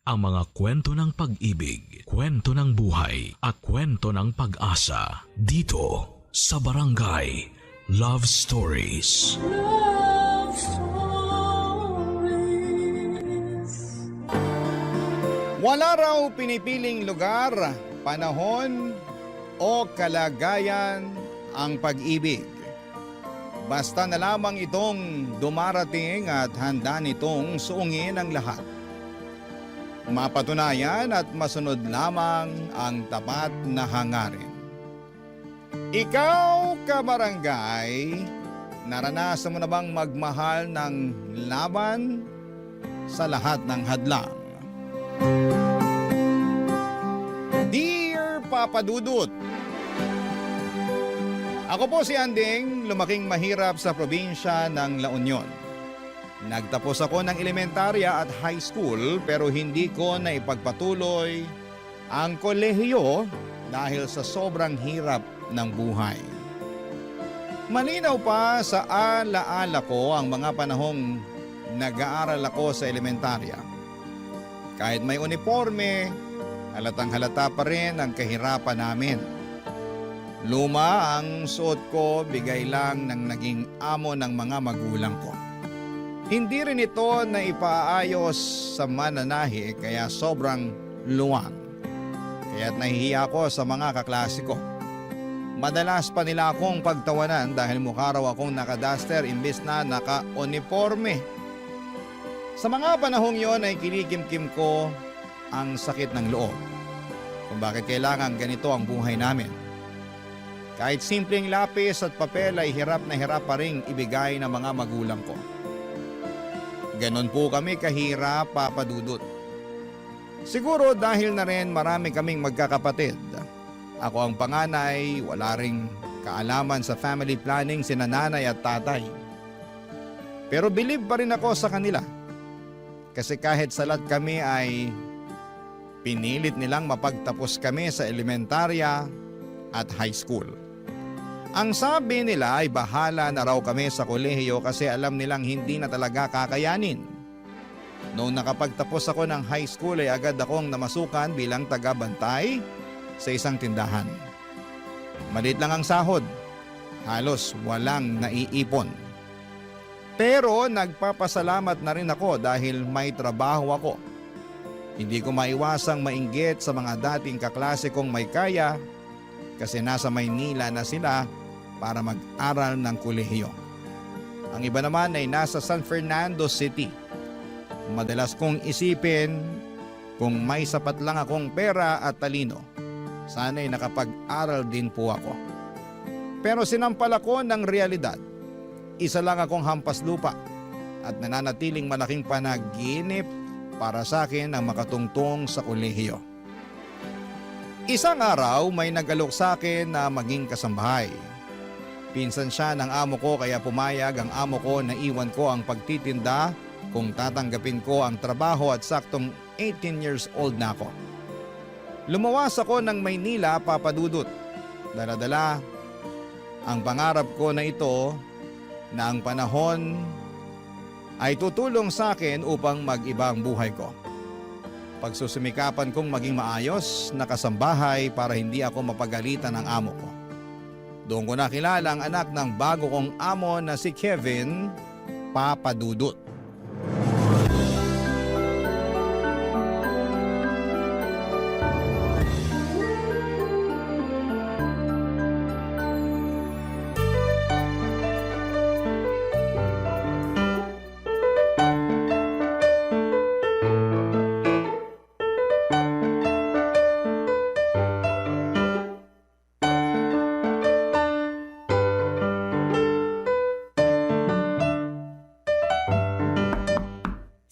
ang mga kwento ng pag-ibig, kwento ng buhay at kwento ng pag-asa dito sa Barangay Love Stories. Love Stories. Wala raw pinipiling lugar, panahon o kalagayan ang pag-ibig. Basta na lamang itong dumarating at handa nitong suungin ang lahat. Mapatunayan at masunod lamang ang tapat na hangarin. Ikaw, kabarangay, naranasan mo na bang magmahal ng laban sa lahat ng hadlang? Dear Papa Dudut, ako po si Anding, lumaking mahirap sa probinsya ng La Union. Nagtapos ako ng elementarya at high school pero hindi ko naipagpatuloy ang kolehiyo dahil sa sobrang hirap ng buhay. Malinaw pa sa alaala ko ang mga panahong nag-aaral ako sa elementarya. Kahit may uniforme, halatang halata pa rin ang kahirapan namin. Luma ang suot ko, bigay lang ng naging amo ng mga magulang ko. Hindi rin ito na ipaayos sa mananahi kaya sobrang luwang. Kaya't nahihiya ako sa mga kaklase ko. Madalas pa nila akong pagtawanan dahil mukha raw akong nakaduster imbis na naka-uniforme. Sa mga panahong yon ay kinikimkim ko ang sakit ng loob kung bakit kailangan ganito ang buhay namin. Kahit simpleng lapis at papel ay hirap na hirap pa rin ibigay ng mga magulang ko. Ganon po kami kahirap, Papa Dudut. Siguro dahil na rin marami kaming magkakapatid. Ako ang panganay, wala ring kaalaman sa family planning sina nanay at tatay. Pero believe pa rin ako sa kanila. Kasi kahit salat kami ay pinilit nilang mapagtapos kami sa elementarya at high school. Ang sabi nila ay bahala na raw kami sa kolehiyo kasi alam nilang hindi na talaga kakayanin. Noong nakapagtapos ako ng high school ay agad akong namasukan bilang taga-bantay sa isang tindahan. Maliit lang ang sahod, halos walang naiipon. Pero nagpapasalamat na rin ako dahil may trabaho ako. Hindi ko maiwasang mainggit sa mga dating kaklase kong may kaya kasi nasa Maynila na sila para mag-aral ng kolehiyo. Ang iba naman ay nasa San Fernando City. Madalas kong isipin kung may sapat lang akong pera at talino, sana'y nakapag-aral din po ako. Pero sinampal ako ng realidad. Isa lang akong hampas lupa at nananatiling malaking panaginip para sa akin ang makatungtong sa kolehiyo. Isang araw may nag-alok sa akin na maging kasambahay. Pinsan siya ng amo ko kaya pumayag ang amo ko na iwan ko ang pagtitinda kung tatanggapin ko ang trabaho at saktong 18 years old na ako. Lumawas ako ng Maynila, Papa Dudut. Dala-dala ang pangarap ko na ito na ang panahon ay tutulong sa akin upang mag-iba ang buhay ko. Pagsusumikapan kong maging maayos na kasambahay para hindi ako mapagalitan ng amo ko. Doon ko nakilala ang anak ng bago kong amo na si Kevin, Papa Dudut.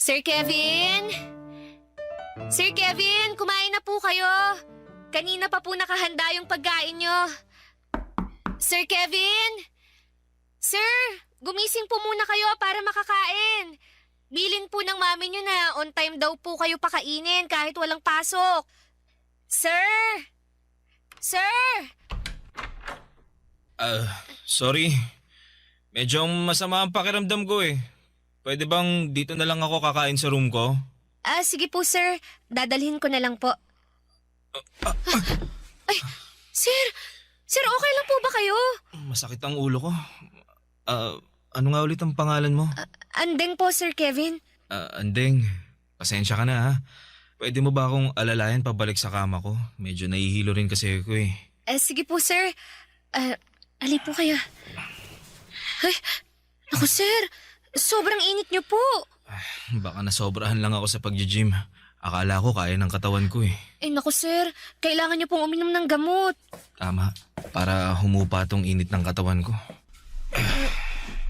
Sir Kevin? Sir Kevin, kumain na po kayo. Kanina pa po nakahanda yung pagkain nyo. Sir Kevin? Sir, gumising po muna kayo para makakain. Bilin po ng mami nyo na on time daw po kayo pakainin kahit walang pasok. Sir! Sir! Sorry. Medyo masama ang pakiramdam ko eh. Pwede bang dito na lang ako kakain sa room ko? Sige po sir. Dadalhin ko na lang po. Ay, sir! Sir, okay lang po ba kayo? Masakit ang ulo ko. Ano nga ulit ang pangalan mo? Andeng po, Sir Kevin. Andeng, pasensya ka na ha. Pwede mo ba akong alalayan pabalik sa kama ko? Medyo nahihilo rin kasi ako eh. Sige po, sir. Ali po kayo. Ay, naku, sir. Sobrang init niyo po. Baka nasobrahan lang ako sa pag-gym. Akala ko kaya ng katawan ko eh. Naku, sir. Kailangan niyo pong uminom ng gamot. Tama, para humupa tong init ng katawan ko.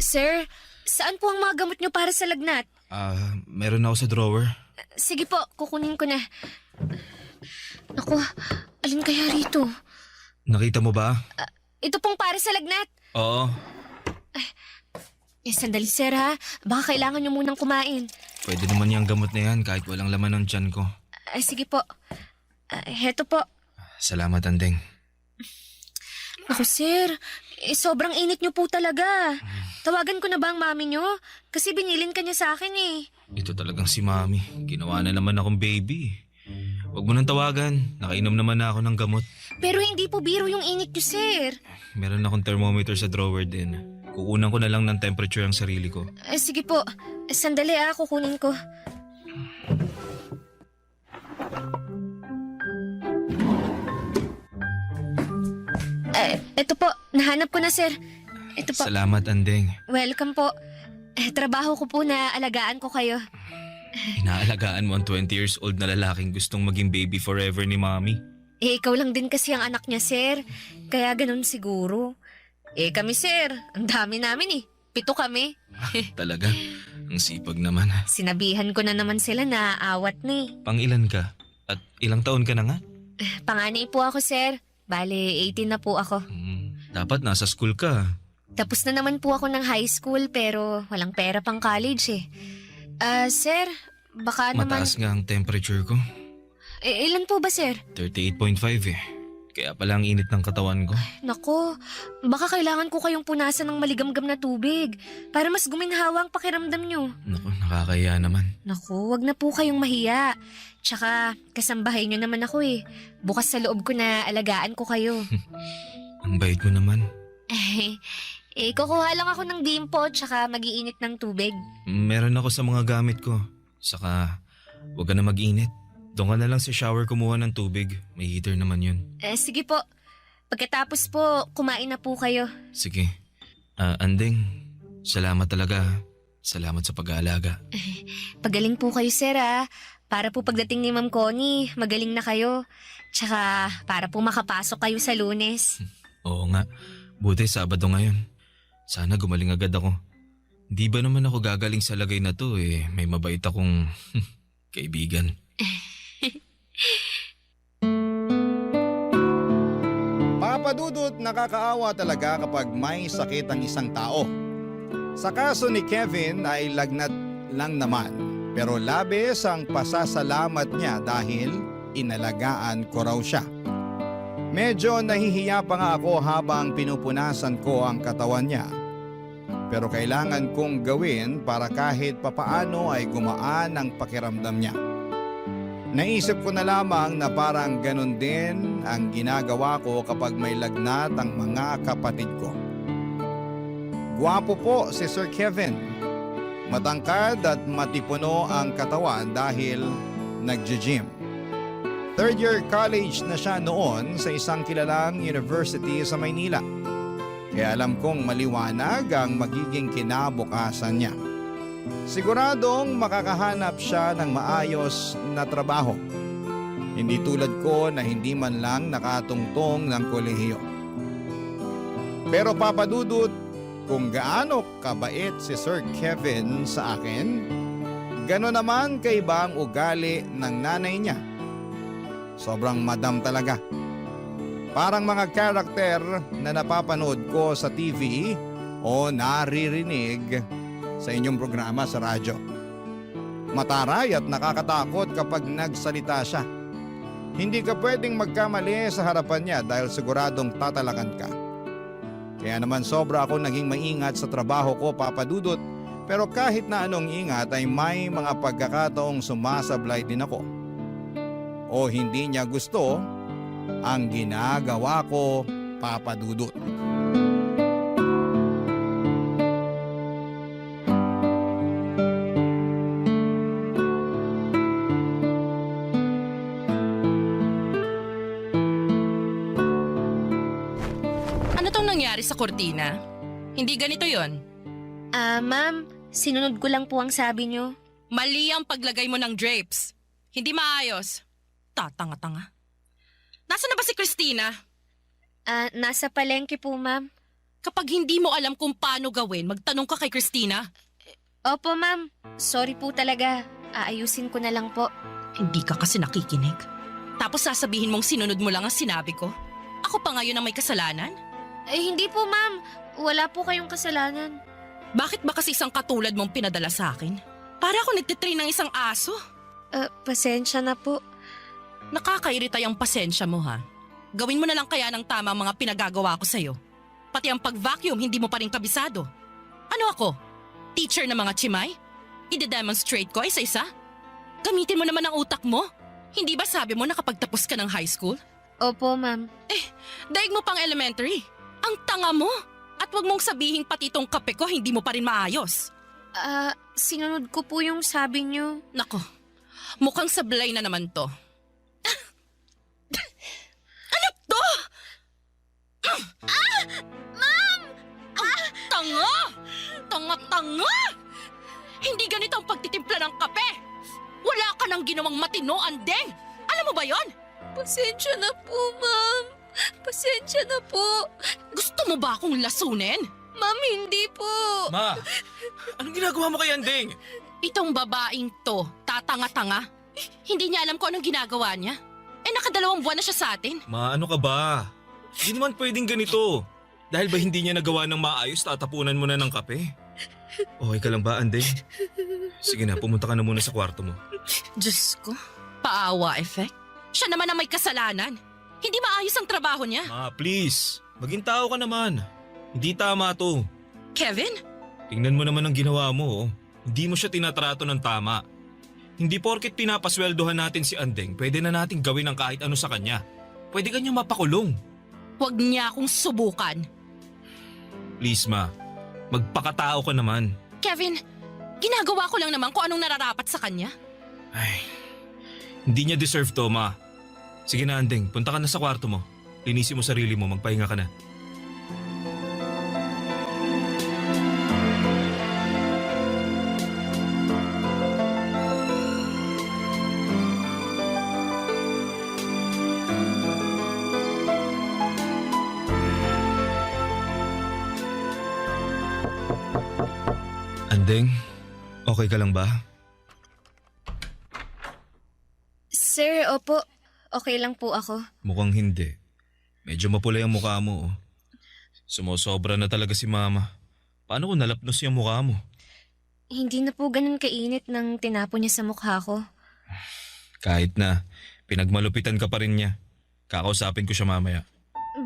Sir, saan po ang mga gamot niyo para sa lagnat? Meron ako sa drawer. Sige po, kukunin ko na. Naku, alin kaya rito? Nakita mo ba? Ito pong para sa lagnat. Oo. Sandali, sir ha. Baka kailangan niyo munang kumain. Pwede naman yung gamot na yan kahit walang laman ng tiyan ko. Sige po. Heto po. Salamat, Andeng. Naku, sir. Sobrang init niyo po talaga. Tawagan ko na ba ang mami niyo? Kasi binilin ka niya sa akin eh. Ito talagang si Mami. Ginawa na naman akong baby. Huwag mo nang tawagan. Nakainom naman na ako ng gamot. Pero hindi po biro yung init niyo, sir. Meron akong thermometer sa drawer din. Kukunan ko na lang ng temperature ang sarili ko. Sige po. Sandali kukunin ko. Ito po, nahanap ko na, sir. Ito po. Salamat, Andeng. Welcome po. Trabaho ko po na alagaan ko kayo. Inaalagaan mo ang 20 years old na lalaking gustong maging baby forever ni Mami. Ikaw lang din kasi ang anak niya, sir. Kaya ganun siguro. Kami, sir. Ang dami namin eh. 7 kami. Talaga? Ang sipag naman. Sinabihan ko na naman sila na awat na eh. Pang-ilan ka? At ilang taon ka na nga? Panganay po ako, sir. Bale, 18 na po ako. Dapat nasa school ka. Tapos na naman po ako ng high school pero walang pera pang college eh. Sir, baka naman... Mataas nga ang temperature ko. Ilan po ba, sir? 38.5 eh. Kaya pala ang init ng katawan ko. Nako, baka kailangan ko kayong punasan ng maligamgam na tubig para mas guminhawa ang pakiramdam nyo. Naku, nakakaya naman. Naku, wag na po kayong mahiya. Tsaka, kasambahay nyo naman ako eh. Bukas sa loob ko na alagaan ko kayo. Ang bait mo naman. Kukuha lang ako ng dimpo tsaka mag-iinit ng tubig. Meron ako sa mga gamit ko. Saka, huwag ka na mag-init. Doon ka na lang sa shower kumuha ng tubig. May heater naman yun. Sige po. Pagkatapos po, kumain na po kayo. Sige. Andeng, salamat talaga. Salamat sa pag-aalaga. Pagaling po kayo, sir Para po pagdating ni Ma'am Connie, magaling na kayo. Tsaka para po makapasok kayo sa Lunes. Oo nga. Buti Sabado ngayon. Sana gumaling agad ako. Di ba naman ako gagaling sa lagay na to eh. May mabait akong kaibigan. Papadudot, nakakaawa talaga kapag may sakit ang isang tao. Sa kaso ni Kevin ay lagnat lang naman, pero labis ang pasasalamat niya dahil inalagaan ko raw siya. Medyo nahihiya pa nga ako habang pinupunasan ko ang katawan niya. Pero kailangan kong gawin para kahit papaano ay gumaan ang pakiramdam niya. Naisip ko na lamang na parang ganun din ang ginagawa ko kapag may lagnat ang mga kapatid ko. Gwapo po si Sir Kevin. Matangkad at matipuno ang katawan dahil nagji-gym. 3rd year college na siya noon sa isang kilalang university sa Maynila. Kaya alam kong maliwanag ang magiging kinabukasan niya. Siguradong makakahanap siya ng maayos na trabaho. Hindi tulad ko na hindi man lang nakatungtong ng kolehiyo. Pero papadudot, kung gaano kabait si Sir Kevin sa akin, gano'n naman kaiba ang ugali ng nanay niya. Sobrang madam talaga. Parang mga karakter na napapanood ko sa TV o naririnig sa inyong programa sa radyo. Mataray at nakakatakot kapag nagsalita siya. Hindi ka pwedeng magkamali sa harapan niya dahil siguradong tatalakan ka. Kaya naman sobra ako naging maingat sa trabaho ko, papadudot, Pero kahit na anong ingat ay may mga pagkakataong sumasablay din ako. O hindi niya gusto ang ginagawa ko, Papa Dudut. Ano tong nangyari sa kortina? Hindi ganito yon. Ma'am, sinunod ko lang po ang sabi niyo. Mali ang paglagay mo ng drapes. Hindi maayos. Tatanga-tanga. Nasaan na ba si Christina? Nasa palengke po, ma'am. Kapag hindi mo alam kung paano gawin, magtanong ka kay Christina. Opo, ma'am. Sorry po talaga. Aayusin ko na lang po. Hindi ka kasi nakikinig. Tapos sasabihin mong sinunod mo lang ang sinabi ko. Ako pa ngayon ang may kasalanan? Hindi po, ma'am. Wala po kayong kasalanan. Bakit ba kasi isang katulad mong pinadala sa akin? Para ako nagtitrain ng isang aso. Pasensya na po. Nakakairita yung pasensya mo ha. Gawin mo na lang kaya ng tama ang mga pinagagawa ko sa'yo. Pati ang pag-vacuum hindi mo pa rin kabisado. Ano ako? Teacher ng mga chimay? Ide-demonstrate ko isa-isa? Gamitin mo naman ang utak mo. Hindi ba sabi mo nakapagtapos ka ng high school? Opo, ma'am. Daig mo pang elementary. Ang tanga mo. At wag mong sabihin pati itong kape ko hindi mo pa rin maayos. Sinunod ko po yung sabi niyo. Nako, mukhang sablay na naman to. Ano to? Ma'am! Tanga! Tanga-tanga! Hindi ganito ang pagtitimpla ng kape. Wala ka nang ginawang matino, Andeng. Alam mo ba yon? Pasensya na po, ma'am. Pasensya na po. Gusto mo ba akong lasunin? Ma'am, hindi po. Ma, anong ginagawa mo kay Andeng? Itong babaeng to, tatanga-tanga. Hindi niya alam kung anong ginagawa niya. Nakadalawang buwan na siya sa atin. Ma, ano ka ba? Hindi naman pwedeng ganito. Dahil ba hindi niya nagawa ng maayos, tatapunan mo na ng kape? Okay ka lang ba, Andeng? Sige na, pumunta ka na muna sa kwarto mo. Diyos ko, paawa effect. Siya naman ang may kasalanan. Hindi maayos ang trabaho niya. Ma, please. Maging tao ka naman. Hindi tama to. Kevin? Tingnan mo naman ang ginawa mo. Oh. Hindi mo siya tinatrato ng tama. Hindi porket pinapasweldohan natin si Andeng, pwede na nating gawin ang kahit ano sa kanya. Pwede kanyang mapakulong. Huwag niya akong subukan. Please, ma. Magpakatao ka naman. Kevin, ginagawa ko lang naman kung anong nararapat sa kanya. Ay, hindi niya deserve to, ma. Sige na, Andeng. Punta ka na sa kwarto mo. Linisin mo sarili mo. Magpahinga ka na. Andeng, okay ka lang ba? Sir, opo. Okay lang po ako. Mukhang hindi. Medyo mapulay ang mukha mo. Oh. Sumusobra na talaga si Mama. Paano kung nalapnos yung mukha mo? Hindi na po ganun kainit nang tinapo niya sa mukha ko. Kahit na, pinagmalupitan ka pa rin niya. Kakausapin ko siya mamaya.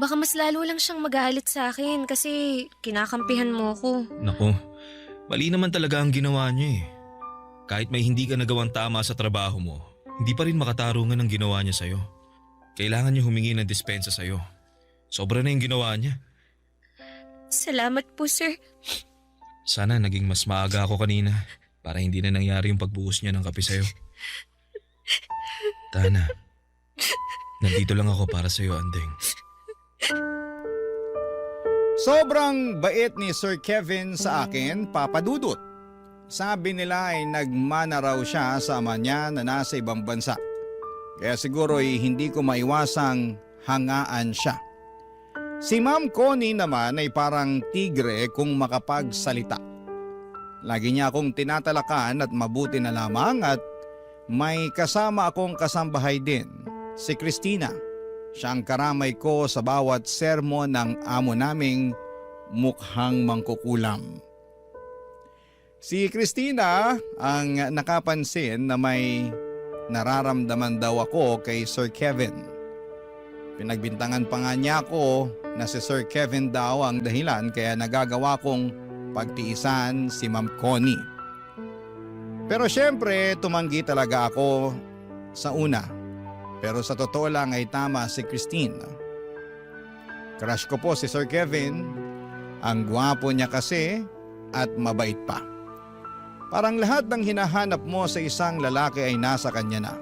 Baka mas lalo lang siyang magalit sa akin kasi kinakampihan mo ko. Naku, mali naman talaga ang ginawa niya eh. Kahit may hindi ka nagawang tama sa trabaho mo, hindi pa rin makatarungan ang ginawa niya sa'yo. Kailangan niya humingi ng dispensa sa'yo. Sobra na yung ginawa niya. Salamat po, sir. Sana naging mas maaga ako kanina para hindi na nangyari yung pagbuhos niya ng kape sa'yo. Tana, nandito lang ako para sa'yo, Andeng. Sobrang bait ni Sir Kevin sa akin, Papa Dudut. Sabi nila ay nagmana raw siya sa ama niya na nasa ibang bansa. Kaya siguro ay hindi ko maiwasang hangaan siya. Si Ma'am Connie naman ay parang tigre kung makapagsalita. Lagi niya akong tinatalakan at mabuti na lamang at may kasama akong kasambahay din, si Christina. Siyang karamay ko sa bawat sermon ng amo naming mukhang mangkukulam. Si Christina ang nakapansin na may nararamdaman daw ako kay Sir Kevin. Pinagbintangan pa nga niya ako na si Sir Kevin daw ang dahilan kaya nagagawa kong pagtiisan si Ma'am Connie. Pero syempre, tumanggi talaga ako sa una. Pero sa totoo lang ay tama si Christine. Crush ko po si Sir Kevin. Ang gwapo niya kasi at mabait pa. Parang lahat ng hinahanap mo sa isang lalaki ay nasa kanya na.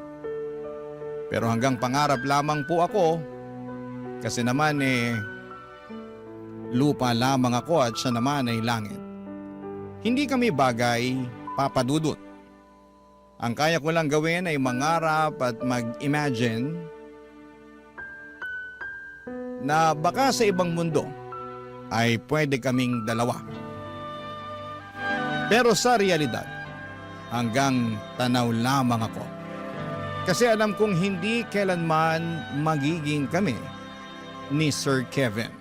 Pero hanggang pangarap lamang po ako kasi naman lupa lamang ako at siya naman ay langit. Hindi kami bagay, Papa Dudut. Ang kaya ko lang gawin ay mangarap at mag-imagine na baka sa ibang mundo ay pwede kaming dalawa. Pero sa realidad, hanggang tanaw lamang ako. Kasi alam kong hindi kailanman magiging kami ni Sir Kevin.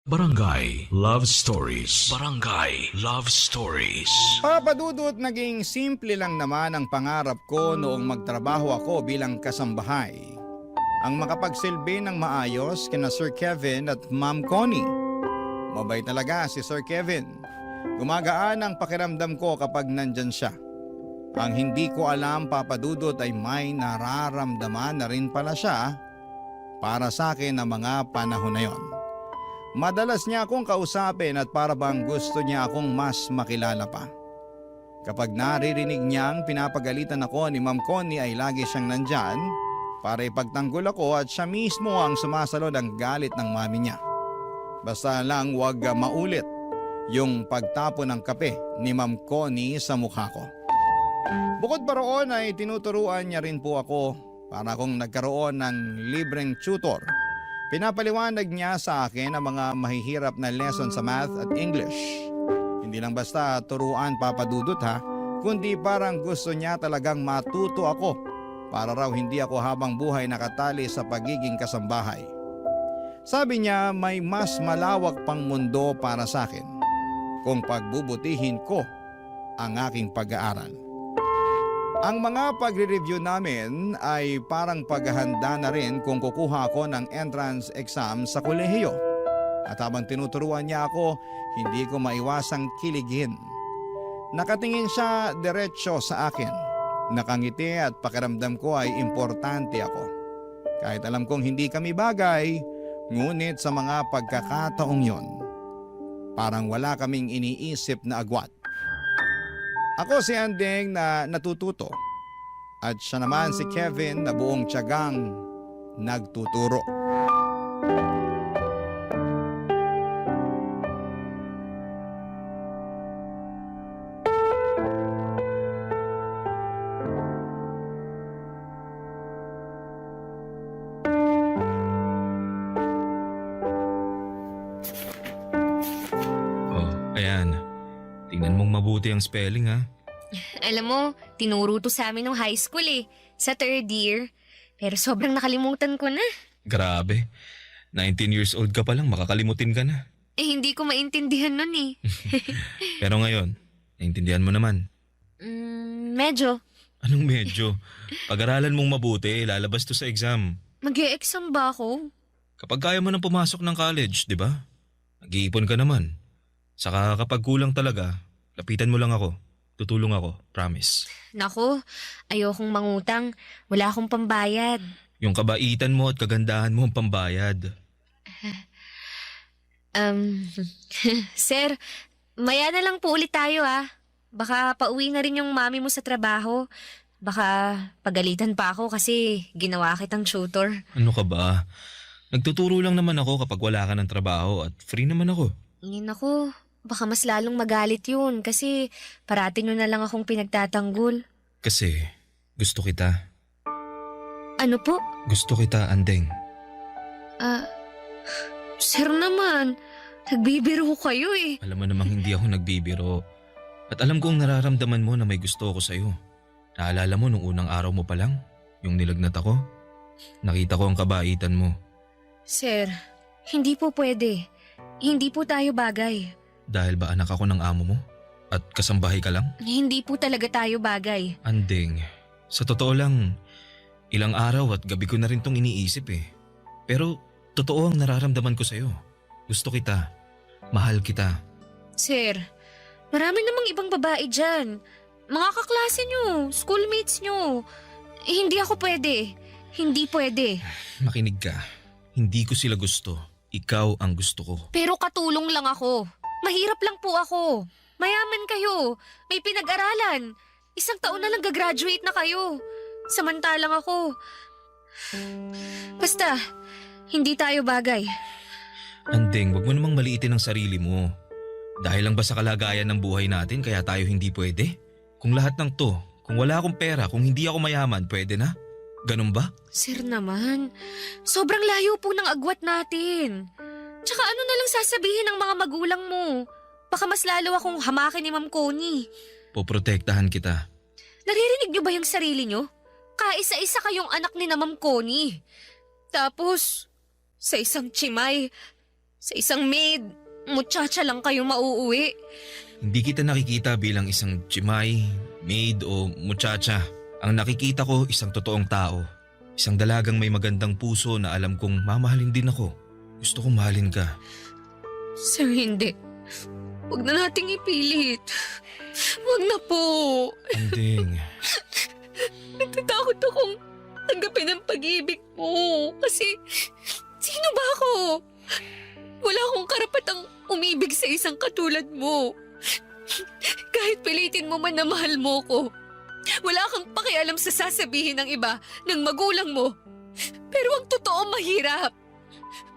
Barangay Love Stories. Barangay Love Stories. Papadudot, naging simple lang naman ang pangarap ko noong magtrabaho ako bilang kasambahay. Ang makapagsilbi ng maayos kina Sir Kevin at Ma'am Connie. Mabait talaga si Sir Kevin. Gumagaan ang pakiramdam ko kapag nandyan siya. Ang hindi ko alam, Papadudot, ay may nararamdaman na rin pala siya para sa akin na mga panahon na yon. Madalas niya akong kausapin at para bang gusto niya akong mas makilala pa. Kapag naririnig niyang pinapagalitan ako ni Ma'am Connie ay lagi siyang nandyan para ipagtanggol ako at siya mismo ang sumasalo ng galit ng mami niya. Basta lang wag maulit yung pagtapo ng kape ni Ma'am Connie sa mukha ko. Bukod pa roon ay tinuturuan niya rin po ako para kung nagkaroon ng libreng tutor. Pinapaliwanag niya sa akin ang mga mahihirap na lesson sa math at English. Hindi lang basta turuan, Papadudot ha, kundi parang gusto niya talagang matuto ako para raw hindi ako habang buhay nakatali sa pagiging kasambahay. Sabi niya may mas malawak pang mundo para sa akin kung pagbubutihin ko ang aking pag-aaral. Ang mga pagre-review namin ay parang paghahanda na rin kung kukuha ako ng entrance exam sa kolehiyo. At habang tinuturuan niya ako, hindi ko maiwasang kiligin. Nakatingin siya diretsyo sa akin. Nakangiti at pakiramdam ko ay importante ako. Kahit alam kong hindi kami bagay, ngunit sa mga pagkakataong yon, parang wala kaming iniisip na agwat. Ako si Andeng na natututo at siya naman si Kevin na buong tiyagang nagtuturo. Oh, ayan. Tingnan mong mabuti ang spelling ha. Alam mo, tinuro to sa amin nung high school sa 3rd year. Pero sobrang nakalimutan ko na. Grabe. 19 years old ka pa lang, makakalimutin ka na. Hindi ko maintindihan nun Pero ngayon, naintindihan mo naman. Medyo. Anong medyo? Pag-aralan mong mabuti, lalabas to sa exam. Mag-e-exam ba ako? Kapag kaya mo nang pumasok ng college, di ba? Nag-iipon ka naman. Saka kapag kulang talaga, lapitan mo lang ako. Tutulong ako, promise. Naku, ayokong mangutang. Wala akong pambayad. Yung kabaitan mo at kagandahan mo ang pambayad. Sir, maya na lang po ulit tayo Baka pauwi na rin yung mami mo sa trabaho. Baka pagalitan pa ako kasi ginawa kitang tutor. Ano ka ba? Nagtuturo lang naman ako kapag wala ka ng trabaho at free naman ako. Naku, baka mas lalong magalit yun kasi parati nyo na lang akong pinagtatanggol. Kasi gusto kita. Ano po? Gusto kita, Andeng. Sir naman, nagbibiro kayo Alam mo namang hindi ako nagbibiro. At alam kong nararamdaman mo na may gusto ako sa'yo. Naalala mo nung unang araw mo pa lang? Yung nilagnat ako? Nakita ko ang kabaitan mo. Sir, hindi po pwede. Hindi po tayo bagay. Dahil ba anak ako ng amo mo? At kasambahay ka lang? Hindi po talaga tayo bagay. Andeng, sa totoo lang, ilang araw at gabi ko na rin tong iniisip Pero totoo ang nararamdaman ko sa'yo. Gusto kita. Mahal kita. Sir, Marami namang ibang babae dyan. Mga kaklase nyo, schoolmates nyo. Hindi ako pwede. Hindi pwede. Makinig ka. Hindi ko sila gusto. Ikaw ang gusto ko. Pero katulong lang ako. Mahirap lang po ako. Mayaman kayo. May pinag-aralan. 1 taon na lang gagraduate na kayo. Samantalang ako. Basta, hindi tayo bagay. Andeng, wag mo namang maliitin ang sarili mo. Dahil lang ba sa kalagayan ng buhay natin kaya tayo hindi pwede? Kung lahat ng to, kung wala akong pera, kung hindi ako mayaman, pwede na? Ganun ba? Sir naman, sobrang layo po ng agwat natin. Tsaka ano na lang sasabihin ng mga magulang mo? Baka mas lalo akong hamakin ni Ma'am Connie. Poprotektahan kita. Naririnig niyo ba yung sarili niyo? Kaisa-isa kayong anak ni na Ma'am Connie. Tapos, sa isang chimay, sa isang maid, muchacha lang kayo mauuwi. Hindi kita nakikita bilang isang chimay, maid o muchacha. Ang nakikita ko isang totoong tao. Isang dalagang may magandang puso na alam kong mamahalin din ako. Gusto kong mahalin ka. Sir, hindi. Huwag na nating ipilit. Huwag na po. Andeng, Natatakot akong tanggapin ang pag-ibig mo. Kasi, sino ba ako? Wala akong karapatang umibig sa isang katulad mo. Kahit pilitin mo man na mahal mo ko, wala kang pakialam sa sasabihin ng iba, ng magulang mo. Pero ang totoo mahirap.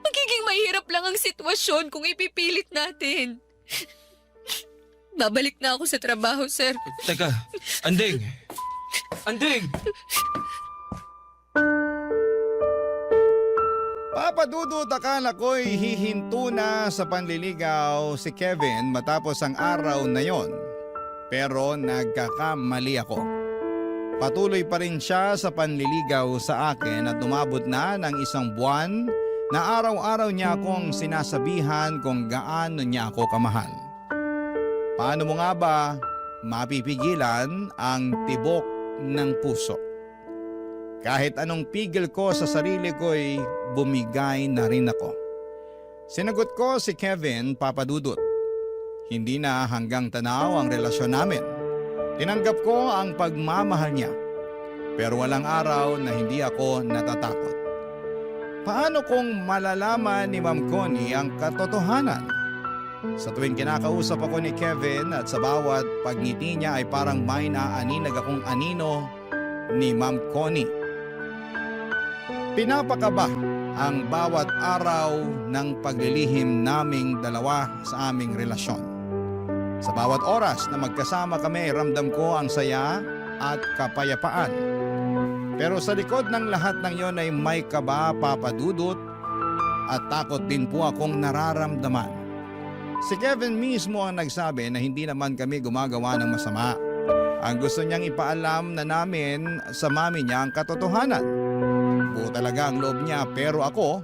Magiging mahirap lang ang sitwasyon kung ipipilit natin. Babalik na ako sa trabaho, sir. teka, Andeng! Andeng! Papadudot akala ko'y hihinto na sa panliligaw si Kevin matapos ang araw na yon. Pero nagkakamali ako. Patuloy pa rin siya sa panliligaw sa akin at umabot na ng 1 buwan na araw-araw niya akong sinasabihan kung gaano niya ako kamahal. Paano mo nga ba mapipigilan ang tibok ng puso? Kahit anong pigil ko sa sarili ko'y bumigay na rin ako. Sinagot ko si Kevin, Papadudot. Hindi na hanggang tanaw ang relasyon namin. Tinanggap ko ang pagmamahal niya. Pero walang araw na hindi ako natatakot. Paano kung malalaman ni Ma'am Connie ang katotohanan? Sa tuwing kinakausap ako ni Kevin at sa bawat pagngiti niya ay parang may naaninag akong anino ni Ma'am Connie. Pinapakaba ang bawat araw ng paglilihim naming dalawa sa aming relasyon. Sa bawat oras na magkasama kami, ramdam ko ang saya at kapayapaan. Pero sa likod ng lahat ng yon ay may kaba, Papadudot, at takot din po akong nararamdaman. Si Kevin mismo ang nagsabi na hindi naman kami gumagawa ng masama. Ang gusto niyang ipaalam na namin sa mami niya ang katotohanan. Buo talaga ang loob niya pero ako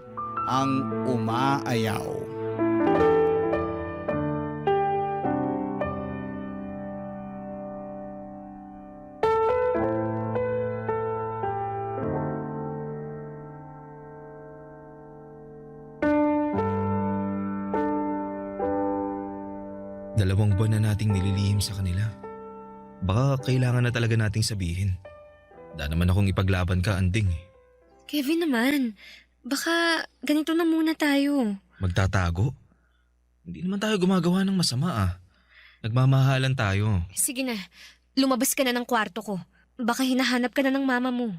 ang umaayaw. Dalawang buwan na nating nililihim sa kanila. Baka kailangan na talaga nating sabihin. Da naman akong ipaglaban ka, Anding. Kevin naman, baka ganito na muna tayo. Magtatago? Hindi naman tayo gumagawa ng masama ah. Nagmamahalan tayo. Sige na, lumabas ka na ng kwarto ko. Baka hinahanap ka na ng mama mo.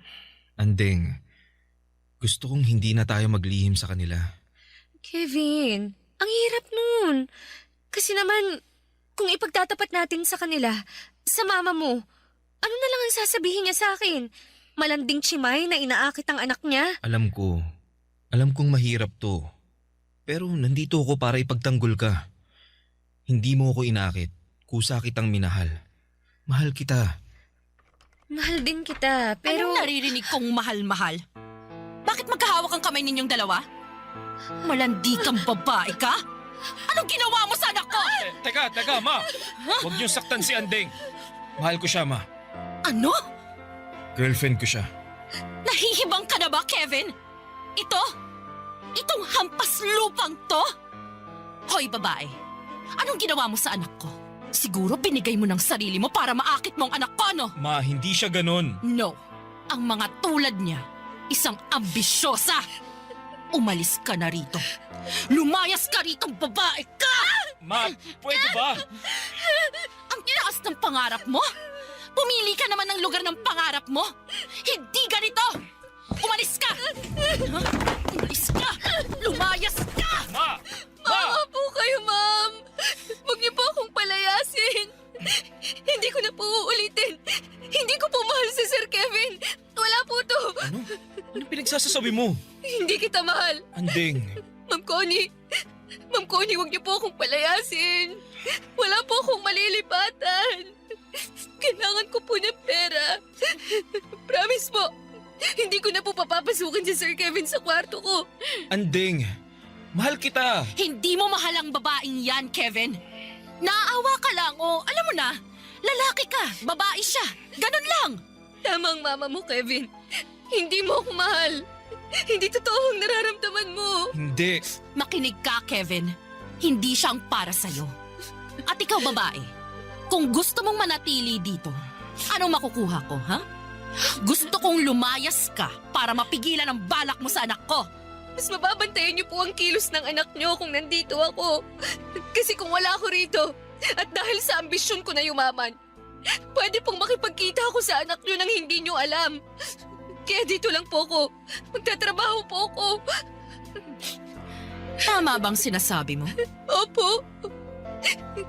Anding, gusto kong hindi na tayo maglihim sa kanila. Kevin, ang hirap nun. Kasi naman, kung ipagtatapat natin sa kanila, sa mama mo, ano na lang ang sasabihin niya sa akin? Malanding chimay na inaakit ang anak niya? Alam kong mahirap to. Pero nandito ako para ipagtanggol ka. Hindi mo ako inakit, kusa kitang minahal. Mahal kita. Mahal din kita, pero... Anong naririnig kong mahal-mahal? Bakit magkahawak ang kamay ninyong dalawa? Malandi kang babae ka? Anong ginawa mo sa anak ko? Teka, ma! Huwag niyong saktan si Anding. Mahal ko siya, ma. Ano? Girlfriend ko siya. Nahihibang ka na ba, Kevin? Itong hampas lupang to? Hoy, babae. Anong ginawa mo sa anak ko? Siguro binigay mo ng sarili mo para maakit mo ang anak ko, no? Ma, hindi siya ganon. No. Ang mga tulad niya, isang ambisyosa. Umalis ka na rito. Lumayas ka rito, babae ka! Ma, pwede ba? Ang taas ng pangarap mo? Pumili ka naman ng lugar ng pangarap mo. Hindi ganito! Umalis ka! Umalis ka! Lumayas ka! Ma! Maawa po kayo, ma'am. Huwag niyo po akong palayasin. Hindi ko na po uulitin. Hindi ko po mahal si Sir Kevin. Wala po to. Ano? Ano pinagsasasabi mo? Hindi kita mahal. Anding. Ma'am Connie. Ma'am Connie, huwag niyo po akong palayasin. Wala po akong malilipatan. Kailangan ko po ng pera. Promise po. Hindi ko na po papapasukin si Sir Kevin sa kwarto ko. Anding. Mahal kita. Hindi mo mahal ang babaeng yan, Kevin. Naaawa ka lang o alam mo na, lalaki ka, babae siya. Ganun lang. Tama ang mama mo, Kevin. Hindi mo ako mahal. Hindi totoo ang nararamdaman mo. Hindi. Makinig ka, Kevin. Hindi siyang para sa'yo. At ikaw, babae, kung gusto mong manatili dito, anong makukuha ko, ha? Gusto kong lumayas ka para mapigilan ang balak mo sa anak ko. Mas mababantayan niyo po ang kilos ng anak niyo kung nandito ako. Kasi kung wala ako rito, at dahil sa ambisyon ko na yumaman, pwede pong makipagkita ako sa anak niyo nang hindi niyo alam. Kaya dito lang po ako. Magtatrabaho po ako. Tama bang sinasabi mo? Opo.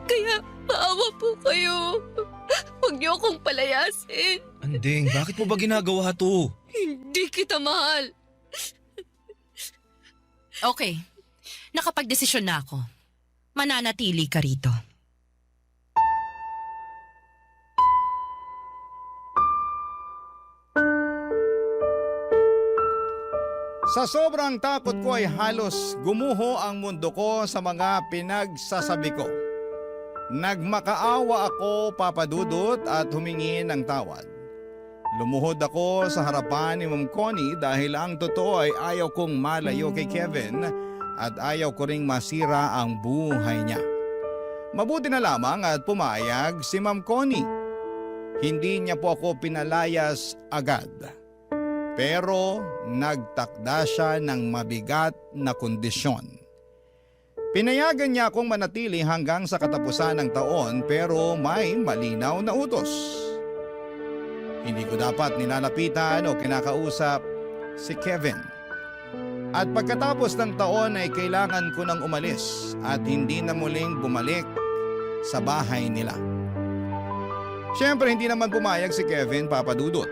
Kaya maawa po kayo. Huwag niyo akong palayasin. Anding, bakit mo ba ginagawa to? Hindi kita mahal. Okay, nakapagdesisyon na ako. Mananatili ka rito. Sa sobrang takot ko ay halos gumuho ang mundo ko sa mga pinagsasabi ko. Nagmakaawa ako, Papa Dudut, at humingi ng tawad. Lumuhod ako sa harapan ni Ma'am Connie dahil ang totoo ay ayaw kong malayo kay Kevin at ayaw ko ring masira ang buhay niya. Mabuti na lamang at pumayag si Ma'am Connie. Hindi niya po ako pinalayas agad. Pero nagtakda siya ng mabigat na kondisyon. Pinayagan niya akong manatili hanggang sa katapusan ng taon pero may malinaw na utos. Hindi ko dapat nilalapitan o kinakausap si Kevin. At pagkatapos ng taon ay kailangan ko nang umalis at hindi na muling bumalik sa bahay nila. Siyempre hindi naman pumayag si Kevin, Papa Dudut.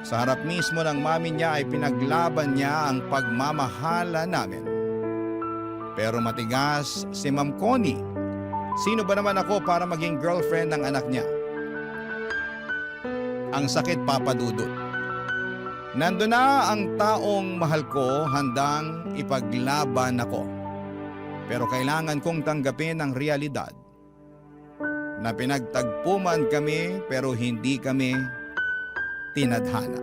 Sa harap mismo ng mami niya ay pinaglaban niya ang pagmamahala namin. Pero matigas si Ma'am Connie. Sino ba naman ako para maging girlfriend ng anak niya? Ang sakit, Papa Dudut. Nandun na ang taong mahal ko handang ipaglaban ako. Pero kailangan kong tanggapin ang realidad na pinagtagpo man kami pero hindi kami tinadhana.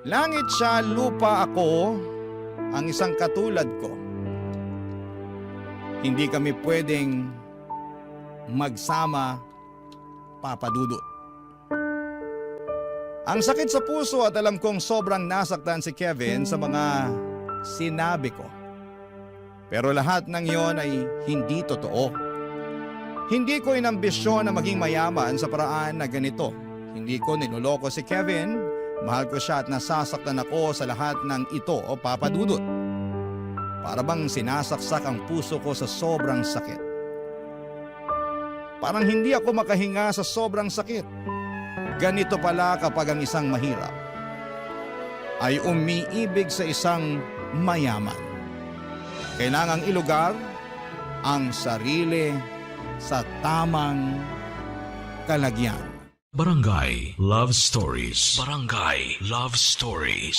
Langit siya, lupa ako, ang isang katulad ko. Hindi kami pwedeng magsama, Papa Dudut. Ang sakit sa puso at alam kong sobrang nasaktan si Kevin sa mga sinabi ko. Pero lahat ng yon ay hindi totoo. Hindi ko inambisyon na maging mayaman sa paraan na ganito. Hindi ko niloloko si Kevin. Mahal ko siya at nasasaktan ako sa lahat ng ito, Papa Dudut. Para bang sinasaksak ang puso ko sa sobrang sakit. Parang hindi ako makahinga sa sobrang sakit. Ganito pala kapag ang isang mahirap ay umiibig sa isang mayaman. Kailangang ilugar ang sarili sa tamang kalagyan. Barangay Love Stories. Barangay Love Stories.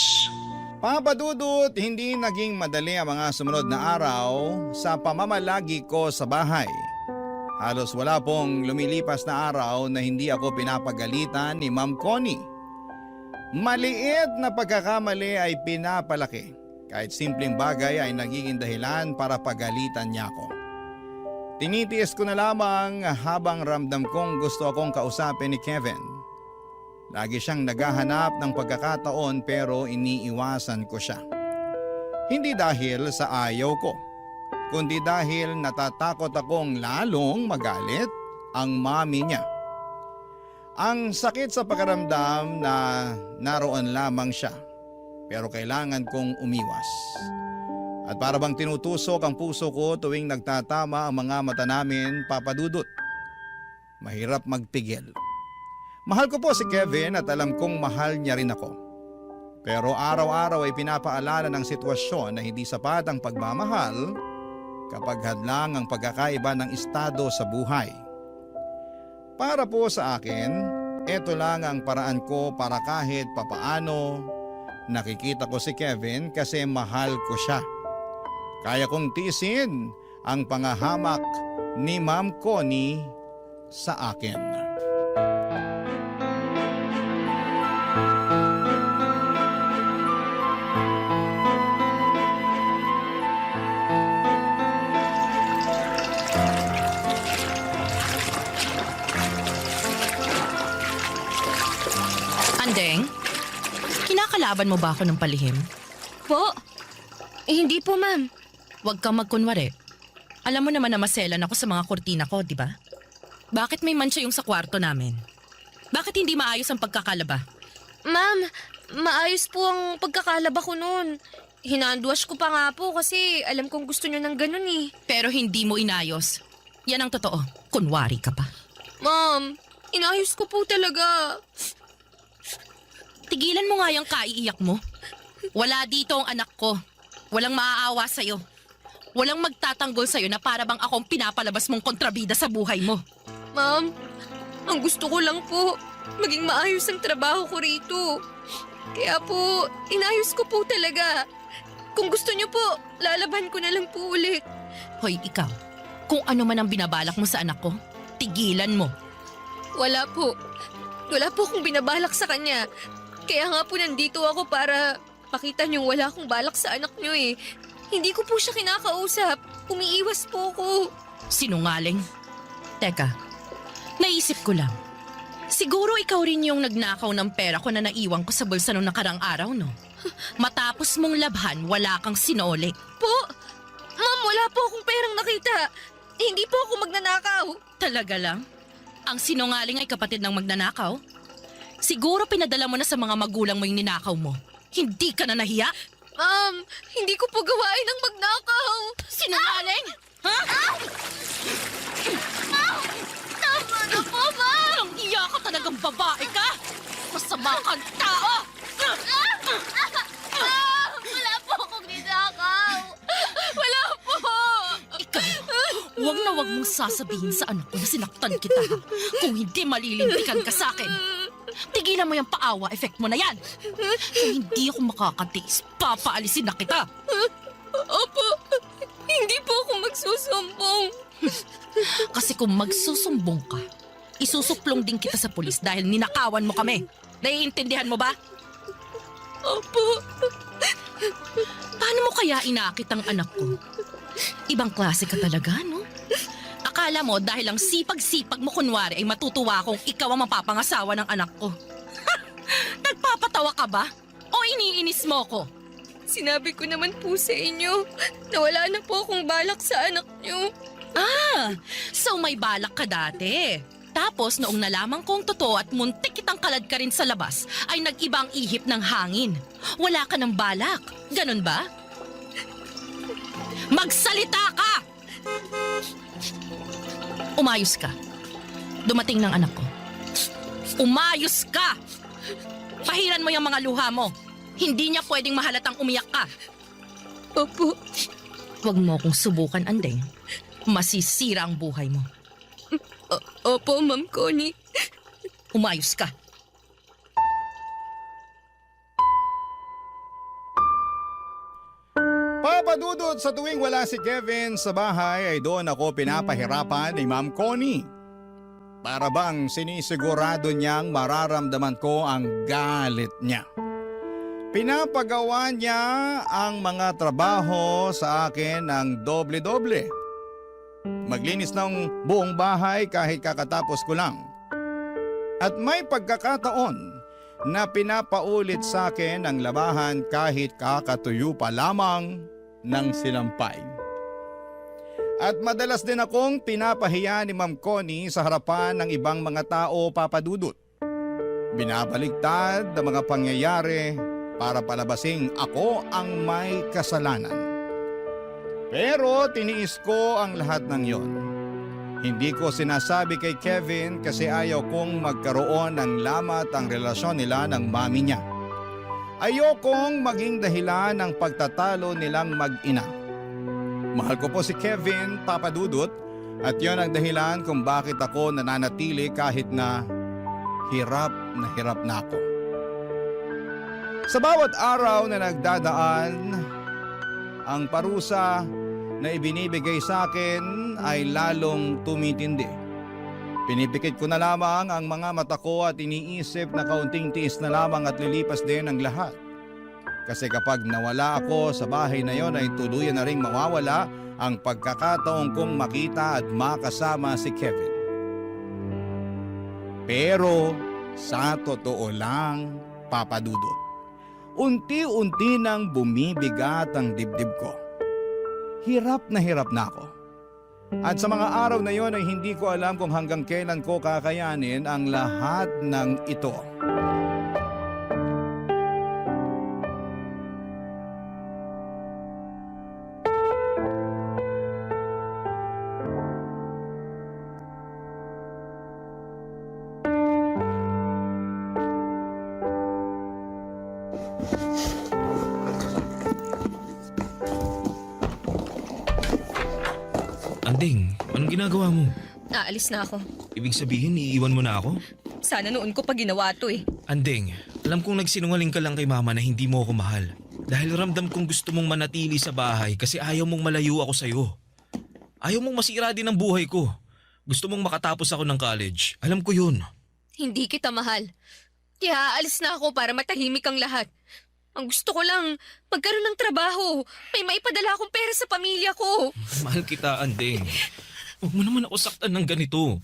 Papa Dudut, hindi naging madali ang mga sumunod na araw sa pamamalagi ko sa bahay. Halos wala pong lumilipas na araw na hindi ako pinapagalitan ni Ma'am Connie. Maliit na pagkakamali ay pinapalaki. Kahit simpleng bagay ay nagiging dahilan para pagalitan niya ako. Tinitiis ko na lamang habang ramdam kong gusto akong kausapin ni Kevin. Lagi siyang naghahanap ng pagkakataon pero iniiwasan ko siya. Hindi dahil sa ayaw ko, kundi dahil natatakot akong lalong magalit ang mami niya. Ang sakit sa pakiramdam na naroon lamang siya, pero kailangan kong umiwas. At para bang tinutusok ang puso ko tuwing nagtatama ang mga mata namin, Papa Dudut. Mahirap magpigil. Mahal ko po si Kevin at alam kong mahal niya rin ako. Pero araw-araw ay pinapaalala ng sitwasyon na hindi sapat ang pagmamahal kapag hadlang ang pagkakaiba ng estado sa buhay. Para po sa akin, ito lang ang paraan ko para kahit papaano nakikita ko si Kevin kasi mahal ko siya. Kaya kong tiisin ang pangahamak ni Ma'am Connie sa akin. Andeng, kinakalaban mo ba ako ng palihim? Po? Hindi po, ma'am. Huwag kang magkunwari. Alam mo naman na maselan ako sa mga kurtina ko, di ba? Bakit may mancha yung sa kwarto namin? Bakit hindi maayos ang pagkakalaba? Ma'am, maayos po ang pagkakalaba ko noon. Hinandwash ko pa nga po kasi alam kong gusto nyo ng ganun eh. Pero hindi mo inayos. Yan ang totoo. Kunwari ka pa. Ma'am, inayos ko po talaga. Tigilan mo nga yung kaiiyak mo. Wala dito ang anak ko. Walang maaawa sa'yo. Walang magtatanggol sa'yo na para bang akong pinapalabas mong kontrabida sa buhay mo. Ma'am, ang gusto ko lang po, maging maayos ang trabaho ko rito. Kaya po, inayos ko po talaga. Kung gusto niyo po, lalaban ko na lang po ulit. Hoy, ikaw. Kung ano man ang binabalak mo sa anak ko, tigilan mo. Wala po. Wala po akong binabalak sa kanya. Kaya nga po nandito ako para pakita niyong wala akong balak sa anak niyo eh. Hindi ko po siya kinakausap. Umiiwas po ako. Sinungaling. Teka, naisip ko lang. Siguro ikaw rin yung nagnakaw ng pera ko na naiwan ko sa bulsa nung nakarang araw, no? Matapos mong labhan, wala kang sinole. Po? Ma'am, wala po akong perang nakita. Hindi po ako magnanakaw. Talaga lang? Ang sinungaling ay kapatid ng magnanakaw? Siguro pinadala mo na sa mga magulang mo yung ninakaw mo. Hindi ka na nahiya? Ma'am, hindi ko po gawain ang magnakaw. Sinungaling? Ha? Tama na po, ma'am. Ang iya ka talagang babae ka! Masama kang tao! Wala po akong ninakaw. Wala po. Ikaw, huwag na huwag mong sasabihin sa anak ko na sinaktan kita ha. Kung hindi malilintikan ka sa akin. Tigilan mo yung paawa effect mo na yan. Kung hindi ako makakatiis, papaalisin na kita. Opo, hindi po ako magsusumbong. Kasi kung magsusumbong ka, isusuplong din kita sa pulis dahil ninakawan mo kami. Naiintindihan mo ba? Opo. Paano mo kaya inakit ang anak ko? Ibang klase ka talaga, no? Akala mo dahil ang sipag-sipag mo kunwari ay matutuwa kung ikaw ang mapapangasawa ng anak ko. Nagpapatawa ka ba? O iniinis mo ko? Sinabi ko naman po sa inyo na wala na po akong balak sa anak niyo. Ah, so may balak ka dati. Tapos noong nalaman kong totoo at muntik kitang kalad ka rin sa labas, ay nag-ibang ihip ng hangin. Wala ka ng balak. Ganon ba? Magsalita ka! Umayos ka. Dumating ng anak ko. Umayos ka! Pahiran mo yung mga luha mo. Hindi niya pwedeng mahalatang umiyak ka. Opo. Huwag mo akong subukan, Andeng. Masisira ang buhay mo. Opo, Ma'am Connie. Umayos ka. Papadudod sa tuwing wala si Kevin sa bahay ay doon ako pinapahirapan ni Ma'am Connie. Para bang sinisigurado niyang mararamdaman ko ang galit niya. Pinapagawa niya ang mga trabaho sa akin ng doble-doble. maglinis ng buong bahay kahit kakatapos ko lang. At may pagkakataon na pinapaulit sa akin ang labahan kahit kakatuyo pa lamang ng sinampay. At madalas din akong pinapahiya ni Ma'am Connie sa harapan ng ibang mga tao, Papa Dudut. Binabaliktad ang mga pangyayari para palabasing ako ang may kasalanan. Pero tiniis ko ang lahat ng yon. Hindi ko sinasabi kay Kevin kasi ayaw kong magkaroon ng lamat ang relasyon nila ng mami niya. Ayokong maging dahilan ng pagtatalo nilang mag-ina. Mahal ko po si Kevin, Papa Dudut, at yon ang dahilan kung bakit ako nananatili kahit na hirap na ako. Sa bawat araw na nagdadaan, ang parusa na ibinibigay sa akin ay lalong tumitindi. Pinipikit ko na lamang ang mga mata ko at iniisip na kaunting tiis na lamang at lilipas din ang lahat. Kasi kapag nawala ako sa bahay na yon ay tuluyan na ring mawawala ang pagkakataong kong makita at makasama si Kevin. Pero sa totoo lang, Papa Dudut, unti-unti nang bumibigat ang dibdib ko. Hirap na ako. At sa mga araw na yon ay hindi ko alam kung hanggang kailan ko kakayanin ang lahat ng ito. Anding, anong ginagawa mo? Naalis na ako. Ibig sabihin, iiwan mo na ako? Sana noon ko pa ginawa to eh. Anding, alam kong nagsinungaling ka lang kay mama na hindi mo ako mahal. Dahil ramdam kong gusto mong manatili sa bahay kasi ayaw mong malayo ako sa'yo. Ayaw mong masira din ang buhay ko. Gusto mong makatapos ako ng college. Alam ko yun. Hindi kita mahal. Kaya aalis na ako para matahimik ang lahat. Ang gusto ko lang, magkaroon ng trabaho. May maipadala akong pera sa pamilya ko. Mahal kita, Anding. Huwag mo naman ako saktan ng ganito.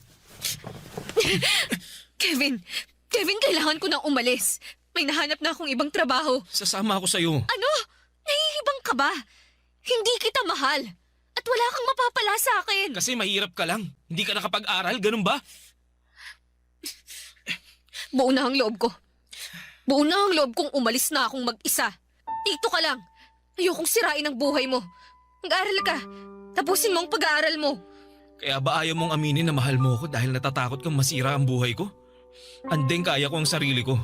Kevin, kailangan ko nang umalis. May nahanap na akong ibang trabaho. Sasama ako sa'yo. Ano? Nahihibang ka ba? Hindi kita mahal. At wala kang mapapala sa akin. Kasi mahirap ka lang. Hindi ka nakapag-aral, ganun ba? Buo na ang loob ko. Buo na ang loob kong umalis na akong mag-isa. Dito ka lang. Ayokong sirain ang buhay mo. Mag-aaral ka. Tapusin mo ang pag-aaral mo. Kaya ba ayaw mong aminin na mahal mo ako dahil natatakot kang masira ang buhay ko? Andeng, kaya ko ang sarili ko.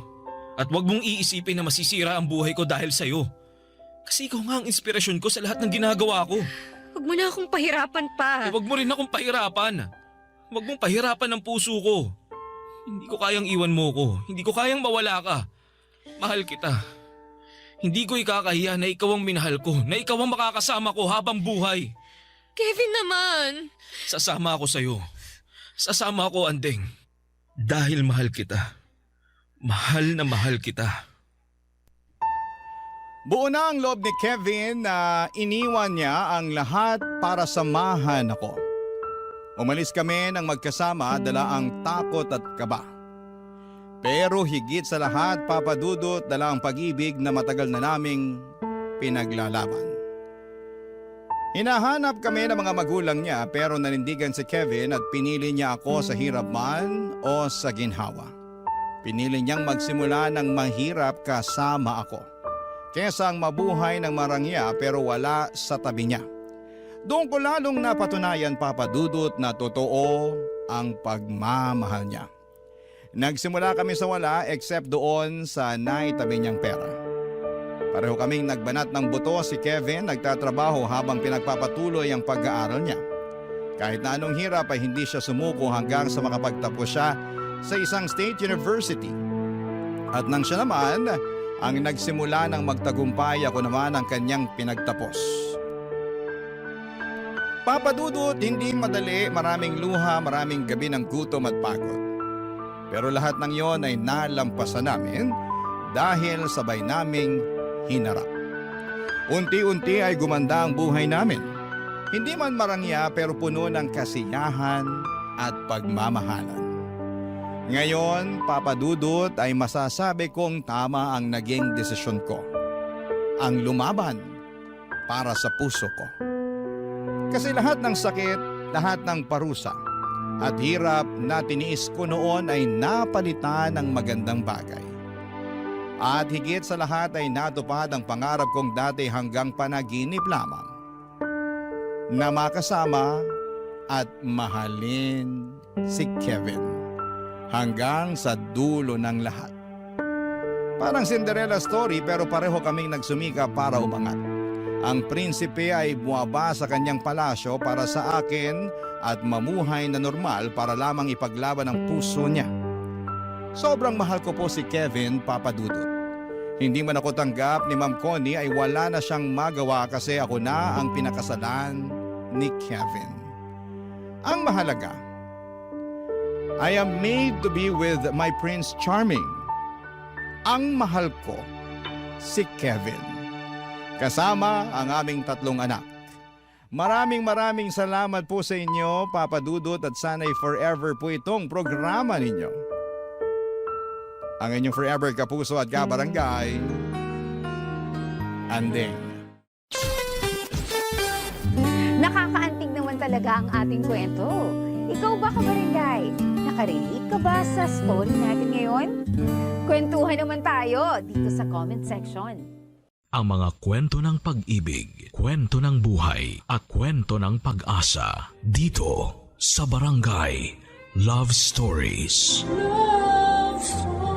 At wag mong iisipin na masisira ang buhay ko dahil sa'yo. Kasi ikaw nga ang inspirasyon ko sa lahat ng ginagawa ko. Huwag mo na akong pahirapan pa. Wag mo rin akong pahirapan. Wag mong pahirapan ang puso ko. Hindi ko kayang iwan mo ko. Hindi ko kayang mawala ka. Mahal kita. Hindi ko ikakahiya na ikaw ang minahal ko, na ikaw ang makakasama ko habang buhay. Kevin naman. Sasama ako sa'yo. Sasama ako, Andeng. Dahil mahal kita. Mahal na mahal kita. Buo na ang loob ni Kevin na iniwan niya ang lahat para samahan ako. Umalis kami ng magkasama, dala ang takot at kaba. Pero higit sa lahat, Papa Dudut, dala ang pag-ibig na matagal na naming pinaglalaban. Hinahanap kami ng mga magulang niya pero nanindigan si Kevin at pinili niya ako sa hirap man o sa ginhawa. Pinili niyang magsimula ng mahirap kasama ako, kesa ang mabuhay ng marangya pero wala sa tabi niya. Doon ko lalong napatunayan, Papa Dudut, na totoo ang pagmamahal niya. Nagsimula kami sa wala except doon sa naitabi niyang pera. Pareho kaming nagbanat ng buto. Si Kevin nagtatrabaho habang pinagpapatuloy ang pag-aaral niya. Kahit na anong hirap ay hindi siya sumuko hanggang sa makapagtapos siya sa isang state university. At nang siya naman ang nagsimula ng magtagumpay, ako naman ang kanyang pinagtapos. Papa Dudut, hindi madali, maraming luha, maraming gabi ng gutom at pagod. Pero lahat ng yon ay nalampasan namin dahil sabay naming hinarap. Unti-unti ay gumanda ang buhay namin. Hindi man marangya pero puno ng kasiyahan at pagmamahalan. Ngayon, Papa Dudut, ay masasabi kong tama ang naging desisyon ko. Ang lumaban para sa puso ko. Kasi lahat ng sakit, lahat ng parusa at hirap na tiniis ko noon ay napalitan ng magandang bagay. At higit sa lahat ay natupad ang pangarap kong dati hanggang panaginip lamang. Na makasama at mahalin si Kevin hanggang sa dulo ng lahat. Parang Cinderella story pero pareho kaming nagsumika para umangat. Ang prinsipe ay buwaba sa kanyang palasyo para sa akin at mamuhay na normal para lamang ipaglaban ang puso niya. Sobrang mahal ko po si Kevin, Papa Dudut. Hindi man ako tanggap ni Ma'am Connie ay wala na siyang magawa kasi ako na ang pinakasalan ni Kevin. Ang mahalaga, I am made to be with my Prince Charming. Ang mahal ko, si Kevin. Kasama ang aming 3 anak. Maraming salamat po sa inyo, Papa Dudut, at sana'y forever po itong programa ninyo. Ang inyong forever kapuso at kabarangay, Andeng. Nakakaantig naman talaga ang ating kwento. Ikaw ba, kabarangay? Nakarelate ka ba sa story natin ngayon? Kwentuhan naman tayo dito sa comment section. Ang mga kwento ng pag-ibig, kwento ng buhay at kwento ng pag-asa dito sa Barangay Love Stories. Love Stories.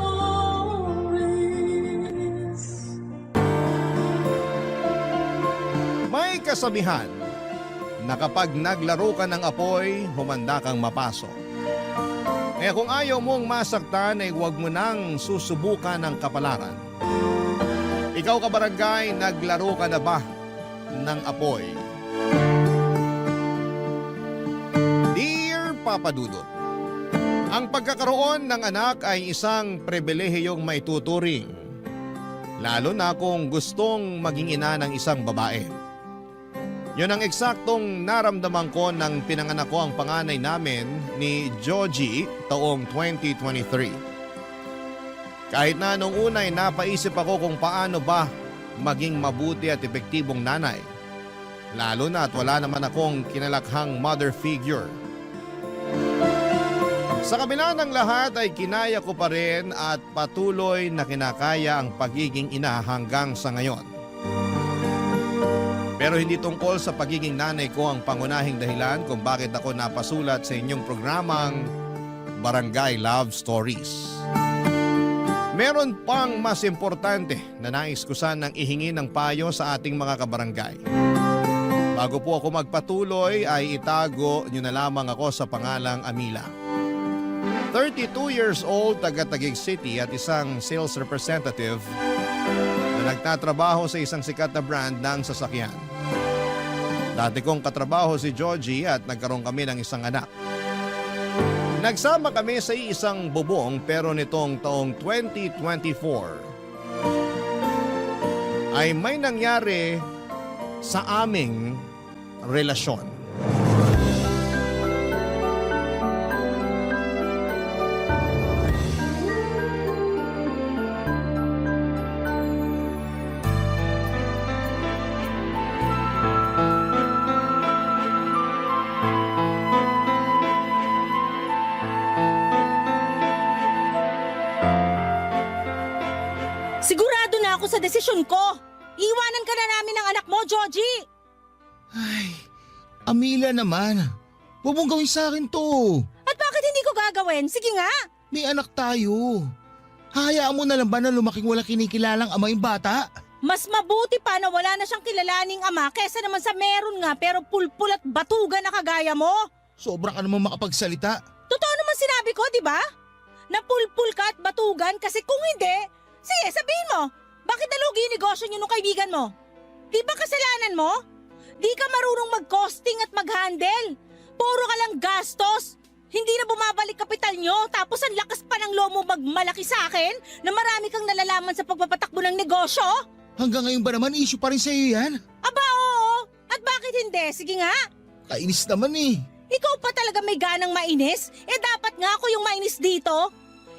May kasabihan na kapag naglaro ka ng apoy, humanda kang mapasok. Kaya kung ayaw mong masaktan ay huwag mo nang susubukan ng kapalaran. Ikaw, kabarangay, naglaro ka na ba ng apoy? Dear Papa Dudut, ang pagkakaroon ng anak ay isang pribilehiyong maituturing, lalo na kung gustong maging ina ng isang babae. Yun ang eksaktong naramdaman ko nang pinanganak ko ang panganay namin ni Joji taong 2023. Kahit na nung una ay napaisip ako kung paano ba maging mabuti at epektibong nanay. Lalo na at wala naman akong kinalakhang mother figure. Sa kabila ng lahat ay kinaya ko pa rin at patuloy na kinakaya ang pagiging ina hanggang sa ngayon. Pero hindi tungkol sa pagiging nanay ko ang pangunahing dahilan kung bakit ako napasulat sa inyong programang Barangay Love Stories. Meron pang mas importante na nais ko sanang ihingi ng payo sa ating mga kabarangay. Bago po ako magpatuloy ay itago nyo na lamang ako sa pangalang Amila. 32 years old, taga Taguig City at isang sales representative na nagtatrabaho sa isang sikat na brand ng sasakyan. Dati kong katrabaho si Georgie at nagkaroon kami ng isang anak. Nagsama kami sa isang bubong pero nitong taong 2024 ay may nangyari sa aming relasyon. Sigurado na ako sa desisyon ko. Iwanan ka na namin ng anak mo, Georgie. Ay, Amila naman. Huwag mong gawin sa akin to. At bakit hindi ko gagawin? Sige nga. May anak tayo. Hayaan mo na lang ba na lumaking walang kinikilalang ama yung bata? Mas mabuti pa na wala na siyang kilalaning ama kesa naman sa meron nga pero pulpul at batugan na kagaya mo. Sobra ka naman makapagsalita. Totoo naman sinabi ko, di ba? Napulpul ka at batugan kasi kung hindi, sige sabihin mo, bakit nalugi yung negosyo niyo nung kaibigan mo? Di ba kasalanan mo? Di ka marunong mag-costing at mag-handle. Puro ka lang gastos. Hindi na bumabalik kapital nyo tapos ang lakas pa ng loob mo magmalaki sa akin na marami kang nalalaman sa pagpapatakbo ng negosyo? Hanggang ngayon ba naman issue pa rin sa iyo yan? Aba oo. At bakit Bakit hindi? Sige nga. Kainis naman eh. Ikaw pa talaga may ganang mainis? Dapat nga ako yung mainis dito.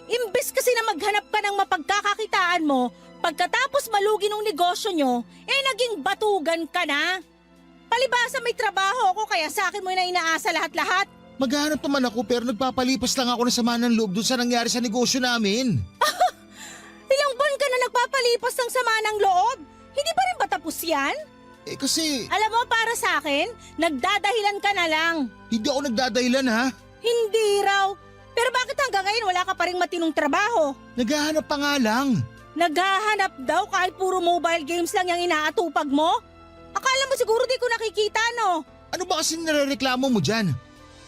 Imbes kasi na maghanap ka ng mapagkakakitaan mo, pagkatapos malugi ng negosyo nyo, naging batugan ka na. Palibasa may trabaho ako kaya sa akin mo na inaasa lahat-lahat. Maghanap naman ako pero nagpapalipas lang ako ng sama ng loob dun sa nangyari sa negosyo namin. Ilang buwan ka na nagpapalipas ng sama ng loob? Hindi pa rin ba tapos yan? Kasi Alam mo, para sa akin, nagdadahilan ka na lang. hindi ako nagdadahilan ha. Hindi raw. Pero bakit hanggang ngayon wala ka pa rin matinong trabaho? Naghahanap pa nga lang. Naghahanap daw kahit puro mobile games lang yung inaatupag mo? Akala mo siguro di ko nakikita, no? Ano ba kasi nirereklamo mo dyan?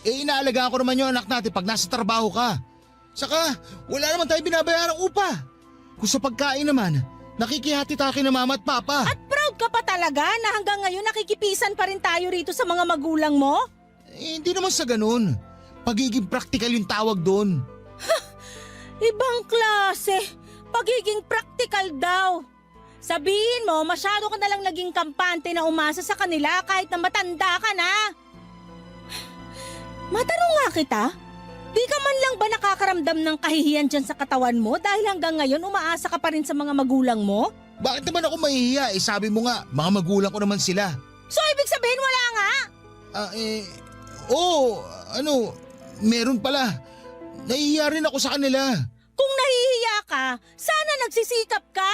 Inaalagaan ko naman yung anak natin pag nasa trabaho ka. Saka, wala naman tayo binabayarang upa. Kung sa pagkain naman, nakikihati tayo kina mama at papa. At proud ka pa talaga na hanggang ngayon nakikipisan pa rin tayo rito sa mga magulang mo? Hindi naman sa ganun. Pagiging practical yung tawag doon. Ibang klase. Pagiging practical daw. Sabihin mo, masyado ka nalang naging kampante na umasa sa kanila kahit na matanda ka na. Matanong nga kita, di ka man lang ba nakakaramdam ng kahihiyan dyan sa katawan mo dahil hanggang ngayon umaasa ka pa rin sa mga magulang mo? Bakit naman ako mahihiya? Sabi mo nga, mga magulang ko naman sila. So ibig sabihin wala nga? Meron pala. Nahihiya rin ako sa kanila. Kung nahihiya ka, sana nagsisikap ka.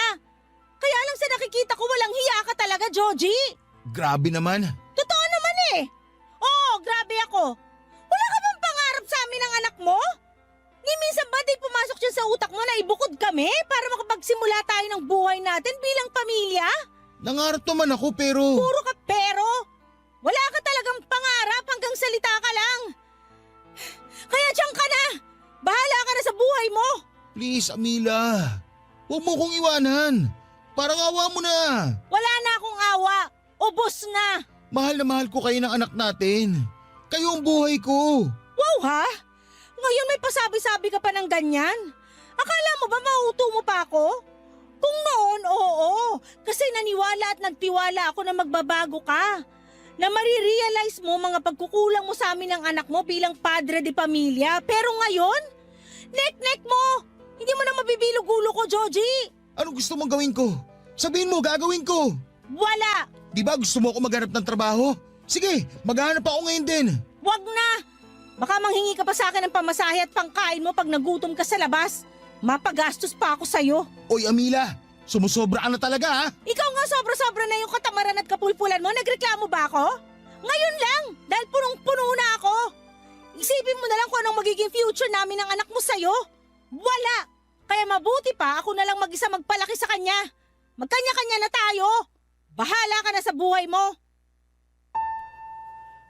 Kaya lang sa nakikita ko walang hiya ka talaga, Joji. Grabe naman. Totoo naman eh. Oo, grabe ako. Wala ka bang pangarap sa amin ng anak mo? Ni minsan ba di pumasok dyan sa utak mo na ibukod kami para makapagsimula tayo ng buhay natin bilang pamilya? Nangarap naman ako pero... Puro ka pero. Wala ka talagang pangarap hanggang salita ka lang. Kaya diyan ka na. Bahala ka na sa buhay mo. Please, Amila. Huwag mo kong iwanan. Parang awa mo na. Wala na akong awa. Ubos na. Mahal na mahal ko kayo ng anak natin. Kayo ang buhay ko. Wow ha? Ngayon may pasabi-sabi ka pa ng ganyan? Akala mo ba mauto mo pa ako? Kung noon, oo. Kasi naniwala at nagtiwala ako na magbabago ka. Na marirealize mo mga pagkukulang mo sa amin ng anak mo bilang padre de pamilya. Pero ngayon, nek-nek mo. Hindi mo na mabibilog-ulo ko, Joji. Ano gusto mong gawin ko? Sabihin mo, gagawin ko. Wala. Di ba gusto mo ako maghanap ng trabaho? Sige, maghanap ako ngayon din. Wag na. Baka manghingi ka pa sa akin ng pamasahe at pangkain mo pag nagutom ka sa labas. Mapagastos pa ako sa'yo. Oy, Amila, sumusobra ka na talaga ha? Ikaw nga sobra-sobra na yung katamaran at kapulpulan mo. Nagreklamo ba ako? Ngayon lang, dahil punong-puno na ako. Isipin mo na lang kung anong magiging future namin ng anak mo sa'yo. Wala. Kaya mabuti pa ako na lang mag-isa magpalaki sa kanya. Magkanya-kanya na tayo. Bahala ka na sa buhay mo.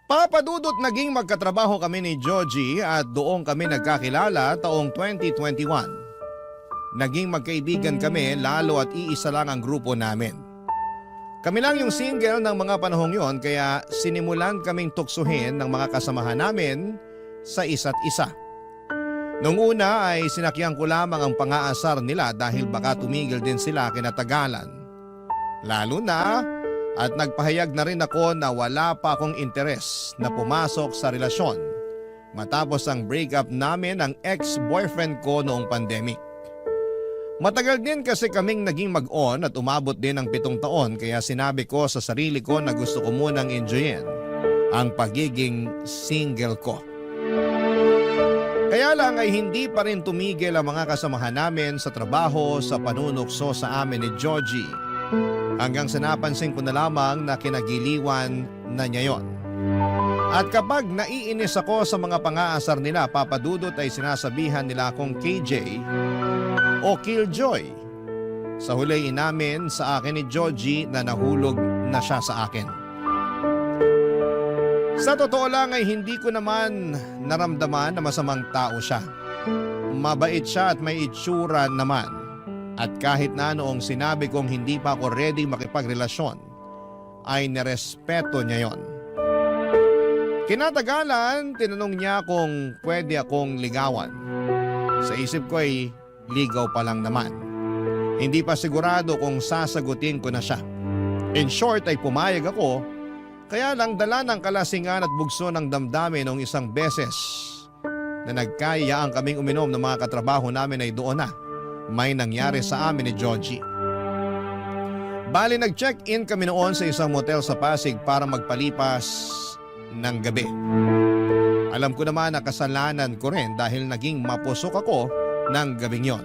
Papadudot naging magkatrabaho kami ni Joji at doon kami nagkakilala taong 2021. Naging magkaibigan kami lalo at iisa lang ang grupo namin. Kami lang yung single ng mga panahong yon kaya sinimulan kaming tuksuhin ng mga kasamahan namin sa isa't isa. Noong una ay sinakyan ko lamang ang pang-aasar nila dahil baka tumigil din sila kinatagalan. Lalo na at nagpahayag na rin ako na wala pa akong interes na pumasok sa relasyon matapos ang breakup namin ng ex-boyfriend ko noong pandemic. Matagal din kasi kaming naging mag-on at umabot din ng 7 taon kaya sinabi ko sa sarili ko na gusto ko munang enjoyin ang pagiging single ko. Kaya lang ay hindi pa rin tumigil ang mga kasamahan namin sa trabaho sa panunukso sa amin ni Joji. Hanggang sa napansin ko na lamang na kinagiliwan na niya yon. At kapag naiinis ako sa mga pang-aasar nila, papadudot ay sinasabihan nila akong KJ o Killjoy. Sa huli inamin sa akin ni Joji na nahulog na siya sa akin. Sa totoo lang ay hindi ko naman naramdaman na masamang tao siya. Mabait siya at may itsura naman. At kahit na noong sinabi kong hindi pa ako ready makipagrelasyon, ay nirespeto niya yon. Kinatagalan, tinanong niya kung pwede akong ligawan. Sa isip ko ay ligaw pa lang naman. Hindi pa sigurado kung sasagutin ko na siya. In short ay pumayag ako Kaya lang dala ng kalasingan at bugso ng damdamin noong isang beses na nagkayaan kaming uminom ng mga katrabaho namin ay doon na may nangyari sa amin ni Georgie. Bali nag-check-in kami noon sa isang motel sa Pasig para magpalipas ng gabi. Alam ko naman na kasalanan ko rin dahil naging mapusok ako ng gabing yon.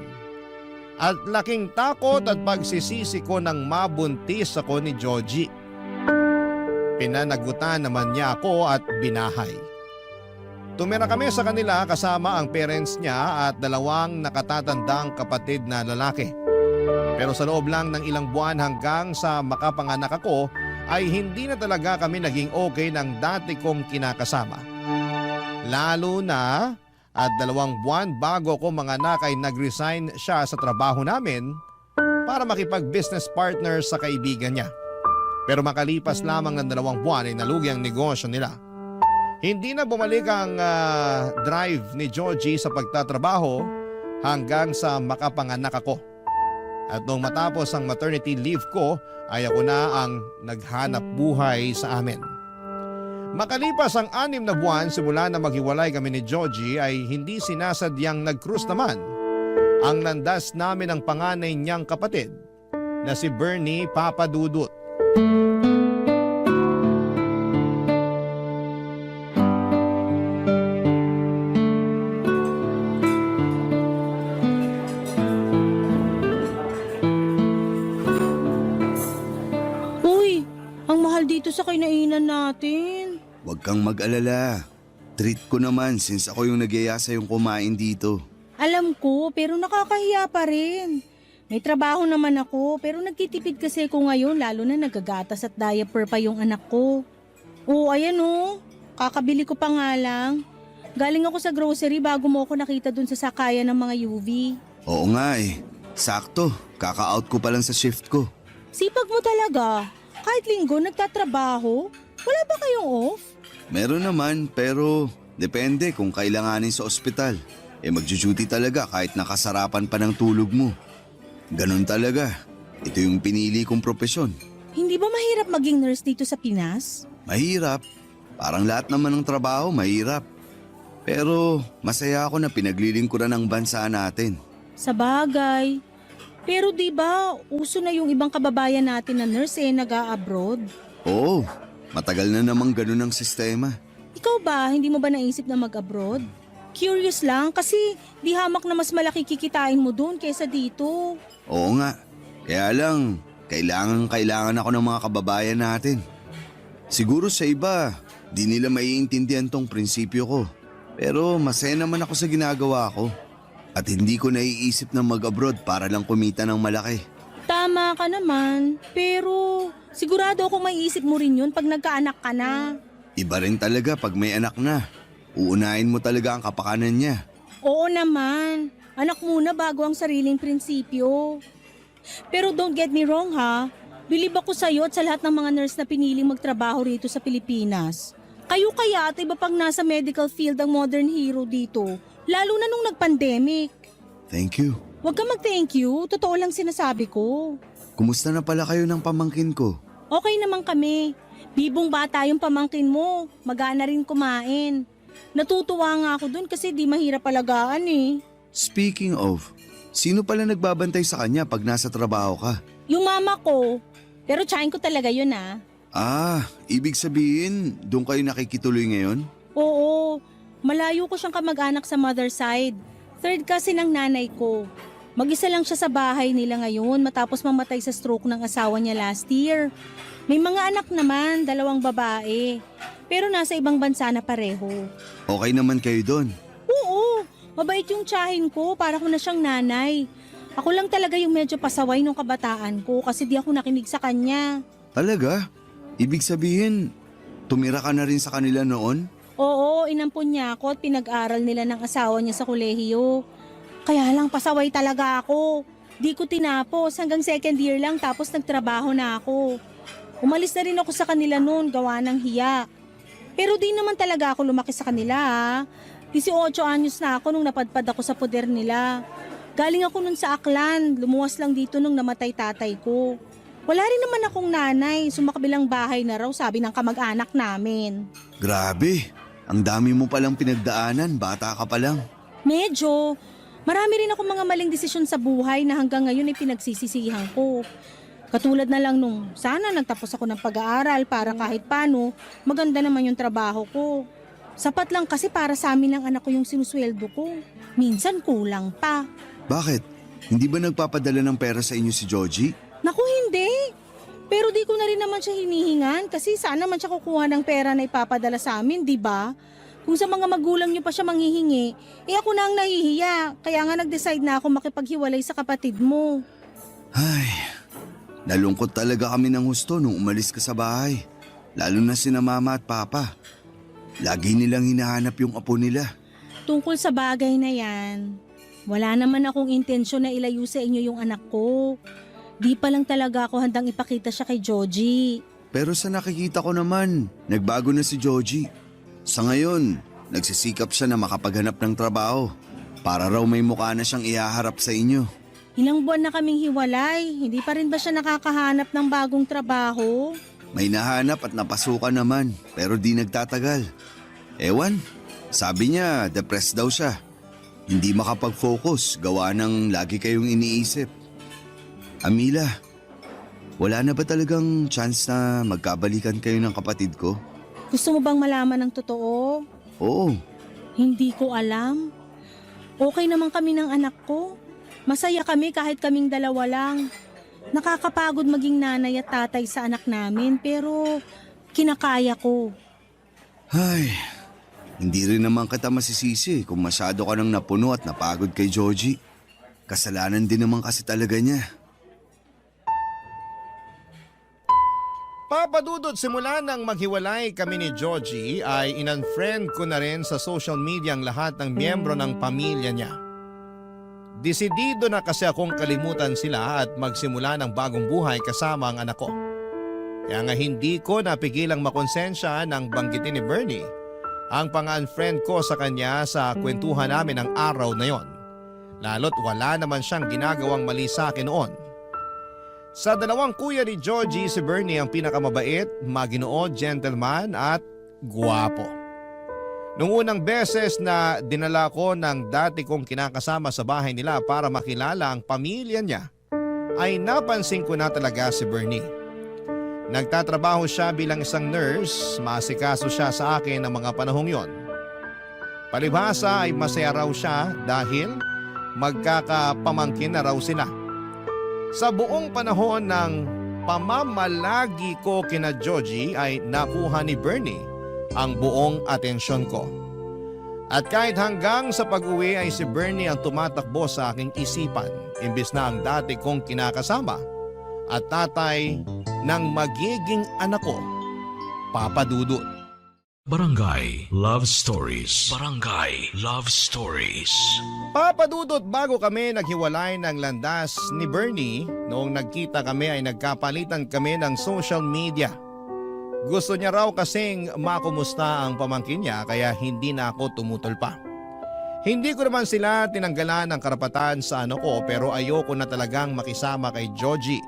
At laking takot at pagsisisi ko nang mabuntis ako ni Georgie. Pinanagutan naman niya ako at binahay. Tumira kami sa kanila kasama ang parents niya at 2 nakatatandang kapatid na lalaki. Pero sa loob lang ng ilang buwan hanggang sa makapanganak ako ay hindi na talaga kami naging okay ng dati kong kinakasama. Lalo na at 2 buwan bago ako manganak ay nag-resign siya sa trabaho namin para makipag-business partner sa kaibigan niya. Pero makalipas lamang ng 2 buwan ay nalugi ang negosyo nila. Hindi na bumalik ang drive ni Georgie sa pagtatrabaho hanggang sa makapanganak ako. At nung matapos ang maternity leave ko ay ako na ang naghanap buhay sa amin. Makalipas ang 6 na buwan simula na maghiwalay kami ni Georgie ay hindi sinasadyang nag-cruise naman ang landas namin ng panganay niyang kapatid na si Bernie Papadudut. Uy, ang mahal dito sa kinainan natin. Huwag kang mag-alala. Treat ko naman since ako yung nagyaya sa'yong kumain dito. Alam ko, pero nakakahiya pa rin. May trabaho naman ako, pero nagtitipid kasi ako ngayon lalo na nagagatas at diaper pa yung anak ko. Oo, ayan oh. Kakabili ko pa nga lang. Galing ako sa grocery bago mo ako nakita dun sa sakayan ng mga UV. Oo nga eh. Sakto. Kaka-out ko pa lang sa shift ko. Sipag mo talaga. Kahit linggo nagtatrabaho. Wala ba kayong off? Meron naman pero depende kung kailanganin sa ospital. Magjo-duty talaga kahit nakasarapan pa ng tulog mo. Ganon talaga. Ito yung pinili kong propesyon. Hindi ba mahirap maging nurse dito sa Pinas? Mahirap. Parang lahat naman ng trabaho mahirap. Pero masaya ako na pinaglilingkuran ng bansa natin. Sa bagay. Pero di ba uso na yung ibang kababayan natin na nurse nag-a-abroad? Oo, matagal na namang ganun ang sistema. Ikaw ba, hindi mo ba naisip na mag-abroad? Curious lang kasi di hamak na mas malaki kikitain mo doon kaysa dito. Oo nga. Kaya lang, kailangan ako ng mga kababayan natin. Siguro sa iba, di nila maiintindihan tong prinsipyo ko. Pero masaya naman ako sa ginagawa ko. At hindi ko naiisip na mag-abroad para lang kumita ng malaki. Tama ka naman, pero sigurado akong maiisip mo rin yun pag nagkaanak ka na. Iba rin talaga pag may anak na. Uunahin mo talaga ang kapakanan niya. Oo naman, anak muna bago ang sariling prinsipyo. Pero don't get me wrong ha, bilib ako sa'yo at sa lahat ng mga nurse na piniling magtrabaho rito sa Pilipinas. Kayo kaya at iba pang nasa medical field ang modern hero dito, lalo na nung nag-pandemic. Thank you. Huwag ka mag-thank you, totoo lang sinasabi ko. Kumusta na pala kayo ng pamangkin ko? Okay naman kami. Bibong bata yung pamangkin mo, magana rin kumain. Natutuwa nga ako dun kasi di mahirap alagaan eh. Speaking of, sino pala nagbabantay sa kanya pag nasa trabaho ka? Yung mama ko, pero tsahin ko talaga yun ah. Ah, ibig sabihin, doon kayo nakikituloy ngayon? Oo, malayo ko siyang kamag-anak sa mother side. Third cousin ng nanay ko. Mag-isa lang siya sa bahay nila ngayon matapos mamatay sa stroke ng asawa niya last year. May mga anak naman, 2 babae. Pero nasa ibang bansa na pareho. Okay naman kayo doon? Oo, mabait yung tsahin ko, para ko na siyang nanay. Ako lang talaga yung medyo pasaway nung kabataan ko kasi di ako nakinig sa kanya. Talaga? Ibig sabihin, tumira ka na rin sa kanila noon? Oo, inampun niya ako at pinag-aral nila ng asawa niya sa kolehiyo. Kaya lang pasaway talaga ako. Di ko tinapos hanggang 2nd year lang tapos nagtrabaho na ako. Umalis na rin ako sa kanila noon gawa ng hiya. Pero di naman talaga ako lumaki sa kanila ha. 18 anyos na ako nung napadpad ako sa poder nila. Galing ako nun sa Aklan, lumuwas lang dito nung namatay tatay ko. Wala rin naman akong nanay, sumakabilang bahay na raw sabi ng kamag-anak namin. Grabe, ang dami mo palang pinagdaanan, bata ka pa lang. Medyo. Marami rin akong mga maling desisyon sa buhay na hanggang ngayon ay pinagsisisihan ko. Katulad na lang nung sana nagtapos ako ng pag-aaral para kahit paano maganda naman yung trabaho ko. Sapat lang kasi para sa amin ng anak ko yung sinusweldo ko. Minsan kulang pa. Bakit? Hindi ba nagpapadala ng pera sa inyo si Georgie? Naku, hindi. Pero di ko na rin naman siya hinihingan kasi saan naman siya kukuha ng pera na ipapadala sa amin, di ba? Kung sa mga magulang niyo pa siya manghihingi, ako na ang nahihiya. Kaya nga nag-decide na ako makipaghiwalay sa kapatid mo. Ay, nalungkot talaga kami ng husto nung umalis ka sa bahay. Lalo na sina mama at papa. Lagi nilang hinahanap yung apo nila. Tungkol sa bagay na yan, wala naman akong intensyon na ilayo sa inyo yung anak ko. Di pa lang talaga ako handang ipakita siya kay Georgie. Pero sa nakikita ko naman, nagbago na si Georgie. Sa ngayon, nagsisikap siya na makapaghanap ng trabaho para raw may mukha na siyang ihaharap sa inyo. Ilang buwan na kaming hiwalay, hindi pa rin ba siya nakakahanap ng bagong trabaho? May nahanap at napasukan naman pero di nagtatagal. Ewan, sabi niya depressed daw siya. Hindi makapag-focus, gawa ng lagi kayong iniisip. Amila, wala na ba talagang chance na magkabalikan kayo ng kapatid ko? Gusto mo bang malaman ng totoo? Oo, Hindi ko alam. Okay naman kami ng anak ko. Masaya kami kahit kaming dalawa lang. Nakakapagod maging nanay at tatay sa anak namin pero kinakaya ko. ay, hindi rin naman kita masisisi kung masyado ka nang napuno at napagod kay Georgie. Kasalanan din naman kasi talaga niya. Papadudot simula nang maghiwalay kami ni Georgie ay in-unfriend ko na rin sa social media ang lahat ng miyembro ng pamilya niya. Desidido na kasi akong kalimutan sila at magsimula ng bagong buhay kasama ang anak ko. Kaya nga hindi ko napigilang makonsensya nang banggitin ni Bernie ang pang-unfriend ko sa kanya sa kwentuhan namin ng araw na yon. Lalo't wala naman siyang ginagawang mali sa akin noon. Sa dalawang kuya ni Georgie, si Bernie ang pinakamabait, maginoo, gentleman at guwapo. Nung unang beses na dinala ko ng dati kong kinakasama sa bahay nila para makilala ang pamilya niya, ay napansin ko na talaga si Bernie. Nagtatrabaho siya bilang isang nurse, maasikaso siya sa akin ng mga panahong yon. Palibhasa ay masaya raw siya dahil magkakapamangkin na raw sila. Sa buong panahon ng pamamalagi ko kina Georgie ay nakuha ni Bernie ang buong atensyon ko. At kahit hanggang sa pag-uwi ay si Bernie ang tumatakbo sa aking isipan imbis na ang dati kong kinakasama at tatay ng magiging anak ko, Papa Dudut. Barangay Love Stories. Barangay Love Stories. Papadudot, bago kami naghiwalay ng landas ni Bernie, noong nagkita kami ay nagkapalitan kami ng social media. Gusto niya raw kasing makumusta ang pamangkin niya kaya hindi na ako tumutol pa. Hindi ko naman sila tinanggalan ng karapatan sa ano ko pero ayoko na talagang makisama kay Georgie.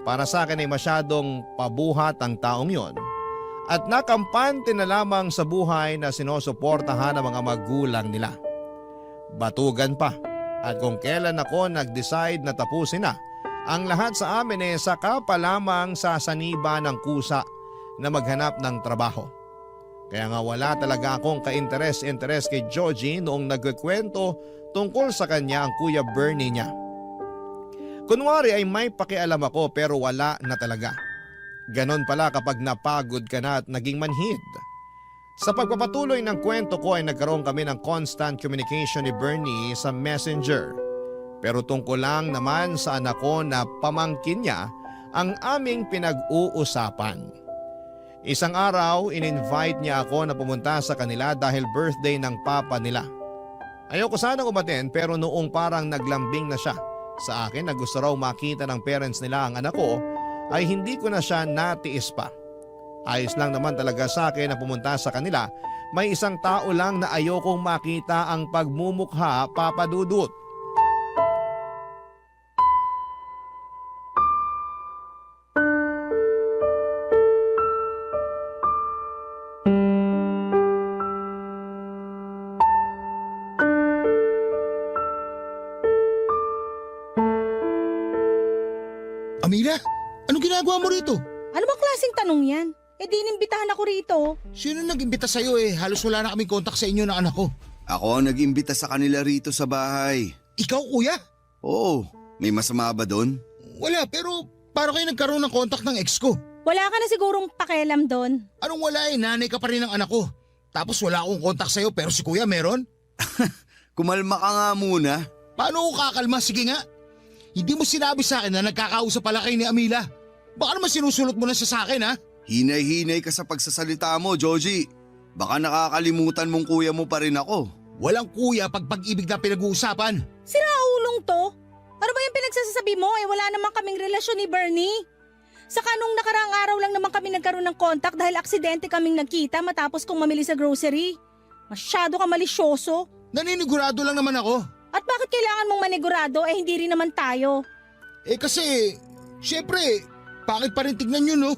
Para sa akin ay masyadong pabuhat ang taong yon. At nakampante na lamang sa buhay na sinusuportahan ng mga magulang nila. Batugan pa at kung kailan ako nag-decide na tapusin na ang lahat sa amin saka pa lamang sa saniba ng kusa na maghanap ng trabaho. Kaya nga wala talaga akong ka-interes kay Georgie noong nagkikwento tungkol sa kanya ang Kuya Bernie niya. Kunwari ay may pakialam ako pero wala na talaga. Ganon pala kapag napagod ka na at naging manhid. Sa pagpapatuloy ng kwento ko ay nagkaroon kami ng constant communication ni Bernie sa Messenger. Pero tungkol lang naman sa anak ko na pamangkin niya ang aming pinag-uusapan. Isang araw, in-invite niya ako na pumunta sa kanila dahil birthday ng papa nila. Ayoko sanang umaten pero noong parang naglambing na siya sa akin na gusto raw makita ng parents nila ang anak ko, ay hindi ko na siya natiis pa. Ayos lang naman talaga sa akin na pumunta sa kanila. May isang tao lang na ayokong makita ang pagmumukha, Papa Dudut. ginagawa mo rito? Ano bang klaseng tanong yan? Eh di inimbitahan ako rito. Sino nag-imbita sa'yo Halos wala na kaming kontak sa inyo ng anak ko. Ako ang nag-imbita sa kanila rito sa bahay. Ikaw kuya? Oo, may masama ba doon? Wala pero paano kayo nagkaroon ng kontak ng ex ko? Wala ka na sigurong pakialam doon. Anong wala nanay ka pa rin ng anak ko. Tapos wala akong kontak sa'yo pero si kuya meron? Kumalma ka nga muna. Paano ako kakalma? Sige nga. Hindi mo sinabi sa akin na nagkakausap pala kayo ni Amila. Baka naman sinusulot mo na siya sa akin ha? Hinay-hinay ka sa pagsasalita mo, Joji. Baka nakakalimutan mong kuya mo pa rin ako. Walang kuya pag pag-ibig na pinag-uusapan. Siraulong to. Ano ba yung pinagsasabi mo? Wala naman kaming relasyon ni Bernie. Saka nung nakaraang araw lang naman kami nagkaroon ng contact dahil aksidente kaming nagkita matapos kong mamili sa grocery. Masyado ka malisyoso. Naninigurado lang naman ako. At bakit kailangan mong manigurado hindi rin naman tayo? Kasi, syempre, bakit pa rin tignan yun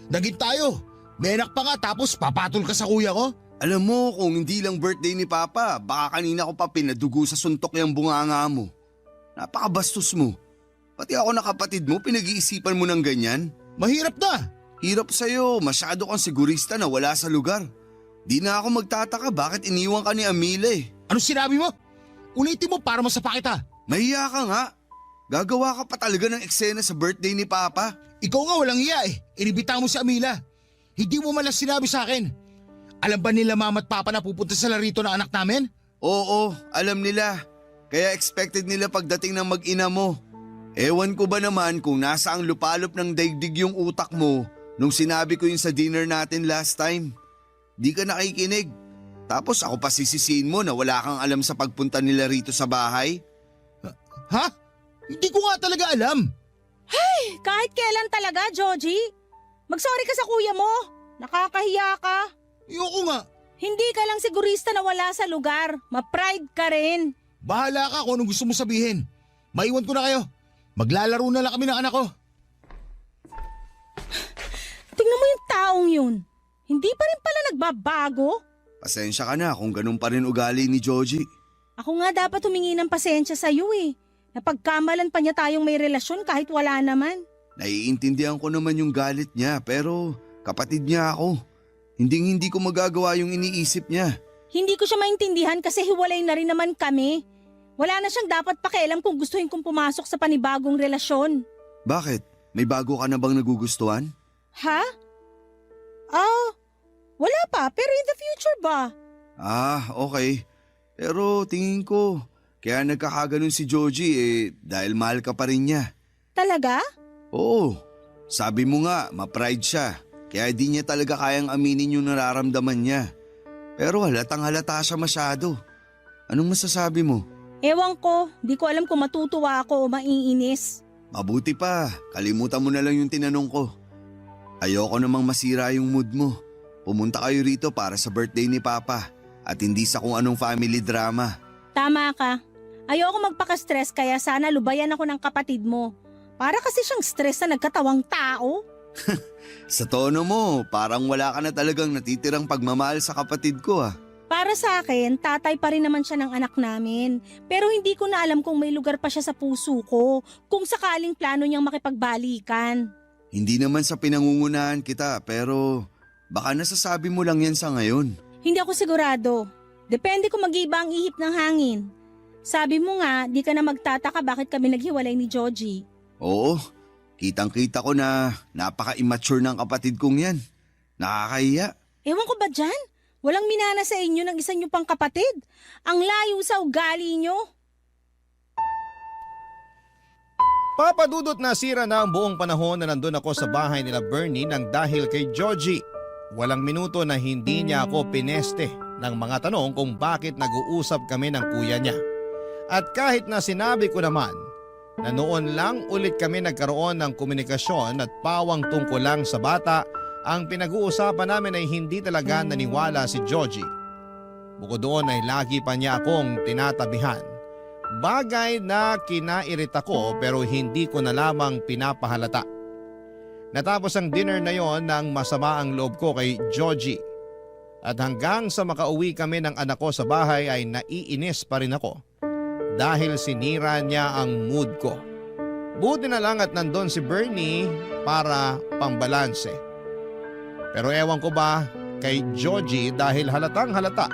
Naging tayo. May anak pa nga tapos papatol ka sa kuya ko? Alam mo, kung hindi lang birthday ni Papa, baka kanina ko pa pinadugo sa suntok yung bunganga mo. Napakabastos mo. Pati ako na kapatid mo, pinag-iisipan mo ng ganyan? Mahirap na. Hirap sa'yo, masyado kang sigurista na wala sa lugar. Di na ako magtataka bakit iniwan ka ni Amila Ano sinabi mo? Ulitin mo para masapa kita. Mahiya ka nga. Gagawa ka pa talaga ng eksena sa birthday ni Papa. Ikaw nga walang iya Inibita mo si Amila. Hindi mo man lang sinabi sa akin. Alam ba nila mama at papa na pupunta sila rito ng anak namin? Oo, alam nila. Kaya expected nila pagdating ng mag-ina mo. Ewan ko ba naman kung nasa ang lupalop ng daigdig yung utak mo nung sinabi ko yun sa dinner natin last time. Di ka nakikinig. Tapos ako pa sisisihin mo na wala kang alam sa pagpunta nila rito sa bahay? Ha? Hindi ko nga talaga alam. Kahit kailan talaga, Joji. Mag-sorry ka sa kuya mo. Nakakahiya ka. Ayoko nga. Hindi ka lang sigurista na wala sa lugar. Ma-pride ka rin. Bahala ka kung anong gusto mo sabihin. Maiwan ko na kayo. Maglalaro na lang kami ng anak ko. Tingnan mo yung taong yun. Hindi pa rin pala nagbabago. Pasensya ka na kung ganun pa rin ugali ni Joji. Ako nga dapat humingi ng pasensya sa'yo Napagkamalan pa niya tayong may relasyon kahit wala naman. Naiintindihan ko naman yung galit niya pero kapatid niya ako. Hindi ko magagawa yung iniisip niya. Hindi ko siya maintindihan kasi hiwalay na rin naman kami. Wala na siyang dapat pakialam kung gustuhin kong pumasok sa panibagong relasyon. Bakit? May bago ka na bang nagugustuhan? Ha? Wala pa pero in the future ba? Okay. Pero tingin ko, kaya nagkakaganon si Joji dahil mahal ka pa rin niya. Talaga? Oo. Sabi mo nga, ma-pride siya. Kaya di niya talaga kayang aminin yung nararamdaman niya. Pero halatang halata siya masyado. Anong masasabi mo? Ewan ko, di ko alam kung matutuwa ako o maiinis. Mabuti pa, kalimutan mo na lang yung tinanong ko. Ayoko namang masira yung mood mo. Pumunta kayo rito para sa birthday ni Papa at hindi sa kung anong family drama. Tama ka. Ayoko magpaka-stress kaya sana lubayan ako ng kapatid mo. Para kasi siyang stress na nagkatawang tao. Sa tono mo, parang wala ka na talagang natitirang pagmamahal sa kapatid ko Para sa akin, tatay pa rin naman siya ng anak namin. Pero hindi ko na alam kung may lugar pa siya sa puso ko, kung sakaling plano niyang makipagbalikan. Hindi naman sa pinangungunahan kita pero baka nasasabi mo lang yan sa ngayon. Hindi ako sigurado. Depende kung mag-iiba ang ihip ng hangin. Sabi mo nga, di ka na magtataka bakit kami naghiwalay ni Joji. Oo, kitang-kita ko na napaka-immature ng kapatid kong yan. Nakakahiya. Ewan ko ba dyan? Walang minana sa inyo ng isa niyo pang kapatid. Ang layo sa ugali niyo. Papadudot na sira na ang buong panahon na nandun ako sa bahay nila Bernie nang dahil kay Joji. Walang minuto na hindi niya ako pineste ng mga tanong kung bakit nag-uusap kami ng kuya niya. At kahit na sinabi ko naman na noon lang ulit kami nagkaroon ng komunikasyon at pawang tungkol lang sa bata, ang pinag-uusapan namin ay hindi talaga naniwala si Joji. Bukod doon ay lagi pa niya akong tinatabihan. Bagay na kinairita ko pero hindi ko na lamang pinapahalata. Natapos ang dinner na yon nang masama ang loob ko kay Joji. At hanggang sa makauwi kami ng anak ko sa bahay ay naiinis pa rin ako. Dahil sinira niya ang mood ko. Buti na lang at nandun si Bernie para pambalanse. Pero ewan ko ba kay Joji dahil halatang halata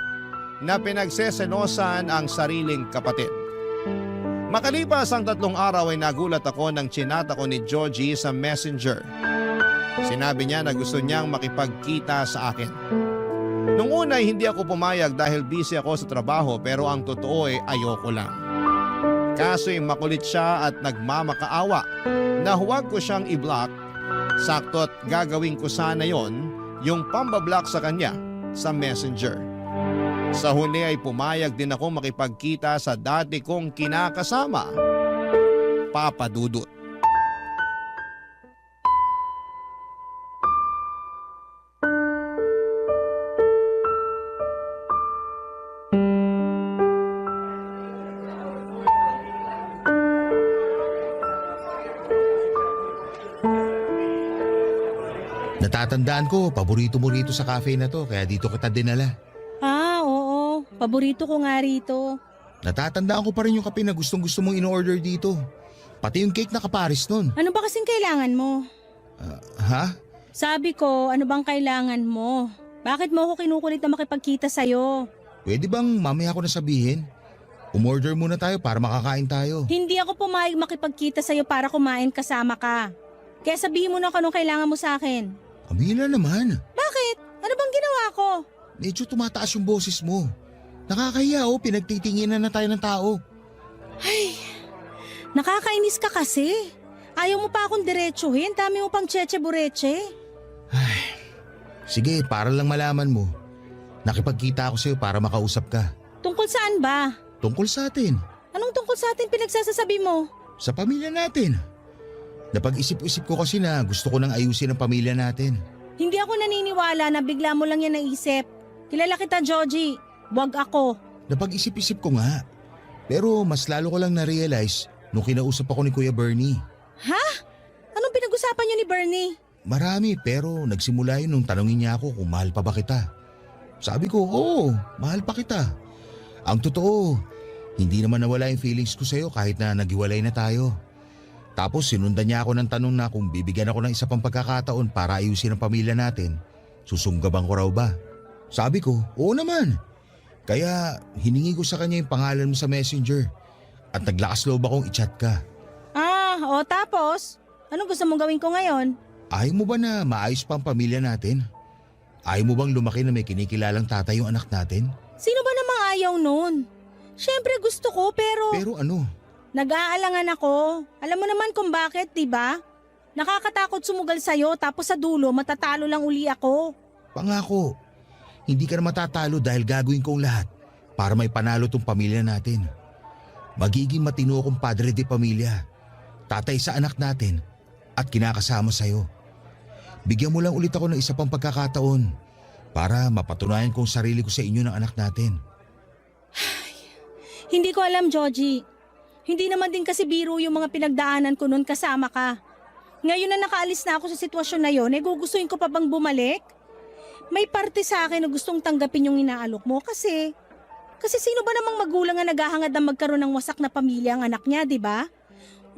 na pinagsesenosan ang sariling kapatid. Makalipas ang 3 araw ay nagulat ako nang chinata ko ni Joji sa messenger. Sinabi niya na gusto niyang makipagkita sa akin. Nung una ay hindi ako pumayag dahil busy ako sa trabaho pero ang totoo ay ayoko lang. Kaso'y makulit siya at nagmamakaawa na huwag ko siyang i-block. Sakto't gagawin ko sana yon, yung pambablock sa kanya sa messenger. Sa huli ay pumayag din ako makipagkita sa dati kong kinakasama, Papa Dudut. Natatandaan ko, paborito mo rito sa cafe na to kaya dito kita dinala. Ah, oo. Paborito ko nga rito. Natatandaan ko pa rin yung kape na gustong-gusto mong in-order dito. Pati yung cake na kaparis nun. Ano ba kasing kailangan mo? Ha? Sabi ko, ano bang kailangan mo? Bakit mo ako kinukulit na makipagkita sa'yo? Pwede bang mamaya ko na sabihin? Umorder muna tayo para makakain tayo. Hindi ako pumayag makipagkita sa'yo para kumain kasama ka. Kaya sabihin mo na kung anong kailangan mo sa akin. Kamila naman. Bakit? Ano bang ginawa ko? Medyo tumataas yung boses mo. Nakakahiya pinagtitinginan na tayo ng tao. Ay, nakakainis ka kasi. Ayaw mo pa akong diretsuhin, dami mo pang cheche-bureche. Ay, sige, para lang malaman mo. Nakipagkita ako sa'yo para makausap ka. Tungkol saan ba? Tungkol sa atin. Anong tungkol sa atin pinagsasasabi mo? Sa pamilya natin. Napag-isip-isip ko kasi na gusto ko nang ayusin ang pamilya natin. Hindi ako naniniwala na bigla mo lang yan naisip. Kilala kita, Joji. Wag ako. Napag-isip-isip ko nga. Pero mas lalo ko lang na-realize nung kinausap ako ni Kuya Bernie. Ha? Anong pinag-usapan niyo ni Bernie? Marami pero nagsimula yun nung tanungin niya ako kung mahal pa ba kita. Sabi ko, oo, mahal pa kita. Ang totoo, hindi naman nawala yung feelings ko sa'yo kahit na naghiwalay na tayo. Tapos sinundan niya ako ng tanong na kung bibigyan ako ng isa pang pagkakataon para ayusin ang pamilya natin, susunggaban ko raw ba? Sabi ko, oo naman. Kaya hiningi ko sa kanya yung pangalan mo sa messenger at naglakas loob akong i-chat ka. Ah, o tapos? Anong gusto mong gawin ko ngayon? Ayaw mo ba na maayos pa ang pamilya natin? Ayaw mo bang lumaki na may kinikilalang tatay yung anak natin? Sino ba namang ayaw nun? Siyempre gusto ko pero... Pero ano? Nag-aalangan ako. Alam mo naman kung bakit, di ba? Nakakatakot sumugal sa'yo tapos sa dulo matatalo lang uli ako. Pangako, hindi ka na matatalo dahil gagawin ko ang lahat para may panalo tong pamilya natin. Magiging matino akong padre de pamilya, tatay sa anak natin at kinakasama sa'yo. Bigyan mo lang ulit ako ng isa pang pagkakataon para mapatunayan kong sarili ko sa inyo ng anak natin. Hindi ko alam, Joji. Hindi naman din kasi biro yung mga pinagdaanan ko noon kasama ka. Ngayon na nakaalis na ako sa sitwasyon na yon, gugustuhin ko pa bang bumalik? May parte sa akin na gustong tanggapin yung inaalok mo kasi sino ba namang magulang na naghahangad na magkaroon ng wasak na pamilya ang anak niya, di ba?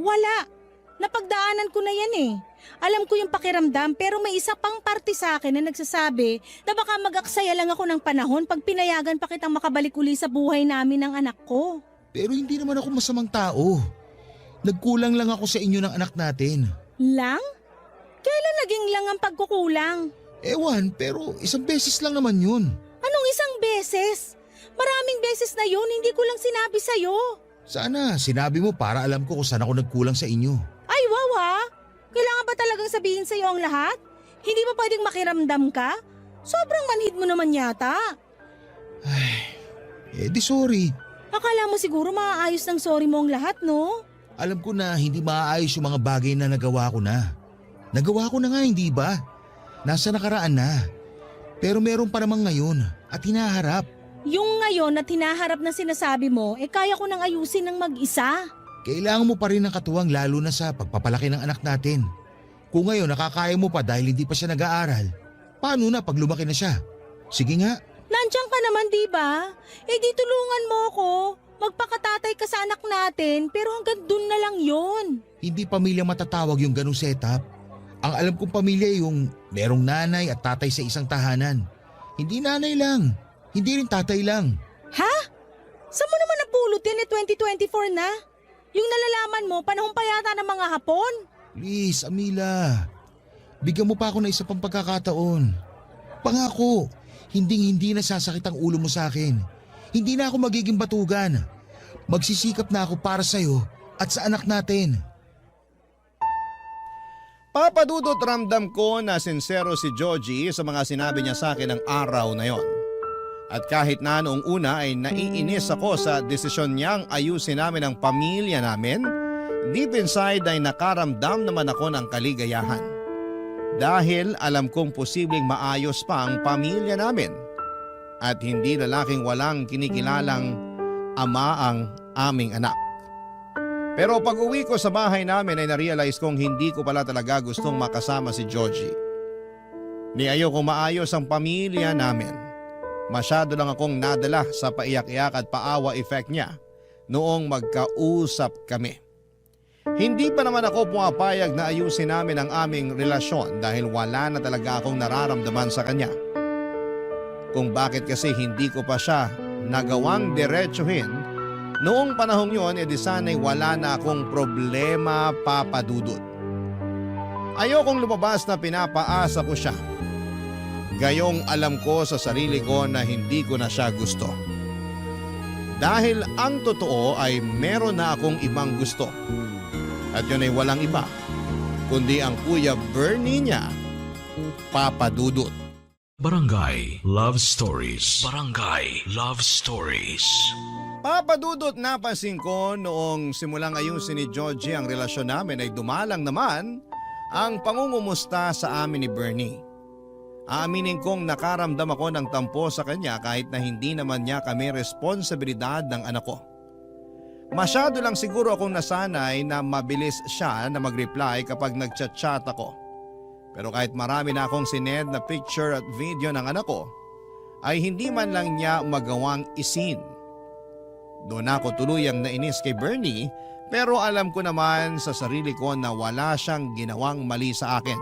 Wala. Napagdaanan ko na yan eh. Alam ko yung pakiramdam pero may isa pang parte sa akin na nagsasabi na baka mag-aksaya lang ako ng panahon pag pinayagan pa kitang makabalik uli sa buhay namin ng anak ko. Pero hindi naman ako masamang tao. Nagkulang lang ako sa inyo ng anak natin. Lang? Kailan naging lang ang pagkukulang? Ewan, pero isang beses lang naman yun. Anong isang beses? Maraming beses na yun, hindi ko lang sinabi sa'yo. Sana sinabi mo para alam ko kung saan ako nagkulang sa inyo. Ay, wow ha? Kailangan ba talagang sabihin sa'yo ang lahat? Hindi ba pwedeng makiramdam ka? Sobrang manhid mo naman yata. Ay, di sorry. Akala mo siguro maaayos ng sorry mo ang lahat, no? Alam ko na hindi maaayos yung mga bagay na nagawa ko na. Nagawa ko na nga, hindi ba? Nasa nakaraan na. Pero meron pa namang ngayon at hinaharap. Yung ngayon at hinaharap na sinasabi mo, kaya ko nang ayusin ng mag-isa. Kailangan mo pa rin ng katuwang lalo na sa pagpapalaki ng anak natin. Kung ngayon nakakaya mo pa dahil hindi pa siya nag-aaral, paano na pag lumaki na siya? Sige nga. Nandiyan ka naman, di ba? Di tulungan mo ko. Magpakatatay ka sa anak natin, pero hanggang dun na lang yon. Hindi pamilya matatawag yung ganung setup. Ang alam kong pamilya yung merong nanay at tatay sa isang tahanan. Hindi nanay lang, hindi rin tatay lang. Ha? Saan mo naman napulot yan 2024 na? Yung nalalaman mo, panahon pa yata ng mga Hapon. Please, Amila. Bigyan mo pa ako ng isa pang pagkakataon. Pangako, hindi nasasakit ang ulo mo sa akin. Hindi na ako magiging batugan. Magsisikap na ako para sa'yo at sa anak natin. Papadudot, ramdam ko na sincero si Joji sa mga sinabi niya sa akin ng araw na yon. At kahit na noong una ay naiinis ako sa desisyon niyang ayusin namin ang pamilya namin, deep inside ay nakaramdam naman ako ng kaligayahan. Dahil alam kong posibleng maayos pa ang pamilya namin at hindi lalaking walang kinikilalang ama ang aming anak. Pero pag uwi ko sa bahay namin ay narealize kong hindi ko pala talaga gustong makasama si Joji. Ni ayokong maayos ang pamilya namin. Masyado lang akong nadala sa paiyak-iyak at paawa effect niya noong magkausap kami. Hindi pa naman ako pumapayag na ayusin namin ang aming relasyon dahil wala na talaga akong nararamdaman sa kanya. Kung bakit kasi hindi ko pa siya nagawang diretsuhin. Noong panahong yon, edi sana'y wala na akong problema, papadudot. Ayokong lumabas na pinapaasa ko siya. Gayong alam ko sa sarili ko na hindi ko na siya gusto. Dahil ang totoo ay meron na akong ibang gusto. At yun ay walang iba, kundi ang Kuya Bernie niya, papadudot. Barangay Love Stories. Barangay Love Stories. Papadudot, napansin ko noong simulang ayusin ni Georgie ang relasyon namin ay dumalang naman ang pangungumusta sa amin ni Bernie. Aaminin kong nakaramdam ako ng tampo sa kanya kahit na hindi naman niya kami responsibilidad ng anak ko. Masyado lang siguro akong nasanay na mabilis siya na mag-reply kapag nagchat-chat ako. Pero kahit marami na akong sinend na picture at video ng anak ko, ay hindi man lang niya magawang isin. Doon ako tuluyang nainis kay Bernie pero alam ko naman sa sarili ko na wala siyang ginawang mali sa akin.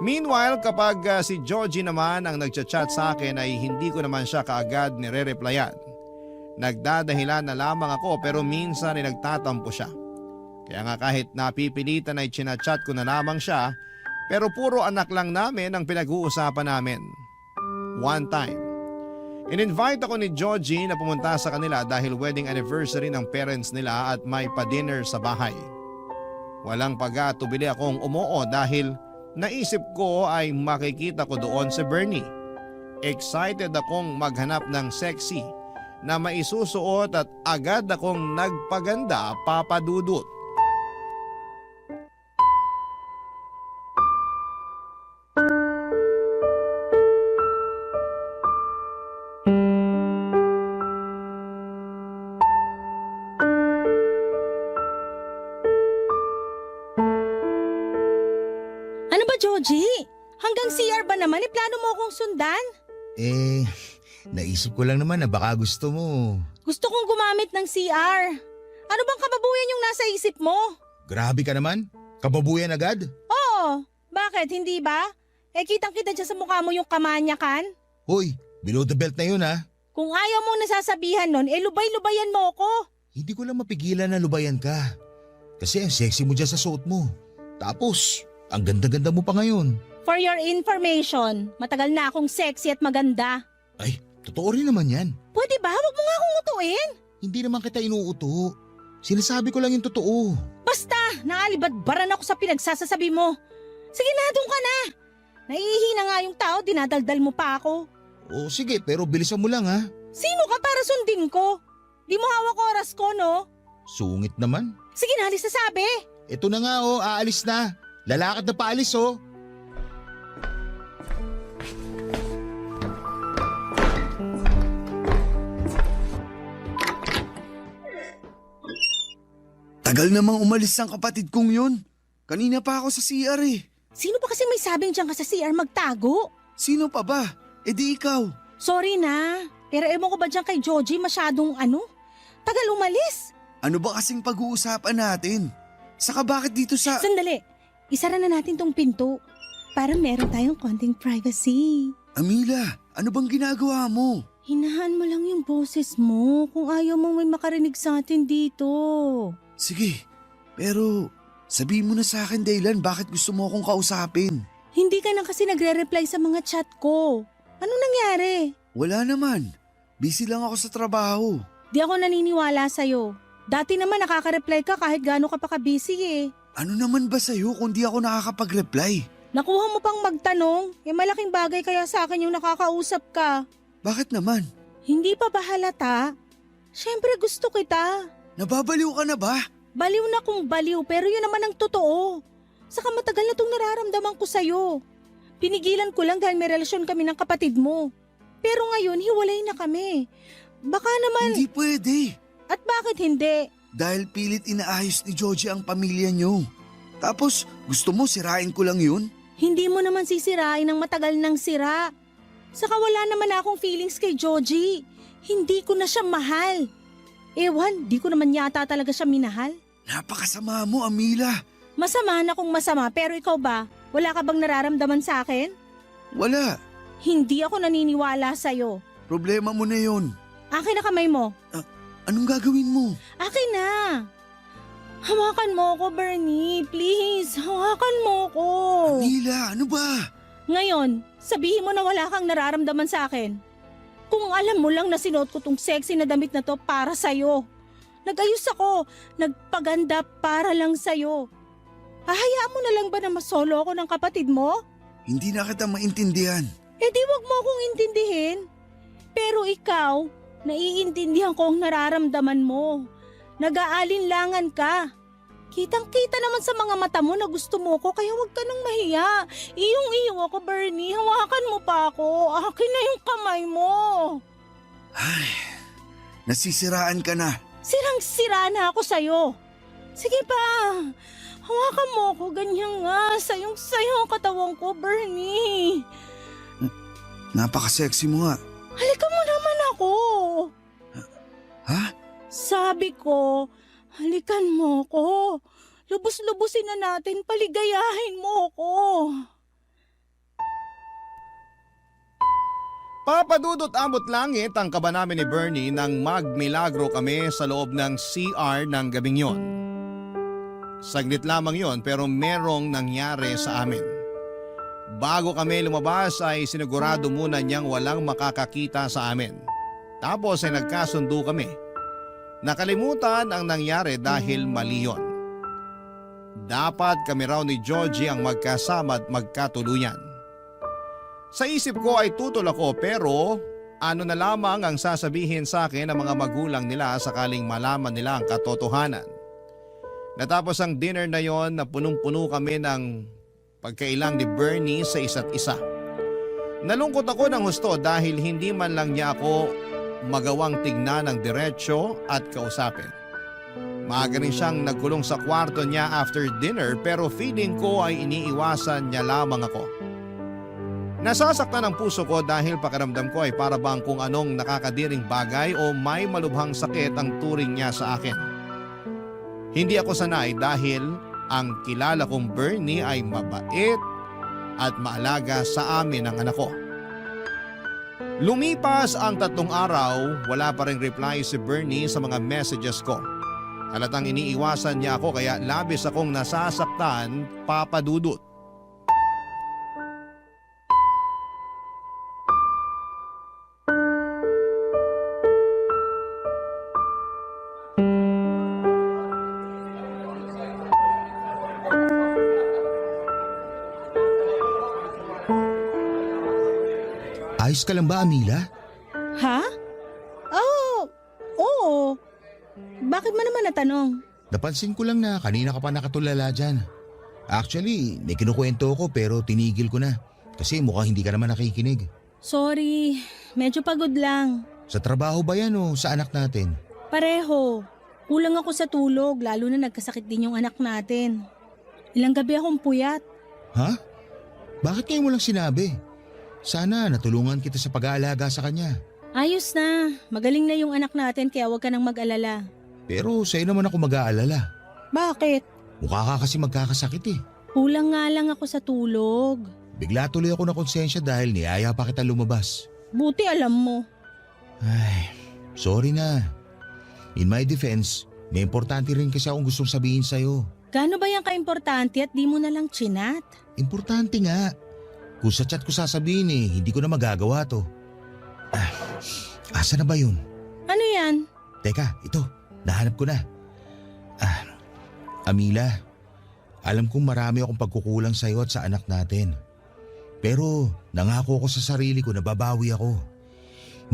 Meanwhile, kapag si Georgie naman ang nagchat-chat sa akin ay hindi ko naman siya kaagad nire-replyan. Nagdadahilan na lamang ako pero minsan ay nagtatampo siya. Kaya nga kahit napipilitan ay chinachat ko na lamang siya pero puro anak lang namin ang pinag-uusapan namin. One time, in-invite ako ni Georgie na pumunta sa kanila dahil wedding anniversary ng parents nila at may pa-dinner sa bahay. Walang pag-atubili akong umuo dahil naisip ko ay makikita ko doon si Bernie. Excited akong maghanap ng sexy na maisusuot at agad akong nagpaganda, papadudot. Joji, hanggang CR ba naman? Plano mo akong sundan? Naisip ko lang naman na baka gusto mo. Gusto kong gumamit ng CR. Ano bang kababuyan yung nasa isip mo? Grabe ka naman, kababuyan agad. Oo, bakit? Hindi ba? Kitang-kita dyan sa mukha mo yung kamanyakan. Hoy, below the belt na yun ha. Kung ayaw mo nasasabihan nun, lubay-lubayan mo ko. Hindi ko lang mapigilan na lubayan ka. Kasi ang sexy mo dyan sa suot mo. Tapos, ang ganda-ganda mo pa ngayon. For your information, matagal na akong sexy at maganda. Ay, totoo rin naman yan. Pwede ba? Huwag mo nga akong utuin. Hindi naman kita inuuto. Sinasabi ko lang yung totoo. Basta, naalibadbaran ako sa pinagsasasabi mo. Sige na, doon ka na. Naihihina nga yung tao, dinadaldal mo pa ako. O sige, pero bilisan mo lang ha. Sino ka para sundin ko? Di mo hawak oras ko, no? Sungit naman. Sige na, alis na sabi. Ito na nga aalis na. Lalakad na paalis Tagal namang umalis ang kapatid kong yun. Kanina pa ako sa CR eh. Sino pa kasi may sabing dyan ka sa CR magtago? Sino pa ba? E di ikaw. Sorry na, pero ewan ko ba dyan kay Joji masyadong tagal umalis. Ano ba kasing pag-uusapan natin? Saka bakit dito sa... Sandali, isara na natin tong pinto. Para meron tayong konting privacy. Amila, ano bang ginagawa mo? Hinahan mo lang yung boses mo kung ayaw mong may makarinig sa atin dito. Sige, pero sabihin mo na sa akin dahilan bakit gusto mo akong kausapin. Hindi ka na kasi nagre-reply sa mga chat ko. Anong nangyari? Wala naman. Busy lang ako sa trabaho. Di ako naniniwala sa'yo. Dati naman nakaka-reply ka kahit gaano ka pa ka-busy eh. Ano naman ba sa'yo kung di ako nakakapag-reply? Nakuha mo pang magtanong, malaking bagay kaya sa akin yung nakakausap ka. Bakit naman? Hindi pa ba halata? Siyempre gusto kita. Nababaliw ka na ba? Baliw na kung baliw pero yun naman ang totoo. Saka matagal na tong nararamdaman ko sa'yo. Pinigilan ko lang dahil may relasyon kami ng kapatid mo. Pero ngayon hiwalay na kami. Baka naman... Hindi pwede. At bakit hindi? Dahil pilit inaayos ni Georgie ang pamilya niyo. Tapos gusto mo sirain ko lang yun? Hindi mo naman sisirain ng matagal ng sira. Saka wala naman akong feelings kay Georgie. Hindi ko na siya mahal. Ewan, di ko naman yata talaga siya minahal. Napakasama mo, Amila. Masama na kung masama pero ikaw ba? Wala ka bang nararamdaman sa akin? Wala. Hindi ako naniniwala sa'yo. Problema mo na yun. Akin na kamay mo. Anong gagawin mo? Akin na. Hawakan mo ako, Bernie. Please, hawakan mo ako. Amila, ano ba? Ngayon, sabihin mo na wala kang nararamdaman sa akin. Kung alam mo lang na sinuot ko tong sexy na damit na to para sa'yo. Nag-ayos ako, nagpaganda para lang sa'yo. Hahayaan mo na lang ba na masolo ako ng kapatid mo? Hindi na kita maintindihan. Eh di wag mo akong intindihin. Pero ikaw, naiintindihan ko ang nararamdaman mo. Nag-aalinlangan ka. Kitang-kita naman sa mga mata mo na gusto mo ko kaya wag ka nang mahiya. Iyong-iyo ako, Bernie. Hawakan mo pa ako. Akin na yung kamay mo. Ay, nasisiraan ka na. Sirang-sira na ako sa'yo. Sige pa. Hawakan mo ako. Ganyan nga. Sayong-sayo ang katawan ko, Bernie. Napaka-sexy mo nga. Halika mo naman ako. Ha? Sabi ko, halikan mo ko. Lubos-lubusin na natin, paligayahin mo ko. Papadudot ambot langit ang kaba namin ni Bernie nang magmilagro kami sa loob ng CR ng gabing yon. Saglit lamang yon pero merong nangyari sa amin. Bago kami lumabas ay sinigurado muna niyang walang makakakita sa amin. Tapos ay nagkasundo kami. Nakalimutan ang nangyari dahil mali yun. Dapat kami raw ni Georgie ang magkasama at magkatuluyan. Sa isip ko ay tutol ako pero ano na lamang ang sasabihin sa akin ng mga magulang nila sakaling malaman nila ang katotohanan. Natapos ang dinner na yon na punong-puno kami ng pagkailang ni Bernie sa isa't isa. Nalungkot ako ng husto dahil hindi man lang niya ako magawang tignan ng diretsyo at kausapin. Maaga rin siyang nagkulong sa kwarto niya after dinner pero feeling ko ay iniiwasan niya lamang ako. Nasasaktan ang puso ko dahil pakiramdam ko ay para bang kung anong nakakadiring bagay o may malubhang sakit ang turing niya sa akin. Hindi ako sanay dahil ang kilala kong Bernie ay mabait at maalaga sa amin ang anak ko. Lumipas ang 3 araw, wala pa ring reply si Bernie sa mga messages ko. Halatang iniiwasan niya ako kaya labis akong nasasaktan, papadudot. Ayos ka lang ba, Amila? Ha? Oh, oo. Bakit mo naman natanong? Napansin ko lang na kanina ka pa nakatulala dyan. Actually, may kinukwento ko pero tinigil ko na. Kasi mukhang hindi ka naman nakikinig. Sorry, medyo pagod lang. Sa trabaho ba yan o sa anak natin? Pareho. Kulang ako sa tulog lalo na nagkasakit din yung anak natin. Ilang gabi akong puyat. Ha? Bakit ngayon mo lang sinabi? Sana natulungan kita sa pag-aalaga sa kanya. Ayos na. Magaling na yung anak natin kaya huwag ka nang mag-alala. Pero sa'yo naman ako mag-aalala. Bakit? Mukha ka kasi magkakasakit eh. Kulang nga lang ako sa tulog. Bigla tuloy ako na konsensya dahil niyaya pa kita lumabas. Buti alam mo. Ay, sorry na. In my defense, may importante rin kasi akong gustong sabihin sa'yo. Gaano ba yan ka-importante at di mo na lang chinat? Importante nga. Kung sa chat ko sasabihin hindi ko na magagawa to. Asa na ba yun? Ano yan? Teka, ito. Nahanap ko na. Amila, alam kong marami akong pagkukulang sa'yo at sa anak natin. Pero nangako ko sa sarili ko na babawi ako.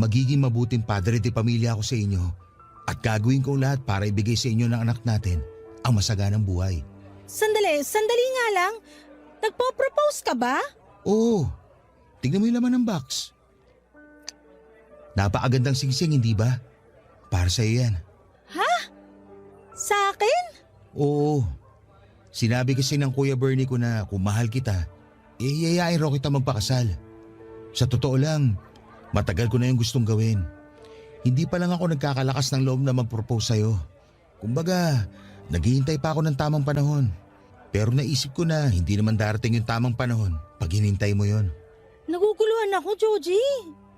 Magiging mabuting padre de pamilya ako sa inyo at gagawin ko lahat para ibigay sa inyo ng anak natin ang masaganang buhay. Sandali nga lang. Nagpo-propose ka ba? Oo, tignan mo yung laman ng box. Napakagandang singsing, hindi ba? Para sa'yo yan. Sa akin? Oo. Sinabi kasi ng Kuya Bernie ko na kung mahal kita, yayain raw kita magpakasal. Sa totoo lang, matagal ko na yung gustong gawin. Hindi pa lang ako nagkakalakas ng loob na mag-propose sa'yo. Kumbaga, naghihintay pa ako ng tamang panahon. Pero naisip ko na hindi naman darating yung tamang panahon pag hinintay mo yon. Naguguluhan ako, Joji.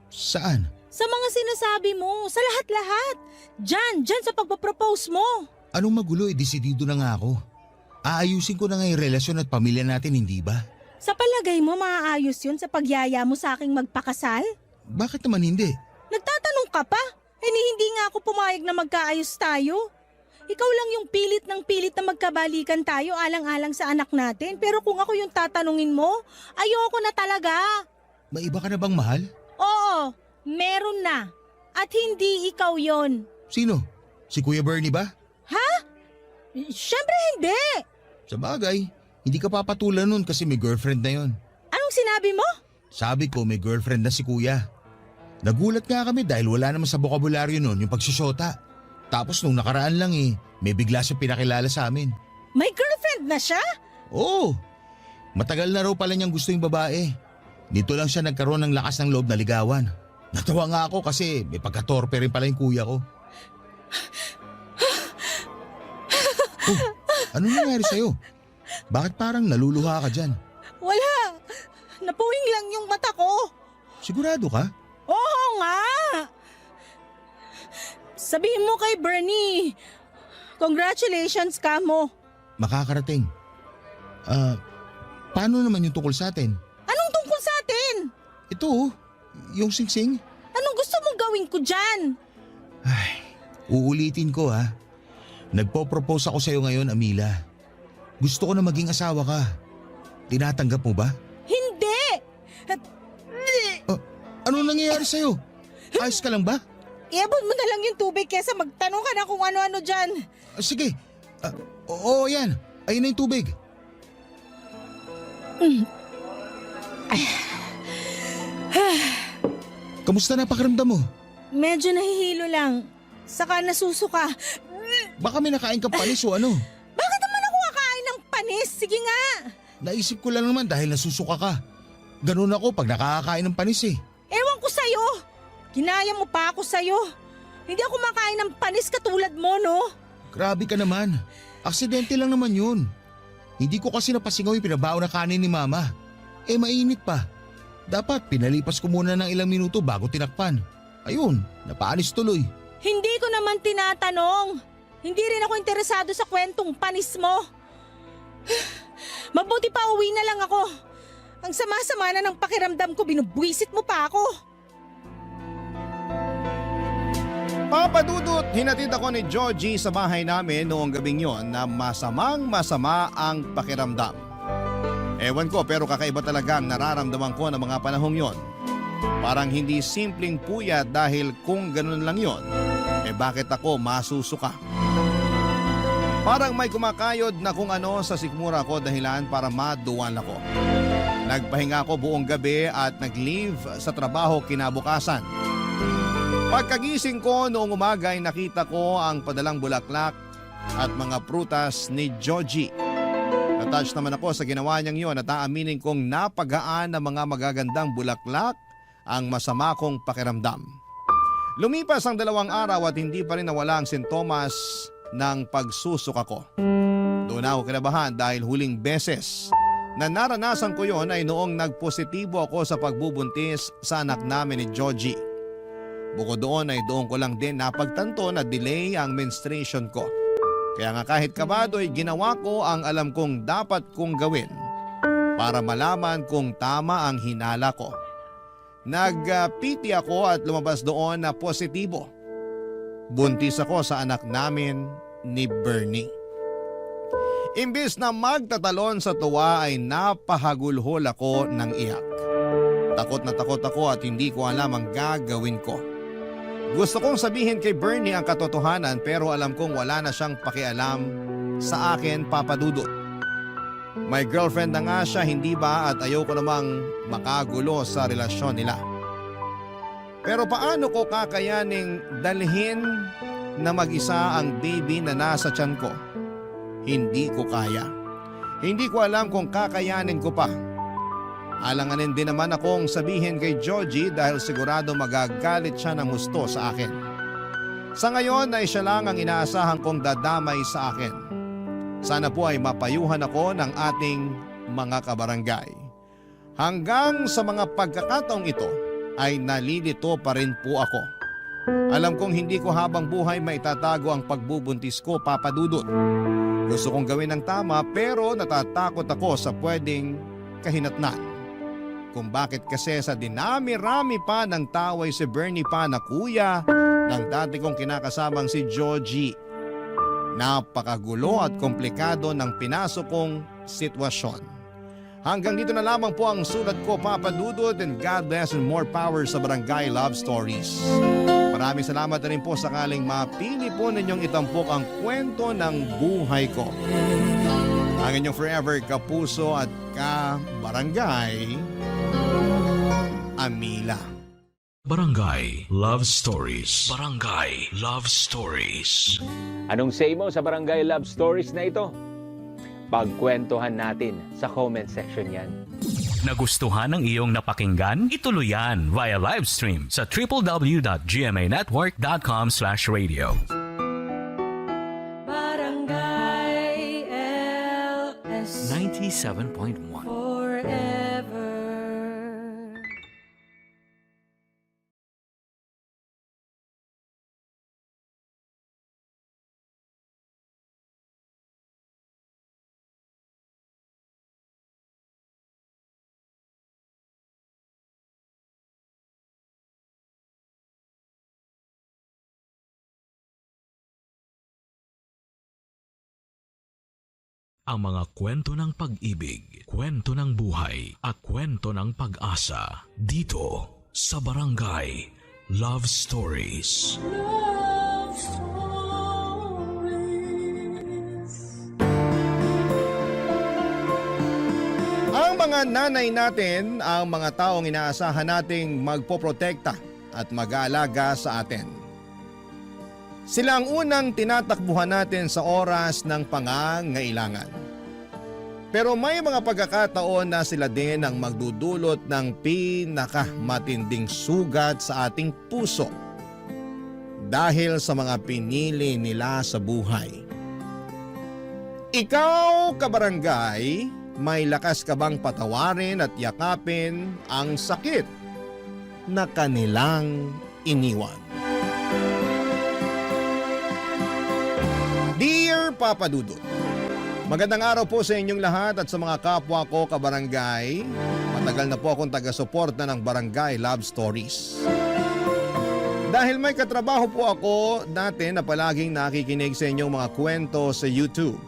Saan? Sa mga sinasabi mo, sa lahat-lahat. Diyan sa pagpapropose mo. Anong magulo, desidido na nga ako. Aayusin ko na nga yung relasyon at pamilya natin, hindi ba? Sa palagay mo, maaayos yun sa pagyaya mo sa aking magpakasal? Bakit naman hindi? Nagtatanong ka pa? Hindi nga ako pumayag na magkaayos tayo. Ikaw lang yung pilit na magkabalikan tayo alang-alang sa anak natin. Pero kung ako yung tatanungin mo, ayoko na talaga. May iba ka na bang mahal? Oo, meron na. At hindi ikaw yon. Sino? Si Kuya Bernie ba? Siyempre hindi. Sa bagay, hindi ka papatulan nun kasi may girlfriend na yon. Anong sinabi mo? Sabi ko may girlfriend na si Kuya. Nagulat nga kami dahil wala naman sa bokabularyo nun yung pagsusyota. Tapos nung nakaraan lang may bigla siya pinakilala sa amin. May girlfriend na siya? Oo, matagal na raw pala niyang gusto yung babae. Dito lang siya nagkaroon ng lakas ng loob na ligawan. Natawa nga ako kasi may pagkatorpe rin pala yung kuya ko. Oh, ano nangyari sa'yo? Bakit parang naluluha ka dyan? Wala. Napuwing lang yung mata ko. Sigurado ka? Oo nga. Sabihin mo kay Bernie, congratulations ka mo. Makakarating. Paano naman yung tungkol sa atin? Anong tungkol sa atin? Ito, yung singsing. Anong gusto mong gawin ko dyan? Uulitin ko ha. Nagpo-propose ako sa'yo ngayon, Amila. Gusto ko na maging asawa ka. Tinatanggap mo ba? Hindi. Ano nangyayari sa'yo? Ayos ka lang ba? Iabot mo na lang yung tubig kesa magtanong ka na kung ano-ano dyan. Sige. Oo, yan. Ayun na yung tubig. Kamusta na pakiramdam mo? Medyo nahihilo lang. Saka nasusuka. Baka may nakain kang panis o ano? Bakit naman ako kakain ng panis? Sige nga. Naisip ko lang naman dahil nasusuka ka. Ganun ako pag nakakakain ng panis eh. Ewan ko sa'yo. Ginaya mo pa ako sa'yo. Hindi ako makain ng panis katulad mo, no? Grabe ka naman. Aksidente lang naman yun. Hindi ko kasi napasingaw yung pinabaon na kanin ni Mama. Mainit pa. Dapat pinalipas ko muna ng ilang minuto bago tinakpan. Ayun, napaalis tuloy. Hindi ko naman tinatanong. Hindi rin ako interesado sa kwentong panis mo. Mabuti pa uwi na lang ako. Ang sama-sama na ng pakiramdam ko, binubwisit mo pa ako. Papadudot, hinatid ako ni Georgie sa bahay namin noong gabing yon na masamang-masama ang pakiramdam. Ewan ko pero kakaiba talaga ang nararamdaman ko ng mga panahong yon. Parang hindi simpleng puyat dahil kung ganun lang yon, bakit ako masusuka? Parang may kumakayod na kung ano sa sikmura ko dahilan para maduwan ako. Nagpahinga ako buong gabi at nag-leave sa trabaho kinabukasan. Pagkagising ko noong umaga ay nakita ko ang padalang bulaklak at mga prutas ni Georgie. Natouch naman ako sa ginawa niyang yon at aaminin kong napagaan ng mga magagandang bulaklak ang masama kong pakiramdam. Lumipas ang 2 araw at hindi pa rin nawala ang sintomas ng pagsusuka ko. Doon ako kinabahan dahil huling beses na naranasan ko yon ay noong nagpositibo ako sa pagbubuntis sa anak namin ni Georgie. Bukod doon ay doon ko lang din napagtanto na delay ang menstruation ko. Kaya nga kahit kabado ay ginawa ko ang alam kong dapat kong gawin para malaman kung tama ang hinala ko. Nag-PT ako at lumabas doon na positibo. Buntis ako sa anak namin ni Bernie. Imbis na magtatalon sa tuwa ay napahagulhol ako ng iyak. Takot na takot ako at hindi ko alam ang gagawin ko. Gusto kong sabihin kay Bernie ang katotohanan pero alam kong wala na siyang pakialam sa akin, Papa Dudut. May girlfriend na nga siya, hindi ba, at ayoko namang makagulo sa relasyon nila. Pero paano ko kakayaning dalhin na mag-isa ang baby na nasa tiyan ko? Hindi ko kaya. Hindi ko alam kung kakayanin ko pa. Alanganin din naman akong sabihin kay Georgie dahil sigurado magagalit siya ng husto sa akin. Sa ngayon ay siya lang ang inaasahan kong dadamay sa akin. Sana po ay mapayuhan ako ng ating mga kabarangay. Hanggang sa mga pagkakataong ito ay nalilito pa rin po ako. Alam kong hindi ko habang buhay maitatago ang pagbubuntis ko, Papa Dudut. Gusto kong gawin ng tama pero natatakot ako sa pwedeng kahinatnan. Kung bakit kasi sa dinami-rami pa ng taway si Bernie pa na kuya ng dati kong kinakasamang si Georgie. Napakagulo at komplikado ng pinasok kong sitwasyon. Hanggang dito na lamang po ang sulat ko, Papa Dudut, and God bless and more power sa Barangay Love Stories. Maraming salamat na rin po sakaling mapili po ninyong itampok ang kwento ng buhay ko. Ang inyong forever kapuso at ka-barangay, Amila. Barangay Love Stories. Barangay Love Stories. Anong say mo sa Barangay Love Stories na ito? Pagkwentuhan natin sa comment section yan. Nagustuhan ng iyong napakinggan? Ituloy yan via live stream sa www.gmanetwork.com/radio. Barangay LS 97.1 forever. Ang mga kwento ng pag-ibig, kwento ng buhay, at kwento ng pag-asa dito sa Barangay Love Stories. Love stories. Ang mga nanay natin, ang mga taong inaasahan nating magpoprotekta at mag-aalaga sa atin. Sila ang unang tinatakbuhan natin sa oras ng pangangailangan. Pero may mga pagkakataon na sila din ang magdudulot ng pinakamatinding sugat sa ating puso dahil sa mga pinili nila sa buhay. Ikaw, kabarangay, may lakas ka bang patawarin at yakapin ang sakit na kanilang iniwan? Dear Papa Dudut, magandang araw po sa inyong lahat at sa mga kapwa ko kabarangay. Matagal na po akong taga-suporta ng Barangay Love Stories. Dahil may katrabaho po ako dati na palaging nakikinig sa inyong mga kwento sa YouTube.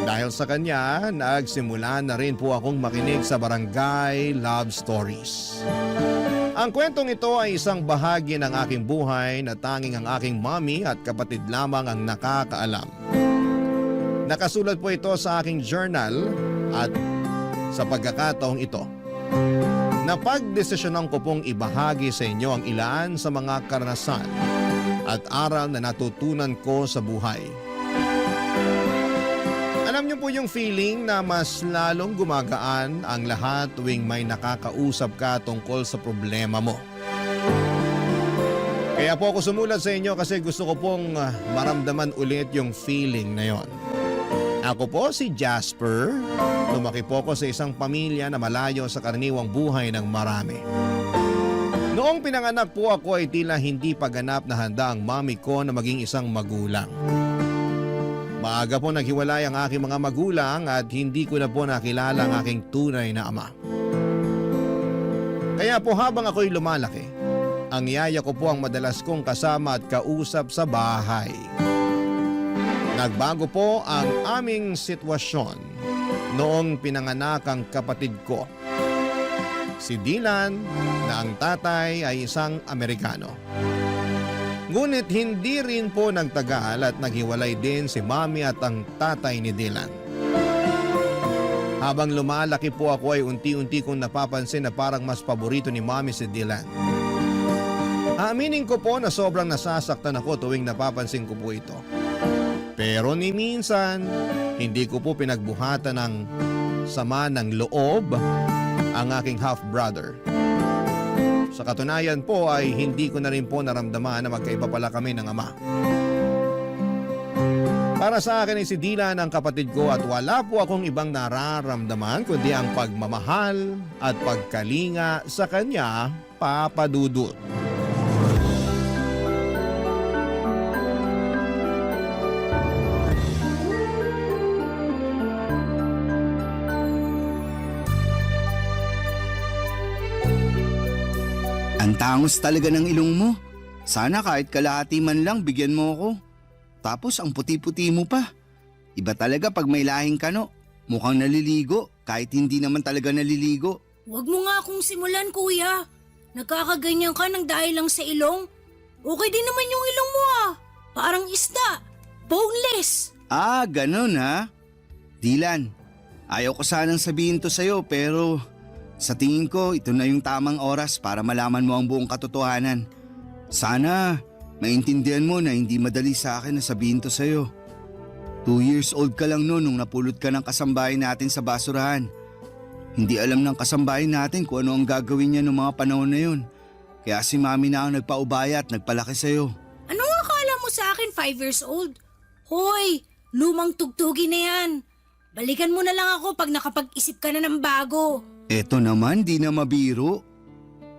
Dahil sa kanya, nagsimula na rin po akong makinig sa Barangay Love Stories. Ang kwentong ito ay isang bahagi ng aking buhay na tanging ang aking mommy at kapatid lamang ang nakakaalam. Nakasulat po ito sa aking journal at sa pagkakataong ito, napagdesisyonan ko pong ibahagi sa inyo ang ilan sa mga karanasan at aral na natutunan ko sa buhay. Alam niyo po yung feeling na mas lalong gumagaan ang lahat tuwing may nakakausap ka tungkol sa problema mo. Kaya po ako sumulat sa inyo kasi gusto ko pong maramdaman ulit yung feeling na yon. Ako po si Jasper. Lumaki po ako sa isang pamilya na malayo sa karaniwang buhay ng marami. Noong pinanganak po ako ay tila hindi paganap na handa ang mami ko na maging isang magulang. Maaga po naghiwalay ang aking mga magulang at hindi ko na po nakilala ang aking tunay na ama. Kaya po habang ako'y lumalaki, ang yaya ko po ang madalas kong kasama at kausap sa bahay. Nagbago po ang aming sitwasyon noong pinanganak ang kapatid ko. Si Dylan na ang tatay ay isang Amerikano. Ngunit hindi rin po nagtagal at naghiwalay din si mami at ang tatay ni Dylan. Habang lumalaki po ako ay unti-unti kong napapansin na parang mas paborito ni mami si Dylan. Aaminin ko po na sobrang nasasaktan ako tuwing napapansin ko po ito. Pero ni minsan, hindi ko po pinagbuhatan ng sama ng loob ang aking half-brother. Sa katunayan po ay hindi ko na rin po naramdaman na magkaiba pala kami ng ama. Para sa akin ay si Dylan ang kapatid ko at wala po akong ibang nararamdaman kundi ang pagmamahal at pagkalinga sa kanya, Papa Dudut. Ang tangos talaga ng ilong mo. Sana kahit kalahati man lang bigyan mo ako. Tapos ang puti-puti mo pa. Iba talaga pag may lahing kano. Mukhang naliligo kahit hindi naman talaga naliligo. Huwag mo nga akong simulan, kuya. Nagkakaganyan ka ng dahil lang sa ilong. Okay din naman yung ilong mo ah. Parang isda. Boneless. Ah, ganun ha? Dylan, ayaw ko sanang sabihin to sa'yo pero sa tingin ko ito na yung tamang oras para malaman mo ang buong katotohanan. Sana maintindihan mo na hindi madali sa akin na sabihin to sa'yo. 2 years old ka lang noon nung napulot ka ng kasambahay natin sa basurahan. Hindi alam ng kasambahay natin kung ano ang gagawin niya noong mga panahon na yun. Kaya si mami na ang nagpaubaya at nagpalaki sa'yo. Anong akala mo sa akin 5 years old? Hoy, lumang tugtugi na yan. Balikan mo na lang ako pag nakapag-isip ka na ng bago. Eto naman, di na mabiro.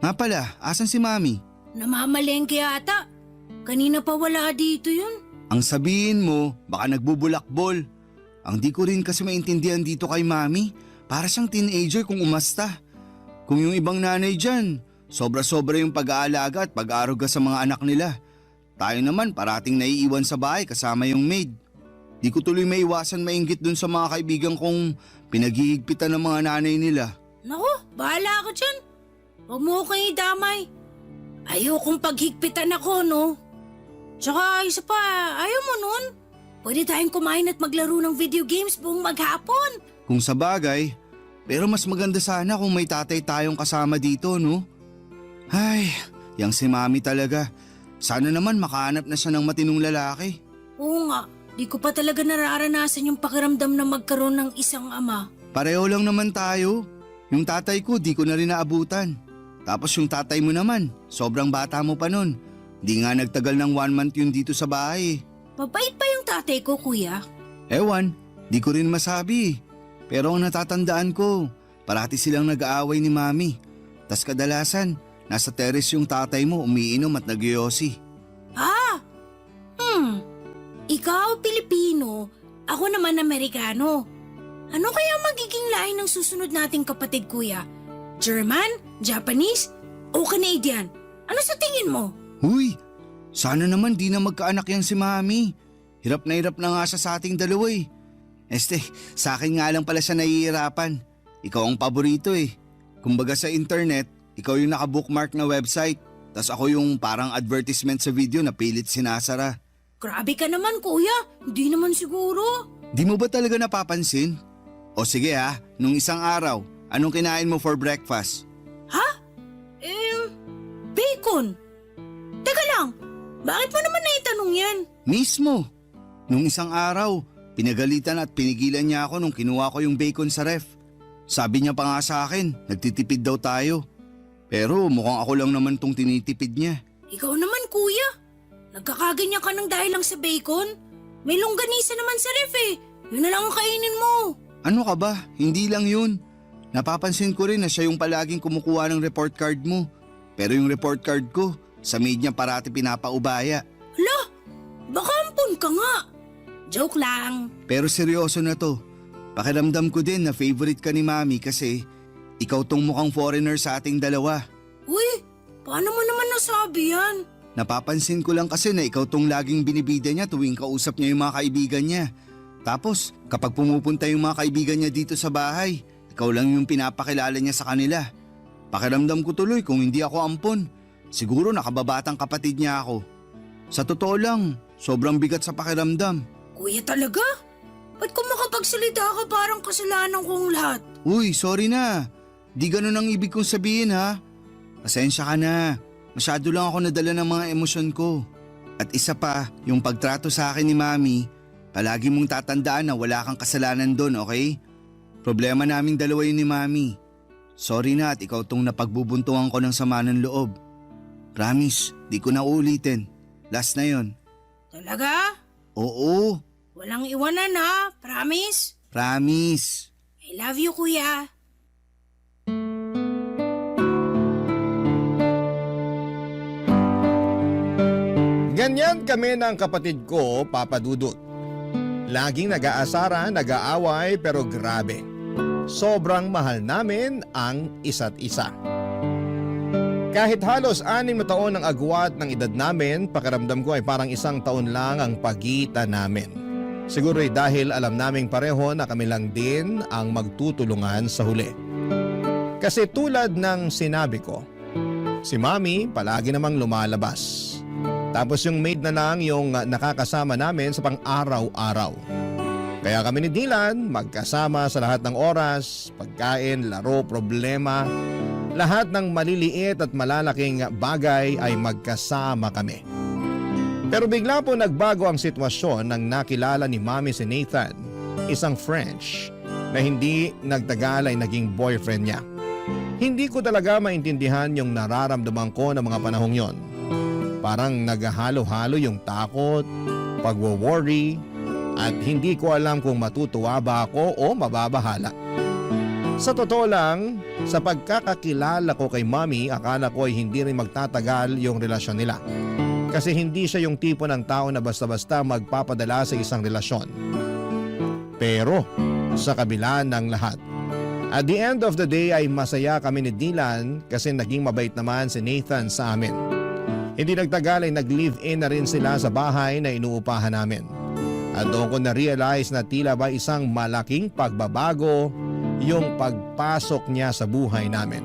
Nga pala, asan si mami? Namamalengke ata. Kanina pa wala dito yun. Ang sabihin mo, baka nagbubulakbol. Ang di ko rin kasi maintindihan dito kay mami. Para siyang teenager kung umasta. Kung yung ibang nanay dyan, sobra-sobra yung pag-aalaga at pag-aaruga sa mga anak nila. Tayo naman parating naiiwan sa bahay kasama yung maid. Di ko tuloy maiwasan mainggit dun sa mga kaibigan kong pinaghihigpitan ng mga nanay nila. Naku, bahala ka dyan. Huwag mo kayo damay. Ayaw kong paghigpitan ako, no? Tsaka isa pa, ayaw mo nun. Pwede tayong kumain at maglaro ng video games buong maghapon. Kung sa bagay, pero mas maganda sana kung may tatay tayong kasama dito, no? Ay, yang si mami talaga. Sana naman makahanap na siya ng matinong lalaki. Oo nga, di ko pa talaga nararanasan yung pakiramdam na magkaroon ng isang ama. Pareho lang naman tayo. Yung tatay ko di ko na rin naabutan. Tapos yung tatay mo naman, sobrang bata mo pa nun. Di nga nagtagal ng 1 month yun dito sa bahay. Mabait pa yung tatay ko, kuya. Ewan, di ko rin masabi. Pero ang natatandaan ko, parati silang nag-aaway ni mami. Tas kadalasan, nasa terrace yung tatay mo umiinom at nagyoyosi. Ikaw Pilipino, ako naman Amerikano. Ano kaya magiging lahi ng susunod nating kapatid, kuya? German? Japanese? O Canadian? Ano sa tingin mo? Huy, sana naman di na magkaanak yan si mami. Hirap na nga siya sa ating dalawa eh. Sa akin nga lang pala siya nahihirapan. Ikaw ang paborito eh. Kumbaga sa internet, ikaw yung nakabookmark na website. Tas ako yung parang advertisement sa video na pilit sinasara. Grabe ka naman, kuya. Hindi naman siguro. Di mo ba talaga napapansin? O sige ha, nung isang araw, anong kinain mo for breakfast? Bacon. Teka lang, bakit mo naman naitanong yan? Mismo. Nung isang araw, pinagalitan at pinigilan niya ako nung kinuha ko yung bacon sa ref. Sabi niya pa nga sa akin, nagtitipid daw tayo. Pero mukhang ako lang naman tong tinitipid niya. Ikaw naman, kuya. Nagkakaganyan ka ng dahil lang sa bacon. May longganisa naman sa ref eh. Yun na lang ang kainin mo. Ano ka ba? Hindi lang yun. Napapansin ko rin na siya yung palaging kumukuha ng report card mo. Pero yung report card ko, sa maid niya parati pinapaubaya. Hala, baka ampun ka nga. Joke lang. Pero seryoso na to. Pakiramdam ko din na favorite ka ni Mami kasi ikaw tong mukhang foreigner sa ating dalawa. Uy, paano mo naman nasabi yan? Napapansin ko lang kasi na ikaw tong laging binibida niya tuwing kausap niya yung mga kaibigan niya. Tapos, kapag pumupunta yung mga kaibigan niya dito sa bahay, ikaw lang yung pinapakilala niya sa kanila. Pakiramdam ko tuloy kung hindi ako ampon. Siguro nakababatang kapatid niya ako. Sa totoo lang, sobrang bigat sa pakiramdam. Kuya talaga? Ba't kung makapagsalita ka parang kasalanan kong lahat? Uy, sorry na. Di ganun ang ibig kong sabihin ha. Pasensya ka na. Masyado lang ako nadala ng mga emosyon ko. At isa pa, yung pagtrato sa akin ni Mami, palagi mong tatandaan na wala kang kasalanan doon, okay? Problema naming dalawa yun ni Mami. Sorry na at ikaw tong napagbubuntungan ko ng sama ng loob. Promise, di ko na ulitin. Last na yon. Talaga? Oo, Walang iwanan ha? Promise? promise. I love you, kuya. Ganyan kami ng kapatid ko, Papa Dudut. Laging nag-aasara, nag-aaway pero grabe. Sobrang mahal namin ang isa't isa. Kahit halos 6 na taon ang agwat ng edad namin, pakiramdam ko ay parang 1 taon lang ang pagitan namin. Siguro ay dahil alam naming pareho na kami lang din ang magtutulungan sa huli. Kasi tulad ng sinabi ko, si Mami palagi namang lumalabas. Tapos yung maid na lang yung nakakasama namin sa pang-araw-araw. Kaya kami ni Dylan magkasama sa lahat ng oras, pagkain, laro, problema. Lahat ng maliliit at malalaking bagay ay magkasama kami. Pero bigla po nagbago ang sitwasyon nang nakilala ni Mami si Nathan, isang French na hindi nagtagal ay naging boyfriend niya. Hindi ko talaga maintindihan yung nararamdaman ko ng mga panahong yon. Parang naghahalo-halo yung takot, pagwo-worry, at hindi ko alam kung matutuwa ba ako o mababahala. Sa totoo lang, sa pagkakakilala ko kay Mami, akala ko ay hindi rin magtatagal yung relasyon nila. Kasi hindi siya yung tipo ng tao na basta-basta magpapadala sa isang relasyon. Pero sa kabila ng lahat, at the end of the day ay masaya kami ni Dylan kasi naging mabait naman si Nathan sa amin. Hindi nagtagal ay nag-live-in na rin sila sa bahay na inuupahan namin. At doon ko na-realize na tila ba isang malaking pagbabago yung pagpasok niya sa buhay namin.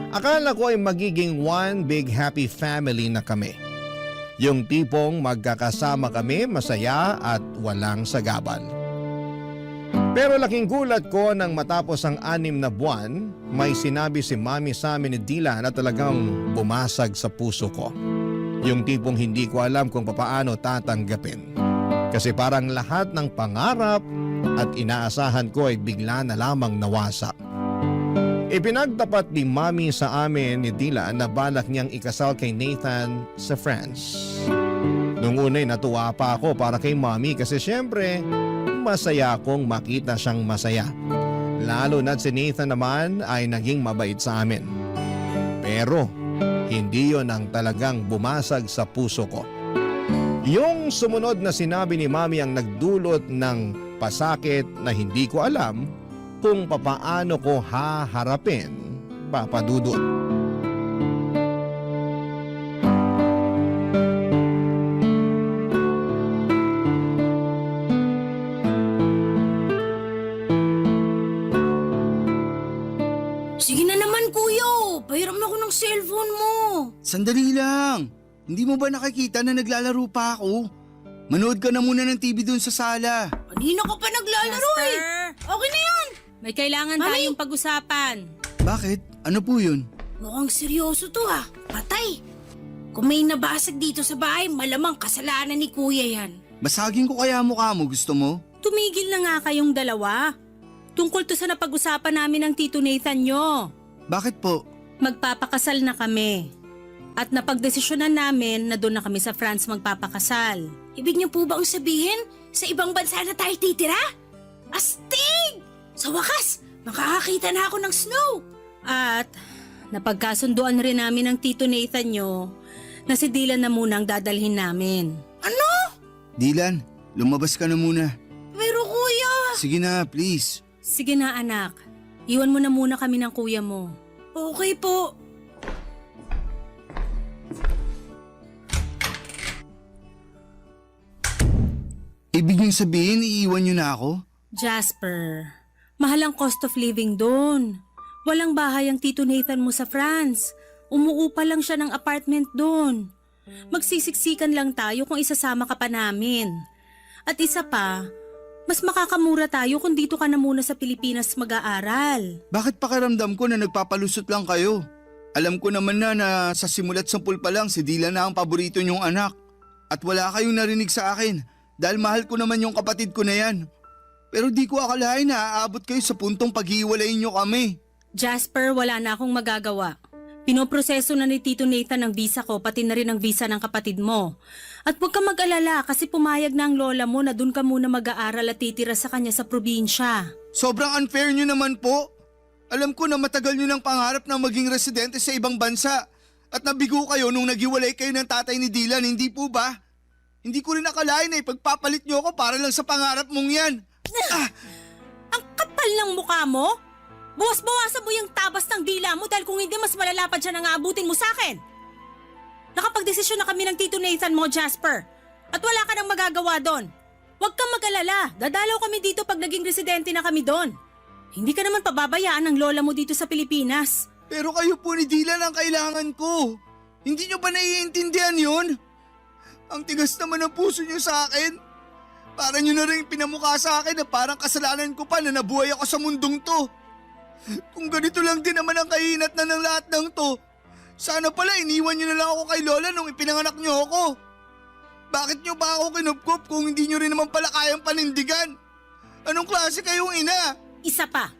Akala ko ay magiging one big happy family na kami. Yung tipong magkakasama kami masaya at walang sagabal. Pero laking gulat ko nang matapos ang 6 na buwan, may sinabi si Mami sa amin ni Dylan na talagang bumasag sa puso ko. Yung tipong hindi ko alam kung papaano tatanggapin. Kasi parang lahat ng pangarap at inaasahan ko ay bigla na lamang nawasak. Ipinagtapat ni Mami sa amin ni Dylan na balak niyang ikasal kay Nathan sa France. Nung una'y natuwa pa ako para kay Mami kasi syempre masaya akong makita siyang masaya. Lalo na't si Nathan naman ay naging mabait sa amin. Pero hindi yon ang talagang bumasag sa puso ko. Yung sumunod na sinabi ni Mami ang nagdulot ng pasakit na hindi ko alam kung papaano ko haharapin, Papa Dudut. Sige na naman, kuya. Pahiram na ako ng cellphone mo. Sandali lang. Hindi mo ba nakikita na naglalaro pa ako? Manood ka na muna ng TV dun sa sala. Kanina ka pa naglalaro eh. Okay na yan. May kailangan tayong pag-usapan. Bakit? Ano po yun? Mukhang seryoso to ha. Patay. Kung may nabasag dito sa bahay, malamang kasalanan ni kuya yan. Basagin ko kaya mukha mo, gusto mo? Tumigil na nga kayong dalawa. Tungkol to sa napag-usapan namin ng Tito Nathan nyo. Bakit po? Magpapakasal na kami. At napagdesisyonan namin na doon na kami sa France magpapakasal. Ibig niyo po ba ang sabihin, Sa ibang bansa na tayo titira? Astig! Sa wakas, makakakita na ako ng snow. At napagkasunduan rin namin ng Tito Nathan nyo na si Dylan na muna ang dadalhin namin. Ano? Dylan, lumabas ka na muna. Pero kuya... Sige na, please. Sige na anak, iwan mo na muna kami ng kuya mo. Okay po. Ibig niyong sabihin, iiwan niyo na ako? Jasper, mahal ang cost of living doon. Walang bahay ang Tito Nathan mo sa France. Umuupa lang siya ng apartment doon. Magsisiksikan lang tayo kung isasama ka pa namin. At isa pa, mas makakamura tayo kung dito ka na muna sa Pilipinas mag-aaral. Bakit pakiramdam ko na nagpapalusot lang kayo? Alam ko naman na sa simulat sampul pa lang si Dylan na ang paborito niyong anak. At wala kayong narinig sa akin dahil mahal ko naman yung kapatid ko na yan. Pero di ko akalain na aabot kayo sa puntong paghiwalayin niyo kami. Jasper, wala na akong magagawa. Pinoproseso na ni Tito Nathan ang visa ko pati na rin ang visa ng kapatid mo. At huwag ka mag-alala kasi pumayag na ang lola mo na dun ka muna mag-aaral at titira sa kanya sa probinsya. Sobrang unfair niyo naman po. Alam ko na matagal niyo ng pangarap na maging residente sa ibang bansa. At nabigo kayo nung naghiwalay kayo ng tatay ni Dylan, hindi po ba? Hindi ko rin akalain na ipagpapalit niyo ako para lang sa pangarap mong yan. Ang kapal ng mukha mo? Buwas-bawasan mo yung tabas ng dila mo dahil kung hindi mas malalapad siya na aabutin mo sa akin. Nakapagdesisyon na kami ng Tito Nathan mo, Jasper. At wala ka nang magagawa doon. Huwag kang mag-alala. Dadalaw kami dito pag naging residente na kami doon. Hindi ka naman pababayaan ng lola mo dito sa Pilipinas. Pero kayo po ni Dylan ang kailangan ko. Hindi niyo ba naiintindihan yun? Ang tigas naman ng puso niyo sa akin. Para niyo na rin pinamukha sa akin na parang kasalanan ko pa na nabuhay ako sa mundong to. Kung ganito lang din naman ang kahinat na ng lahat ng to, sana pala iniwan niyo na lang ako kay Lola nung ipinanganak niyo ako. Bakit niyo ba ako kinupkup kung hindi niyo rin naman pala kayang panindigan? Anong klase kayong ina? Isa pa,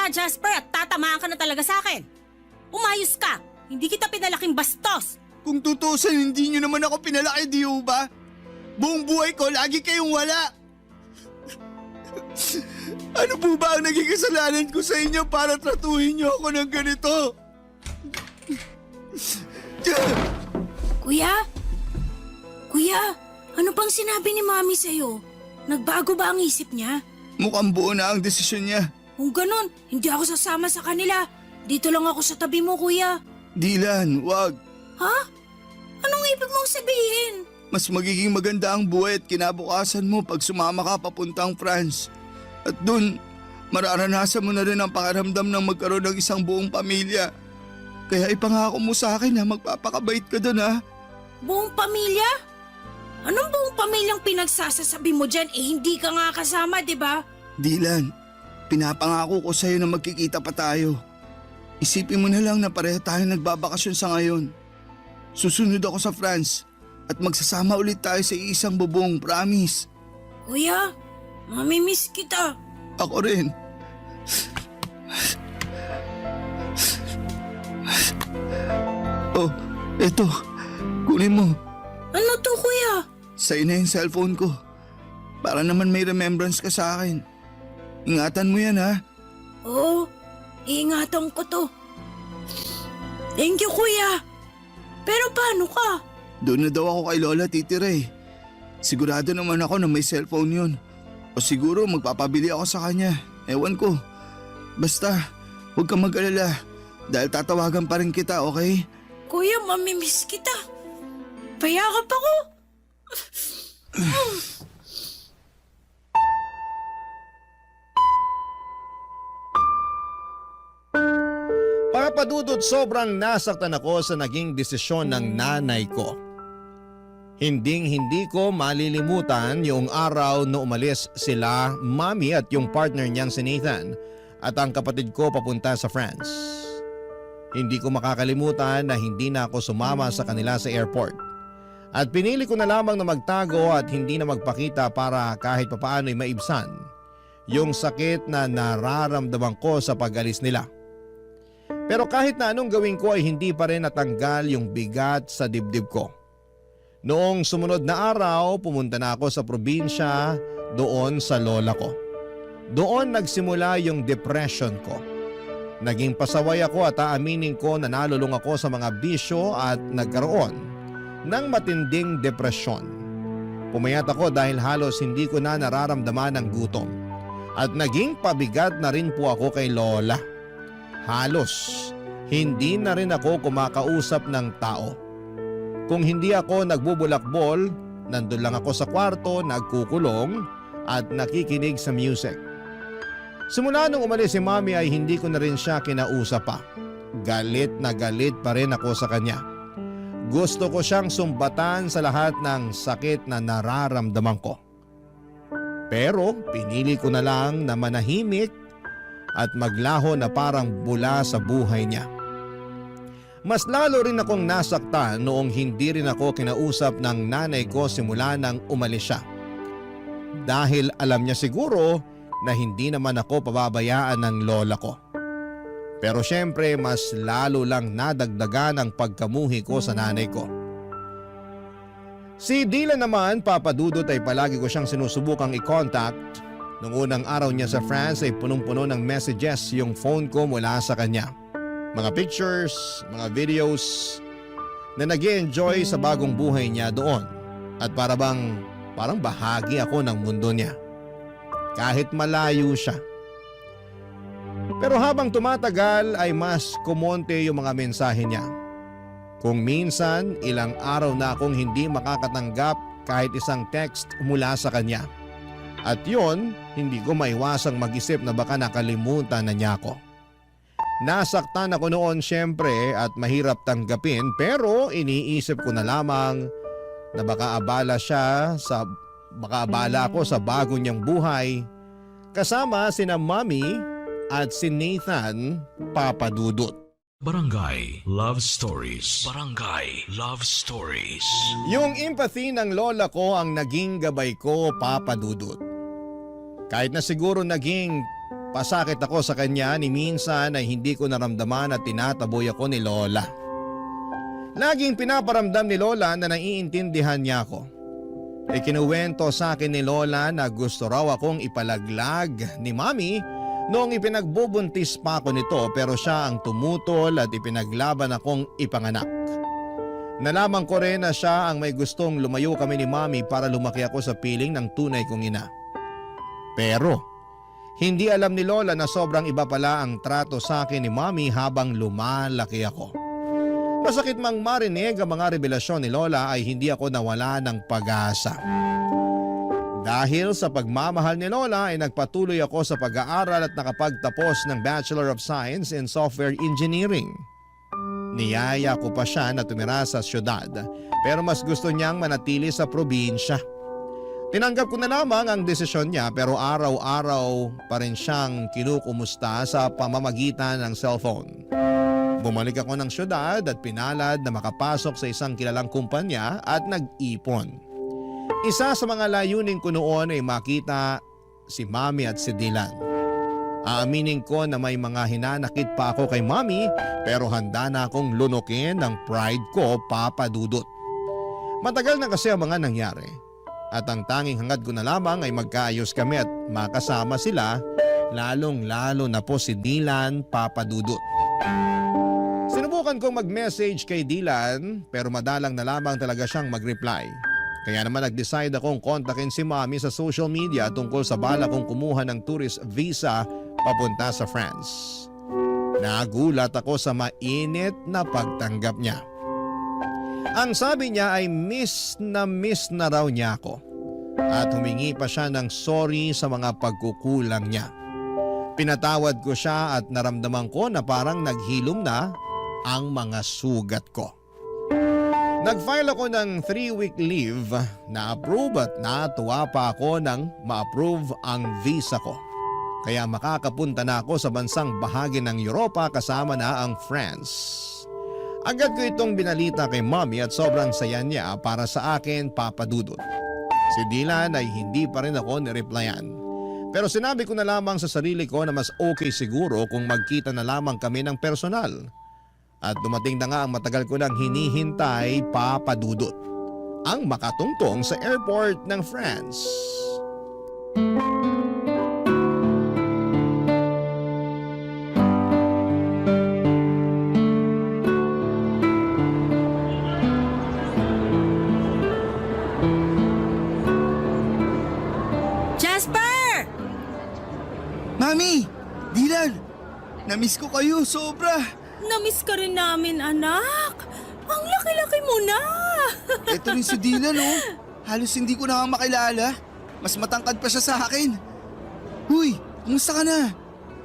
Jasper, at tatamaan ka na talaga sa akin. Umayos ka, hindi kita pinalaking bastos. Kung tutusin, hindi niyo naman ako pinalaki, di ba? Buong buhay ko, lagi kayong wala. Ano po ba ang naging kasalanan ko sa inyo para tratuhin niyo ako ng ganito? Kuya? Kuya, ano bang sinabi ni Mami sa'yo? Nagbago ba ang isip niya? Mukhang buo na ang desisyon niya. Kung ganon, hindi ako sasama sa kanila. Dito lang ako sa tabi mo, Kuya. Dylan, wag. Ha? Anong ibig mong sabihin? Mas magiging maganda ang buhay at kinabukasan mo pag sumama ka papuntang France. At dun, mararanasan mo na rin ang pakiramdam ng magkaroon ng isang buong pamilya. Kaya ipangako mo sa akin na magpapakabait ka dun, ha? Buong pamilya? Anong buong pamilyang pinagsasasabi mo dyan? Hindi ka nga kasama, di ba? Dylan, pinapangako ko sa'yo na magkikita pa tayo. Isipin mo na lang na pareho tayo nagbabakasyon sa ngayon. Susunod ako sa France at magsasama ulit tayo sa isang bubong, promise. Kuya, mamimiss kita. Ako rin. Oh, eto. Kunin mo. Ano to, Kuya? Sa'yo na yung cellphone ko. Para naman may remembrance ka sa akin. Ingatan mo yan, ha? Oo, iingatan ko to. Thank you, Kuya. Pero paano ka? Doon na daw ako kay Lola titira eh. Sigurado naman ako na may cellphone yun. O siguro magpapabili ako sa kanya. Ewan ko. Basta, huwag kang mag-alala. Dahil tatawagan pa rin kita, okay? Kuya, mamimiss kita. Payakap ako. Papadudod, sobrang nasaktan ako sa naging desisyon ng nanay ko. Hinding-hindi ko malilimutan yung araw na umalis sila, Mami at yung partner niyang si Nathan at ang kapatid ko papunta sa France. Hindi ko makakalimutan na hindi na ako sumama sa kanila sa airport. At pinili ko na lamang na magtago at hindi na magpakita para kahit papaano'y maibsan yung sakit na nararamdaman ko sa pag-alis nila. Pero kahit na anong gawin ko ay hindi pa rin natanggal yung bigat sa dibdib ko. Noong sumunod na araw, pumunta na ako sa probinsya doon sa lola ko. Doon nagsimula yung depression ko. Naging pasaway ako at aaminin ko na nalulung ako sa mga bisyo at nagkaroon ng matinding depresyon. Pumayat ako dahil halos hindi ko na nararamdaman ang gutom. At naging pabigat na rin po ako kay lola. Halos hindi na rin ako kumakausap ng tao. Kung hindi ako nagbubulakbol, nandun lang ako sa kwarto, nagkukulong at nakikinig sa music. Simula nung umalis si Mami ay hindi ko na rin siya kinausap pa. Galit na galit pa rin ako sa kanya. Gusto ko siyang sumbatan sa lahat ng sakit na nararamdaman ko. Pero pinili ko na lang na manahimik at maglaho na parang bula sa buhay niya. Mas lalo rin akong nasaktan noong hindi rin ako kinausap ng nanay ko simula nang umalis siya. Dahil alam niya siguro na hindi naman ako pababayaan ng lola ko. Pero syempre mas lalo lang nadagdagan ang pagkamuhi ko sa nanay ko. Si Dylan naman, Papa Dudut, ay palagi ko siyang sinusubukang i-contact. Noong unang araw niya sa France ay punong-puno ng messages yung phone ko mula sa kanya. Mga pictures, mga videos na nag-i-enjoy sa bagong buhay niya doon. At parang bahagi ako ng mundo niya. Kahit malayo siya. Pero habang tumatagal ay mas kumonte yung mga mensahe niya. Kung minsan, ilang araw na akong hindi makakatanggap kahit isang text mula sa kanya. At yon, hindi ko maiwasang mag-isip na baka nakalimutan na niya ako. Nasaktan ako noon syempre at mahirap tanggapin, pero iniisip ko na lamang na baka abala ako sa bago niyang buhay kasama sina Mami at si Nathan, Papa Dudut. Barangay Love Stories. Barangay Love Stories. Yung empathy ng lola ko ang naging gabay ko, Papa Dudut. Kahit na siguro naging pasakit ako sa kanya, ni minsan ay hindi ko naramdaman at tinataboy ako ni lola. Laging pinaparamdam ni lola na naiintindihan niya ako. Ikinuwento sa akin ni lola na gusto raw akong ipalaglag ni Mami noong ipinagbubuntis pa ako nito, pero siya ang tumutol at ipinaglaban akong ipanganak. Nalaman ko rin na siya ang may gustong lumayo kami ni Mami para lumaki ako sa piling ng tunay kong ina. Pero hindi alam ni lola na sobrang iba pala ang trato sa akin ni Mami habang lumalaki ako. Masakit mang marinig ang mga revelasyon ni lola ay hindi ako nawala ng pag-asa. Dahil sa pagmamahal ni lola ay nagpatuloy ako sa pag-aaral at nakapagtapos ng Bachelor of Science in Software Engineering. Niyaya ko pa siya na tumira sa syudad, pero mas gusto niyang manatili sa probinsya. Tinanggap ko na lamang ang desisyon niya, pero araw-araw pa rin siyang kinukumusta sa pamamagitan ng cellphone. Bumalik ako ng syudad at pinalad na makapasok sa isang kilalang kumpanya at nag-ipon. Isa sa mga layunin ko noon ay makita si Mami at si Dylan. Aaminin ko na may mga hinanakit pa ako kay Mami, pero handa na akong lunukin ng pride ko, Papa Dudut. Matagal na kasi ang mga nangyari. At ang tanging hangad ko na lamang ay magkaayos kami at makasama sila, lalong-lalo na po si Dylan, Papa Dudut. Sinubukan kong mag-message kay Dylan, pero madalang na lamang talaga siyang mag-reply. Kaya naman nag-decide akong kontakin si Mami sa social media tungkol sa bala kong kumuha ng tourist visa papunta sa France. Nagulat ako sa mainit na pagtanggap niya. Ang sabi niya ay miss na raw niya ako at humingi pa siya ng sorry sa mga pagkukulang niya. Pinatawad ko siya at naramdaman ko na parang naghilom na ang mga sugat ko. Nag-file ako ng 3-week leave na approve at natuwa pa ako nang ma-approve ang visa ko. Kaya makakapunta na ako sa bansang bahagi ng Europa kasama na ang France. Agad ko itong binalita kay Mami at sobrang saya niya para sa akin, Papa Dudut. Si Dylan ay hindi pa rin ako nireplyan. Pero sinabi ko na lamang sa sarili ko na mas okay siguro kung magkita na lamang kami ng personal. At dumating na nga ang matagal ko nang hinihintay, Papa Dudut. ang makatungtong sa airport ng France. Jasper! Mami! Dylan! Namiss ko kayo, sobra! Namiss ka rin namin, anak. Ang laki-laki mo na. Ito rin si Dylan, oh. Halos hindi ko na nga makilala. Mas matangkad pa siya sa akin. Huy, kumusta ka na?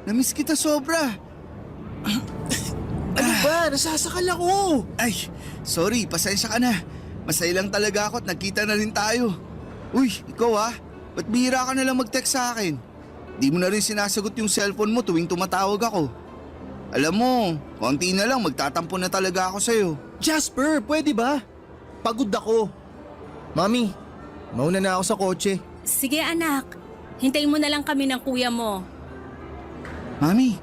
Namiss kita sobra. Ano ba? Nasasakal ako! Ay, sorry, pasensya ka na. Masaya lang talaga ako at nagkita na rin tayo. Uy, ikaw ba't bihira ka na lang mag-text sa akin? Di mo na rin sinasagot yung cellphone mo tuwing tumatawag ako. Alam mo, konti na lang magtatampo na talaga ako sa'yo. Jasper, pwede ba? Pagod ako. Mami, mauna na ako sa kotse. Sige anak, hintayin mo na lang kami ng kuya mo. Mami,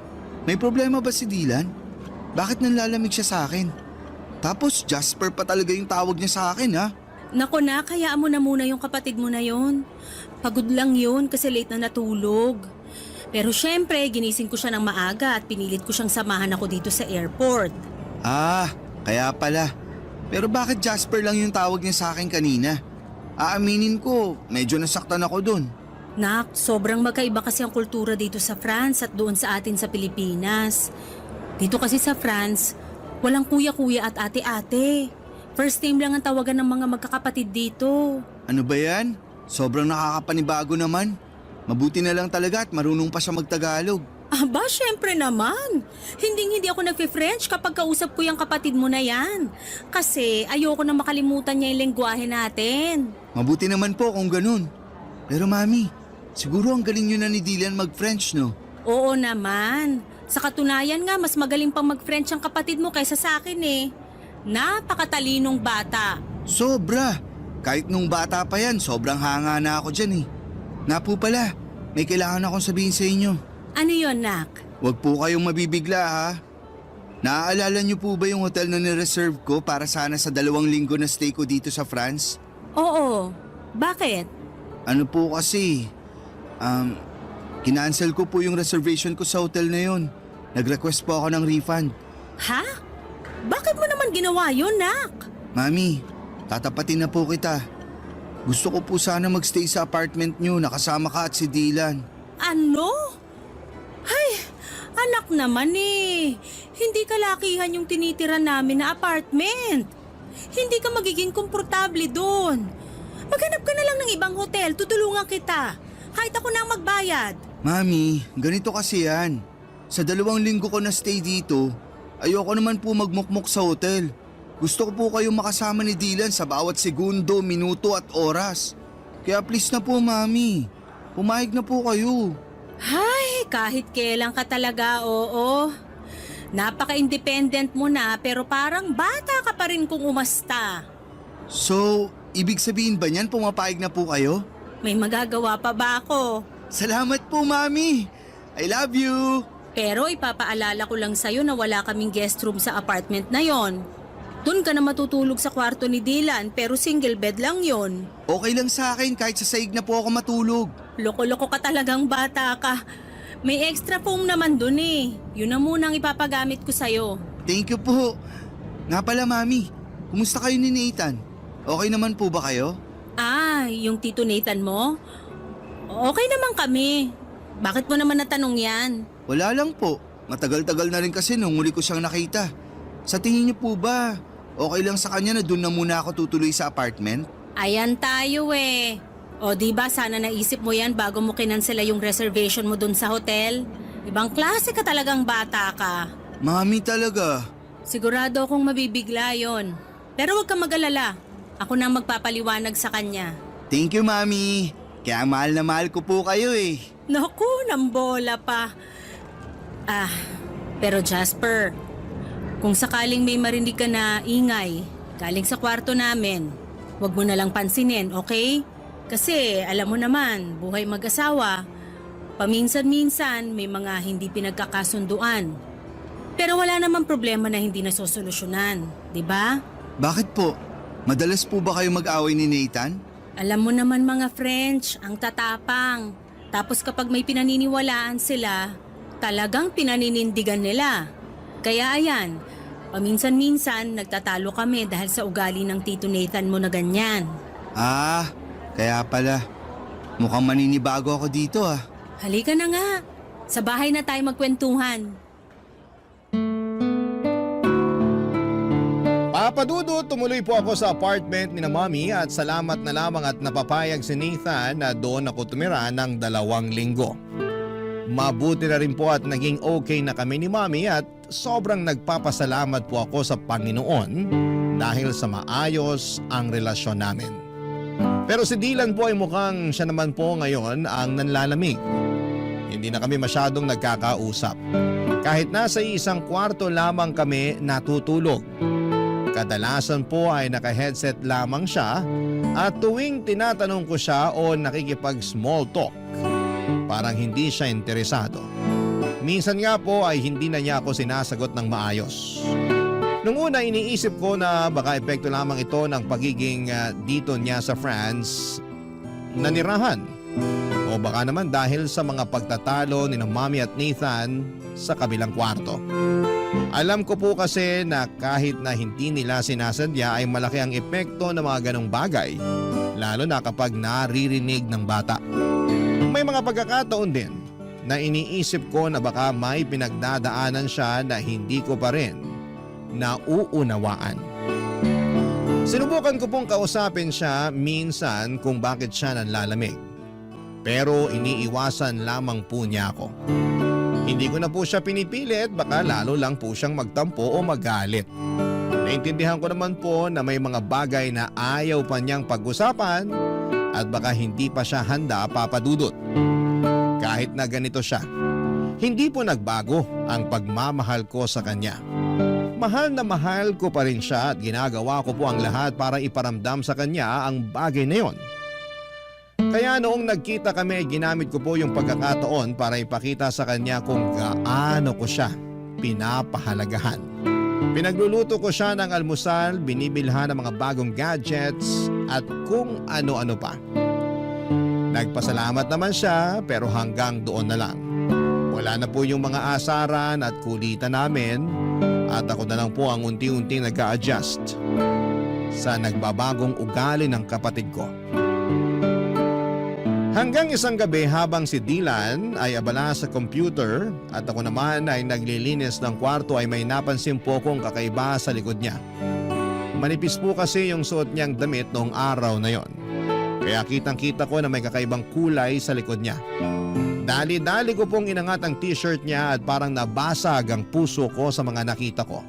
may problema ba si Dylan? Bakit nanlalamig siya sa akin? Tapos Jasper pa talaga yung tawag niya sa akin, ha? Naku na, hayaan mo na muna yung kapatid mo na yon. Pagod lang yun kasi late na natulog. Pero syempre, ginising ko siya ng maaga at pinilit ko siyang samahan ako dito sa airport. Ah, kaya pala. Pero bakit Jasper lang yung tawag niya sa akin kanina? Aaminin ko, medyo nasaktan ako dun. Nak, sobrang magkaiba kasi ang kultura dito sa France at doon sa atin sa Pilipinas. Dito kasi sa France, walang kuya-kuya at ate-ate. First name lang ang tawagan ng mga magkakapatid dito. Ano ba yan? Sobrang nakakapanibago naman. Mabuti na lang talaga at marunong pa siya magtagalog. Aba, syempre naman. Hindi ako nagpe-French kapag kausap ko yung kapatid mo na yan. Kasi ayoko na makalimutan niya yung lengguwahe natin. Mabuti naman po kung ganun. Pero mami, siguro ang galing nyo na ni Dylan mag-French, no? Oo naman. Sa katunayan nga, mas magaling pang mag-French ang kapatid mo kaysa sa akin eh. Napakatalinong bata. Sobra! Kahit nung bata pa yan, sobrang hanga na ako dyan eh. Napo pala, may kailangan akong sabihin sa inyo. Ano yon, Nak? Huwag po kayong mabibigla ha. Naaalala niyo po ba yung hotel na nireserve ko para sana sa 2 linggo na stay ko dito sa France? Oo. Bakit? Ano po kasi, kinancel ko po yung reservation ko sa hotel na yon. Nag-request po ako ng refund. Ha? Bakit mo naman ginawa yun, Nak? Mami, tatapatin na po kita. Gusto ko po sana magstay sa apartment niyo nakasama ka at si Dylan. Ano? Ay, anak naman eh. Hindi kalakihan yung tinitira namin na apartment. Hindi ka magiging komportable doon. Maghanap ka na lang ng ibang hotel, tutulungan kita. Kahit ako na ang magbayad. Mami, ganito kasi yan. Sa 2 linggo ko na stay dito, ayoko naman po magmukmok sa hotel. Gusto ko po kayong makasama ni Dylan sa bawat segundo, minuto at oras. Kaya please na po, Mami. Pumayag na po kayo. Ay, kahit kailan ka talaga, oo. Napaka-independent mo na pero parang bata ka pa rin kung umasta. So, ibig sabihin ba niyan pumapayag na po kayo? May magagawa pa ba ako? Salamat po, Mami. I love you. Pero ipapaalala ko lang sa'yo na wala kaming guest room sa apartment na yon. Doon ka na matutulog sa kwarto ni Dylan pero single bed lang yon. Okay lang sa akin kahit sa saig na po ako matulog. Loko-loko ka talagang bata ka. May extra foam naman dun eh. Yun na munang ipapagamit ko sa'yo. Thank you po. Nga pala, Mami, kumusta kayo ni Nathan? Okay naman po ba kayo? Ah, yung Tito Nathan mo? Okay naman kami. Bakit mo naman natanong yan? Wala lang po. Matagal-tagal na rin kasi nung muli ko siyang nakita. Sa tingin niyo po ba, okay lang sa kanya na doon na muna ako tutuloy sa apartment? Ayan tayo eh. O diba sana naisip mo yan bago mo kinansela yung reservation mo dun sa hotel? Ibang klase ka talagang bata ka. Mami talaga. Sigurado akong mabibigla yon. Pero huwag kang mag-alala. Ako na magpapaliwanag sa kanya. Thank you, Mami. Kaya mahal na mahal ko po kayo eh. Naku, nambola pa. Ah, pero Jasper, kung sakaling may marinig ka na ingay galing sa kwarto namin, huwag mo na lang pansinin, okay? Kasi alam mo naman, buhay mag-asawa, paminsan-minsan may mga hindi pinagkakasunduan. Pero wala namang problema na hindi nasosolusyonan, di ba? Bakit po? Madalas po ba kayo mag-away ni Nathan? Alam mo naman mga French, ang tatapang. Tapos kapag may pinaniniwalaan sila, talagang pinaninindigan nila. Kaya ayan, paminsan-minsan nagtatalo kami dahil sa ugali ng Tito Nathan mo na ganyan. Ah, kaya pala. Mukhang maninibago ako dito ah. Halika na nga, sa bahay na tayo magkwentuhan. Papadudot, tumuloy po ako sa apartment ni na Mommy at salamat na lamang at napapayag si Nathan na doon ako tumira ng 2 linggo. Mabuti na rin po at naging okay na kami ni Mommy at sobrang nagpapasalamat po ako sa Panginoon dahil sa maayos ang relasyon namin. Pero si Dylan po ay mukhang siya naman po ngayon ang nanlalamig. Hindi na kami masyadong nagkakausap. Kahit nasa isang kwarto lamang kami natutulog. Kadalasan po ay naka-headset lamang siya at tuwing tinatanong ko siya o nakikipag-small talk, parang hindi siya interesado. Minsan nga po ay hindi na niya ako sinasagot ng maayos. Nung una iniisip ko na baka epekto lamang ito ng pagiging dito niya sa France nanirahan. O baka naman dahil sa mga pagtatalo ni Mommy at Nathan sa kabilang kwarto. Alam ko po kasi na kahit na hindi nila sinasadya ay malaki ang epekto ng mga ganong bagay, lalo na kapag naririnig ng bata. May mga pagkakataon din na iniisip ko na baka may pinagdadaanan siya na hindi ko pa rin nauunawaan. Sinubukan ko pong kausapin siya minsan kung bakit siya nanlalamig. Pero iniiwasan lamang po niya ako. Hindi ko na po siya pinipilit, baka lalo lang po siyang magtampo o magalit. Naintindihan ko naman po na may mga bagay na ayaw pa niyang pag-usapan at baka hindi pa siya handa papadudot. Kahit na ganito siya, hindi po nagbago ang pagmamahal ko sa kanya. Mahal na mahal ko pa rin siya at ginagawa ko po ang lahat para iparamdam sa kanya ang bagay na yon. Kaya noong nagkita kami, ginamit ko po yung pagkakataon para ipakita sa kanya kung gaano ko siya pinapahalagahan. Pinagluluto ko siya ng almusal, binibilhan ng mga bagong gadgets at kung ano-ano pa. Nagpasalamat naman siya pero hanggang doon na lang. Wala na po yung mga asaran at kulitan namin at ako na lang po ang unti-unting nag-a-adjust sa nagbabagong ugali ng kapatid ko. Hanggang isang gabi habang si Dylan ay abala sa computer at ako naman ay naglilinis ng kwarto ay may napansin po kong kakaiba sa likod niya. Manipis po kasi yung suot niyang damit noong araw na yon. Kaya kitang-kita ko na may kakaibang kulay sa likod niya. Dali-dali ko pong inangat ang t-shirt niya at parang nabasag ang puso ko sa mga nakita ko.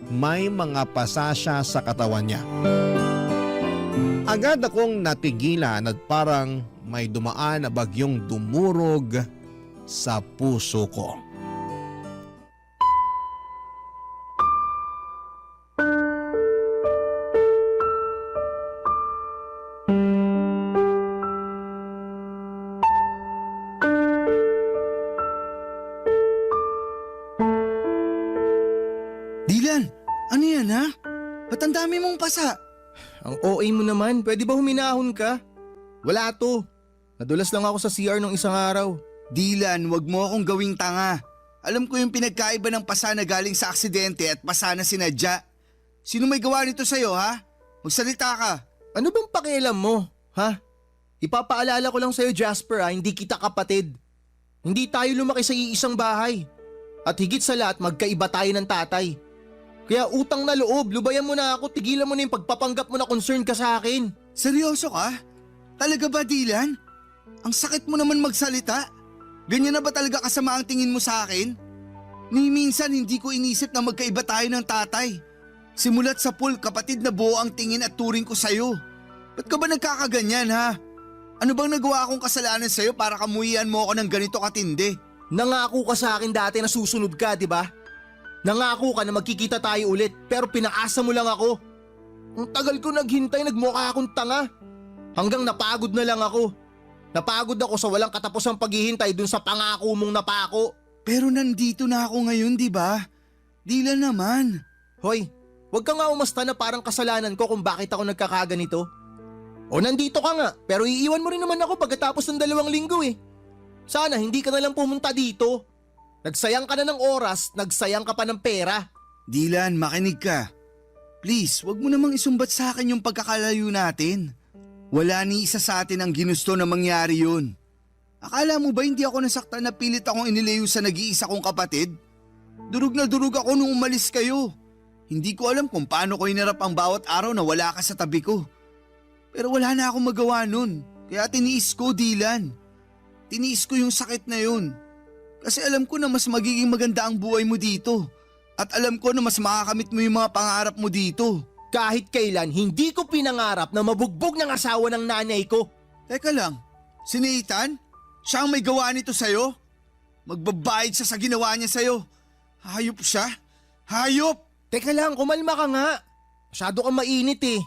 May mga pasa siya sa katawan niya. Agad akong natigilan at parang may dumaan na bagyong dumurog sa puso ko. Dylan, ano yan ha? Ba't ang dami mong pasa? Ang OA mo naman, pwede ba huminahon ka? Wala to. Nadulas lang ako sa CR nung isang araw. Dylan, wag mo akong gawing tanga. Alam ko yung pinagkaiba ng pasa na galing sa aksidente at pasa na sinadya. Sino may gawa nito sa'yo ha? Magsalita ka. Ano bang pakialam mo, ha? Ipapaalala ko lang sa'yo, Jasper, hindi kita kapatid. Hindi tayo lumaki sa iisang bahay. At higit sa lahat, magkaiba tayo ng tatay. Kaya utang na loob, lubayan mo na ako, tigilan mo na yung pagpapanggap mo na concern ka sa akin. Seryoso ka? Talaga ba, Dylan? Ang sakit mo naman magsalita. Ganyan na ba talaga kasama ang tingin mo sa akin? Ni minsan hindi ko inisip na magkaiba tayo ng tatay. Simulat sa pool, kapatid na buo ang tingin at turing ko sa'yo. Ba't ka ba nagkakaganyan ha? Ano bang nagawa akong kasalanan sa'yo para kamuhian mo ako ng ganito katindi? Nangako ka sa akin dati na susunod ka, di ba? Nangako ka na magkikita tayo ulit pero pinaasa mo lang ako. Ang tagal ko naghintay, nagmukha akong tanga. Hanggang napagod na lang ako. Napagod ako sa walang katapusang paghihintay dun sa pangako mong napako. Pero nandito na ako ngayon, di ba? Dylan naman. Hoy, Huwag ka nga umasta na parang kasalanan ko kung bakit ako nagkakaganito. O nandito ka nga, pero iiwan mo rin naman ako pagkatapos ng 2 linggo eh. Sana hindi ka na lang pumunta dito. Nagsayang ka na ng oras, nagsayang ka pa ng pera. Dylan, makinig ka. Please, wag mo namang isumbat sa akin yung pagkakalayo natin. Wala ni isa sa atin ang ginusto na mangyari yun. Akala mo ba hindi ako nasaktan na pilit akong inilayo sa nag-iisa kong kapatid? Durog na durog ako nung umalis kayo. Hindi ko alam kung paano ko hinarap ang bawat araw na wala ka sa tabi ko. Pero wala na akong magawa nun. Kaya tiniis ko, Dylan. Tiniis ko yung sakit na yun. Kasi alam ko na mas magiging maganda ang buhay mo dito. At alam ko na mas makakamit mo yung mga pangarap mo dito. Kahit kailan, hindi ko pinangarap na mabugbog ng asawa ng nanay ko. Teka lang, si Nathan? Siya ang may gawa nito sa'yo? Magbabayad siya sa ginawa niya sa'yo. Hayop siya? Hayop! Teka lang, kumalma ka nga. Masyado kang mainit eh.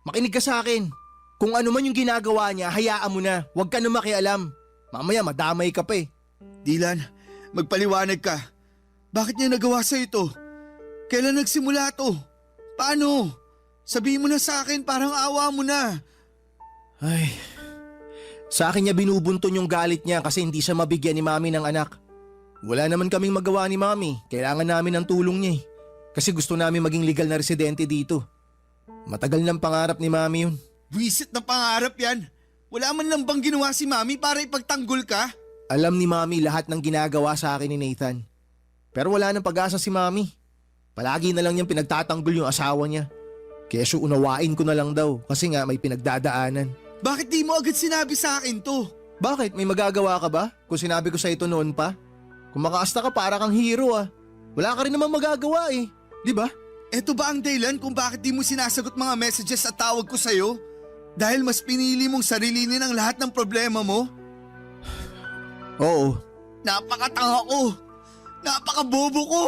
Makinig ka sa akin. Kung ano man yung ginagawa niya, hayaan mo na. Huwag ka na makialam. Mamaya madamay ka pa eh. Dylan, magpaliwanag ka. Bakit niya nagawa sa'yo ito? Kailan nagsimula to? Paano? Sabihin mo na sa akin, parang awa mo na. Ay, sa akin niya binubunton yung galit niya kasi hindi siya mabigyan ni Mami ng anak. Wala naman kaming magawa ni Mami. Kailangan namin ng tulong niya eh. Kasi gusto namin maging legal na residente dito. Matagal ng pangarap ni Mami yun. Wisit na pangarap yan. Wala man lang bang ginawa si Mami para ipagtanggol ka? Alam ni Mami lahat ng ginagawa sa akin ni Nathan. Pero wala nang pag-asa si Mami. Palagi na lang niyang pinagtatanggol yung asawa niya. Kesyo unawain ko na lang daw kasi nga may pinagdadaanan. Bakit di mo agad sinabi sa akin to? Bakit? May magagawa ka ba? Kung sinabi ko sa ito noon pa? Kung makaasta ka para kang hero ah. Wala ka rin naman magagawa eh. Di ba? Eto ba ang dahilan kung bakit di mo sinasagot mga messages at tawag ko sa'yo? Dahil mas pinili mong sarilinin ang lahat ng problema mo? Oo. Napakatanga ko. Napakabobo ko.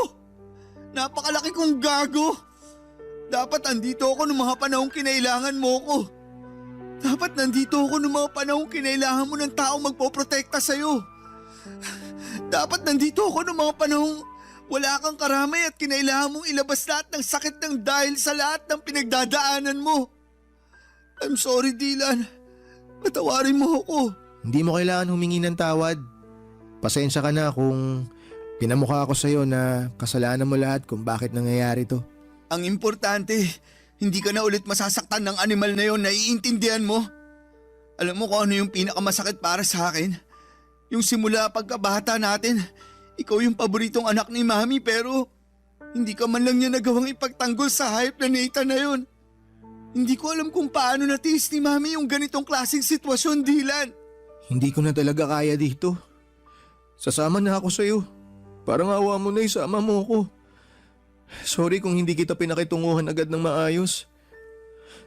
Napakalaki kong gago. Dapat andito ako noong mga panahong kinailangan mo ko. Dapat nandito ako noong mga panahong kinailangan mo ng taong magpoprotekta sa'yo. Dapat nandito ako noong mga panahong wala kang karamay at kinailangan mong ilabas lahat ng sakit ng dahil sa lahat ng pinagdadaanan mo. I'm sorry, Dylan. Patawarin mo ako. Hindi mo kailangan humingi ng tawad. Pasensya ka na kung pinamukha ko sa'yo na kasalanan mo lahat kung bakit nangyayari to. Ang importante, hindi ka na ulit masasaktan ng animal na yon, naiintindihan mo? Alam mo kung ano yung pinakamasakit para sa akin? Yung simula pagkabata natin, ikaw yung paboritong anak ni Mami pero hindi ka man lang niya nagawang ipagtanggol sa hayop na Nathan na yon. Hindi ko alam kung paano natiis ni Mami yung ganitong klaseng sitwasyon, Dylan. Hindi ko na talaga kaya dito. Sasama na ako sa'yo. Parang awa mo na isama mo ko. Sorry kung hindi kita pinakitunguhan agad ng maayos.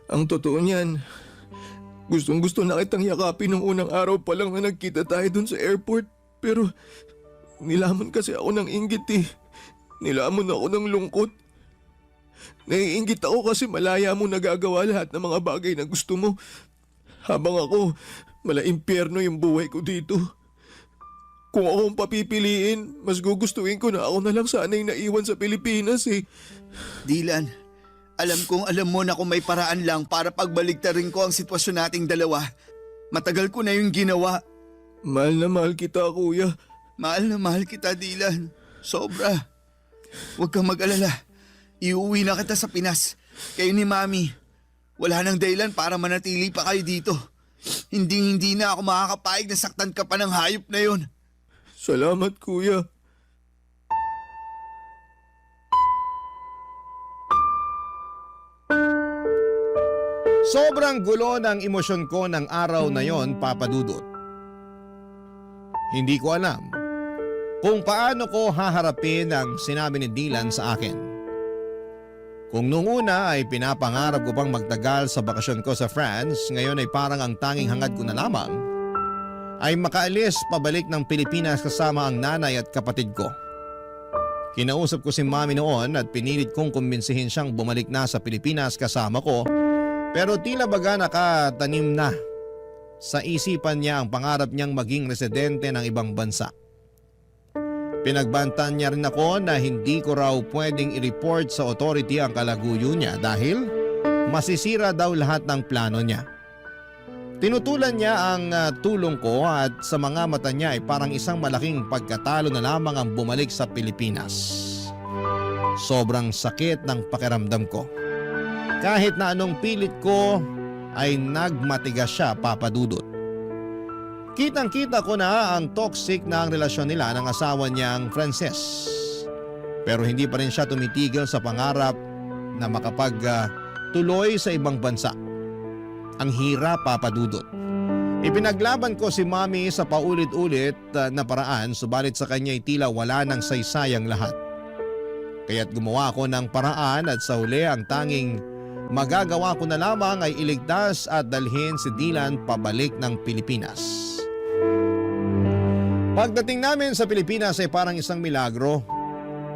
Ang totoo niyan, gustong gusto na kitang yakapin nung unang araw pa lang na nagkita tayo dun sa airport. Pero nilamon kasi ako ng inggit eh. Nilamon ako ng lungkot. Naiinggit ako kasi malaya mo nagagawa lahat ng mga bagay na gusto mo. Habang ako, mala-impyerno yung buhay ko dito. Kung akong papipiliin, mas gugustuhin ko na ako na lang sana'y naiwan sa Pilipinas eh. Dylan, alam kong alam mo na kung may paraan lang para pagbaligtarin ko ang sitwasyon nating dalawa. Matagal ko na yung ginawa. Mahal na mahal kita, kuya. Mahal na mahal kita, Dylan. Sobra. Huwag kang mag-alala. Iuwi na kita sa Pinas. Kayo ni Mami. Wala nang dahilan para manatili pa kayo dito. Hindi na ako makakapayag na saktan ka pa ng hayop na yon. Salamat, kuya. Sobrang gulo ng emosyon ko ng araw na yon, Papa Dudut. Hindi ko alam kung paano ko haharapin ang sinabi ni Dylan sa akin. Kung nung una ay pinapangarap ko pang magtagal sa bakasyon ko sa France, ngayon ay parang ang tanging hangad ko na lamang ay makaalis pabalik ng Pilipinas kasama ang nanay at kapatid ko. Kinausap ko si Mami noon at pinilit kong kumbinsihin siyang bumalik na sa Pilipinas kasama ko, pero tila baga nakatanim na sa isipan niya ang pangarap niyang maging residente ng ibang bansa. Pinagbantan niya rin ako na hindi ko raw pwedeng i-report sa authority ang kalaguyo niya dahil masisira daw lahat ng plano niya. Tinutulan niya ang tulong ko at sa mga mata niya ay parang isang malaking pagkatalo na lamang ang bumalik sa Pilipinas. Sobrang sakit ng pakiramdam ko. Kahit na anong pilit ko ay nagmatigas siya, Papa Dudut. Kitang-kita ko na ang toxic na ang relasyon nila ng asawa niyang Frances. Pero hindi pa rin siya tumitigil sa pangarap na makapagtuloy sa ibang bansa. Ang hirap, Papa Dudut. Ipinaglaban ko si Mami sa paulit-ulit na paraan, subalit sa kanya ay tila wala ng saysayang lahat. Kaya't gumawa ako ng paraan at sa huli ang tanging magagawa ko na lamang ay iligtas at dalhin si Dylan pabalik ng Pilipinas. Pagdating namin sa Pilipinas ay parang isang milagro.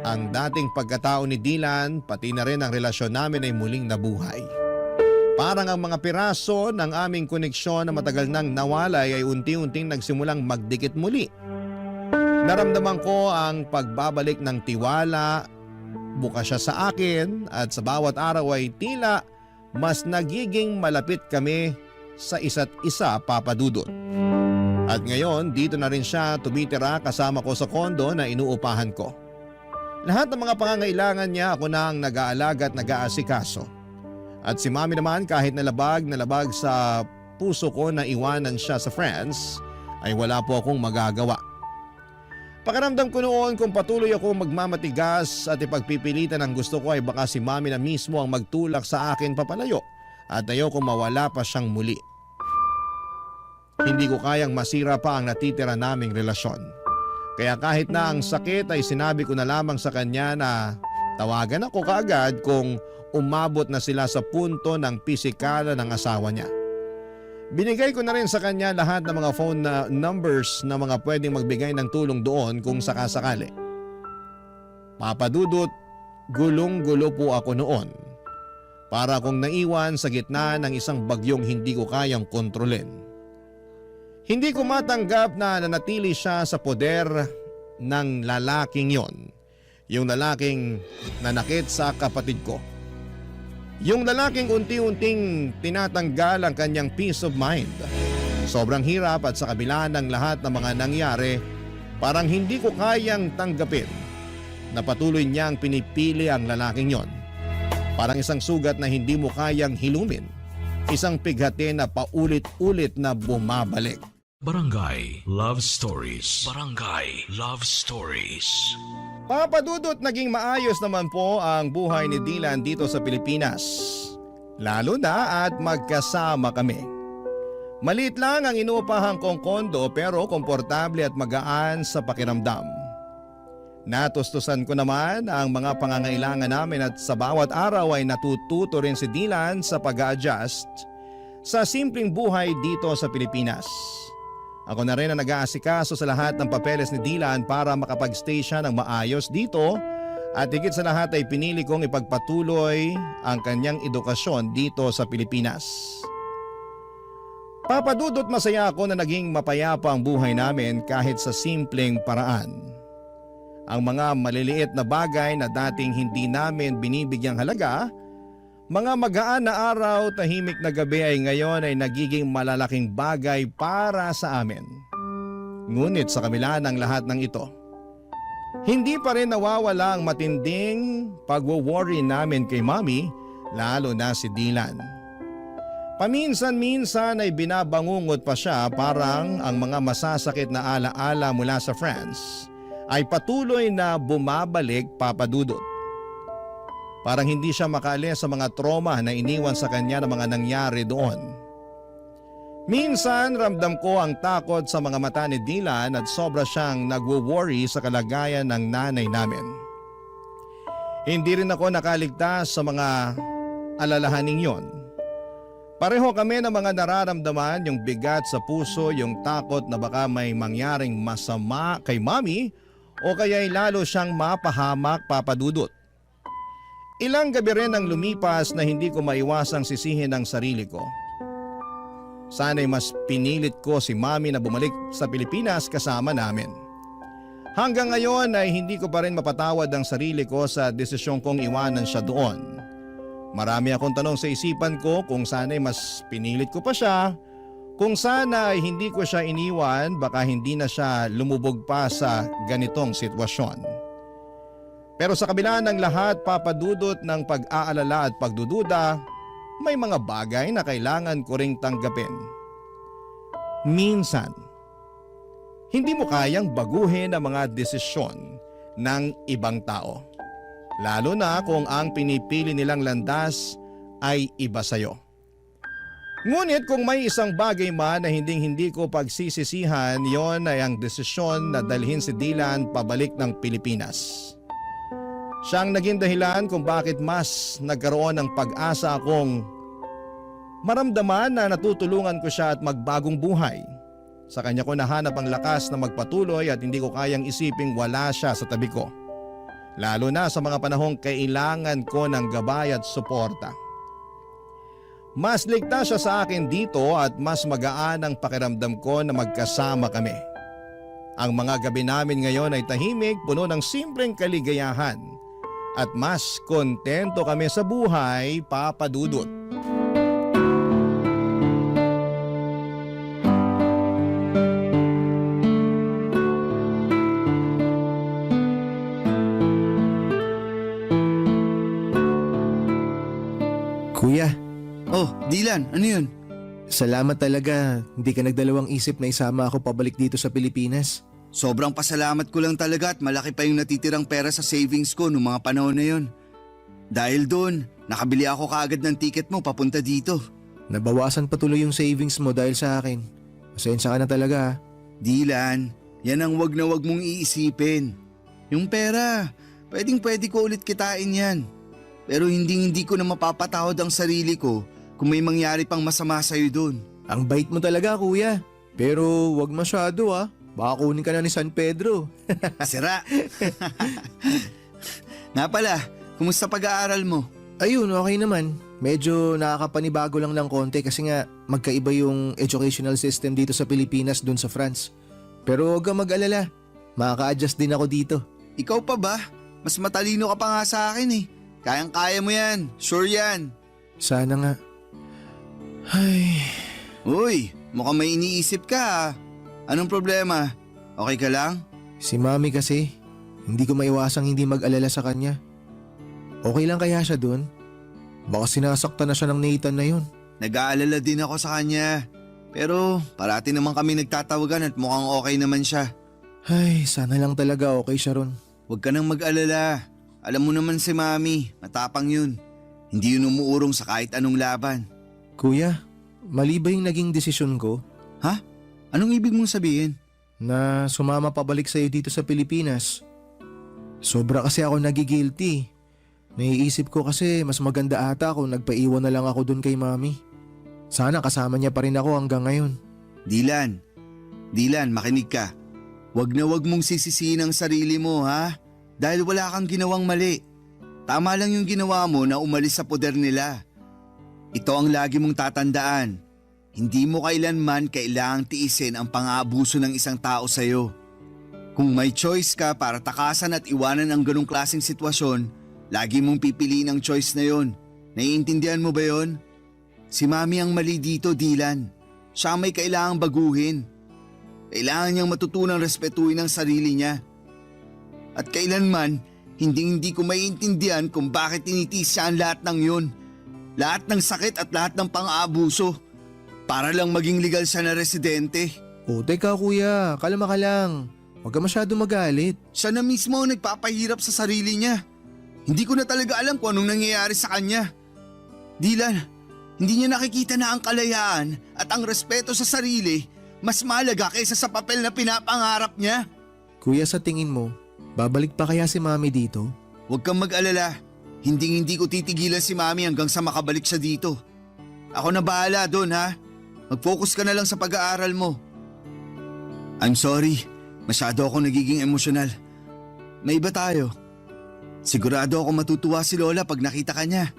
Ang dating pagkatao ni Dylan, pati na rin ang relasyon namin ay muling nabuhay. Parang ang mga piraso ng aming koneksyon na matagal nang nawalay ay unti-unting nagsimulang magdikit muli. Naramdaman ko ang pagbabalik ng tiwala, bukas siya sa akin at sa bawat araw ay tila mas nagiging malapit kami sa isa't isa, Papa Dudut. At ngayon, dito na rin siya tumitira kasama ko sa kondo na inuupahan ko. Lahat ng mga pangangailangan niya ako na ang nag-aalaga at nag-aasikaso. At si Mami naman kahit nalabag sa puso ko na iwanan siya sa France, ay wala po akong magagawa. Pakiramdam ko noon kung patuloy ako magmamatigas at ipagpipilitan ang gusto ko ay baka si Mami na mismo ang magtulak sa akin papalayo at ayoko mawala pa siyang muli. Hindi ko kayang masira pa ang natitira naming relasyon. Kaya kahit na ang sakit ay sinabi ko na lamang sa kanya na tawagan ako kaagad kung umabot na sila sa punto ng pisikala ng asawa niya. Binigay ko na rin sa kanya lahat ng mga phone numbers na mga pwedeng magbigay ng tulong doon kung sakasakali. Papa Dudut, gulong-gulo po ako noon. Para akong naiwan sa gitna ng isang bagyong hindi ko kayang kontrolin. Hindi ko matanggap na nanatili siya sa poder ng lalaking yon. Yung lalaking nanakit sa kapatid ko. Yung lalaking unti-unting tinatanggal ang kanyang peace of mind. Sobrang hirap at sa kabila ng lahat ng mga nangyari, parang hindi ko kayang tanggapin na patuloy niyang pinipili ang lalaking yon. Parang isang sugat na hindi mo kayang hilumin. Isang pighati na paulit-ulit na bumabalik. Barangay Love Stories. Barangay Love Stories. Papa Dudut, naging maayos naman po ang buhay ni Dylan dito sa Pilipinas. Lalo na at magkasama kami. Maliit lang ang inuupahan kong kondo pero komportable at magaan sa pakiramdam. Natustusan ko naman ang mga pangangailangan namin at sa bawat araw ay natututo rin si Dylan sa pag-a-adjust sa simpleng buhay dito sa Pilipinas. Ako na rin ang nag-aasikaso sa lahat ng papeles ni Dylan para makapag-stay siya ng maayos dito at higit sa lahat ay pinili kong ipagpatuloy ang kanyang edukasyon dito sa Pilipinas. Papa Dudut, masaya ako na naging mapayapa ang buhay namin kahit sa simpleng paraan. Ang mga maliliit na bagay na dating hindi namin binibigyang halaga, mga magaan na araw, tahimik na gabi ay ngayon ay nagiging malalaking bagay para sa amin. Ngunit sa kabila ng lahat ng ito, hindi pa rin nawawala ang matinding pagwo-worry namin kay Mami, lalo na si Dylan. Paminsan-minsan ay binabangungot pa siya parang ang mga masasakit na alaala mula sa France ay patuloy na bumabalik, Papa Dudut. Parang hindi siya makaalis sa mga trauma na iniwan sa kanya ng mga nangyari doon. Minsan ramdam ko ang takot sa mga mata ni Dylan at sobra siyang nagwo-worry sa kalagayan ng nanay namin. Hindi rin ako nakaligtas sa mga alalahaning yon. Pareho kami ng mga nararamdaman, yung bigat sa puso, yung takot na baka may mangyaring masama kay Mami o kaya'y lalo siyang mapahamak, Papa Dudut. Ilang gabi rin ang lumipas na hindi ko maiwasang sisihin ang sarili ko. Sana'y mas pinilit ko si Mami na bumalik sa Pilipinas kasama namin. Hanggang ngayon ay hindi ko pa rin mapatawad ang sarili ko sa desisyon kong iwanan siya doon. Marami akong tanong sa isipan ko kung sana'y mas pinilit ko pa siya, kung sana ay hindi ko siya iniwan baka hindi na siya lumubog pa sa ganitong sitwasyon. Pero sa kabila ng lahat papadudot ng pag-aalala at pagdududa, may mga bagay na kailangan ko ring tanggapin. Minsan, hindi mo kayang baguhin ang mga desisyon ng ibang tao. Lalo na kung ang pinipili nilang landas ay iba sa'yo. Ngunit kung may isang bagay man na hindi ko pagsisisihan, yon ay ang desisyon na dalhin si Dylan pabalik ng Pilipinas. Siyang naging dahilan kung bakit mas nagkaroon ng pag-asa akong maramdaman na natutulungan ko siya at magbagong buhay. Sa kanya ko nahanap ang lakas na magpatuloy at hindi ko kayang isiping wala siya sa tabi ko. Lalo na sa mga panahong kailangan ko ng gabay at suporta. Mas ligtas siya sa akin dito at mas magaan ang pakiramdam ko na magkasama kami. Ang mga gabi namin ngayon ay tahimik, puno ng simpleng kaligayahan. At mas kontento kami sa buhay, Papa Dudut. Kuya, Oh, Dylan, ano yun? salamat talaga. Hindi ka nagdalawang isip na isama ako pabalik dito sa Pilipinas. Sobrang pasalamat ko lang talaga at malaki pa yung natitirang pera sa savings ko noong mga panahon na yun. Dahil doon, nakabili ako kaagad ng ticket mo papunta dito. Nabawasan patuloy yung savings mo dahil sa akin. Pasensya ka na talaga. Dylan, yan ang wag na wag mong iisipin. Yung pera, pwede ko ulit kitain yan. Pero hindi ko na mapapatawad ang sarili ko kung may mangyari pang masama sa'yo doon. Ang bait mo talaga, kuya. Pero wag masyado ah. Baka kunin ka na ni San Pedro. Sira! Nga pala, kumusta pag-aaral mo? Ayun, okay naman. Medyo nakakapanibago lang ng konti kasi nga magkaiba yung educational system dito sa Pilipinas dun sa France. Pero huwag kang mag-alala. Makaka-adjust din ako dito. Ikaw pa ba? Mas matalino ka pa nga sa akin eh. Kayang-kaya mo yan. Sure yan. Sana nga. Ay... Uy, mukhang may iniisip ka ah. Anong problema? Okay ka lang? Si Mami kasi, hindi ko maiwasang hindi mag-alala sa kanya. Okay lang kaya siya dun? Baka sinasaktan na siya ng Nathan na yun. Nag-aalala din ako sa kanya. Pero parati naman kami nagtatawagan at mukhang okay naman siya. Ay, sana lang talaga okay siya ron. Huwag ka nang mag-alala. Alam mo naman si Mami, matapang yun. Hindi yun umuurong sa kahit anong laban. Kuya, mali ba yung naging desisyon ko? Ha? Anong ibig mong sabihin? Na sumama pabalik sa'yo dito sa Pilipinas. Sobra kasi ako nagigilty. Naiisip ko kasi mas maganda ata kung nagpaiwan na lang ako dun kay Mami. Sana kasama niya pa rin ako hanggang ngayon. Dylan, makinig ka. Wag na wag mong sisisihin ang sarili mo ha? Dahil wala kang ginawang mali. Tama lang yung ginawa mo na umalis sa poder nila. Ito ang lagi mong tatandaan. Hindi mo kailanman kailangang tiisin ang pang-aabuso ng isang tao sa'yo. Kung may choice ka para takasan at iwanan ang ganong klaseng sitwasyon, lagi mong pipiliin ang choice na yon. Naiintindihan mo ba yon? Si Mami ang mali dito, Dylan. Siya may kailangang baguhin. Kailangan niyang matutunang respetuhin ang sarili niya. At kailanman, hindi ko maiintindihan kung bakit tinitiis siya ang lahat ng yun. Lahat ng sakit at lahat ng pang-aabuso. Para lang maging legal siya na residente. O teka kuya, kalma ka lang. Huwag ka masyado magalit. Siya na mismo ang nagpapahirap sa sarili niya. Hindi ko na talaga alam kung anong nangyayari sa kanya. Dylan, hindi niya nakikita na ang kalayaan at ang respeto sa sarili mas mahalaga kaysa sa papel na pinapangarap niya. Kuya, sa tingin mo, babalik pa kaya si Mami dito? Huwag kang mag-alala. Hindi ko titigilan si Mami hanggang sa makabalik siya dito. Ako na bahala doon ha. Mag-focus ka na lang sa pag-aaral mo. I'm sorry. Masyado ako nagiging emosyonal. May iba tayo. Sigurado ako matutuwa si Lola pag nakita ka niya.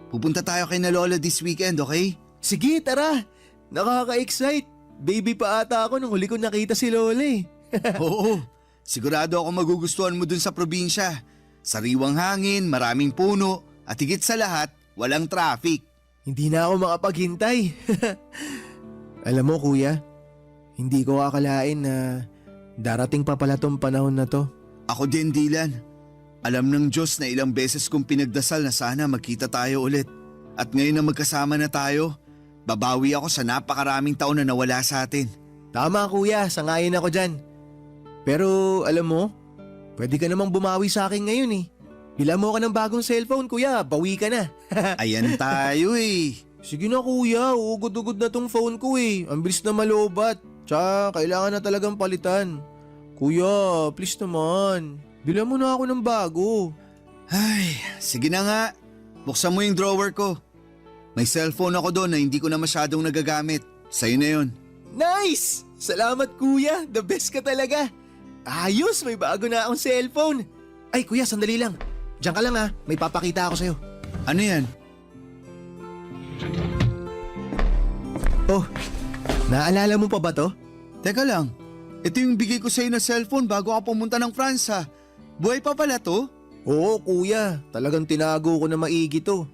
Pupunta tayo kay na Lola this weekend, okay? Sige, tara! Nakaka-excite! Baby pa ata ako nung huli ko nakita si Lola eh. Oo. Sigurado ako magugustuhan mo dun sa probinsya. Sariwang hangin, maraming puno, at higit sa lahat, walang traffic. Hindi na ako makapaghintay. Alam mo kuya, hindi ko akalain na darating pa pala tong panahon na to. Ako din, Dylan. Alam ng Diyos na ilang beses kong pinagdasal na sana magkita tayo ulit. At ngayon na magkasama na tayo, babawi ako sa napakaraming taon na nawala sa atin. Tama kuya, sangayon ako dyan. Pero alam mo, pwede ka namang bumawi sa akin ngayon eh. Bila mo ka ng bagong cellphone kuya, bawi ka na. Ayan tayo eh. Sige na kuya, ugod-ugod na tong phone ko eh. Ang bilis na malobat. Tsaka kailangan na talagang palitan. Kuya, please naman. Bila mo na ako ng bago. Ay, sige na nga. Buksan mo yung drawer ko. May cellphone ako doon na hindi ko na masyadong nagagamit. Sa'yo na yun. Nice! Salamat kuya, the best ka talaga. Ayos, may bago na akong cellphone. Ay kuya, sandali lang. Diyan ka lang ha, may papakita ako sa'yo. Ano yan? Oh, naalala mo pa ba to? Teka lang, ito yung bigay ko sa'yo na cellphone bago ka pumunta ng France ha. Buhay pa pala to? Oo kuya, talagang tinago ko na maigi to.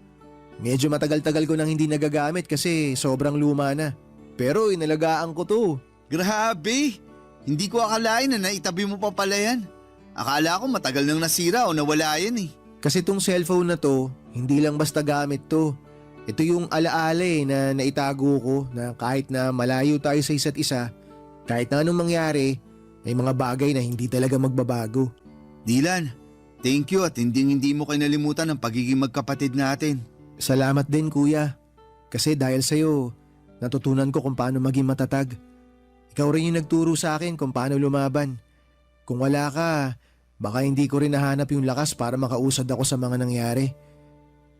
Medyo matagal-tagal ko nang hindi nagagamit kasi sobrang luma na. Pero inalagaan ko to. Grabe! Hindi ko akalain na naitabi mo pa pala yan. Akala ko matagal nang nasira o nawala yan eh. Kasi tong cellphone na to, hindi lang basta gamit to. Ito yung alaala na naitago ko na kahit na malayo tayo sa isa't isa, kahit na anong mangyari, may mga bagay na hindi talaga magbabago. Dylan, thank you at hindi mo kinalimutan ang pagiging magkapatid natin. Salamat din kuya. Kasi dahil sa'yo, natutunan ko kung paano maging matatag. Ikaw rin yung nagturo sa akin kung paano lumaban. Kung wala ka, baka hindi ko rin nahanap yung lakas para makausad ako sa mga nangyari.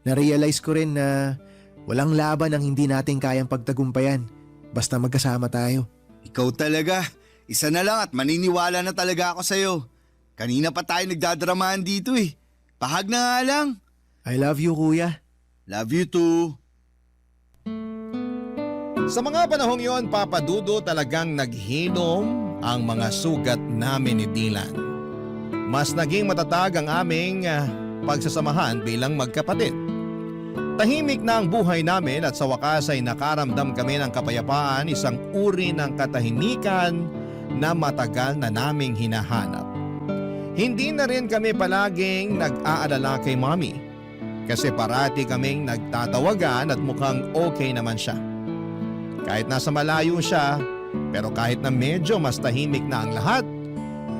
Na-realize ko rin na walang laban ang hindi natin kayang pagtagumpayan basta magkasama tayo. Ikaw talaga. Isa na lang at maniniwala na talaga ako sa'yo. Kanina pa tayo nagdadramahan dito eh. Pahag na nga lang. I love you kuya. Love you too. Sa mga panahong yon, Papa Dudo, talagang naghilom ang mga sugat namin ni Dylan. Mas naging matatag ang aming pagsasamahan bilang magkapatid. Tahimik na ang buhay namin at sa wakas ay nakaramdam kami ng kapayapaan, isang uri ng katahimikan na matagal na naming hinahanap. Hindi na rin kami palaging nag-aalala kay Mommy kasi parati kaming nagtatawagan at mukhang okay naman siya. Kahit nasa malayo siya, pero kahit na medyo mas tahimik na ang lahat,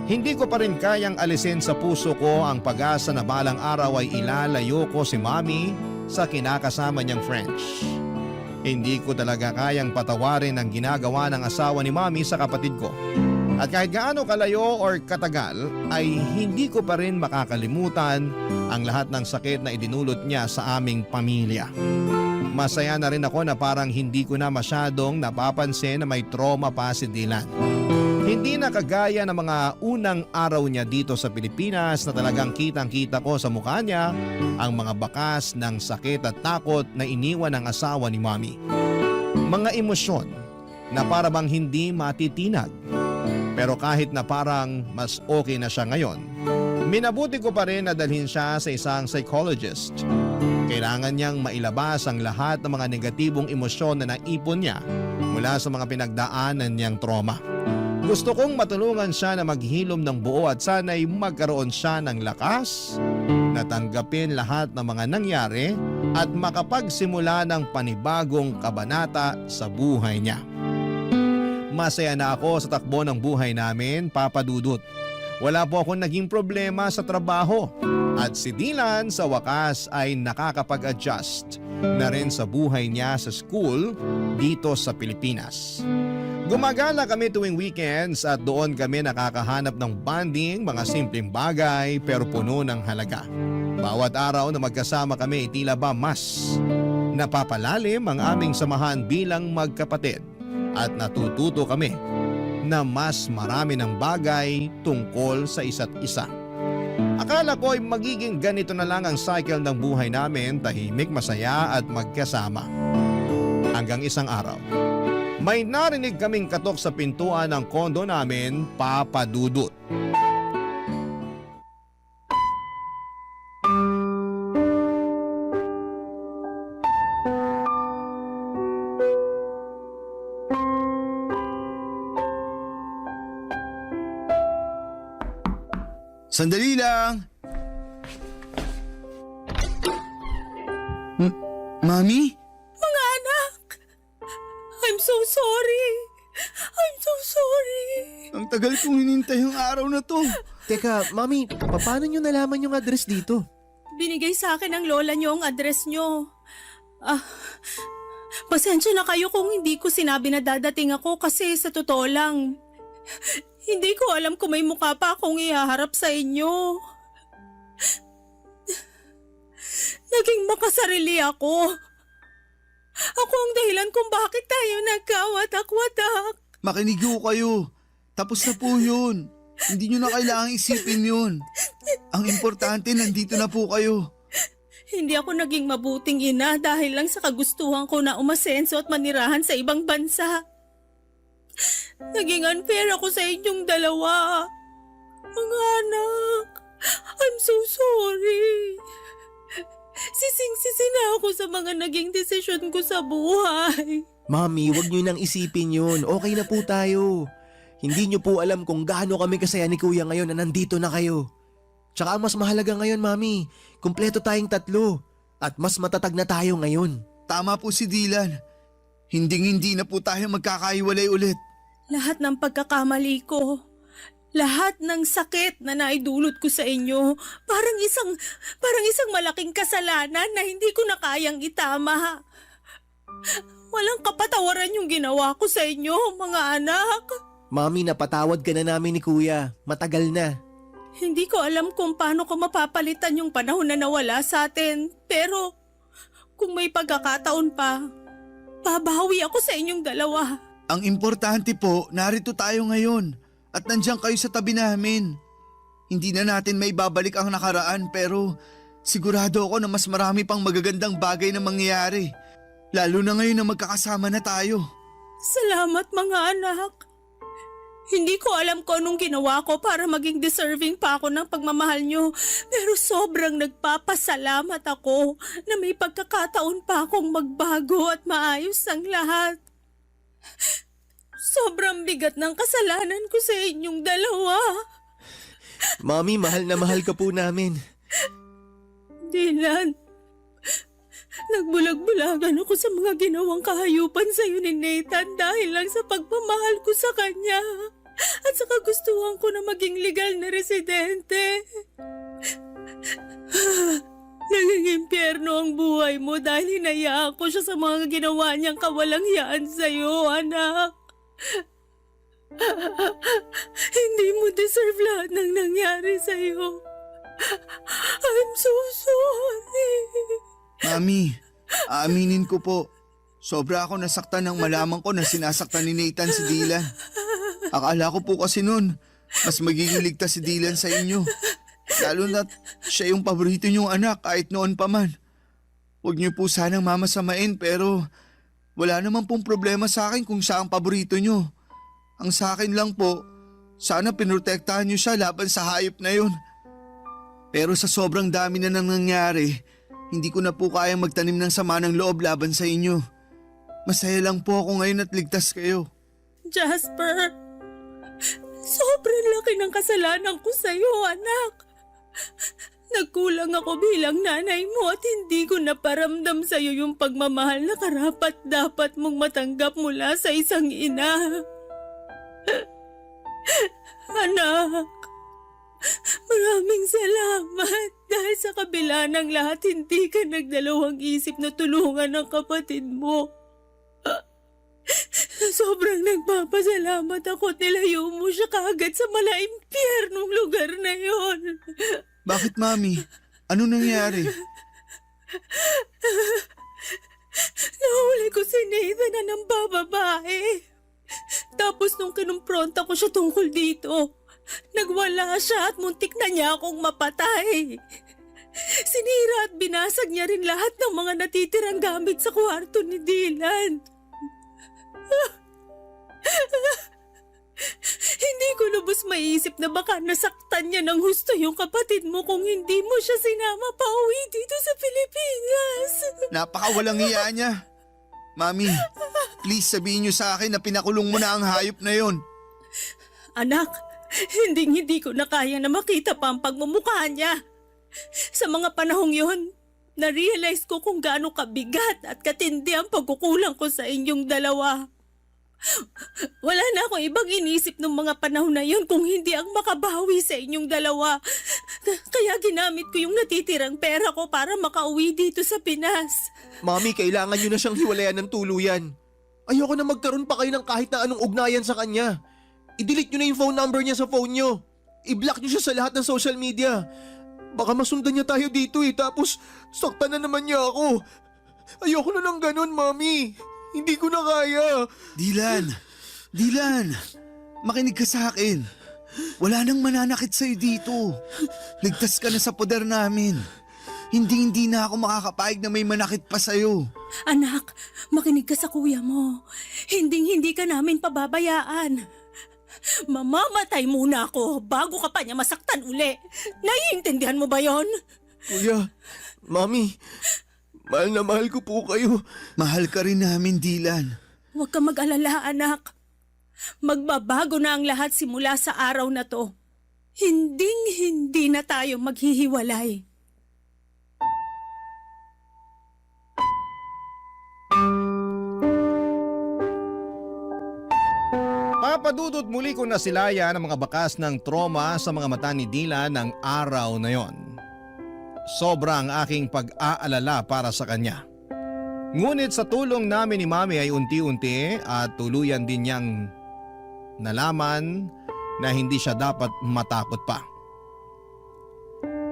hindi ko pa rin kayang alisin sa puso ko ang pag-asa na balang araw ay ilalayo ko si Mommy sa kinakasama niyang French. Hindi ko talaga kayang patawarin ang ginagawa ng asawa ni Mommy sa kapatid ko. At kahit gaano kalayo or katagal ay hindi ko pa rin makakalimutan ang lahat ng sakit na idinulot niya sa aming pamilya. Masaya na rin ako na parang hindi ko na masyadong napapansin na may trauma pa si Dylan. Hindi na kagaya ng mga unang araw niya dito sa Pilipinas na talagang kitang-kita ko sa mukha niya ang mga bakas ng sakit at takot na iniwan ng asawa ni Mommy. Mga emosyon na parang hindi matitinag. Pero kahit na parang mas okay na siya ngayon, minabuti ko pa rin na dalhin siya sa isang psychologist. Kailangan niyang mailabas ang lahat ng mga negatibong emosyon na naipon niya mula sa mga pinagdaanan niyang trauma. Gusto kong matulungan siya na maghilom ng buo at sana'y magkaroon siya ng lakas na tanggapin lahat ng mga nangyari at makapagsimula ng panibagong kabanata sa buhay niya. Masaya na ako sa takbo ng buhay namin, Papa Dudut. Wala po akong naging problema sa trabaho at si Dylan sa wakas ay nakakapag-adjust na rin sa buhay niya sa school dito sa Pilipinas. Gumagala kami tuwing weekends at doon kami nakakahanap ng bonding, mga simpleng bagay pero puno ng halaga. Bawat araw na magkasama kami tila ba mas napapalalim ang aming samahan bilang magkapatid. At natututo kami na mas marami ng bagay tungkol sa isa't isa. Akala ko ay magiging ganito na lang ang cycle ng buhay namin, tahimik, masaya at magkasama. Hanggang isang araw, may narinig kaming katok sa pintuan ng kondo namin, Papa Dudut. Sandali lang! Mami? Mga anak! I'm so sorry! I'm so sorry! Ang tagal kong hinintay ang araw na to. Teka, Mami, paano nyo nalaman yung address dito? Binigay sa akin ng lola niyo ang address niyo. Pasensya na kayo kung hindi ko sinabi na dadating ako kasi sa totoo lang, hindi ko alam kung may mukha pa akong ihaharap sa inyo. Naging makasarili ako. Ako ang dahilan kung bakit tayo nagkawatak-watak. Makinig ho kayo. Tapos na po yun. Hindi nyo na kailangang isipin yun. Ang importante, nandito na po kayo. Hindi ako naging mabuting ina dahil lang sa kagustuhan ko na umasenso at manirahan sa ibang bansa. Naging unfair ako sa inyong dalawa. Mga anak, I'm so sorry. Sising-sisi na ako sa mga naging desisyon ko sa buhay. Mami, wag nyo nang isipin yun. Okay na po tayo. Hindi nyo po alam kung gaano kami kasaya ni Kuya ngayon na nandito na kayo. Tsaka ang mas mahalaga ngayon, Mami, kumpleto tayong 3 at mas matatag na tayo ngayon. Tama po si Dylan. Hindi na po tayo magkakaiwalay ulit. Lahat ng pagkakamali ko, lahat ng sakit na naidulot ko sa inyo, parang isang malaking kasalanan na hindi ko na kayang itama. Walang kapatawaran yung ginawa ko sa inyo, mga anak. Mami, napatawad ka na namin ni Kuya. Matagal na. Hindi ko alam kung paano ko mapapalitan yung panahon na nawala sa atin. Pero kung may pagkakataon pa, babawi ako sa inyong dalawa. Ang importante po, narito tayo ngayon. At nandiyan kayo sa tabi namin. Hindi na natin may babalik ang nakaraan pero sigurado ako na mas marami pang magagandang bagay na mangyayari. Lalo na ngayon na magkakasama na tayo. Salamat mga anak. Hindi ko alam kung anong ginawa ko para maging deserving pa ako ng pagmamahal nyo. Pero sobrang nagpapasalamat ako na may pagkakataon pa akong magbago at maayos ang lahat. Sobrang bigat ng kasalanan ko sa inyong dalawa. Mami, mahal na mahal ka po namin. Dylan, nagbulag-bulagan ako sa mga ginawang kahayupan sa iyo ni Nathan dahil lang sa pagmamahal ko sa kanya at sa kagustuhan ko na maging legal na residente. Naging impyerno ang buhay mo dahil hinayaan ko siya sa mga ginawa niyang kawalanghiyaan sa iyo, anak. Hindi mo deserve lahat ng nangyari sa iyo. I'm so sorry. Mami, aaminin ko po. Sobra ako nasaktan nang malaman ko na sinasaktan ni Nathan si Dylan. Akala ko po kasi noon, mas magiging ligtas si Dylan sa inyo. Lalo na't siya yung paborito niyong anak kahit noon pa man. Huwag niyo po sanang mamasamain pero wala naman pong problema sa akin kung siya ang paborito niyo. Ang sa akin lang po, sana pinrotektahan niyo siya laban sa hayop na yun. Pero sa sobrang dami na nang nangyari, hindi ko na po kayang magtanim ng sama ng loob laban sa inyo. Masaya lang po ako ngayon at ligtas kayo. Jasper, sobrang laki ng kasalanan ko sa iyo, anak. Nagkulang ako bilang nanay mo at hindi ko naparamdam sa iyo yung pagmamahal na karapat-dapat mong matanggap mula sa isang ina. Anak, maraming salamat dahil sa kabila ng lahat hindi ka nagdalawang isip na tulungan ang kapatid mo. Sobrang nagpapasalamat ako at nilayo mo siya kaagad sa malaimpyernong lugar na yon. Bakit, Mami? Ano nangyari? Nahuli ko si Nathan na ng bababae. Tapos nung kinumpronta ko siya tungkol dito, nagwala siya at muntik na niya akong mapatay. Sinira at binasag niya rin lahat ng mga natitirang gamit sa kwarto ni Dylan. Hindi ko lubos maiisip na baka nasaktan niya ng husto yung kapatid mo kung hindi mo siya sinama pa uwi dito sa Pilipinas. Napakawalang hiya niya. Mami, please sabihin niyo sa akin na pinakulong mo na ang hayop na yon. Anak, Hindi ko na kaya na makita pa ang pagmumukha niya. Sa mga panahong yon, na-realize ko kung gaano kabigat at katindi ang pagkukulang ko sa inyong dalawa. Wala na akong ibang inisip ng mga panahon na yon kung hindi ang makabawi sa inyong dalawa. Kaya ginamit ko yung natitirang pera ko para makauwi dito sa Pinas. Mami, kailangan nyo na siyang hiwalayan ng tuluyan. Ayoko na magkaroon pa kayo ng kahit na anong ugnayan sa kanya. I-delete nyo na yung phone number niya sa phone nyo. I-block nyo siya sa lahat ng social media. Baka masundan niya tayo dito tapos saktan na naman niya ako. Ayoko na lang ganun, Mami. Hindi ko na kaya. Dylan, makinig ka sa akin. Wala nang mananakit sa'yo dito. Ligtas ka na sa poder namin. Hindi na ako makakapayag na may manakit pa sa'yo. Anak, makinig ka sa kuya mo. Hindi ka namin pababayaan. Mamamatay muna ako bago ka pa niya masaktan uli. Naiintindihan mo ba yon? Kuya, Mami, mahal na mahal ko po kayo. Mahal ka rin namin, Dylan. Huwag ka mag-alala, anak. Magbabago na ang lahat simula sa araw na to. Hindi na tayo maghihiwalay. Papadudot muli ko na silaya ng mga bakas ng trauma sa mga mata ni Dylan ng araw na yon. Sobrang aking pag-aalala para sa kanya. Ngunit sa tulong namin ni Mami ay unti-unti at tuluyan din niyang nalaman na hindi siya dapat matakot pa.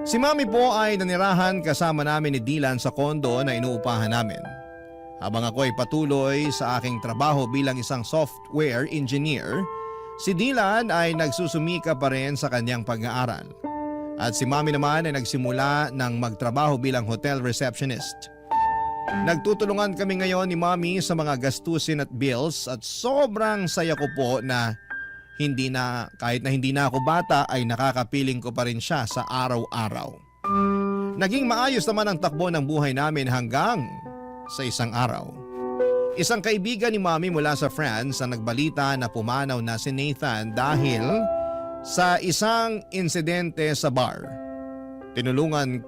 Si Mami po ay nanirahan kasama namin ni Dylan sa kondo na inuupahan namin. Habang ako ay patuloy sa aking trabaho bilang isang software engineer, si Dylan ay nagsusumika pa rin sa kanyang pag-aaral. At si Mami naman ay nagsimula ng magtrabaho bilang hotel receptionist. Nagtutulungan kami ngayon ni Mami sa mga gastusin at bills at sobrang saya ko po na kahit na hindi na ako bata ay nakakapiling ko pa rin siya sa araw-araw. Naging maayos naman ang takbo ng buhay namin hanggang sa isang araw. Isang kaibigan ni Mami mula sa France ang nagbalita na pumanaw na si Nathan dahil sa isang insidente sa bar. Tinulungan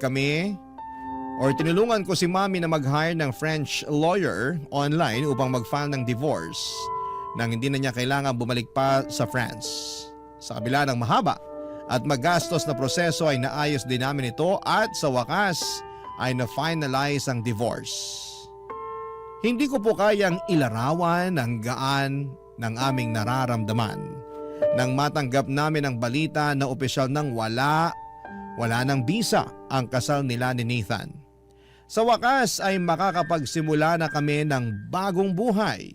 ko si Mami na mag-hire ng French lawyer online upang mag-file ng divorce nang hindi na niya kailangan bumalik pa sa France. Sa kabila ng mahaba at magastos na proseso ay naayos din namin ito at sa wakas ay na-finalize ang divorce. Hindi ko po kayang ilarawan ang gaan ng aming nararamdaman nang matanggap namin ang balita na opisyal nang wala ng bisa ang kasal nila ni Nathan. Sa wakas ay makakapagsimula na kami ng bagong buhay.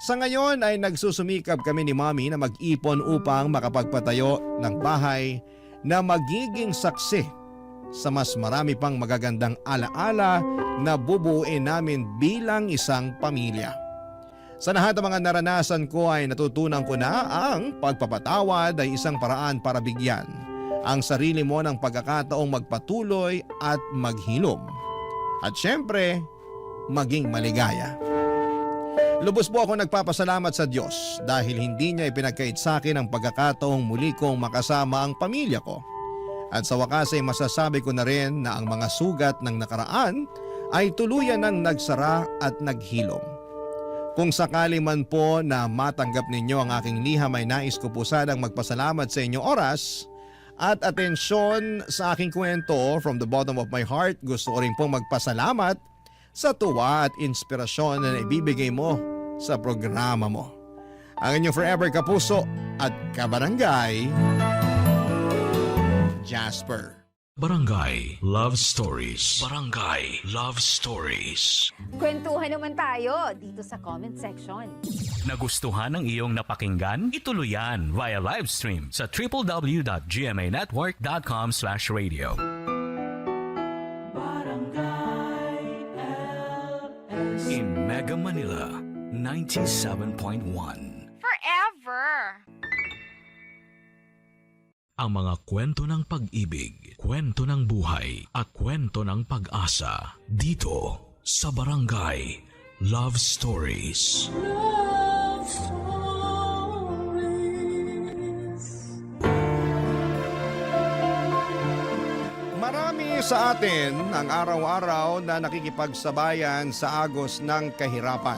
Sa ngayon ay nagsusumikap kami ni Mami na mag-ipon upang makapagpatayo ng bahay na magiging saksi sa mas marami pang magagandang alaala na bubuuin namin bilang isang pamilya. Sa lahat ng mga naranasan ko ay natutunan ko na ang pagpapatawad ay isang paraan para bigyan ang sarili mo ng pagkakataong magpatuloy at maghilom. At syempre, maging maligaya. Lubos po ako nagpapasalamat sa Diyos dahil hindi niya ipinagkait sa akin ang pagkakataong muli kong makasama ang pamilya ko. At sa wakas ay masasabi ko na rin na ang mga sugat ng nakaraan ay tuluyan ng nagsara at naghilom. Kung sakali man po na matanggap ninyo ang aking liham ay nais ko po sanang magpasalamat sa inyong oras at atensyon sa aking kwento. From the bottom of my heart, gusto ko rin pong magpasalamat sa tuwa at inspirasyon na ibibigay mo sa programa mo. Ang inyong forever kapuso at kabarangay, Jasper. Barangay Love Stories. Barangay Love Stories. Kwentuhan naman tayo dito sa comment section. Nagustuhan ng iyong napakinggan? Ituloy yan via live stream sa www.gmanetwork.com/radio. In Mega Manila, 97.1. Forever! Ang mga kwento ng pag-ibig, kwento ng buhay, at kwento ng pag-asa dito sa Barangay Love Stories. Love Stories. sa atin ang araw-araw na nakikipagsabayan sa agos ng kahirapan.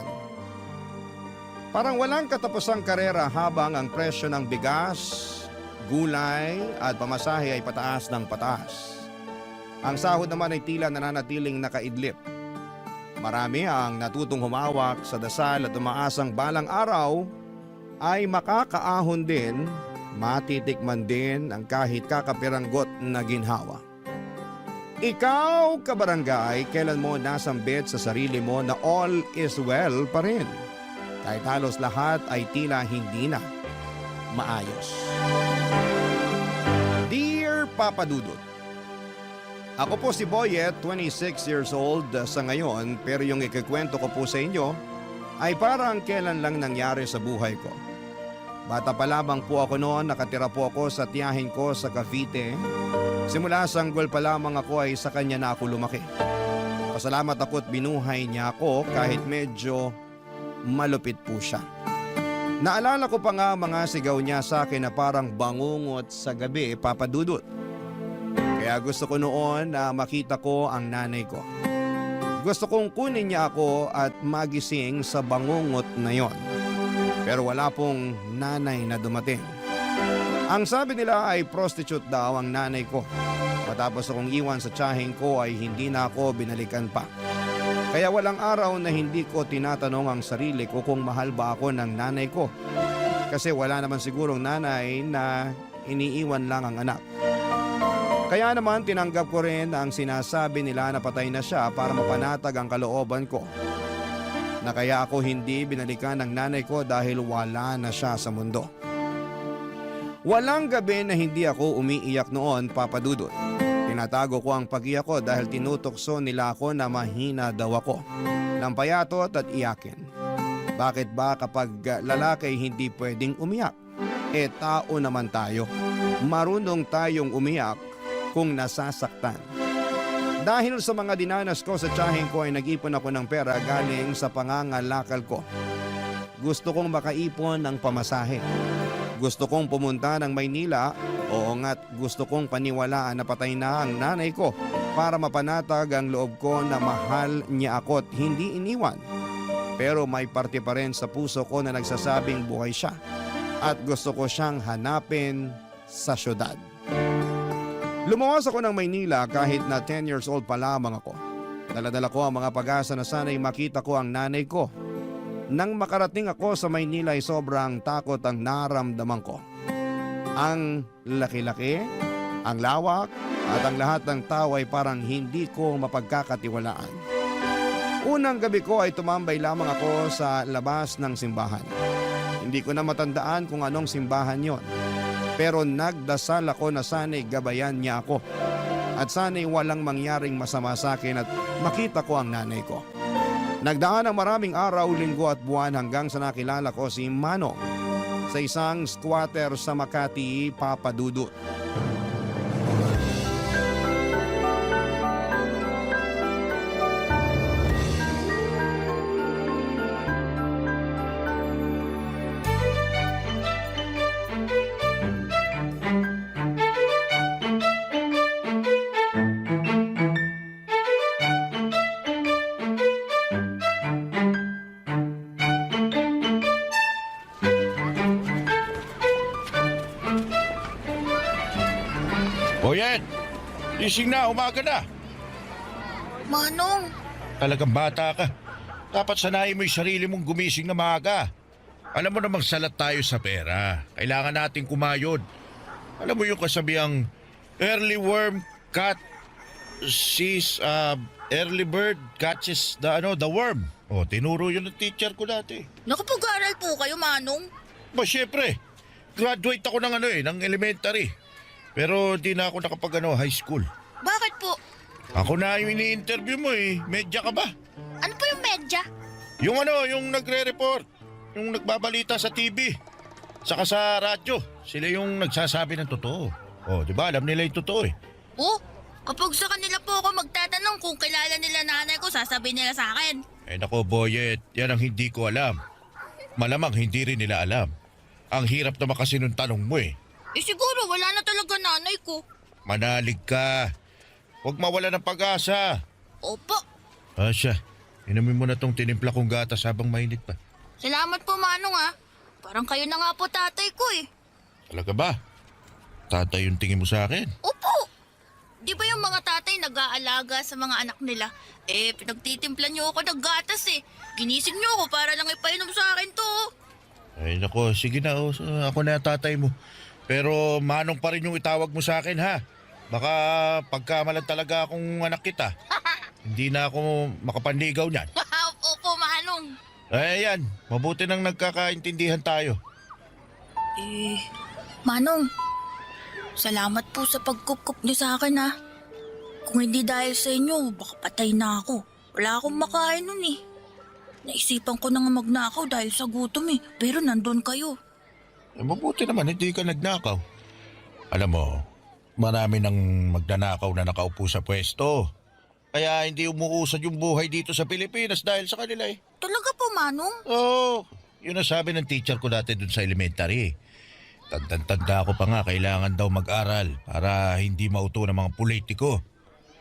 Parang walang katapusang karera habang ang presyo ng bigas, gulay at pamasahe ay pataas ng pataas. Ang sahod naman ay tila nananatiling nakaidlip. Marami ang natutong humawak sa dasal at umaasang balang araw ay makakaahon din, matitikman din ang kahit kakapiranggot na ginhawa. Ikaw, kabarangay, kailan mo nasambit sa sarili mo na all is well pa rin? Kahit halos lahat ay tila hindi na maayos. Dear Papa Dudut, ako po si Boyet, 26 years old sa ngayon, pero yung ikikwento ko po sa inyo ay parang kailan lang nangyari sa buhay ko. Bata pa lamang po ako noon, nakatira po ako sa tiyahin ko sa Cavite. Simula sanggol pa lamang ako ay sa kanya na ako lumaki. Pasalamat ako at binuhay niya ako kahit medyo malupit po siya. Naalala ko pa nga mga sigaw niya sa akin na parang bangungot sa gabi, Papa Dudut. Kaya gusto ko noon na makita ko ang nanay ko. Gusto kong kunin niya ako at magising sa bangungot na yon. Pero wala pong nanay na dumating. Ang sabi nila ay prostitute daw ang nanay ko. Matapos akong iwan sa tiyahin ko ay hindi na ako binalikan pa. Kaya walang araw na hindi ko tinatanong ang sarili ko kung mahal ba ako ng nanay ko. Kasi wala naman sigurong nanay na iniiwan lang ang anak. Kaya naman tinanggap ko rin ang sinasabi nila na patay na siya para mapanatag ang kalooban ko. Na kaya ako hindi binalikan ng nanay ko dahil wala na siya sa mundo. Walang gabi na hindi ako umiiyak noon, Papa Dudut. Tinatago ko ang pag-iyak ko dahil tinutokso nila ako na mahina daw ako. Nang payatot at iyakin. Bakit ba kapag lalaki hindi pwedeng umiyak? Tao naman tayo. Marunong tayong umiyak kung nasasaktan. Dahil sa mga dinanas ko sa tiyahin ko ay nag-ipon ako ng pera galing sa pangangalakal ko. Gusto kong makaipon ng pamasahe. Gusto kong pumunta ng Maynila, oo nga't gusto kong paniwalaan na patay na ang nanay ko para mapanatag ang loob ko na mahal niya ako at hindi iniwan. Pero may parte pa rin sa puso ko na nagsasabing buhay siya at gusto ko siyang hanapin sa syudad. Lumuwas ako ng Maynila kahit na 10 years old pa lamang ako. Daladala ko ang mga pag-asa na sana'y makita ko ang nanay ko. Nang makarating ako sa Maynila ay sobrang takot ang naramdaman ko. Ang laki-laki, ang lawak at ang lahat ng tao ay parang hindi ko mapagkakatiwalaan. Unang gabi ko ay tumambay lamang ako sa labas ng simbahan. Hindi ko na matandaan kung anong simbahan yon. Pero nagdasal ako na sana'y gabayan niya ako. At sana'y walang mangyaring masama sa akin at makita ko ang nanay ko. Nagdaan ang maraming araw, linggo at buwan hanggang sa nakilala ko si Manong sa isang squatter sa Makati, Papa Dudut. Boyet! Gising na, umaga na. Manong, Talagang bata ka. Dapat sanayin mo yung sarili mong gumising na maaga. Alam mo namang salat tayo sa pera. Kailangan nating kumayod. Alam mo yung kasabihang early worm early bird catches the worm. O, tinuro yun ng teacher ko dati. nakapag-aral po kayo, Manong? Ba, syempre. Graduate ako ng elementary. Pero di na ako high school. Bakit po? Ako na yung ini-interview mo eh. Medya ka ba? Ano po yung medya? Yung nagre-report. Yung nagbabalita sa TV. Saka sa radyo. Sila yung nagsasabi ng totoo. Oh, di ba? Alam nila yung totoo eh. Oh, kapag sa kanila po ako magtatanong kung kilala nila nanay ko, sasabihin nila sa akin. Nako, Boyet. Yan ang hindi ko alam. Malamang hindi rin nila alam. Ang hirap naman kasi nung tanong mo eh. Siguro wala na talaga nanay ko. Manalig ka. Huwag mawala ng pag-asa. Opo. Asya, inumin mo na tong tinimpla kong gatas habang mainit pa. Salamat po, Manong ah. Parang kayo na nga po tatay ko eh. Talaga ba? Tatay yung tingin mo sa akin? Opo! Di ba yung mga tatay nag-aalaga sa mga anak nila? Pinagtitimplan niyo ako ng gatas eh. Ginising niyo ako para lang ipainom sa akin to. Ay nako, sige na. Ako na tatay mo. Pero Manong pa rin yung itawag mo sa akin ha. Baka pagkamalan talaga akong anak kita. Hindi na ako makapanligaw niyan. Opo, Manong. Ayan, mabuti nang nagkakaintindihan tayo. Manong, salamat po sa pagkup-kup niyo sa akin ha. Kung hindi dahil sa inyo, baka patay na ako. Wala akong makain nun eh. Naisipan ko na nga magnakaw dahil sa gutom eh. Pero nandun kayo. Mabuti naman, hindi ka nagnakaw. Alam mo, marami nang magnanakaw na nakaupo sa pwesto. Kaya hindi umuusad yung buhay dito sa Pilipinas dahil sa kanila eh. Talaga po, Manong? Oo, yun ang sabi ng teacher ko dati dun sa elementary. Tanda ko pa nga, kailangan daw mag-aral para hindi mauto ng mga politiko.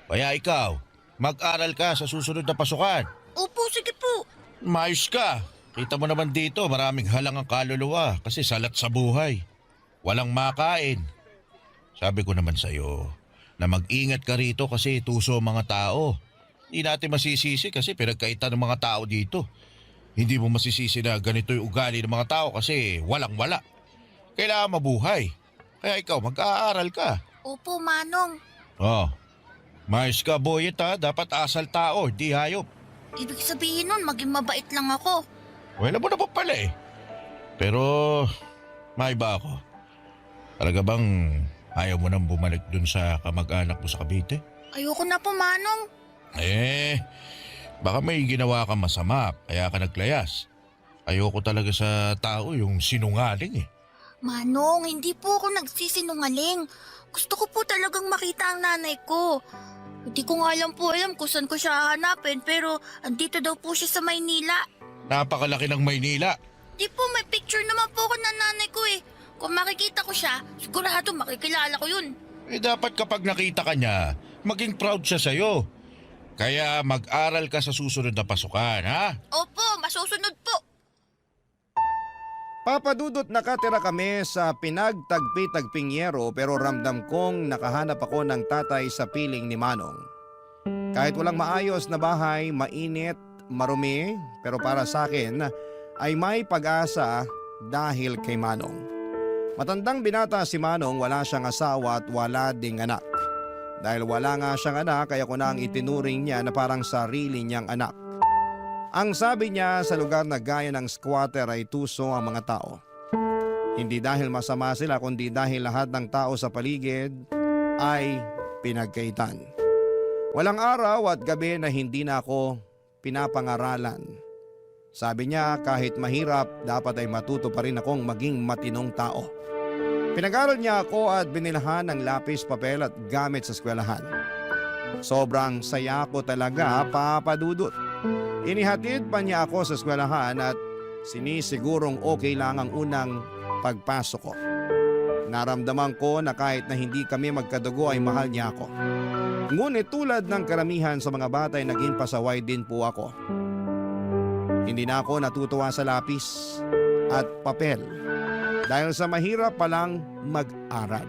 Kaya ikaw, mag-aral ka sa susunod na pasukan. Opo, sige po. Mayos ka. Kita mo naman dito, maraming halang ang kaluluwa kasi salat sa buhay. Walang makain. Sabi ko naman sa'yo na mag-ingat ka rito kasi tuso ang mga tao. Hindi natin masisisi kasi pinagkaitan ng mga tao dito. Hindi mo masisisi na ganito yung ugali ng mga tao kasi walang-wala. Kailangan mabuhay. Kaya ikaw, mag-aaral ka. Opo, Manong. Oh, mayos ka, boyet ha. Dapat asal tao, di hayop. Ibig sabihin nun, maging mabait lang ako. Wala mo na pa pala eh. Pero, may ba ako? Talaga bang ayaw mo nang bumalik dun sa kamag-anak mo sa Cavite? Ayoko na po, Manong. Baka may ginawa ka masama, kaya ka naglayas. Ayoko talaga sa tao yung sinungaling eh. Manong, hindi po ako nagsisinungaling. Gusto ko po talagang makita ang nanay ko. Hindi ko nga alam kung saan ko siya hahanapin pero andito daw po siya sa Maynila. Napakalaki ng Maynila. Di po, may picture naman po ako ng nanay ko eh. Kung makikita ko siya, sigurado makikilala ko yun. Dapat kapag nakita ka niya, maging proud siya sa'yo. Kaya mag-aral ka sa susunod na pasukan, ha? Opo, masusunod po. Papadudot nakatira kami sa pinagtagpi-tagping yero pero ramdam kong nakahanap ako ng tatay sa piling ni Manong. Kahit walang maayos na bahay, mainit, marumi, pero para sa akin ay may pag-asa dahil kay Manong. Matandang binata si Manong, wala siyang asawa at wala ding anak. Dahil wala nga siyang anak kaya ko na ang itinuring niya na parang sarili niyang anak. Ang sabi niya sa lugar na gaya ng squatter ay tuso ang mga tao. Hindi dahil masama sila kundi dahil lahat ng tao sa paligid ay pinagkaitan. Walang araw at gabi na hindi na ako pinapangaralan. Sabi niya kahit mahirap dapat ay matuto pa rin akong maging matinong tao. Pinag-aral niya ako at binilhan ng lapis, papel at gamit sa eskwelahan. Sobrang saya ko talaga, papadudot. Inihatid pa niya ako sa eskwelahan at sinisigurong okay lang ang unang pagpasok ko. Naramdaman ko na kahit na hindi kami magkadugo ay mahal niya ako. Ngunit tulad ng karamihan sa mga bata ay naging pasaway din po ako. Hindi na ako natutuwa sa lapis at papel dahil sa mahirap palang mag-aral.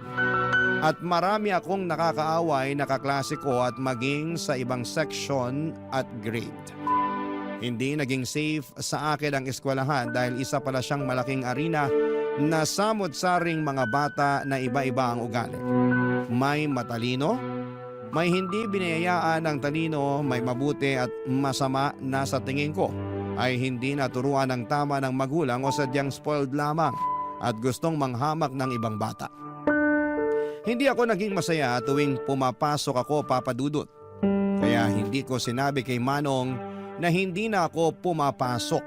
At marami akong nakakaaway na kaklase ko at maging sa ibang section at grade. Hindi naging safe sa akin ang eskwelahan dahil isa pala siyang malaking arena na samot-saring mga bata na iba-iba ang ugali. May matalino, may hindi biniyayaan ng talino, may mabuti at masama na sa tingin ko ay hindi naturuan ng tama ng magulang o sadyang spoiled lamang at gustong manghamak ng ibang bata. Hindi ako naging masaya tuwing pumapasok ako, papadudot. Kaya hindi ko sinabi kay Manong na hindi na ako pumapasok.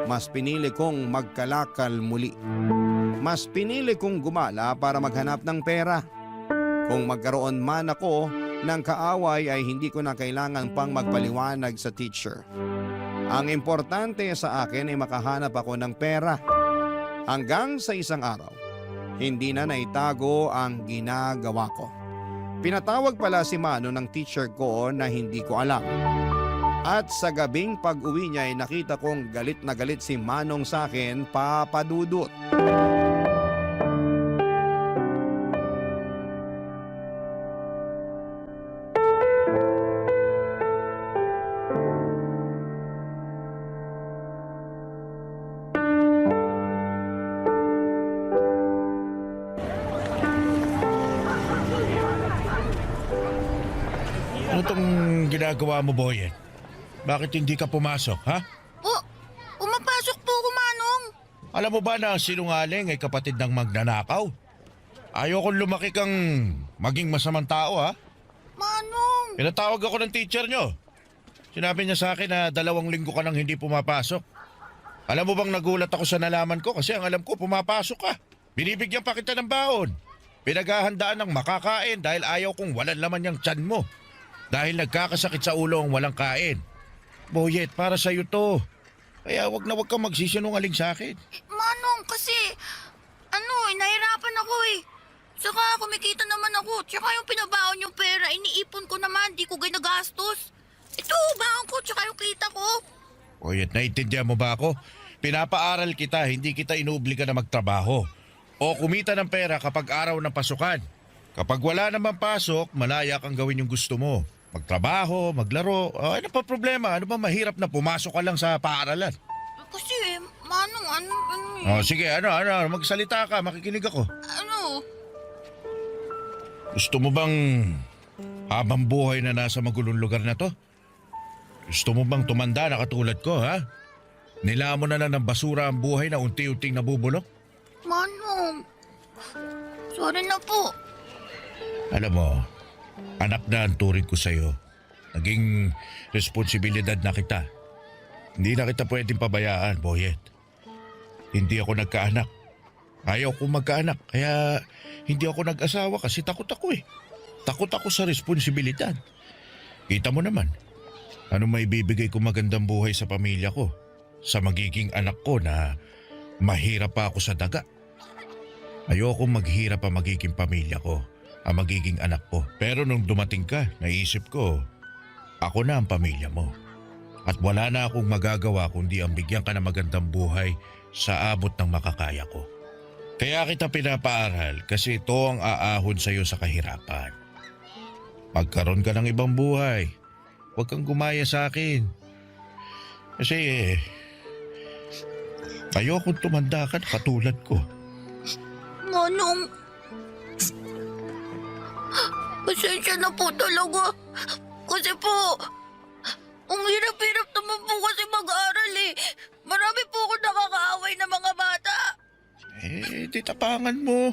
Mas pinili kong magkalakal muli. Mas pinili kong gumala para maghanap ng pera. Kung magkaroon man ako ng kaaway ay hindi ko na kailangan pang magpaliwanag sa teacher. Ang importante sa akin ay makahanap ako ng pera. Hanggang sa isang araw, hindi na naitago ang ginagawa ko. Pinatawag pala si Manong ng teacher ko na hindi ko alam. At sa gabing pag-uwi niya ay nakita kong galit na galit si Manong sa akin, Papa Dudut. Ano tong ginagawa mo, Boyet? Bakit hindi ka pumasok, ha? Pumapasok po ako, Manong. Alam mo ba na ang sinungaling ay kapatid ng magnanakaw? Ayokong lumaki kang maging masamang tao, ha? Manong! Pinatawag ako ng teacher nyo. Sinabi niya sa akin na 2 linggo ka nang hindi pumapasok. Alam mo bang nagulat ako sa nalaman ko kasi ang alam ko pumapasok ka. Binibigyan pa kita ng baon. Pinaghahandaan ng makakain dahil ayaw kong walang laman yung tiyan mo. Dahil nagkakasakit sa ulo ang walang kain. Boyet, para sa'yo to. Kaya wag kang magsisinungaling sa akin. Manong, kasi, nahirapan ako eh. Saka kumikita naman ako. Tsaka yung pinabaon yung pera, iniipon ko naman, di ko ginagastos. Ito, baon ko, tsaka yung kita ko. Boyet, naiintindihan mo ba ako? Pinapaaral kita, hindi kita inuobliga na magtrabaho. O kumita ng pera kapag araw ng pasukan. Kapag wala naman pasok, malaya kang gawin yung gusto mo. Magtrabaho, maglaro, ano pa problema? Ano ba mahirap na pumasok ka lang sa paaralan? Kasi, Manong, Sige, magsalita ka, makikinig ako. Gusto mo bang habang buhay na nasa magulong lugar na to? Gusto mo bang tumanda na katulad ko, ha? Nilamon na lang ng basura ang buhay na unti-unting nabubulok? Manong, sorry na po. Alam mo, anak na ang turing ko sa'yo. Naging responsibilidad na kita. Hindi na kita pwedeng pabayaan, Boyet. Hindi ako nagkaanak. Ayaw kong magkaanak, kaya hindi ako nag-asawa kasi takot ako eh. Takot ako sa responsibilidad. Kita mo naman, ano may bibigay ko magandang buhay sa pamilya ko? Sa magiging anak ko na mahirap pa ako sa daga. Ayoko maghirap ang magiging pamilya ko, ang magiging anak ko. Pero nung dumating ka, naisip ko, ako na ang pamilya mo. At wala na akong magagawa kundi ang bigyan ka ng magandang buhay sa abot ng makakaya ko. Kaya kita pinapaaral kasi ito ang aahon sa iyo sa kahirapan. Magkaroon ka ng ibang buhay. Huwag kang gumaya sa akin. Kasi ayokong tumanda ka na katulad ko. Manong, pasensya na po talaga. Kasi po, ang hirap-hirap naman po kasi mag-aral eh. Marami po ako nakakaaway na mga bata. Di tapangan mo.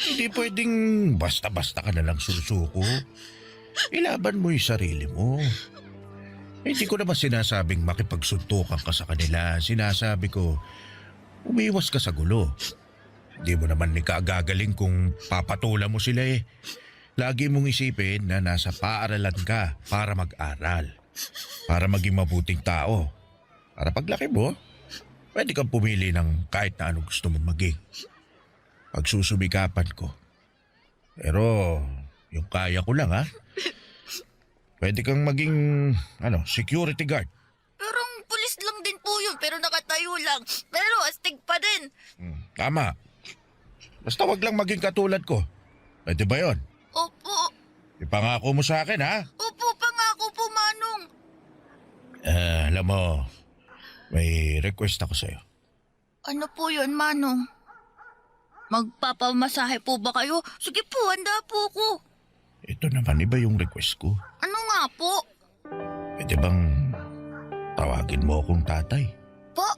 Hindi pwedeng basta-basta ka na lang susuko. Ilaban mo yung sarili mo. Hindi ko naman sinasabing makipagsuntukan ka sa kanila. Sinasabi ko, umiwas ka sa gulo. Hindi mo naman ikagagaling kung papatulan mo sila eh. Lagi mong isipin na nasa paaralan ka para mag-aral. Para maging mabuting tao. Para paglaki mo, pwede kang pumili ng kahit na anong gusto mong maging. Pagsusumikapan ko. Pero yung kaya ko lang ha. Pwede kang maging security guard. Pero pulis lang din po yun, pero nakatayo lang. Pero astig pa din. Tama. Basta wag lang maging katulad ko. Pwede ba yun? Opo. Ipangako mo sa akin ha? Opo, pangako po, Manong. Alam mo, may request ako sa'yo. Ano po yun, Manong? Magpapamasahe po ba kayo? Sige po, handa po ako. Ito naman, iba yung request ko. Ano nga po? Pwede bang tawagin mo akong tatay? Po?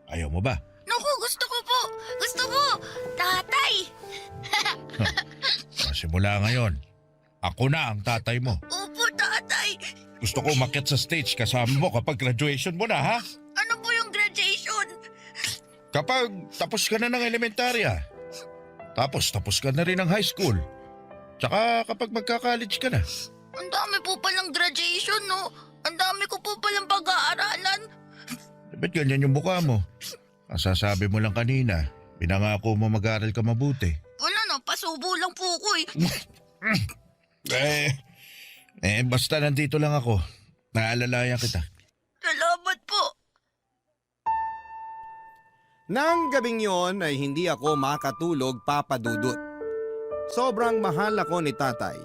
Ayaw mo ba? Naku, gusto ko po. Gusto ko. Tatay. Simula ngayon, ako na ang tatay mo. Opo, tatay. Gusto ko umakyat sa stage kasama mo kapag graduation mo na, ha? Ano po yung graduation? Kapag tapos ka na ng elementarya. Tapos ka na rin ng high school. Tsaka kapag magka-college ka na. Ang dami po palang graduation, no? Ang dami ko po palang pag-aaralan. Ba't ganyan yung mukha mo? Masasabi mo lang kanina, pinangako mo mag-aral ka mabuti. Wala na, pasubo lang po ko eh. Basta nandito lang ako. Naalalayan kita. Salamat po. Nang gabing yon ay hindi ako makatulog, Papa Dudut. Sobrang mahal ako ni tatay.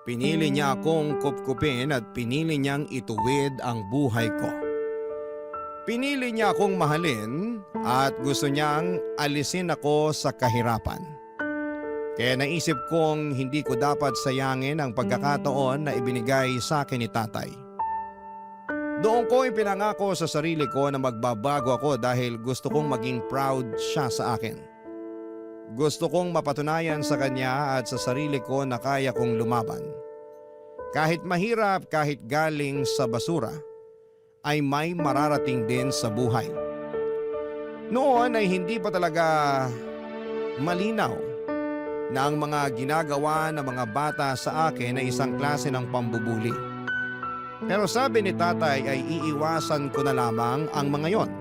Pinili niya akong kupkupin at pinili niyang ituwid ang buhay ko. Pinili niya akong mahalin at gusto niyang alisin ako sa kahirapan. Kaya naisip kong hindi ko dapat sayangin ang pagkakataon na ibinigay sa akin ni tatay. Doon ko ipinangako sa sarili ko na magbabago ako dahil gusto kong maging proud siya sa akin. Gusto kong mapatunayan sa kanya at sa sarili ko na kaya kong lumaban. Kahit mahirap, kahit galing sa basura, ay may mararating din sa buhay. Noon ay hindi pa talaga malinaw na ang mga ginagawa ng mga bata sa akin ay isang klase ng pambubuli. Pero sabi ni tatay ay iiwasan ko na lamang ang mga yon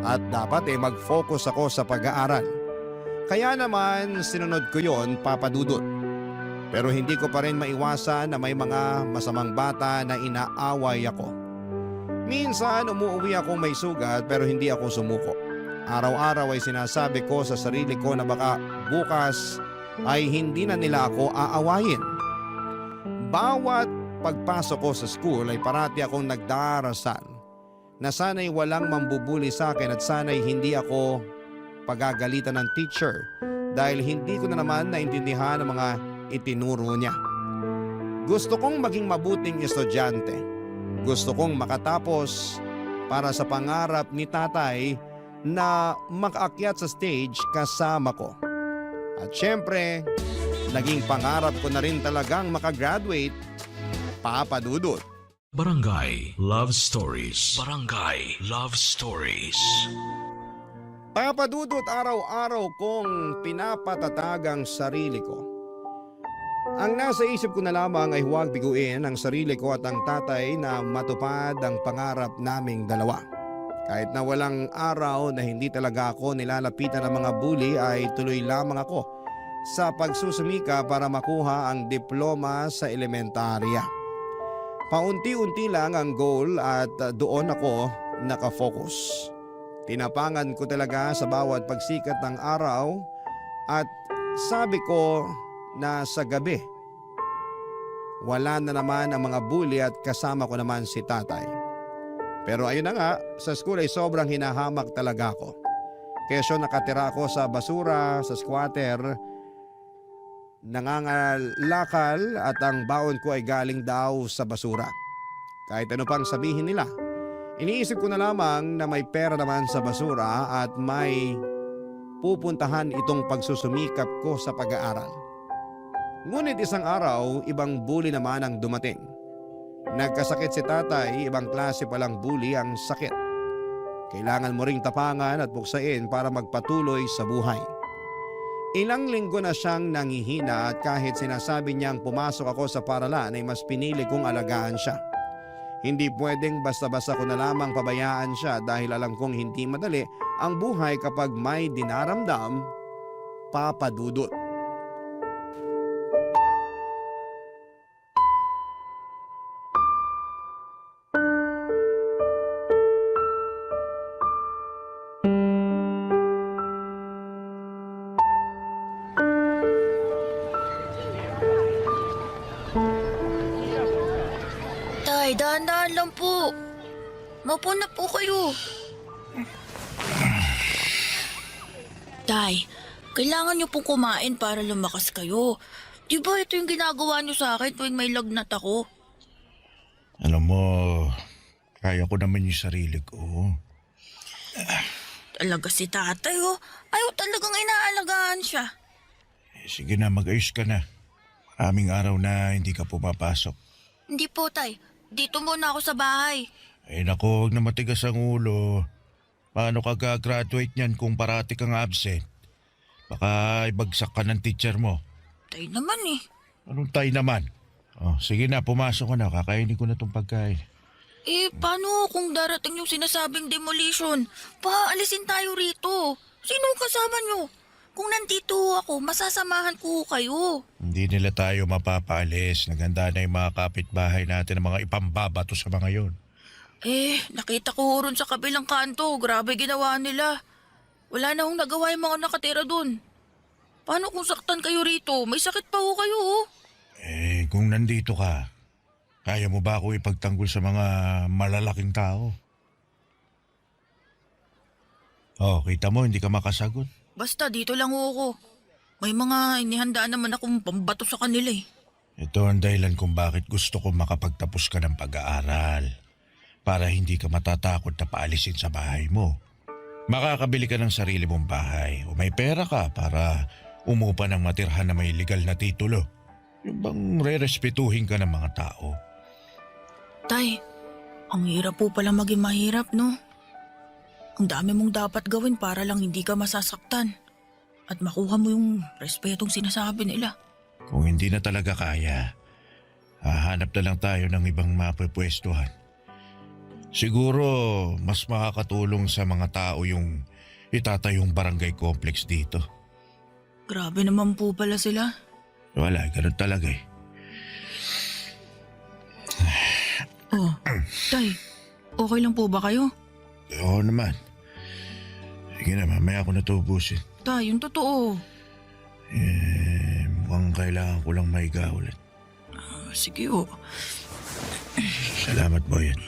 at dapat ay mag-focus ako sa pag-aaral. Kaya naman sinunod ko yon, Papa Dudut. Pero hindi ko pa rin maiwasan na may mga masamang bata na inaaway ako. Minsan umuwi akong may sugat pero hindi ako sumuko. Araw-araw ay sinasabi ko sa sarili ko na baka bukas ay hindi na nila ako aawayin. Bawat pagpasok ko sa school ay parati akong nagdarasal na sana'y walang mambubuli sa akin at sana'y hindi ako pagagalitan ng teacher dahil hindi ko na naman naintindihan ang mga itinuro niya. Gusto kong maging mabuting estudyante. Gusto kong makatapos para sa pangarap ni tatay na makaakyat sa stage kasama ko. At syempre, naging pangarap ko na rin talagang makagraduate, Papa Dudut. Barangay Love Stories. Barangay Love Stories. Papa Dudut, araw-araw kong pinapatatag ang sarili ko. Ang nasa isip ko na lamang ay huwag biguin ang sarili ko at ang tatay na matupad ang pangarap naming dalawa. Kahit na walang araw na hindi talaga ako nilalapitan ng mga bully ay tuloy lamang ako sa pagsusumika para makuha ang diploma sa elementarya. Paunti-unti lang ang goal at doon ako nakafocus. Tinapangan ko talaga sa bawat pagsikat ng araw at sabi ko na sa gabi, wala na naman ang mga bully at kasama ko naman si tatay. Pero ayun na nga, sa school ay sobrang hinahamak talaga ako. Kesyo nakatira ako sa basura, sa squatter, nangangalakal at ang baon ko ay galing daw sa basura. Kahit ano pang sabihin nila, iniisip ko na lamang na may pera naman sa basura at may pupuntahan itong pagsusumikap ko sa pag-aaral. Ngunit isang araw, ibang bully naman ang dumating. Nagkasakit si tatay, ibang klase palang bully ang sakit. Kailangan mo ring tapangan at buksain para magpatuloy sa buhay. Ilang linggo na siyang nangihina at kahit sinasabi niyang pumasok ako sa paralan ay mas pinili kong alagaan siya. Hindi pwedeng basta-basta ko na lamang pabayaan siya dahil alam kong hindi madali ang buhay kapag may dinaramdam, Papa Dudut. Tay, dahan-dahan lang po. Maupo na po kayo. Tay, kailangan niyo pong kumain para lumakas kayo. Di ba ito yung ginagawa niyo sa akin tuwing may lagnat ako? Alam mo, kaya ko naman yung sarili ko. Talaga si tatay oh. Ayaw talagang inaalagaan siya. Sige na, mag-ayos ka na. Maraming araw na hindi ka pumapasok. Hindi po tay, dito muna ako sa bahay. Ay nako, huwag na matigas ang ulo. Paano ka gagraduate niyan kung parati kang absent? Baka ibagsak ka ng teacher mo. Tay naman eh. Anong tay naman? Oh, sige na, pumasok ka na. Kakainin ko na tong pagkain. Eh, paano kung darating yung sinasabing demolition? Paalisin tayo rito. Sino kasama nyo? Kung nandito ako, masasamahan ko kayo. Hindi nila tayo mapapaalis. Naganda na yung mga kapitbahay natin ng mga ipambabato sa mga yon. Nakita ko ron sa kabilang kanto. Grabe ginawa nila. Wala na hong nagawa yung mga nakatira dun. Paano kung saktan kayo rito? May sakit pa ho kayo, oh. Kung nandito ka, kaya mo ba ako ipagtanggol sa mga malalaking tao? Kita mo, hindi ka makasagot. Basta dito lang ho ako. May mga inihandaan naman akong pambato sa kanila eh. Ito ang dahilan kung bakit gusto ko makapagtapos ka ng pag-aaral. Para hindi ka matatakot na paalisin sa bahay mo. Makakabili ka ng sarili mong bahay o may pera ka para umupa ng matirhan na may legal na titulo. Yung bang re-respetuhin ka ng mga tao. Tay, ang hirap po pala maging mahirap, no? Ang dami mong dapat gawin para lang hindi ka masasaktan at makuha mo yung respetong sinasabi nila. Kung hindi na talaga kaya, hahanap na lang tayo ng ibang mapapwestuhan. Siguro mas makakatulong sa mga tao yung itatayong barangay complex dito. Grabe naman po pala sila. Wala, ganun talaga eh. Tay, okay lang po ba kayo? Oo naman. Sige na, mamaya ako natubusin. Tay, yung totoo. Mukhang kailangan ko lang maiga ulit. Sige ho. Salamat, Boyan.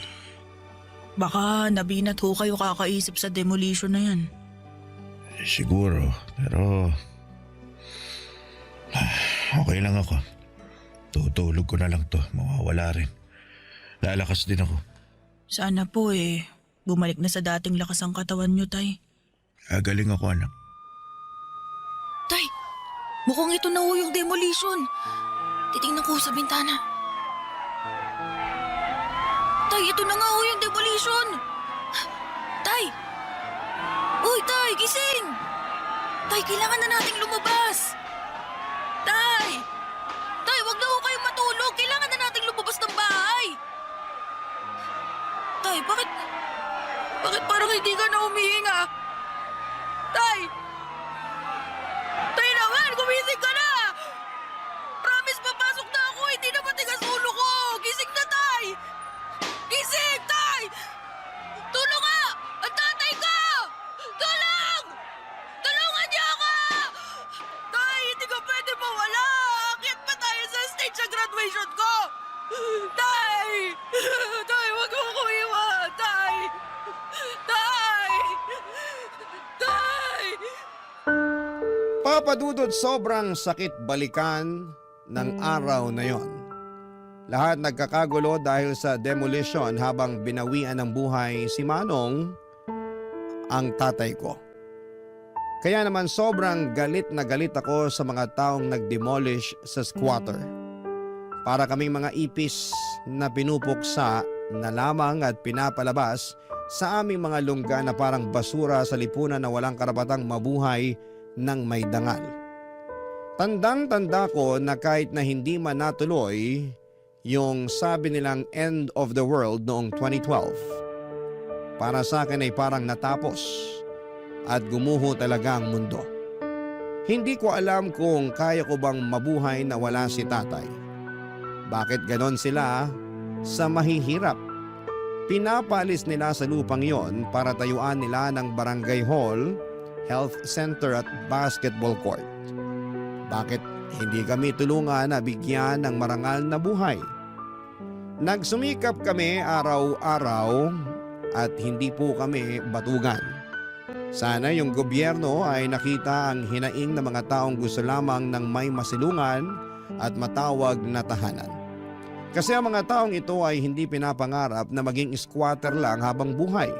Baka nabinat ho kayo kakaisip sa demolition na yan. Siguro, pero okay lang ako. Tutulog ko na lang to, mawawala rin. Lalakas din ako. Sana po bumalik na sa dating lakas ang katawan nyo, Tay. Galing ako, anak. Tay, mukhang ito na ho yung demolition. Titingnan ko sa bintana. Tay, ito na nga ho yung demolition. Tay! Uy, Tay, gising! Tay, kailangan na nating lumabas. Tay! Tay, wag na ho kayong matulog. Kailangan na nating lumabas ng bahay. Tay, bakit parang hindi ka na humihinga? Tay! Tay naman, gumising ka na! Promise, papasok na ako. Hindi na matigas ulo ko. Gising na, Tay! Gising, Tay! Tulong nga! Ang tatay ko! Tulong! Tulungan niyo ako! Tay, hindi ka pwede mawala. Akyat pa tayo sa stage sa graduation ko. Tay! Tay, wag mo ko iwan! Tay! Tay! Tay! Papa Dudut, sobrang sakit balikan ng araw na yon. Lahat nagkakagulo dahil sa demolition habang binawian ng buhay si Manong, ang tatay ko. Kaya naman sobrang galit na galit ako sa mga taong nag-demolish sa squatter. Para kaming mga ipis na pinupuksa na lamang at pinapalabas sa aming mga lungga na parang basura sa lipunan na walang karapatang mabuhay ng may dangal. Tandang-tanda ko na kahit na hindi man natuloy yung sabi nilang end of the world noong 2012, para sa akin ay parang natapos at gumuho talaga ang mundo. Hindi ko alam kung kaya ko bang mabuhay na wala si tatay. Bakit ganon sila sa mahihirap? Pinapalis nila sa lupang yon para tayuan nila ng barangay hall, health center at basketball court. Bakit hindi kami tulungan na bigyan ng marangal na buhay? Nagsumikap kami araw-araw at hindi po kami batugan. Sana yung gobyerno ay nakita ang hinaing ng mga taong gusto lamang ng may masilungan at matawag na tahanan. Kasi ang mga taong ito ay hindi pinapangarap na maging squatter lang habang buhay.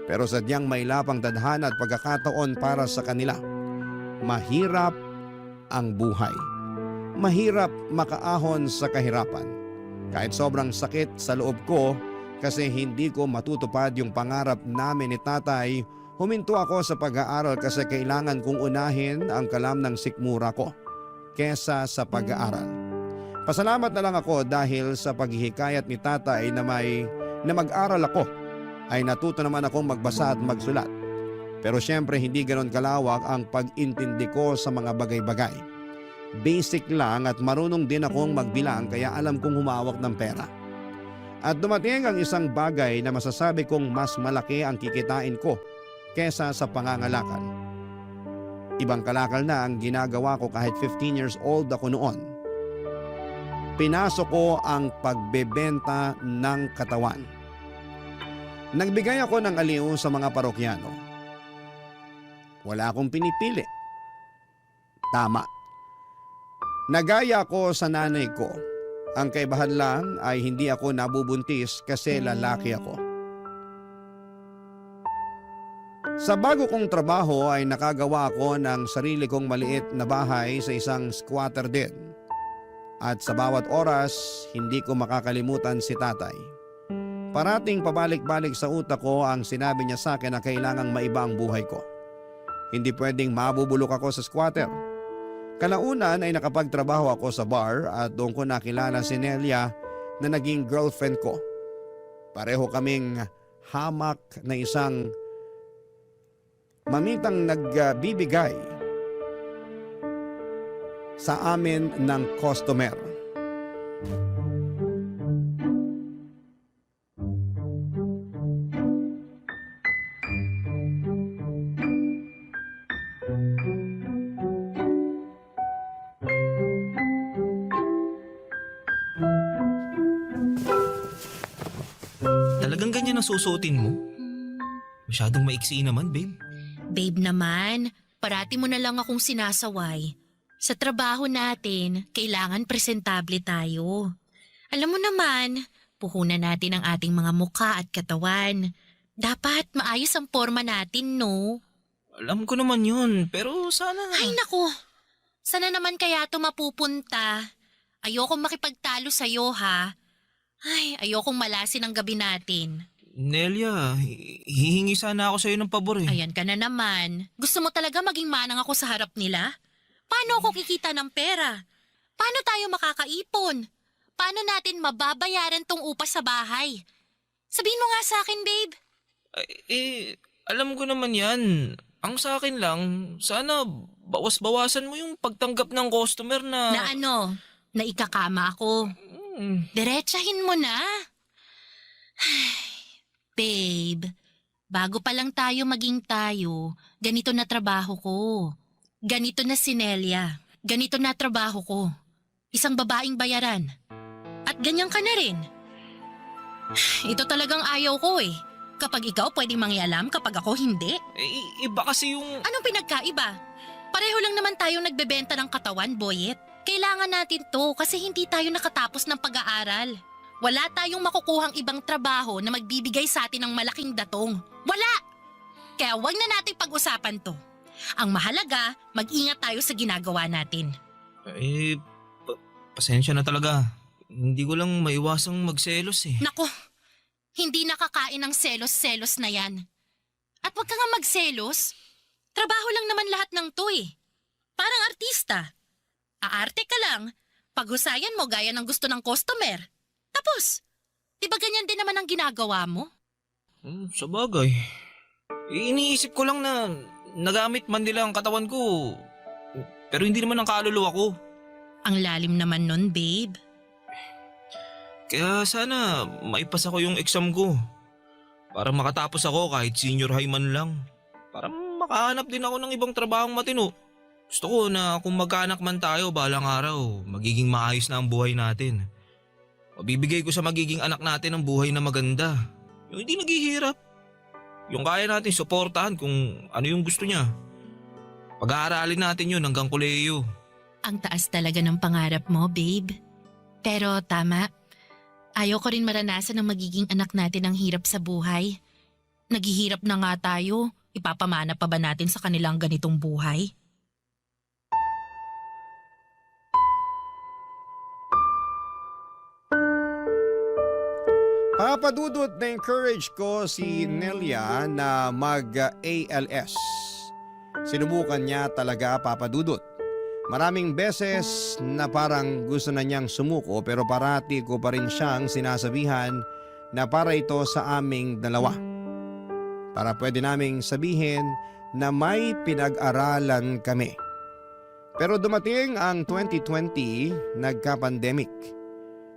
Pero sadyang may lapang tadhana at pagkakataon para sa kanila. Mahirap ang buhay. Mahirap makaahon sa kahirapan. Kahit sobrang sakit sa loob ko kasi hindi ko matutupad yung pangarap namin ni tatay, huminto ako sa pag-aaral kasi kailangan kong unahin ang kalam ng sikmura ko kesa sa pag-aaral. Pasalamat na lang ako dahil sa paghihikayat ni tatay na mag-aral ako ay natuto naman akong magbasa at magsulat. Pero syempre hindi ganon kalawak ang pag-intindi ko sa mga bagay-bagay. Basic lang at marunong din akong magbilang kaya alam kong humawak ng pera. At dumating ang isang bagay na masasabi kong mas malaki ang kikitain ko kesa sa pangangalakal. Ibang kalakal na ang ginagawa ko kahit 15 years old ako noon. Pinasok ko ang pagbebenta ng katawan. Nagbigay ako ng aliw sa mga parokyano. Wala akong pinipili. Tama. Nagaya ko sa nanay ko. Ang kaibahan lang ay hindi ako nabubuntis kasi lalaki ako. Sa bago kong trabaho ay nakagawa ko ng sarili kong maliit na bahay sa isang squatter din. At sa bawat oras, hindi ko makakalimutan si tatay. Parating pabalik-balik sa utak ko ang sinabi niya sa akin na kailangang maiba ang buhay ko. Hindi pwedeng mabubulok ako sa squatter. Kalaunan ay nakapagtrabaho ako sa bar at doon ko nakilala si Nelia na naging girlfriend ko. Pareho kaming hamak na isang mamitang nagbibigay sa amin ng customer. Talagang ganyan ang susuotin mo? Masyadong maiksi naman, babe. Babe naman, parati mo na lang akong sinasaway. Sa trabaho natin, kailangan presentable tayo. Alam mo naman, puhunan natin ang ating mga mukha at katawan. Dapat maayos ang forma natin, no? Alam ko naman yun, pero sana... Ay naku, sana naman kaya ito mapupunta. Ayokong makipagtalo sa'yo, ha? Ay, ayokong malasin ang gabi natin. Nelia, hihingi sana ako sa'yo ng pabor eh. Ayan ka na naman. Gusto mo talaga maging manang ako sa harap nila? Paano ako kikita ng pera? Paano tayo makakaipon? Paano natin mababayaran tong upa sa bahay? Sabihin mo nga sa akin, babe. Alam ko naman yan. Ang sa akin lang, sana bawas-bawasan mo yung pagtanggap ng customer na... Na ano? Na ikakama ako. Diretsahin mo na. Babe, bago pa lang tayo maging tayo, ganito na trabaho ko. Ganito na si Nelia. Ganito na trabaho ko. Isang babaeng bayaran. At ganyan ka na rin. Ito talagang ayaw ko eh. Kapag ikaw pwedeng mangyalam, kapag ako hindi. Iba kasi yung... Anong pinagkaiba? Pareho lang naman tayong nagbebenta ng katawan, Boyet. Kailangan natin to kasi hindi tayo nakatapos ng pag-aaral. Wala tayong makukuhang ibang trabaho na magbibigay sa atin ng malaking datong. Wala! Kaya wag na nating pag-usapan to. Ang mahalaga, mag-ingat tayo sa ginagawa natin. Pasensya na talaga. Hindi ko lang maiwasang magselos eh. Nako, hindi nakakain ng selos-selos na yan. At wag ka nga magselos. Trabaho lang naman lahat ng to eh. Parang artista. Aarte ka lang, paghusayan mo gaya ng gusto ng customer. Tapos, di ba ganyan din naman ang ginagawa mo? Sa bagay. Iniisip ko lang na nagamit man nila ang katawan ko. Pero hindi naman ang kaluluwa ko. Ang lalim naman nun, babe. Kaya sana maipasa ko yung exam ko. Para makatapos ako kahit senior high man lang. Para makahanap din ako ng ibang trabahong matino. Gusto ko na kung magkaanak man tayo balang araw, magiging maayos na ang buhay natin. Mabibigay ko sa magiging anak natin ang buhay na maganda. Yung hindi naghihirap. Yung kaya natin suportahan kung ano yung gusto niya. Pag-aaralin natin yun hanggang kolehiyo. Ang taas talaga ng pangarap mo, babe. Pero tama, ayaw ko rin maranasan ng magiging anak natin ang hirap sa buhay. Naghihirap na nga tayo, ipapamana pa ba natin sa kanilang ganitong buhay? Papadudot na encourage ko si Nelia na mag-ALS. Sinubukan niya talaga, Papadudot. Maraming beses na parang gusto na niyang sumuko pero parati ko pa rin siyang sinasabihan na para ito sa aming dalawa. para pwede naming sabihin na may pinag-aralan kami. Pero dumating ang 2020, nagka-pandemic.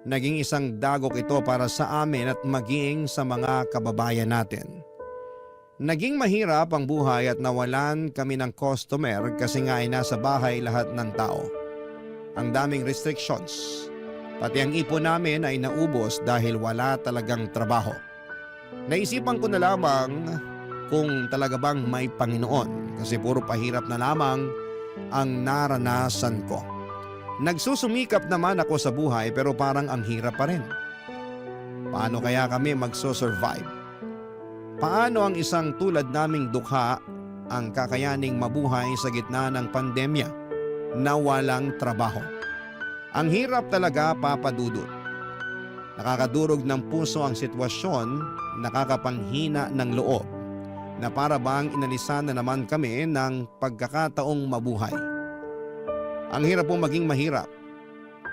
Naging isang dagok ito para sa amin at maging sa mga kababayan natin. Naging mahirap ang buhay at nawalan kami ng customer kasi nga ay nasa bahay lahat ng tao. Ang daming restrictions. Pati ang ipon namin ay naubos dahil wala talagang trabaho. Naisipan ko na lamang kung talaga bang may Panginoon kasi puro pahirap na lamang ang naranasan ko. Nagsusumikap naman ako sa buhay pero parang ang hirap pa rin. Paano kaya kami magso-survive? Paano ang isang tulad naming dukha ang kakayaning mabuhay sa gitna ng pandemya na walang trabaho? Ang hirap talaga, Papa Dudut. Nakakadurog ng puso ang sitwasyon, nakakapanghina ng loob na para bang inalisan na naman kami ng pagkakataong mabuhay. Ang hirap pong maging mahirap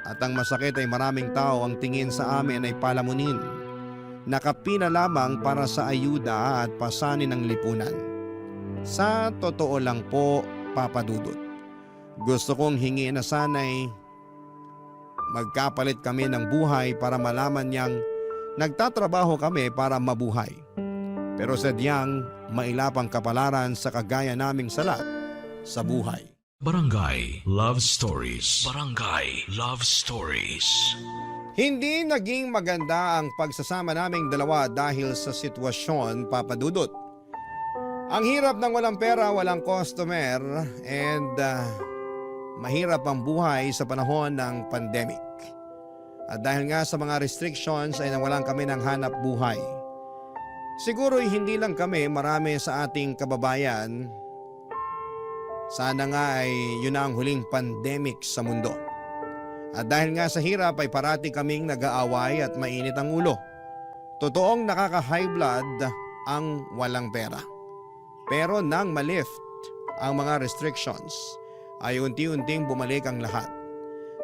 at ang masakit ay maraming tao ang tingin sa amin ay palamunin. Nakapina lamang para sa ayuda at pasanin ng lipunan. Sa totoo lang po, Papa Dudut, gusto kong hingiin na sana'y magkapalit kami ng buhay para malaman niyang nagtatrabaho kami para mabuhay. Pero sadyang mailapang kapalaran sa kagaya naming salat sa buhay. Barangay Love Stories. Barangay Love Stories. Hindi naging maganda ang pagsasama naming dalawa dahil sa sitwasyon, Papa Dudut. Ang hirap ng walang pera, walang customer, and mahirap ang buhay sa panahon ng pandemic. At dahil nga sa mga restrictions ay nawalan kami ng hanap buhay. Siguro hindi lang kami, marami sa ating kababayan. Sana nga ay yun na ang huling pandemic sa mundo. At dahil nga sa hirap ay parati kaming nag-aaway at mainit ang ulo. Totoong nakaka-high blood ang walang pera. Pero nang malift ang mga restrictions ay unti-unting bumalik ang lahat.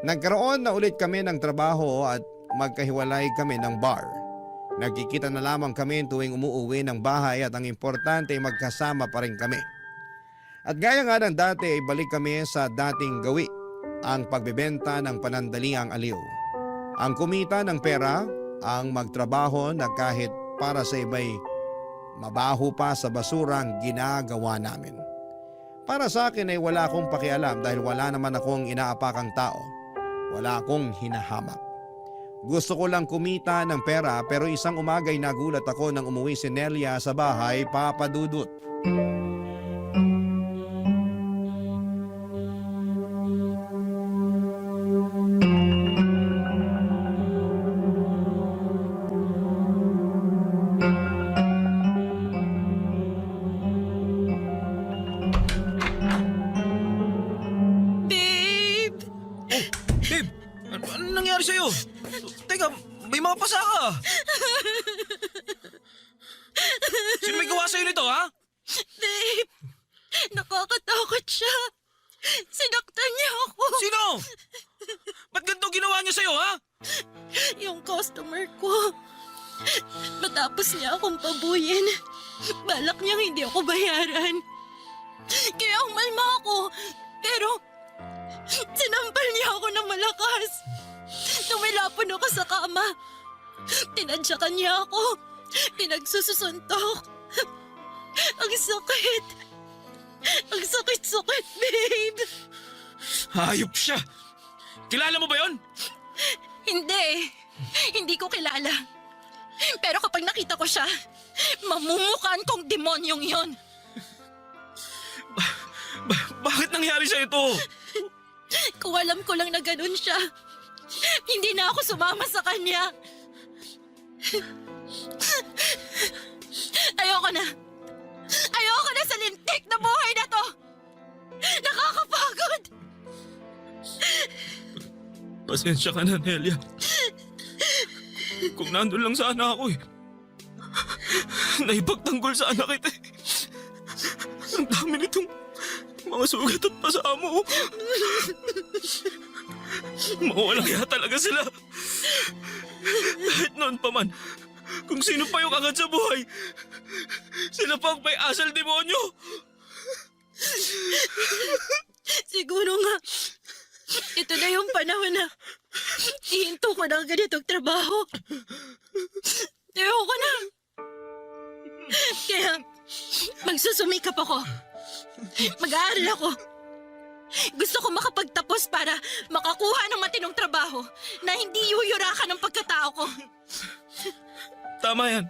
Nagkaroon na ulit kami ng trabaho at magkahiwalay kami ng bar. Nagkikita na lamang kami tuwing umuuwi ng bahay at ang importante ay magkasama pa rin kami. At gaya nga ng dati ay balik kami sa dating gawi, ang pagbebenta ng panandaliang aliw. Ang kumita ng pera, ang magtrabaho na kahit para sa iba'y mabaho pa sa basura ang ginagawa namin. Para sa akin ay wala akong pakialam dahil wala naman akong inaapakang tao. Wala akong hinahamak. Gusto ko lang kumita ng pera pero isang umaga'y nagulat ako nang umuwi si Nelia sa bahay, Papa Dudut. Babe! Babe! Anong nangyari sa'yo? Teka, may mga pasa ka. Sino may gawa sa'yo nito, ha? Babe, nakakatakot siya. Sinaktan niya ako. Sino? Ba't ganito ginawa niya sa'yo, ha? Yung customer ko. Matapos niya akong pabuyin, balak niyang hindi ako bayaran. Kaya umalma ako, pero sinampal niya ako ng malakas. Tumilapon ako sa kama. Tinadyakan niya ako. Pinagsusuntok. Ang sakit. Ang sakit-sakit, babe. Hayop siya. Kilala mo ba yon? Hindi. Hindi ko kilala. Pero kapag nakita ko siya, mamumukan kong demonyong yon. Bakit nangyari sa ito? Kung alam ko lang na ganun siya, hindi na ako sumama sa kanya. Ayoko na. Ayoko na sa lintik na buhay na to. Nakakapagod. Pasensya ka na, Nelia. Kung nandun lang sana ako eh. Naipagtanggol sana kita eh. Ang dami nitong mga sugat at pasa mo. Mawalang kaya talaga sila. Kahit noon pa man, kung sino pa yung agad sa buhay, Sila pa ang may asal demonyo! Siguro nga, ito na yung panahon na ihinto ko ng ganitong trabaho. Ayoko na. Kaya, magsusumikap ako. Mag-aaral ako. Gusto ko makapagtapos para makakuha ng matinong trabaho na hindi yuyurakan ng pagkatao ko. Tama yan.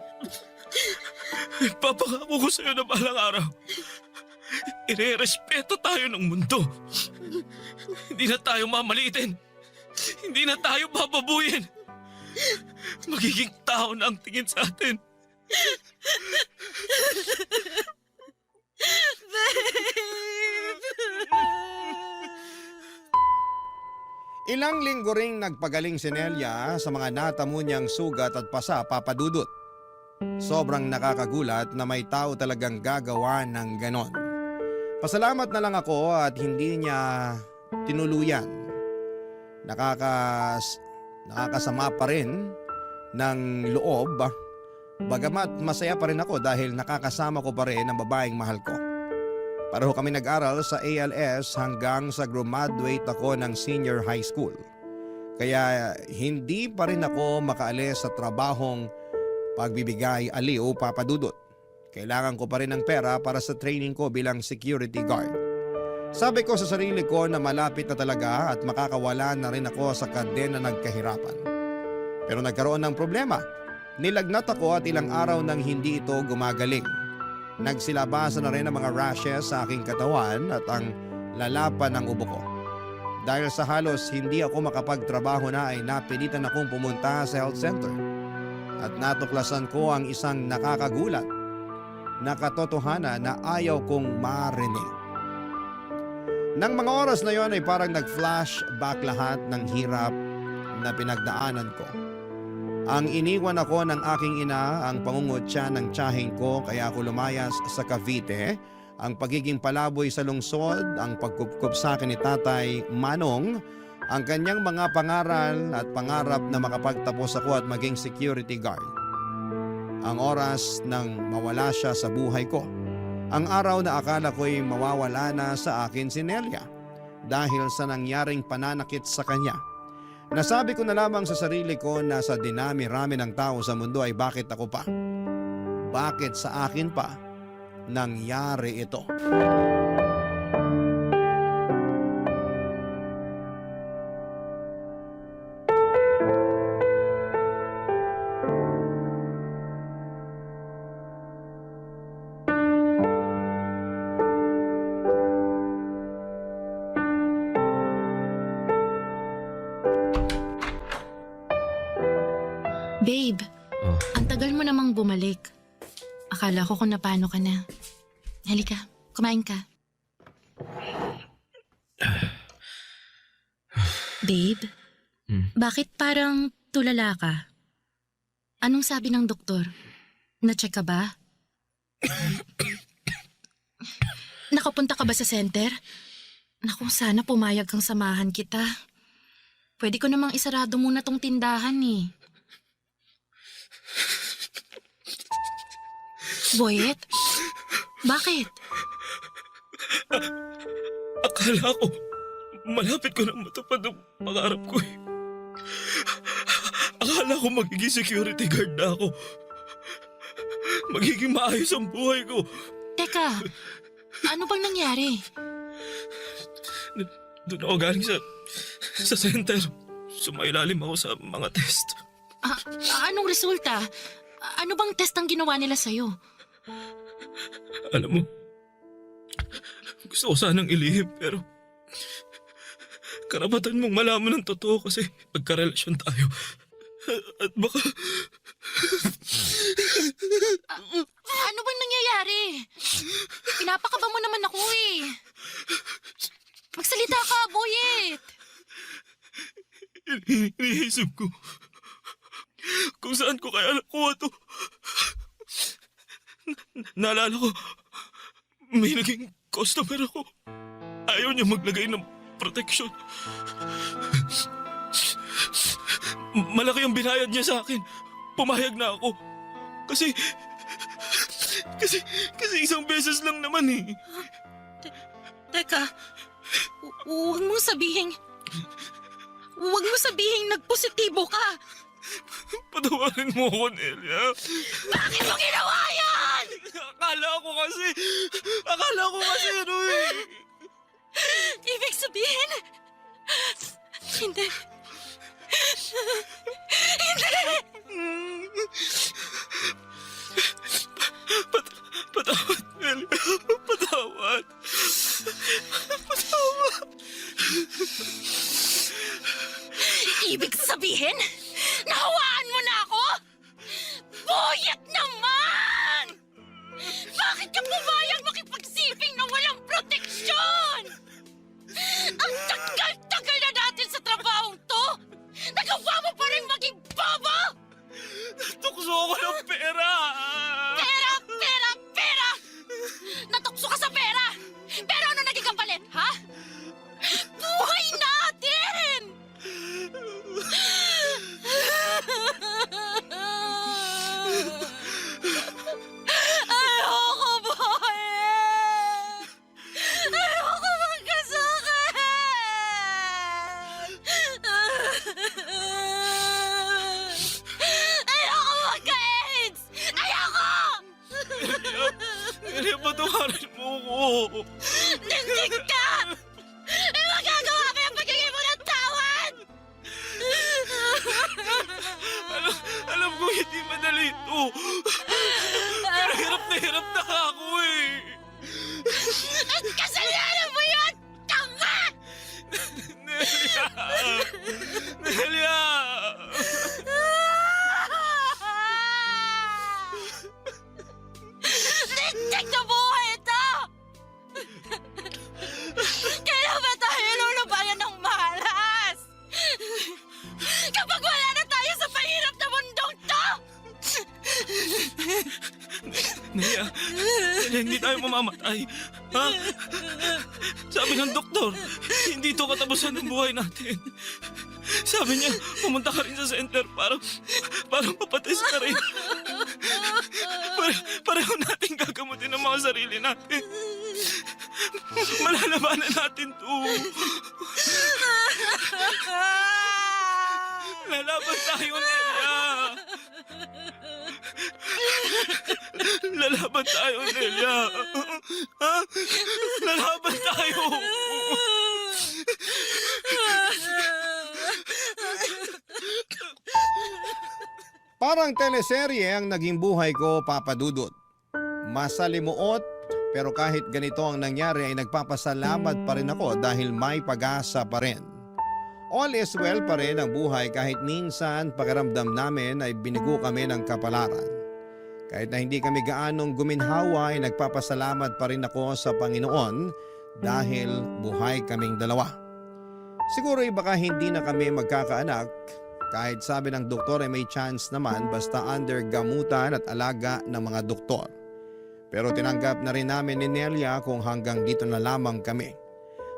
Papangako ko sa'yo na balang araw. Ire-respeto tayo ng mundo. Hindi na tayo mamalitin. Hindi na tayo bababuyin. Magiging tao na ang tingin sa atin. Ilang linggo ring nagpagaling si Nelia sa mga natamo niyang sugat at pasa, Papa Dudut. Sobrang nakakagulat na may tao talagang gagawa ng ganon. Pasalamat na lang ako at hindi niya tinuluyan. Nakakasama pa rin ng loob, bagamat masaya pa rin ako dahil nakakasama ko pa rin ang babaeng mahal ko. Pareho kami nag-aral sa ALS hanggang sa graduate ako ng senior high school. Kaya hindi pa rin ako makaalis sa trabahong pagbibigay aliw, Papa Dudut. Kailangan ko pa rin ng pera para sa training ko bilang security guard. Sabi ko sa sarili ko na malapit na talaga at makakawala na rin ako sa kadena ng kahirapan. Pero nagkaroon ng problema. Nilagnat ako at ilang araw nang hindi ito gumagaling. Nagsilabasa na rin ang mga rashes sa aking katawan at ang lalapan ng ubo ko. Dahil sa halos hindi ako makapagtrabaho na ay napilitan akong pumunta sa health center. At natuklasan ko ang isang nakakagulat na katotohanan na ayaw kong marinig. Nang mga oras na yon ay parang nag-flashback lahat ng hirap na pinagdaanan ko. Ang iniwan ako ng aking ina, ang pangungutya ng tiyaheng ko kaya ako lumayas sa Cavite, ang pagiging palaboy sa lungsod, ang pagkupkup sa akin ni Tatay Manong, ang kanyang mga pangaral at pangarap na makapagtapos ako at maging security guard. Ang oras nang mawala siya sa buhay ko. Ang araw na akala ko'y mawawala na sa akin si Nelia dahil sa nangyaring pananakit sa kanya. Nasabi ko na lamang sa sarili ko na sa dinami-rami ng tao sa mundo ay bakit ako pa? Bakit sa akin pa nangyari ito? Babe, ang tagal mo namang bumalik. Akala ko kung napano ka na. Halika, kumain ka. Babe, bakit parang tulala ka? Anong sabi ng doktor? Na-check ka ba? Nakapunta ka ba sa center? Naku, sana pumayag kang samahan kita. Pwede ko namang isarado muna tong tindahan eh. Boyet? Bakit? Akala ko, malapit ko na matupad ang pangarap ko eh. Akala ko magiging security guard na ako. Magiging maayos ang buhay ko. Teka, ano bang nangyari? Doon ako galing sa center. Sumailalim ako sa mga test. Anong resulta? Ano bang test ang ginawa nila sa'yo? Alam mo, gusto ko sanang ilihim pero karapatan mong malaman ng totoo kasi magkarelasyon tayo. At baka... Ano bang nangyayari? Pinapakaba mo naman ako eh. Magsalita ka, Boyet! Iniisip ko kung saan ko kaya nakuha to. Naalala ko, may naging customer ako. Ayaw niya maglagay ng protection. Malaki ang binayad niya sa akin. Pumayag na ako. Kasi isang beses lang naman eh. Teka, huwag mong sabihin nagpositibo ka. Patawarin mo ako, Nelia. Bakit mo ginawa yan? Akala ko kasi ano eh. Ibig sabihin, hindi. Patawad, Nelia. Patawad. Ibig sabihin, nahawaan mo na ako? Buyat naman! Bakit ka pumayag makipagsiping na walang proteksyon? Ang tagal-tagal na natin sa trabahong to! Nagawa mo pa rin maging bobo! Tukso ako ng pera. Pera! Natukso ka sa pera! Pero ano naging kapalit, ha? Buhay natin! Ayoko buhayin! Ayoko magkasakit! Ayoko magka-AIDS! Ayoko! Nelia, patawarin mo ako. Nindig ka! Eh, magagawa mo yung pagiging mo ng tawad! Alam ko hindi madali ito. Pero hirap na ako eh. At kasalanan mo yun! Tanga! Nelia! Nindig na buhay ito! Kaya ba tayo lulubayan ng malas? Kapag wala na tayo sa pahirap na mundong to! Nelia, hindi tayo mamamatay. Ha? Sabi ng doktor, hindi ito katapusan ng buhay natin. Sabi niya, pumunta ka rin sa center para mapatest ka rin. Pareho natin gagamutin ang mga sarili natin. Malalabanan natin to. Lalaban tayo, Nelia. Lalaban tayo, Nelia. Ha? Lalaban tayo. Parang teleserye ang naging buhay ko, Papa Dudut. Masalimuot, pero kahit ganito ang nangyari ay nagpapasalamat pa rin ako dahil may pag-asa pa rin. All is well pa rin ang buhay kahit minsan pakiramdam namin ay binigo kami ng kapalaran. Kahit na hindi kami gaanong guminhawa ay nagpapasalamat pa rin ako sa Panginoon dahil buhay kaming dalawa. Siguro ay baka hindi na kami magkakaanak kahit sabi ng doktor ay may chance naman basta under gamutan at alaga ng mga doktor. Pero tinanggap na rin namin ni Nelia kung hanggang dito na lamang kami.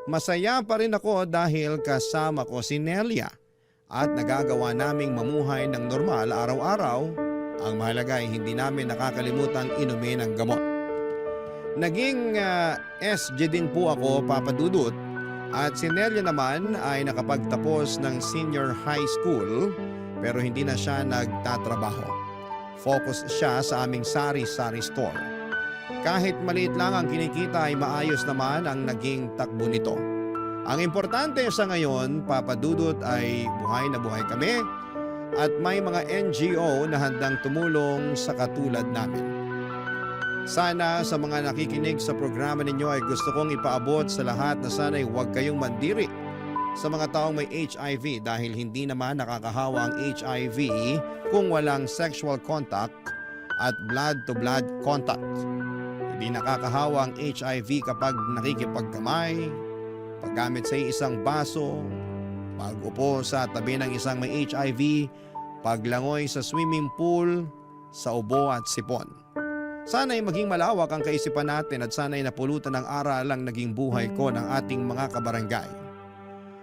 Masaya pa rin ako dahil kasama ko si Nelia at nagagawa naming mamuhay ng normal araw-araw. Ang mahalaga ay hindi namin nakakalimutan inumin ang gamot. Naging SG din po ako, Papa Dudut, at si Nelia naman ay nakapagtapos ng senior high school pero hindi na siya nagtatrabaho. Focus siya sa aming sari-sari store. Kahit maliit lang ang kinikita ay maayos naman ang naging takbo nito. Ang importante sa ngayon, Papa Dudut, ay buhay na buhay kami at may mga NGO na handang tumulong sa katulad namin. Sana sa mga nakikinig sa programa ninyo ay gusto kong ipaabot sa lahat na sana'y huwag kayong mandiri sa mga taong may HIV dahil hindi naman nakakahawa ang HIV kung walang sexual contact at blood-to-blood contact. Hindi nakakahawa ang HIV kapag nakikipagkamay, paggamit sa isang baso, pag-upo sa tabi ng isang may HIV, paglangoy sa swimming pool, sa ubo at sipon. Sana'y maging malawak ang kaisipan natin at sana'y napulutan ng aral ang naging buhay ko ng ating mga kabarangay.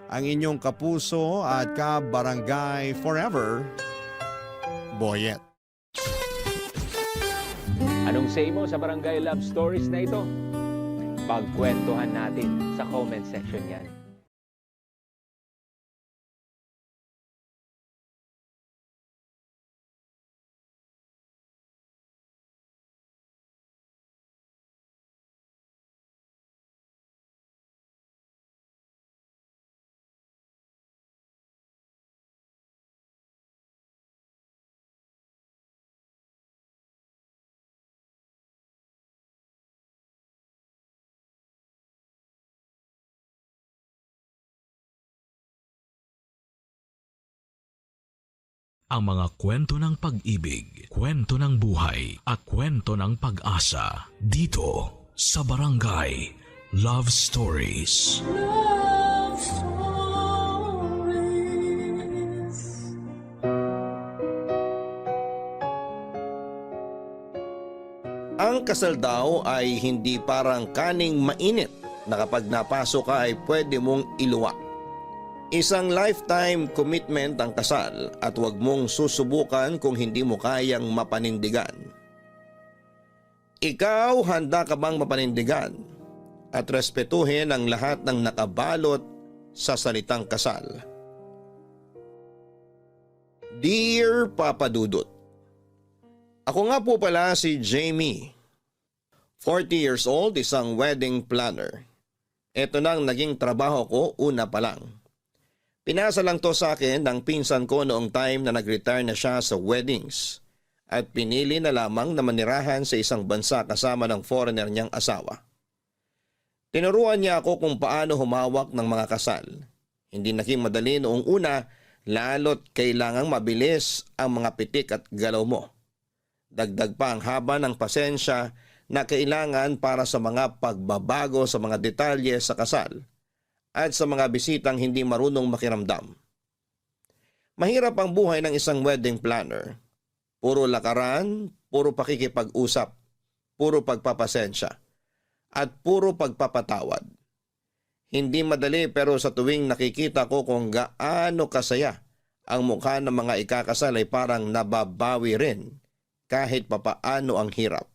Ang inyong kapuso at kabarangay forever, Boyet. Anong say mo sa Barangay Love Stories na ito? Pagkwentuhan natin sa comment section yan. Ang mga kwento ng pag-ibig, kwento ng buhay, at kwento ng pag-asa dito sa Barangay Love Stories. Love Stories. Ang kasal daw ay hindi parang kaning mainit na kapag napasok ka ay pwede mong iluwa. Isang lifetime commitment ang kasal at huwag mong susubukan kung hindi mo kayang mapanindigan. Ikaw, handa ka bang mapanindigan at respetuhin ang lahat ng nakabalot sa salitang kasal? Dear Papa Dudut, ako nga po pala si Jamie. 40 years old, isang wedding planner. Ito nang naging trabaho ko una pa lang. Pinasa lang to sa akin ng pinsan ko noong time na nag-retire na siya sa weddings at pinili na lamang na manirahan sa isang bansa kasama ng foreigner niyang asawa. Tinuruan niya ako kung paano humawak ng mga kasal. Hindi naging madali noong una, lalo't kailangang mabilis ang mga pitik at galaw mo. Dagdag pa ang haba ng pasensya na kailangan para sa mga pagbabago sa mga detalye sa kasal at sa mga bisitang hindi marunong makiramdam. Mahirap ang buhay ng isang wedding planner. Puro lakaran, puro pakikipag-usap, puro pagpapasensya, at puro pagpapatawad. Hindi madali pero sa tuwing nakikita ko kung gaano kasaya ang mukha ng mga ikakasal ay parang nababawi rin kahit papaano ang hirap.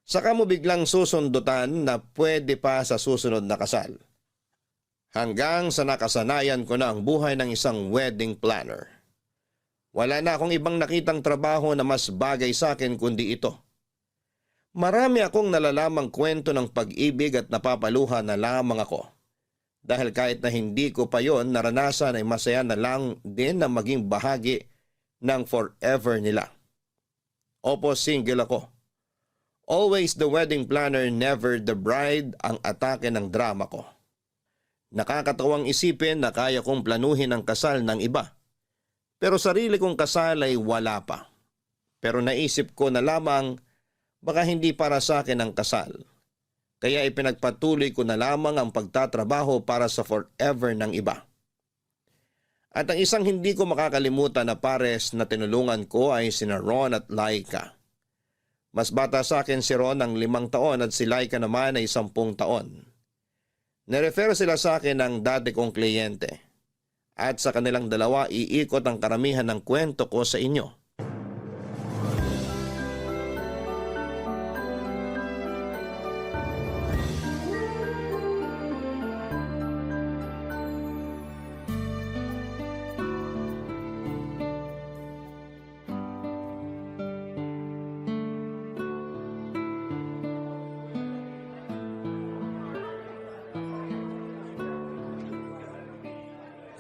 Saka mo biglang susundutan na pwede pa sa susunod na kasal. Hanggang sa nakasanayan ko na ang buhay ng isang wedding planner. Wala na akong ibang nakitang trabaho na mas bagay sa akin kundi ito. Marami akong nalalamang kwento ng pag-ibig at napapaluha na lamang ako. Dahil kahit na hindi ko pa yon naranasan ay masaya na lang din na maging bahagi ng forever nila. Opo, single ako. Always the wedding planner, never the bride ang atake ng drama ko. Nakakatawang isipin na kaya kong planuhin ang kasal ng iba. Pero sarili kong kasal ay wala pa. Pero naisip ko na lamang baka hindi para sa akin ang kasal. Kaya ipinagpatuloy ko na lamang ang pagtatrabaho para sa forever ng iba. At ang isang hindi ko makakalimutan na pares na tinulungan ko ay sina Ron at Laika. Mas bata sa akin si Ron ng 5 taon at si Laika naman ay 10 taon. Nirefer sila sa akin ng dati kong kliyente. At sa kanilang dalawa iikot ang karamihan ng kwento ko sa inyo.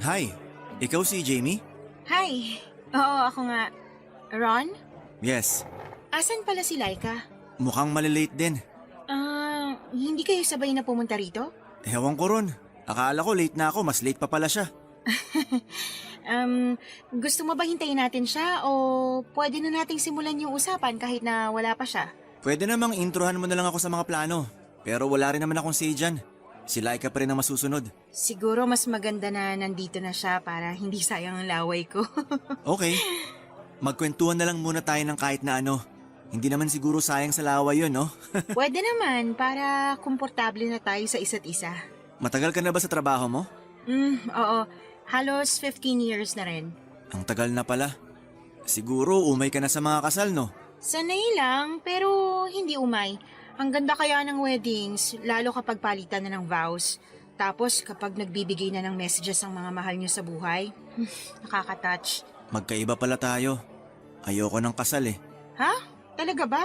Hi, ikaw si Jamie? Hi. Oo, ako nga. Ron? Yes. Asan pala si Laika? Mukhang malilate din. Hindi kayo sabay na pumunta rito? Ewan ko ron. Akala ko late na ako, mas late pa pala siya. Gusto mo ba hintayin natin siya o pwede na nating simulan yung usapan kahit na wala pa siya? Pwede namang introhan mo na lang ako sa mga plano. Pero wala rin naman akong say dyan. Si Laika pa rin ang masusunod. Siguro mas maganda na nandito na siya para hindi sayang ang laway ko. Okay. Magkwentuhan na lang muna tayo ng kahit na ano. Hindi naman siguro sayang sa laway yun, no? Pwede naman para komportable na tayo sa isa't isa. Matagal ka na ba sa trabaho mo? Oo. Halos 15 years na rin. Ang tagal na pala. Siguro umay ka na sa mga kasal, no? Sanay lang, pero hindi umay. Ang ganda kaya ng weddings, lalo kapag palitan na ng vows. Tapos kapag nagbibigay na ng messages ang mga mahal nyo sa buhay. Nakaka-touch. Magkaiba pala tayo. Ayoko ng kasal eh. Ha? Talaga ba?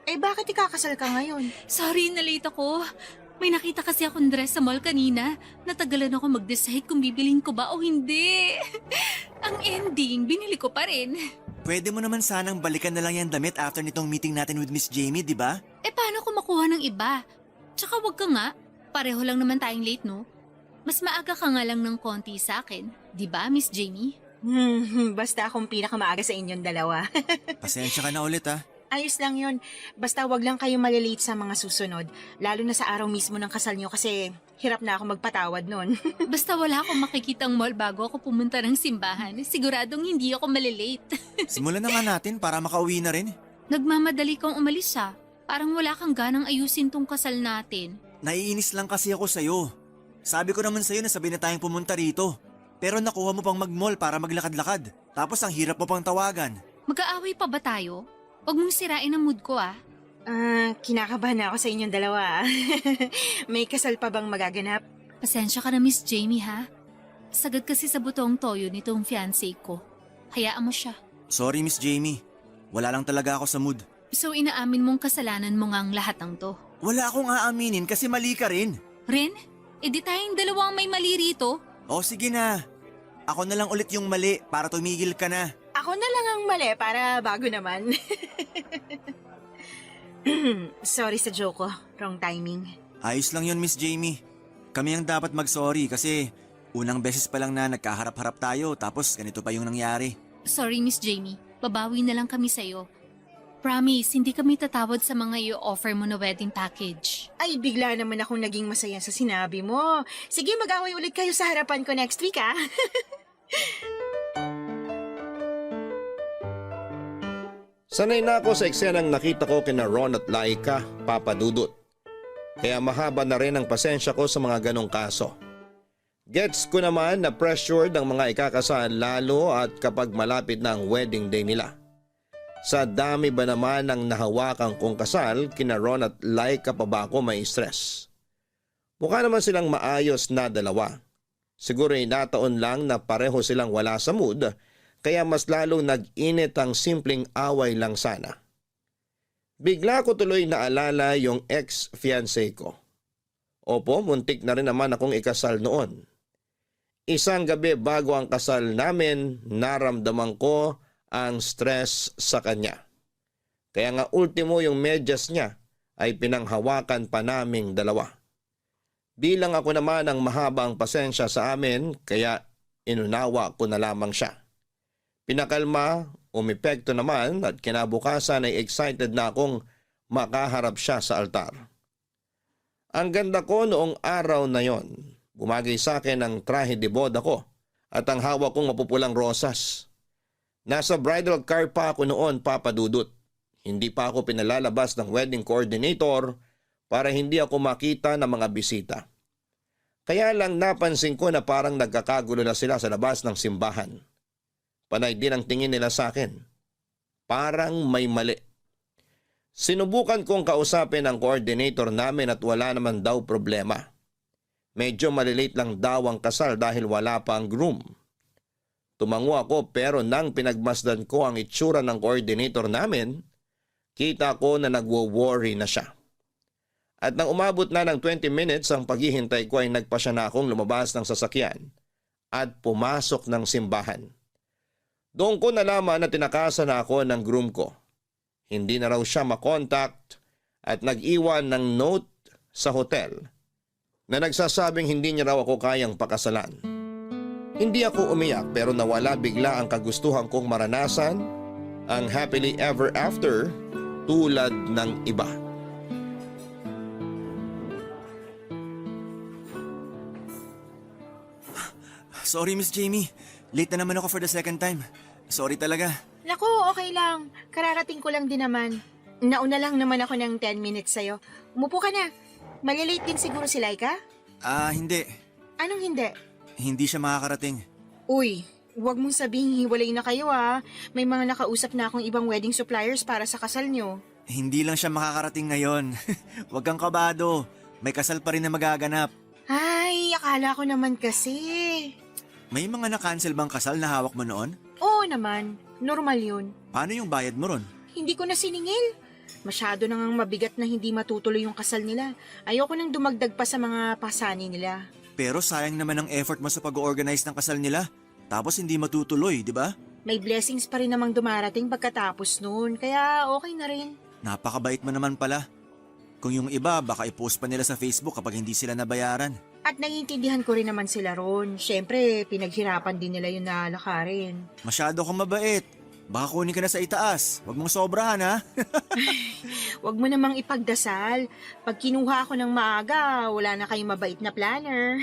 Eh bakit ikakasal ka ngayon? Sorry, na-late ako. May nakita kasi akong dress sa mall kanina. Natagalan ako mag-decide kung bibilin ko ba o hindi. Ang ending, binili ko pa rin. Pwede mo naman sanang balikan na lang yan damit after nitong meeting natin with Miss Jamie, di ba? Eh paano ko makuha ng iba? Tsaka wag ka nga. Pareho lang naman tayong late, no? Mas maaga ka nga lang ng konti sa akin. Di ba, Miss Jamie? Basta akong pinakamaaga sa inyong dalawa. Pasensya ka na ulit ah. Ayos lang yun. Basta wag lang kayo malilate sa mga susunod. Lalo na sa araw mismo ng kasal nyo kasi hirap na ako magpatawad nun. Basta wala akong makikitang mall bago ako pumunta ng simbahan. Siguradong hindi ako malilate. Simulan na nga natin para makauwi na rin. Nagmamadali kang umalis ah. Parang wala kang ganang ayusin tong kasal natin. Naiinis lang kasi ako sa'yo. Sabi ko naman sa'yo na sabi na tayong pumunta rito. Pero nakuha mo pang mag-mall para maglakad-lakad. Tapos ang hirap mo pang tawagan. Mag-aaway pa ba tayo? Huwag mong sirain ang mood ko ah. Kinakabahan ako sa inyong dalawa. May kasal pa bang magaganap? Pasensya ka na, Miss Jamie ha. Sagad kasi sa butong toyo nitong fiancé ko. Hayaan mo siya. Sorry Miss Jamie. Wala lang talaga ako sa mood. So inaamin mong kasalanan mo ngang lahat ng to? Wala akong aaminin kasi mali ka rin. Rin? E di tayong dalawang may mali rito? O sige na. Ako na lang ulit yung mali para tumigil ka na. Ako na lang ang mali para bago naman. Sorry sa joke ko. Wrong timing. Ayos lang yun Miss Jamie. Kami ang dapat mag-sorry kasi unang beses pa lang na nagkaharap-harap tayo tapos ganito pa yung nangyari. Sorry Miss Jamie. Babawi na lang kami sa'yo. Promise, hindi kami tatawad sa mga i-offer mo na wedding package. Ay, bigla naman akong naging masaya sa sinabi mo. Sige, mag-away ulit kayo sa harapan ko next week, ah. Sanay na ako sa eksenang nakita ko kina Ron at Laika, Papa Dudut. Kaya mahaba na rin ang pasensya ko sa mga ganong kaso. Gets ko naman na pressured ang mga ikakasal lalo at kapag malapit na ang wedding day nila. Sa dami ba naman ng nahawakan kong kasal, kina Ron at Laika pa ba ako may stress? Mukha naman silang maayos na dalawa. Siguro ay nataon lang na pareho silang wala sa mood, kaya mas lalong nag-init ang simpleng away lang sana. Bigla ko tuloy naalala yung ex-fiancé ko. Opo, muntik na rin naman akong ikasal noon. Isang gabi bago ang kasal namin, naramdaman ko ang stress sa kanya. Kaya nga ultimo yung medyas niya ay pinanghawakan pa naming dalawa. Bilang ako naman ang mahabang pasensya sa amin, kaya inunawa ko na lamang siya. Pinakalma, umepekto naman at kinabukasan ay excited na akong makaharap siya sa altar. Ang ganda ko noong araw na yon. Bumagay sa akin ang trahe de boda ko at ang hawak kong mapupulang rosas. Nasa bridal car pa ako noon, Papa Dudut. Hindi pa ako pinalalabas ng wedding coordinator para hindi ako makita ng mga bisita. Kaya lang napansin ko na parang nagkakagulo na sila sa labas ng simbahan. Panay din ang tingin nila sa akin. Parang may mali. Sinubukan kong kausapin ang coordinator namin at wala naman daw problema. Medyo malilate lang daw ang kasal dahil wala pa ang groom. Tumango ako pero nang pinagmasdan ko ang itsura ng coordinator namin, kita ko na nagwo-worry na siya. At nang umabot na ng 20 minutes ang paghihintay ko ay nagpa siya na akong lumabas ng sasakyan at pumasok ng simbahan. Doon ko nalaman na tinakasan na ako ng groom ko. Hindi na raw siya makontakt at nag-iwan ng note sa hotel na nagsasabing hindi niya raw ako kayang pakasalan. Hindi ako umiyak pero nawala bigla ang kagustuhan kong maranasan ang happily ever after tulad ng iba. Sorry Miss Jamie. Late na naman ako for the second time. Sorry talaga. Naku, okay lang. Kararating ko lang din naman. Nauna lang naman ako ng 10 minutes sa'yo. Umupo ka na. Malilate din siguro si Laika? Hindi. Anong hindi? Hindi siya makakarating. Uy, Huwag mong sabihing hiwalay na kayo May mga nakausap na akong ibang wedding suppliers para sa kasal nyo. Hindi lang siya makakarating ngayon. Huwag kang kabado. May kasal pa rin na magaganap. Ay, akala ko naman kasi. May mga na-cancel bang kasal na hawak mo noon? Oo naman, normal yun. Paano yung bayad mo ron? Hindi ko na siningil. Masyado nang mabigat na hindi matutuloy yung kasal nila. Ayoko nang dumagdag pa sa mga pasani nila. Pero sayang naman ang effort mo sa pag-organize ng kasal nila. Tapos hindi matutuloy, di ba? May blessings pa rin namang dumarating pagkatapos noon, kaya okay na rin. Napakabait mo naman pala. Kung yung iba, baka i-post pa nila sa Facebook kapag hindi sila nabayaran. At naiintindihan ko rin naman sila ron. Siyempre, pinaghirapan din nila yung nalakarin. Masyado kang mabait. Baka kunin ka na sa itaas. Huwag mong sobrahan, ha? Huwag mo namang ipagdasal. Pag kinuha ako ng maaga, wala na kayong mabait na planner.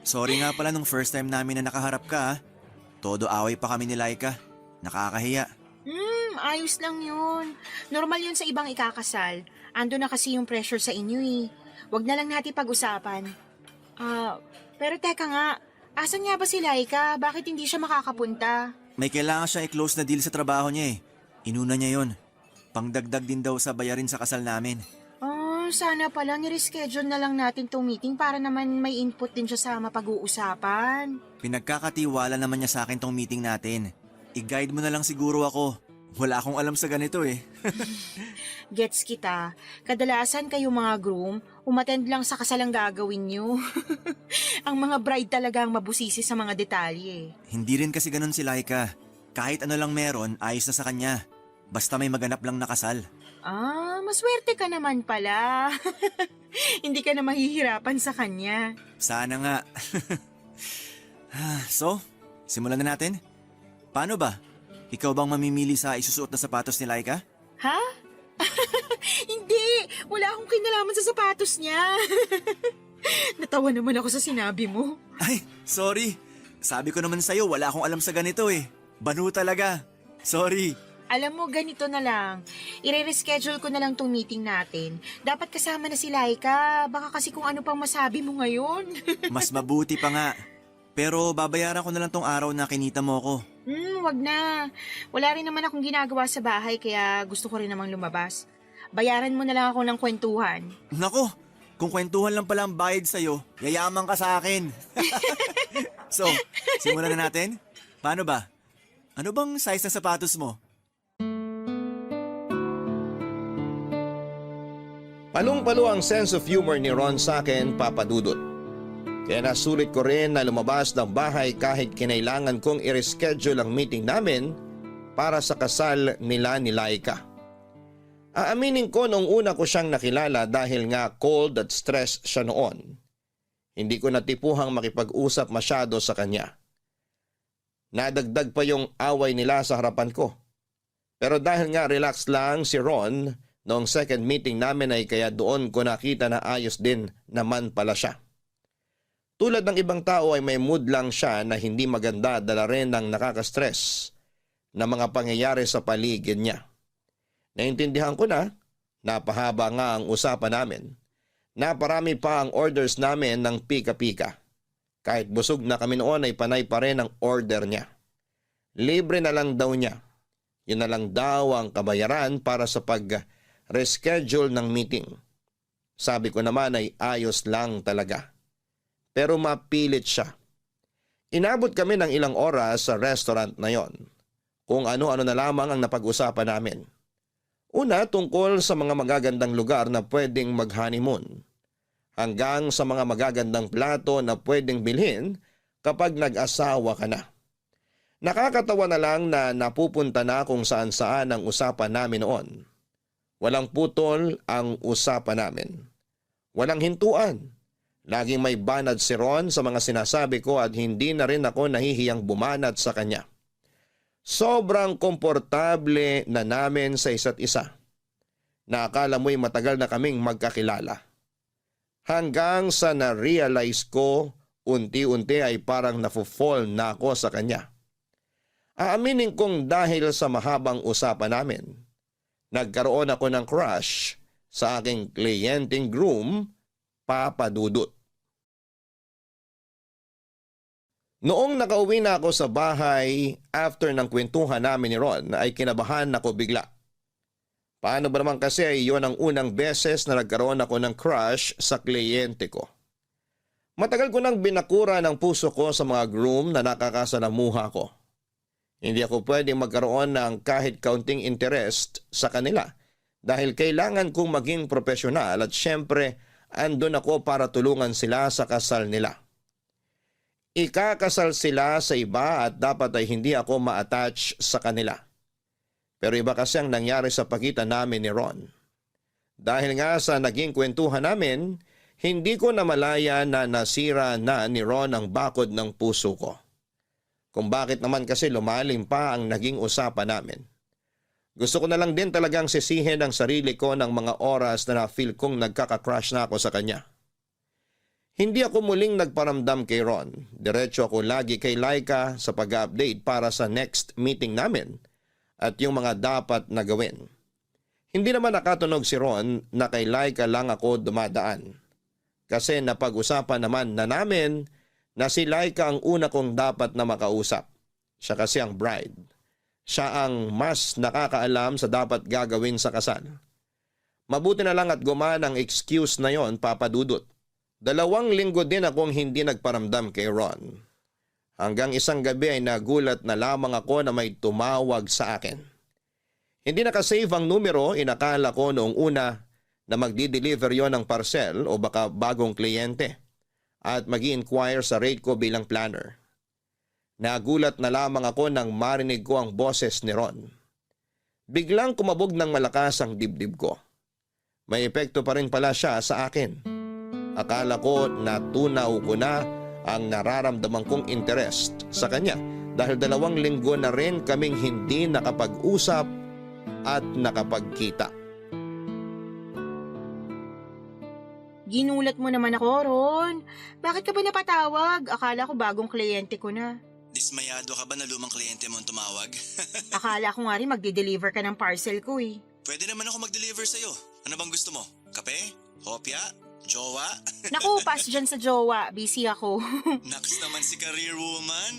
Sorry nga pala nung first time namin na nakaharap ka, ha? Todo away pa kami ni Laika. Nakakahiya. Ayos lang yun. Normal yun sa ibang ikakasal. Ando na kasi yung pressure sa inyo Huwag na lang natin pag-usapan. Pero teka nga, asan nga ba si Laika? Bakit hindi siya makakapunta? May kailangan siyang i-close na deal sa trabaho niya Inuna niya yon. Pangdagdag din daw sa bayarin sa kasal namin. Sana pala nireschedule na lang natin tong meeting para naman may input din siya sa mapag-uusapan. Pinagkakatiwala naman niya sa akin tong meeting natin. I-guide mo na lang siguro ako. Wala akong alam sa ganito Gets kita. Kadalasan kayo mga groom, umattend lang sa kasal ang gagawin nyo. Ang mga bride talaga ang mabusisi sa mga detalye. Hindi rin kasi ganun si Laika. Kahit ano lang meron, ayos na sa kanya. Basta may maganap lang na kasal. Maswerte ka naman pala. Hindi ka na mahihirapan sa kanya. Sana nga. So, simulan na natin? Paano ba? Ikaw bang mamimili sa isusuot na sapatos ni Laika? Ha? Hindi! Wala akong kinalaman sa sapatos niya. Natawa naman ako sa sinabi mo. Ay, sorry. Sabi ko naman sa'yo, wala akong alam sa ganito Banu talaga. Sorry. Alam mo, ganito na lang. I-reschedule ko na lang tong meeting natin. Dapat kasama na si Laika. Baka kasi kung ano pang masabi mo ngayon. Mas mabuti pa nga. Pero babayaran ko na lang tong araw na kinita mo ko. Wag na. Wala rin naman akong ginagawa sa bahay kaya gusto ko rin namang lumabas. Bayaran mo na lang ako ng kwentuhan. Nako, kung kwentuhan lang pala ang bayad sa'yo, yayaman ka sa akin. So, simulan na natin? Paano ba? Ano bang size ng sapatos mo? Palong-palo ang sense of humor ni Ron sa akin, Papa Dudut. Kaya nasulit ko rin na lumabas ng bahay kahit kinailangan kong i-reschedule ang meeting namin para sa kasal nila ni Laika. Aaminin ko nung una ko siyang nakilala dahil nga cold at stressed siya noon. Hindi ko natipuhang makipag-usap masyado sa kanya. Nadagdag pa yung away nila sa harapan ko. Pero dahil nga relax lang si Ron, noong second meeting namin ay kaya doon ko nakita na ayos din naman pala siya. Tulad ng ibang tao ay may mood lang siya na hindi maganda dala rin ng nakaka-stress na mga pangyayari sa paligid niya. Naintindihan ko na, napahaba nga ang usapan namin. Naparami pa ang orders namin ng pika-pika. Kahit busog na kami noon ay panay pa rin ang order niya. Libre na lang daw niya. Yun na lang daw ang kabayaran para sa pag-reschedule ng meeting. Sabi ko naman ay ayos lang talaga. Pero mapilit siya. Inabot kami ng ilang oras sa restaurant na yon. Kung ano-ano na lamang ang napag-usapan namin. Una, tungkol sa mga magagandang lugar na pwedeng mag-honeymoon. Hanggang sa mga magagandang plato na pwedeng bilhin kapag nag-asawa ka na. Nakakatawa na lang na napupunta na kung saan-saan ang usapan namin noon. Walang putol ang usapan namin. Walang hintuan. Laging may banad si Ron sa mga sinasabi ko at hindi na rin ako nahihiyang bumanat sa kanya. Sobrang komportable na namin sa isa't isa. Nakakala mo'y matagal na kaming magkakilala. Hanggang sa na-realize ko, unti-unti ay parang nafo-fall na ako sa kanya. Aaminin kong dahil sa mahabang usapan namin, nagkaroon ako ng crush sa aking kliyenteng groom, Papa Dudut. Noong nakauwi na ako sa bahay after ng kwentuhan namin ni Ron ay kinabahan ako bigla. Paano ba naman kasi ay yun ang unang beses na nagkaroon ako ng crush sa kliyente ko. Matagal ko nang binakura ng puso ko sa mga groom na nakakasalamuha ko. Hindi ako pwedeng magkaroon ng kahit kaunting interest sa kanila dahil kailangan kong maging profesional at syempre andun ako para tulungan sila sa kasal nila. Ikakasal sila sa iba at dapat ay hindi ako ma-attach sa kanila. Pero iba kasi ang nangyari sa pagitan namin ni Ron. Dahil nga sa naging kwentuhan namin, hindi ko namalaya na nasira na ni Ron ang bakod ng puso ko. Kung bakit naman kasi lumalim pa ang naging usapan namin. Gusto ko na lang din talagang sisihin ang sarili ko ng mga oras na na-feel kong nagkaka-crush na ako sa kanya. Hindi ako muling nagparamdam kay Ron. Diretso ako lagi kay Laika sa pag-update para sa next meeting namin at yung mga dapat na gawin. Hindi naman nakatunog si Ron na kay Laika lang ako dumadaan. Kasi napag-usapan naman na namin na si Laika ang una kong dapat na makausap. Siya kasi ang bride. Siya ang mas nakakaalam sa dapat gagawin sa kasal. Mabuti na lang at gumana ang excuse na yon, Papa Dudut. 2 linggo din akong hindi nagparamdam kay Ron. Hanggang isang gabi ay nagulat na lamang ako na may tumawag sa akin. Hindi nakasave ang numero, inakala ko noong una na magdi-deliver yon ng parcel o baka bagong kliyente at mag-i-inquire sa rate ko bilang planner. Nagulat na lamang ako nang marinig ko ang boses ni Ron. Biglang kumabog ng malakas ang dibdib ko. May epekto pa rin pala siya sa akin. Akala ko natunaw ko na ang nararamdaman kong interest sa kanya dahil 2 linggo na rin kaming hindi nakapag-usap at nakapagkita. Ginulat mo naman ako, Ron. Bakit ka ba napatawag? Akala ko bagong kliyente ko na. Dismayado ka ba na lumang kliyente mo ang tumawag? Akala ko nga rin magde-deliver ka ng parcel ko eh. Pwede naman ako mag-deliver sa'yo. Ano bang gusto mo? Kape? Hopya? Jowa? Naku, pass dyan sa jowa. Busy ako. Naks naman si career woman.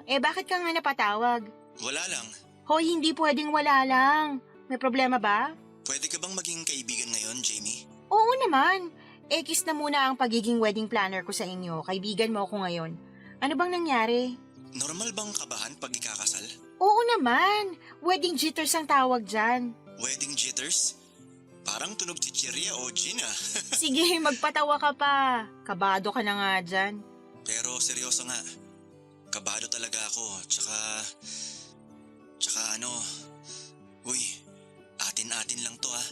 Bakit ka nga napatawag? Wala lang. Hoy, hindi pwedeng wala lang. May problema ba? Pwede ka bang maging kaibigan ngayon, Jamie? Oo naman. Kiss na muna ang pagiging wedding planner ko sa inyo. Kaibigan mo ako ngayon. Ano bang nangyari? Normal bang kabahan pag ikakasal? Oo naman. Wedding jitters ang tawag dyan. Wedding jitters? Parang tunog chichirya o gin ah. Sige, magpatawa ka pa. Kabado ka na nga dyan. Pero seryoso nga. Kabado talaga ako. Tsaka uy, atin-atin lang to ah.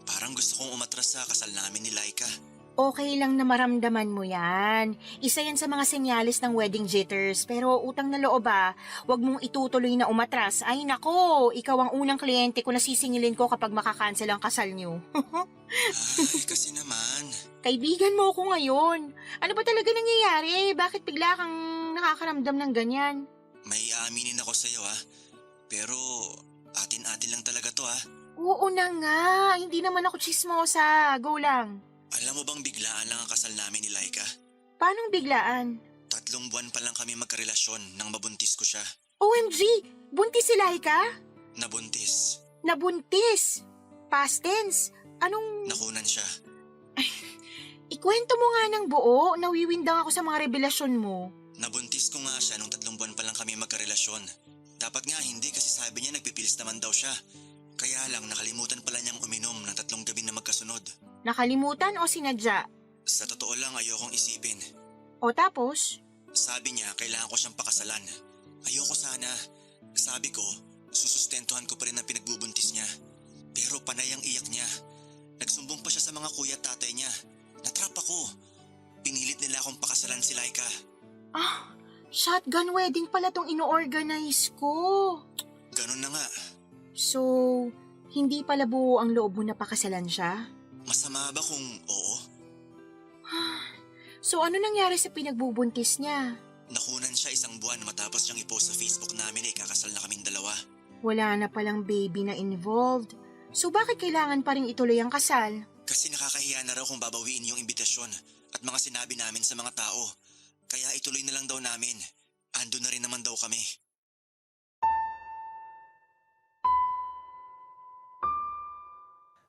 Parang gusto kong umatras sa kasal namin ni Laika. Okay lang na maramdaman mo yan. Isa yan sa mga senyalis ng wedding jitters. Pero utang na loob wag mong itutuloy na umatras. Ay nako, ikaw ang unang kliyente ko na sisingilin ko kapag makakancel ang kasal niyo. Ay, kasi naman. Kaibigan mo ako ngayon. Ano ba talaga nangyayari? Bakit bigla kang nakakaramdam ng ganyan? May aaminin ako sa'yo Pero atin-atin lang talaga to Oo na nga, hindi naman ako chismosa. Go lang. Alam mo bang biglaan lang ang kasal namin ni Laika? Paanong biglaan? 3 buwan pa lang kami magkarelasyon nang mabuntis ko siya. OMG! Buntis si Laika? Nabuntis. Nabuntis? Past tense? Anong... Nakunan siya. Ikwento mo nga ng buo. Nawiwindang ako sa mga revelasyon mo. Nabuntis ko nga siya nung 3 buwan pa lang kami magkarelasyon. Dapat nga hindi kasi sabi niya nagpipilis naman daw siya. Kaya lang nakalimutan pala niyang uminom ng 3 gabi na magkasunod. Nakalimutan o sinadya? Sa totoo lang ayokong isipin. O tapos? Sabi niya kailangan ko siyang pakasalan. Ayoko sana. Sabi ko, susustentuhan ko pa rin ang pinagbubuntis niya. Pero panay ang iyak niya. Nagsumbong pa siya sa mga kuya at tatay niya. Natrap ako. Pinilit nila akong pakasalan si Laika. Shotgun wedding pala tong ino-organize ko. Ganun na nga. So, hindi pala buo ang loob mo na pakasalan siya? Masama ba kung oo? So ano nangyari sa pinagbubuntis niya? Nakunan siya 1 buwan matapos niyang i-post sa Facebook namin kakasal na kaming 2. Wala na palang baby na involved. So bakit kailangan pa rin ituloy ang kasal? Kasi nakakahiya na raw kung babawiin yung imbitasyon at mga sinabi namin sa mga tao. Kaya ituloy na lang daw namin. Ando na rin naman daw kami.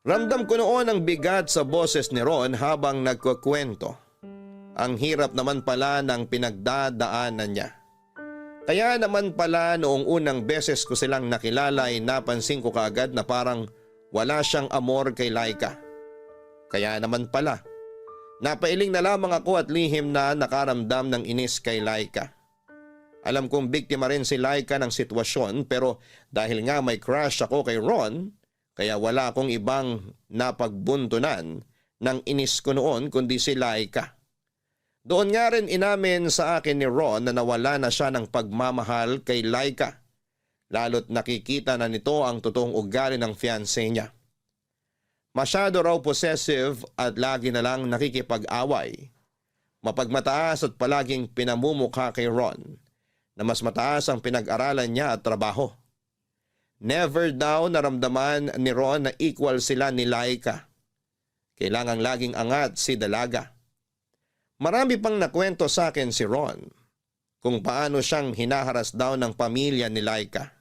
Ramdam ko noon ang bigat sa boses ni Ron habang nagkukwento. Ang hirap naman pala ng pinagdadaanan niya. Kaya naman pala noong unang beses ko silang nakilala ay napansin ko kaagad na parang wala siyang amor kay Laika. Kaya naman pala, napailing na lamang ako at lihim na nakaramdam ng inis kay Laika. Alam kong biktima rin si Laika ng sitwasyon pero dahil nga may crush ako kay Ron, kaya wala akong ibang napagbuntunan ng inis ko noon kundi si Laika. Doon nga rin inamin sa akin ni Ron na nawala na siya ng pagmamahal kay Laika. Lalo't nakikita na nito ang totoong ugali ng fiancé niya. Masyado raw possessive at lagi na lang nakikipag-away. Mapagmataas at palaging pinamumukha kay Ron na mas mataas ang pinag-aralan niya at trabaho. Never daw naramdaman ni Ron na equal sila ni Laika. Kailangang laging angat si Dalaga. Marami pang nakwento sa akin si Ron kung paano siyang hinaharas daw ng pamilya ni Laika.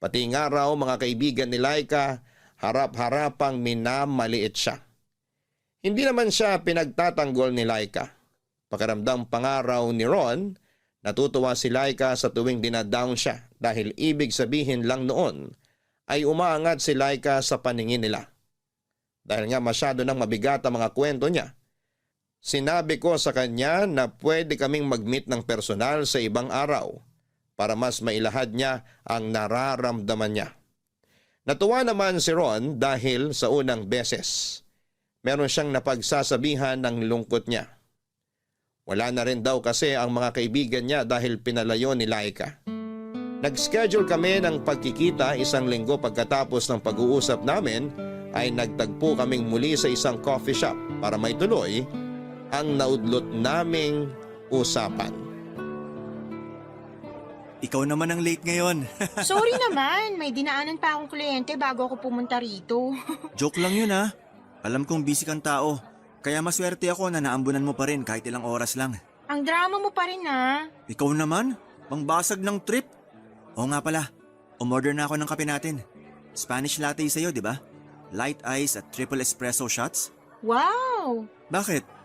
Pati nga raw mga kaibigan ni Laika, harap-harapang minamaliit siya. Hindi naman siya pinagtatanggol ni Laika. Pakiramdam pa nga raw ni Ron, natutuwa si Laika sa tuwing dinadown siya dahil ibig sabihin lang noon ay umaangat si Laika sa paningin nila. Dahil nga masyado nang mabigat ang mga kwento niya, sinabi ko sa kanya na pwede kaming mag-meet ng personal sa ibang araw para mas mailahad niya ang nararamdaman niya. Natuwa naman si Ron dahil sa unang beses, meron siyang napagsasabihan ng lungkot niya. Wala na rin daw kasi ang mga kaibigan niya dahil pinalayo ni Laika. Nag-schedule kami ng pagkikita 1 linggo pagkatapos ng pag-uusap namin ay nagtagpo kaming muli sa isang coffee shop para maituloy ang naudlot naming usapan. Ikaw naman ang late ngayon. Sorry naman, may dinaanan pa akong kliyente bago ako pumunta rito. Joke lang yun ha. Alam kong busy kang tao. Kaya maswerte ako na naambunan mo pa rin kahit ilang oras lang. Ang drama mo pa rin ha. Ikaw naman? Pangbasag ng trip? Oo nga pala, umorder na ako ng kape natin. Spanish latte sa'yo, di ba? Light ice at triple espresso shots? Wow! Bakit?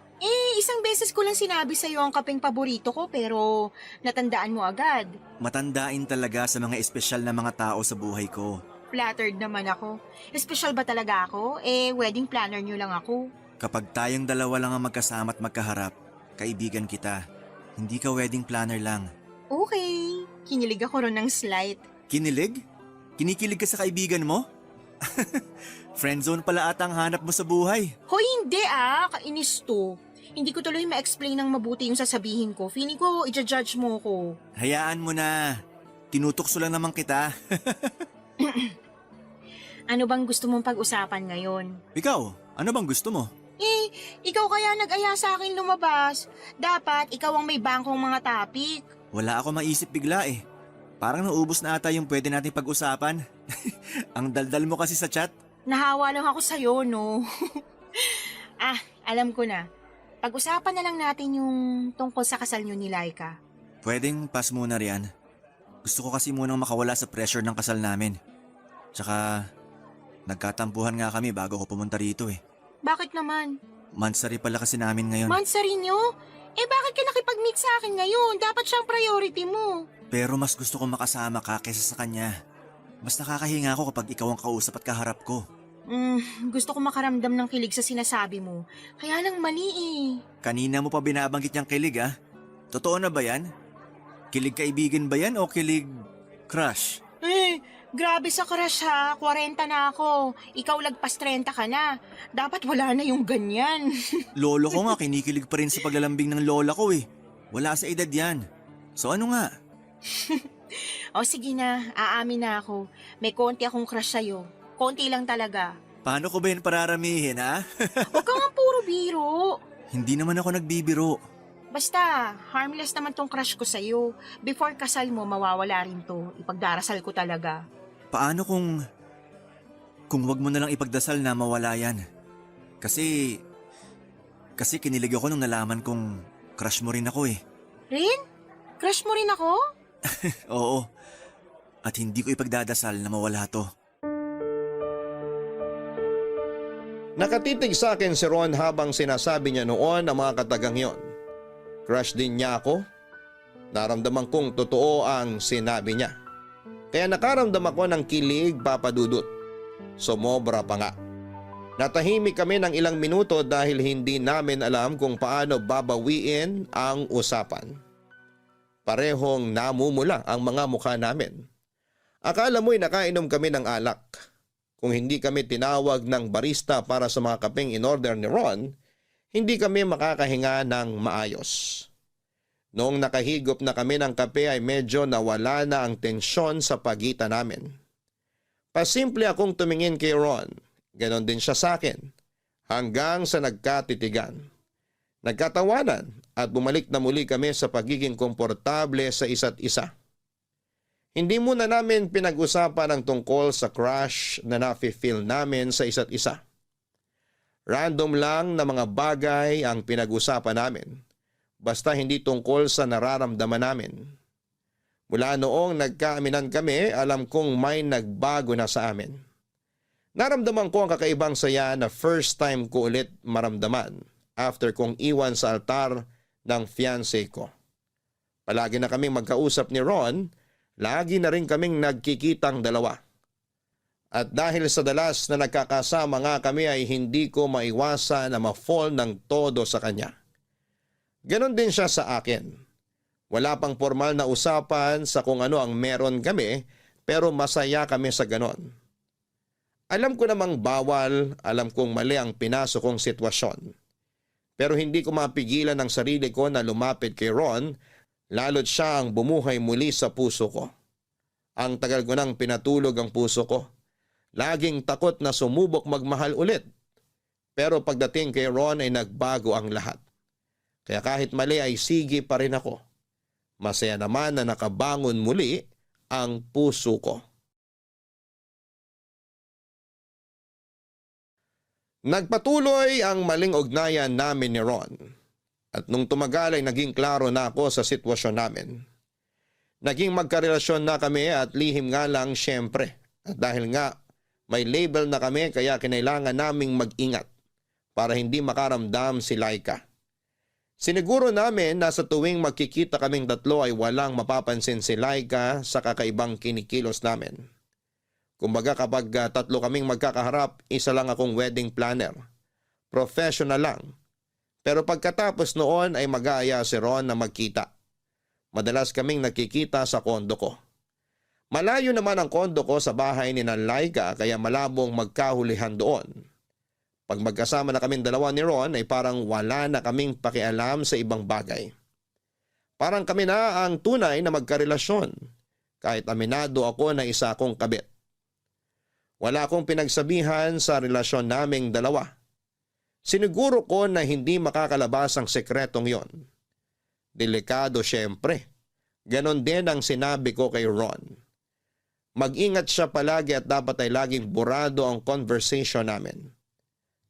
Isang beses ko lang sinabi sa'yo ang kapeng paborito ko pero natandaan mo agad. Matandain talaga sa mga espesyal na mga tao sa buhay ko. Flattered naman ako. Espesyal ba talaga ako? Wedding planner nyo lang ako. Kapag tayong dalawa lang ang magkasama at magkaharap, kaibigan kita. Hindi ka wedding planner lang. Okay, kinilig ako ron ng slight. Kinilig? Kinikilig ka sa kaibigan mo? Friendzone pala ata ang hanap mo sa buhay. Hoy, hindi kainis to. Hindi ko tuloy ma-explain ng mabuti yung sasabihin ko. Feeling ko, i-judge mo ko. Hayaan mo na. Tinutokso lang naman kita. Ano bang gusto mong pag-usapan ngayon? Ikaw, ano bang gusto mo? Ikaw kaya nag-aya sa akin lumabas. Dapat ikaw ang may bangkong mga topic. Wala ako maisip bigla eh. Parang naubos na ata yung pwede nating pag-usapan. Ang daldal mo kasi sa chat. Nahawa lang ako sa'yo, no? Alam ko na. Pag-usapan na lang natin yung tungkol sa kasal nyo ni Laika. Pwedeng pass muna riyan. Gusto ko kasi munang makawala sa pressure ng kasal namin. Tsaka, nagkatampuhan nga kami bago ko pumunta rito eh. Bakit naman? Mansari pala kasi namin ngayon. Mansari nyo? Bakit ka nakipag-meet sa akin ngayon? Dapat siyang priority mo. Pero mas gusto ko makasama ka kaysa sa kanya. Mas nakakahinga ako kapag ikaw ang kausap at kaharap ko. Gusto ko makaramdam ng kilig sa sinasabi mo. Kaya lang mali eh. Kanina mo pa binabanggit niyang kilig ah. Totoo na ba yan? Kilig kaibigan ba yan o kilig crush? Grabe sa crush ha. 40 na ako. Ikaw lagpas 30 ka na. Dapat wala na yung ganyan. Lolo ko nga kinikilig pa rin sa paglalambing ng lola ko eh. Wala sa edad yan. So ano nga? O sige na, aamin na ako. May konti akong crush sa'yo. Konti lang talaga. Paano ko ba yun pararamihin ha? Huwag ka nga puro biro. Hindi naman ako nagbibiro. Basta, harmless naman tong crush ko sa'yo. Before kasal mo, mawawala rin to. Ipagdarasal ko talaga. Paano kung wag mo na lang ipagdasal na mawala yan? Kasi kinilig ako nung nalaman kong crush mo rin ako eh. Rin? Crush mo rin ako? Oo. At hindi ko ipagdadasal na mawala to. Nakatitig sa akin si Ron habang sinasabi niya noon ang mga katagang yon. Crush din niya ako. Naramdaman kong totoo ang sinabi niya. Kaya nakaramdam ako ng kilig, Papa Dudut. Sumobra pa nga. Natahimik kami ng ilang minuto dahil hindi namin alam kung paano babawiin ang usapan. Parehong namumula ang mga mukha namin. Akala mo'y nakainom kami ng alak. Kung hindi kami tinawag ng barista para sa mga kapeng in-order ni Ron, hindi kami makakahinga ng maayos. Noong nakahigop na kami ng kape ay medyo nawala na ang tensyon sa pagitan namin. Pasimple akong tumingin kay Ron, ganon din siya sa akin, hanggang sa nagkatitigan. Nagkatawanan at bumalik na muli kami sa pagiging komportable sa isa't isa. Hindi muna namin pinag-usapan ang tungkol sa crush na nafe-feel namin sa isa't isa. Random lang na mga bagay ang pinag-usapan namin. Basta hindi tungkol sa nararamdaman namin. Mula noong nagkaaminan kami, alam kong may nagbago na sa amin. Naramdaman ko ang kakaibang saya na first time ko ulit maramdaman after kong iwan sa altar ng fiancé ko. Palagi na kaming magkausap ni Ron, lagi na rin kaming nagkikitang dalawa. At dahil sa dalas na nagkakasama nga kami ay hindi ko maiwasan na ma-fall ng todo sa kanya. Ganon din siya sa akin. Wala pang formal na usapan sa kung ano ang meron kami, pero masaya kami sa ganon. Alam ko namang bawal, alam kong mali ang pinasok kong sitwasyon. Pero hindi ko mapigilan ang sarili ko na lumapit kay Ron, lalo't siya ang bumuhay muli sa puso ko. Ang tagal ko nang pinatulog ang puso ko. Laging takot na sumubok magmahal ulit. Pero pagdating kay Ron ay nagbago ang lahat. Kaya kahit mali ay sige pa rin ako. Masaya naman na nakabangon muli ang puso ko. Nagpatuloy ang maling ugnayan namin ni Ron. At nung tumagal ay naging klaro na ako sa sitwasyon namin. Naging magkarelasyon na kami at lihim nga lang syempre. At dahil nga may label na kami kaya kinailangan naming mag-ingat para hindi makaramdam si Laika. Siniguro namin na sa tuwing magkikita kaming tatlo ay walang mapapansin si Laika sa kakaibang kinikilos namin. Kumbaga kapag tatlo kaming magkakaharap, isa lang akong wedding planner. Professional lang. Pero pagkatapos noon ay mag-aaya si Ron na magkita. Madalas kaming nagkikita sa kondo ko. Malayo naman ang kondo ko sa bahay ni Laika kaya malabong magkahulihan doon. Pag magkasama na kaming dalawa ni Ron ay parang wala na kaming pakialam sa ibang bagay. Parang kami na ang tunay na magkarelasyon kahit aminado ako na isa akong kabit. Wala akong pinagsabihan sa relasyon naming dalawa. Siniguro ko na hindi makakalabas ang sekretong yon. Delikado syempre. Ganon din ang sinabi ko kay Ron. Mag-ingat siya palagi at dapat ay laging burado ang conversation namin.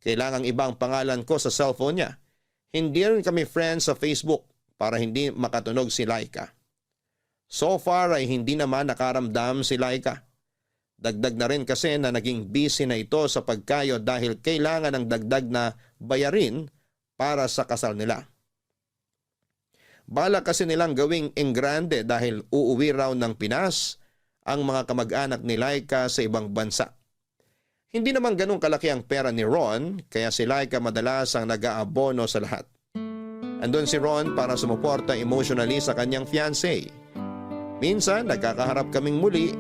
Kailangang ibang pangalan ko sa cellphone niya. Hindi rin kami friends sa Facebook para hindi makatunog si Laika. So far ay hindi naman nakaramdam si Laika. Dagdag na rin kasi na naging busy na ito sa pagkayo dahil kailangan ng dagdag na bayarin para sa kasal nila. Bala kasi nilang gawing engrande dahil uuwi raw ng Pinas ang mga kamag-anak ni Laika sa ibang bansa. Hindi naman ganun kalaki ang pera ni Ron kaya si Laika madalas ang nag-aabono sa lahat. Andun si Ron para sumuporta emotionally sa kanyang fiancé. Minsan nagkakaharap kaming muli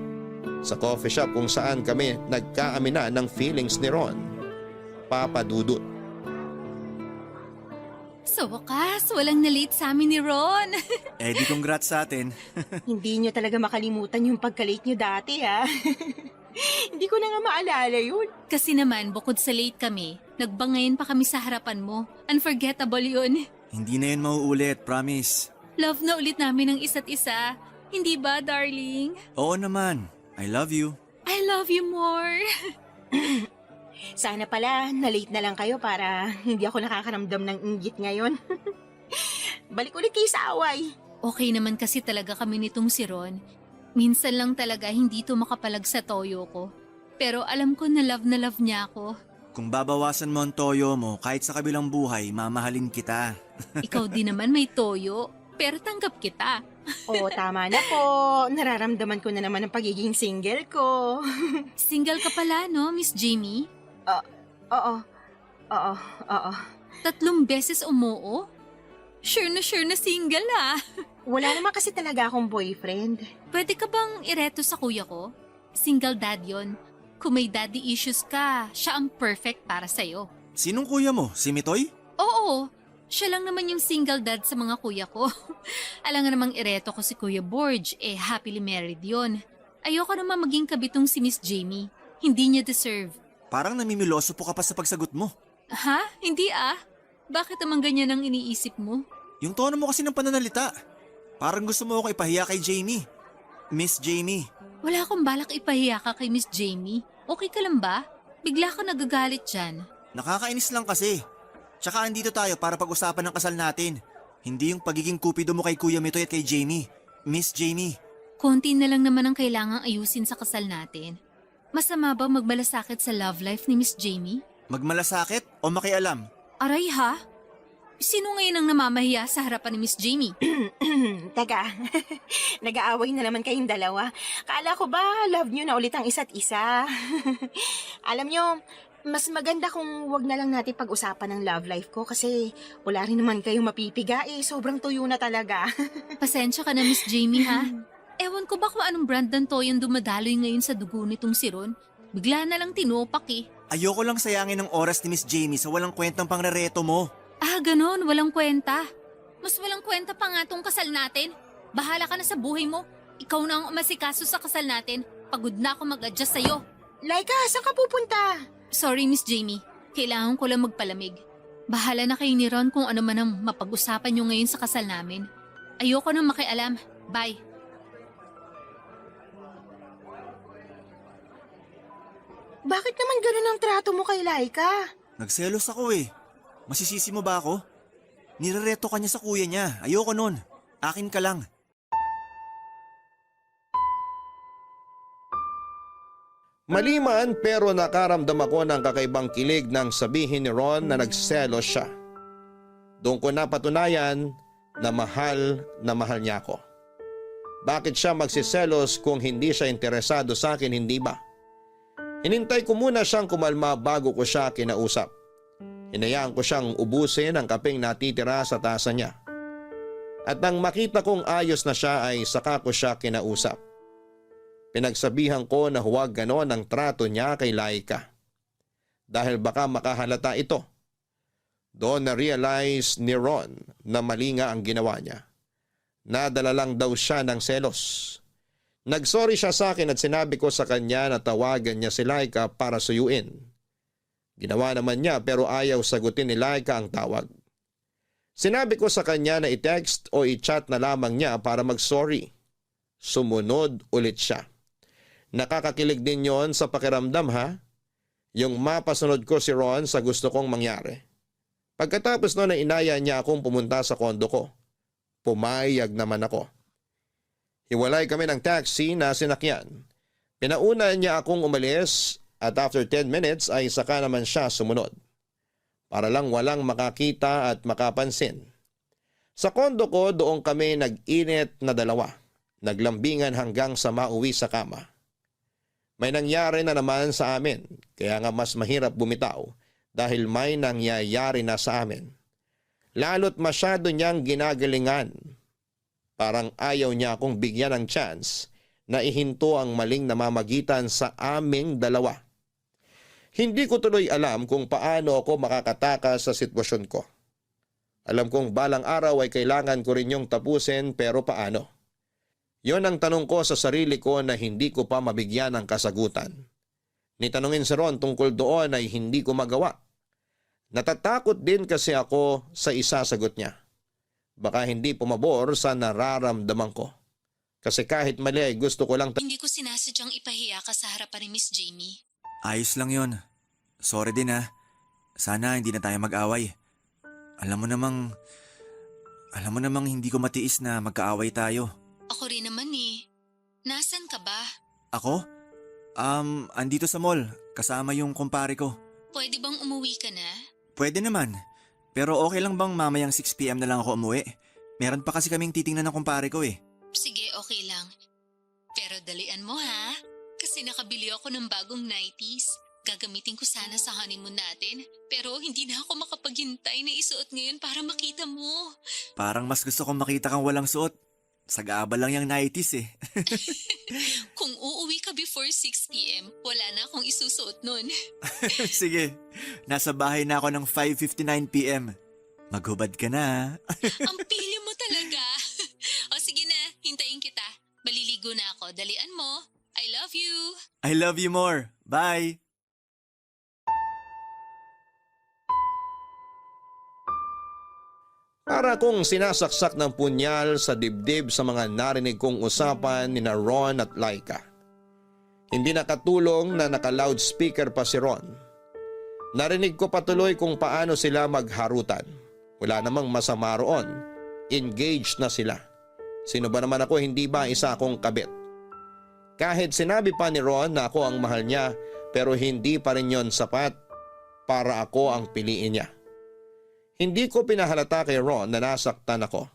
sa coffee shop kung saan kami nagkaamina ng feelings ni Ron. Papa Dudut. Sa wakas, walang na-late sa amin ni Ron. Eh di congrats sa atin. Hindi nyo talaga makalimutan yung pagka-late nyo dati, ha? Hindi ko na nga maalala yun. Kasi naman, bukod sa late kami, nagbangayan pa kami sa harapan mo. Unforgettable yun. Hindi na yun mauulit, promise. Love na ulit namin ang isa't isa. Hindi ba, darling? Oo naman. I love you. I love you more. Sana pala, na-late na lang kayo para hindi ako nakakaramdam ng inggit ngayon. Balik ulit kayo sa away. Okay naman kasi talaga kami nitong si Ron. Minsan lang talaga hindi to makapalag sa toyo ko. Pero alam ko na love niya ako. Kung babawasan mo ang toyo mo, kahit sa kabilang buhay, mamahalin kita. Ikaw din naman may toyo, pero tanggap kita. Oo, tama na po. Nararamdaman ko na naman ang pagiging single ko. Single ka pala, no, Miss Jamie? Oo. 3 beses umuo? Sure na single ah. Wala naman kasi talaga akong boyfriend. Pwede ka bang ireto sa kuya ko? Single dad yon. Kung may daddy issues ka, siya ang perfect para sa'yo. Sinong kuya mo? Si Mitoy? Oo, siya lang naman yung single dad sa mga kuya ko. Alam nga namang ireto ko si Kuya Borge, happily married yon. Ayoko naman maging kabitong si Miss Jamie. Hindi niya deserve. Parang namimiloso po ka pa sa pagsagot mo. Ha? Hindi ah. Bakit naman ganyan ang iniisip mo? Yung tono mo kasi ng pananalita. Parang gusto mo ako ipahiya kay Jamie. Miss Jamie. Wala akong balak ipahiya ka kay Miss Jamie. Okay ka lang ba? Bigla ka nagagalit dyan. Nakakainis lang kasi. Tsaka andito tayo para pag-usapan ng kasal natin. Hindi yung pagiging kupido mo kay Kuya Mitoy at kay Jamie. Miss Jamie. Konti na lang naman ang kailangang ayusin sa kasal natin. Masama ba magmalasakit sa love life ni Miss Jamie? Magmalasakit o makialam? Aray ha? Sino ngayon ang namamahiya sa harapan ni Miss Jamie? Teka, nag-aaway na naman kayong dalawa. Kala ko ba love nyo na ulit ang isa't isa? Alam nyo, mas maganda kung wag na lang natin pag-usapan ng love life ko kasi wala rin naman kayong mapipiga sobrang tuyo na talaga. Pasensya ka na Miss Jamie ha? Ewan ko ba kung anong brand ng toyong dumadaloy ngayon sa dugo nitong si Ron? Bigla na lang tinupak Ayoko lang sayangin ng oras ni Miss Jamie sa walang kwentang pangrereto mo. Ah, ganon. Walang kwenta. Mas walang kwenta pa nga tong kasal natin. Bahala ka na sa buhay mo. Ikaw na ang umasikaso sa kasal natin. Pagod na ako mag-adjust sa'yo. Laika, saan ka pupunta? Sorry, Miss Jamie. Kailangan ko lang magpalamig. Bahala na kayo ni Ron kung ano man ang mapag-usapan nyo ngayon sa kasal namin. Ayoko nang makialam. Bye. Bakit naman ganun ang trato mo kay Laika? Nagselos ako Masisisi mo ba ako? Nirereto ka niya sa kuya niya. Ayoko nun. Akin ka lang. Maliman pero nakaramdam ako ng kakaibang kilig nang sabihin ni Ron na nagselos siya. Doon ko napatunayan na mahal niya ako. Bakit siya magsiselos kung hindi siya interesado sa akin, hindi ba? Hinintay ko muna siyang kumalma bago ko siya kinausap. Hinayaan ko siyang ubusin ang kapeng natitira sa tasa niya. At nang makita kong ayos na siya ay saka ko siya kinausap. Pinagsabihan ko na huwag ganon ang trato niya kay Laika. Dahil baka makahalata ito. Doon na-realize ni Ron na mali nga ang ginawa niya. Nadala lang daw siya ng selos. Nagsorry siya sa akin at sinabi ko sa kanya na tawagan niya si Laika para suyuin. Ginawa naman niya pero ayaw sagutin ni Laika ang tawag. Sinabi ko sa kanya na i-text o i-chat na lamang niya para mag-sorry. Sumunod ulit siya. Nakakakilig din yon sa pakiramdam ha? Yung mapasunod ko si Ron sa gusto kong mangyari. Pagkatapos noon ay inaya niya akong pumunta sa kondo ko. Pumayag naman ako. Hiwalay kami ng taxi na sinakyan. Pinauna niya akong umalis at after 10 minutes ay saka naman siya sumunod. Para lang walang makakita at makapansin. Sa kondo ko doon kami nag-init na dalawa. Naglambingan hanggang sa mauwi sa kama. May nangyari na naman sa amin kaya nga mas mahirap bumitaw dahil may nangyayari na sa amin. Lalo't masyado niyang ginagalingan. Parang ayaw niya akong bigyan ng chance na ihinto ang maling namamagitan sa aming dalawa. Hindi ko tuloy alam kung paano ako makakatakas sa sitwasyon ko. Alam kong balang araw ay kailangan ko rin yung tapusin pero paano? Yon ang tanong ko sa sarili ko na hindi ko pa mabigyan ng kasagutan. Nitanungin si Ron tungkol doon ay hindi ko magawa. Natatakot din kasi ako sa isasagot niya. Baka hindi pumabor sa nararamdaman ko. Kasi kahit mali ay gusto ko lang... Hindi ko sinasadyang ipahiya ka sa harapan ni Miss Jamie. Ayos lang yon. Sorry din Sana hindi na tayo mag-away. Alam mo namang Alam mo namang hindi ko matiis na magkaaway tayo. Ako rin naman eh. Nasaan ka ba? Ako? Andito sa mall. Kasama yung kumpare ko. Pwede bang umuwi ka na? Pwede naman. Pero okay lang bang mamayang 6 p.m. na lang ako umuwi? Meron pa kasi kaming titingnan ng kumpare ko eh. Sige, okay lang. Pero dalian mo ha. Kasi nakabili ako ng bagong 90s. Gagamitin ko sana sa honeymoon natin. Pero hindi na ako makapaghintay na isuot ngayon para makita mo. Parang mas gusto kong makita kang walang suot. Sag-aabal lang yung 90s eh. Kung uuwi ka before 6 p.m., wala na akong isusuot nun. Sige, nasa bahay na ako ng 5:59 p.m. Maghubad ka na. Ang pili mo talaga. O sige na, hintayin kita. Maliligo na ako. Dalian mo. I love you. I love you more. Bye! Para kong sinasaksak ng punyal sa dibdib sa mga narinig kong usapan ni na Ron at Laika. Hindi nakatulong na naka-loudspeaker pa si Ron. Narinig ko patuloy kung paano sila magharutan. Wala namang masama roon. Engaged na sila. Sino ba naman ako, hindi ba isa akong kabit? Kahit sinabi pa ni Ron na ako ang mahal niya, pero hindi pa rin yon sapat para ako ang piliin niya. Hindi ko pinahalata kay Ron na nasaktan ako.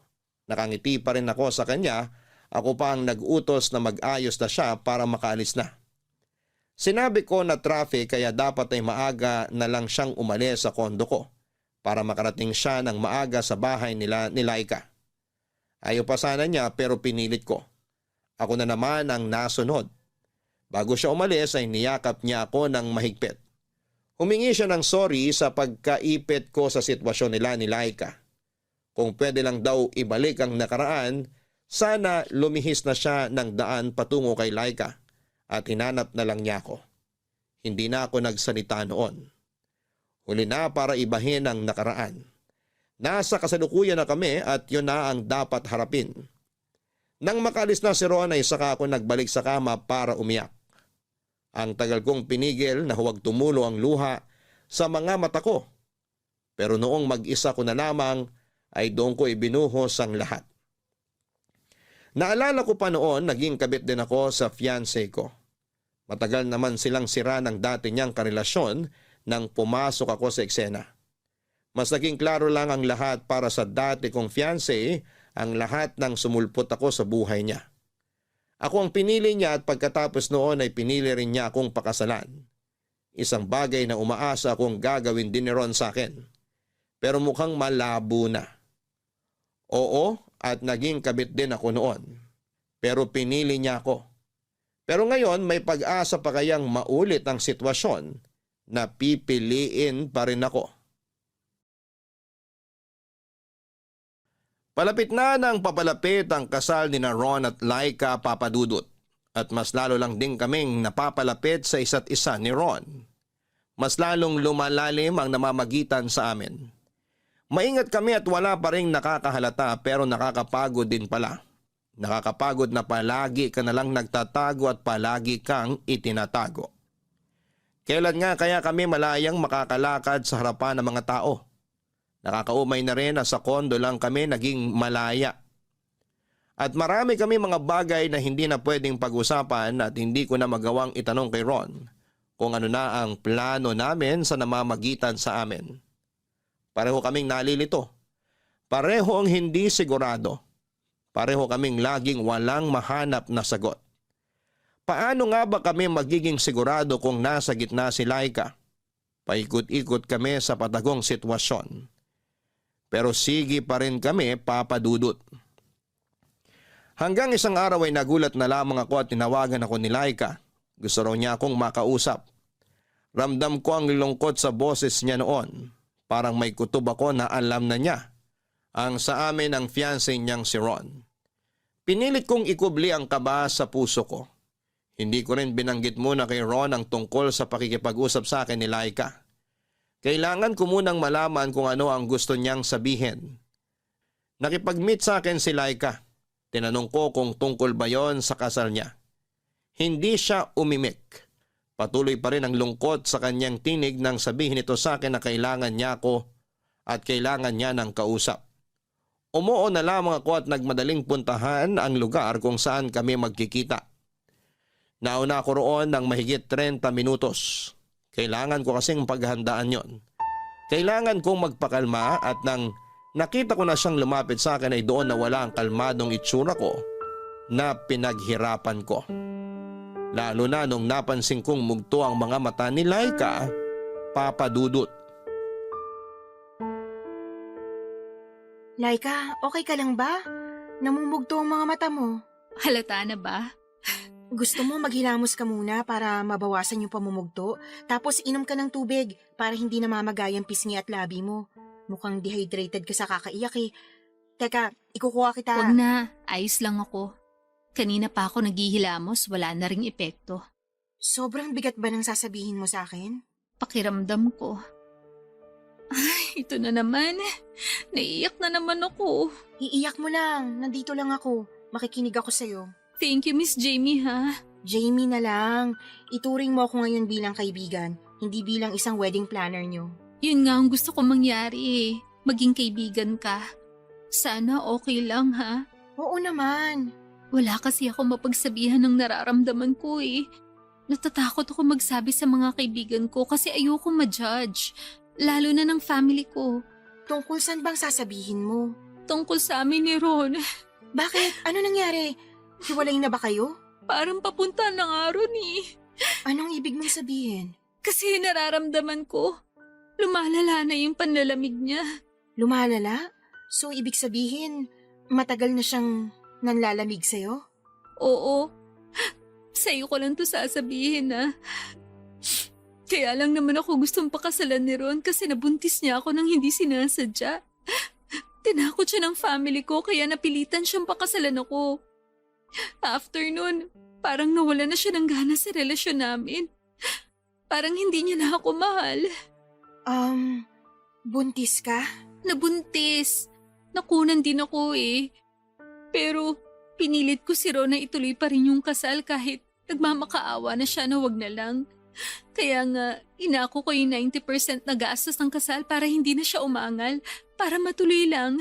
Nakangiti pa rin ako sa kanya, ako pa ang nag-utos na mag-ayos na siya para makaalis na. Sinabi ko na traffic kaya dapat ay maaga na lang siyang umalis sa kondo ko para makarating siya ng maaga sa bahay nila ni Laika. Ayaw pa sana niya pero pinilit ko. Ako na naman ang nasunod. Bago siya umalis ay niyakap niya ako ng mahigpit. Humingi siya ng sorry sa pagkaipit ko sa sitwasyon nila ni Laika. Kung pwede lang daw ibalik ang nakaraan, sana lumihis na siya ng daan patungo kay Laika at hinanap na lang niya ako. Hindi na ako nagsalita noon. Huli na para ibahin ang nakaraan. Nasa kasalukuyan na kami at yun na ang dapat harapin. Nang makalis na si Ron ay saka ako nagbalik sa kama para umiyak. Ang tagal kong pinigil na huwag tumulo ang luha sa mga mata ko. Pero noong mag-isa ko na lamang ay doon ko ibinuhos ang lahat. Naalala ko pa noon naging kabit din ako sa fiancé ko. Matagal naman silang sira ng dati niyang karelasyon nang pumasok ako sa eksena. Mas naging klaro lang ang lahat para sa dati kong fiancé, ang lahat ng sumulpot ako sa buhay niya. Ako ang pinili niya at pagkatapos noon ay pinili rin niya akong pakasalan. Isang bagay na umaasa akong gagawin din ni Ron sa akin. Pero mukhang malabo na. Oo, at naging kabit din ako noon. Pero pinili niya ako. Pero ngayon may pag-asa pa kayang maulit ang sitwasyon na pipiliin pa rin ako. Palapit na nang papalapit ang kasal ni na Ron at Laika Papadudot at mas lalo lang din kaming napapalapit sa isa't isa ni Ron. Mas lalong lumalalim ang namamagitan sa amin. Maingat kami at wala pa ring nakakahalata pero nakakapagod din pala. Nakakapagod na palagi ka na lang nagtatago at palagi kang itinatago. Kailan nga kaya kami malayang makakalakad sa harapan ng mga tao? Nakakaumay na rin na sa kondo lang kami naging malaya. At marami kami mga bagay na hindi na pwedeng pag-usapan at hindi ko na magawang itanong kay Ron kung ano na ang plano namin sa namamagitan sa amin. Pareho kaming nalilito. Pareho ang hindi sigurado. Pareho kaming laging walang mahanap na sagot. Paano nga ba kami magiging sigurado kung nasa gitna si Laika? Paikot-ikot kami sa patagong sitwasyon. Pero sige pa rin kami papadudot. Hanggang isang araw ay nagulat na lamang ako at tinawagan ako ni Laika. Gusto raw niya akong makausap. Ramdam ko ang lungkot sa boses niya noon. Parang may kutob ako na alam na niya ang sa amin ang fiancé niyang si Ron. Pinilit kong ikubli ang kaba sa puso ko. Hindi ko rin binanggit muna kay Ron ang tungkol sa pakikipag-usap sa akin ni Laika. Kailangan ko munang malaman kung ano ang gusto niyang sabihin. Nakipag-meet sa akin si Laika. Tinanong ko kung tungkol ba yon sa kasal niya. Hindi siya umimik. Patuloy pa rin ang lungkot sa kanyang tinig nang sabihin ito sa akin na kailangan niya ako at kailangan niya ng kausap. Umuo na lamang ako at nagmadaling puntahan ang lugar kung saan kami magkikita. Nauna ako roon ng mahigit 30 minutos. Kailangan ko kasing paghandaan yon. Kailangan kong magpakalma at nang nakita ko na siyang lumapit sa akin ay doon na wala ang kalmadong itsura ko na pinaghirapan ko. Lalo na nung napansin kong mugto ang mga mata ni Laika, Papa Dudut. Laika, okay ka lang ba? Namumugto ang mga mata mo. Halata na ba? Gusto mo maghilamos ka muna para mabawasan yung pamumugto, tapos inom ka ng tubig para hindi na mamagay ang pisngi at labi mo. Mukhang dehydrated ka sa kakaiyak eh. Teka, ikukuha kita. Huwag na, ayos lang ako. Kanina pa ako naghihilamos, wala na ring epekto. Sobrang bigat ba ng sasabihin mo sa akin? Pakiramdam ko. Ay, ito na naman. Naiiyak na naman ako. Iiyak mo lang, nandito lang ako. Makikinig ako sa'yo. Thank you, Miss Jamie, ha? Jamie na lang. Ituring mo ako ngayon bilang kaibigan, hindi bilang isang wedding planner nyo. Yun nga ang gusto ko mangyari eh. Maging kaibigan ka. Sana okay lang, ha? Oo naman. Wala kasi ako mapagsabihan ng nararamdaman ko eh. Natatakot ako magsabi sa mga kaibigan ko kasi ayoko ma-judge. Lalo na ng family ko. Tungkol saan bang sasabihin mo? Tungkol sa amin ni Ron. Bakit? Ano nangyari? Hiwalay na ba kayo? Parang papunta ng Aaron eh. Anong ibig mong sabihin? Kasi nararamdaman ko, lumalala na yung panlalamig niya. Lumalala? So ibig sabihin, matagal na siyang nanlalamig sa'yo? Oo. Sa'yo ko lang to sasabihin ha. Kaya lang naman ako gustong pakasalan ni Ron kasi nabuntis niya ako nang hindi sinasadya. Tinakot siya ng family ko kaya napilitan siyang pakasalan ako. After nun, parang nawala na siya ng gana sa relasyon namin. Parang hindi niya na ako mahal. Buntis ka? Nabuntis. Nakunan din ako eh. Pero pinilit ko si Ron na ituloy pa rin yung kasal kahit nagmamakaawa na siya na wag na lang. Kaya nga, inako ko yung 90% na gastos ng kasal para hindi na siya umangal, para matuloy lang.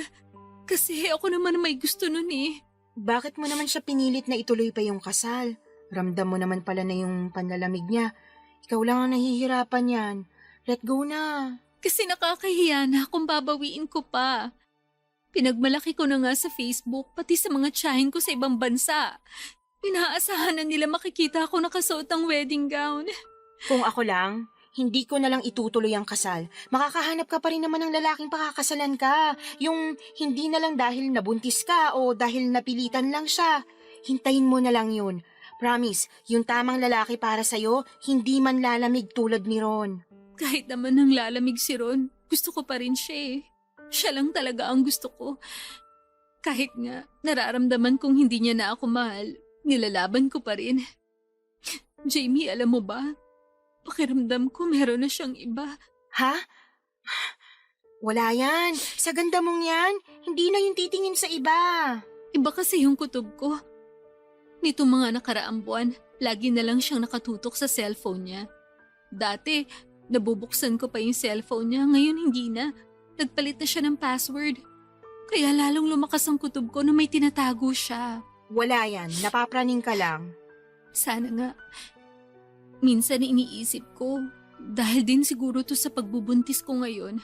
Kasi ako naman may gusto nun eh. Bakit mo naman siya pinilit na ituloy pa yung kasal? Ramdam mo naman pala na yung panlalamig niya. Ikaw lang ang nahihirapan yan. Let go na. Kasi nakakahiya na kung babawiin ko pa. Pinagmalaki ko na nga sa Facebook, pati sa mga tiyahin ko sa ibang bansa. Inaasahan na nila makikita ako nakasuot ng wedding gown. Kung ako lang, hindi ko na lang itutuloy ang kasal. Makakahanap ka pa rin naman ng lalaking pakakasalan ka. Yung hindi na lang dahil nabuntis ka o dahil napilitan lang siya. Hintayin mo na lang yun. Promise, yung tamang lalaki para sa'yo, hindi man lalamig tulad ni Ron. Kahit naman nang lalamig si Ron, gusto ko pa rin siya eh. Siya lang talaga ang gusto ko. Kahit nga, nararamdaman kong hindi niya na ako mahal, nilalaban ko pa rin. Jamie, alam mo ba? Pakiramdam ko meron na siyang iba. Ha? Wala yan. Sa ganda mong yan, hindi na yung titingin sa iba. Iba kasi yung kutob ko. Nitong mga nakaraang buwan, lagi na lang siyang nakatutok sa cellphone niya. Dati, nabubuksan ko pa yung cellphone niya, ngayon hindi na. Nagpalit na siya ng password. Kaya lalong lumakas ang kutob ko na may tinatago siya. Wala yan, napapraning ka lang. Sana nga. Minsan iniisip ko, dahil din siguro to sa pagbubuntis ko ngayon,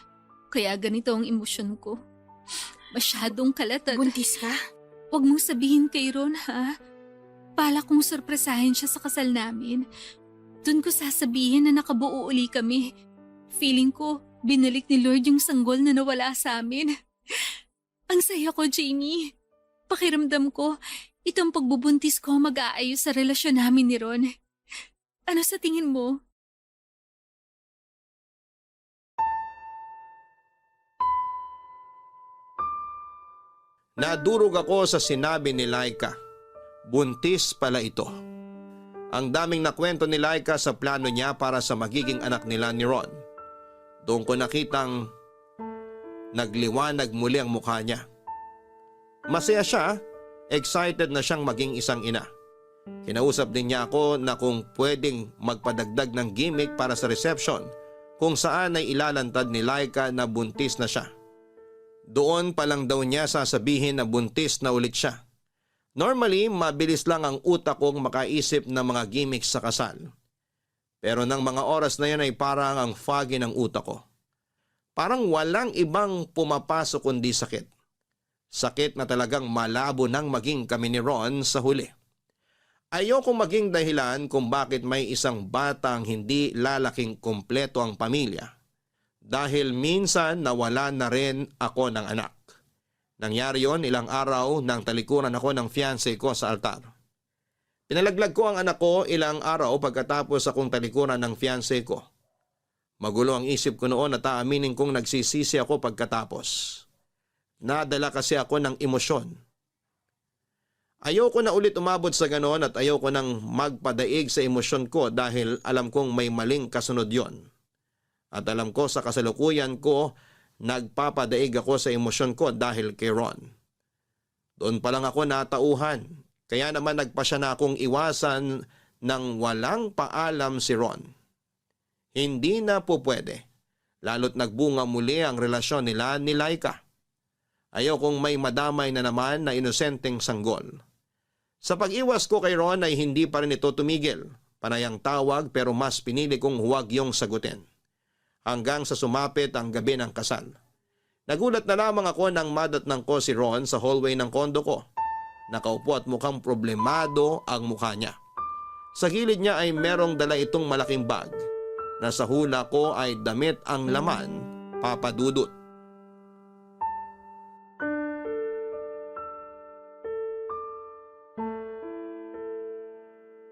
kaya ganito ang emosyon ko. Masyadong kalatan. Buntis ka? Huwag mong sabihin kay Ron ha. Bala kong sorpresahin siya sa kasal namin. Doon ko sasabihin na nakabuo uli kami. Feeling ko, binalik ni Lord yung sanggol na nawala sa amin. Ang saya ko, Jamie. Pakiramdam ko, itong pagbubuntis ko mag-aayos sa relasyon namin ni Ron. Ano sa tingin mo? Nadurog ako sa sinabi ni Laika. Buntis pala ito. Ang daming nakwento ni Laika sa plano niya para sa magiging anak nila ni Ron. Doon ko nakitang nagliwanag muli ang mukha niya. Masaya siya, excited na siyang maging isang ina. Kinausap din niya ako na kung pwedeng magpadagdag ng gimmick para sa reception kung saan ay ilalantad ni Laika na buntis na siya. Doon pa lang daw niya sasabihin na buntis na ulit siya. Normally, mabilis lang ang utak kong makaisip ng mga gimmicks sa kasal. Pero nang mga oras na yan ay parang ang foggy ng utak ko. Parang walang ibang pumapasok kundi sakit. Sakit na talagang malabo nang maging kami ni Ron sa huli. Ayokong maging dahilan kung bakit may isang batang hindi lalaking kumpleto ang pamilya. Dahil minsan nawala na rin ako ng anak. Nangyari yon ilang araw nang talikuran ako ng fiancé ko sa altar. Pinalaglag ko ang anak ko ilang araw pagkatapos akong talikuran ng fiancé ko. Magulo ang isip ko noon at aaminin kong nagsisisi ako pagkatapos. Nadala kasi ako ng emosyon. Ayoko na ulit umabot sa ganon at ayoko nang magpadaig sa emosyon ko dahil alam kong may maling kasunod yon. At alam ko sa kasalukuyan ko, nagpapadaig ako sa emosyon ko dahil kay Ron. Doon pa lang ako natauhan, kaya naman nagpasya na akong iwasan ng walang paalam si Ron. Hindi na po pwede, lalo't nagbunga muli ang relasyon nila ni Laika. Ayokong may madamay na naman na inosenteng sanggol. Sa pag-iwas ko kay Ron ay hindi pa rin ito tumigil. Panayang tawag pero mas pinili kong huwag yung sagutin. Hanggang sa sumapit ang gabi ng kasal. Nagulat na lamang ako nang madatnang ko si Ron sa hallway ng kondo ko. Nakaupo at mukhang problemado ang mukha niya. Sa gilid niya ay merong dala itong malaking bag. Na sa hula ko ay damit ang laman, Papa Dudut.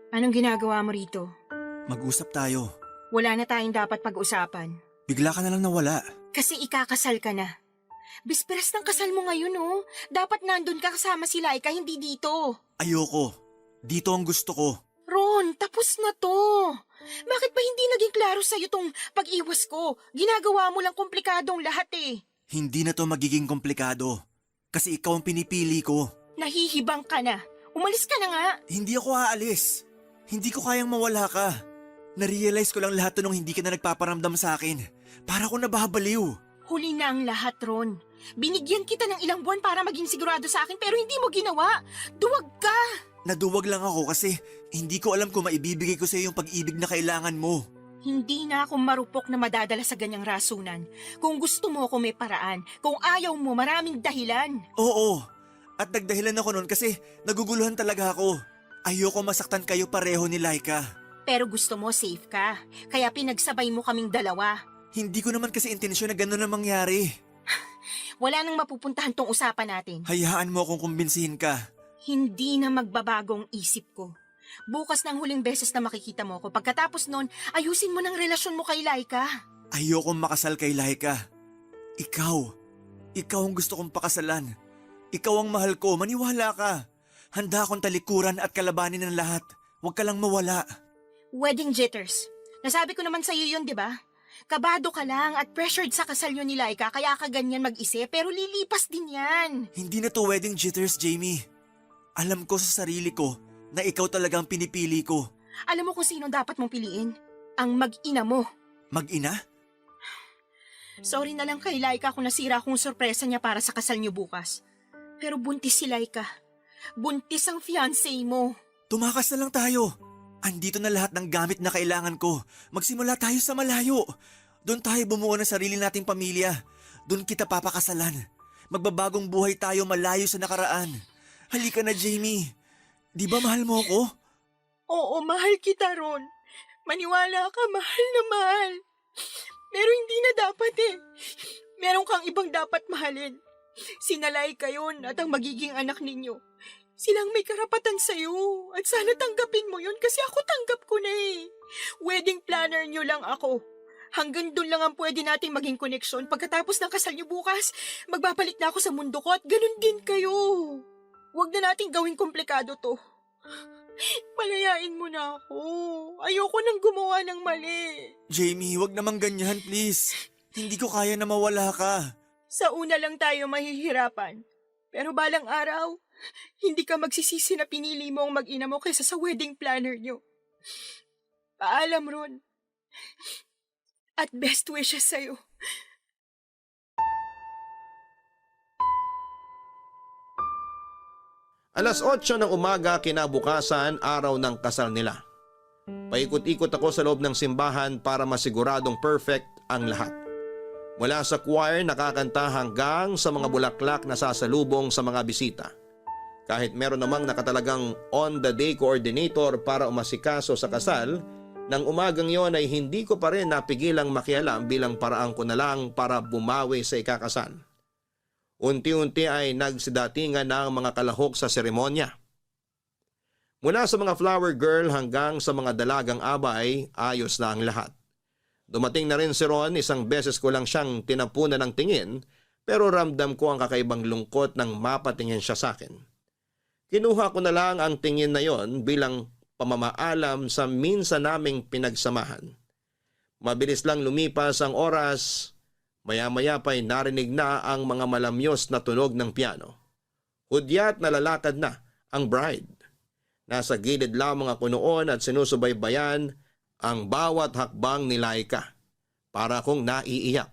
Anong ginagawa mo rito? Mag-usap tayo. Wala na tayong dapat pag-usapan. Bigla ka na lang nawala. Kasi ikakasal ka na. Bisperas ng kasal mo ngayon, oh. Dapat nandun ka kasama si Laika, hindi dito. Ayoko. Dito ang gusto ko. Ron, tapos na to. Bakit ba hindi naging klaro sa'yo tong pag-iwas ko? Ginagawa mo lang komplikadong lahat eh. Hindi na to magiging komplikado. Kasi ikaw ang pinipili ko. Nahihibang ka na. Umalis ka na nga. Hindi ako aalis. Hindi ko kayang mawala ka. Narealize ko lang lahat to nung hindi ka na nagpaparamdam sa akin. Para ko nababaliw. Huli na ang lahat, Ron. Binigyan kita ng ilang buwan para maging sigurado sa akin pero hindi mo ginawa. Duwag ka. Naduwag lang ako kasi hindi ko alam kung maibibigay ko sa iyo yung pag-ibig na kailangan mo. Hindi na ako marupok na madadala sa ganyang rasunan. Kung gusto mo ako may paraan. Kung ayaw mo, maraming dahilan. Oo. At nagdahilan ako noon kasi naguguluhan talaga ako. Ayoko masaktan kayo pareho ni Laika. Pero gusto mo safe ka. Kaya pinagsabay mo kaming dalawa. Hindi ko naman kasi intensyon na gano'n na mangyari. Wala nang mapupuntahan tong usapan natin. Hayaan mo akong kumbinsihin ka. Hindi na magbabagong isip ko. Bukas ng huling beses na makikita mo ko. Pagkatapos nun, ayusin mo ng relasyon mo kay Laika. Ayokong makasal kay Laika. Ikaw ang gusto kong pakasalan. Ikaw ang mahal ko, maniwala ka. Handa akong talikuran at kalabanin ng lahat. Huwag ka lang mawala. Wedding jitters. Nasabi ko naman sa'yo yun, di ba? Kabado ka lang at pressured sa kasal yun ni Laika kaya ka ganyan mag-isip pero lilipas din yan. Hindi na to wedding jitters, Jamie. Alam ko sa sarili ko na ikaw talaga ang pinipili ko. Alam mo kung sino dapat mong piliin? Ang mag-ina mo. Mag-ina? Sorry na lang kay Laika kung nasira kong sorpresa niya para sa kasal niyo bukas. Pero buntis si Laika. Buntis ang fiancé mo. Tumakas na lang tayo. Andito na lahat ng gamit na kailangan ko. Magsimula tayo sa malayo. Doon tayo bumuo ng sarili nating pamilya. Doon kita papakasalan. Magbabagong buhay tayo malayo sa nakaraan. Halika na, Jamie. Di ba mahal mo ako? Oo, mahal kita, Ron. Maniwala ka, mahal na mahal. Pero hindi na dapat eh. Meron kang ibang dapat mahalin. Sinalay kayo at ang magiging anak ninyo. Silang may karapatan sa'yo at sana tanggapin mo yun kasi ako tanggap ko na eh. Wedding planner nyo lang ako. Hanggang doon lang ang pwede nating maging koneksyon. Pagkatapos ng kasal nyo bukas, magbabalik na ako sa mundo ko at ganun din kayo. Huwag na nating gawing komplikado to. Palayain mo na ako. Ayoko nang gumawa ng mali. Jamie, wag naman ganyan, please. Hindi ko kaya na mawala ka. Sa una lang tayo mahihirapan. Pero balang araw, hindi ka magsisisi na pinili mo ang mag-ina mo kaysa sa wedding planner nyo. Paalam, Ron. At best wishes sa'yo. Alas 8 ng umaga kinabukasan, araw ng kasal nila. Paikot-ikot ako sa loob ng simbahan para masiguradong perfect ang lahat. Mula sa choir nakakanta hanggang sa mga bulaklak na sasalubong sa mga bisita. Kahit meron namang nakatalagang on-the-day coordinator para umasikaso sa kasal, nang umagang yon ay hindi ko pa rin napigilang makialam bilang paraan ko na lang para bumawi sa ikakasal. Unti-unti ay nagsidatingan na ang mga kalahok sa seremonya. Mula sa mga flower girl hanggang sa mga dalagang abay, ayos na ang lahat. Dumating na rin si Ron, isang beses ko lang siyang tinapunan ng tingin, pero ramdam ko ang kakaibang lungkot nang mapatingin siya sa akin. Kinuha ko na lang ang tingin na yon bilang pamamaalam sa minsan naming pinagsamahan. Mabilis lang lumipas ang oras, maya-maya pa'y narinig na ang mga malamyos na tunog ng piano. Hudyat na lalakad na ang bride. Nasa gilid lamang ako noon at sinusubaybayan ang bawat hakbang ni Laika. Para akong naiiyak.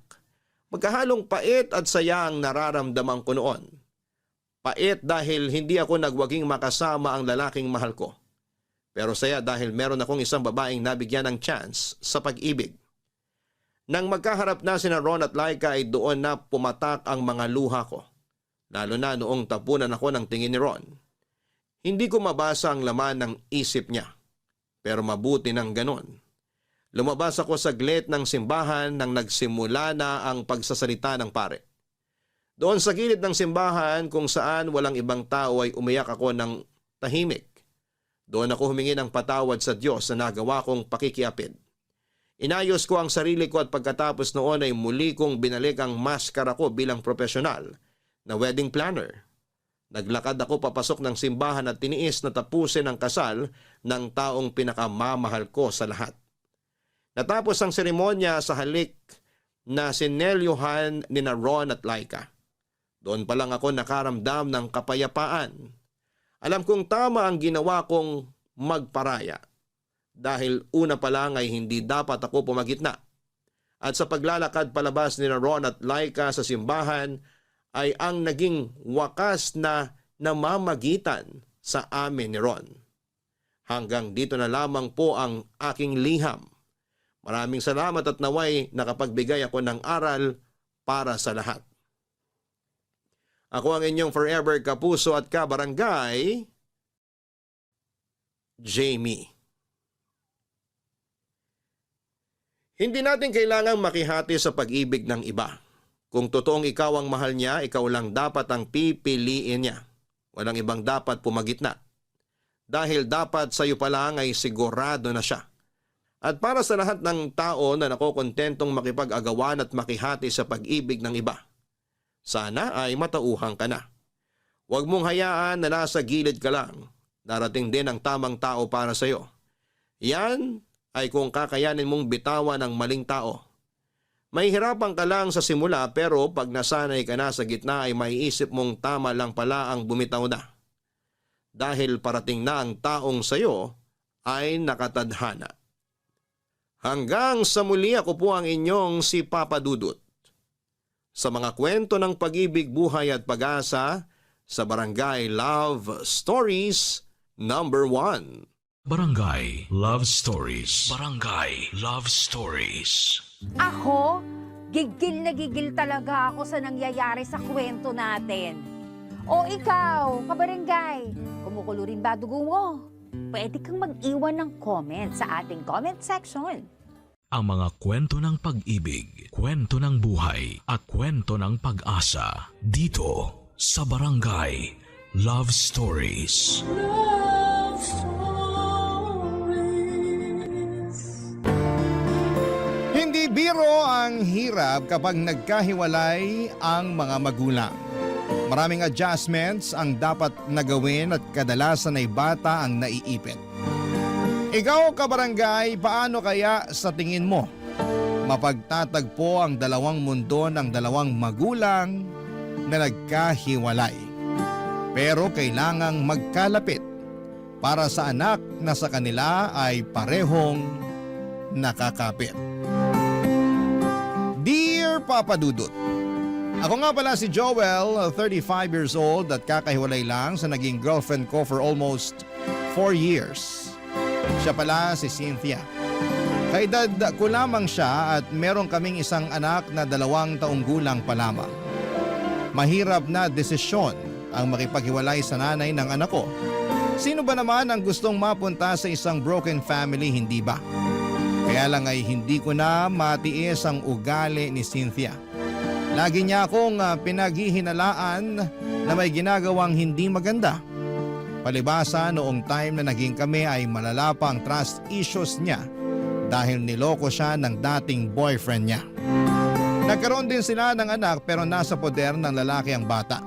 Magkahalong pait at saya ang nararamdaman ko noon. Pait dahil hindi ako nagwaging makasama ang lalaking mahal ko. Pero saya dahil meron akong isang babaeng nabigyan ng chance sa pag-ibig. Nang magkaharap na sina Ron at Laika ay doon na pumatak ang mga luha ko. Lalo na noong tapunan ako ng tingin ni Ron. Hindi ko mabasa ang laman ng isip niya. Pero mabuti ng ganon. Lumabas ako saglit ng simbahan nang nagsimula na ang pagsasalita ng pare. Doon sa gilid ng simbahan kung saan walang ibang tao ay umiyak ako ng tahimik. Doon ako humingi ng patawad sa Diyos na nagawa kong pakikiapid. Inayos ko ang sarili ko at pagkatapos noon ay muli kong binalik ang maskara ko bilang profesional na wedding planner. Naglakad ako papasok ng simbahan at tiniis na tapusin ang kasal ng taong pinakamamahal ko sa lahat. Natapos ang seremonya sa halik na sinelyohan ni na Ron at Laika. Doon pa lang ako nakaramdam ng kapayapaan. Alam kong tama ang ginawa kong magparaya. Dahil una pa lang ay hindi dapat ako pumagitna. At sa paglalakad palabas ni na Ron at Laika sa simbahan ay ang naging wakas na namamagitan sa amin ni Ron. Hanggang dito na lamang po ang aking liham. Maraming salamat at naway nakapagbigay ako ng aral para sa lahat. Ako ang inyong forever kapuso at kabarangay, Jamie. Hindi natin kailangang makihati sa pag-ibig ng iba. Kung totoong ikaw ang mahal niya, ikaw lang dapat ang pipiliin niya. Walang ibang dapat pumagitna. Dahil dapat sa iyo pa lang ay sigurado na siya. At para sa lahat ng tao na nakokontentong makipag-agawan at makihati sa pag-ibig ng iba, sana ay matauhan ka na. Huwag mong hayaan na nasa gilid ka lang. Darating din ang tamang tao para sa iyo. Yan ay kung kakayanin mong bitawan ang maling tao. May hirapan ka lang sa simula pero pag nasanay ka na sa gitna ay maiisip mong tama lang pala ang bumitaw na. Dahil parating na ang taong sa iyo ay nakatadhana. Hanggang sa muli, ako po ang inyong si Papa Dudut. Sa mga kwento ng pag-ibig, buhay at pag-asa sa Barangay Love Stories number 1. Barangay Love Stories. Barangay Love Stories. Ako, gigil na gigil talaga ako sa nangyayari sa kwento natin. O ikaw, kabarangay, kumukulo rin ba dugo mo? Pwede kang mag-iwan ng comment sa ating comment section. Ang mga kwento ng pag-ibig, kwento ng buhay at kwento ng pag-asa dito sa Barangay Love Stories. Love Stories. Hindi biro ang hirap kapag nagkahiwalay ang mga magulang. Maraming adjustments ang dapat nagawin at kadalasan ay bata ang naiipit. Ikaw, kabarangay, paano kaya sa tingin mo mapagtatagpo ang dalawang mundo ng dalawang magulang na nagkahiwalay? Pero kailangang magkalapit para sa anak na sa kanila ay parehong nakakapit. Dear Papa Dudut, Ako nga pala si Joel, 35 years old at kakahiwalay lang sa naging girlfriend ko for almost 4 years. Siya pala si Cynthia. Kaedad ko lamang siya at meron kaming isang anak na 2 taong gulang pa lamang. Mahirap na desisyon ang makipaghiwalay sa nanay ng anak ko. Sino ba naman ang gustong mapunta sa isang broken family, hindi ba? Kaya lang ay hindi ko na matiis ang ugali ni Cynthia. Lagi niya akong pinaghihinalaan na may ginagawang hindi maganda. Palibasa noong time na naging kami ay malala pa ang trust issues niya dahil niloko siya ng dating boyfriend niya. Nagkaroon din sila ng anak pero nasa poder ng lalaki ang bata.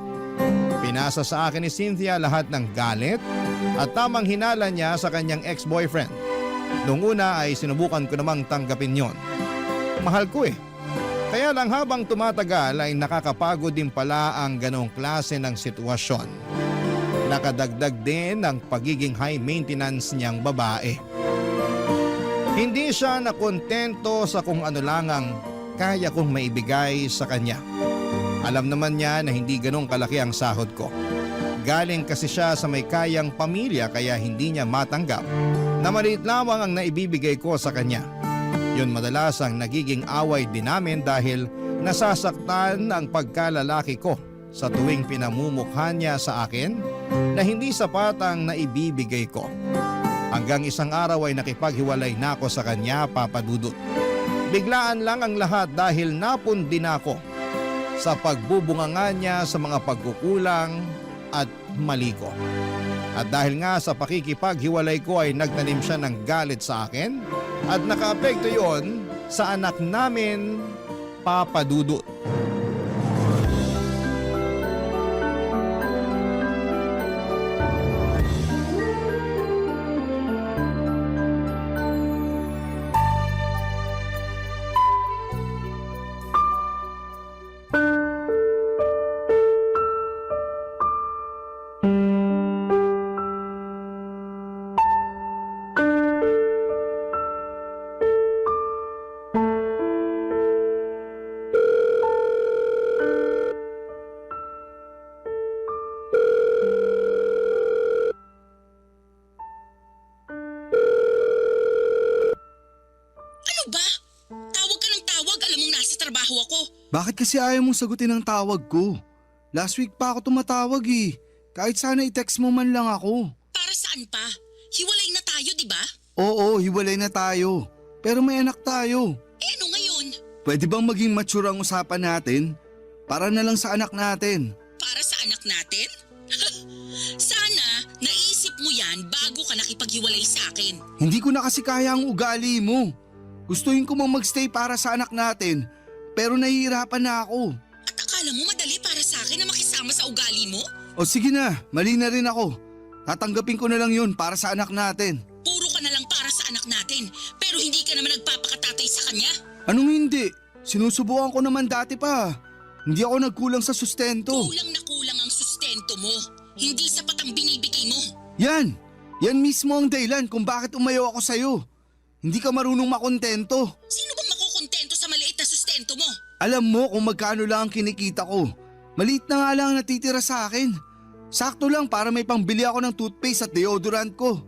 Pinasa sa akin ni Cynthia lahat ng galit at tamang hinala niya sa kanyang ex-boyfriend. Noong una ay sinubukan ko namang tanggapin yon. Mahal ko eh. Kaya lang habang tumatagal ay nakakapagod din pala ang ganong klase ng sitwasyon. Nakadagdag din ang pagiging high maintenance niyang babae. Hindi siya nakontento sa kung ano lang ang kaya kong maibigay sa kanya. Alam naman niya na hindi ganong kalaki ang sahod ko. Galing kasi siya sa may kayang pamilya kaya hindi niya matanggap na maliit lamang ang naibibigay ko sa kanya. Yun madalas ang nagiging away din namin dahil nasasaktan ang pagkalalaki ko sa tuwing pinamumukha niya sa akin na hindi sapat ang naibibigay ko. Hanggang isang araw ay nakipaghiwalay na ako sa kanya, Papa Dudut. Biglaan lang ang lahat dahil napundi na ako sa pagbubunganga niya sa mga pagkukulang at mali ko. At dahil nga sa pakikipaghiwalay ko ay nagtanim siya ng galit sa akin at nakaapekto yon sa anak namin, Papa Dudut. Bakit kasi ayaw mong sagutin ang tawag ko? Last week pa ako tumatawag eh. Kahit sana i-text mo man lang ako. Para saan pa? Hiwalay na tayo, di ba? Oo, hiwalay na tayo. Pero may anak tayo. Eh ano ngayon? Pwede bang maging mature ang usapan natin? Para na lang sa anak natin. Para sa anak natin? Sana naisip mo yan bago ka nakipaghiwalay sa akin. Hindi ko na kasi kaya ang ugali mo. Gustuhin ko mang magstay para sa anak natin. Pero nahihirapan na ako. At akala mo madali para sa akin na makisama sa ugali mo? O sige na, mali na rin ako. Tatanggapin ko na lang yun para sa anak natin. Puro ka na lang para sa anak natin, pero hindi ka naman nagpapakatatay sa kanya. Anong hindi? Sinusubukan ko naman dati pa. Hindi ako nagkulang sa sustento. Kulang na kulang ang sustento mo. Hindi sapat ang binibigay mo. Yan mismo ang dahilan kung bakit umayaw ako sa'yo. Hindi ka marunong makontento. Sino bang makukontento sa maliit na sustento mo? Alam mo kung magkano lang ang kinikita ko. Maliit na nga lang ang natitira sa akin. Sakto lang para may pangbili ako ng toothpaste at deodorant ko.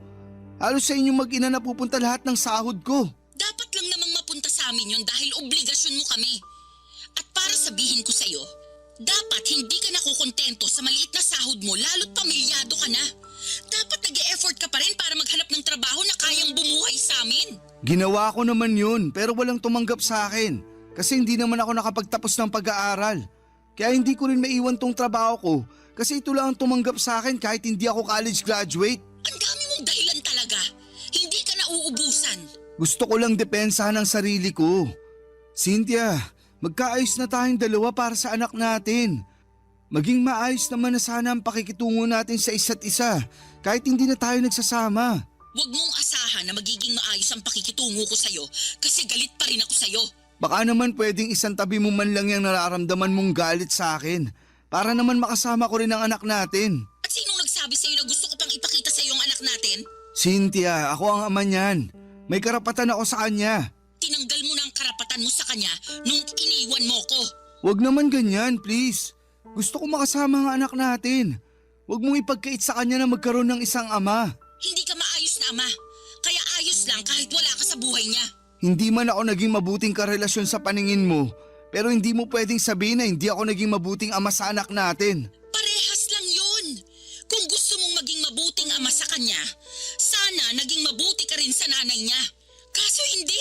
Halos sa inyong mag-ina na pupunta lahat ng sahod ko. Dapat lang namang mapunta sa amin yun dahil obligasyon mo kami. At para sabihin ko sa'yo, dapat hindi ka nakukontento sa maliit na sahod mo lalo't pamilyado ka na. Dapat nag-e-effort ka pa rin para maghanap ng trabaho na kayang bumuhay sa amin. Ginawa ko naman yun pero walang tumanggap sa akin. Kasi hindi naman ako nakapagtapos ng pag-aaral. Kaya hindi ko rin maiwan tong trabaho ko kasi ito lang ang tumanggap sa akin kahit hindi ako college graduate. Ang dami mong dahilan talaga. Hindi ka nauubusan. Gusto ko lang depensahan ang sarili ko. Cynthia, magkaayos na tayong dalawa para sa anak natin. Maging maayos naman na sana ang pakikitungo natin sa isa't isa kahit hindi na tayo nagsasama. Huwag mong asahan na magiging maayos ang pakikitungo ko sa'yo kasi galit pa rin ako sa'yo. Baka naman pwedeng isang tabi mo man lang yung nararamdaman mong galit sa akin para naman makasama ko rin ang anak natin. At sinong nagsabi sa'yo na gusto ko pang ipakita sa'yo ang anak natin? Cynthia, ako ang ama niyan. May karapatan ako sa kanya. Tinanggal mo na ang karapatan mo sa kanya nung iniwan mo ko. Wag naman ganyan, please. Gusto ko makasama ang anak natin. Wag mong ipagkait sa kanya na magkaroon ng isang ama. Hindi ka maayos na ama. Kaya ayos lang kahit wala ka sa buhay niya. Hindi man ako naging mabuting karelasyon sa paningin mo, pero hindi mo pwedeng sabihin na hindi ako naging mabuting ama sa anak natin. Parehas lang yun. Kung gusto mong maging mabuting ama sa kanya, sana naging mabuti ka rin sa nanay niya. Kaso hindi.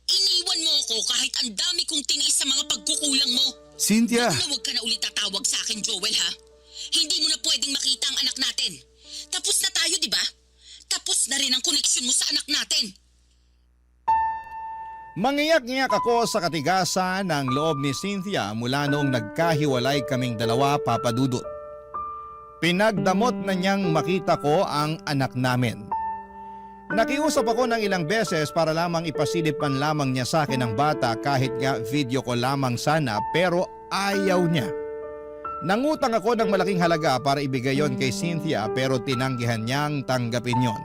Iniwan mo ako kahit ang dami kong tiniis sa mga pagkukulang mo. Cynthia! Huwag ka na ulit tatawag sa akin, Joel, ha? Hindi mo na pwedeng makita ang anak natin. Tapos na tayo, di ba? Tapos na rin ang koneksyon mo sa anak natin. Mangiyak-ngiyak ako sa katigasan ng loob ni Cynthia mula noong nagkahiwalay kaming dalawa, Papa Dudut. Pinagdamot na niyang makita ko ang anak namin. Nakiusap ako ng ilang beses para lamang ipasilip man lamang niya sa akin ang bata kahit nga video ko lamang sana, pero ayaw niya. Nangutang ako ng malaking halaga para ibigay yon kay Cynthia, pero tinanggihan niyang tanggapin yon.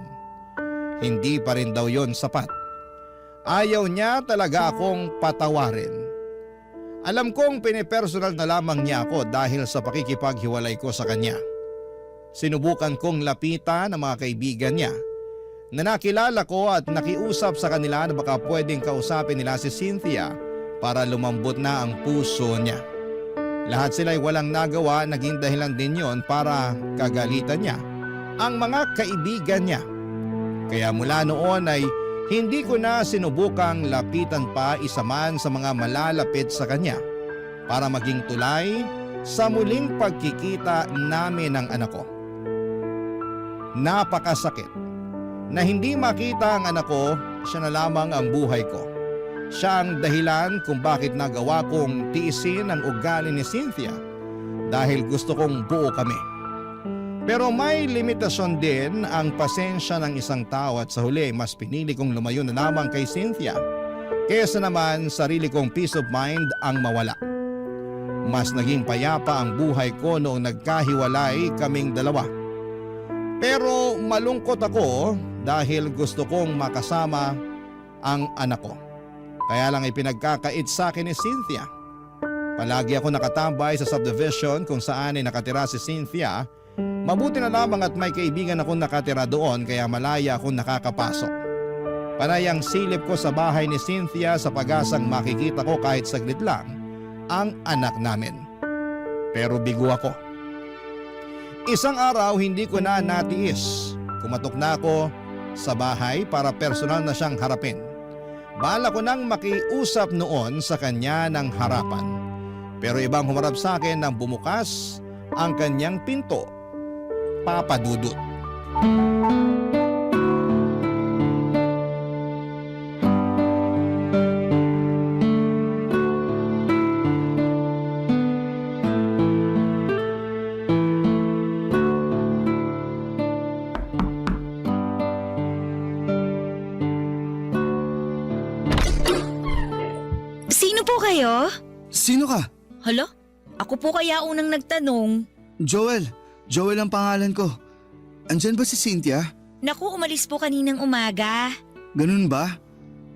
Hindi pa rin daw yon sapat. Ayaw niya talaga akong patawarin. Alam kong pinipersonal na lamang niya ako dahil sa pakikipaghiwalay ko sa kanya. Sinubukan kong lapitan ang mga kaibigan niya na nakilala ko at nakiusap sa kanila na baka pwedeng kausapin nila si Cynthia para lumambot na ang puso niya. Lahat sila'y walang nagawa, naging dahilan din yon para kagalitan niya ang mga kaibigan niya. Kaya mula noon ay hindi ko na sinubukang lapitan pa isa man sa mga malalapit sa kanya para maging tulay sa muling pagkikita namin ng anak ko. Napakasakit na hindi makita ang anak ko, siya na lamang ang buhay ko. Siya ang dahilan kung bakit nagawa kong tiisin ang ugali ni Cynthia dahil gusto kong buo kami. Pero may limitasyon din ang pasensya ng isang tao at sa huli mas pinili kong lumayo na lamang kay Cynthia kaysa naman sarili kong peace of mind ang mawala. Mas naging payapa ang buhay ko noong nagkahiwalay kaming dalawa. Pero malungkot ako dahil gusto kong makasama ang anak ko. Kaya lang ipinagkakait sa akin ni Cynthia. Palagi ako nakatambay sa subdivision kung saan ay nakatira si Cynthia. Mabuti na lamang at may kaibigan akong nakatira doon kaya malaya akong nakakapasok. Panay ang silip ko sa bahay ni Cynthia sa pag-asang makikita ko kahit saglit lang ang anak namin. Pero bigo ako. Isang araw hindi ko na natiis. Kumatok na ako sa bahay para personal na siyang harapin. Bala ko nang makiusap noon sa kanya ng harapan. Pero ibang humarap sa akin nang bumukas ang kanyang pinto. Papa Dudut. Sino po kayo? Sino ka? Hala? Ako po kaya unang nagtanong. Joel. Joel ang pangalan ko. Andyan ba si Cynthia? Naku, umalis po kaninang umaga. Ganun ba?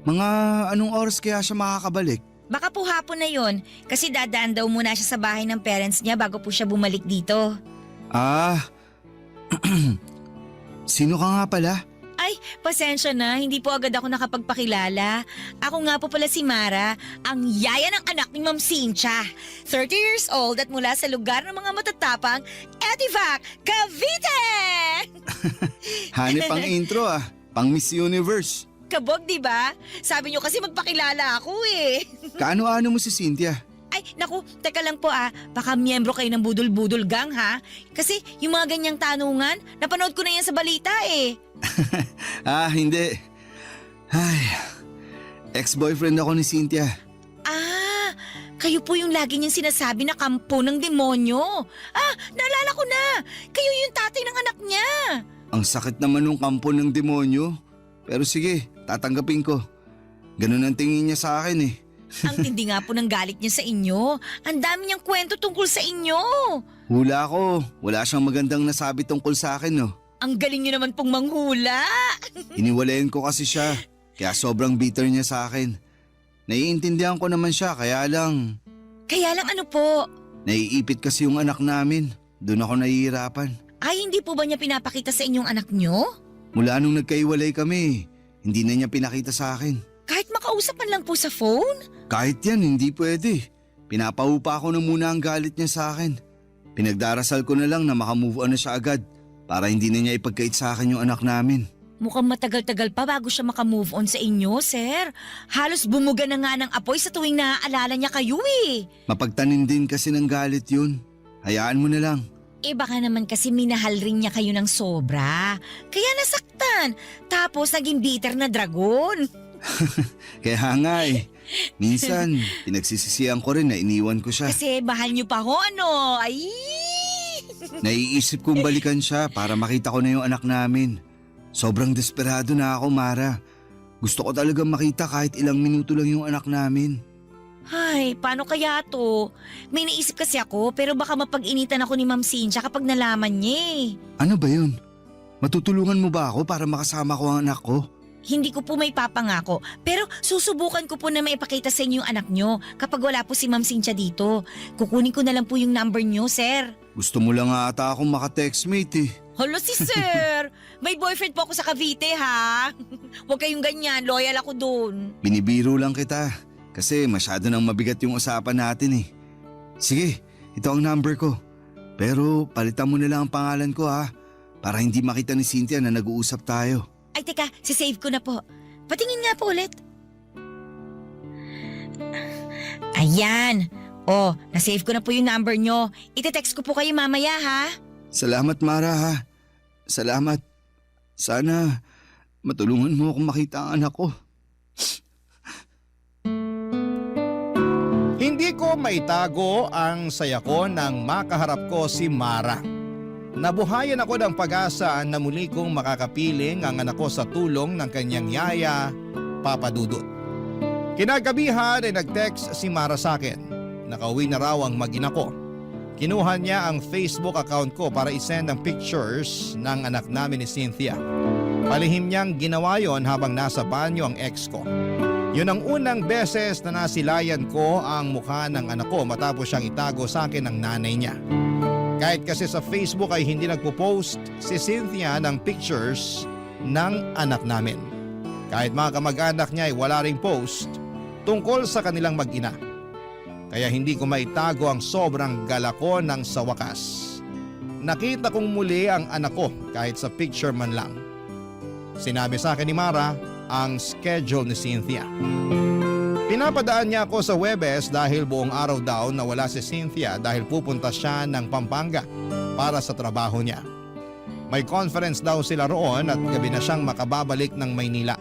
Mga anong oras kaya siya makakabalik? Baka po hapon na yon kasi dadaan daw muna siya sa bahay ng parents niya bago po siya bumalik dito. Ah, sino ka nga pala? Ay, pasensya na, hindi po agad ako nakapagpakilala. Ako nga po pala si Mara, ang yaya ng anak ni Ma'am Cynthia. 30 years old at mula sa lugar ng mga matatapang, Etivac, Cavite! Hanip ang intro pang Miss Universe. Kabog, di ba? Sabi niyo kasi magpakilala ako eh. Kaano-ano mo si Cynthia? Ay, naku, teka lang po baka miyembro kayo ng Budol-Budol Gang ha? Kasi yung mga ganyang tanungan, napanood ko na yan sa balita eh. Hindi. Ay, ex-boyfriend ako ni Cynthia. Kayo po yung lagi niyang sinasabi na kampo ng demonyo. Naalala ko na. Kayo yung tatay ng anak niya. Ang sakit naman ng kampo ng demonyo. Pero sige, tatanggapin ko. Ganun ang tingin niya sa akin eh. Ang tindi nga po ng galit niya sa inyo. Ang dami niyang kwento tungkol sa inyo. Hula ko. Wala siyang magandang nasabi tungkol sa akin no. Ang galing niyo naman pong manghula. Iniwalayan ko kasi siya. Kaya sobrang bitter niya sa akin. Naiintindihan ko naman siya kaya lang Kaya lang ano po? Naiipit kasi yung anak namin. Doon ako nahihirapan. Ay, hindi po ba niya pinapakita sa inyong anak nyo? Mula nung nagkaiwalay kami, hindi na niya pinakita sa akin. Kahit makausapan lang po sa phone? Kahit yan, hindi pwede. Pinapaupa ko na muna ang galit niya sa akin. Pinagdarasal ko na lang na makamove on na siya agad para hindi na niya ipagkait sa akin yung anak namin. Mukhang matagal-tagal pa bago siya makamove on sa inyo, sir. Halos bumuga na nga ng apoy sa tuwing naaalala niya kayo eh. Mapagtanim din kasi ng galit yun. Hayaan mo na lang. Eh baka naman kasi minahal rin niya kayo ng sobra. Kaya nasaktan. Tapos naging bitter na dragon. Kaya nga eh. Minsan, pinagsisisihan ko rin na iniwan ko siya. Kasi mahal niyo pa ho, ano? Ay! Naiisip kong balikan siya para makita ko na yung anak namin. Sobrang desperado na ako, Mara. Gusto ko talagang makita kahit ilang minuto lang yung anak namin. Ay, paano kaya to? May naisip kasi ako pero baka mapag-initan ako ni Ma'am Cynthia kapag nalaman niya eh. Ano ba yun? Matutulungan mo ba ako para makasama ko ang anak ko? Hindi ko po may papangako pero susubukan ko po na maipakita sa inyo yung anak nyo kapag wala po si Ma'am Cynthia dito. Kukunin ko na lang po yung number nyo, sir. Gusto mo lang ata akong maka-textmate eh. Hala si sir! May boyfriend po ako sa Cavite ha! Huwag kayong ganyan, loyal ako dun. Binibiro lang kita kasi masyado nang mabigat yung usapan natin eh. Sige, ito ang number ko. Pero palitan mo na lang ang pangalan ko ha para hindi makita ni Cynthia na nag-uusap tayo. Ay teka, sisave ko na po. Patingin nga po ulit. Ayan! Oh, nasave ko na po yung number nyo. Ite-text ko po kayo mamaya ha. Salamat Mara ha. Salamat. Sana matulungan mo akong makita ang anak ko. Hindi ko maitago ang saya ko nang makaharap ko si Mara. Nabuhayan ako ng pag-asa na muli kong makakapiling ang anak ko sa tulong ng kanyang yaya, Papa Dudut. Kinagabihan ay nag-text si Mara sa akin. Nakauwi na raw ang mag-ina ko. Kinuha niya ang Facebook account ko para isend ang pictures ng anak namin ni Cynthia. Palihim niyang ginawa yon habang nasa banyo ang ex ko. Yun ang unang beses na nasilayan ko ang mukha ng anak ko matapos siyang itago sa akin ng nanay niya. Kahit kasi sa Facebook ay hindi nagpo-post si Cynthia ng pictures ng anak namin. Kahit mga kamag-anak niya ay wala ring post tungkol sa kanilang mag-ina. Kaya hindi ko maitago ang sobrang gala ko nang sa wakas. Nakita kong muli ang anak ko kahit sa picture man lang. Sinabi sa akin ni Mara ang schedule ni Cynthia. Pinapadaan niya ako sa Huwebes dahil buong araw daw na wala si Cynthia dahil pupunta siya ng Pampanga para sa trabaho niya. May conference daw sila roon at gabi na siyang makababalik ng Maynila.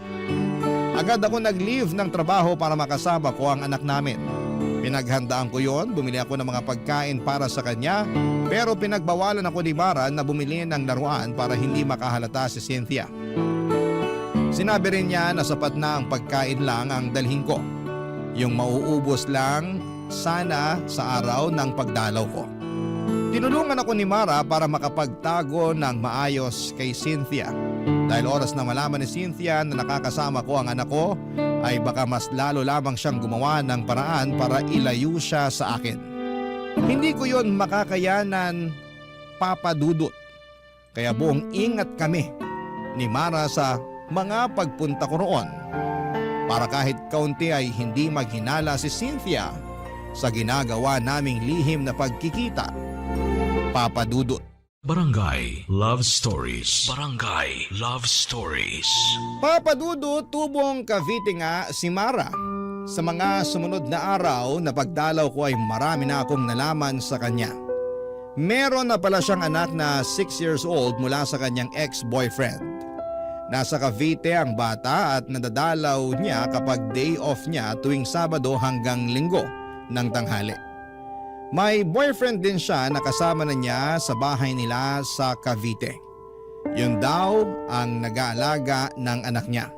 Agad ako nag-leave ng trabaho para makasama ko ang anak namin. Pinaghandaan ko yon, bumili ako ng mga pagkain para sa kanya pero pinagbawalan ako ni Mara na bumili ng laruan para hindi makahalata si Cynthia. Sinabi rin niya na sapat na ang pagkain lang ang dalhin ko. Yung mauubos lang sana sa araw ng pagdalaw ko. Tinulungan ako ni Mara para makapagtago ng maayos kay Cynthia. Dahil oras na malaman ni Cynthia na nakakasama ko ang anak ko, ay baka mas lalo lamang siyang gumawa ng paraan para ilayo siya sa akin. Hindi ko yon makakayanan, Papa Dudut. Kaya buong ingat kami ni Mara sa mga pagpunta ko roon. Para kahit kaunti ay hindi maghinala si Cynthia sa ginagawa naming lihim na pagkikita, Papa Dudut. Barangay Love Stories. Barangay Love Stories. Papa Dudut, tubong Cavite nga si Mara. Sa mga sumunod na araw na pagdalaw ko ay marami na akong nalaman sa kanya. Meron na pala siyang anak na 6 years old mula sa kanyang ex-boyfriend. Nasa Cavite ang bata at nadadalaw niya kapag day off niya tuwing Sabado hanggang Linggo ng tanghali. May boyfriend din siya na kasama na niya sa bahay nila sa Cavite. Yun daw ang nag-aalaga ng anak niya.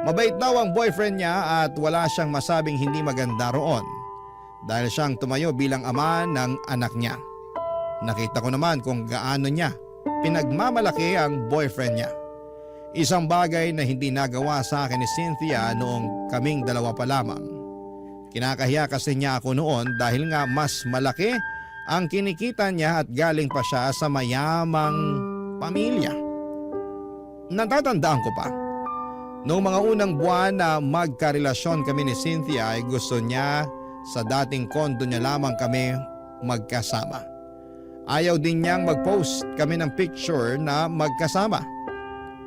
Mabait daw ang boyfriend niya at wala siyang masabing hindi maganda roon dahil siyang tumayo bilang ama ng anak niya. Nakita ko naman kung gaano niya pinagmamalaki ang boyfriend niya. Isang bagay na hindi nagawa sa akin ni Cynthia noong kaming dalawa pa lamang. Kinakahiya kasi niya ako noon dahil nga mas malaki ang kinikita niya at galing pa siya sa mayamang pamilya. Natatandaan ko pa, noong mga unang buwan na magkarelasyon kami ni Cynthia ay gusto niya sa dating kondo niya lamang kami magkasama. Ayaw din niyang mag-post kami ng picture na magkasama.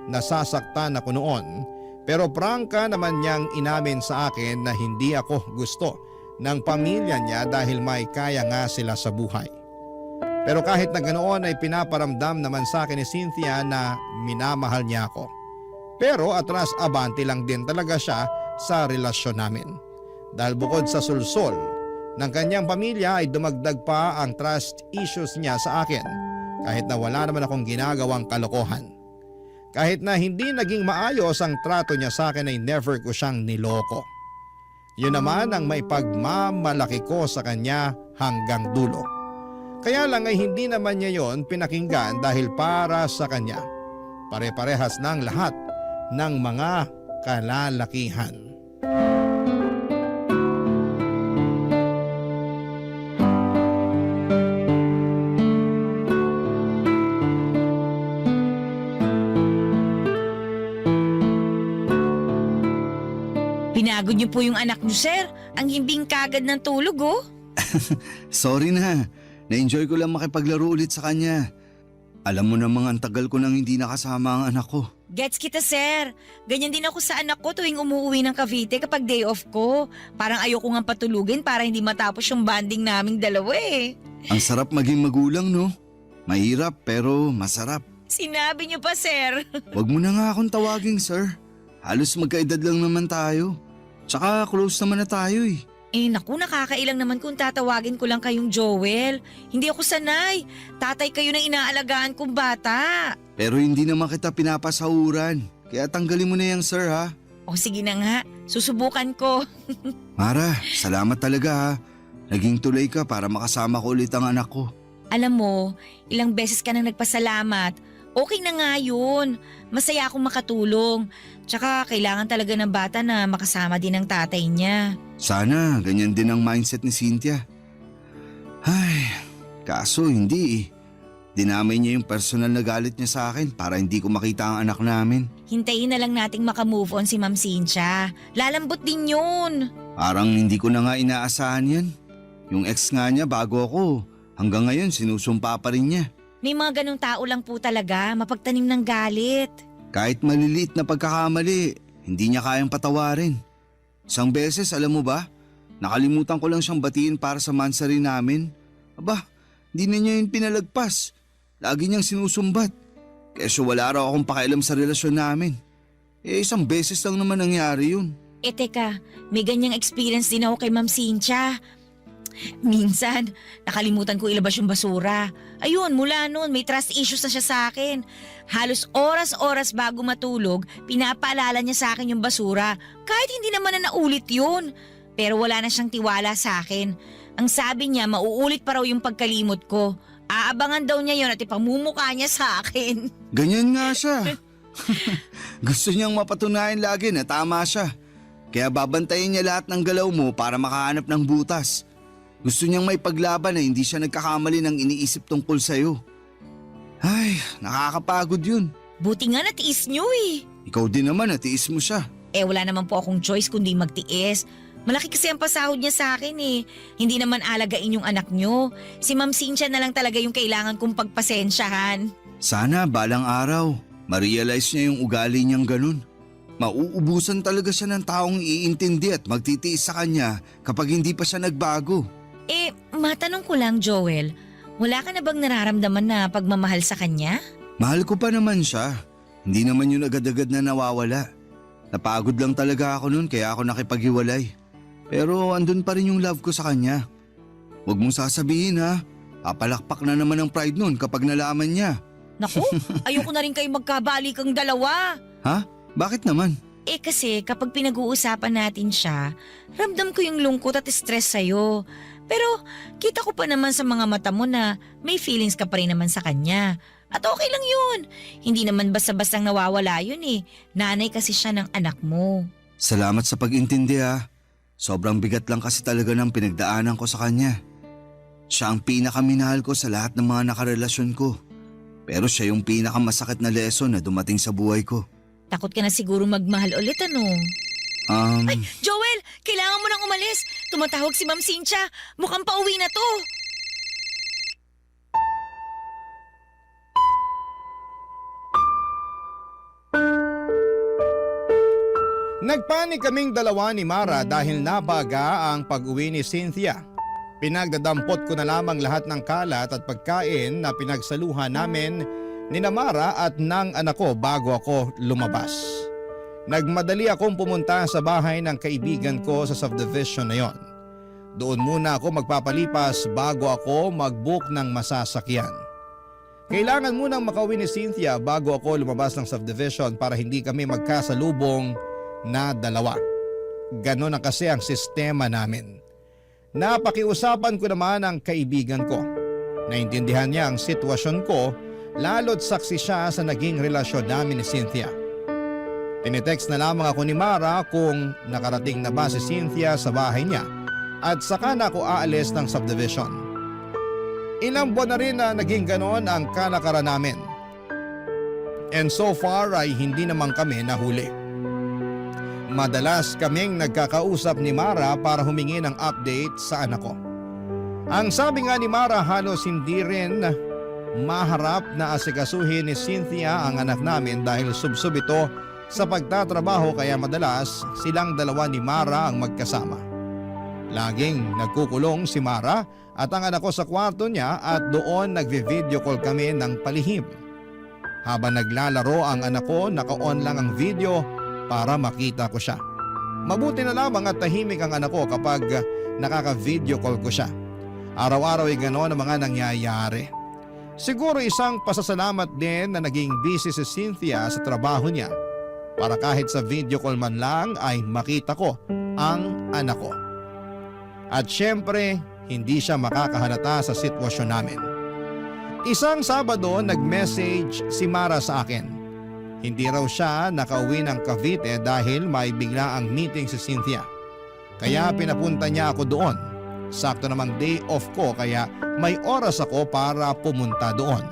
Nasasaktan ako noon pero prangka naman niyang inamin sa akin na hindi ako gusto ng pamilya niya dahil may kaya nga sila sa buhay. Pero kahit na ganoon ay pinaparamdam naman sa akin ni Cynthia na minamahal niya ako. Pero atras abante lang din talaga siya sa relasyon namin. Dahil bukod sa sulsol ng kanyang pamilya ay dumagdag pa ang trust issues niya sa akin kahit na wala naman akong ginagawang kalokohan. Kahit na hindi naging maayos ang trato niya sa akin ay never ko siyang niloko. Yun naman ang may pagmamalaki ko sa kanya hanggang dulo. Kaya lang ay hindi naman niya yon pinakinggan dahil para sa kanya, pare-parehas ng lahat ng mga kalalakihan. Pinagod niyo po yung anak niyo, sir. Ang himbing kagad ng tulog, oh. Sorry na. Na-enjoy ko lang makipaglaro ulit sa kanya. Alam mo namang ang tagal ko nang hindi nakasama ang anak ko. Gets kita, sir. Ganyan din ako sa anak ko tuwing umuwi ng Cavite kapag day off ko. Parang ayoko nga patulugin para hindi matapos yung bonding naming dalawa eh. Ang sarap maging magulang, no? Mahirap pero masarap. Sinabi niyo pa, sir. Wag mo na nga akong tawaging sir. Halos magkaedad lang naman tayo. Tsaka close naman na tayo eh. Eh naku, nakakailang naman kung tatawagin ko lang kayong Joel. Hindi ako sanay. Tatay kayo ng inaalagaan kong bata. Pero hindi naman kita pinapasahuran. Kaya tanggalin mo na yung sir ha. O sige na nga, susubukan ko. Mara, salamat talaga ha. Naging tulay ka para makasama ko ulit ang anak ko. Alam mo, ilang beses ka nang nagpasalamat. Okay na nga yun. Masaya akong makatulong. Tsaka kailangan talaga ng bata na makasama din ang tatay niya. Sana ganyan din ang mindset ni Cynthia. Ay, kaso hindi eh. Dinamay niya yung personal na galit niya sa akin para hindi ko makita ang anak namin. Hintayin na lang nating makamove on si Ma'am Cynthia. Lalambot din yun. Parang hindi ko na nga inaasahan yan. Yung ex nga niya bago ako, hanggang ngayon sinusumpa pa rin niya. May mga ganong tao lang po talaga, mapagtanim ng galit. Kahit maliliit na pagkakamali, hindi niya kayang patawarin. Isang beses, alam mo ba, nakalimutan ko lang siyang batiin para sa mansari namin. Aba, hindi na niya yun pinalagpas. Lagi niyang sinusumbat. Keso wala raw akong pakialam sa relasyon namin. Eh isang beses lang naman nangyari yun. Eh teka, may ganyang experience din ako kay Ma'am Cynthia. Minsan, nakalimutan ko ilabas yung basura. Ayun, mula noon may trust issues na siya sa akin. Halos oras-oras bago matulog, pinapaalala niya sa akin yung basura. Kahit hindi naman na naulit yun. Pero wala na siyang tiwala sa akin. Ang sabi niya, mauulit pa raw yung pagkalimot ko. Aabangan daw niya yun at ipamumukha niya sa akin. Ganyan nga siya. Gusto niyang mapatunayan lagi na tama siya. Kaya babantayin niya lahat ng galaw mo para makahanap ng butas. Gusto niyang may paglaban na hindi siya nagkakamali ng iniisip tungkol sa'yo. Ay, nakakapagod yun. Buti nga natiis niyo eh. Ikaw din naman, natiis mo siya. Eh wala naman po akong choice kundi magtiis. Malaki kasi ang pasahod niya sa akin eh. Hindi naman alagain yung anak niyo. Si Ma'am Cynthia na lang talaga yung kailangan kong pagpasensyahan. Sana balang araw, ma-realize niya yung ugali niyang ganun. Mauubusan talaga siya ng taong iintindi at magtitiis sa kanya kapag hindi pa siya nagbago. Eh, matanong ko lang Joel, wala ka na bang nararamdaman na pagmamahal sa kanya? Mahal ko pa naman siya. Hindi naman yun agad-agad na nawawala. Napagod lang talaga ako nun kaya ako nakipaghiwalay. Pero andun pa rin yung love ko sa kanya. Huwag mong sasabihin ha, papalakpak na naman ang pride nun kapag nalaman niya. Naku, ayoko na rin kayo magkabalik ang dalawa. Ha? Bakit naman? Eh kasi kapag pinag-uusapan natin siya, ramdam ko yung lungkot at stress sa'yo. Pero kita ko pa naman sa mga mata mo na may feelings ka pa rin naman sa kanya. At okay lang yun. Hindi naman basta-bastang nawawala yun eh. Nanay kasi siya ng anak mo. Salamat sa pag-intindi ha. Sobrang bigat lang kasi talaga ng pinagdaanan ko sa kanya. Siya ang pinakaminahal ko sa lahat ng mga nakarelasyon ko. Pero siya yung pinakamasakit na lesson na dumating sa buhay ko. Takot ka na siguro magmahal ulit, ano? Ay, Joel! Kailangan mo nang umalis! Tumatawag si Ma'am Cynthia! Mukhang pauwi na to! Nagpanik kaming dalawa ni Mara dahil nabaga ang pag-uwi ni Cynthia. Pinagdadampot ko na lamang lahat ng kalat at pagkain na pinagsaluhan namin ni Mara at ng anak ko bago ako lumabas. Nagmadali akong pumunta sa bahay ng kaibigan ko sa subdivision na yon. Doon muna ako magpapalipas bago ako mag-book ng masasakyan. Kailangan munang makauwi ni Cynthia bago ako lumabas ng subdivision para hindi kami magkasalubong na dalawa. Ganon na kasi ang sistema namin. Napakiusapan ko naman ang kaibigan ko. Naintindihan niya ang sitwasyon ko, lalo't saksi siya sa naging relasyon namin ni Cynthia. Tinitext na lamang ako ni Mara kung nakarating na ba si Cynthia sa bahay niya at saka na ako aalis ng subdivision. Ilang buwan na rin na naging ganon ang kalakaran namin. And so far ay hindi naman kami nahuli. Madalas kaming nagkakausap ni Mara para humingi ng update sa anak ko. Ang sabi nga ni Mara, halos hindi rin maharap na asikasuhin ni Cynthia ang anak namin dahil subsob ito sa pagtatrabaho kaya madalas silang dalawa ni Mara ang magkasama. Laging nagkukulong si Mara at ang anak ko sa kwarto niya at doon nagvi-video call kami ng palihim. Habang naglalaro ang anak ko, naka-on lang ang video para makita ko siya. Mabuti na lamang at tahimik ang anak ko kapag nakaka-video call ko siya. Araw-araw ay gano'n ang mga nangyayari. Siguro isang pasasalamat din na naging busy si Cynthia sa trabaho niya para kahit sa video call man lang ay makita ko ang anak ko. At syempre, hindi siya makakahalata sa sitwasyon namin. Isang Sabado, nag-message si Mara sa akin. Hindi raw siya nakauwi ng Cavite dahil may bigla ang meeting si Cynthia. Kaya pinapunta niya ako doon. Sakto namang day off ko kaya may oras ako para pumunta doon.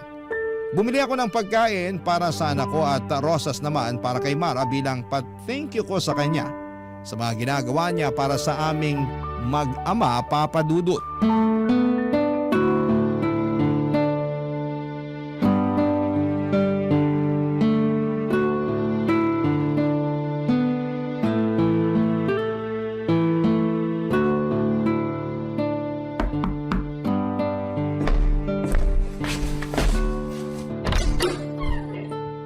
Bumili ako ng pagkain para sa anak ko at rosas naman para kay Mara bilang thank you ko sa kanya sa mga ginagawa niya para sa aming mag-ama Papa Dudut.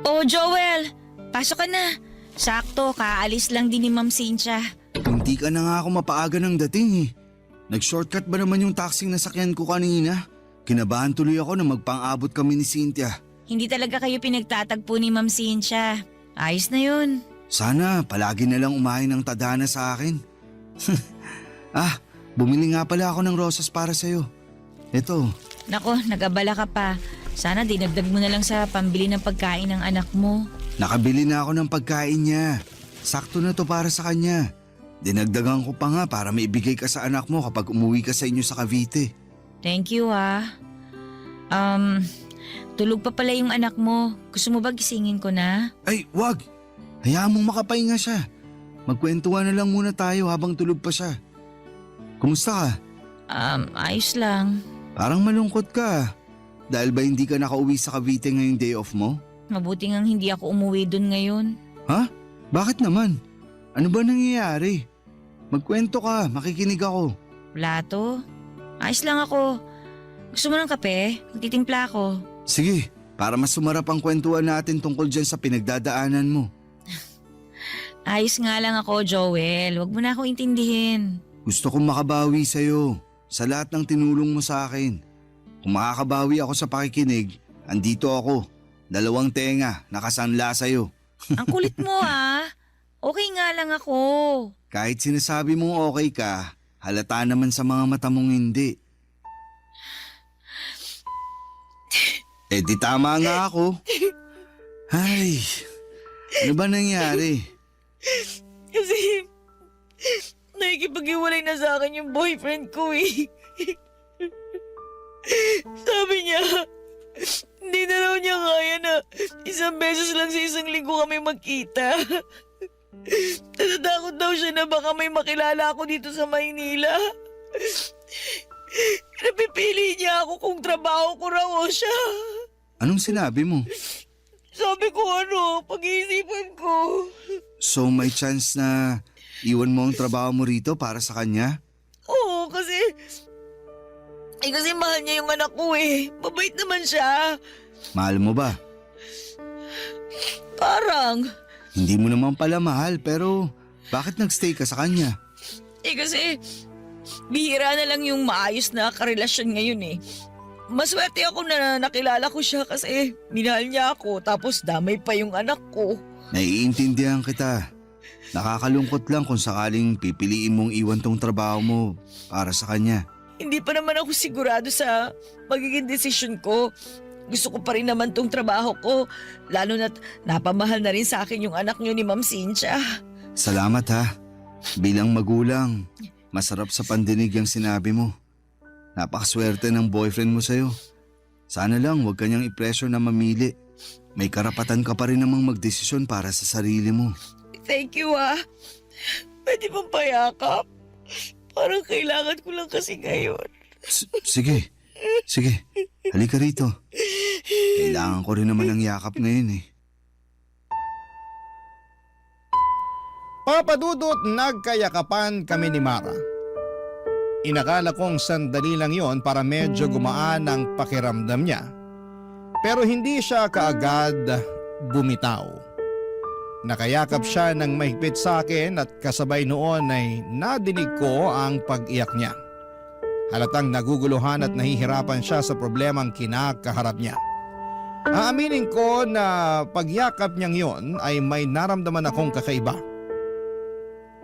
Oh, Joel! Pasok ka na. Sakto, kaalis lang din ni Ma'am Cynthia. Hindi ka na nga ako mapaaga ng dating eh. Nag-shortcut ba naman yung taxing nasakyan ko kanina? Kinabahan tuloy ako na magpang-abot kami ni Cynthia. Hindi talaga kayo pinagtatagpo ni Ma'am Cynthia. Ayos na yun. Sana palagi na lang umahin ng tadhana sa akin. Bumili nga pala ako ng rosas para sa'yo. Ito. Nako, nag-abala ka pa. Sana dinagdag mo na lang sa pambili ng pagkain ng anak mo. Nakabili na ako ng pagkain niya. Sakto na to para sa kanya. Dinagdagan ko pa nga para maibigay ka sa anak mo kapag umuwi ka sa inyo sa Cavite. Thank you tulog pa pala yung anak mo. Gusto mo ba gisingin ko na? Ay, wag! Hayaan mong makapahinga siya. Magkwentuhan na lang muna tayo habang tulog pa siya. Kumusta ka? Ayos lang. Parang malungkot ka. Dahil ba hindi ka nakauwi sa Cavite ngayong day off mo? Mabuti ngang hindi ako umuwi dun ngayon. Ha? Bakit naman? Ano ba nangyayari? Magkwento ka, makikinig ako. Wala to. Ayos lang ako. Gusto mo ng kape? Magtitimpla ako. Sige, para mas sumarap ang kwentuhan natin tungkol dyan sa pinagdadaanan mo. Ayos nga lang ako, Joel. Huwag mo na akong intindihin. Gusto kong makabawi sa'yo sa lahat ng tinulong mo sa akin. Kung makakabawi ako sa pakikinig, andito ako. 2 tenga, nakasanla sa'yo. Ang kulit mo Okay nga lang ako. Kahit sinasabi mong okay ka, halata naman sa mga mata mong hindi. Di tama nga ako. Ay, ano ba nangyari? Kasi nakikipag-iwalay na sa akin yung boyfriend ko eh. Sabi niya, hindi na raw niya kaya na isang beses lang sa isang linggo kami magkita. Natatakot daw siya na baka may makilala ako dito sa Maynila. Napipili niya ako kung trabaho ko raw o siya. Anong sinabi mo? Sabi ko pag-iisipan ko. So may chance na iwan mo ang trabaho mo rito para sa kanya? Oo, kasi mahal niya yung anak ko eh. Mabait naman siya. Mahal mo ba? Parang. Hindi mo naman pala mahal, pero bakit nagstay ka sa kanya? Kasi bihira na lang yung maayos na karelasyon ngayon eh. Maswerte ako na nakilala ko siya kasi minahal niya ako tapos damay pa yung anak ko. Naiintindihan kita. Nakakalungkot lang kung sakaling pipiliin mong iwan tong trabaho mo para sa kanya. Hindi pa naman ako sigurado sa magiging desisyon ko. Gusto ko pa rin naman tong trabaho ko, lalo na't napamahal na rin sa akin yung anak niyo ni Ma'am Cynthia. Salamat ha. Bilang magulang, masarap sa pandinig ang sinabi mo. Napakaswerte ng boyfriend mo sa'yo. Sana lang huwag kanyang i-pressure na mamili. May karapatan ka pa rin namang magdesisyon para sa sarili mo. Thank you Pwede bang payakap? Parang kailangan ko lang kasi ngayon. Sige. Halika rito. Kailangan ko rin naman ng yakap ngayon eh. Papadudot, nagkayakapan kami ni Mara. Inakala kong sandali lang yon para medyo gumaan ang pakiramdam niya. Pero hindi siya kaagad bumitaw. Nakayakap siya ng mahigpit sa akin at kasabay noon ay nadinig ko ang pag-iyak niya. Halatang naguguluhan at nahihirapan siya sa problemang kinakaharap niya. Aaminin ko na pagyakap niyang yon ay may naramdaman akong kakaiba.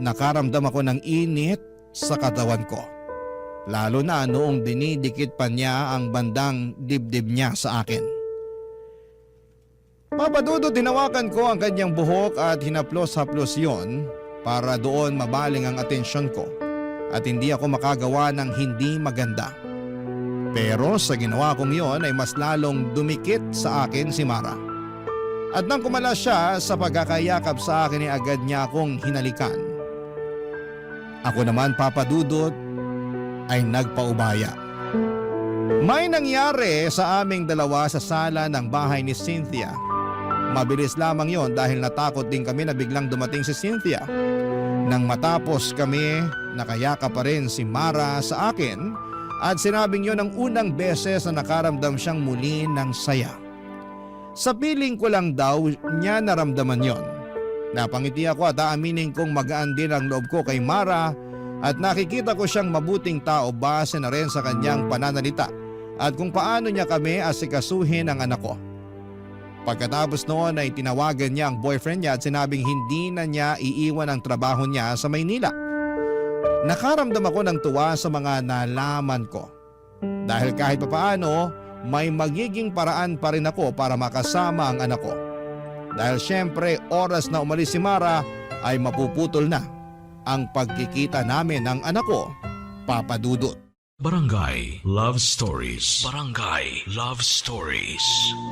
Nakaramdam ako ng init sa katawan ko. Lalo na noong dinidikit pa niya ang bandang dibdib niya sa akin. Papadudot, hinawakan ko ang kanyang buhok at hinaplos-haplos yon para doon mabaling ang atensyon ko at hindi ako makagawa ng hindi maganda. Pero sa ginawa kong yon ay mas lalong dumikit sa akin si Mara. At nang kumala siya sa pagkakayakap sa akin ay agad niya akong hinalikan. Ako naman, Papadudot, ay nagpaubaya. May nangyari sa aming dalawa sa sala ng bahay ni Cynthia. Mabilis lamang yon dahil natakot din kami na biglang dumating si Cynthia. Nang matapos kami, nakayakap pa rin si Mara sa akin at sinabing yon ang unang beses na nakaramdam siyang muli ng saya. Sa piling ko lang daw niya naramdaman yon. Napangiti ako at aaminin kong magaan din ang loob ko kay Mara at nakikita ko siyang mabuting tao base na rin sa kanyang pananalita at kung paano niya kami asikasuhin ang anak ko. Pagkatapos noon ay tinawagan niya ang boyfriend niya at sinabing hindi na niya iiwan ang trabaho niya sa Maynila. Nakaramdam ako ng tuwa sa mga nalaman ko. Dahil kahit papaano, may magiging paraan pa rin ako para makasama ang anak ko. Dahil syempre oras na umalis si Mara ay mapuputol na ang pagkikita namin ng anak ko, Papadudot. Barangay Love Stories. Barangay Love Stories.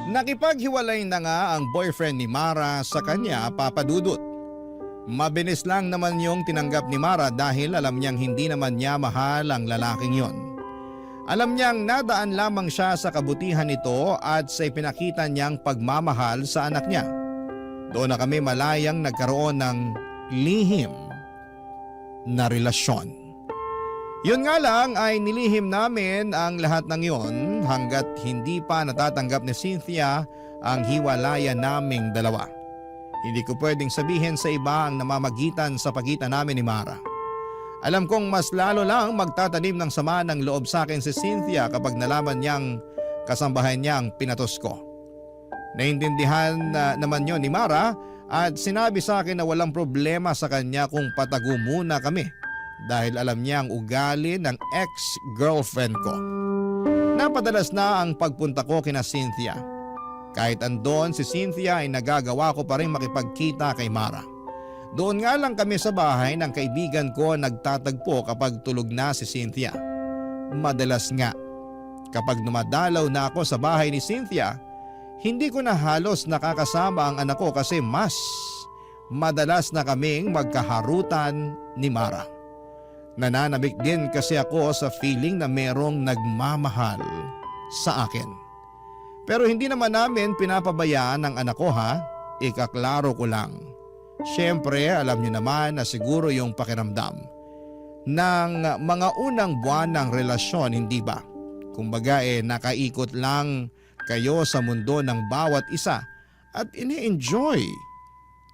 Nakipaghiwalay na nga ang boyfriend ni Mara sa kanya, Papadudot. Mabilis lang naman yung tinanggap ni Mara dahil alam niyang hindi naman niya mahal ang lalaking yon. Alam niyang nadaan lamang siya sa kabutihan nito at sa ipinakita niyang pagmamahal sa anak niya. Doon na kami malayang nagkaroon ng lihim na relasyon. Yun nga lang ay nilihim namin ang lahat ng yon hanggat hindi pa natatanggap ni Cynthia ang hiwalayan naming dalawa. Hindi ko pwedeng sabihin sa iba ang namamagitan sa pagitan namin ni Mara. Alam kong mas lalo lang magtatanim ng sama ng loob sa akin si Cynthia kapag nalaman niyang kasambahay niyang pinatos ko. Naintindihan naman yon ni Mara at sinabi sa akin na walang problema sa kanya kung patago muna kami dahil alam niya ang ugali ng ex-girlfriend ko. Napadalas na ang pagpunta ko kina Cynthia. Kahit andon si Cynthia ay nagagawa ko pa rin makipagkita kay Mara. Doon nga lang kami sa bahay ng kaibigan ko nagtatagpo kapag tulog na si Cynthia. Madalas nga, kapag dumadalaw na ako sa bahay ni Cynthia, hindi ko na halos nakakasama ang anak ko kasi mas madalas na kaming magkaharutan ni Mara. Nananabik din kasi ako sa feeling na merong nagmamahal sa akin. Pero hindi naman namin pinapabayaan ang anak ko ha, ikaklaro ko lang. Siyempre alam niyo naman na siguro yung pakiramdam ng mga unang buwan ng relasyon, hindi ba? Kumbaga nakaikot lang kayo sa mundo ng bawat isa at ini-enjoy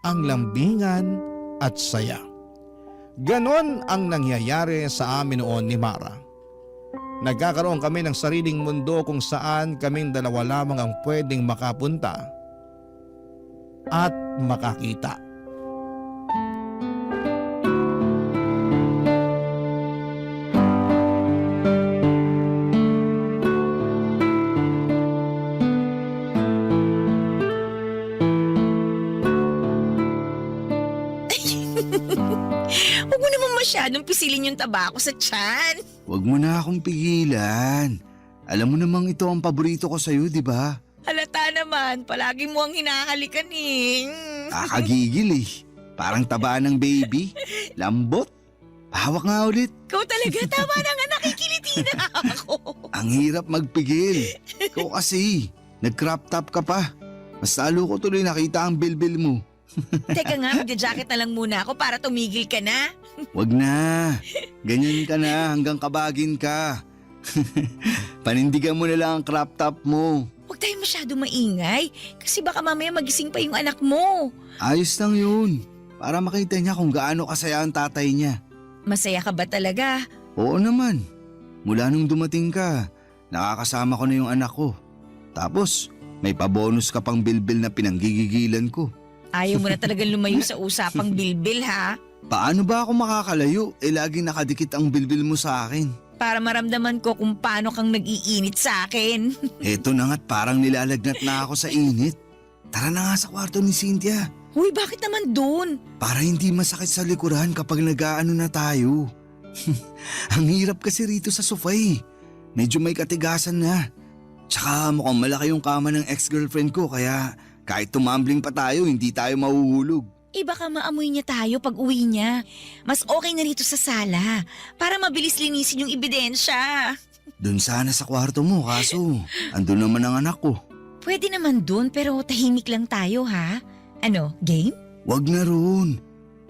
ang lambingan at saya. Ganon ang nangyayari sa amin noon ni Mara. Nagkakaroon kami ng sariling mundo kung saan kaming dalawa lamang ang pwedeng makapunta at makakita. Huwag mo naman masyadong pisilin yung tabako sa tiyan. Huwag mo na akong pigilan. Alam mo namang ito ang paborito ko sa'yo, di ba? Halata naman, palagi mo ang hinahalikan eh. Kakagigil eh. Parang taba ng baby. Lambot. Hawak nga ulit. Ikaw talaga, tama na nga, nakikiliti na ako. Ang hirap magpigil. Ikaw kasi, nag-crop top ka pa. Mas lalo ko tuloy nakita ang bilbil mo. Teka nga, magja-jacket na lang muna ako para tumigil ka na. Wag na. Ganyan ka na hanggang kabagin ka. Panindigan mo na lang ang crop top mo. Huwag tayo masyado maingay kasi baka mamaya magising pa yung anak mo. Ayos lang yun. Para makita niya kung gaano kasaya ang tatay niya. Masaya ka ba talaga? Oo naman. Mula nung dumating ka, nakakasama ko na yung anak ko. Tapos, may pabonus ka pang bilbil na pinanggigigilan ko. Ayaw mo na talagang lumayo sa usapang bilbil ha? Paano ba ako makakalayo? Laging nakadikit ang bilbil mo sa akin. Para maramdaman ko kung paano kang nag-iinit sa akin. Eto na nga't parang nilalagnat na ako sa init. Tara na nga sa kwarto ni Cynthia. Huy, bakit naman doon? Para hindi masakit sa likuran kapag nag-aano na tayo. Ang hirap kasi rito sa sofa eh. Medyo may katigasan na. Tsaka mukhang malaki yung kama ng ex-girlfriend ko kaya kahit tumambling pa tayo hindi tayo mahuhulog. Baka maamoy niya tayo pag uwi niya. Mas okay na rito sa sala para mabilis linisin yung ebidensya. Doon sana sa kwarto mo kaso andun naman ang anak ko. Pwede naman doon pero tahimik lang tayo ha? Ano, game? Wag na roon.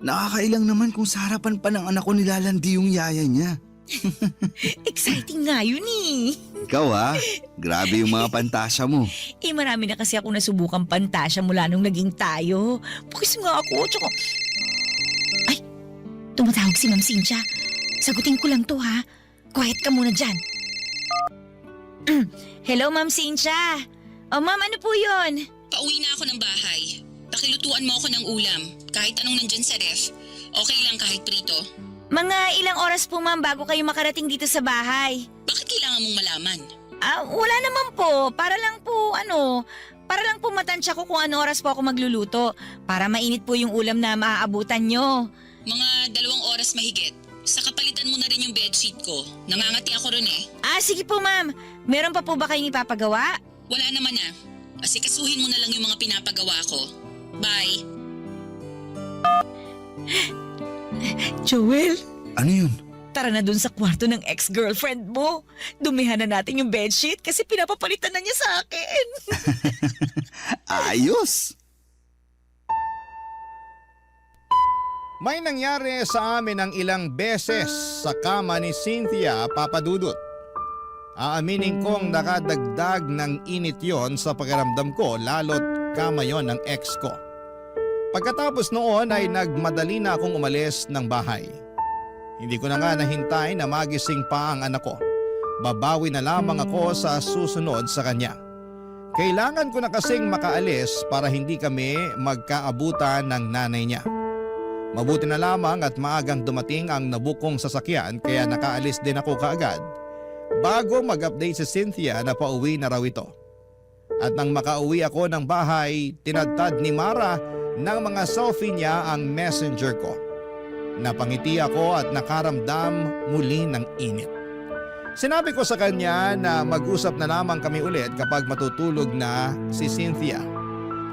Nakakailang naman kung sa harapan pa ng anak ko nilalandi yung yaya niya. Exciting nga yun eh. Ikaw ha? Grabe yung mga pantasya mo. Marami na kasi ako nasubukang pantasya mula nung naging tayo. Pukis nga ako, tsaka... Ay, tumatawag si Ma'am Cynthia. Sagutin ko lang to ha. Quiet ka muna dyan. Hello, Ma'am Cynthia. Oh, Ma'am, ano po yun? Pauwi na ako ng bahay. Pakilutuan mo ako ng ulam. Kahit anong nandyan sa ref. Okay lang kahit prito. Mga ilang oras po, Ma'am, bago kayo makarating dito sa bahay. Bakit kailangan mong malaman? Wala naman po. Para lang po matansya ko kung ano oras po ako magluluto. Para mainit po yung ulam na maaabutan nyo. Mga 2 oras mahigit. Sa kapalitan mo na rin yung bedsheet ko. Nangangati ako ron eh. Sige po, Ma'am. Meron pa po ba kayong ipapagawa? Wala naman na. Asikasuhin mo na lang yung mga pinapagawa ko. Bye. Joel, Ano yun? tara na dun sa kwarto ng ex-girlfriend mo. Dumihan na natin yung bedsheet kasi pinapapalitan na niya sa akin. Ayos! May nangyari sa amin ng ilang beses sa kama ni Cynthia, Papa Dudut. Aaminin kong nakadagdag ng init yon sa pakiramdam ko lalo't kama yon ng ex ko. Pagkatapos noon ay nagmadali na akong umalis ng bahay. Hindi ko na nga nahintay na magising pa ang anak ko. Babawi na lamang ako sa susunod sa kanya. Kailangan ko na kasing makaalis para hindi kami magkaabutan ng nanay niya. Mabuti na lamang at maagang dumating ang nabukong sasakyan kaya nakaalis din ako kaagad bago mag-update si Cynthia na pauwi na raw ito. At nang makauwi ako ng bahay, tinadtad ni Mara ng mga selfie niya ang messenger ko. Napangiti ako at nakaramdam muli ng init. Sinabi ko sa kanya na mag-usap na lamang kami ulit kapag matutulog na si Cynthia.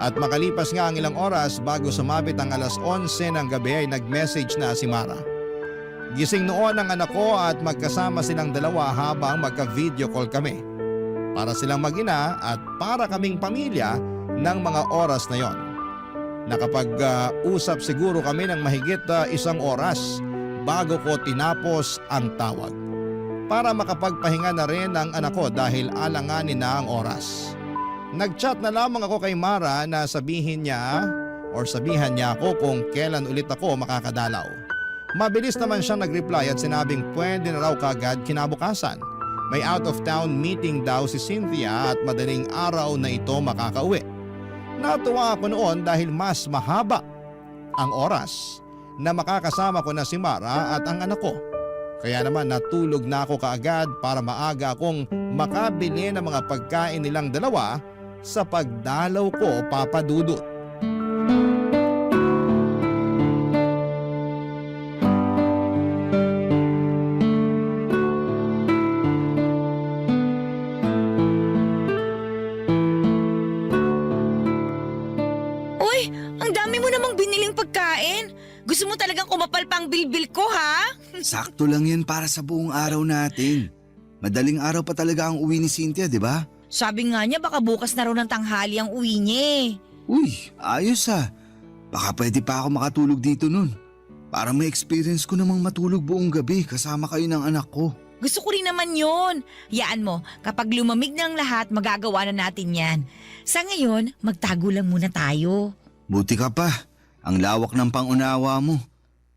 At makalipas nga ang ilang oras bago sumabit ang alas 11 ng gabi ay nag-message na si Mara. Gising noon ang anak ko at magkasama silang dalawa habang magka-video call kami. Para silang mag-ina at para kaming pamilya ng mga oras na yon. Nakapag-usap siguro kami ng mahigit 1 oras bago ko tinapos ang tawag. Para makapagpahinga na rin ang anak ko dahil alanganin na ang oras. Nag-chat na lamang ako kay Mara na sabihan niya ako kung kailan ulit ako makakadalaw. Mabilis naman siya nag-reply at sinabing pwede na raw kagad kinabukasan. May out of town meeting daw si Cynthia at madaling araw na ito makakauwi. Natuwa ako noon dahil mas mahaba ang oras na makakasama ko na si Mara at ang anak ko. Kaya naman natulog na ako kaagad para maaga akong makabili ng mga pagkain nilang dalawa sa pagdalaw ko, Papa Dudut. Uy, ang dami mo namang biniling pagkain. Gusto mo talagang kumapal pang bilbil ko, ha? Sakto lang yan para sa buong araw natin. Madaling araw pa talaga ang uwi ni Cynthia, di ba? Sabi nga niya baka bukas na raw ng tanghali ang uwi niya eh. Uy, ayos ah. Baka pwede pa ako makatulog dito nun. Para may experience ko namang matulog buong gabi kasama kayo ng anak ko. Gusto ko rin naman yon. Yaan mo, kapag lumamig na ang lahat, magagawa na natin yan. Sa ngayon, magtago lang muna tayo. Buti ka pa. Ang lawak ng pangunawa mo.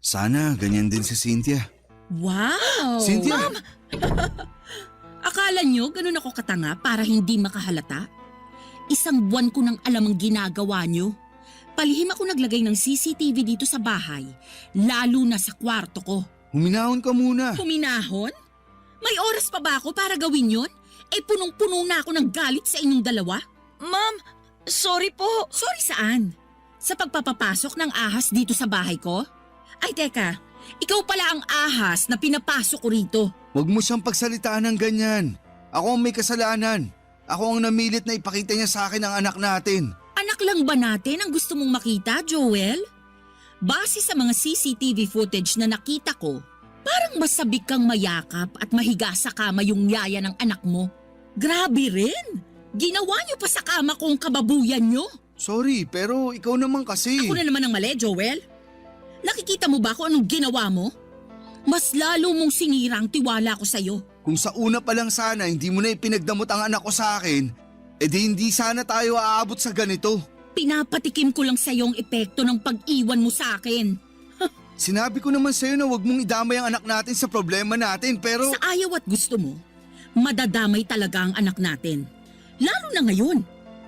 Sana ganyan din si Cynthia. Wow! Cynthia! Ma'am! Akala nyo ganun ako katanga para hindi makahalata? 1 buwan ko nang alam ang ginagawa nyo. Palihim ako naglagay ng CCTV dito sa bahay, lalo na sa kwarto ko. Huminahon ka muna. Huminahon? May oras pa ba ako para gawin yun? Eh punong-puno na ako ng galit sa inyong dalawa. Ma'am, sorry po. Sorry saan? Sa pagpapapasok ng ahas dito sa bahay ko? Ay teka, ikaw pala ang ahas na pinapasok ko rito. Huwag mo siyang pagsalitaan ng ganyan. Ako ang may kasalanan. Ako ang namilit na ipakita niya sa akin ang anak natin. Anak lang ba natin ang gusto mong makita, Joel? Base sa mga CCTV footage na nakita ko, parang masabik kang mayakap at mahiga sa kama yung yaya ng anak mo. Grabe rin! Ginawa niyo pa sa kama kong kababuyan niyo. Sorry, pero ikaw naman kasi. Ako na naman ang mali, Joel. Nakikita mo ba kung anong ginawa mo? Mas lalo mong sinira ang tiwala ko sa'yo. Kung sa una pa lang sana hindi mo na ipinagdamot ang anak ko sa akin, edi hindi sana tayo aabot sa ganito. Pinapatikim ko lang sa'yo ang epekto ng pag-iwan mo sa akin. Sinabi ko naman sa'yo na huwag mong idamay ang anak natin sa problema natin pero… Sa ayaw at gusto mo, madadamay talaga ang anak natin. Lalo na ngayon,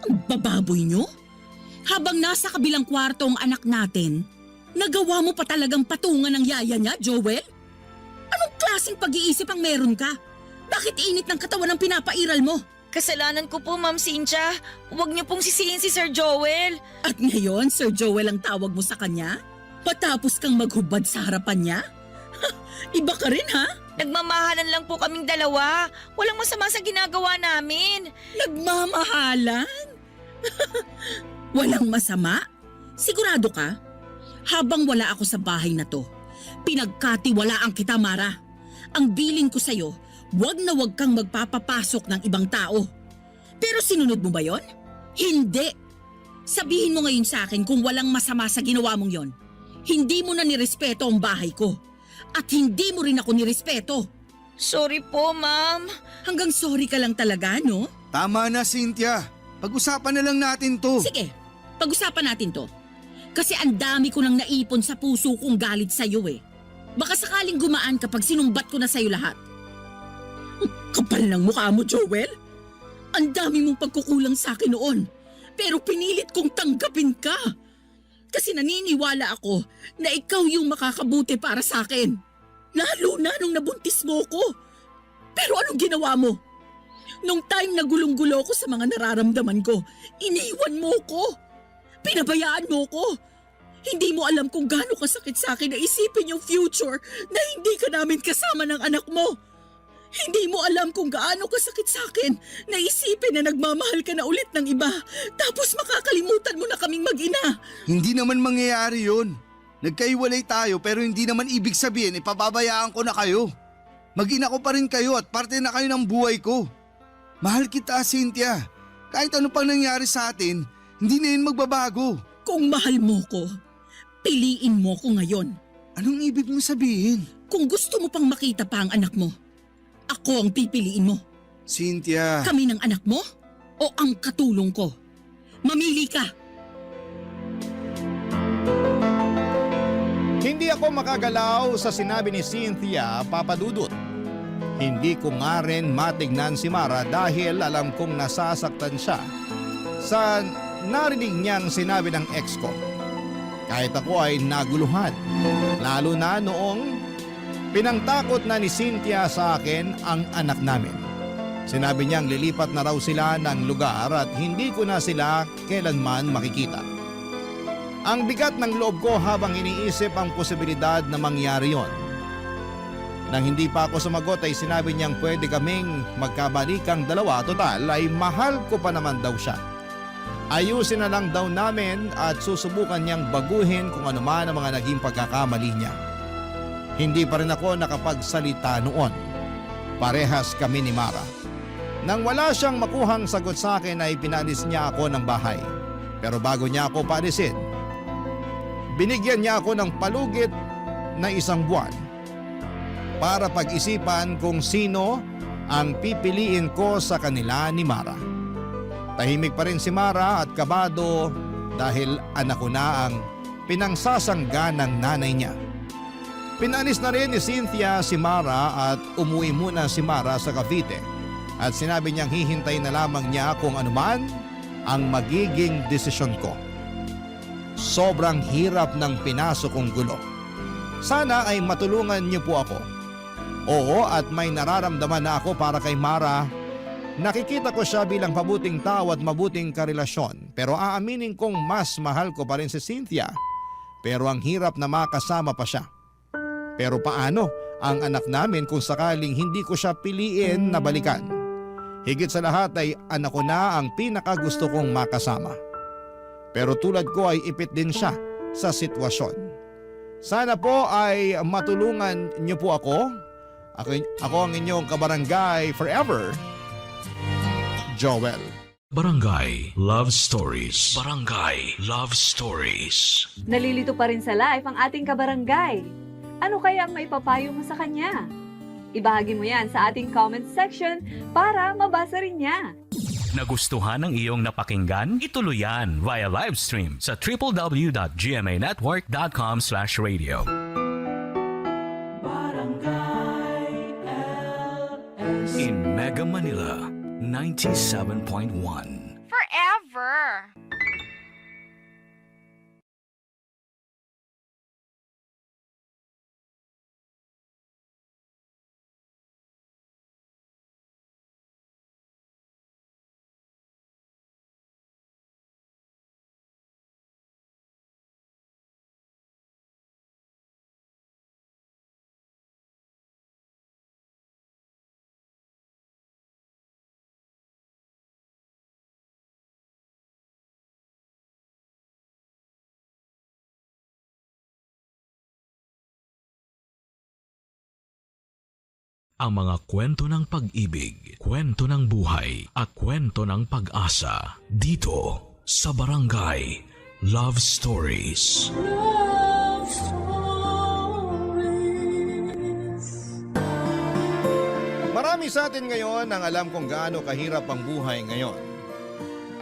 ang bababoy nyo. Habang nasa kabilang kwarto ang anak natin, nagawa mo pa talagang patungan ng yaya niya, Joel? Anong klaseng pag-iisip ang meron ka? Bakit init ng katawan ang pinapairal mo? Kasalanan ko po, Ma'am Cynthia. Huwag niyo pong sisihin si Sir Joel. At ngayon, Sir Joel ang tawag mo sa kanya? Patapos kang maghubad sa harapan niya? Iba ka rin, ha? Nagmamahalan lang po kaming dalawa. Walang masama sa ginagawa namin. Nagmamahalan? Walang masama? Sigurado ka? Habang wala ako sa bahay na to, pinagkatiwalaan kita, Mara. Ang bilin ko sa'yo, wag na wag kang magpapapasok ng ibang tao. Pero sinunod mo ba yon? Hindi. Sabihin mo ngayon sa akin kung walang masama sa ginawa mong yon. Hindi mo na nirespeto ang bahay ko. At hindi mo rin ako nirespeto. Sorry po, Ma'am. Hanggang sorry ka lang talaga, no? Tama na, Cynthia. Pag-usapan na lang natin to. Sige, pag-usapan natin to. Kasi ang dami ko nang naipon sa puso kong galit sa'yo eh. Baka sakaling gumaan kapag sinumbat ko na sa'yo lahat. Kapal ng mukha mo, Joel. Ang dami mong pagkukulang sa akin noon. Pero pinilit kong tanggapin ka. Kasi naniniwala ako na ikaw yung makakabuti para sa akin. Lalo na nung nabuntis mo ko. Pero anong ginawa mo? Nung time na gulong-gulo ko sa mga nararamdaman ko, iniwan mo ko. Pinabayaan mo ko. Hindi mo alam kung gaano kasakit sa akin na isipin yung future na hindi ka namin kasama ng anak mo. Hindi mo alam kung gaano kasakit sa akin na isipin na nagmamahal ka na ulit ng iba tapos makakalimutan mo na kaming mag-ina. Hindi naman mangyayari yun. Nagkaiwalay tayo pero hindi naman ibig sabihin ipababayaan ko na kayo. Mag-ina ko pa rin kayo at parte na kayo ng buhay ko. Mahal kita, Cynthia. Kahit ano pang nangyari sa atin, hindi na yun magbabago. Kung mahal mo ko, piliin mo ko ngayon. Anong ibig mo sabihin? Kung gusto mo pang makita pa ang anak mo, ako ang pipiliin mo. Cynthia. Kami ng anak mo o ang katulong ko? Mamili ka. Hindi ako makagalaw sa sinabi ni Cynthia, Papa Dudut. Hindi ko nga rin matignan si Mara dahil alam kong nasasaktan siya sa narinig niyang sinabi ng ex ko. Kahit ako ay naguluhan, lalo na noong pinangtakot na ni Cynthia sa akin ang anak namin. Sinabi niyang lilipat na raw sila ng lugar at hindi ko na sila kailanman makikita. Ang bigat ng loob ko habang iniisip ang posibilidad na mangyari yon. Nang hindi pa ako sumagot ay sinabi niyang pwede kaming magkabalikang dalawa, total ay mahal ko pa naman daw siya. Ayusin na lang daw namin at susubukan niyang baguhin kung ano man ang mga naging pagkakamali niya. Hindi pa rin ako nakapagsalita noon. Parehas kami ni Mara. Nang wala siyang makuhang sagot sa akin ay pinalis niya ako ng bahay. Pero bago niya ako paalisin, binigyan niya ako ng palugit na 1 buwan para pag-isipan kung sino ang pipiliin ko sa kanila ni Mara. Tahimik pa rin si Mara at kabado dahil anak ko na ang pinangsasangga ng nanay niya. Pinalis na rin ni Cynthia si Mara at umuwi muna si Mara sa Cavite at sinabi niyang hihintay na lamang niya kung anuman ang magiging desisyon ko. Sobrang hirap ng pinasok kong gulo. Sana ay matulungan niyo po ako. Oo, at may nararamdaman na ako para kay Mara. Nakikita ko siya bilang mabuting tao at mabuting karelasyon. Pero aaminin kong mas mahal ko pa rin si Cynthia. Pero ang hirap na makasama pa siya. Pero paano ang anak namin kung sakaling hindi ko siya piliin na balikan? Higit sa lahat ay anak ko na ang pinakagusto kong makasama. Pero tulad ko ay ipit din siya sa sitwasyon. Sana po ay matulungan niyo po ako. Ako ang inyong kabarangay forever, Joel. Barangay Love Stories. Barangay Love Stories. Nalilito pa rin sa life ang ating kabarangay. Ano kaya ang maipapayo mo sa kanya? Ibahagi mo yan sa ating comment section para mabasa rin niya. Nagustuhan ng iyong napakinggan? Ituloy yan via live stream sa www.gmanetwork.com/radio. In Mega Manila, 97.1. Forever! Ang mga kwento ng pag-ibig, kwento ng buhay, at kwento ng pag-asa dito sa Barangay Love Stories. Love Stories. Marami sa atin ngayon ang alam kung gaano kahirap ang buhay ngayon.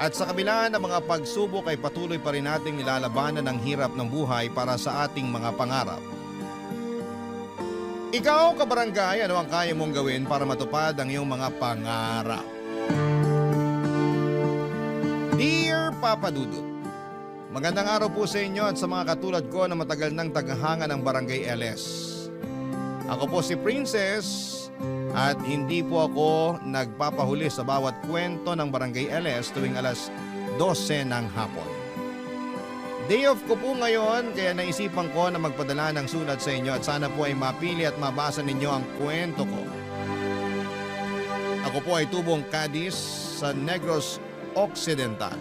At sa kabila ng mga pagsubok ay patuloy pa rin nating nilalabanan ang hirap ng buhay para sa ating mga pangarap. Ikaw, kabarangay, ano ang kaya mong gawin para matupad ang iyong mga pangarap? Dear Papa Dudut, magandang araw po sa inyo at sa mga katulad ko na matagal nang tagahanga ng Barangay LS. Ako po si Princess at hindi po ako nagpapahuli sa bawat kwento ng Barangay LS tuwing alas 12 ng hapon. Day off ko po ngayon kaya naisipan ko na magpadala ng sulat sa inyo at sana po ay mapili at mabasa ninyo ang kwento ko. Ako po ay tubong Cadiz sa Negros Occidental.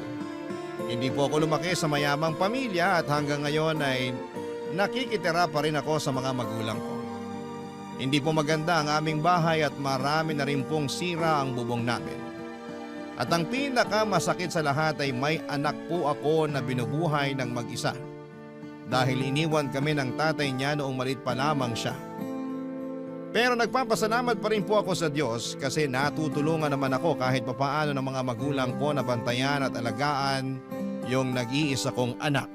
Hindi po ako lumaki sa mayamang pamilya at hanggang ngayon ay nakikitira pa rin ako sa mga magulang ko. Hindi po maganda ang aming bahay at marami na rin pong sira ang bubong namin. At ang pinakamasakit sa lahat ay may anak po ako na binubuhay ng mag-isa. Dahil iniwan kami ng tatay niya noong maliit pa lamang siya. Pero nagpapasalamat pa rin po ako sa Diyos kasi natutulungan naman ako kahit papaano ng mga magulang ko na bantayan at alagaan yung nag-iisa kong anak.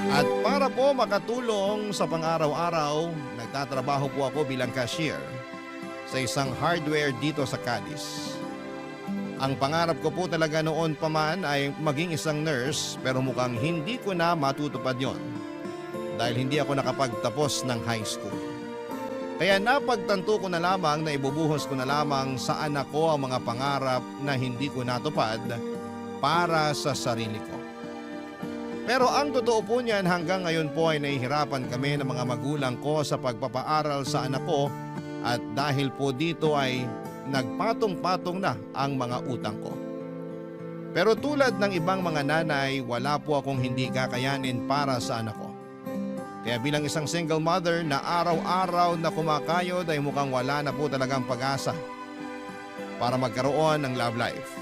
At para po makatulong sa pang-araw-araw, nagtatrabaho po ako bilang cashier sa isang hardware dito sa Cadiz. Ang pangarap ko po talaga noon pa man ay maging isang nurse pero mukhang hindi ko na matutupad yon dahil hindi ako nakapagtapos ng high school. Kaya napagtanto ko na lamang na ibubuhos ko na lamang sa anak ko ang mga pangarap na hindi ko natupad para sa sarili ko. Pero ang totoo po niyan hanggang ngayon po ay nahihirapan kami ng mga magulang ko sa pagpapaaral sa anak ko at dahil po dito ay nagpatong-patong na ang mga utang ko. Pero tulad ng ibang mga nanay, wala po akong hindi kakayanin para sa anak ko. Kaya bilang isang single mother na araw-araw na kumakayod ay mukhang wala na po talagang pag-asa para magkaroon ng love life.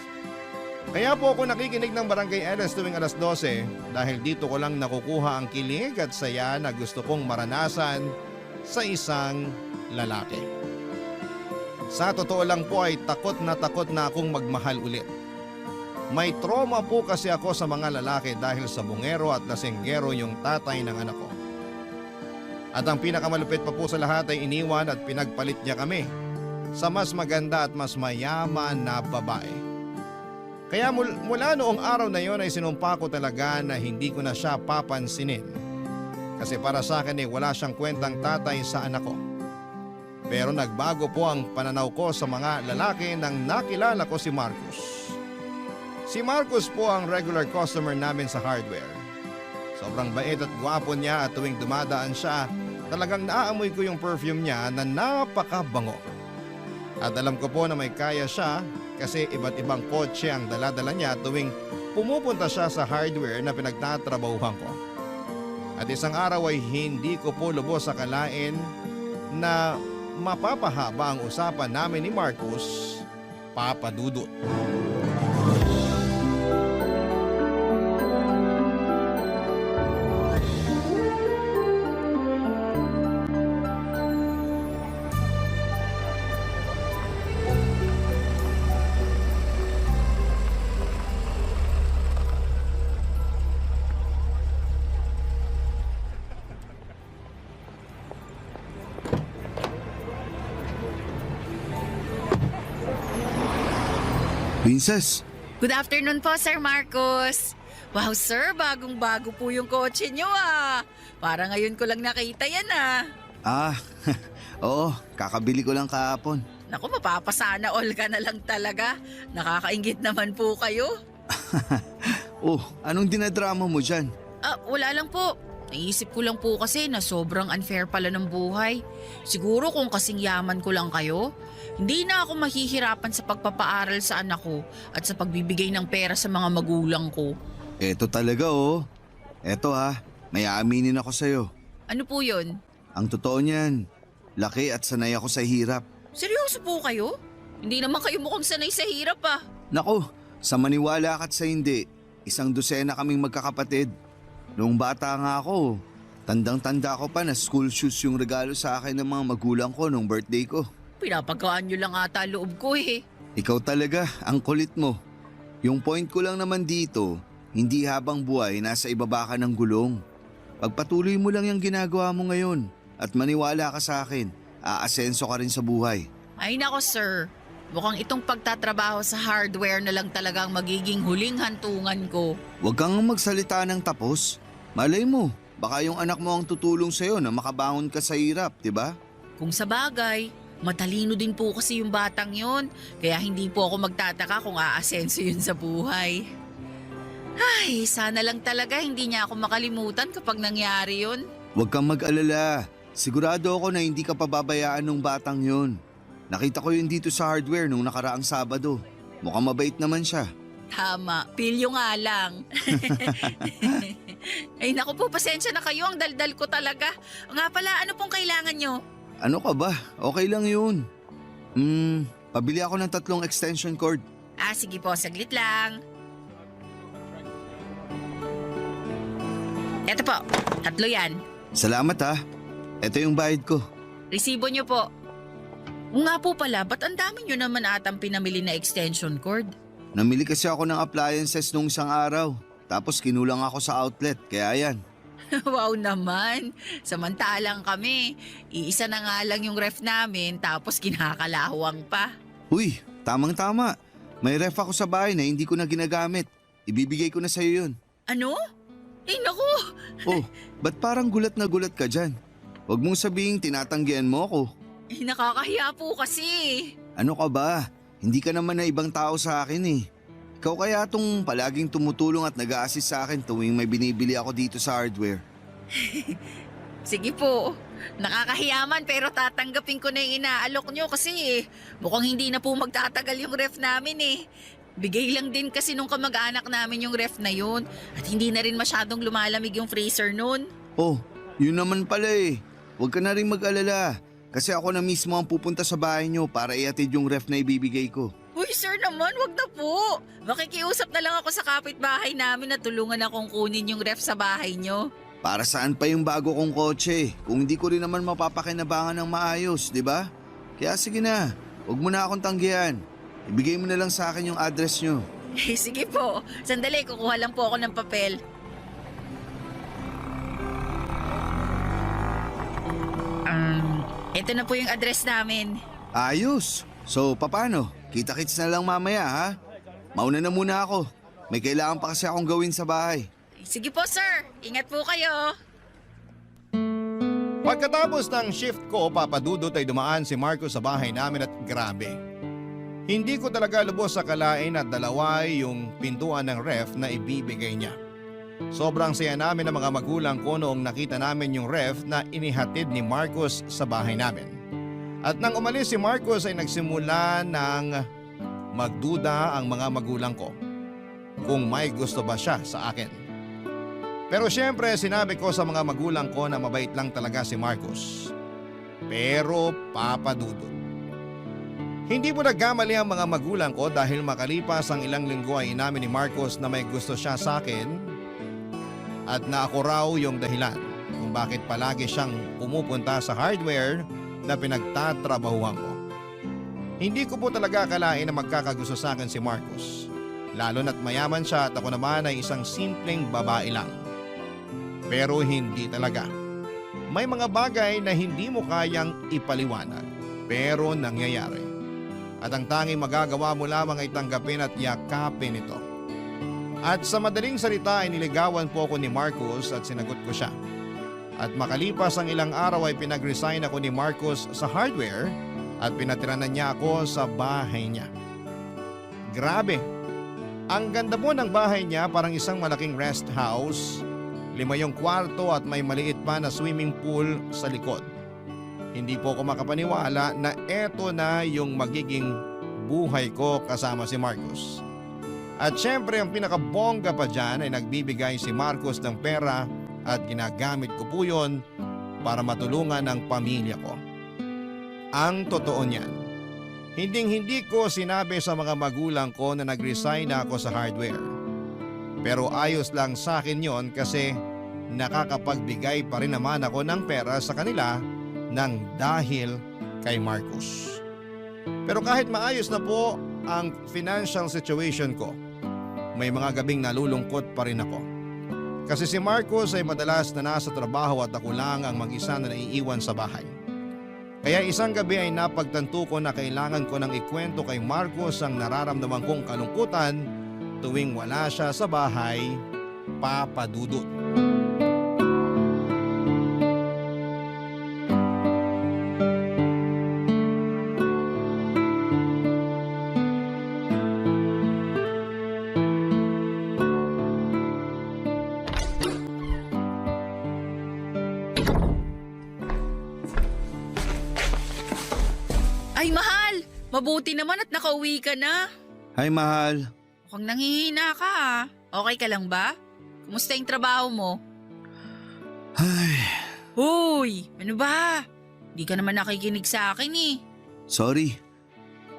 Kaya po ako nakikinig ng Barangay LS tuwing alas 12 dahil dito ko lang nakukuha ang kilig at saya na gusto kong maranasan sa isang lalaki. Sa totoo lang po ay takot na akong magmahal ulit. May trauma po kasi ako sa mga lalaki dahil sa bungero at lasenggero yung tatay ng anak ko. At ang pinakamalupit pa po sa lahat ay iniwan at pinagpalit niya kami sa mas maganda at mas mayaman na babae. Kaya mula noong araw na yon ay sinumpa ko talaga na hindi ko na siya papansinin. Kasi para sa akin ay wala siyang kwentang tatay sa anak ko. Pero nagbago po ang pananaw ko sa mga lalaki nang nakilala ko si Marcos. Si Marcos po ang regular customer namin sa hardware. Sobrang bait at gwapo niya at tuwing dumadaan siya, talagang naaamoy ko yung perfume niya na napakabango. At alam ko po na may kaya siya kasi iba't ibang kotse ang dala-dala niya tuwing pumupunta siya sa hardware na pinagtatrabahuhan ko. At isang araw ay hindi ko po lubos akalain na mapapahaba ang usapan namin ni Marcos, Papa Dudut. Princess, Good afternoon po, Sir Marcos. Wow, sir, bagong-bago po yung kotse nyo ah. Para ngayon ko lang nakita yan ah. oo, kakabili ko lang kahapon. Naku, mapapasana all ka na lang talaga. Nakakaingit naman po kayo. Anong dinadrama mo dyan? Wala lang po. Naisip ko lang po kasi na sobrang unfair pala ng buhay. Siguro kung kasing yaman ko lang kayo, hindi na ako mahihirapan sa pagpapaaral sa anak ko at sa pagbibigay ng pera sa mga magulang ko. Eto talaga oh. Eto may aaminin ako sa'yo. Ano po yun? Ang totoo niyan, laki at sanay ako sa hirap. Seryoso po kayo? Hindi naman kayo mukhang sanay sa hirap ah. Nako, sa maniwala ka't sa hindi, 100 kaming magkakapatid. Noong bata nga ako, tandang-tanda ko pa na school shoes yung regalo sa akin ng mga magulang ko nung birthday ko. Pinapagkaan nyo lang ata loob ko eh. Ikaw talaga, ang kulit mo. Yung point ko lang naman dito, hindi habang buhay nasa ibaba ka ng gulong. Pagpatuloy mo lang yung ginagawa mo ngayon at maniwala ka sa akin, aasenso ka rin sa buhay. Ay nako sir, mukhang itong pagtatrabaho sa hardware na lang talagang magiging huling hantungan ko. Huwag kang magsalita ng tapos. Malay mo, baka yung anak mo ang tutulong sa'yo na makabangon ka sa hirap, di ba? Kung sa bagay, matalino din po kasi yung batang yon. Kaya hindi po ako magtataka kung aasenso yun sa buhay. Ay, sana lang talaga hindi niya ako makalimutan kapag nangyari yun. Huwag kang mag-alala. Sigurado ako na hindi ka pababayaan ng batang yun. Nakita ko yun dito sa hardware nung nakaraang Sabado. Mukhang mabait naman siya. Tama, pilyo nga lang. Ay naku po, pasensya na kayo. Ang daldal ko talaga. Nga pala, ano pong kailangan nyo? Ano ka ba? Okay lang yun. Pabili ako ng 3 extension cord. Sige po, saglit lang. Eto po, 3 yan. Salamat ha. Ito yung bayad ko. Resibo nyo po. O nga po pala, ba't ang dami nyo naman atang pinamili na extension cord? Namili kasi ako ng appliances nung isang araw. Tapos kinulang ako sa outlet, kaya yan. Wow naman. Samantalang kami, iisa na nga lang yung ref namin tapos kinakalawang pa. Uy, tamang-tama. May ref ako sa bahay na hindi ko na ginagamit. Ibibigay ko na sa'yo yun. Ano? Eh naku! Oh, ba't parang gulat na gulat ka dyan? Huwag mong sabihin tinatanggihan mo ako. Nakakahiya po kasi. Ano ka ba? Hindi ka naman na ibang tao sa akin eh. Ikaw kaya tong palaging tumutulong at nag-a-assist sa akin tuwing may binibili ako dito sa hardware. Sige po. Nakakahiya man pero tatanggapin ko na yung inaalok nyo kasi mukhang hindi na po magtatagal yung ref namin eh. Bigay lang din kasi nung kamag-anak namin yung ref na yun at hindi na rin masyadong lumalamig yung freezer nun. Oh, yun naman pala eh. Huwag ka na rin mag-alala. Kasi ako na mismo ang pupunta sa bahay nyo para iatid yung ref na ibibigay ko. Uy sir naman, wag na po. Makikiusap na lang ako sa kapitbahay namin na tulungan akong kunin yung ref sa bahay nyo. Para saan pa yung bago kong kotse? Kung hindi ko rin naman mapapakinabangan ng maayos, di ba? Kaya sige na, huwag mo na akong tanggihan. Ibigay mo na lang sa akin yung address nyo. Sige po, sandali kukuha lang po ako ng papel. Ito na po yung address namin. Ayos. So, paano? Kita-kits na lang mamaya, ha? Mauna na muna ako. May kailangan pa kasi akong gawin sa bahay. Sige po, sir. Ingat po kayo. Pagkatapos ng shift ko, papadudot ay dumaan si Marco sa bahay namin at grabe. Hindi ko talaga lubos sa kalain at dalawa yung pintuan ng ref na ibibigay niya. Sobrang saya namin ng mga magulang ko noong nakita namin yung ref na inihatid ni Marcos sa bahay namin. At nang umalis si Marcos ay nagsimula ng magduda ang mga magulang ko kung may gusto ba siya sa akin. Pero syempre sinabi ko sa mga magulang ko na mabait lang talaga si Marcos. Pero papadudot. Hindi mo nagkamali ang mga magulang ko dahil makalipas ang ilang linggo ay inamin ni Marcos na may gusto siya sa akin at na ako raw yung dahilan kung bakit palagi siyang pumupunta sa hardware na pinagtatrabahuhan ko. Hindi ko po talaga akalain na magkakagusto sa akin si Marcos. Lalo na't mayaman siya at ako naman ay isang simpleng babae lang. Pero hindi talaga. May mga bagay na hindi mo kayang ipaliwanag pero nangyayari. At ang tanging magagawa mo lamang ay tanggapin at yakapin ito. At sa madaling salita ay niligawan po ako ni Marcos at sinagot ko siya. At makalipas ang ilang araw ay pinag-resign ako ni Marcos sa hardware at pinatiranan niya ako sa bahay niya. Grabe! Ang ganda po ng bahay niya, parang isang malaking rest house. 5 yung kwarto at may maliit pa na swimming pool sa likod. Hindi po ako makapaniwala na eto na yung magiging buhay ko kasama si Marcos. At syempre ang pinakabongga pa dyan ay nagbibigay si Marcos ng pera at ginagamit ko po yun para matulungan ang pamilya ko. Ang totoo niyan, hindi ko sinabi sa mga magulang ko na nag-resign na ako sa hardware. Pero ayos lang sa akin yon kasi nakakapagbigay pa rin naman ako ng pera sa kanila nang dahil kay Marcos. Pero kahit maayos na po ang financial situation ko, may mga gabing nalulungkot pa rin ako. Kasi si Marcos ay madalas na nasa trabaho at ako lang ang mag-isa na naiiwan sa bahay. Kaya isang gabi ay napagtanto ko na kailangan ko nang ikwento kay Marcos ang nararamdaman kong kalungkutan tuwing wala siya sa bahay, papadudot. Mabuti naman at nakauwi ka na. Hi, mahal. Mukhang nanghihina ka ah. Okay ka lang ba? Kumusta yung trabaho mo? Ay, Hoy, ano ba? Di ka naman nakikinig sa akin eh. sorry.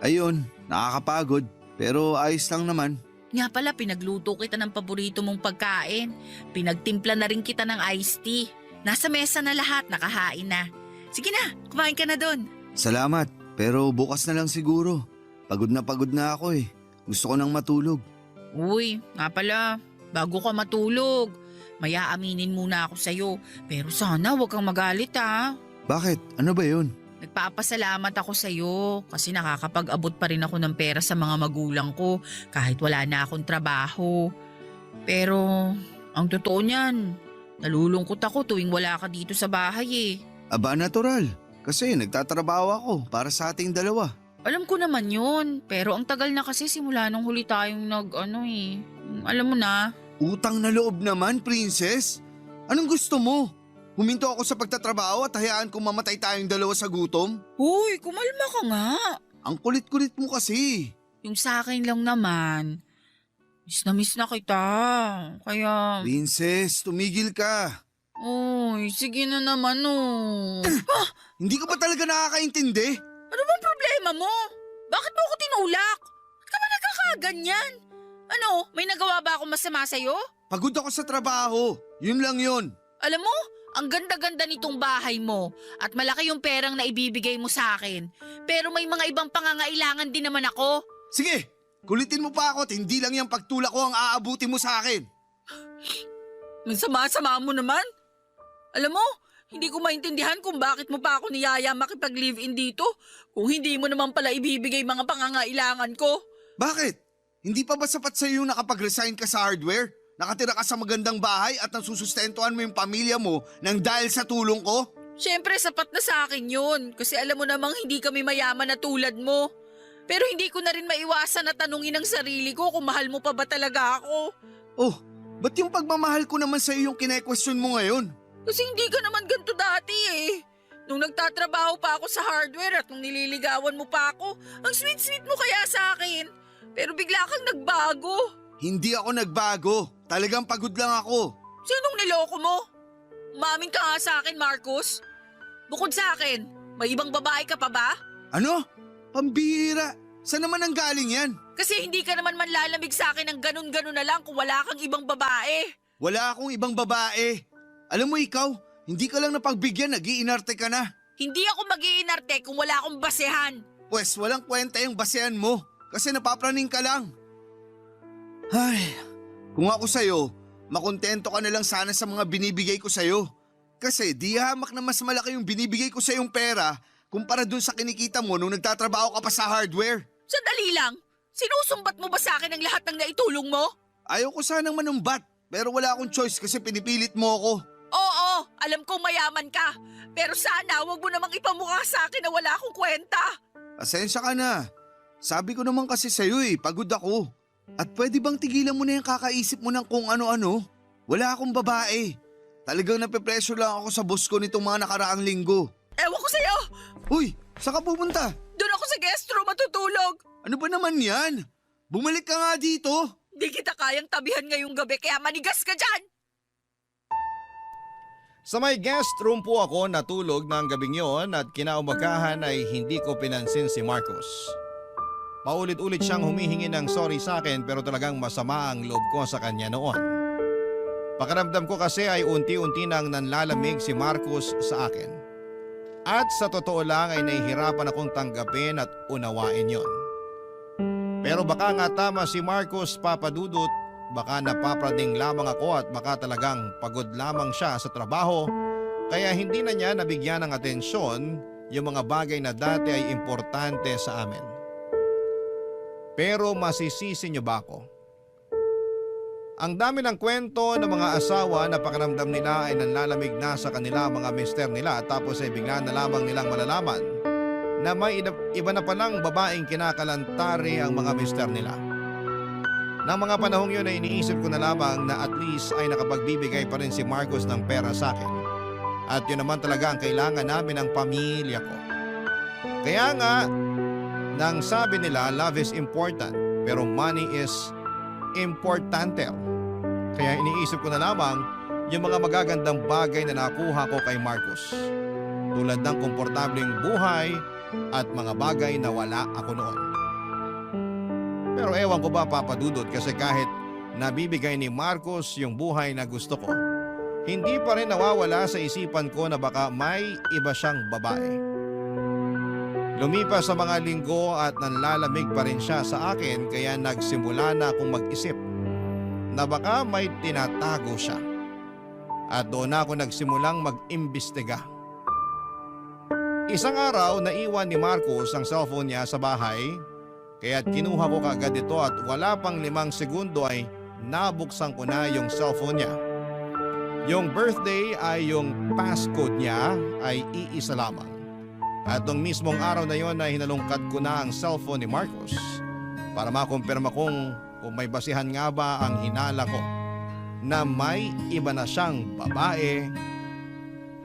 Ayun, nakakapagod. Pero ayos lang naman. Nga pala, pinagluto kita ng paborito mong pagkain. Pinagtimpla na rin kita ng iced tea. Nasa mesa na lahat, nakahain na. Sige na, kumain ka na doon. Salamat. Pero bukas na lang siguro. Pagod na ako eh. Gusto ko nang matulog. Uy, nga pala, bago ka matulog, may aaminin muna ako sa'yo. Pero sana huwag kang magalit ha. Bakit? Ano ba yun? Nagpapasalamat ako sa'yo kasi nakakapag-abot pa rin ako ng pera sa mga magulang ko kahit wala na akong trabaho. Pero ang totoo niyan, nalulungkot ako tuwing wala ka dito sa bahay eh. Aba, natural. Kasi nagtatrabaho ako para sa ating dalawa. Alam ko naman yun, pero ang tagal na kasi simula nung huli tayong alam mo na. Utang na loob naman, princess. Anong gusto mo? Huminto ako sa pagtatrabaho at hayaan kong mamatay tayong dalawa sa gutom? Uy, kumalma ka nga. Ang kulit-kulit mo kasi. Yung sa akin lang naman, miss na kita. Kaya... Princess, tumigil ka. Uy, sige na naman oh. Hindi ka ba talaga nakakaintindi? Ano bang problema mo? Bakit mo ako tinulak? Ba't ka ba nagkakaganyan? Ano, may nagawa ba ako masama sa'yo? Pagod ako sa trabaho. Yun lang yun. Alam mo, ang ganda-ganda nitong bahay mo at malaki yung perang na ibibigay mo sa akin. Pero may mga ibang pangangailangan din naman ako. Sige, kulitin mo pa ako at hindi lang yung pagtulak ko ang aabuti mo sa akin. Ang sama-sama mo naman. Alam mo, hindi ko maintindihan kung bakit mo pa ako niyaya makipag-live-in dito kung hindi mo naman pala ibibigay mga pangangailangan ko. Bakit? Hindi pa ba sapat sa iyo nakapag-resign ka sa hardware? Nakatira ka sa magandang bahay at nasusustentuhan mo yung pamilya mo nang dahil sa tulong ko? Siyempre, sapat na sa akin yun kasi alam mo namang hindi kami mayaman na tulad mo. Pero hindi ko na rin maiwasan na tanungin ang sarili ko kung mahal mo pa ba talaga ako. Oh, ba't yung pagmamahal ko naman sa iyo yung kine-question mo ngayon? Kasi hindi ka naman ganito dati eh. Nung nagtatrabaho pa ako sa hardware at nung nililigawan mo pa ako, ang sweet-sweet mo kaya sa akin. Pero bigla kang nagbago. Hindi ako nagbago. Talagang pagod lang ako. Sinong niloko mo? Umamin ka nga sa akin, Marcos. Bukod sa akin, may ibang babae ka pa ba? Ano? Pambihira. Saan naman ang galing yan? Kasi hindi ka naman manlalamig sa akin ng ganun-ganun na lang kung wala kang ibang babae. Wala akong ibang babae. Alam mo ikaw, hindi ka lang napagbigyan, nag-iinarte ka na. Hindi ako mag-iinarte kung wala akong basehan. Pwes walang kwenta yung basehan mo kasi napapraning ka lang. Ay, kung ako sa'yo, makontento ka na lang sana sa mga binibigay ko sa'yo. Kasi di hamak na mas malaki yung binibigay ko sa'yong pera kumpara dun sa kinikita mo nung nagtatrabaho ka pa sa hardware. Sandali lang, sinusumbat mo ba sa akin ang lahat ng naitulong mo? Ayaw ko sanang manumbat pero wala akong choice kasi pinipilit mo ako. Oo, alam kong mayaman ka. Pero sana wag mo namang ipamukha sa akin na wala akong kwenta. Pasensya ka na. Sabi ko naman kasi sa'yo pagod ako. At pwede bang tigilan mo na yung kakaisip mo ng kung ano-ano? Wala akong babae. Talagang nape-pressure lang ako sa boss ko nitong mga nakaraang linggo. Ewan ko sa'yo! Uy, saan ka pupunta? Doon ako sa guest room matutulog. Ano ba naman yan? Bumalik ka nga dito. Di kita kayang tabihan ngayong gabi kaya manigas ka dyan! Sa may guest room po ako natulog ng gabing yon at kinaumagahan ay hindi ko pinansin si Marcos. Paulit-ulit siyang humihingi ng sorry sa akin pero talagang masama ang loob ko sa kanya noon. Pakiramdam ko kasi ay unti-unti nang nanlalamig si Marcos sa akin. At sa totoo lang ay nahihirapan akong tanggapin at unawain yon. Pero baka nga tama si Marcos, Papa Dudut, baka napapraning lamang ako at baka talagang pagod lamang siya sa trabaho kaya hindi na niya nabigyan ng atensyon yung mga bagay na dati ay importante sa amin. Pero masisisi niyo ba ako? Ang dami ng kwento ng mga asawa na pakiramdam nila ay nanlalamig na sa kanila mga mister nila tapos ay bigla na lamang nilang malalaman na may iba na palang babaeng kinakalantari ang mga mister nila. Nang mga panahong yun ay iniisip ko na lamang na at least ay nakapagbibigay pa rin si Marcos ng pera sa akin. At yun naman talaga ang kailangan namin ng pamilya ko. Kaya nga, Nang sabi nila love is important pero money is importanter. Kaya iniisip ko na lamang yung mga magagandang bagay na nakuha ko kay Marcus. Tulad ng komportableng buhay at mga bagay na wala ako noon. Pero ewan ko ba Papa Dudut kasi kahit nabibigay ni Marcos yung buhay na gusto ko, hindi pa rin nawawala sa isipan ko na baka may iba siyang babae. Lumipas sa mga linggo at nanlalamig pa rin siya sa akin kaya nagsimula na akong mag-isip na baka may tinatago siya. At doon ako nagsimulang mag-imbestiga. Isang araw naiwan ni Marcos ang cellphone niya sa bahay kaya't kinuha ko kaagad ito at wala pang 5 segundo ay nabuksan ko na yung cellphone niya. Yung birthday ay yung passcode niya ay iisa lamang. At nung mismong araw na yon ay hinalungkat ko na ang cellphone ni Marcos para makumpirma kung may basihan nga ba ang hinala ko na may iba na siyang babae,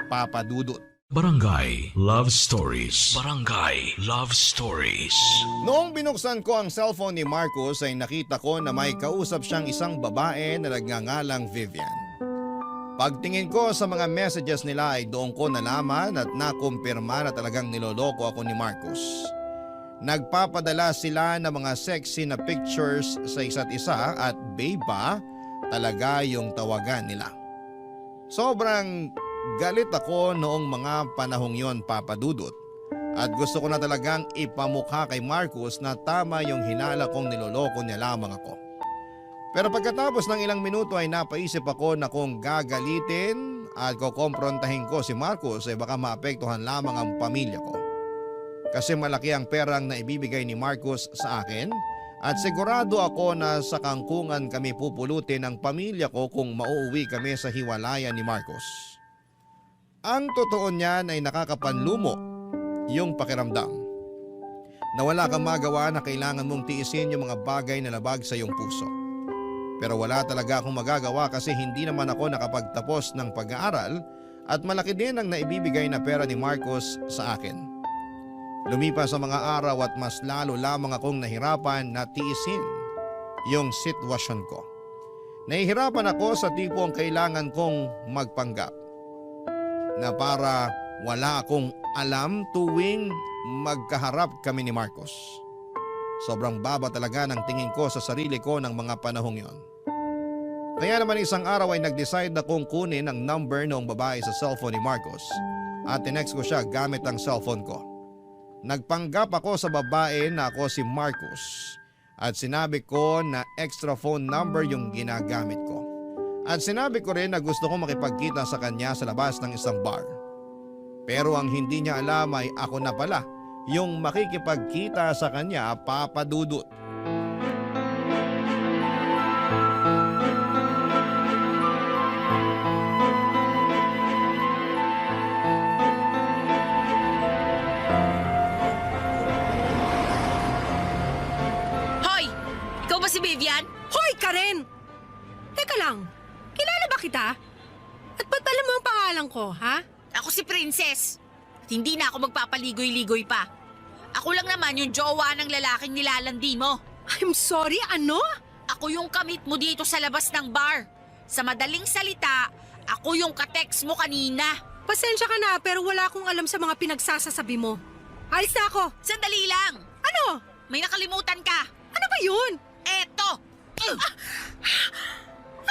Papa Dudut. Barangay Love Stories. Barangay Love Stories. Noong binuksan ko ang cellphone ni Marcos ay nakita ko na may kausap siyang isang babae na nagngangalang Vivian. Pagtingin ko sa mga messages nila ay doon ko nalaman at nakumpirma na talagang niloloko ako ni Marcos. Nagpapadala sila ng mga sexy na pictures sa isa't isa at babe pa talaga yung tawagan nila. Sobrang galit ako noong mga panahong yon Papa Dudut at gusto ko na talagang ipamukha kay Marcos na tama yung hinala kong niloloko niya lamang ako. Pero pagkatapos ng ilang minuto ay napaisip ako na kung gagalitin at kukomprontahin ko si Marcos ay baka maapektuhan lamang ang pamilya ko. Kasi malaki ang perang na ibibigay ni Marcos sa akin at sigurado ako na sa kangkungan kami pupulutin ng pamilya ko kung mauuwi kami sa hiwalayan ni Marcos. Ang totoo niyan ay nakakapanlumo yung pakiramdam na wala kang magawa na kailangan mong tiisin yung mga bagay na labag sa iyong puso. Pero wala talaga akong magagawa kasi hindi naman ako nakapagtapos ng pag-aaral at malaki din ang naibibigay na pera ni Marcos sa akin. Lumipas sa mga araw at mas lalo lamang akong nahirapan na tiisin yung sitwasyon ko. Nahihirapan ako sa tipong kailangan kong magpanggap na para wala akong alam tuwing magkaharap kami ni Marcos. Sobrang baba talaga ng tingin ko sa sarili ko ng mga panahong yon. Kaya naman isang araw ay nag-decide na kung kunin ang number ng babae sa cellphone ni Marcos at tinext ko siya gamit ang cellphone ko. Nagpanggap ako sa babae na ako si Marcos at sinabi ko na extra phone number yung ginagamit ko. At sinabi ko rin na gusto ko makipagkita sa kanya sa labas ng isang bar. Pero ang hindi niya alam ay ako na pala yung makikipagkita sa kanya, Papa Dudut. Hoy! Ikaw ba si Vivian? Hoy, Karen! Teka lang, kilala ba kita? At ba't alam mo ang pangalan ko, ha? Ako si Princess. At hindi na ako magpapaligoy-ligoy pa. Ako lang naman yung jowa ng lalaking nilalandi mo. I'm sorry, ano? Ako yung kamit mo dito sa labas ng bar. Sa madaling salita, ako yung katext mo kanina. Pasensya ka na pero wala akong alam sa mga pinagsasasabi mo. Alis na ako. Sandali lang. Ano? May nakalimutan ka. Ano ba yun? Eto!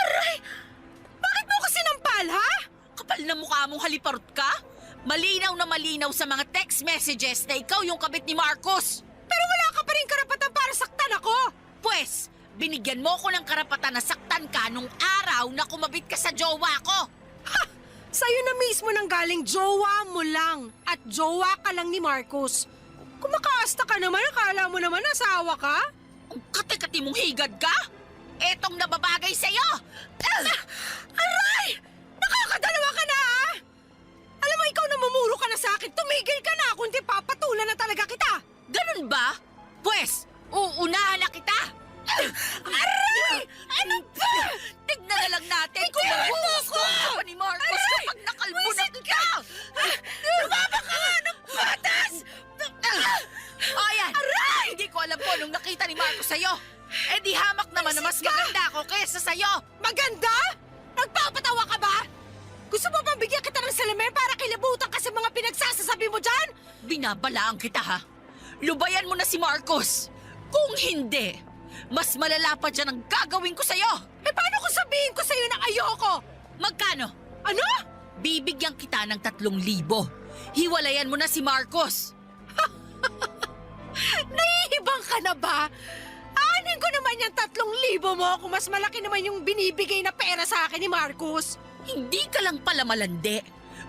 Aray! Bakit mo ko sinampal, ha? Kapal na mukha mong haliparot ka? Malinaw na malinaw sa mga text messages na ikaw yung kabit ni Marcos. Pero wala ka pa rin karapatan para saktan ako. Pwes, binigyan mo ko ng karapatan na saktan ka nung araw na kumabit ka sa jowa ko. Ha! Sa'yo na mismo nang galing jowa mo lang. At jowa ka lang ni Marcos. Kumakaasta ka naman, akala mo naman asawa ka? Ang kati-kati mong higad ka? Etong nababagay sa'yo! Aray! Nakakadalawa ka na, ha? Alam mo, ikaw namumuro ka na sa akin. Tumigil ka na, kundi papatulan na talaga kita. Ganun ba? Pwes, uunahan na kita! Aray! Ano ba? Tignan na lang natin kung magugustuhan pa ni Marcos kapag nakalbunan ka! Lumaba ka nga ng patas! O yan! Aray! Eh di hamak naman na mas maganda ako kesa sa'yo! Maganda? Nagpapatawa ka ba? Gusto mo bang bigyan kita ng salamin para kilabutan ka sa mga pinagsasasabi mo dyan? Binabalaan kita ha. Lubayan mo na si Marcos. Kung hindi, mas malala pa dyan ang gagawin ko sa'yo. Eh paano kung sabihin ko sa'yo na ayoko? Magkano? Ano? Bibigyan kita ng 3,000. Hiwalayan mo na si Marcos. Nahihibang ka na ba? Anin ko naman yung 3,000 mo kung mas malaki naman yung binibigay na pera sa akin ni Marcos. Hindi ka lang pala malandi.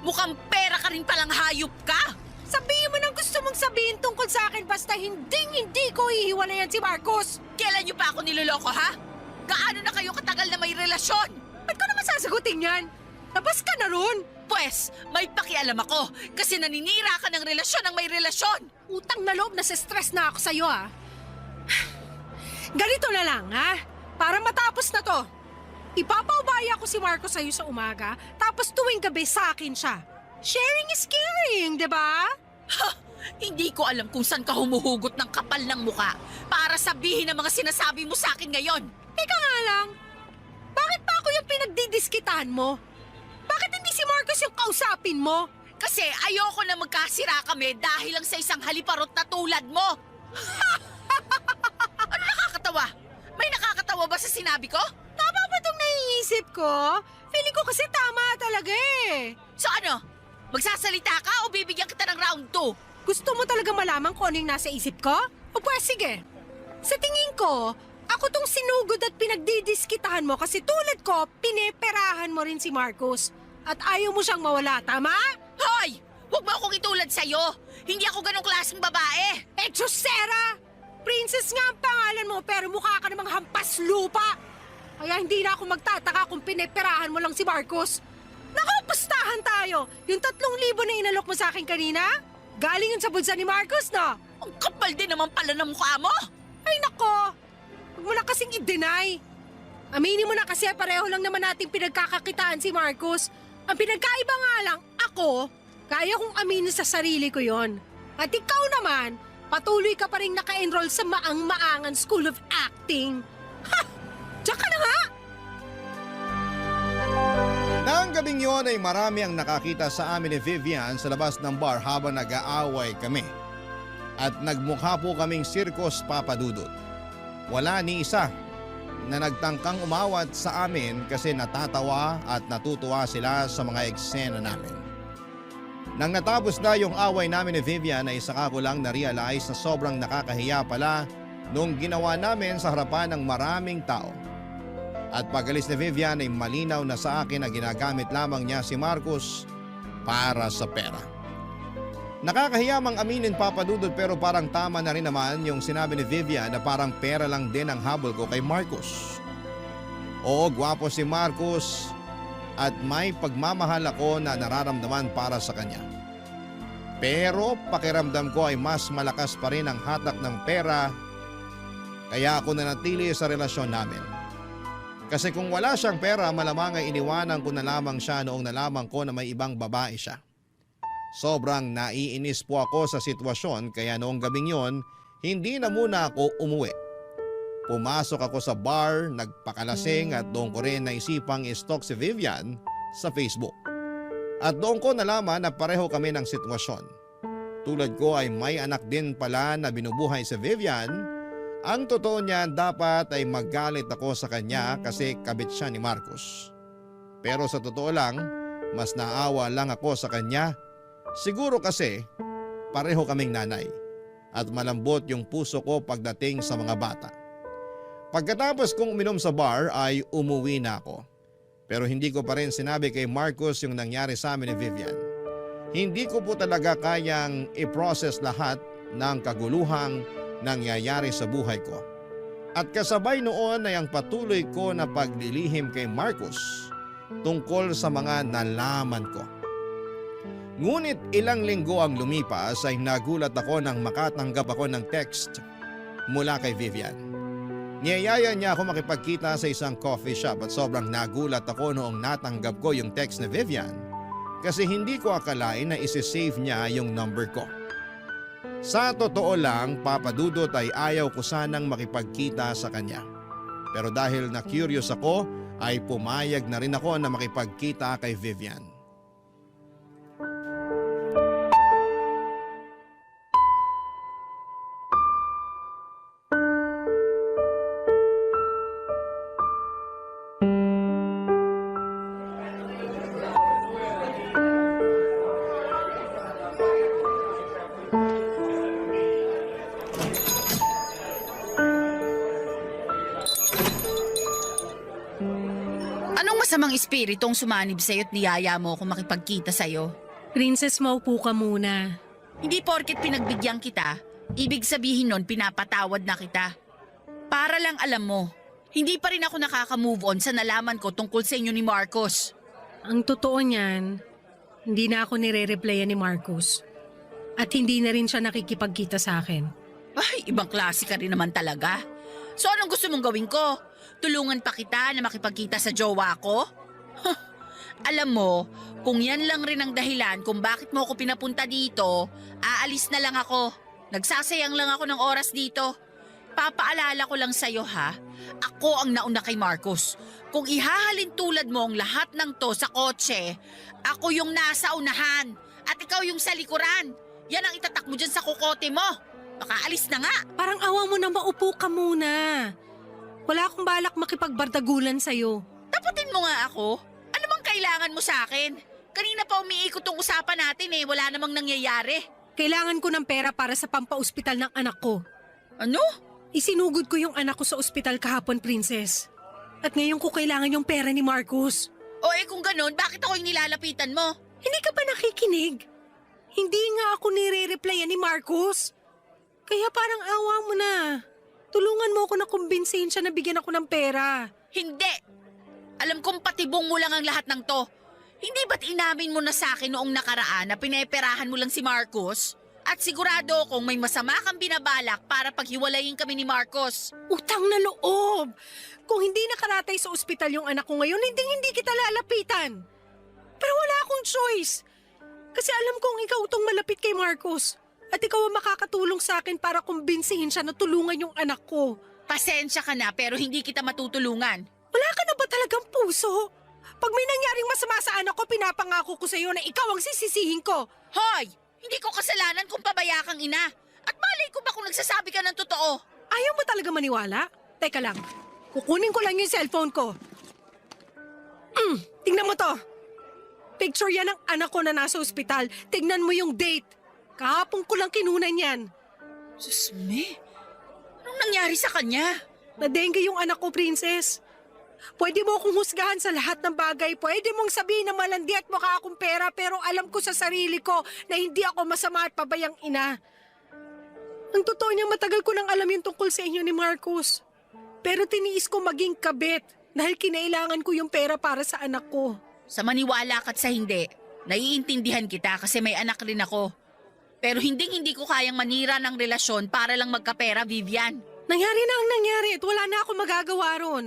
Mukhang pera ka rin palang hayop ka. Sabihin mo nang gusto mong sabihin tungkol sa akin basta hindi ko ihiwalayan si Marcos. Kailan niyo pa ako niloloko ha? Gaano na kayo katagal na may relasyon? Ba't ko naman sasagutin yan? Labas ka na ron. Pwes, may pakialam ako kasi naninira ka ng relasyon ng may relasyon. Utang na loob na stress na ako sa'yo ha. Ganito na lang ha, para matapos na to. Ipapaubaya ko si Marcos sa'yo sa umaga, tapos tuwing gabi sa akin siya. Sharing is caring, di ba? Ha! Hindi ko alam kung saan ka humuhugot ng kapal ng muka para sabihin ang mga sinasabi mo sa akin ngayon. Teka nga lang, bakit pa ako yung pinagdidiskitan mo? Bakit hindi si Marcos yung kausapin mo? Kasi ayoko na magkasira kami dahil lang sa isang haliparot na tulad mo. Ano nakakatawa? May nakakatawa ba sa sinabi ko? Tama ba itong naiisip ko? Feeling ko kasi tama talaga eh. So ano? Magsasalita ka o bibigyan kita ng round 2? Gusto mo talaga malaman kung ano yung nasa isip ko? O pues sige. Sa tingin ko, ako tong sinugod at pinagdidiskitahan mo kasi tulad ko, pineperahan mo rin si Marcos. At ayaw mo siyang mawala, tama? Hoy! Huwag mo akong itulad sa'yo! Hindi ako ganong klaseng babae! Eh, Josera! Princess nga ang pangalan mo pero mukha ka namang hampas lupa! Kaya hindi na ako magtataka kung pineperahan mo lang si Marcos. Nakapustahan tayo! Yung 3,000 na inalok mo sa akin kanina? Galing yun sa bulsa ni Marcos, no? Ang kapal din naman pala ng mukha mo! Ay nako! Huwag mo na kasing i-deny. Aminin mo na kasi pareho lang naman nating pinagkakakitaan si Marcos. Ang pinagkaiba nga lang, ako, kaya kong aminin sa sarili ko yon. At ikaw naman, patuloy ka pa rin naka-enroll sa maang-maangan School of Acting. Ha! Diyan ka na nga! Nang gabing yon ay marami ang nakakita sa amin ni Vivian sa labas ng bar habang nag-aaway kami. At nagmukha po kaming sirkos papadudot. Wala ni isa na nagtangkang umawat sa amin kasi natatawa at natutuwa sila sa mga eksena namin. Nang natapos na yung away namin ni Vivian ay saka ko lang na-realize na sobrang nakakahiya pala nung ginawa namin sa harapan ng maraming tao. At pag-alis ni Vivian ay malinaw na sa akin na ginagamit lamang niya si Marcos para sa pera. Nakakahiya mang aminin papadudod pero parang tama na rin naman yung sinabi ni Vivian na parang pera lang din ang habol ko kay Marcos. Oo, gwapo si Marcos at may pagmamahal ako na nararamdaman para sa kanya. Pero pakiramdam ko ay mas malakas pa rin ang hatak ng pera kaya ako nanatili sa relasyon namin. Kasi kung wala siyang pera malamang ay iniwanan ko na lamang siya noong nalaman ko na may ibang babae siya. Sobrang naiinis po ako sa sitwasyon kaya noong gabing yon, hindi na muna ako umuwi. Pumasok ako sa bar, nagpakalasing at doon ko rin naisipang i-stalk si Vivian sa Facebook. At doon ko nalaman na pareho kami ng sitwasyon. Tulad ko ay may anak din pala na binubuhay si Vivian. Ang totoo niyan dapat ay magalit ako sa kanya kasi kabit siya ni Marcos. Pero sa totoo lang, mas naawa lang ako sa kanya. Siguro kasi pareho kaming nanay at malambot yung puso ko pagdating sa mga bata. Pagkatapos kong uminom sa bar ay umuwi na ako. Pero hindi ko pa rin sinabi kay Marcos yung nangyari sa amin ni Vivian. Hindi ko po talaga kayang i-process lahat ng kaguluhang nangyayari sa buhay ko. At kasabay noon ay ang patuloy ko na paglilihim kay Marcos tungkol sa mga nalaman ko. Ngunit ilang linggo ang lumipas ay nagulat ako nang makatanggap ako ng text mula kay Vivian. Niyayaya niya ako makipagkita sa isang coffee shop at sobrang nagulat ako noong natanggap ko yung text ni Vivian kasi hindi ko akalain na isi-save niya yung number ko. Sa totoo lang, Papa Dudut ay ayaw ko sanang makipagkita sa kanya. Pero dahil na curious ako, ay pumayag na rin ako na makipagkita kay Vivian. Anong masamang espiritong sumanib sa'yo at niyaya mo kung makipagkita sa'yo? Princess, maupo ka muna. Hindi porket pinagbigyan kita, ibig sabihin nun pinapatawad na kita. Para lang alam mo, hindi pa rin ako nakaka-move on sa nalaman ko tungkol sa inyo ni Marcos. Ang totoo niyan, hindi na ako nire-replyan ni Marcos. At hindi na rin siya nakikipagkita sa akin. Ay, ibang klase ka rin naman talaga. So anong gusto mong gawin ko? Tulungan pa kita na makipagkita sa jowa ko? Alam mo, kung yan lang rin ang dahilan kung bakit mo ako pinapunta dito, aalis na lang ako. Nagsasayang lang ako ng oras dito. Papaalala ko lang sa'yo ha, ako ang nauna kay Marcos. Kung ihahalin tulad mo ang lahat ng to sa kotse, ako yung nasa unahan at ikaw yung sa likuran. Yan ang itatak mo dyan sa kukote mo. Baka alis na nga. Parang awa mo na maupo ka muna. Wala akong balak makipagbardagulan sa'yo. Taputin mo nga ako. Ano bang kailangan mo sa akin? Kanina pa umiikot tong usapan natin eh. Wala namang nangyayari. Kailangan ko ng pera para sa pampaospital ng anak ko. Ano? Isinugod ko yung anak ko sa ospital kahapon, Princess. At ngayon ko kailangan yung pera ni Marcos. O kung ganun, bakit ako yung nilalapitan mo? Hindi ka ba nakikinig? Hindi nga ako nire-replyan ni Marcos. Kaya parang awa mo na. Tulungan mo ako na kumbinsihin siya na bigyan ako ng pera. Hindi! Alam kong patibong mo lang ang lahat ng to. Hindi ba't inamin mo na sa akin noong nakaraan na pineperahan mo lang si Marcos? At sigurado akong may masama kang binabalak para paghiwalayin kami ni Marcos. Utang na loob! Kung hindi nakaratay sa ospital yung anak ko ngayon, hindi kita lalapitan. Pero wala akong choice. Kasi alam kong ikaw itong malapit kay Marcos. At ikaw ang makakatulong sa akin para kumbinsihin siya na tulungan yung anak ko. Pasensya ka na pero hindi kita matutulungan. Wala ka na ba talagang puso? Pag may nangyaring masama sa anak ko, pinapangako ko sa iyo na ikaw ang sisisihin ko. Hoy! Hindi ko kasalanan kung pabaya kang ina. At malay ko ba kung nagsasabi ka ng totoo? Ayaw mo talaga maniwala? Teka lang, kukunin ko lang yung cellphone ko. Tingnan mo to. Picture yan ng anak ko na nasa ospital. Tignan mo yung date. Kahapon ko lang kinunan yan. Susme, anong nangyari sa kanya? Na-dengue yung anak ko, Princess. Pwede mo akong husgahan sa lahat ng bagay. Pwede mong sabihin na malandi at mukha akong pera, pero alam ko sa sarili ko na hindi ako masama at pabayang ina. Ang totoo niya, matagal ko nang alam yung tungkol sa inyo ni Marcos. Pero tiniis ko maging kabit dahil kinailangan ko yung pera para sa anak ko. Sa maniwala ka't sa hindi, naiintindihan kita kasi may anak rin ako. Pero hindi ko kayang manira ng relasyon para lang magkapera, Vivian. Nangyari na ang nangyari at wala na ako magagawa ron.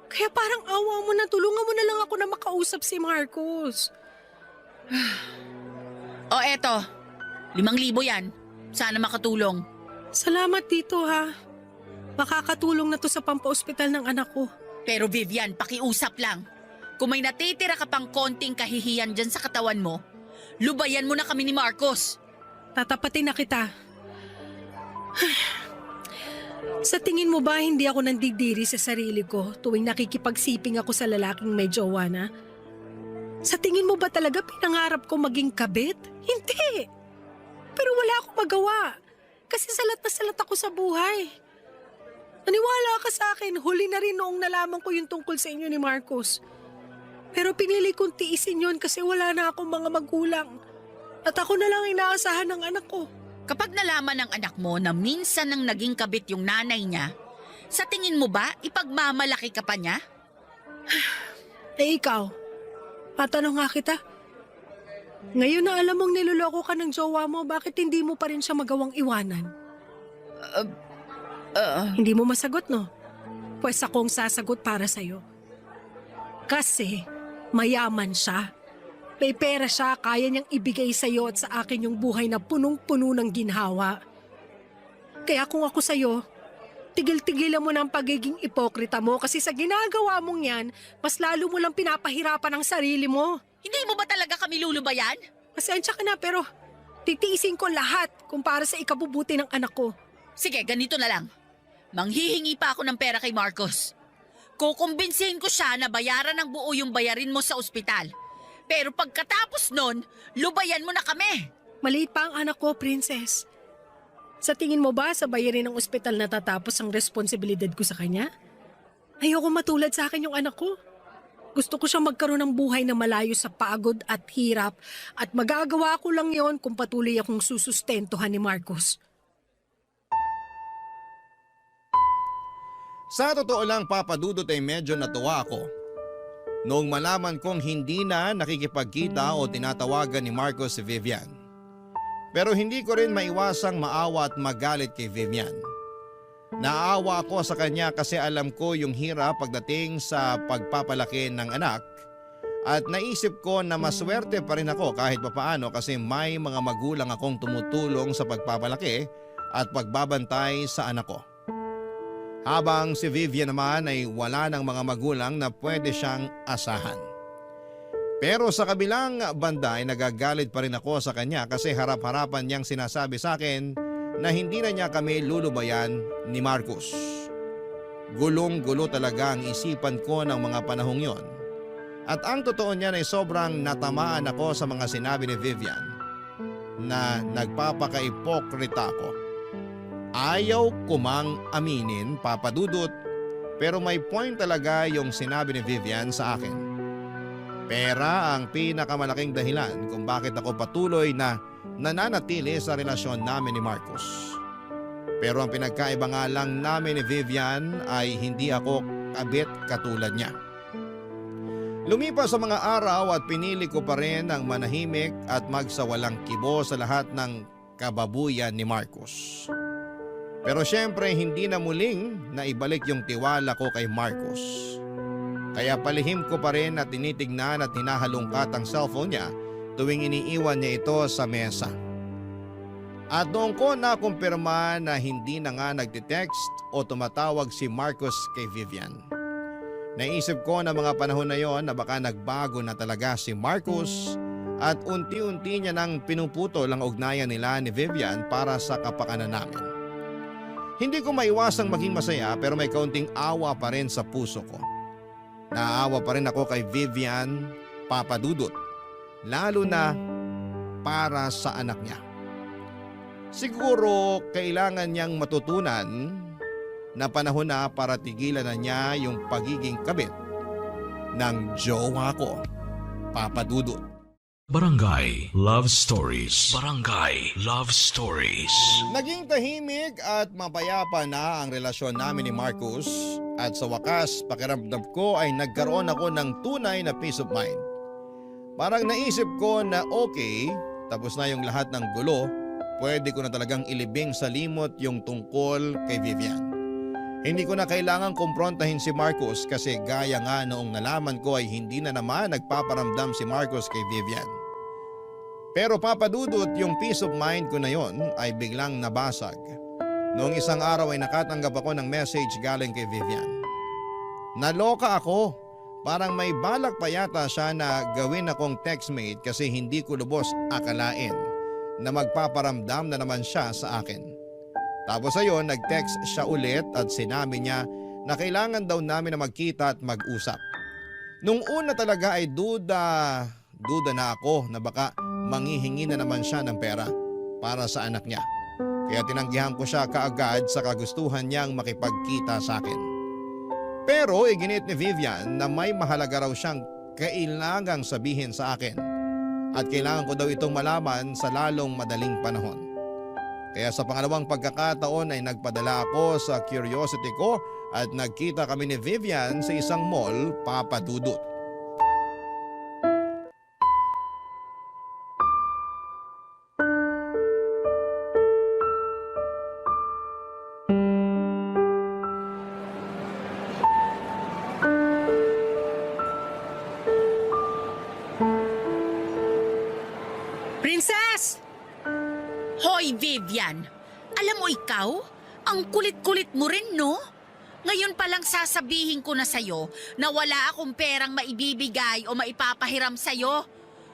Kaya parang awa mo na, tulungan mo na lang ako na makausap si Marcos. O eto, 5,000 yan. Sana makatulong. Salamat dito ha. Makakatulong na to sa pampaospital ng anak ko. Pero Vivian, pakiusap lang. Kung may natitira ka pang konting kahihiyan dyan sa katawan mo, lubayan mo na kami ni Marcos. Tatapatin na kita. Sa tingin mo ba hindi ako nandidiri sa sarili ko tuwing nakikipagsiping ako sa lalaking may jowa na? Sa tingin mo ba talaga pinangarap ko maging kabit? Hindi. Pero wala akong magawa. Kasi salat na salat ako sa buhay. Naniwala ka sa akin, huli na rin noong nalaman ko yung tungkol sa inyo ni Marcos. Pero pinili kong tiisin yun kasi wala na akong mga magulang. At ako na lang inaasahan ng anak ko. Kapag nalaman ng anak mo na minsan nang naging kabit yung nanay niya, sa tingin mo ba ipagmamalaki ka pa niya? Ikaw, patanong nga kita. Ngayon na alam mong niloloko ka ng jowa mo, bakit hindi mo pa rin siya magawang iwanan? Hindi mo masagot, no? Pues akong sasagot para sa'yo. Kasi mayaman siya. May pera siya, kaya niyang ibigay sa'yo at sa akin yung buhay na punong-puno ng ginhawa. Kaya kung ako sa'yo, tigil-tigilan mo na ang pagiging ipokrita mo kasi sa ginagawa mong yan, mas lalo mo lang pinapahirapan ang sarili mo. Hindi mo ba talaga kami lulubayan? Pasensya ka na pero titiisin ko lahat kung para sa ikabubuti ng anak ko. Sige, ganito na lang. Manghihingi pa ako ng pera kay Marcos. Kukumbinsihin ko siya na bayaran ng buo yung bayarin mo sa ospital. Pero pagkatapos nun, lubayan mo na kami. Maliit pa ang anak ko, Princess. Sa tingin mo ba sa bayarin ng ospital natatapos ang responsibilidad ko sa kanya? Ayoko matulad sa akin yung anak ko. Gusto ko siyang magkaroon ng buhay na malayo sa pagod at hirap at magagawa ko lang yon kung patuloy akong susustentuhan ni Marcos. Sa totoo lang, Papa Dudut, ay medyo natuwa ako noong malaman kong hindi na nakikipagkita o tinatawagan ni Marcos si Vivian. Pero hindi ko rin maiwasang maawa at magalit kay Vivian. Naawa ako sa kanya kasi alam ko yung hirap pagdating sa pagpapalaki ng anak at naisip ko na maswerte pa rin ako kahit papaano kasi may mga magulang akong tumutulong sa pagpapalaki at pagbabantay sa anak ko. Habang si Vivian naman ay wala ng mga magulang na pwede siyang asahan. Pero sa kabilang banda ay nagagalit pa rin ako sa kanya kasi harap-harapan niyang sinasabi sa akin na hindi na niya kami lulubayan ni Marcos. Gulong-gulo talaga ang isipan ko ng mga panahong yon. At ang totoo niyan ay sobrang natamaan ako sa mga sinabi ni Vivian na nagpapaka-ipokrita ako. Ayaw ko mang aminin, Papa Dudut, pero may point talaga yung sinabi ni Vivian sa akin. Pera ang pinakamalaking dahilan kung bakit ako patuloy na nananatili sa relasyon namin ni Marcos. Pero ang pinagkaiba nga lang namin ni Vivian ay hindi ako kabit katulad niya. Lumipas sa mga araw at pinili ko pa rin ang manahimik at magsawalang kibo sa lahat ng kababuyan ni Marcos. Pero syempre hindi na muling naibalik yung tiwala ko kay Marcos. Kaya palihim ko pa rin at tinitignan at hinahalungkat ang cellphone niya tuwing iniiwan niya ito sa mesa. At doon ko nakumpirma na hindi na nga nagte-text o tumatawag si Marcos kay Vivian. Naisip ko na mga panahon na yon na baka nagbago na talaga si Marcos at unti-unti niya nang pinuputol ang ugnayan nila ni Vivian para sa kapakanan namin. Hindi ko maiwasang maging masaya pero may kaunting awa pa rin sa puso ko. Naawa pa rin ako kay Vivian, Papa Dudut, lalo na para sa anak niya. Siguro kailangan niyang matutunan na panahon na para tigilan na niya yung pagiging kabit ng jowa ko, Papa Dudut. Barangay Love Stories. Barangay Love Stories. Naging tahimik at mapayapa na ang relasyon namin ni Marcos at sa wakas pakiramdam ko ay nagkaroon ako ng tunay na peace of mind. Parang naisip ko na okay, tapos na yung lahat ng gulo, pwede ko na talagang ilibing sa limot yung tungkol kay Vivian. Hindi ko na kailangang kumprontahin si Marcos kasi gaya nga noong nalaman ko ay hindi na naman nagpaparamdam si Marcos kay Vivian. Pero Papa Dudut, yung peace of mind ko na yon ay biglang nabasag. Noong isang araw ay nakatanggap ako ng message galing kay Vivian. Naloka ako. Parang may balak pa yata siya na gawin akong textmate kasi hindi ko lubos akalain na magpaparamdam na naman siya sa akin. Tapos ayon, nag-text siya ulit at sinabi niya na kailangan daw namin na magkita at mag-usap. Nung una talaga ay duda na ako na baka manghihingi na naman siya ng pera para sa anak niya. Kaya tinanggihan ko siya kaagad sa kagustuhan niyang makipagkita sa akin. Pero iginit ni Vivian na may mahalaga raw siyang kailangang sabihin sa akin at kailangan ko daw itong malaman sa lalong madaling panahon. Kaya sa pangalawang pagkakataon ay nagpadala ako sa curiosity ko at nagkita kami ni Vivian sa isang mall, Papa Dudut. Hoy, Vivian! Alam mo ikaw, ang kulit-kulit mo rin, no? Ngayon palang sasabihin ko na sa'yo na wala akong perang maibibigay o maipapahiram sa'yo.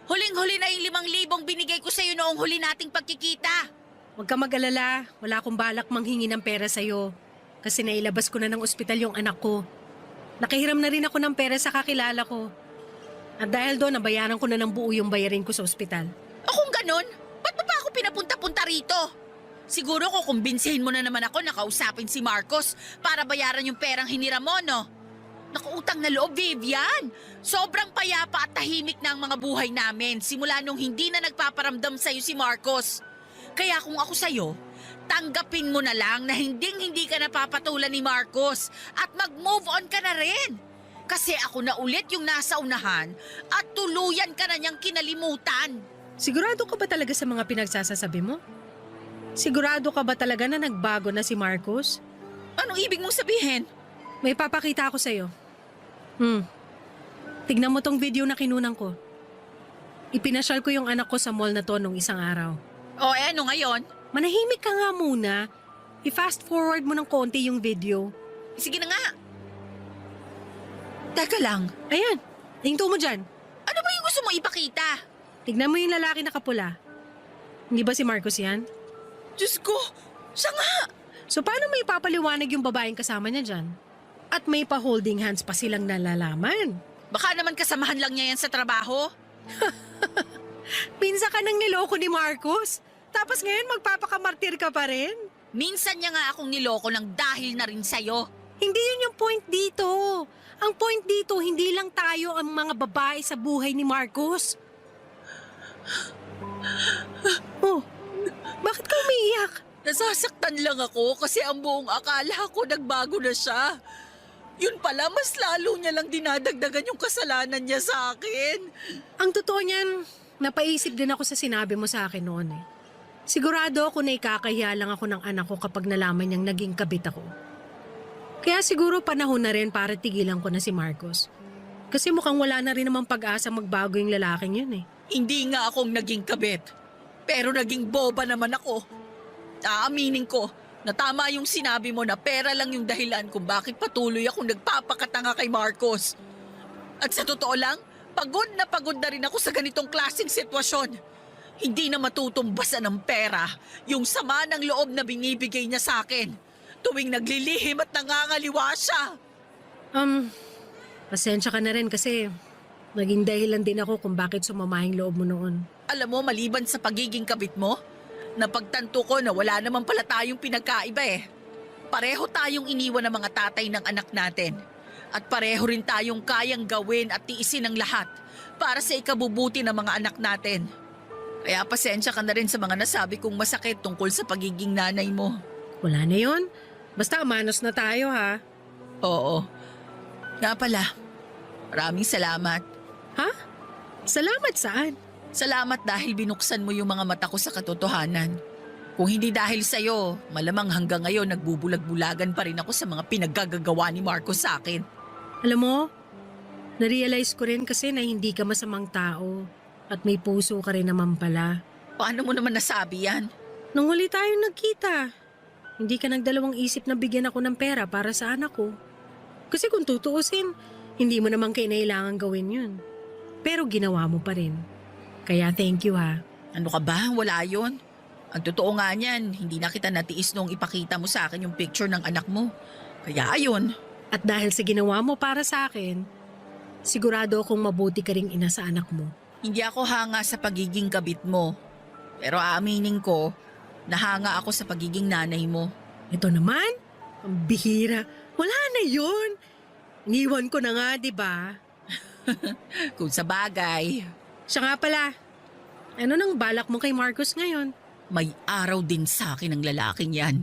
Huling-huli na yung 5,000 binigay ko sa'yo noong huli nating pagkikita. Huwag ka mag-alala, wala akong balak manghingi ng pera sa'yo. Kasi nailabas ko na ng ospital yung anak ko. Nakahiram na rin ako ng pera sa kakilala ko. At dahil doon, nabayaran ko na ng buo yung bayarin ko sa ospital. Kung ganun, ba't mo pa ako pinapunta-punta rito? Siguro kukumbinsihin mo na naman ako na kausapin si Marcos para bayaran yung perang hiniram mo, no? Nakuutang na loob, Vivian. Sobrang payapa at tahimik na ang mga buhay namin simula nung hindi na nagpaparamdam sa'yo si Marcos. Kaya kung ako sa'yo, tanggapin mo na lang na hindi ka napapatulan ni Marcos at mag-move on ka na rin. Kasi ako na ulit yung nasa unahan at tuluyan ka na niyang kinalimutan. Sigurado ka ba talaga sa mga pinagsasasabi mo? Sigurado ka ba talaga na nagbago na si Marcos? Anong ibig mong sabihin? May papakita ako sa'yo. Tignan mo tong video na kinunan ko. Ipinasyal ko yung anak ko sa mall na to nung isang araw. O ano ngayon? Manahimik ka nga muna. I-fast forward mo ng konti yung video. Sige na nga. Teka lang. Ayan, hinto mo dyan. Ano ba yung gusto mo ipakita? Tignan mo yung lalaki na kapula. Hindi ba si Marcos yan? Diyos ko, siya nga! So paano may papaliwanag yung babaeng kasama niya dyan? At may pa-holding hands pa silang nalalaman. Baka naman kasamahan lang niya yan sa trabaho. Pinsa ka nang niloko ni Marcos. Tapos ngayon magpapakamartir ka pa rin. Minsan niya nga akong niloko ng dahil na rin sa'yo. Hindi yun yung point dito. Ang point dito, hindi lang tayo ang mga babae sa buhay ni Marcos. Oh, bakit ka umiiyak? Nasasaktan lang ako kasi ang buong akala ko nagbago na siya. Yun pala, mas lalo niya lang dinadagdagan yung kasalanan niya sa akin. Ang totoo niyan, napaisip din ako sa sinabi mo sa akin noon eh. Sigurado ako na ikakahiya lang ako ng anak ko kapag nalaman niyang naging kabit ako. Kaya siguro panahon na rin para tigilan ko na si Marcos. Kasi mukhang wala na rin namang pag-asa magbago yung lalaking yun eh. Hindi nga akong naging kabit. Pero naging boba naman ako. Aaminin ko na tama yung sinabi mo na pera lang yung dahilan kung bakit patuloy akong nagpapakatanga kay Marcos. At sa totoo lang, pagod na rin ako sa ganitong klaseng sitwasyon. Hindi na matutumbasan ng pera yung sama ng loob na binibigay niya sa akin tuwing naglilihim at nangangaliwa siya. Pasensya ka na rin kasi naging dahilan din ako kung bakit sumamahing loob mo noon. Alam mo, maliban sa pagiging kabit mo, napagtanto ko na wala naman pala tayong pinagkaiba eh. Pareho tayong iniwan ng mga tatay ng anak natin. At pareho rin tayong kayang gawin at tiisin ang lahat para sa ikabubuti ng mga anak natin. Kaya pasensya ka na rin sa mga nasabi kong masakit tungkol sa pagiging nanay mo. Wala na yun. Basta manos na tayo ha. Oo. Nga pala, maraming salamat. Ha? Salamat saan? Salamat dahil binuksan mo yung mga mata ko sa katotohanan. Kung hindi dahil sa'yo, malamang hanggang ngayon nagbubulag-bulagan pa rin ako sa mga pinaggagawa ni Marcos sa akin. Alam mo, narealize ko rin kasi na hindi ka masamang tao at may puso ka rin naman pala. Paano mo naman nasabi yan? Nung huli tayong nagkita, hindi ka nagdalawang isip na bigyan ako ng pera para sa anak ko. Kasi kung tutuusin, hindi mo naman kinailangan gawin yun. Pero ginawa mo pa rin. Kaya thank you ha. Ano ka ba? Wala yun. Ang totoo nga niyan, hindi na kita natiis nung ipakita mo sa akin yung picture ng anak mo. Kaya ayun. At dahil sa ginawa mo para sa akin, sigurado akong mabuti ka ring ina sa anak mo. Hindi ako hanga sa pagiging kabit mo. Pero aaminin ko, nahanga ako sa pagiging nanay mo. Ito naman, ang bihira. Wala na yun. Iniwan ko na nga, di ba? Kung sa bagay. Siya nga pala, ano nang balak mo kay Marcos ngayon? May araw din sa akin ang lalaking yan.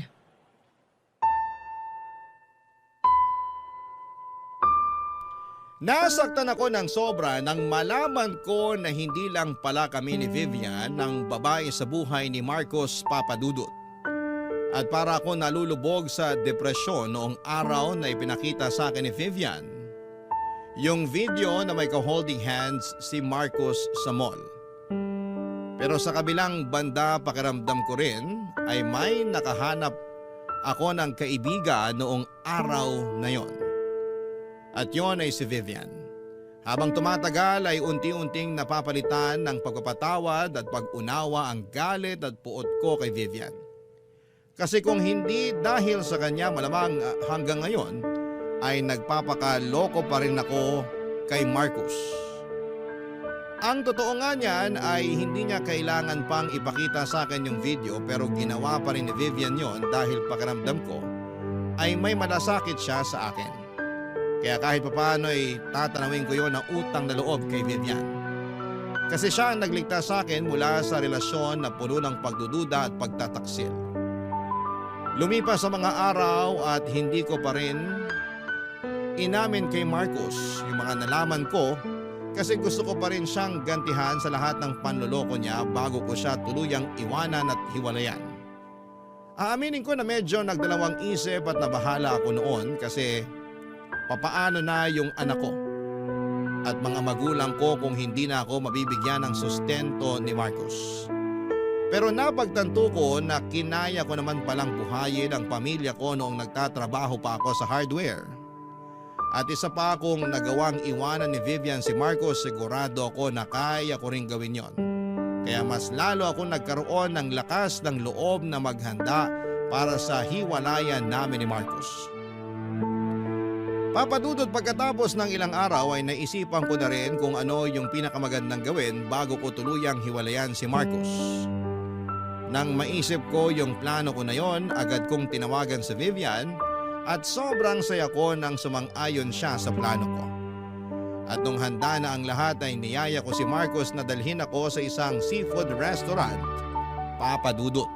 Nasaktan ako ng sobra nang malaman ko na hindi lang pala kami ni Vivian ng babae sa buhay ni Marcos Papadudut. At para ako nalulubog sa depresyon noong araw na ipinakita sa akin ni Vivian, yung video na may ka-holding hands si Marcos sa mall. Pero sa kabilang banda pakiramdam ko rin ay may nakahanap ako ng kaibigan noong araw na yon. At yon ay si Vivian. Habang tumatagal ay unti-unting napapalitan ng pagpapatawad at pag-unawa ang galit at puot ko kay Vivian. Kasi kung hindi dahil sa kanya malamang hanggang ngayon ay nagpapakaloko pa rin ako kay Marcus. Ang totoo nga niyan ay hindi niya kailangan pang ipakita sa akin yung video pero ginawa pa rin ni Vivian yon dahil pakiramdam ko ay may malasakit siya sa akin. Kaya kahit papaano ay tatanawin ko yon ng utang na loob kay Vivian. Kasi siya ang nagligtas sa akin mula sa relasyon na puno ng pagdududa at pagtataksil. Lumipas sa mga araw at hindi ko pa rin inamin kay Marcus yung mga nalaman ko kasi gusto ko pa rin siyang gantihan sa lahat ng panloloko niya bago ko siya tuluyang iwanan at hiwalayan. Aaminin ko na medyo nagdalawang isip at nabahala ako noon kasi papaano na yung anak ko at mga magulang ko kung hindi na ako mabibigyan ng sustento ni Marcus. Pero napagtanto ko na kinaya ko naman palang buhayin ang pamilya ko noong nagtatrabaho pa ako sa hardware. At isa pa akong nagawang iwanan ni Vivian si Marcus, sigurado ako na kaya ko rin gawin yon. Kaya mas lalo ako nagkaroon ng lakas ng loob na maghanda para sa hiwalayan namin ni Marcus. Papadudot pagkatapos ng ilang araw ay naisipan ko na rin kung ano yung pinakamagandang gawin bago ko tuluyang hiwalayan si Marcus. Nang maisip ko yung plano ko na yon, agad kong tinawagan si Vivian at sobrang saya ko nang sumang-ayon siya sa plano ko. At nung handa na ang lahat ay niyaya ko si Marcus na dalhin ako sa isang seafood restaurant, Papadudot.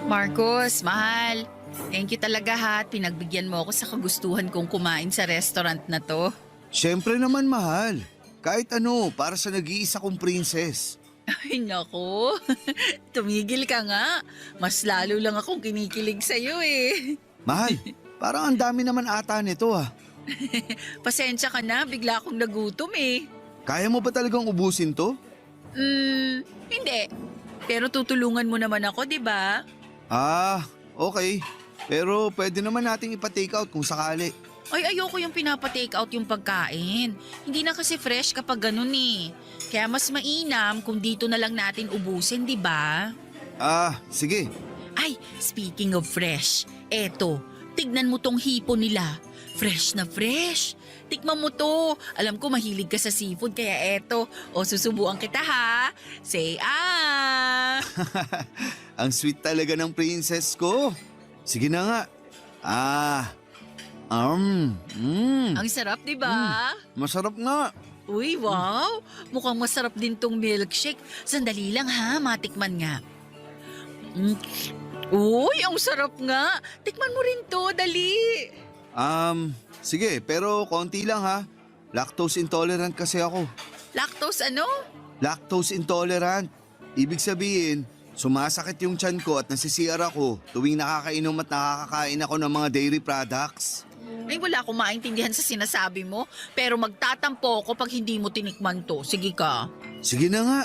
Marcos, mahal. Thank you talaga ha at pinagbigyan mo ako sa kagustuhan kong kumain sa restaurant na to. Siyempre naman mahal. Kahit ano, para sa nag-iisa kong princess. Ay nako, tumigil ka nga. Mas lalo lang akong kinikilig sa'yo eh. Mahal, parang ang dami naman ata nito ah. Pasensya ka na, bigla akong nagutom eh. Kaya mo ba talagang ubusin to? Hindi. Pero tutulungan mo naman ako, di ba? Ah, okay. Pero pwede naman nating ipa-take out kung sakali. Ay, ayoko yung pinapa-take out yung pagkain. Hindi na kasi fresh kapag ganun eh. Kaya mas mainam kung dito na lang natin ubusin, di ba? Ah, sige. Ay, speaking of fresh, eto, tignan mo tong hipo nila. Fresh na fresh. Tikman mo to. Alam ko mahilig ka sa seafood kaya eto. O susubuan kita ha. Say ah. Ang sweet talaga ng princess ko. Sige na nga. Ang sarap, di ba? Masarap nga. Uy, wow. Mukhang masarap din tong milkshake. Sandali lang ha, matikman nga. Uy, ang sarap nga. Tikman mo rin to, dali. Sige, pero konti lang ha. Lactose intolerant kasi ako. Lactose ano? Lactose intolerant. Ibig sabihin, sumasakit yung tiyan ko at nasisiyar ako tuwing nakakainom at nakakakain ako ng mga dairy products. Ay, wala akong maintindihan sa sinasabi mo. Pero magtatampo ako pag hindi mo tinikman to. Sige ka. Sige na nga.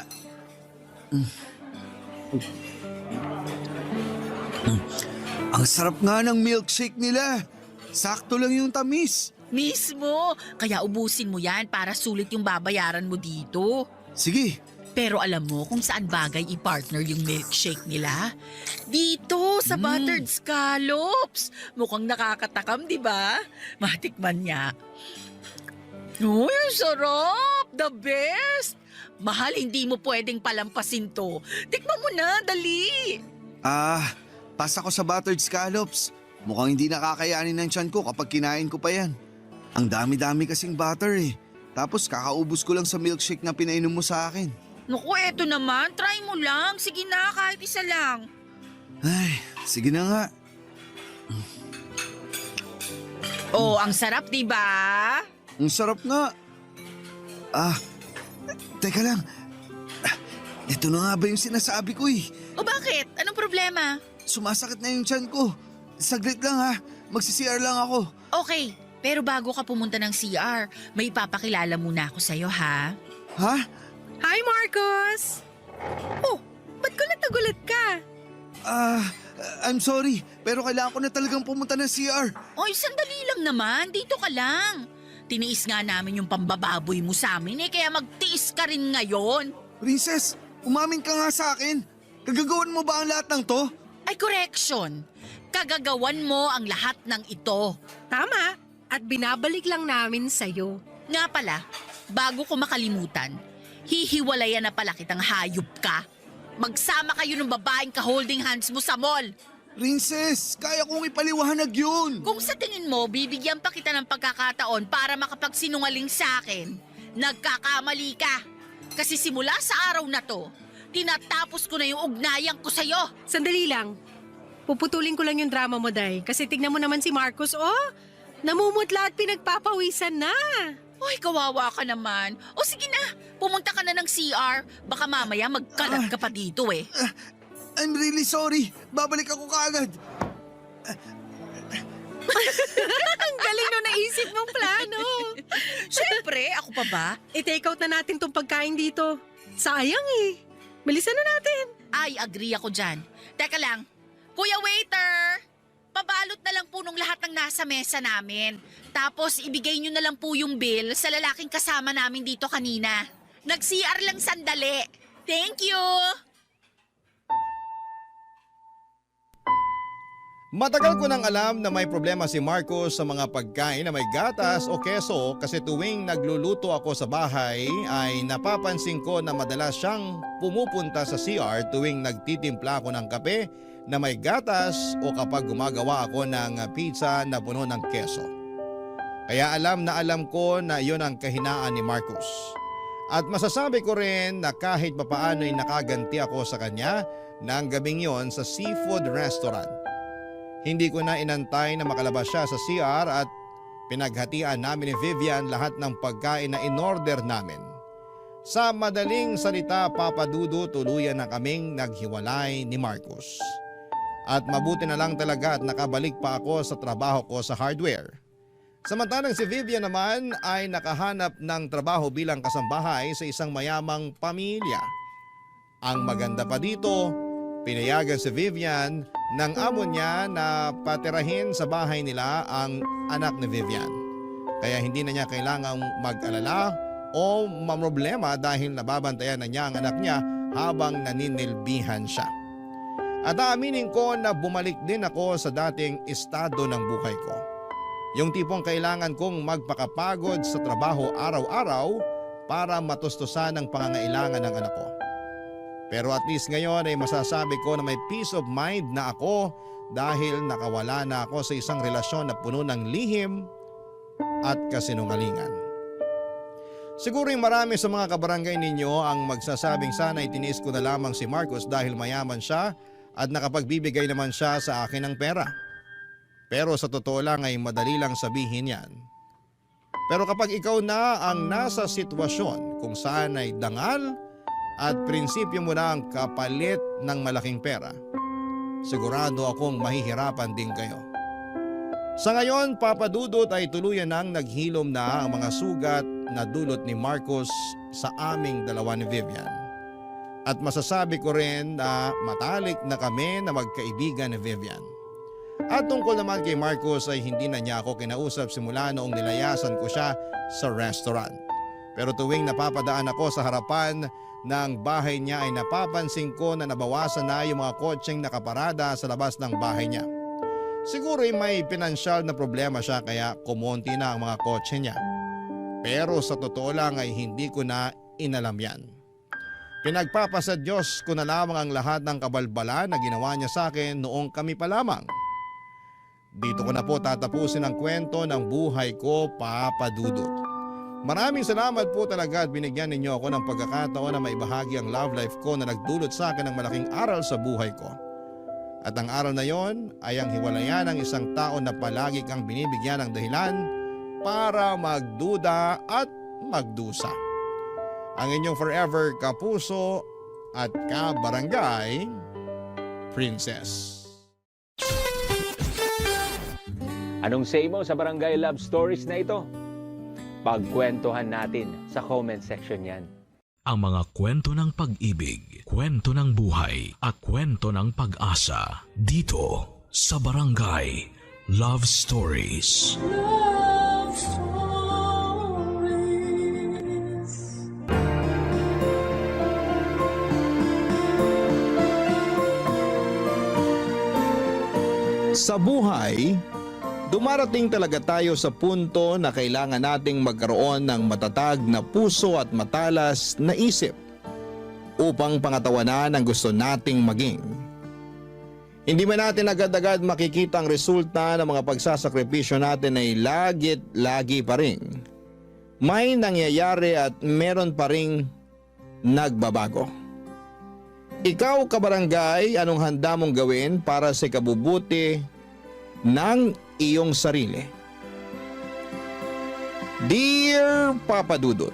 Ang sarap nga ng milkshake nila. Sakto lang yung tamis. Mismo. Kaya ubusin mo yan para sulit yung babayaran mo dito. Sige. Pero alam mo kung saan bagay i-partner yung milkshake nila? Dito, sa buttered scallops. Mukhang nakakatakam, di ba? Matikman niya. Uy, ang sarap! The best! Mahal, hindi mo pwedeng palampasin to. Tikman mo na, dali! Pasa ko sa buttered scallops. Mukhang hindi nakakayanin ng tiyan ko kapag kinain ko pa yan. Ang dami-dami kasing butter eh. Tapos kakaubos ko lang sa milkshake na pinainom mo sa akin. Naku, eto naman. Try mo lang. Sige na, kahit isa lang. Ay, sige na nga. Oh, ang sarap, di ba? Ang sarap nga. Teka lang. Ito na nga ba yung sinasabi ko eh. O bakit? Anong problema? Sumasakit na yung tiyan ko. Saglit lang ha. Magsi-CR lang ako. Okay, pero bago ka pumunta ng CR, may ipapakilala muna ako sa'yo, ha? Ha? Hi, Marcos! Oh, ba't gulat ka? I'm sorry, pero kailangan ko na talagang pumunta ng CR. Oy, sandali lang naman. Dito ka lang. Tiniis nga namin yung pambababoy mo sa amin kaya magtiis ka rin ngayon. Princess, umamin ka nga sa akin. Kagagawan mo ba ang lahat ng to? Ay, correction. Kagagawan mo ang lahat ng ito. Tama, at binabalik lang namin sa'yo. Nga pala, bago ko makalimutan, hihiwalayan na pala kitang hayop ka. Magsama kayo ng babaeng ka-holding hands mo sa mall. Princess, kaya kong ipaliwanag yun. Kung sa tingin mo, bibigyan pa kita ng pagkakataon para makapagsinungaling sa akin, nagkakamali ka. Kasi simula sa araw na to, tinatapos ko na yung ugnayan ko sa'yo. Sandali lang. Puputulin ko lang yung drama mo, Day. Kasi tignan mo naman si Marcos, oh. Namumutla at pinagpapawisan na. Uy, kawawa ka naman. O sige na, pumunta ka na ng CR. Baka mamaya magkalat ka pa dito eh. I'm really sorry. Babalik ako kaagad. Ang galing nung naisip mong plano. Siyempre, ako pa ba? I-take out na natin tong pagkain dito. Sayang eh. Bilisan na natin. Ay, agree ako dyan. Teka lang, Kuya Waiter! Pabalot na lang po nung lahat ng nasa mesa namin. Tapos ibigay nyo na lang po yung bill sa lalaking kasama namin dito kanina. Nag-CR lang sandali. Thank you! Matagal ko nang alam na may problema si Marcos sa mga pagkain na may gatas o keso kasi tuwing nagluluto ako sa bahay ay napapansin ko na madalas siyang pumupunta sa CR tuwing nagtitimpla ako ng kape na may gatas o kapag gumagawa ako ng pizza na puno ng keso. Kaya alam na alam ko na iyon ang kahinaan ni Marcos. At masasabi ko rin na kahit papaano ay nakaganti ako sa kanya ng gabing yon sa seafood restaurant. Hindi ko na inantay na makalabas siya sa CR at pinaghatian namin ni Vivian lahat ng pagkain na in-order namin. Sa madaling salita, Papa Dudu, tuluyan na kaming naghiwalay ni Marcos. At mabuti na lang talaga at nakabalik pa ako sa trabaho ko sa hardware. Samantalang si Vivian naman ay nakahanap ng trabaho bilang kasambahay sa isang mayamang pamilya. Ang maganda pa dito, pinayagan si Vivian ng amo niya na patirahin sa bahay nila ang anak ni Vivian. Kaya hindi na niya kailangang mag-alala o mamroblema dahil nababantayan na niya ang anak niya habang naninilbihan siya. At aaminin ko na bumalik din ako sa dating estado ng buhay ko. Yung tipong kailangan kong magpakapagod sa trabaho araw-araw para matustusan ang pangangailangan ng anak ko. Pero at least ngayon ay masasabi ko na may peace of mind na ako dahil nakawala na ako sa isang relasyon na puno ng lihim at kasinungalingan. Siguro yung marami sa mga kabarangay ninyo ang magsasabing sana itiniis ko na lamang si Marcos dahil mayaman siya at nakapagbibigay naman siya sa akin ng pera. Pero sa totoo lang ay madali lang sabihin yan. Pero kapag ikaw na ang nasa sitwasyon kung saan ay dangal at prinsipyo mo na ang kapalit ng malaking pera, sigurado akong mahihirapan din kayo. Sa ngayon, Papa Dudut ay tuluyan nang naghilom na ang mga sugat na dulot ni Marcos sa aming dalawa ni Vivian. At masasabi ko rin na matalik na kami na magkaibigan ni Vivian. At tungkol naman kay Marcos ay hindi na niya ako kinausap simula noong nilayasan ko siya sa restaurant. Pero tuwing napapadaan ako sa harapan ng bahay niya ay napapansin ko na nabawasan na yung mga kotseng nakaparada sa labas ng bahay niya. Siguro may pinansyal na problema siya kaya kumonti na ang mga kotse niya. Pero sa totoo lang ay hindi ko na inalam yan. Pinagpapasa Diyos ko na lamang ang lahat ng kabalbala na ginawa niya sa akin noong kami pa lamang. Dito ko na po tatapusin ang kwento ng buhay ko, Papa Dudut. Maraming salamat po talaga at binigyan ninyo ako ng pagkakataon na maibahagi ang love life ko na nagdulot sa akin ng malaking aral sa buhay ko. At ang aral na yon ay ang hiwalayan ng isang tao na palagi kang binibigyan ng dahilan para magduda at magdusa. Ang inyong forever kapuso, at ka-barangay Princess. Anong say mo sa Barangay Love Stories na ito? Pagkwentuhan natin sa comment section yan. Ang mga kwento ng pag-ibig, kwento ng buhay at kwento ng pag-asa dito sa Barangay Love Stories. Love Stories. Sa buhay, dumarating talaga tayo sa punto na kailangan nating magkaroon ng matatag na puso at matalas na isip upang pangatawanan ang gusto nating maging. Hindi man natin agad-agad makikita ang resulta ng mga pagsasakripisyo natin ay lagi pa rin. May nangyayari at meron pa ring nagbabago. Ikaw, kabarangay, anong handa mong gawin para sa ikabubuti ng iyong sarili? Dear Papa Dudut,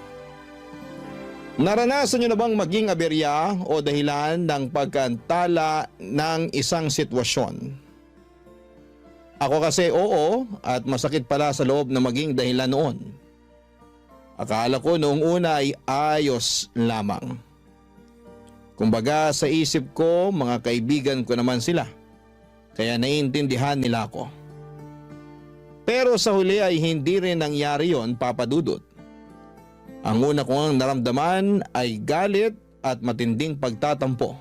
naranasan niyo na bang maging aberya o dahilan ng pagkaantala ng isang sitwasyon? Ako kasi oo, at masakit pala sa loob na maging dahilan noon. Akala ko noong una ay ayos lamang. Kumbaga sa isip ko, mga kaibigan ko naman sila. Kaya naiintindihan nila ako. Pero sa huli ay hindi rin nangyari yon, Papa Dudut. Ang una kong naramdaman ay galit at matinding pagtatampo.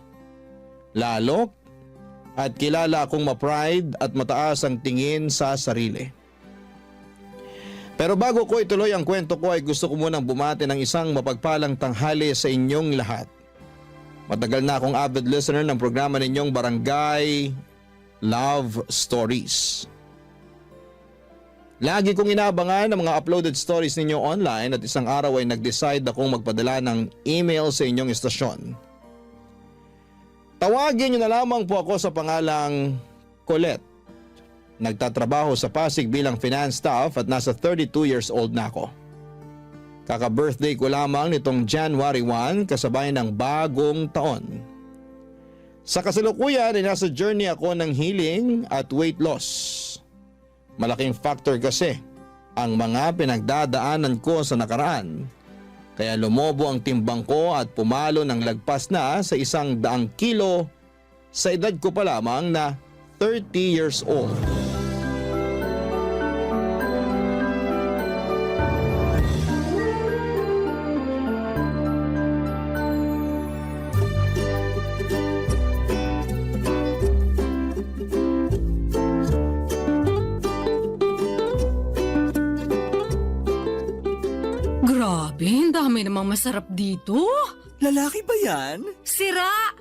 Lalo at kilala akong ma-pride at mataas ang tingin sa sarili. Pero bago ko ituloy ang kwento ko ay gusto ko munang bumati ng isang mapagpalang tanghali sa inyong lahat. Matagal na akong avid listener ng programa ninyong Barangay Love Stories. Lagi kong inaabangan ang mga uploaded stories ninyo online at isang araw ay nag-decide akong magpadala ng email sa inyong istasyon. Tawagin niyo na lamang po ako sa pangalang Colette. Nagtatrabaho sa Pasig bilang finance staff at nasa 32 years old na ako. Kaka-birthday ko lamang nitong January 1 kasabay ng bagong taon. Sa kasalukuyan ay nasa journey ako ng healing at weight loss. Malaking factor kasi ang mga pinagdadaanan ko sa nakaraan. Kaya lumobo ang timbang ko at pumalo ng lagpas na sa 100 kilo sa edad ko pa lamang na 30 years old. Grabe, ang dami namang masarap dito. Lalaki ba yan? Sira!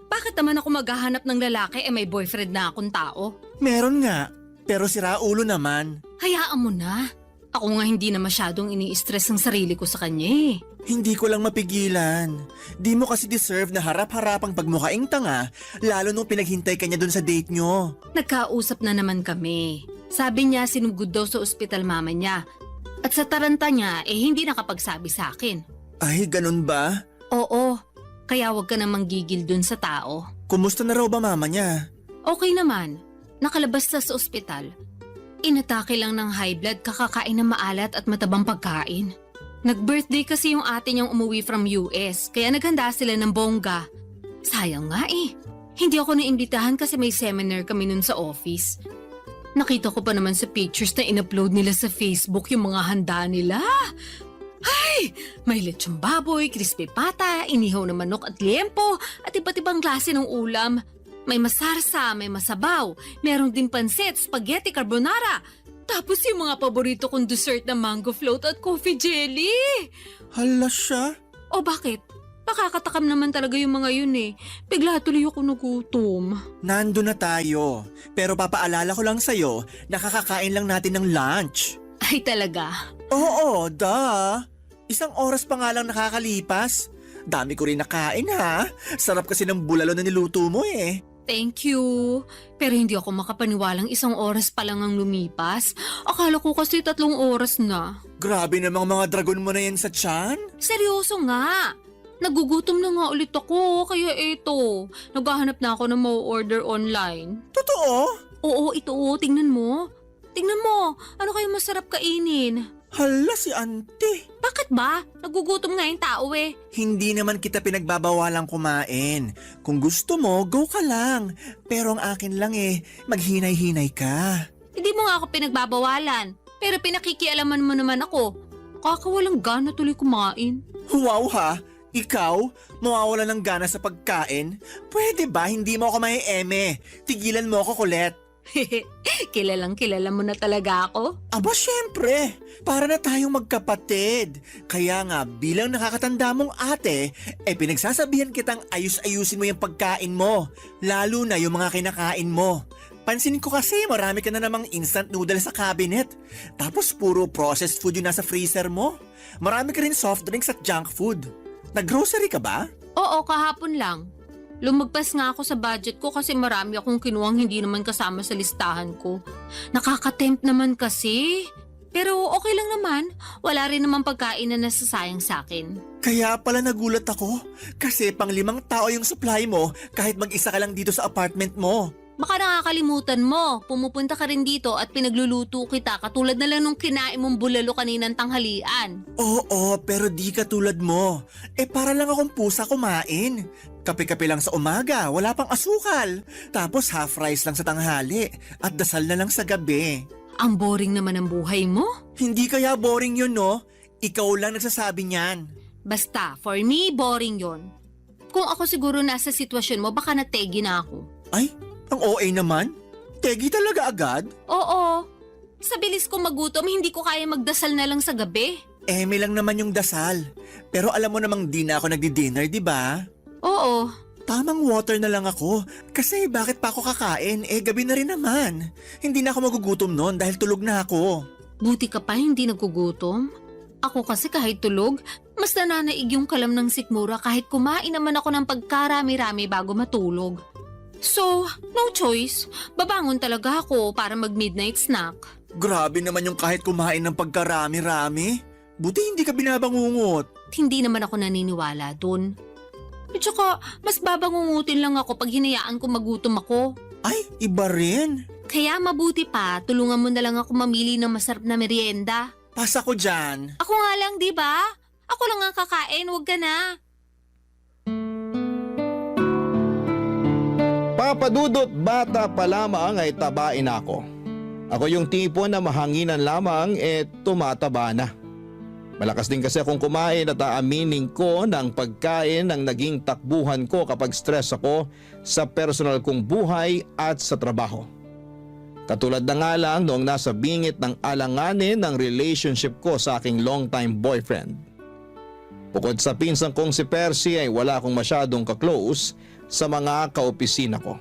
Bakit naman ako maghahanap ng lalaki may boyfriend na akong tao? Meron nga, pero sira ulo naman. Hayaan mo na. Ako nga hindi na masyadong ini-stress ang sarili ko sa kanya eh. Hindi ko lang mapigilan. Di mo kasi deserve na harap-harapang pagmukaing tanga, lalo nung pinaghintay ka niya dun sa date nyo. Nagkausap na naman kami. Sabi niya sinugod daw sa ospital mama niya. At sa taranta niya hindi nakapagsabi sa akin. Ay, ganun ba? Oo, kaya wag ka namang gigil dun sa tao. Kumusta na raw ba mama niya? Okay naman, nakalabas na sa ospital. Inatake lang ng high blood kakakain ng maalat at matabang pagkain. Nag-birthday kasi yung ate niyang umuwi from US, kaya naghanda sila ng bongga. Sayang nga hindi ako naimbitahan kasi may seminar kami nun sa office. Nakita ko pa naman sa pictures na in-upload nila sa Facebook yung mga handa nila. Ay! May lechong baboy, crispy pata, inihaw na manok at liempo, at iba't ibang klase ng ulam. May masarsa, may masabaw, merong din pansit, spaghetti carbonara. Tapos yung mga paborito kong dessert na mango float at coffee jelly. Hala siya? O bakit? Nakakatakam naman talaga yung mga yun Bigla tuloy ako nagutom. Nando na tayo. Pero papaalala ko lang sa'yo, nakakakain lang natin ng lunch. Ay talaga? Oo, duh. 1 oras pa nga lang nakakalipas. Dami ko rin nakain ha. Sarap kasi ng bulalo na niluto mo Thank you. Pero hindi ako makapaniwalang 1 oras pa lang ang lumipas. Akala ko kasi 3 oras na. Grabe namang mga dragon mo na yan sa tiyan. Seryoso nga. Nagugutom na nga ulit ako, kaya eto. Naghahanap na ako ng ma-order online. Totoo? Oo, ito tingnan mo. Tingnan mo, ano kayo masarap kainin? Hala si Auntie. Bakit ba? Nagugutom nga yung tao eh. Hindi naman kita pinagbabawalang kumain. Kung gusto mo, go ka lang. Pero ang akin lang maghinay-hinay ka. Hindi mo nga ako pinagbabawalan, pero pinakikialaman mo naman ako. Nakakawalang gana tuloy kumain. Wow ha? Ikaw, mawawala ng gana sa pagkain? Pwede ba hindi mo ako maieme? Tigilan mo ako, Colette. Kilalang kilala mo na talaga ako? Aba syempre, para na tayong magkapatid. Kaya nga bilang nakakatanda mong ate, pinagsasabihan kitang ayus-ayusin mo yung pagkain mo. Lalo na yung mga kinakain mo. Pansin ko kasi marami ka na namang instant noodles sa cabinet. Tapos puro processed food yung nasa freezer mo. Marami ka rin soft drinks at junk food. Nag-grocery ka ba? Oo, kahapon lang. Lumagpas nga ako sa budget ko kasi marami akong kinuwang hindi naman kasama sa listahan ko. Nakaka-tempt naman kasi. Pero okay lang naman. Wala rin naman pagkain na nasasayang sa akin. Kaya pala nagulat ako. Kasi pang 5 tao yung supply mo kahit mag-isa ka lang dito sa apartment mo. Baka nakakalimutan mo. Pumupunta ka rin dito at pinagluluto kita katulad na lang nung kinain mong bulalo kaninang tanghalian. Oo, pero di ka tulad mo. Para lang akong pusa kumain. Kape-kape lang sa umaga, wala pang asukal. Tapos half rice lang sa tanghali at dasal na lang sa gabi. Ang boring naman ang buhay mo. Hindi kaya boring yun, no? Ikaw lang nagsasabi niyan. Basta, for me, boring yon. Kung ako siguro nasa sitwasyon mo, baka nategi na ako. Ay, ang OA naman? Tegi talaga agad? Oo. Sa bilis ko magutom, hindi ko kaya magdasal na lang sa gabi. May lang naman yung dasal. Pero alam mo namang di na ako nagdi-dinner, di ba? Oo. Tamang water na lang ako. Kasi bakit pa ako kakain? Gabi na rin naman. Hindi na ako magugutom noon dahil tulog na ako. Buti ka pa hindi nagugutom. Ako kasi kahit tulog, mas nananaig yung kalam ng sikmura kahit kumain naman ako ng pagkarami-rami bago matulog. So, no choice. Babangon talaga ako para mag-midnight snack. Grabe naman yung kahit kumain ng pagkarami-rami. Buti hindi ka binabangungot. Hindi naman ako naniniwala dun. At saka, mas babangungutin lang ako pag hinayaan ko magutom ako. Ay, iba rin. Kaya mabuti pa, tulungan mo na lang ako mamili ng masarap na merienda. Pasa ko dyan. Ako nga lang, di ba? Ako lang ang kakain, wag ka na. Papadudot, bata pa lamang ay tabain ako. Ako yung tipo na mahanginan lamang tumataba na. Malakas din kasi akong kumain at aaminin ko ng pagkain ang naging takbuhan ko kapag stress ako sa personal kong buhay at sa trabaho. Katulad na nga lang noong nasa bingit ng alanganin ng relationship ko sa aking long-time boyfriend. Bukod sa pinsan kong si Percy ay wala akong masyadong ka-close sa mga kaopisina ko.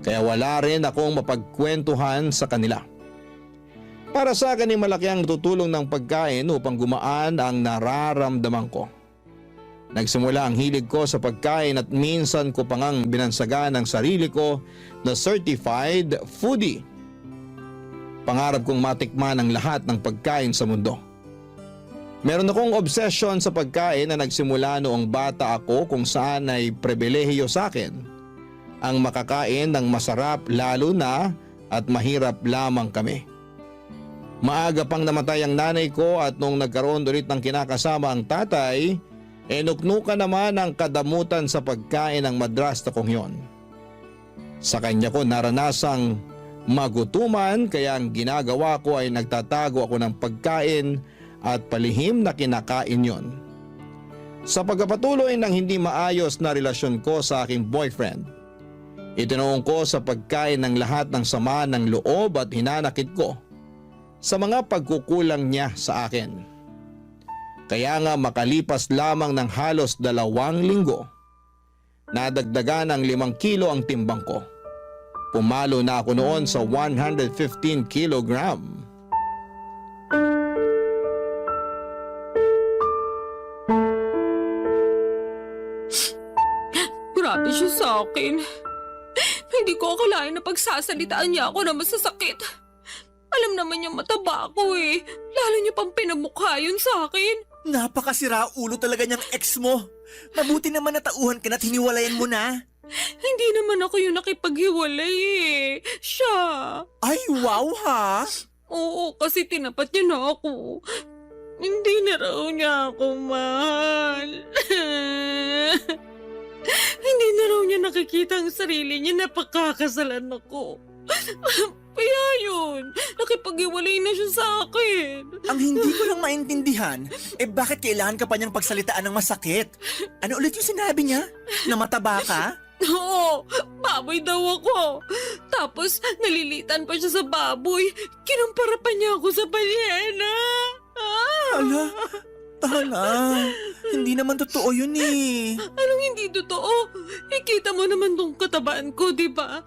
Kaya wala rin akong mapagkwentuhan sa kanila. Para sa akin ay malaki ang tutulong ng pagkain upang gumaan ang nararamdaman ko. Nagsimula ang hilig ko sa pagkain at minsan ko pangang binansagan ang sarili ko na certified foodie. Pangarap kong matikman ang lahat ng pagkain sa mundo. Meron akong obsession sa pagkain na nagsimula noong bata ako kung saan ay pribilehiyo sa akin ang makakain ng masarap lalo na at mahirap lamang kami. Maaga pang namatay ang nanay ko at nung nagkaroon ulit ng kinakasama ang tatay, nuknukan naman ang kadamutan sa pagkain ng madrasta kong yon. Sa kanya ko naranasang magutuman kaya ang ginagawa ko ay nagtatago ako ng pagkain at palihim na kinakain yon. Sa pagpapatuloy ng hindi maayos na relasyon ko sa aking boyfriend, itinuong ko sa pagkain ng lahat ng sama ng loob at hinanakit ko sa mga pagkukulang niya sa akin. Kaya nga makalipas lamang ng halos 2 linggo, nadagdagan ng 5 kilo ang timbang ko. Pumalo na ako noon sa 115 kilogram. Grabe siya sa akin. Hindi ko akalain na pagsasalitaan niya ako na masasakit. Alam naman niya mataba ako eh. Lalo niya pang pinamukha yun sa akin. Napakasira ulo talaga niyang ex mo. Mabuti naman natauhan ka na't hiniwalayan mo na. Hindi naman ako yung nakipaghiwalay eh. Siya. Ay, wow ha? Oo, kasi tinapat niya na ako. Hindi na raw niya ako mahal. Hindi na raw niya nakikita ang sarili niya na pagkakasalan ako. Kaya yun, nakipag-iwalay na siya sa akin. Ang hindi ko lang maintindihan, bakit kailangan ka pa niyang pagsalitaan ng masakit? Ano ulit yung sinabi niya? Na mataba ka? Oo, baboy daw ako. Tapos nalilitan pa siya sa baboy. Kinumpara pa niya ako sa balyena. Ala, tala. Hindi naman totoo yun eh. Anong hindi totoo? Ikita mo naman tong katabaan ko, di ba?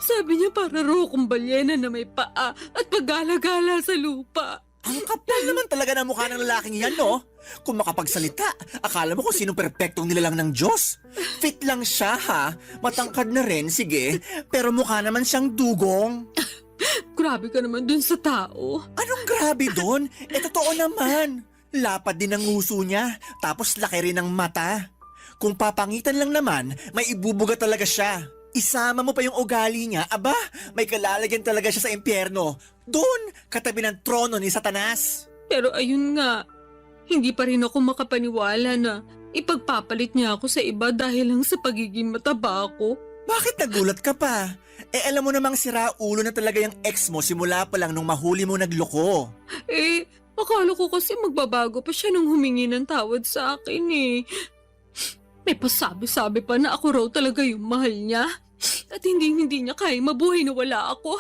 Sabi niya para raw akong balyena na may paa at paggala-gala sa lupa. Ang kapal naman talaga ng mukha ng lalaking yan, no? Kung makapagsalita, akala mo kung sinong perpektong nilalang ng Diyos. Fit lang siya, ha? Matangkad na rin, sige. Pero mukha naman siyang dugong. Grabe ka naman dun sa tao. Anong grabe dun? Totoo naman. Lapad din ang nguso niya, tapos laki rin ang mata. Kung papangitan lang naman, may ibubuga talaga siya. Isama mo pa yung ugali niya, aba, may kalalagyan talaga siya sa impyerno. Doon, katabi ng trono ni Satanas. Pero ayun nga, hindi pa rin ako makapaniwala na ipagpapalit niya ako sa iba dahil lang sa pagiging mataba ako. Bakit nagulat ka pa? Alam mo namang sira ulo na talaga yung ex mo simula pa lang nung mahuli mo nagloko. Akala ko kasi magbabago pa siya nung humingi ng tawad sa akin eh. May pasabi-sabi pa na ako raw talaga yung mahal niya. At hindi niya kaya mabuhay na wala ako.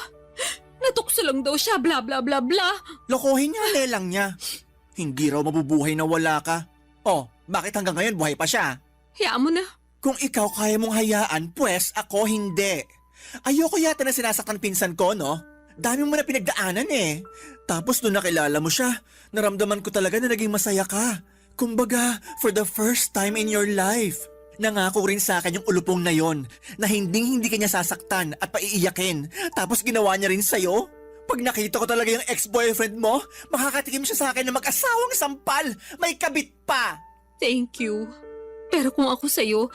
Natukso lang daw siya, bla bla bla bla. Lokohin niya, lelang niya. Hindi raw mabubuhay na wala ka. Oh, bakit hanggang ngayon buhay pa siya? Hayaan mo na. Kung ikaw kaya mong hayaan, pues ako hindi. Ayoko yata na sinasaktan pinsan ko, no? Dami mo na pinagdaanan eh. Tapos nung nakilala mo siya, naramdaman ko talaga na naging masaya ka. Kumbaga, for the first time in your life. Nangako rin sa akin yung ulupong na yon na hindi ka niya sasaktan at paiiyakin. Tapos ginawa niya rin sa'yo. Pag nakita ko talaga yung ex-boyfriend mo, makakatikim siya sa akin na mag-asawang sampal. May kabit pa. Thank you. Pero kung ako sa'yo,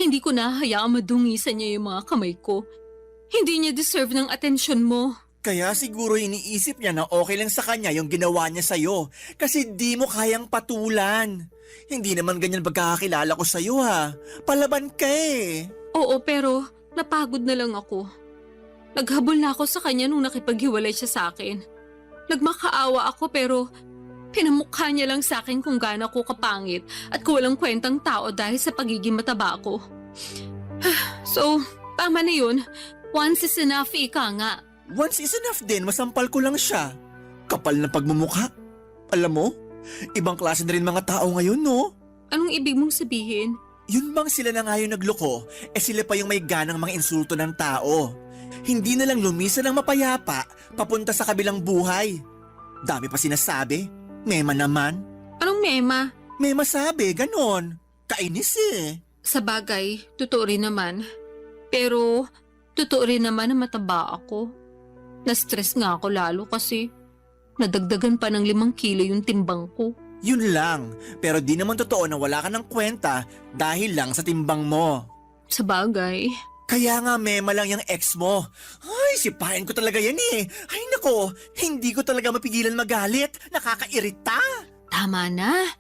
hindi ko na hayaang madungisan niya yung mga kamay ko. Hindi niya deserve ng atensyon mo. Kaya siguro iniisip niya na okay lang sa kanya yung ginawa niya sa'yo kasi di mo kayang patulan. Hindi naman ganyan pagkakakilala ko sa'yo ha. Palaban ka eh. Oo, pero napagod na lang ako. Naghabol na ako sa kanya nung nakipaghiwalay siya sa akin. Nagmakaawa ako pero pinamukha niya lang sa akin kung gaano ako kapangit at walang kwentang tao dahil sa pagiging mataba ko. So, tama na yun. Once is enough, ika nga. Once is enough din, masampal ko lang siya. Kapal na pagmumukha. Alam mo, ibang klase na rin mga tao ngayon, no? Anong ibig mong sabihin? Yun bang sila na nga yung nagloko, sila pa yung may ganang mga insulto ng tao. Hindi na lang lumisan ng mapayapa, papunta sa kabilang buhay. Dami pa sinasabi. Mema naman. Anong mema? Mema sabi, ganon. Kainis eh. Sa bagay, totoo rin naman. Pero, totoo rin naman na mataba ako. Na-stress nga ako lalo kasi nadagdagan pa ng 5 kilo yung timbang ko. Yun lang, pero di naman totoo na wala ka ng kwenta dahil lang sa timbang mo. Sa bagay. Kaya nga mema lang yung ex mo. Ay, sipahin ko talaga yan eh. Ay nako, hindi ko talaga mapigilan magalit. Nakakairita. Tama na.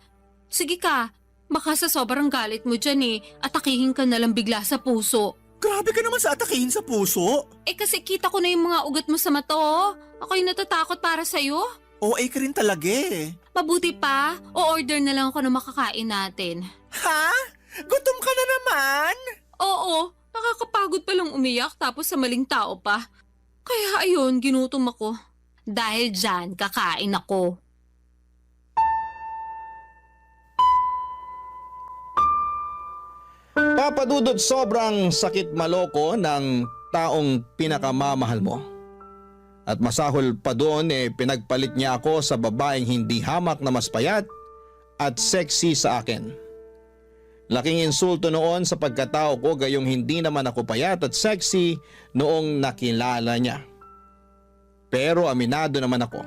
Sige ka, baka sa sobrang galit mo dyan atakihin ka na lang bigla sa puso. Grabe ka naman sa atakihin sa puso. Kasi kita ko na yung mga ugat mo sa mata oh. Ako'y natatakot para sa'yo. OA ka rin talaga eh. Mabuti pa, o-order na lang ako ng makakain natin. Ha? Gutom ka na naman? Oo, nakakapagod palang umiyak tapos sa maling tao pa. Kaya ayun, ginutom ako. Dahil dyan, kakain ako. Papadudot, sobrang sakit maloko ng taong pinakamamahal mo. At masahol pa doon pinagpalit niya ako sa babaeng hindi hamak na mas payat at sexy sa akin. Laking insulto noon sa pagkatao ko gayong hindi naman ako payat at sexy noong nakilala niya. Pero aminado naman ako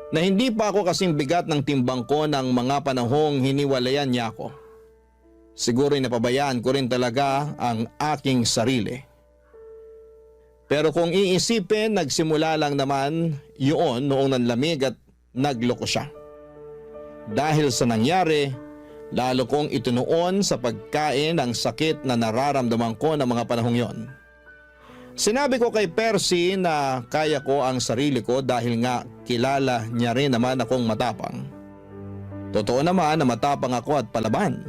na hindi pa ako kasing bigat ng timbang ko ng mga panahong hiniwalayan niya ako. Siguro'y napabayaan ko rin talaga ang aking sarili. Pero kung iisipin, nagsimula lang naman yun noong nanlamig at nagloko siya. Dahil sa nangyari, lalo kong itinuon sa pagkain ang sakit na nararamdaman ko ng mga panahong yon. Sinabi ko kay Percy na kaya ko ang sarili ko dahil nga kilala niya rin naman akong matapang. Totoo naman na matapang ako at palaban.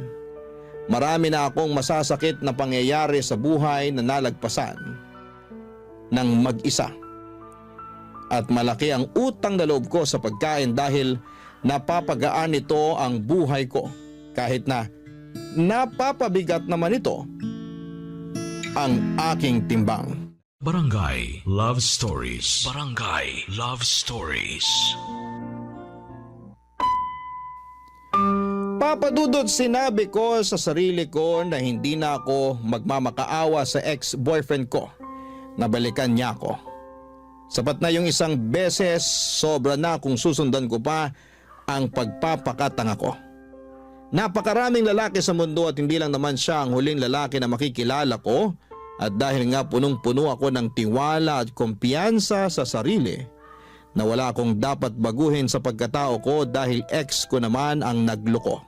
Marami na akong masasakit na pangyayari sa buhay na nalagpasan ng mag-isa. At malaki ang utang na loob ko sa pagkain dahil napapagaan ito ang buhay ko kahit na napapabigat naman ito ang aking timbang. Barangay Love Stories. Barangay Love Stories. Papadudot, sinabi ko sa sarili ko na hindi na ako magmamakaawa sa ex-boyfriend ko. Nabalikan niya ako. Sapat na yung isang beses, sobra na kung susundan ko pa ang pagpapakatanga ko. Napakaraming lalaki sa mundo at hindi lang naman siya ang huling lalaki na makikilala ko. At dahil nga punong-puno ako ng tiwala at kumpiyansa sa sarili, na wala akong dapat baguhin sa pagkatao ko dahil ex ko naman ang nagloko.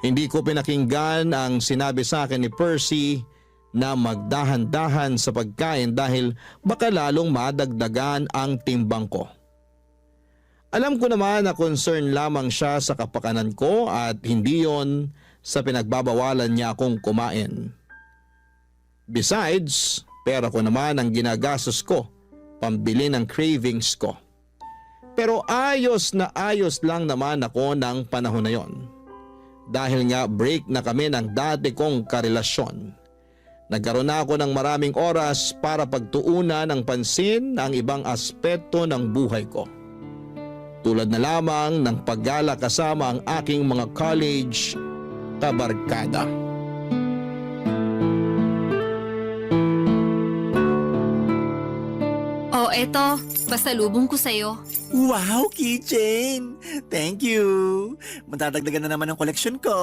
Hindi ko pinakinggan ang sinabi sa akin ni Percy na magdahan-dahan sa pagkain dahil baka lalong madagdagan ang timbang ko. Alam ko naman na concern lamang siya sa kapakanan ko at hindi yon sa pinagbabawalan niya akong kumain. Besides, pera ko naman ang ginagastos ko, pambili ng cravings ko. Pero ayos na ayos lang naman ako ng panahon na yon. Dahil nga break na kami ng dati kong karelasyon. Nagkaroon na ako ng maraming oras para pagtuunan ng pansin ang ibang aspeto ng buhay ko. Tulad na lamang ng paggala kasama ang aking mga college kabarkada. Oh, eto, pasalubong ko sa'yo. Wow, keychain! Thank you! Matadagdagan na naman ang koleksyon ko.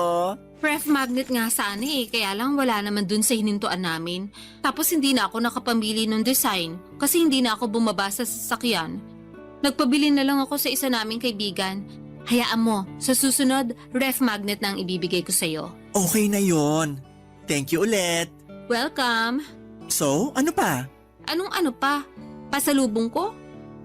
Ref magnet nga sana kaya lang wala naman dun sa hinintuan namin. Tapos hindi na ako nakapamili ng design kasi hindi na ako bumaba sa sasakyan. Nagpabili na lang ako sa isa naming kaibigan. Hayaan mo, sa susunod, ref magnet na ang ibibigay ko sa'yo. Okay na yon. Thank you ulit. Welcome! So, ano pa? Anong ano pa? Pasalubong ko?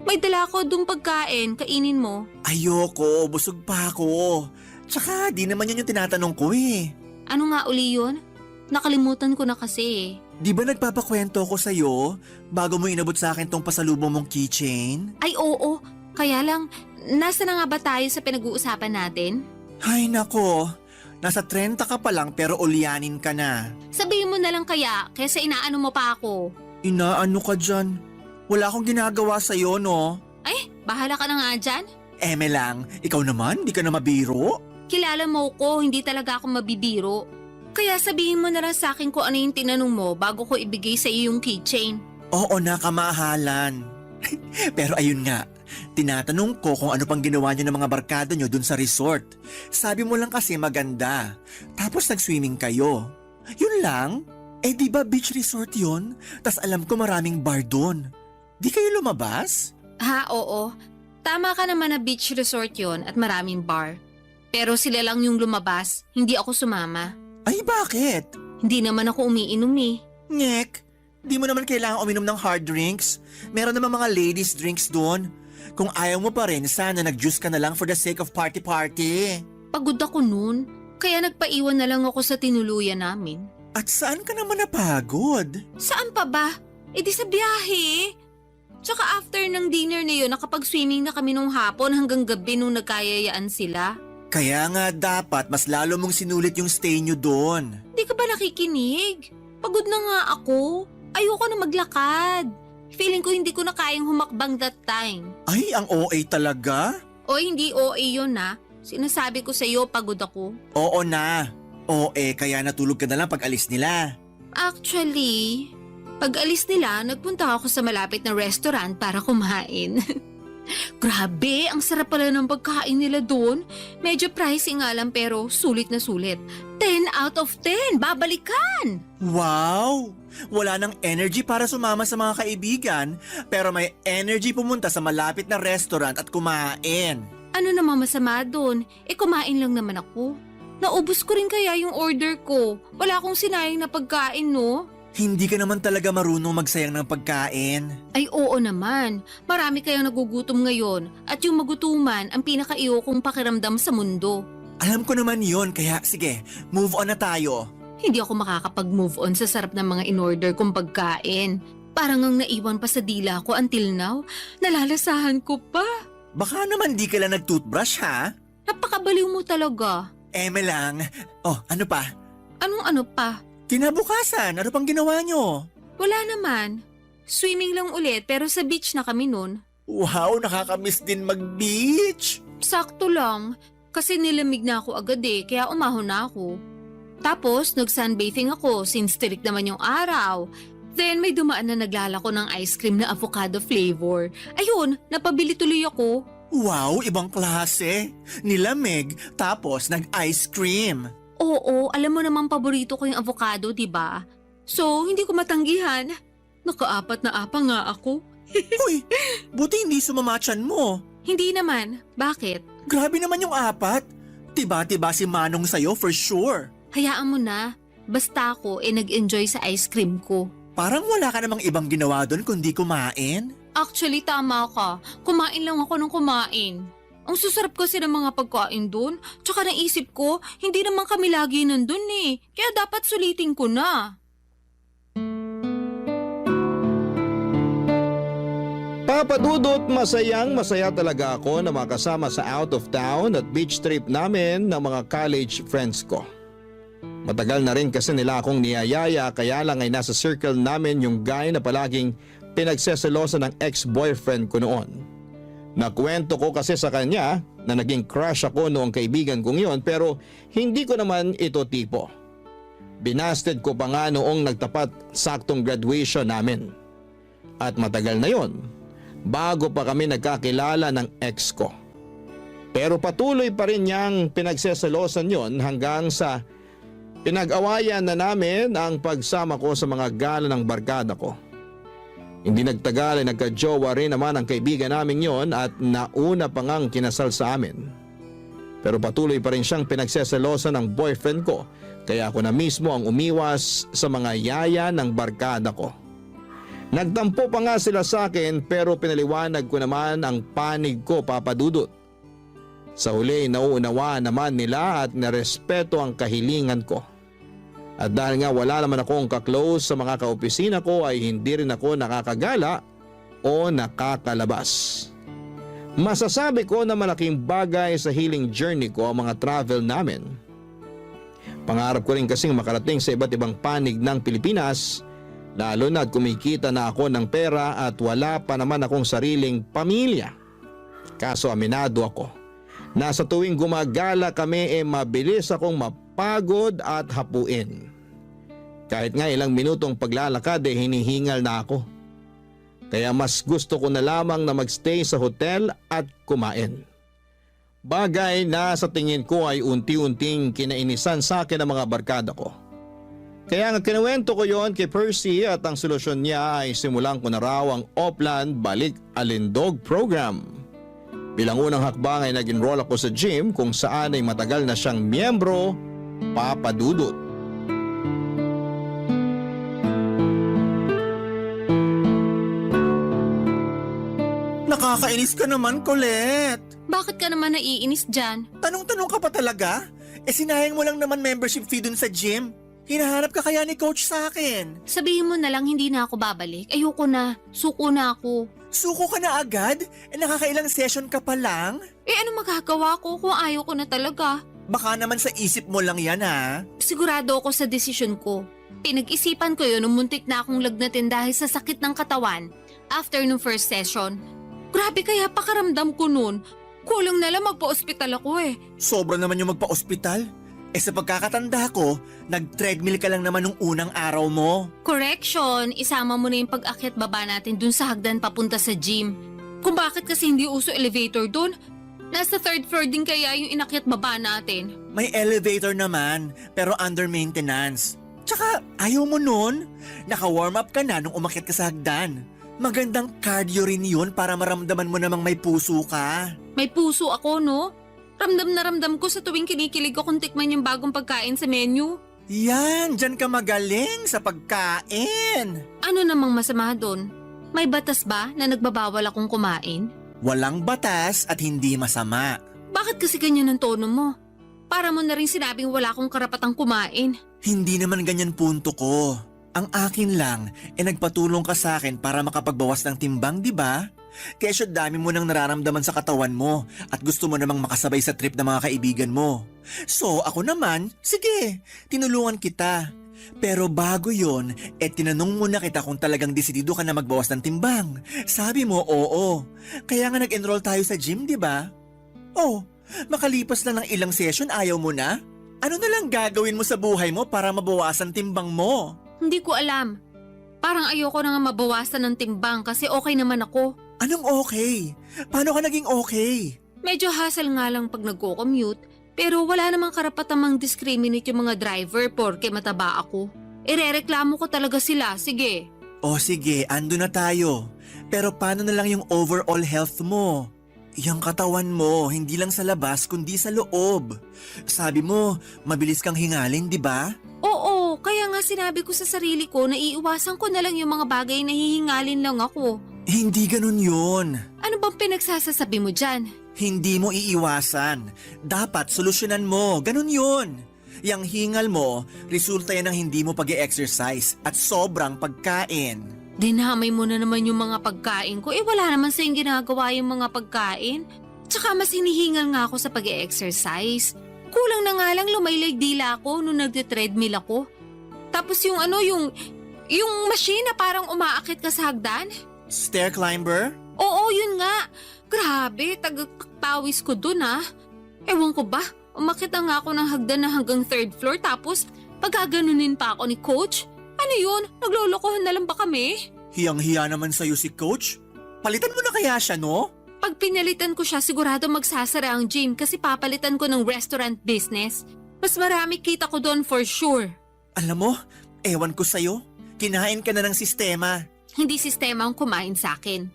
May dala ko dung pagkain, kainin mo. Ayoko, busog pa ako. Tsaka di naman yun yung tinatanong ko eh. Ano nga uli yun? Nakalimutan ko na kasi. Di ba nagpapakwento ko sa'yo bago mo inabot sa akin tong pasalubong mong keychain? Ay oo, kaya lang, nasa na nga ba tayo sa pinag-uusapan natin? Ay nako, nasa 30 ka pa lang pero ulyanin ka na. Sabihin mo na lang kaya, kaysa inaano mo pa ako. Inaano ka dyan? Wala akong ginagawa sa'yo, no? Ay, bahala ka na nga dyan. Eme lang, ikaw naman, di ka na mabiro. Kilala mo ko, hindi talaga ako mabibiro. Kaya sabihin mo na lang sa akin kung ano yung tinanong mo bago ko ibigay sa iyo yung keychain. Oo na, kamahalan. Pero ayun nga, tinatanong ko kung ano pang ginawa niyo ng mga barkada niyo dun sa resort. Sabi mo lang kasi maganda. Tapos nag-swimming kayo. Yun lang? Eh di ba beach resort yun? Tas alam ko maraming bar dun. Di kayo lumabas? Ha, oo. Tama ka naman na beach resort yon at maraming bar. Pero sila lang yung lumabas, hindi ako sumama. Ay bakit? Hindi naman ako umiinom eh. Ngek, di mo naman kailangan uminom ng hard drinks. Meron naman mga ladies drinks doon. Kung ayaw mo pa rin, sana nag-juice ka na lang for the sake of party-party. Pagod ako noon, kaya nagpaiwan na lang ako sa tinuluyan namin. At saan ka naman napagod? Saan pa ba? E di sa biyahe. Tsaka after ng dinner na yun, nakapag-swimming na kami nung hapon hanggang gabi nung nagkayayaan sila. Kaya nga dapat mas lalo mong sinulit yung stay nyo doon. Di ka ba nakikinig? Pagod na nga ako. Ayoko na maglakad. Feeling ko hindi ko na kayang humakbang that time. Ay, ang OA talaga? O hindi OA yun na. Sinasabi ko sa'yo, pagod ako. Oo na. OA, kaya natulog ka na lang pag alis nila. Actually, pag alis nila, nagpunta ako sa malapit na restaurant para kumain. Grabe, ang sarap pala ng pagkain nila doon. Medyo pricey nga lang pero sulit na sulit. 10 out of 10, babalikan! Wow! Wala nang energy para sumama sa mga kaibigan, pero may energy pumunta sa malapit na restaurant at kumain. Ano namang masama doon? Kumain lang naman ako. Naubos ko rin kaya yung order ko. Wala akong sinayang na pagkain, no? Hindi ka naman talaga marunong magsayang ng pagkain. Ay oo naman. Marami kayang nagugutom ngayon at yung magutuman ang pinaka-iyokong pakiramdam sa mundo. Alam ko naman yon, kaya sige, move on na tayo. Hindi ako makakapag-move on sa sarap ng mga in-order kong pagkain. Parang ang naiwan pa sa dila ko until now. Nalalasahan ko pa. Baka naman di ka lang nag-toothbrush, ha? Napakabaliw mo talaga. Eme lang. Oh, ano pa? Anong ano pa? Kinabukasan, ano pang ginawa nyo? Wala naman. Swimming lang ulit pero sa beach na kami nun. Wow, nakakamiss din mag-beach. Sakto lang. Kasi nilamig na ako agad kaya umahon na ako. Tapos nag-sunbathing ako since tirik naman yung araw. Then may dumaan na naglalako ng ice cream na avocado flavor. Ayun, napabili tuloy ako. Wow, ibang klase. Nilamig, tapos nag-ice cream. Oo, alam mo namang paborito ko yung avocado, diba? So, hindi ko matanggihan. Naka-4 na apa nga ako. Uy, buti hindi sumamachan mo. Hindi naman. Bakit? Grabe naman yung 4. Tiba-tiba si Manong sa'yo for sure. Hayaan mo na. Basta ako nag-enjoy sa ice cream ko. Parang wala ka namang ibang ginawa doon kundi kumain. Actually, tama ka. Kumain lang ako ng kumain. Ang susarap kasi ng mga pagkain doon. Tsaka naisip ko, hindi naman kami lagi nandun Kaya dapat sulitin ko na. Papadudot, masaya talaga ako na makasama sa out of town at beach trip namin ng mga college friends ko. Matagal na rin kasi nila akong niyayaya kaya lang ay nasa circle namin yung guy na palaging pinagseselosa ng ex-boyfriend ko noon. Nakwento ko kasi sa kanya na naging crush ako noong kaibigan kong yon pero hindi ko naman ito tipo. Binasted ko pa nga noong nagtapat saktong graduation namin. At matagal na yon, bago pa kami nagkakilala ng ex ko. Pero patuloy pa rin niyang pinagseselosan yon hanggang sa pinag-awayan na namin ang pagsama ko sa mga gala ng barkada ko. Hindi nagtagal ay nagka-jowa rin naman ang kaibigan namin yon at nauna pa ngang kinasal sa amin. Pero patuloy pa rin siyang pinagseselosan ng boyfriend ko kaya ako na mismo ang umiwas sa mga yaya ng barkada ko. Nagtampo pa nga sila sa akin pero pinaliwanag ko naman ang panig ko, Papa Dudut. Sa huli nauunawaan naman nila at narespeto ang kahilingan ko. At dahil nga wala naman akong kaklose sa mga kaopisina ko ay hindi rin ako nakakagala o nakakalabas. Masasabi ko na malaking bagay sa healing journey ko ang mga travel namin. Pangarap ko rin kasing makarating sa iba't ibang panig ng Pilipinas, lalo na kumikita na ako ng pera at wala pa naman akong sariling pamilya. Kaso aminado ako, na sa tuwing gumagala kami mabilis akong mapagod at hapuin. Kahit nga ilang minutong paglalakad hinihingal na ako. Kaya mas gusto ko na lamang na magstay sa hotel at kumain. Bagay na sa tingin ko ay unti-unting kinainisan sa akin ng mga barkada ko. Kaya nga kinuwento ko yon kay Percy at ang solusyon niya ay simulan ko na raw ang Oplan Balik Alindog program. Bilang unang hakbang ay nag-enroll ako sa gym kung saan ay matagal na siyang miyembro, Papa Dudut. Nakakainis ka naman, Colette. Bakit ka naman naiinis dyan? Tanong-tanong ka pa talaga? Sinayang mo lang naman membership fee dun sa gym. Hinahanap ka kaya ni coach sa akin. Sabihin mo na lang hindi na ako babalik. Ayoko na. Suko na ako. Suko ka na agad? Nakakailang session ka pa lang? Ano magagawa ko kung ayaw ko na talaga? Baka naman sa isip mo lang yan ha? Sigurado ako sa desisyon ko. Pinag-isipan ko yun nung muntik na akong lagnatin dahil sa sakit ng katawan after nung first session. Grabe kaya pakaramdam ko nun. Kulang na lang magpa-ospital ako Sobra naman yung magpa-ospital. Sa pagkakatanda ko, nag-treadmill ka lang naman nung unang araw mo. Correction, isama mo na yung pag-akyat baba natin dun sa hagdan papunta sa gym. Kung bakit kasi hindi uso elevator doon? Nasa 3rd floor din kaya yung inakyat baba natin. May elevator naman, pero under maintenance. Tsaka, ayaw mo nun? Naka-warm up ka na nung umakyat ka sa hagdan. Magandang cardio rin yun para maramdaman mo namang may puso ka. May puso ako, no? Ramdam na ramdam ko sa tuwing kinikilig ko kung tikman yung bagong pagkain sa menu. Yan, dyan ka magaling sa pagkain. Ano namang masama doon? May batas ba na nagbabawal akong kumain? Walang batas at hindi masama. Bakit kasi ganyan ang tono mo? Para mo na rin sinabing wala akong karapatang kumain. Hindi naman ganyan punto ko. Ang akin lang, nagpatulong ka sa akin para makapagbawas ng timbang, di ba? Kesyo dami mo nang nararamdaman sa katawan mo at gusto mo namang makasabay sa trip ng mga kaibigan mo. So ako naman, sige, tinulungan kita. Pero bago yon, tinanong muna kita kung talagang desidido ka na magbawas ng timbang. Sabi mo, oo. Kaya nga nag-enroll tayo sa gym, di ba? Oh, makalipas na ng ilang session, ayaw mo na? Ano na lang gagawin mo sa buhay mo para mabawasan timbang mo? Hindi ko alam. Parang ayoko na nga mabawasan ng timbang kasi okay naman ako. Anong okay? Paano ka naging okay? Medyo hassle nga lang pag nagko-commute, pero wala namang karapatang mang-discriminate yung mga driver porke mataba ako. Irereklamo ko talaga sila, sige. O sige, ando na tayo. Pero paano na lang yung overall health mo? Yung katawan mo, hindi lang sa labas kundi sa loob. Sabi mo, mabilis kang hingalin, di ba? Oo, kaya nga sinabi ko sa sarili ko na iiwasan ko na lang yung mga bagay na hihingalin lang ako. Hindi ganun yun. Ano bang pinagsasasabi mo dyan? Hindi mo iiwasan. Dapat solusyonan mo. Ganun yun. Yang hingal mo, resulta yan ng hindi mo pag-e-exercise at sobrang pagkain. Dinamay mo na naman yung mga pagkain ko. Wala naman sa yung ginagawa yung mga pagkain. Tsaka mas hinihingal nga ako sa pag-e-exercise. Kulang na nga lang lumaylay dila ako nung nagte-treadmill ako. Tapos yung machine na parang umaakit ka sa hagdan. Stair climber? Oo, yun nga. Grabe, tagapawis ko dun ah. Ewan ko ba, umakit na nga ako ng hagdan na hanggang 3rd floor tapos pagkaganunin pa ako ni coach. Ano yun? Naglolokohan na lang ba kami? Hiyang-hiya naman sa'yo si coach. Palitan mo na kaya siya, no? Pag pinalitan ko siya, sigurado magsasara ang gym kasi papalitan ko ng restaurant business. Mas marami kita ko doon for sure. Alam mo, ewan ko sa'yo. Kinain ka na ng sistema. Hindi sistema ang kumain sa akin.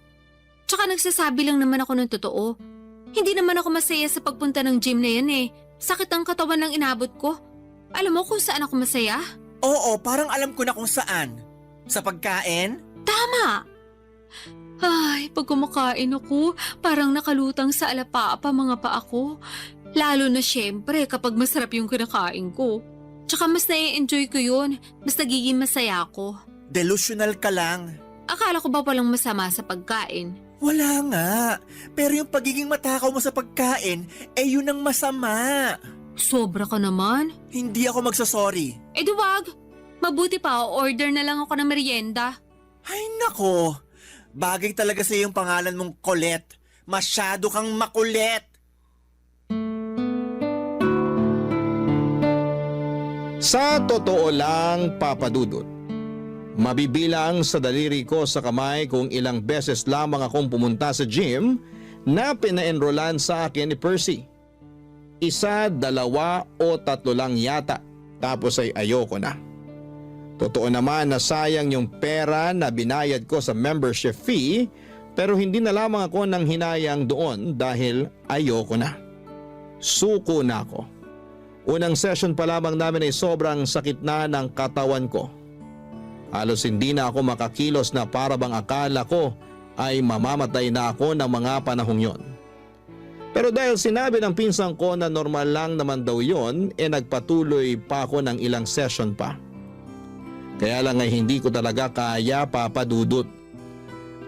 Tsaka nagsasabi lang naman ako ng totoo. Hindi naman ako masaya sa pagpunta ng gym na yan eh. Sakit ang katawan ng inabot ko. Alam mo kung saan ako masaya? Oo, parang alam ko na kung saan. Sa pagkain? Tama! Ay, pag kumakain ako, parang nakalutang sa alapaapa mga paa ko. Lalo na syempre kapag masarap yung kinakain ko. Tsaka mas nai-enjoy ko yun. Mas nagiging masaya ako. Delusional ka lang. Akala ko ba walang masama sa pagkain? Wala nga. Pero yung pagiging matakaw mo sa pagkain, yun ang masama. Sobra ka naman. Hindi ako magsasorry. Duwag. Mabuti pa, order na lang ako ng merienda. Ay nako. Bagay talaga sa yung pangalan mong Colette. Masyado kang makulit. Sa totoo lang, Papa Dudut, mabibilang sa daliri ko sa kamay kung ilang beses lamang akong pumunta sa gym na pina-enrollan sa akin ni Percy. 1, 2 o 3 lang yata, tapos ay ayoko na. Totoo naman na sayang yung pera na binayad ko sa membership fee, pero hindi na lamang ako nang hinayang doon dahil ayoko na. Suko na ako. Unang session pa lamang namin ay sobrang sakit na ng katawan ko. Halos hindi na ako makakilos na para bang akala ko ay mamamatay na ako ng mga panahong yon. Pero dahil sinabi ng pinsan ko na normal lang naman daw yon, nagpatuloy pa ako ng ilang session pa. Kaya lang ay hindi ko talaga kaya, Papa Dudut.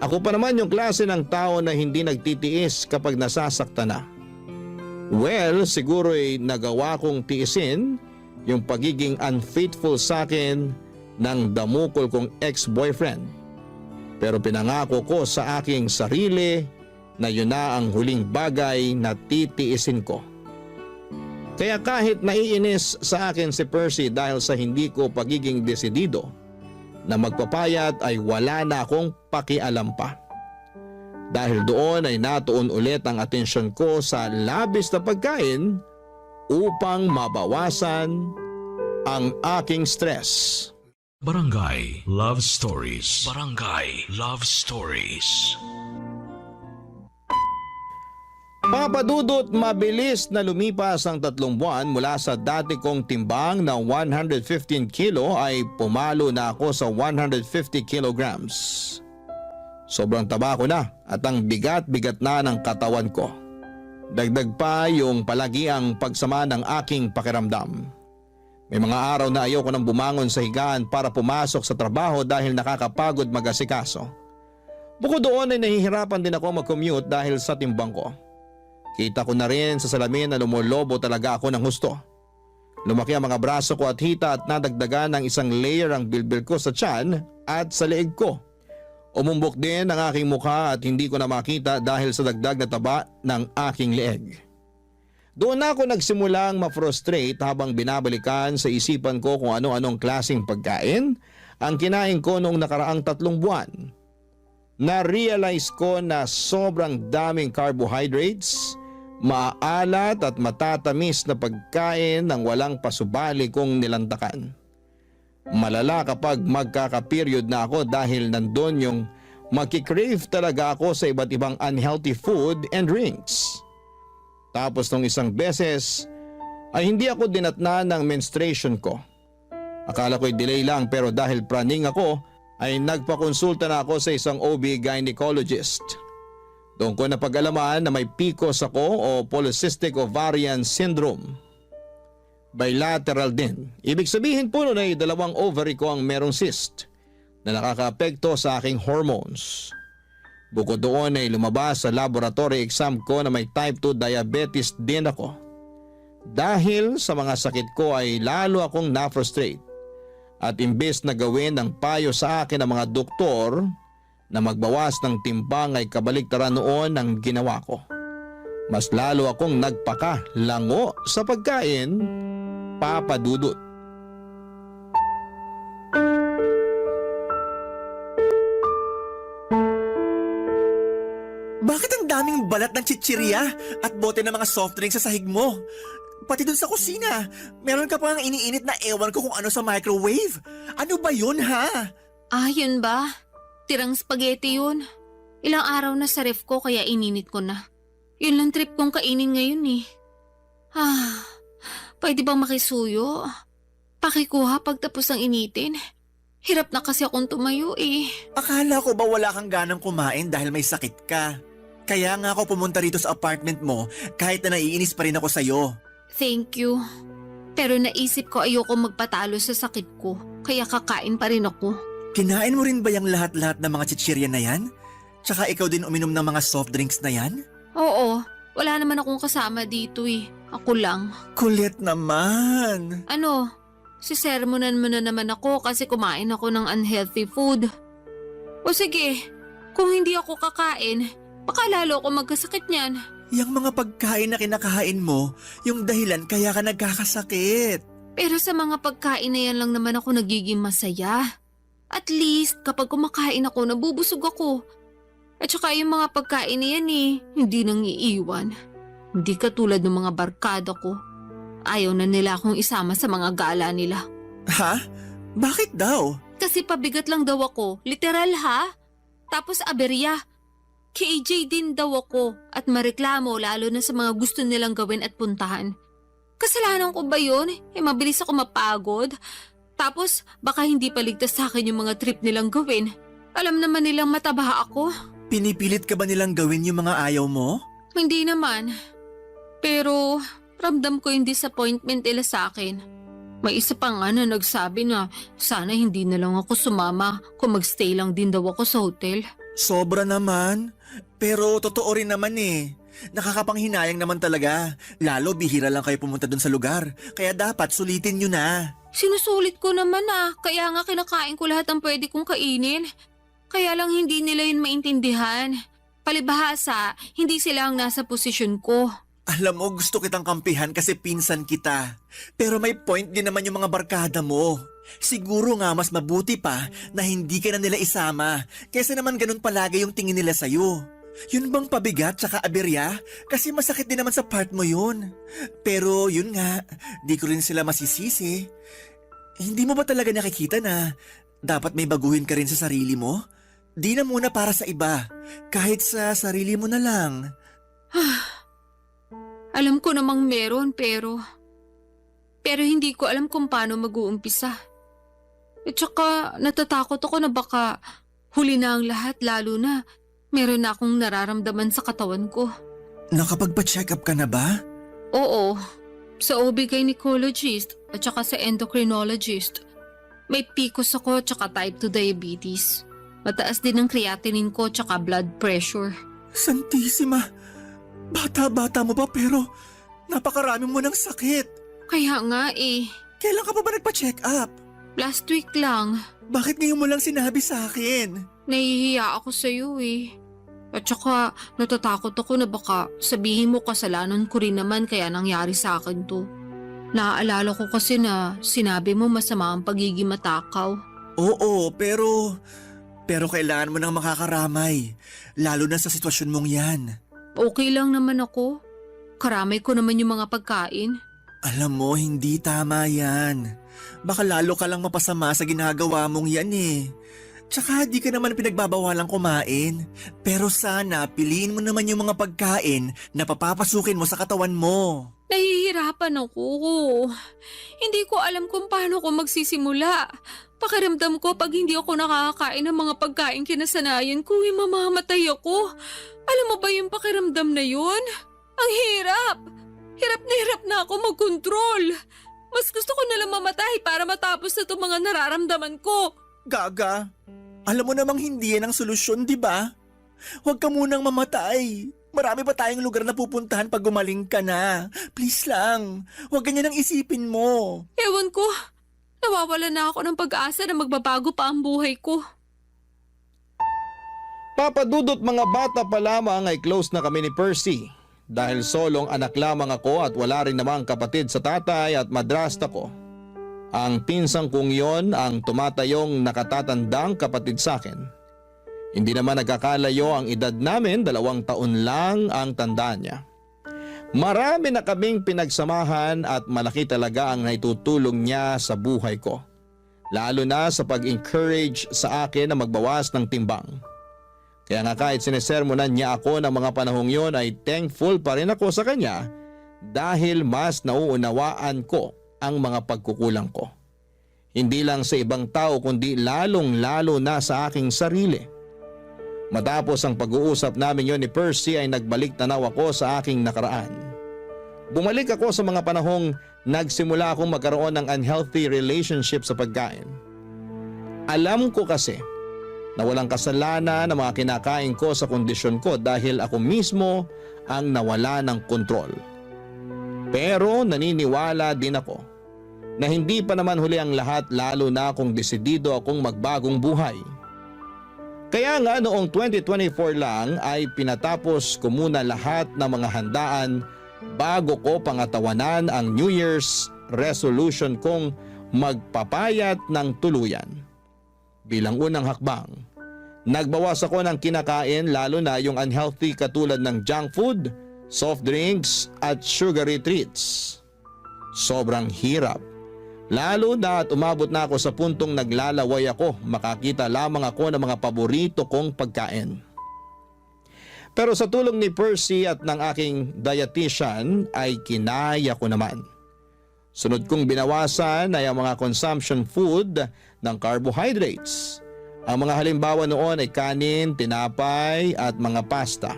Ako pa naman yung klase ng tao na hindi nagtitiis kapag nasasaktan na. Well, siguro ay nagawa kong tiisin yung pagiging unfaithful sa akin ng damukol kong ex-boyfriend. Pero pinangako ko sa aking sarili na yun na ang huling bagay na titiisin ko. Kaya kahit naiinis sa akin si Percy dahil sa hindi ko pagiging desidido na magpapayat ay wala na akong pakialam pa. Dahil doon ay natuon ulit ang atensyon ko sa labis na pagkain upang mabawasan ang aking stress. Barangay Love Stories. Barangay Love Stories. Papadudot, mabilis na lumipas ang 3 buwan mula sa dati kong timbang na 115 kilo ay pumalo na ako sa 150 kilograms. Sobrang taba ko na at ang bigat-bigat na ng katawan ko. Dagdag pa yung palagiang pagsama ng aking pakiramdam. May mga araw na ayoko nang bumangon sa higaan para pumasok sa trabaho dahil nakakapagod mag-asikaso. Bukod doon ay nahihirapan din ako mag-commute dahil sa timbang ko. Kita ko na rin sa salamin na lumolobo talaga ako ng husto. Lumaki ang mga braso ko at hita at nadagdagan ng isang layer ang bilbil ko sa tiyan at sa leeg ko. Umumbok din ang aking mukha at hindi ko na makita dahil sa dagdag na taba ng aking leeg. Doon ako nagsimulang ma-frustrate habang binabalikan sa isipan ko kung ano-anong klaseng pagkain ang kinain ko noong nakaraang 3 buwan. Na-realize ko na sobrang daming carbohydrates, maalat at matatamis na pagkain ng walang pasubali kong nilantakan. Malala kapag magkaka-period na ako dahil nandun yung magkikrave talaga ako sa iba't ibang unhealthy food and drinks. Tapos nung isang beses ay hindi ako dinatna ng menstruation ko. Akala ko'y delay lang pero dahil praning ako ay nagpakonsulta na ako sa isang OB gynecologist. Doon ko napag-alaman na may PCOS ako o Polycystic Ovarian Syndrome. Bilateral din. Ibig sabihin po nun ay 2 ovary ko ang merong cyst na nakakaapekto sa aking hormones. Bukod doon ay lumabas sa laboratory exam ko na may type 2 diabetes din ako. Dahil sa mga sakit ko ay lalo akong na-frustrate. At imbes na gawin ng payo sa akin ng mga doktor na magbawas ng timbang ay kabaliktaran noon ang ginawa ko. Mas lalo akong nagpaka-lango sa pagkain, papadudot. Bakit ang daming balat ng chichirya at bote ng mga soft drinks sa sahig mo? Pati dun sa kusina, meron ka pang iniinit na ewan ko kung ano sa microwave. Ano ba yun ha? Ah, yun ba? Tirang spaghetti yun. Ilang araw na sa ref ko kaya ininit ko na. Yun lang trip kong kainin ngayon eh. Pwede bang makisuyo? Pakikuha pagtapos ng initin. Hirap na kasi akong tumayo eh. Akala ko ba wala kang ganang kumain dahil may sakit ka? Kaya nga ako pumunta rito sa apartment mo kahit na naiinis pa rin ako sa'yo. Thank you. Pero naisip ko ayoko magpatalo sa sakit ko. Kaya kakain pa rin ako. Kinain mo rin ba yung lahat-lahat ng mga chichirya na yan? Tsaka ikaw din uminom ng mga soft drinks na yan? Oo. Wala naman akong kasama dito eh. Ako lang. Kulit naman. Ano? Sisermonan mo na naman ako kasi kumain ako ng unhealthy food. O sige, kung hindi ako kakain, baka lalo ako magkasakit niyan. Yang mga pagkain na kinakain mo, yung dahilan kaya ka nagkakasakit. Pero sa mga pagkain na yan lang naman ako nagiging masaya. At least kapag kumakain ako, nabubusog ako. At saka yung mga pagkain na yan hindi nang iiwan. Hindi katulad ng mga barkada ko. Ayaw na nila akong isama sa mga gala nila. Ha? Bakit daw? Kasi pabigat lang daw ako. Literal ha? Tapos aberya. KJ din daw ako at mareklamo lalo na sa mga gusto nilang gawin at puntahan. Kasalanan ko ba yun? Mabilis ako mapagod. Tapos baka hindi paligtas sa akin yung mga trip nilang gawin. Alam naman nilang mataba ako. Pinipilit ka ba nilang gawin yung mga ayaw mo? Hindi naman. Pero ramdam ko yung disappointment nila sa akin. May isa pa nga na nagsabi na sana hindi na lang ako sumama kung magstay lang din daw ako sa hotel. Sobra naman. Pero totoo rin naman Nakakapanghinayang naman talaga. Lalo bihira lang kayo pumunta dun sa lugar. Kaya dapat sulitin nyo na. Sinusulit ko naman kaya nga kinakain ko lahat ng pwede kong kainin. Kaya lang hindi nila yun maintindihan. Palibhasa, hindi sila ang nasa posisyon ko. Alam mo, gusto kitang kampihan kasi pinsan kita. Pero may point din naman yung mga barkada mo. Siguro nga mas mabuti pa na hindi ka na nila isama kaysa naman ganun palagi yung tingin nila sa'yo. Yun bang pabigat tsaka aberya? Kasi masakit din naman sa part mo yun. Pero yun nga, di ko rin sila masisisi. Hindi mo ba talaga nakikita na dapat may baguhin ka rin sa sarili mo? Di na muna para sa iba, kahit sa sarili mo na lang. Alam ko namang meron pero hindi ko alam kung paano mag-uumpisa. At saka natatakot ako na baka huli na ang lahat, lalo na meron na akong nararamdaman sa katawan ko. Nakapagpa-check up ka na ba? Oo, sa OB-gynecologist at saka sa endocrinologist. May PCOS ako at saka type 2 diabetes. Mataas din ang creatinine ko at saka blood pressure. Santisima! Bata-bata mo ba pero napakarami mo ng sakit. Kaya nga eh. Kailan ka pa ba nagpa-check up? Last week lang. Bakit ngayon mo lang sinabi sa akin? Nahihiya ako sa'yo eh. At saka natatakot ako na baka sabihin mo kasalanan ko rin naman kaya nangyari sa akin to. Naaalala ko kasi na sinabi mo masama ang pagiging matakaw. Oo, pero kailangan mo nang makakaramay. Lalo na sa sitwasyon mong yan. Okay lang naman ako. Karamay ko naman yung mga pagkain. Alam mo, hindi tama yan. Baka lalo ka lang mapasama sa ginagawa mong yan eh. Tsaka di ka naman pinagbabawalang kumain. Pero sana piliin mo naman yung mga pagkain na papapasukin mo sa katawan mo. Nahihirapan ako. Hindi ko alam kung paano ko magsisimula. Pakiramdam ko pag hindi ako nakakakain ng mga pagkain kinasanayan ko, mamamatay ako. Alam mo ba yung pakiramdam na yun? Ang hirap! Hirap na ako magkontrol. Mas gusto ko nalang mamatay para matapos na itong mga nararamdaman ko. Gaga, alam mo namang hindi yan ang solusyon, di ba? Huwag ka munang mamatay. Marami pa tayong lugar na pupuntahan pag gumaling ka na. Please lang, huwag ganyan ang isipin mo. Ewan ko, nawawala na ako ng pag-asa na magbabago pa ang buhay ko. Papadudot mga bata pa lamang ay close na kami ni Percy. Dahil solong anak lamang ako at wala rin namang kapatid sa tatay at madrasta ko. Ang pinsang kong yon ang tumatayong nakatatandang kapatid sa akin. Hindi naman nagkakalayo ang edad namin, 2 taon lang ang tanda niya. Marami na kaming pinagsamahan at malaki talaga ang naitutulong niya sa buhay ko. Lalo na sa pag-encourage sa akin na magbawas ng timbang. Kaya nga kahit sinesermonan niya ako ng mga panahong yon ay thankful pa rin ako sa kanya dahil mas nauunawaan ko ang mga pagkukulang ko. Hindi lang sa ibang tao kundi lalong-lalo na sa aking sarili. Matapos ang pag-uusap namin yon ni Percy ay nagbalik tanaw ako sa aking nakaraan. Bumalik ako sa mga panahong nagsimula akong magkaroon ng unhealthy relationship sa pagkain. Alam ko kasi na walang kasalanan ng mga kinakain ko sa kondisyon ko dahil ako mismo ang nawala ng kontrol. Pero naniniwala din ako na hindi pa naman huli ang lahat lalo na kung desidido akong magbagong buhay. Kaya nga noong 2024 lang ay pinatapos ko muna lahat ng mga handaan bago ko pangatawanan ang New Year's resolution kong magpapayat ng tuluyan. Bilang unang hakbang, nagbawas ako ng kinakain lalo na yung unhealthy katulad ng junk food, soft drinks at sugary treats. Sobrang hirap. Lalo na at umabot na ako sa puntong naglalaway ako, makakita lamang ako ng mga paborito kong pagkain. Pero sa tulong ni Percy at ng aking dietitian ay kinaya ko naman. Sunod kong binawasan ay ang mga consumption food ng carbohydrates. Ang mga halimbawa noon ay kanin, tinapay at mga pasta.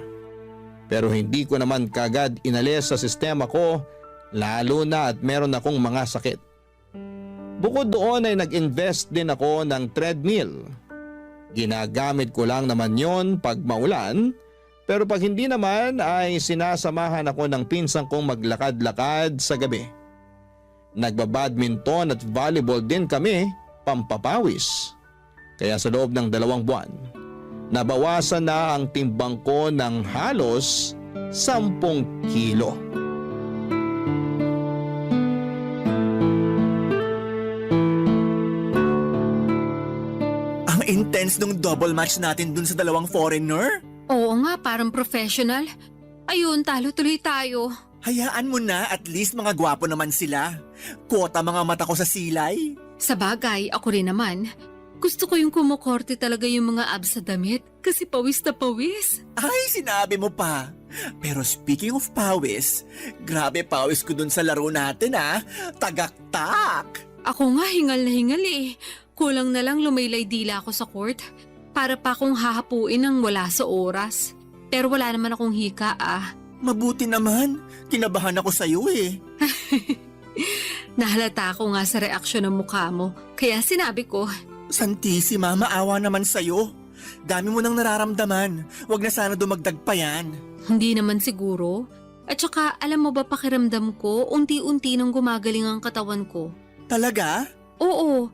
Pero hindi ko naman kagad inalis sa sistema ko lalo na at meron akong mga sakit. Bukod doon ay nag-invest din ako ng treadmill. Ginagamit ko lang naman yon pag maulan, pero pag hindi naman ay sinasamahan ako ng pinsang kong maglakad-lakad sa gabi. Nagbabadminton at volleyball din kami, pampapawis. Kaya sa loob ng 2 buwan, nabawasan na ang timbang ko ng halos 10 kilo. Ang intense nung double match natin dun sa 2 foreigner. Oo nga, parang professional. Ayun, talo tuloy tayo. Hayaan mo na, at least mga gwapo naman sila. Kota mga mata ko sa silay. Sa bagay, ako rin naman. Gusto ko yung kumukorte talaga yung mga abs sa damit kasi pawis na pawis. Ay, sinabi mo pa. Pero speaking of pawis, grabe pawis ko dun sa laro natin Tagaktak! Ako nga hingal na hingal eh. Kulang na lang lumaylay dila ako sa court para pa akong hahapuin ng wala sa oras. Pero wala naman akong hika Mabuti naman. Kinabahan ako sa'yo eh. Nahalata ko nga sa reaksyon ng mukha mo. Kaya sinabi ko, Santissima, maawa naman sa'yo. Dami mo nang nararamdaman. Huwag na sana dumagdag pa yan. hindi naman siguro. At saka alam mo ba pakiramdam ko, unti-unti nang gumagaling ang katawan ko. Talaga? Oo.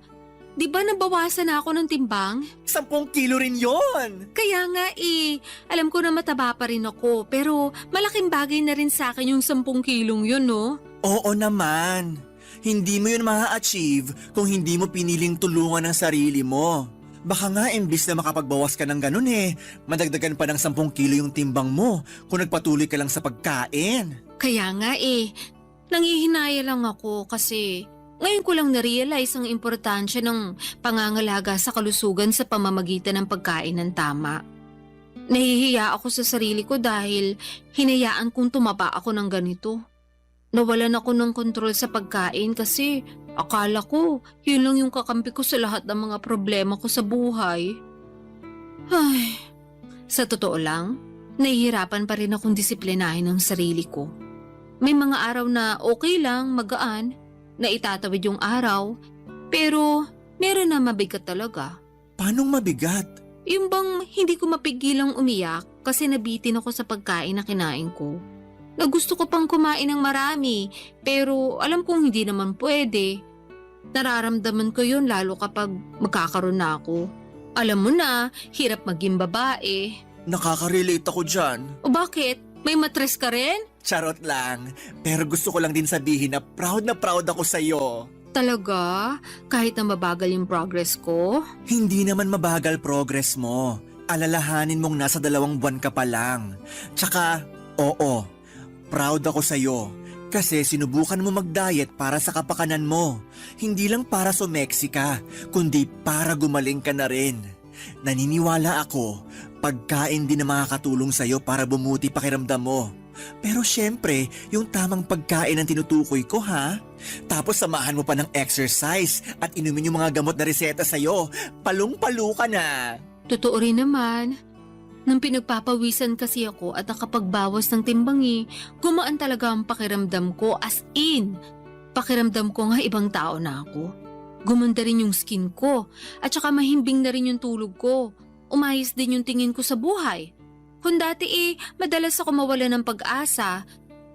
Di ba nabawasan na ako ng timbang? 10 kilo rin yon. Kaya nga alam ko na mataba pa rin ako, pero malaking bagay na rin sa akin yung 10 kilong yun, no? Oo naman. Hindi mo yun ma-achieve kung hindi mo piniling tulungan ang sarili mo. Baka nga imbis na makapagbawas ka ng ganun madagdagan pa ng 10 kilo yung timbang mo kung nagpatuloy ka lang sa pagkain. Kaya nga nangihinaya lang ako kasi ngayon ko lang na-realize ang importansya ng pangangalaga sa kalusugan sa pamamagitan ng pagkain ng tama. Nahihiya ako sa sarili ko dahil hinayaan kong tumaba ako ng ganito. Nawalan ako ng kontrol sa pagkain kasi akala ko yun lang yung kakampi ko sa lahat ng mga problema ko sa buhay. Ay, sa totoo lang, nahihirapan pa rin akong disiplinahin ang sarili ko. May mga araw na okay lang, magaan, na itatawid yung araw, pero meron na mabigat talaga. Paanong mabigat? Yung bang hindi ko mapigilang umiyak kasi nabitin ako sa pagkain na kinain ko. Na gusto ko pang kumain ng marami, pero alam kong hindi naman pwede. Nararamdaman ko yun lalo kapag magkakaroon na ako. Alam mo na, hirap maging babae. Nakaka-relate ako dyan. O bakit? May matres ka rin? Charot lang. Pero gusto ko lang din sabihin na proud ako sa'yo. Talaga? Kahit na mabagal yung progress ko? Hindi naman mabagal progress mo. Alalahanin mong nasa 2 buwan ka pa lang. Tsaka, oo, proud ako sa'yo. Kasi sinubukan mo mag-diet para sa kapakanan mo. Hindi lang para sumeksi ka, kundi para gumaling ka na rin. Naniniwala ako, pagkain din na makakatulong sa'yo para bumuti pakiramdam mo. Pero syempre, yung tamang pagkain ang tinutukoy ko Tapos samahan mo pa ng exercise at inumin yung mga gamot na reseta sa'yo. Palung-palo ka na. Totoo rin naman. Nang pinagpapawisan kasi ako at nakapagbawas ng timbang gumaan talaga ang pakiramdam ko as in. Pakiramdam ko nga ibang tao na ako. Gumanda rin yung skin ko at saka mahimbing na rin yung tulog ko. Umayos din yung tingin ko sa buhay. Kung dati madalas ako mawala ng pag-asa,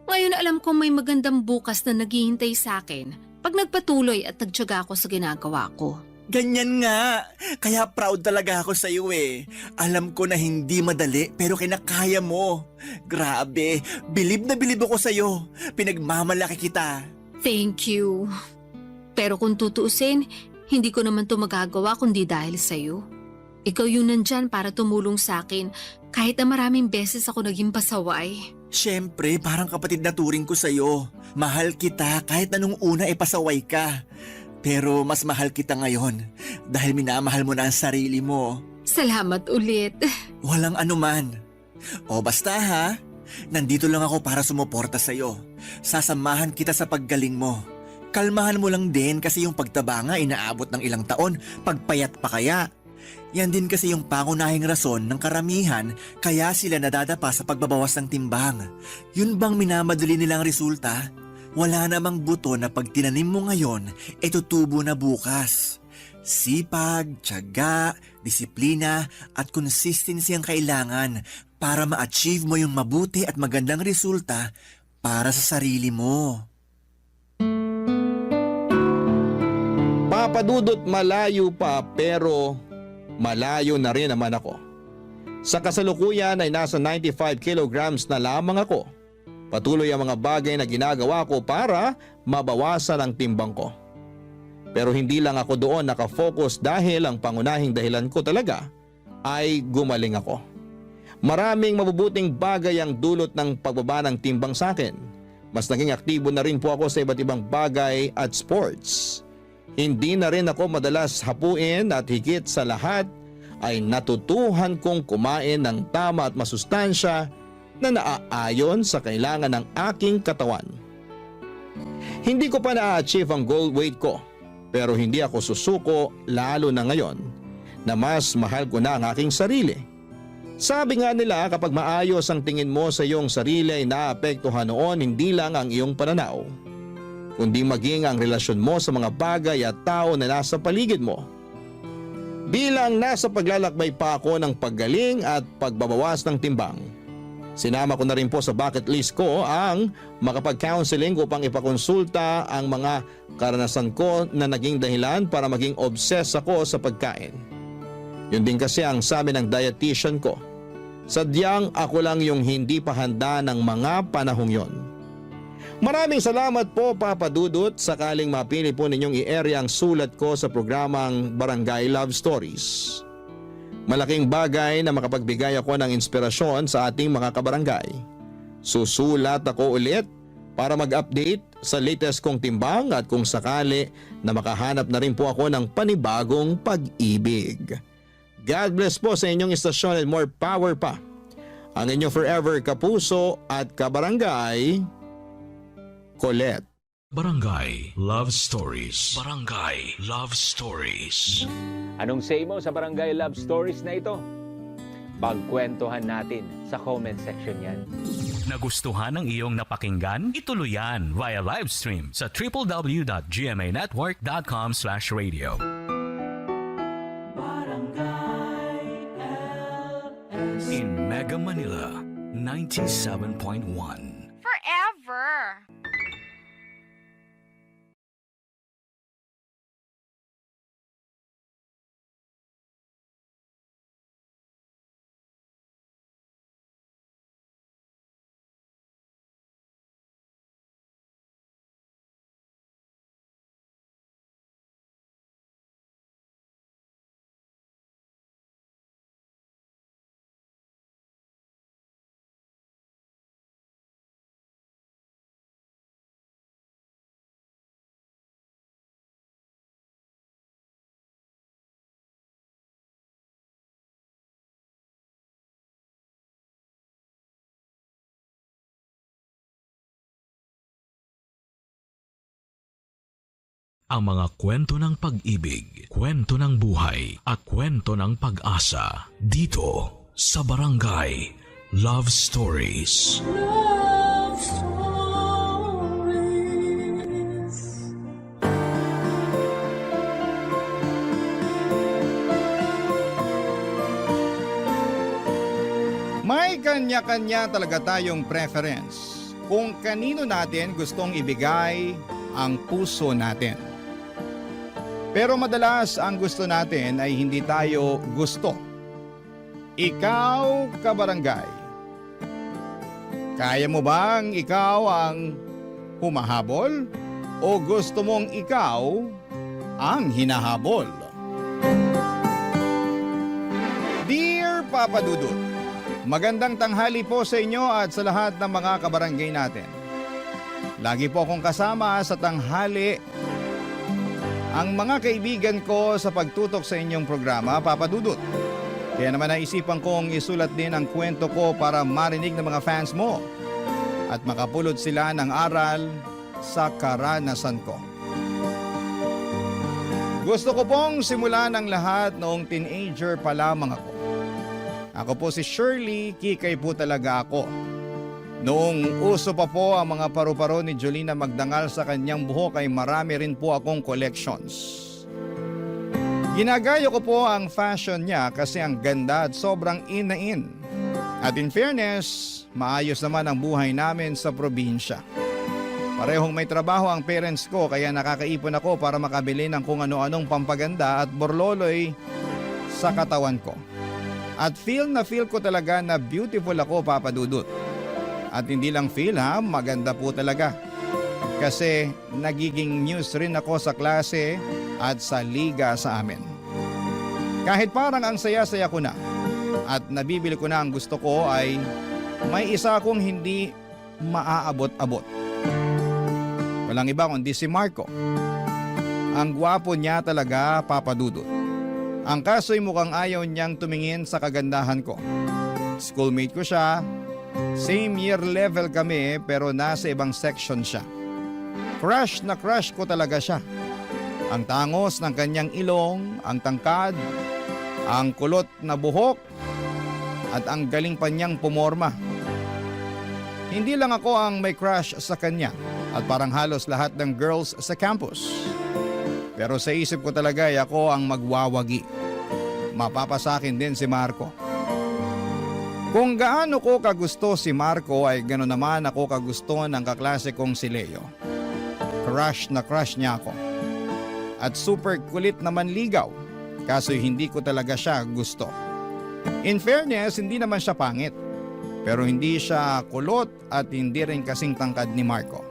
ngayon alam kong may magandang bukas na naghihintay sa akin pag nagpatuloy at nagtiyaga ako sa ginagawa ko. Ganyan nga. Kaya proud talaga ako sa iyo Alam ko na hindi madali pero kinakaya mo. Grabe, bilib na bilib ako sa iyo. Pinagmamalaki kita. Thank you. Pero kung tutuusin, hindi ko naman to magagawa kundi dahil sa iyo. Ikaw yung nandyan para tumulong sa akin kahit na maraming beses ako naging pasaway. Siyempre, parang kapatid na turing ko sa iyo. Mahal kita kahit na nung una pasaway ka. Pero mas mahal kita ngayon dahil minamahal mo na ang sarili mo. Salamat ulit. Walang anuman. O basta nandito lang ako para sumuporta sa'yo. Sasamahan kita sa paggaling mo. Kalmahan mo lang din kasi yung pagtaba nga inaabot ng ilang taon, pagpayat pa kaya. Yan din kasi yung pangunahing rason ng karamihan kaya sila nadadapa sa pagbabawas ng timbang. Yun bang minamadali nilang resulta? Wala namang buto na pag tinanim mo ngayon, tutubo na bukas. Sipag, tiyaga, disiplina at consistency ang kailangan para ma-achieve mo yung mabuti at magandang resulta para sa sarili mo. Papadudot malayo pa pero malayo na rin naman ako. Sa kasalukuyan ay nasa 95 kilograms na lamang ako. Patuloy ang mga bagay na ginagawa ko para mabawasan ang timbang ko. Pero hindi lang ako doon nakafocus dahil ang pangunahing dahilan ko talaga ay gumaling ako. Maraming mabubuting bagay ang dulot ng pagbaba ng timbang sa akin. Mas naging aktibo na rin po ako sa iba't ibang bagay at sports. Hindi na rin ako madalas hapuin at higit sa lahat ay natutuhan kong kumain ng tama at masustansya na naaayon sa kailangan ng aking katawan. Hindi ko pa na-achieve ang goal weight ko, pero hindi ako susuko lalo na ngayon na mas mahal ko na ang aking sarili. Sabi nga nila kapag maayos ang tingin mo sa iyong sarili ay naapektuhan noon hindi lang ang iyong pananaw, kundi maging ang relasyon mo sa mga bagay at tao na nasa paligid mo. Bilang nasa paglalakbay pa ako ng paggaling at pagbabawas ng timbang, sinama ko na rin po sa bucket list ko ang makapag-counseling upang ipakonsulta ang mga karanasan ko na naging dahilan para maging obsessed ako sa pagkain. Yun din kasi ang sabi ng dietitian ko. Sadyang ako lang yung hindi pa handa ng mga panahong yon. Maraming salamat po Papa Dudut, sakaling mapili po ninyong i-area ang sulat ko sa programang Barangay Love Stories. Malaking bagay na makapagbigay ako ng inspirasyon sa ating mga kabarangay. Susulat ako ulit para mag-update sa latest kong timbang at kung sakali na makahanap na rin po ako ng panibagong pag-ibig. God bless po sa inyong istasyon and more power pa. Ang inyong forever kapuso at kabarangay, Colette. Barangay Love Stories. Barangay Love Stories. Anong say mo sa Barangay Love Stories na ito? Pagkwentuhan natin sa comment section yan. Nagustuhan ng iyong napakinggan? Ituloy yan via live stream sa www.gmanetwork.com/radio. In Mega Manila, 97.1. Forever. Ang mga kwento ng pag-ibig, kwento ng buhay at kwento ng pag-asa dito sa Barangay Love Stories. Love Stories. May kanya-kanya talaga tayong preference kung kanino natin gustong ibigay ang puso natin. Pero madalas ang gusto natin ay hindi tayo gusto. Ikaw, kabarangay, kaya mo bang ikaw ang humahabol o gusto mong ikaw ang hinahabol? Dear Papa Dudut, magandang tanghali po sa inyo at sa lahat ng mga kabarangay natin. Lagi po akong kasama sa tanghali ang mga kaibigan ko sa pagtutok sa inyong programa, Papa Dudut. Kaya naman naisipan kong isulat din ang kwento ko para marinig ng mga fans mo at makapulot sila ng aral sa karanasan ko. Gusto ko pong simulan ang lahat noong teenager pa lamang ako. Ako po si Shirley, kikay po talaga ako. Noong uso pa po ang mga paru-paro ni Jolina Magdangal sa kanyang buhok ay marami rin po akong collections. Ginagayo ko po ang fashion niya kasi ang ganda at sobrang in na in. At in fairness, maayos naman ang buhay namin sa probinsya. Parehong may trabaho ang parents ko kaya nakakaipon ako para makabili ng kung ano-anong pampaganda at borloloy sa katawan ko. At feel ko talaga na beautiful ako, Papa Dudut. At hindi lang feel ha, maganda po talaga. Kasi nagiging news rin ako sa klase at sa liga sa amin. Kahit parang ang saya-saya ko na, at nabibili ko na ang gusto ko ay may isa akong hindi maaabot-abot. Walang iba kundi si Marco. Ang gwapo niya talaga, Papa Dudut. Ang kaso'y mukhang ayaw niyang tumingin sa kagandahan ko. Schoolmate ko siya, same year level kami pero nasa ibang section siya. Crush na crush ko talaga siya. Ang tangos ng kanyang ilong, ang tangkad, ang kulot na buhok, at ang galing pa niyang pumorma. Hindi lang ako ang may crush sa kanya at parang halos lahat ng girls sa campus. Pero sa isip ko talaga ay ako ang magwawagi. Mapapasakin din si Marco. Kung gaano ko kagusto si Marco ay gano'n naman ako kagusto ng kaklase kong si Leo. Crush na crush niya ako. At super kulit naman ligaw. Kaso hindi ko talaga siya gusto. In fairness, hindi naman siya pangit. Pero hindi siya kulot at hindi rin kasing tangkad ni Marco.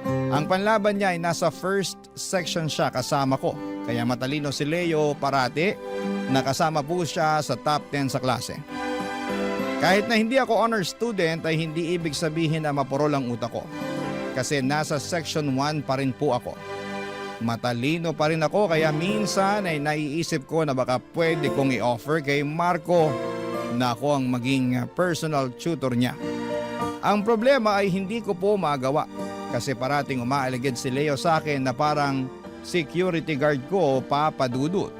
Ang panlaban niya ay nasa first section siya kasama ko. Kaya matalino si Leo parati, nakasama po siya sa top 10 sa klase. Kahit na hindi ako honor student ay hindi ibig sabihin na mapurol ang utak ko. Kasi nasa section 1 pa rin po ako. Matalino pa rin ako kaya minsan ay naiisip ko na baka pwede kong i-offer kay Marco na ako ang maging personal tutor niya. Ang problema ay hindi ko po magawa kasi parating umaaligid si Leo sa akin na parang security guard ko, Papa Dudut.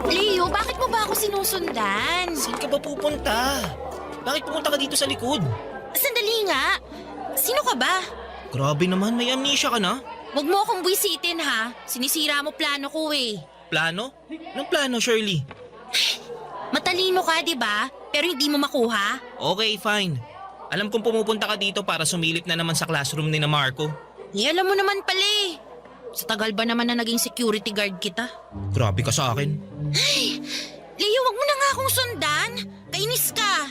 Leo, bakit mo ba ako sinusundan? Saan ka ba pupunta? Bakit pumunta ka dito sa likod? Sandali nga. Sino ka ba? Grabe naman, may amnesia ka na. Huwag mo akong buwisitin ha. Sinisira mo plano ko eh. Plano? Anong plano, Shirley? Matalino ka, di ba? Pero hindi mo makuha. Okay, fine. Alam kong pumupunta ka dito para sumilip na naman sa classroom ni na Marco. Alam mo naman pala eh. Sa tagal ba naman na naging security guard kita? Grabe ka sa akin. Ay, Leo, wag mo na nga akong sundan. Kainis ka.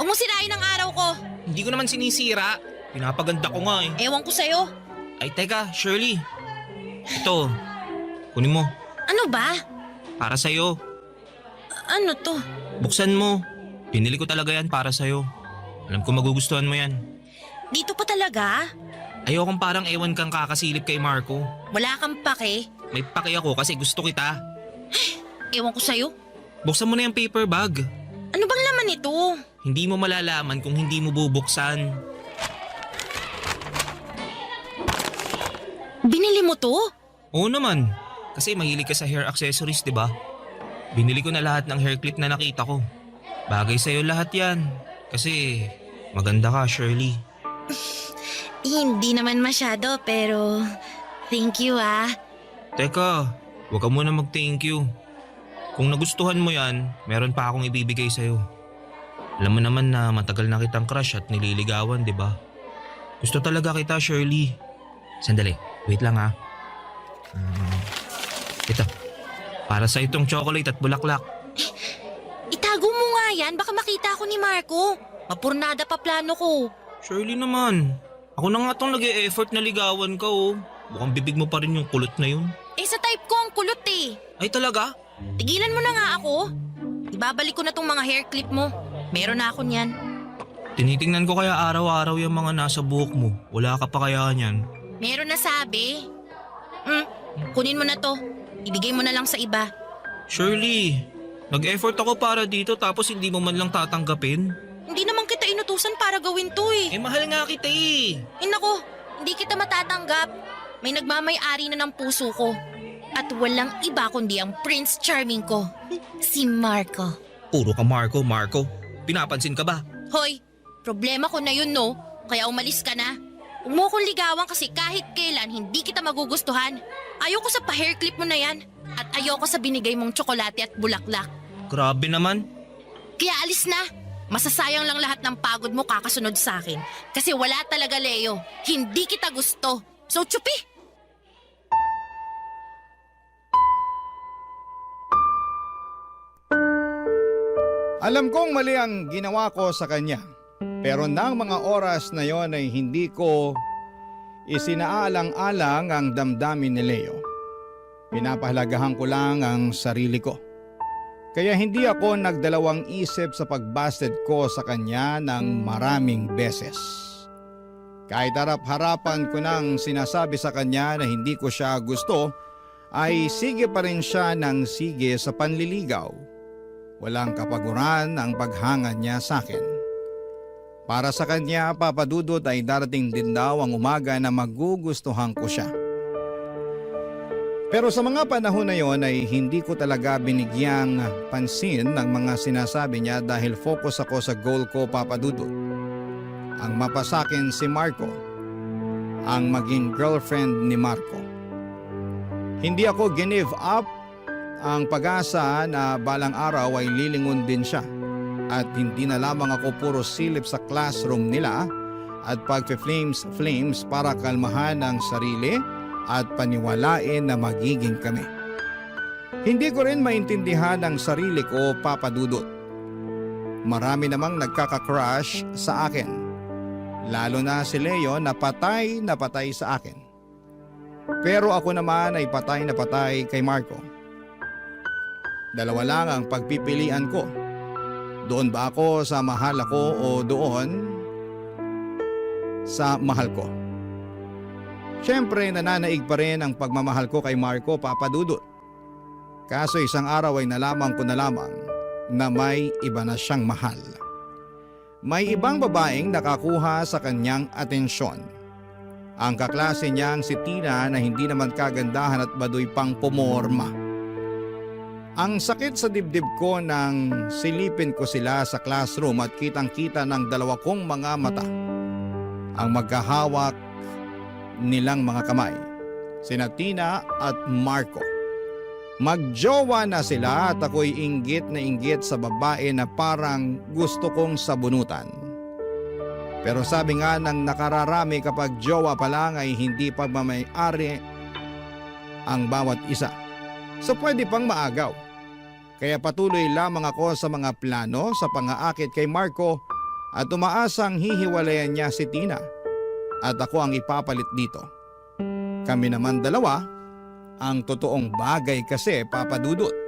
Huwag mo sirain ang araw ko. Hindi ko naman sinisira. Pinapaganda ko nga eh. Ewan ko sa'yo. Ay, teka, Shirley. Ito, kunin mo. Ano ba? Para sa'yo. Ano to? Buksan mo. Pinili ko talaga yan para sa'yo. Alam ko magugustuhan mo yan. Dito pa talaga? Ayokong parang ewan kang kakasilip kay Marco. Wala kang pake? May paki ako kasi gusto kita. Ewan ko sa'yo. Buksan mo na yung paper bag. Ano bang laman nito? Hindi mo malalaman kung hindi mo bubuksan. Binili mo to? Oo naman. Kasi mahilig ka sa hair accessories, di ba? Binili ko na lahat ng hair clip na nakita ko. Bagay sa'yo lahat yan. Kasi maganda ka, Shirley. Hindi naman masyado pero thank you ah. Teka, huwag ka muna mag-thank you. Kung nagustuhan mo yan, meron pa akong ibibigay sa'yo. Alam mo naman na matagal na kitang crush at nililigawan, di ba? Gusto talaga kita, Shirley. Sandali, wait lang ha. Ito, para sa itong chocolate at bulaklak. Itago mo nga yan, baka makita ako ni Marco. Mapurnada pa plano ko. Shirley naman, ako na nga itong nag-e-effort na ligawan ka oh. Mukhang bibig mo pa rin yung kulot na yun. Sa type ko ang kulot eh. Ay talaga? Tigilan mo na nga ako. Ibabalik ko na tong mga hair clip mo. Meron na ako niyan. Tinitingnan ko kaya araw-araw yung mga nasa buhok mo. Wala ka pa kaya niyan. Meron na sabi. Kunin mo na to. Ibigay mo na lang sa iba. Shirley, nag-effort ako para dito tapos hindi mo man lang tatanggapin. Hindi naman kita inutusan para gawin to eh. Mahal nga kita eh. Nako, hindi kita matatanggap. May nagmamay-ari na ng puso ko. At walang iba kundi ang Prince Charming ko. Si Marco. Puro ka Marco. Pinapansin ka ba? Hoy, problema ko na yun no. Kaya umalis ka na. Huwag mo akong ligawan kasi kahit kailan hindi kita magugustuhan. Ayoko sa pa-hair clip mo na yan. At ayoko sa binigay mong tsokolate at bulaklak. Grabe naman. Kaya alis na. Masasayang lang lahat ng pagod mo kakasunod sa akin. Kasi wala talaga, Leo. Hindi kita gusto. So, tsupi! Alam kong mali ang ginawa ko sa kanya. Pero nang mga oras na yon ay hindi ko isinaalang-alang ang damdamin ni Leo. Pinapahalagahan ko lang ang sarili ko. Kaya hindi ako nagdalawang isip sa pagbasted ko sa kanya ng maraming beses. Kahit harap-harapan ko nang sinasabi sa kanya na hindi ko siya gusto, ay sige pa rin siya ng sige sa panliligaw. Walang kapaguran ang paghanga niya sa akin. Para sa kanya, Papa Dudut, ay darating din daw ang umaga na magugustuhan ko siya. Pero sa mga panahon na yon ay hindi ko talaga binigyang pansin ng mga sinasabi niya dahil focus ako sa goal ko, Papa Dudut. Ang mapasakin si Marco, ang maging girlfriend ni Marco. Hindi ako give up ang pag-asa na balang araw ay lilingon din siya. At hindi na lamang ako puro silip sa classroom nila at pag-flames para kalmahan ang sarili at paniwalain na magiging kami. Hindi ko rin maintindihan ang sarili ko, Papa Dudut. Marami namang nagkaka-crush sa akin. Lalo na si Leo na patay sa akin. Pero ako naman ay patay na patay kay Marco. Dalawa lang ang pagpipilian ko. Doon ba ako sa mahal ako o doon sa mahal ko? Siyempre nananaig pa rin ang pagmamahal ko kay Marco, Papa Dudut. Kaso isang araw ay nalaman ko na lamang na may iba na siyang mahal. May ibang babaeng nakakuha sa kanyang atensyon. Ang kaklase niyang si Tina na hindi naman kagandahan at baduy pang pumorma. Ang sakit sa dibdib ko nang silipin ko sila sa classroom at kitang-kita ng dalawa kong mga mata. Ang magkahawak nilang mga kamay, sina Tina at Marco. Magjowa na sila at ako'y inggit na inggit sa babae na parang gusto kong sabunutan. Pero sabi nga ng nakararami kapag jowa pa lang ay hindi pagmamayari ang bawat isa. So pwede pang maagaw. Kaya patuloy lamang ako sa mga plano sa pang-aakit kay Marco at umaasang hihiwalayan niya si Tina at ako ang ipapalit dito. Kami naman dalawa ang totoong bagay kasi, Papa Dudut.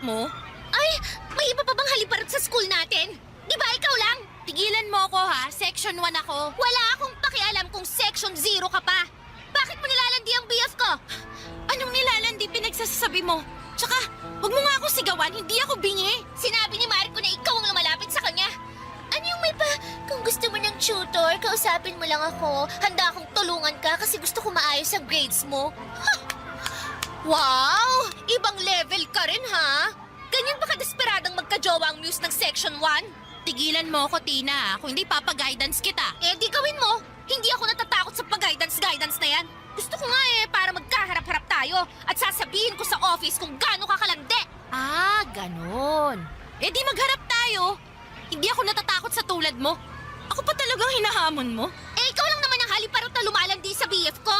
Mo? Ay, may iba pa bang haliparot sa school natin? Di ba ikaw lang? Tigilan mo ako ha, section 1 ako. Wala akong pakialam kung section 0 ka pa. Bakit mo nilalandi ang BF ko? Anong nilalandi pinagsasabi mo? Tsaka, huwag mo nga ako sigawan, hindi ako bingi. Sinabi ni Marco na ikaw ang lumalapit sa kanya. Ano yung may pa, kung gusto mo ng tutor, kausapin mo lang ako. Handa akong tulungan ka kasi gusto ko maayos sa grades mo. Wow! Ibang level ka rin, ha? Ganyan ba ka-desperadang magka-jowa ang muse ng Section 1? Tigilan mo ako, Tina. Kung hindi, papa-guidance kita. Eh, di gawin mo. Hindi ako natatakot sa pag-guidance na yan. Gusto ko nga para magkaharap-harap tayo at sasabihin ko sa office kung gaano ka kalandi. Ah, ganon. Eh, di magharap tayo. Hindi ako natatakot sa tulad mo. Ako pa talagang hinahamon mo. Eh, ikaw lang naman ang haliparot na lumalandi sa BF ko.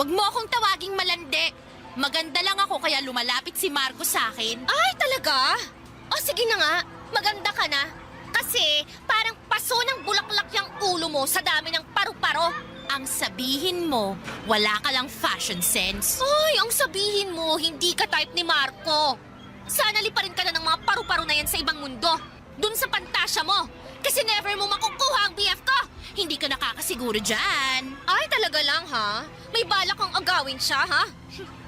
Huwag mo akong tawaging malandi. Maganda lang ako kaya lumalapit si Marco sa akin. Ay, talaga? O sige na nga, maganda ka na. Kasi parang paso ng bulaklak yung ulo mo sa dami ng paru-paro. Ang sabihin mo, wala ka lang fashion sense. Ay, ang sabihin mo, hindi ka type ni Marco. Sana liparin ka na ng mga paru-paro na yan sa ibang mundo. Dun sa pantasya mo. Kasi never mo makukuha ang BF ko. Hindi ka nakakasiguro dyan. Ay, talaga lang ha? May balak kang agawin siya, ha?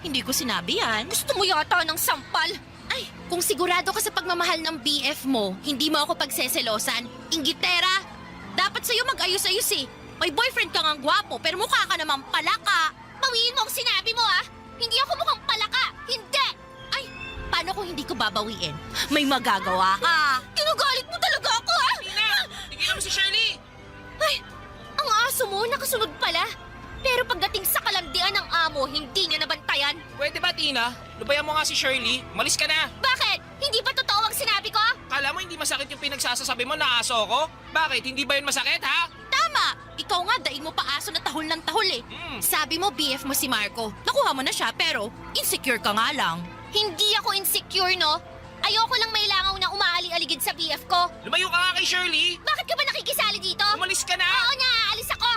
Hindi ko sinabi yan. Gusto mo yata ng sampal. Ay, kung sigurado ka sa pagmamahal ng BF mo, hindi mo ako pagseselosan. Inggitera, dapat sa'yo mag-ayos-ayos eh. May boyfriend ka ngang gwapo, pero mukha ka namang namang palaka. Bawiin mo ang sinabi mo ah! Hindi ako mukhang palaka! Hindi! Ay, paano kung hindi ko babawiin? May magagawa ka. Tinugalit mo talaga ako ah! Tigilan mo si Shirley! Ay, ang aso mo nakasunod pala. Pero pagdating sa kalandian ng amo, hindi niya nabantayan. Pwede ba, Tina? Lubayan mo nga si Shirley. Malis ka na. Bakit? Hindi ba totoo ang sinabi ko? Kala mo hindi masakit yung pinagsasasabi mo na aso ko? Bakit? Hindi ba yun masakit, ha? Tama! Ikaw nga, daig mo pa aso na tahol ng tahol eh. Sabi mo, BF mo si Marco. Nakuha mo na siya, pero insecure ka nga lang. Hindi ako insecure, no? Ayoko lang may langaw na umaali-aligid sa BF ko. Lumayo ka nga kay Shirley. Bakit ka ba nakikisali dito? Umalis ka na. Oo, naaalis ako.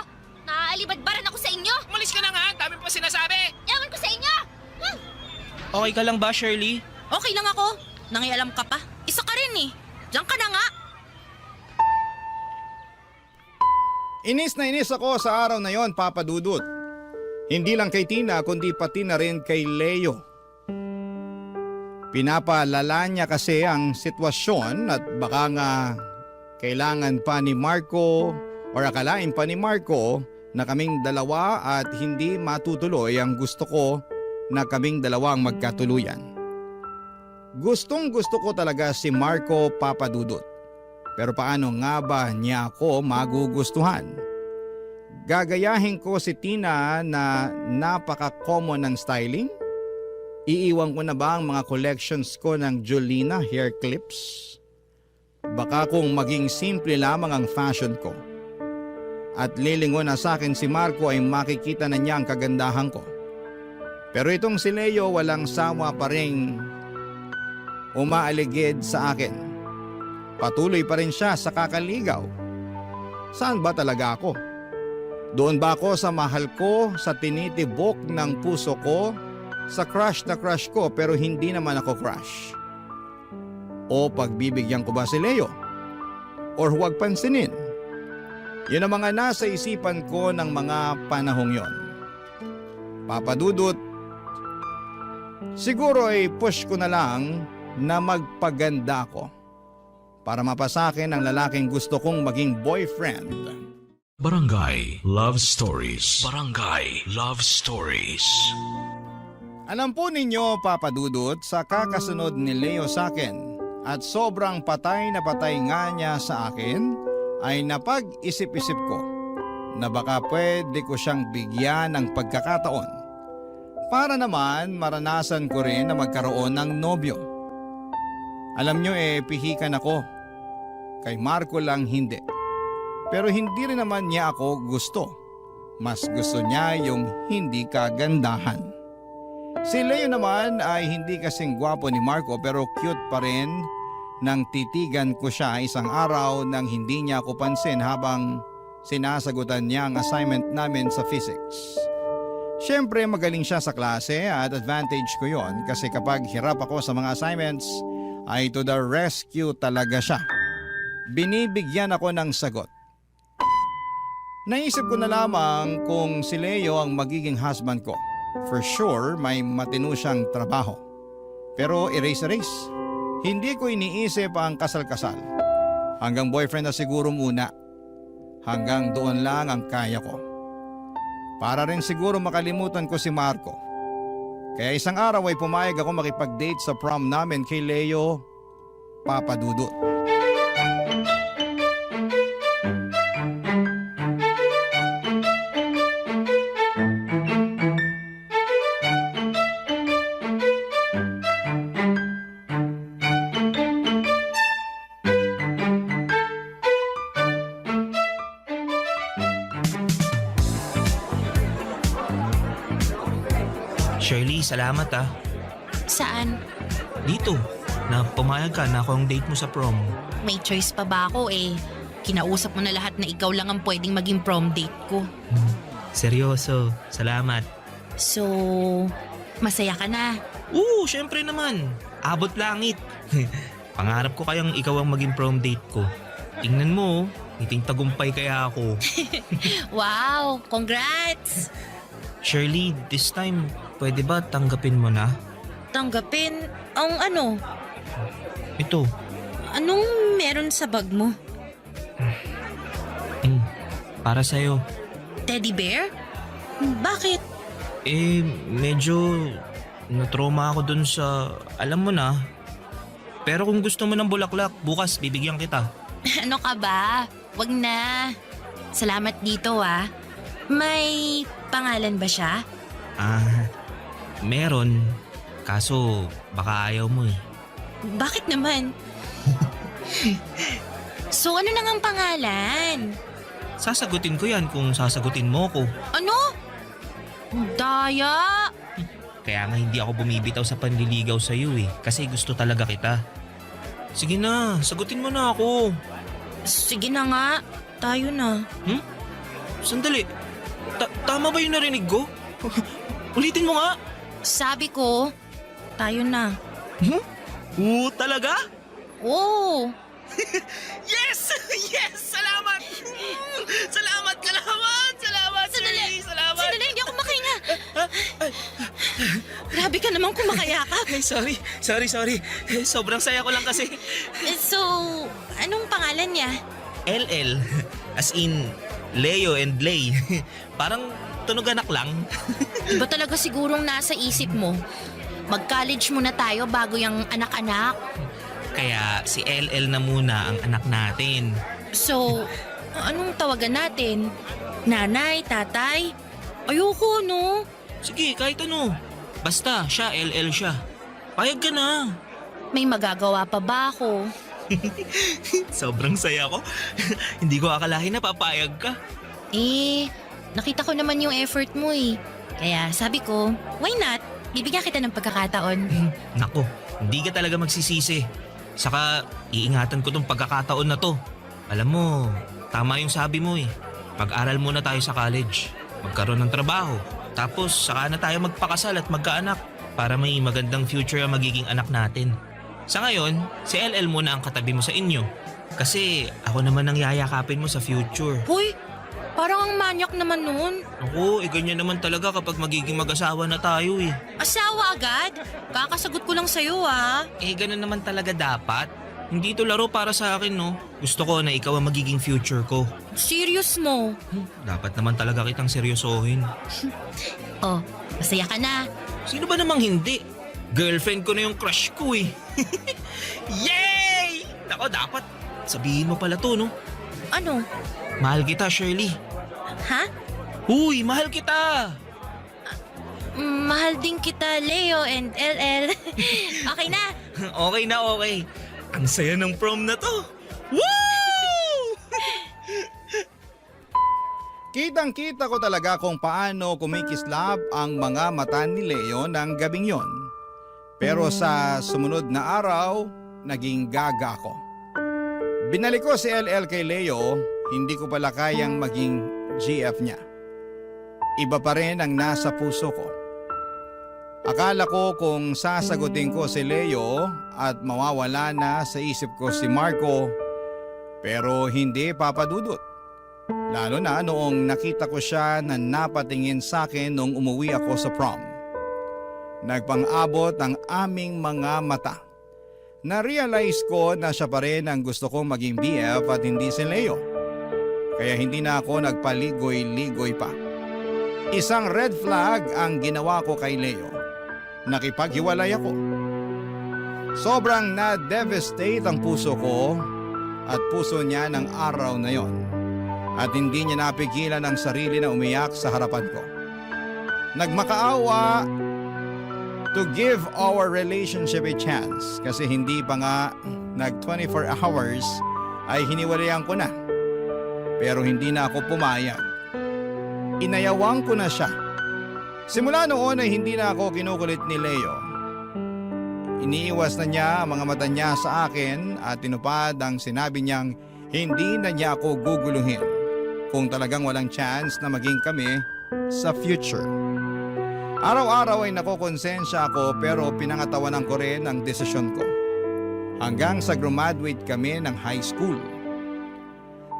Naaalibadbaran ako sa inyo. Umalis ka na nga. Dami pa sinasabi. Ewan ko sa inyo. Okay ka lang ba, Shirley? Okay lang ako. Nangialam ka pa. Isa ka rin eh. Diyan ka na nga. Inis na inis ako sa araw na yon, Papa Dudut. Hindi lang kay Tina kundi pati na rin kay Leo. Pinapalala niya kasi ang sitwasyon at baka nga kailangan pa ni Marco or akalain pa ni Marco na kaming dalawa at hindi matutuloy ang gusto ko na kaming dalawang magkatuluyan. Gustong gusto ko talaga si Marco, Papa Dudut. Pero paano nga ba niya ako magugustuhan? Gagayahin ko si Tina na napaka-common ng styling? Iiwan ko na ba ang mga collections ko ng Jolina hair clips? Baka kung maging simple lamang ang fashion ko. At lilingon na sa akin si Marco ay makikita na niya ang kagandahan ko. Pero itong si Leo walang sawa pa ring umaaligid sa akin. Patuloy pa rin siya sa kakaligaw. Saan ba talaga ako? Doon ba ako sa mahal ko, sa tinitibok ng puso ko, sa crush na crush ko pero hindi naman ako crush? O pagbibigyan ko ba si Leo? Or huwag pansinin? Yun ang mga nasa isipan ko ng mga panahong yon. Papa Dudut, siguro ay push ko na lang na magpaganda ko para mapasakin ang lalaking gusto kong maging boyfriend. Barangay Love Stories. Barangay Love Stories. Alam po ninyo, Papa Dudut, sa kakasunod ni Leo sa akin at sobrang patay na patay nga niya sa akin, ay napag-isip-isip ko na baka pwede ko siyang bigyan ng pagkakataon para naman maranasan ko rin na magkaroon ng nobyo. Alam nyo pihikan ako. Kay Marco lang hindi. Pero hindi rin naman niya ako gusto. Mas gusto niya yung hindi kagandahan. Si Leo naman ay hindi kasing gwapo ni Marco pero cute pa rin nang titigan ko siya isang araw nang hindi niya ako pansin habang sinasagutan niya ang assignment namin sa physics. Siyempre magaling siya sa klase at advantage ko yon kasi kapag hirap ako sa mga assignments ay to the rescue talaga siya. Binibigyan ako ng sagot. Naisip ko na lamang kung si Leo ang magiging husband ko. For sure, may matino siyang trabaho. Pero erase. Hindi ko iniisip ang kasal-kasal. Hanggang boyfriend na siguro muna. Hanggang doon lang ang kaya ko. Para rin siguro makalimutan ko si Marco. Kaya isang araw ay pumayag ako makipag-date sa prom namin kay Leo, Papa Dudut. Shirley, salamat ah. Saan? Dito, na pumayag ka na ako ang date mo sa prom. May choice pa ba ako eh? Kinausap mo na lahat na ikaw lang ang pwedeng maging prom date ko. Seryoso, salamat. So, masaya ka na? Oo, syempre naman. Abot langit. Pangarap ko kayang ikaw ang maging prom date ko. Tingnan mo, ngiting tagumpay kaya ako. Wow, congrats! Shirley, this time, pwede ba tanggapin mo na? Tanggapin? Ang ano? Ito. Anong meron sa bag mo? Para sa'yo. Teddy bear? Bakit? Medyo na-trauma ako dun sa, alam mo na. Pero kung gusto mo ng bulaklak, bukas bibigyan kita. Ano ka ba? Wag na. Salamat dito May pangalan ba siya? Meron. Kaso baka ayaw mo eh. Bakit naman? So ano nang ang pangalan? Sasagutin ko yan kung sasagutin mo ko. Ano? Daya! Kaya nga hindi ako bumibitaw sa panliligaw sa iyo eh. Kasi gusto talaga kita. Sige na, sagutin mo na ako. Sige na nga, tayo na. Sandali. Tama ba yung narinig ko? Ulitin mo nga. Sabi ko, tayo na. Talaga? Oo. Yes! Yes! Salamat! Salamat, Kalaman! Salamat, Sandali! Salamat! Sandali, hindi ako makahinga. Grabe ka naman kumakayakap. Ay, sorry. Sobrang saya ko lang kasi. So, anong pangalan niya? LL. As in, Leo and Lay. Parang tunog anak lang. Iba talaga sigurong nasa isip mo. Mag-college muna tayo bago yung anak-anak. Kaya si LL na muna ang anak natin. So, anong tawagan natin? Nanay, tatay? Ayoko, no? Sige, kahit ano. Basta, siya, LL siya. Payag ka na. May magagawa pa ba ako? Sobrang saya ko. Hindi ko akalain na papayag ka. Nakita ko naman yung effort mo eh. Kaya sabi ko, why not? Bibigyan kita ng pagkakataon. Nako, hindi ka talaga magsisisi. Saka, iingatan ko tong pagkakataon na to. Alam mo, tama yung sabi mo eh. Mag-aral muna tayo sa college. Magkaroon ng trabaho. Tapos, saka na tayo magpakasal at magkaanak. Para may magandang future ang magiging anak natin. Sa ngayon, si LL muna ang katabi mo sa inyo. Kasi ako naman ang yayakapin mo sa future. Hoy, parang ang manyak naman nun. Ako, ganyan naman talaga kapag magiging mag-asawa na tayo eh. Asawa agad? Kakasagot ko lang sa'yo Ganun naman talaga dapat. Hindi to laro para sa akin, no? Gusto ko na ikaw ang magiging future ko. Serious mo? Dapat naman talaga kitang seryosohin. Oh, masaya ka na. Sino ba namang hindi? Girlfriend ko na yung crush ko eh. Yay! Nako, dapat sabihin mo pala to, no? Ano? Mahal kita, Shirley. Ha? Uy, mahal kita! Mahal din kita, Leo and LL. Okay na? Okay na, okay. Ang saya ng prom na to. Woo! Kitang-kita ko talaga kung paano kumikislap ang mga mata ni Leo ng gabing yon. Pero sa sumunod na araw, naging gaga ako. Binalik ko si LL kay Leo, hindi ko pala kayang maging GF niya. Iba pa rin ang nasa puso ko. Akala ko kung sasagutin ko si Leo at mawawala na sa isip ko si Marco, pero hindi papadudot. Lalo na noong nakita ko siya na napatingin sa akin nung umuwi ako sa prom. Nagpang-abot ang aming mga mata. Na-realize ko na siya pa rin ang gusto kong maging BF at hindi si Leo. Kaya hindi na ako nagpaligoy-ligoy pa. Isang red flag ang ginawa ko kay Leo. Nakipaghiwalay ako. Sobrang na-devastate ang puso ko at puso niya ng araw na yon. At hindi niya napigilan ang sarili na umiyak sa harapan ko. Nagmakaawa to give our relationship a chance kasi hindi pa nga nag 24 hours ay hiniwalayan ko na. Pero hindi na ako pumayag. Inayawang ko na siya. Simula noon ay hindi na ako kinukulit ni Leo. Iniiwas na niya ang mga mata niya sa akin at tinupad ang sinabi niyang hindi na niya ako guguluhin kung talagang walang chance na maging kami sa future. Araw-araw ay nakokonsensya ako pero pinangatawanan ko rin ang desisyon ko. Hanggang sa graduate kami ng high school.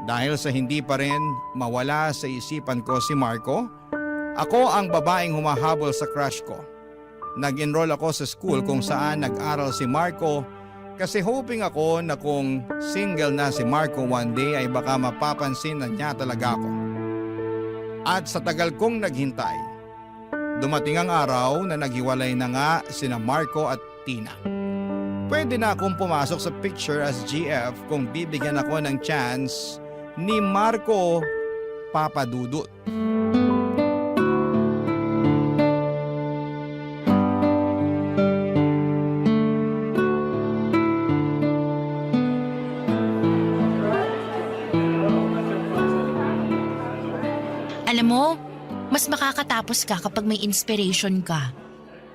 Dahil sa hindi pa rin mawala sa isipan ko si Marco, ako ang babaeng humahabol sa crush ko. Nag-enroll ako sa school kung saan nag-aral si Marco kasi hoping ako na kung single na si Marco one day ay baka mapapansin na niya talaga ako. At sa tagal kong naghintay, dumating ang araw na naghiwalay na nga sina Marco at Tina. Pwede na akong pumasok sa picture as GF kung bibigyan ako ng chance ni Marco Papadudut. Alam mo, mas makakatapos ka kapag may inspiration ka.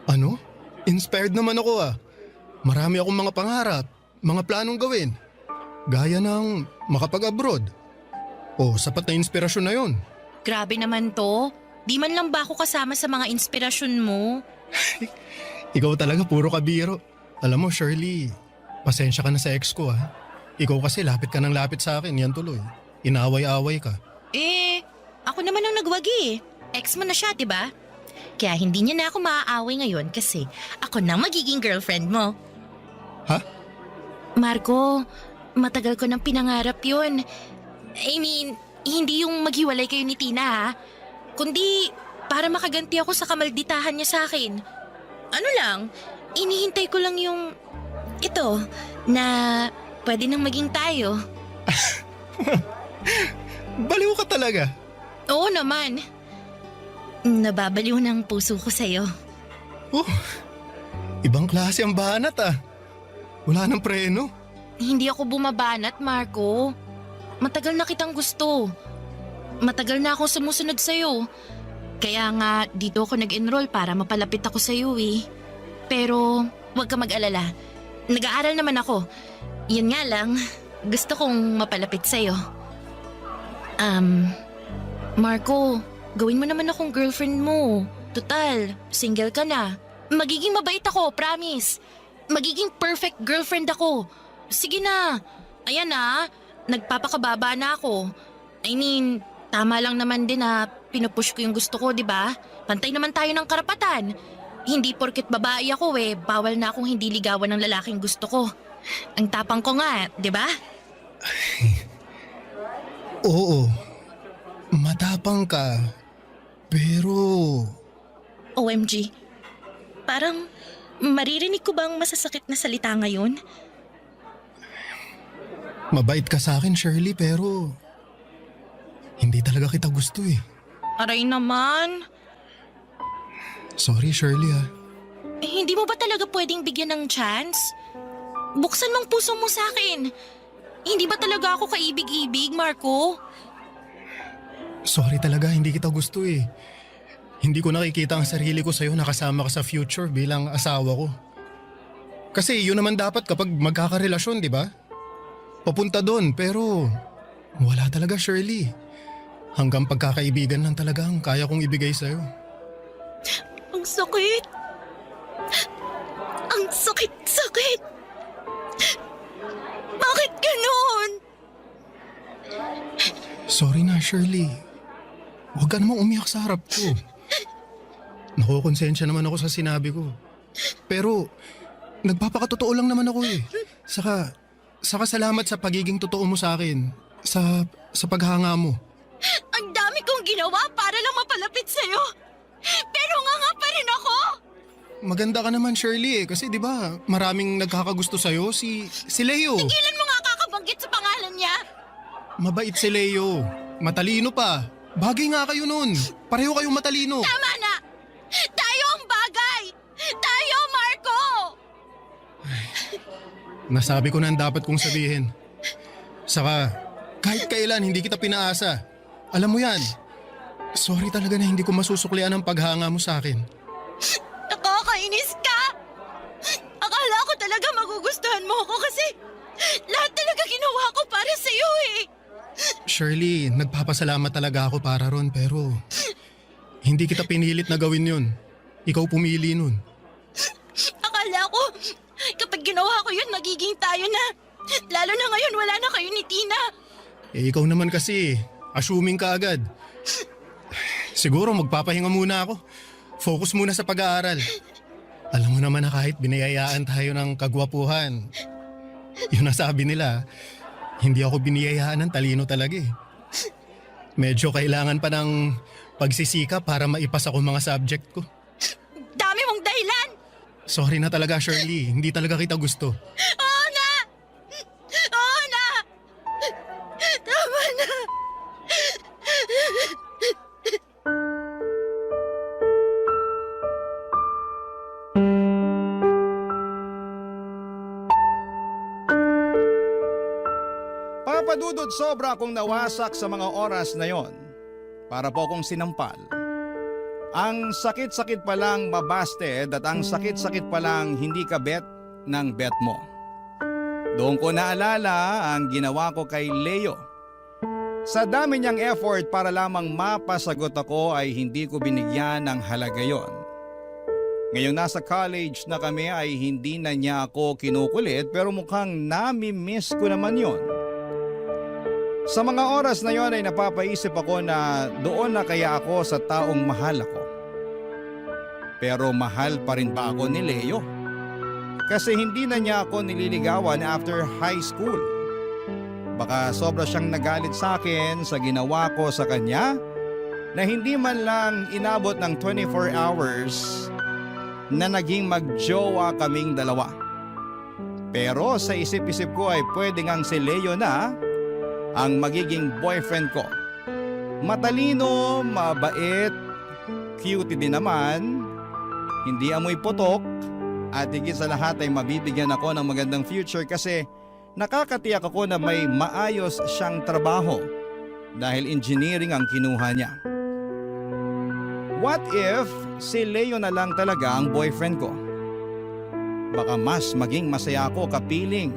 Ano? Inspired naman ako ah. Marami akong mga pangarap, mga planong gawin. Gaya ng makapag-abroad. O, sapat na inspirasyon na yon. Grabe naman to. Di man lang ba ako kasama sa mga inspirasyon mo? Ikaw talaga puro kabiro. Alam mo Shirley, pasensya ka na sa ex ko ah. Ikaw kasi lapit ka ng lapit sa akin, yan tuloy. Inaway-away ka. Ako naman ang nagwagi eh. Ex mo na siya, diba? Kaya hindi niya na ako maaaway ngayon kasi ako nang magiging girlfriend mo. Ha? Marco, matagal ko nang pinangarap yun. I mean, hindi yung maghiwalay kayo ni Tina ha. Kundi para makaganti ako sa kamalditahan niya sa akin. Ano lang, inihintay ko lang yung ito na pwede nang maging tayo. Baliw ka talaga. Oo naman. Nababaliw ng puso ko sa'yo. Ibang klase ang banat ah. Wala nang preno. Hindi ako bumabanat, Marco. Matagal na kitang gusto. Matagal na akong sumusunod sa'yo. Kaya nga dito ako nag-enroll para mapalapit ako sa'yo eh. Pero huwag ka mag-alala. Nag-aaral naman ako. Yun nga lang, gusto kong mapalapit sa'yo. Marco, gawin mo naman akong girlfriend mo. Total, single ka na. Magiging mabait ako, promise. Magiging perfect girlfriend ako. Sige na. Ayan na, nagpapakababa na ako. I mean, tama lang naman din na pinupush ko yung gusto ko, di ba? Pantay naman tayo ng karapatan. Hindi porket babae ako bawal na akong hindi ligawan ng lalaking gusto ko. Ang tapang ko nga, di ba? Oo. Matapang ka. Pero... OMG. Parang maririnig ko bang masasakit na salita ngayon? Mabait ka sa akin, Shirley, pero... Hindi talaga kita gusto eh. Aray naman. Sorry, Shirley ah. Hindi mo ba talaga pwedeng bigyan ng chance? Buksan mong puso mo sa akin. Hindi ba talaga ako kaibig-ibig, Marco? Sorry talaga, hindi kita gusto eh. Hindi ko nakikita ang sarili ko sa'yo na kasama ka sa future bilang asawa ko. Kasi yun naman dapat kapag magkakarelasyon, di ba? Papunta doon, pero wala talaga, Shirley. Hanggang pagkakaibigan lang talaga ang kaya kong ibigay sa'yo. Ang sakit. Ang sakit-sakit. Bakit ganon? Sorry na, Shirley. Huwag ka namang umiyak sa harap ko. Nakukonsensya naman ako sa sinabi ko. Pero, nagpapakatotoo lang naman ako eh. Saka salamat sa pagiging totoo mo sa akin. Sa paghanga mo. Ang dami kong ginawa para lang mapalapit sa'yo. Pero nga pa rin ako. Maganda ka naman, Shirley eh. Kasi di ba maraming nagkakagusto sa'yo. Si Leo. Tigilan mo nga kakabanggit sa pangalan niya. Mabait si Leo. Matalino pa. Bagay nga kayo nun. Pareho kayong matalino. Tama na. Tayo ang bagay. Tayo, Marco. Nasabi ko na ang dapat kong sabihin. Saka, kahit kailan hindi kita pinaasa. Alam mo yan. Sorry talaga na hindi ko masusuklian ang paghanga mo sa akin. Nakakainis ka. Akala ko talaga magugustuhan mo ako kasi lahat talaga ginawa ko para sa'yo eh. Shirley, nagpapasalamat talaga ako para ron pero hindi kita pinilit na gawin yun. Ikaw pumili nun. Akala ko kapag ginawa ko yun magiging tayo na. Lalo na ngayon wala na kayo ni Tina. Ikaw naman kasi, assuming ka agad. Siguro magpapahinga muna ako. Focus muna sa pag-aaral. Alam mo naman na kahit binayayaan tayo ng kagwapuhan, yun nasabi nila, hindi ako biniyayaan ng talino talaga eh. Medyo kailangan pa ng pagsisika para maipasa ko mga subject ko. Dami mong dahilan! Sorry na talaga, Shirley. Hindi talaga kita gusto. Oo na! Oo na! Tama na! Papadudot, sobra akong nawasak sa mga oras na yon. Para po akong sinampal. Ang sakit-sakit pa lang mabasted at ang sakit-sakit pa lang hindi ka bet ng bet mo. Doon ko naalala ang ginawa ko kay Leo. Sa dami niyang effort para lamang mapasagot ako ay hindi ko binigyan ng halaga yon. Ngayong nasa college na kami ay hindi na niya ako kinukulit pero mukhang nami-miss ko naman yon. Sa mga oras na yon ay napapaisip ako na doon na kaya ako sa taong mahal ako. Pero mahal pa rin ba ako ni Leo? Kasi hindi na niya ako nililigawan after high school. Baka sobra siyang nagalit sa akin sa ginawa ko sa kanya na hindi man lang inabot ng 24 hours na naging magjowa kaming dalawa. Pero sa isip-isip ko ay pwede ngang si Leo na ang magiging boyfriend ko. Matalino, mabait, cute din naman, hindi amoy putok, at higit sa lahat ay mabibigyan ako ng magandang future kasi nakakatiyak ako na may maayos siyang trabaho dahil engineering ang kinuha niya. What if si Leo na lang talaga ang boyfriend ko? Baka mas maging masaya ako kapiling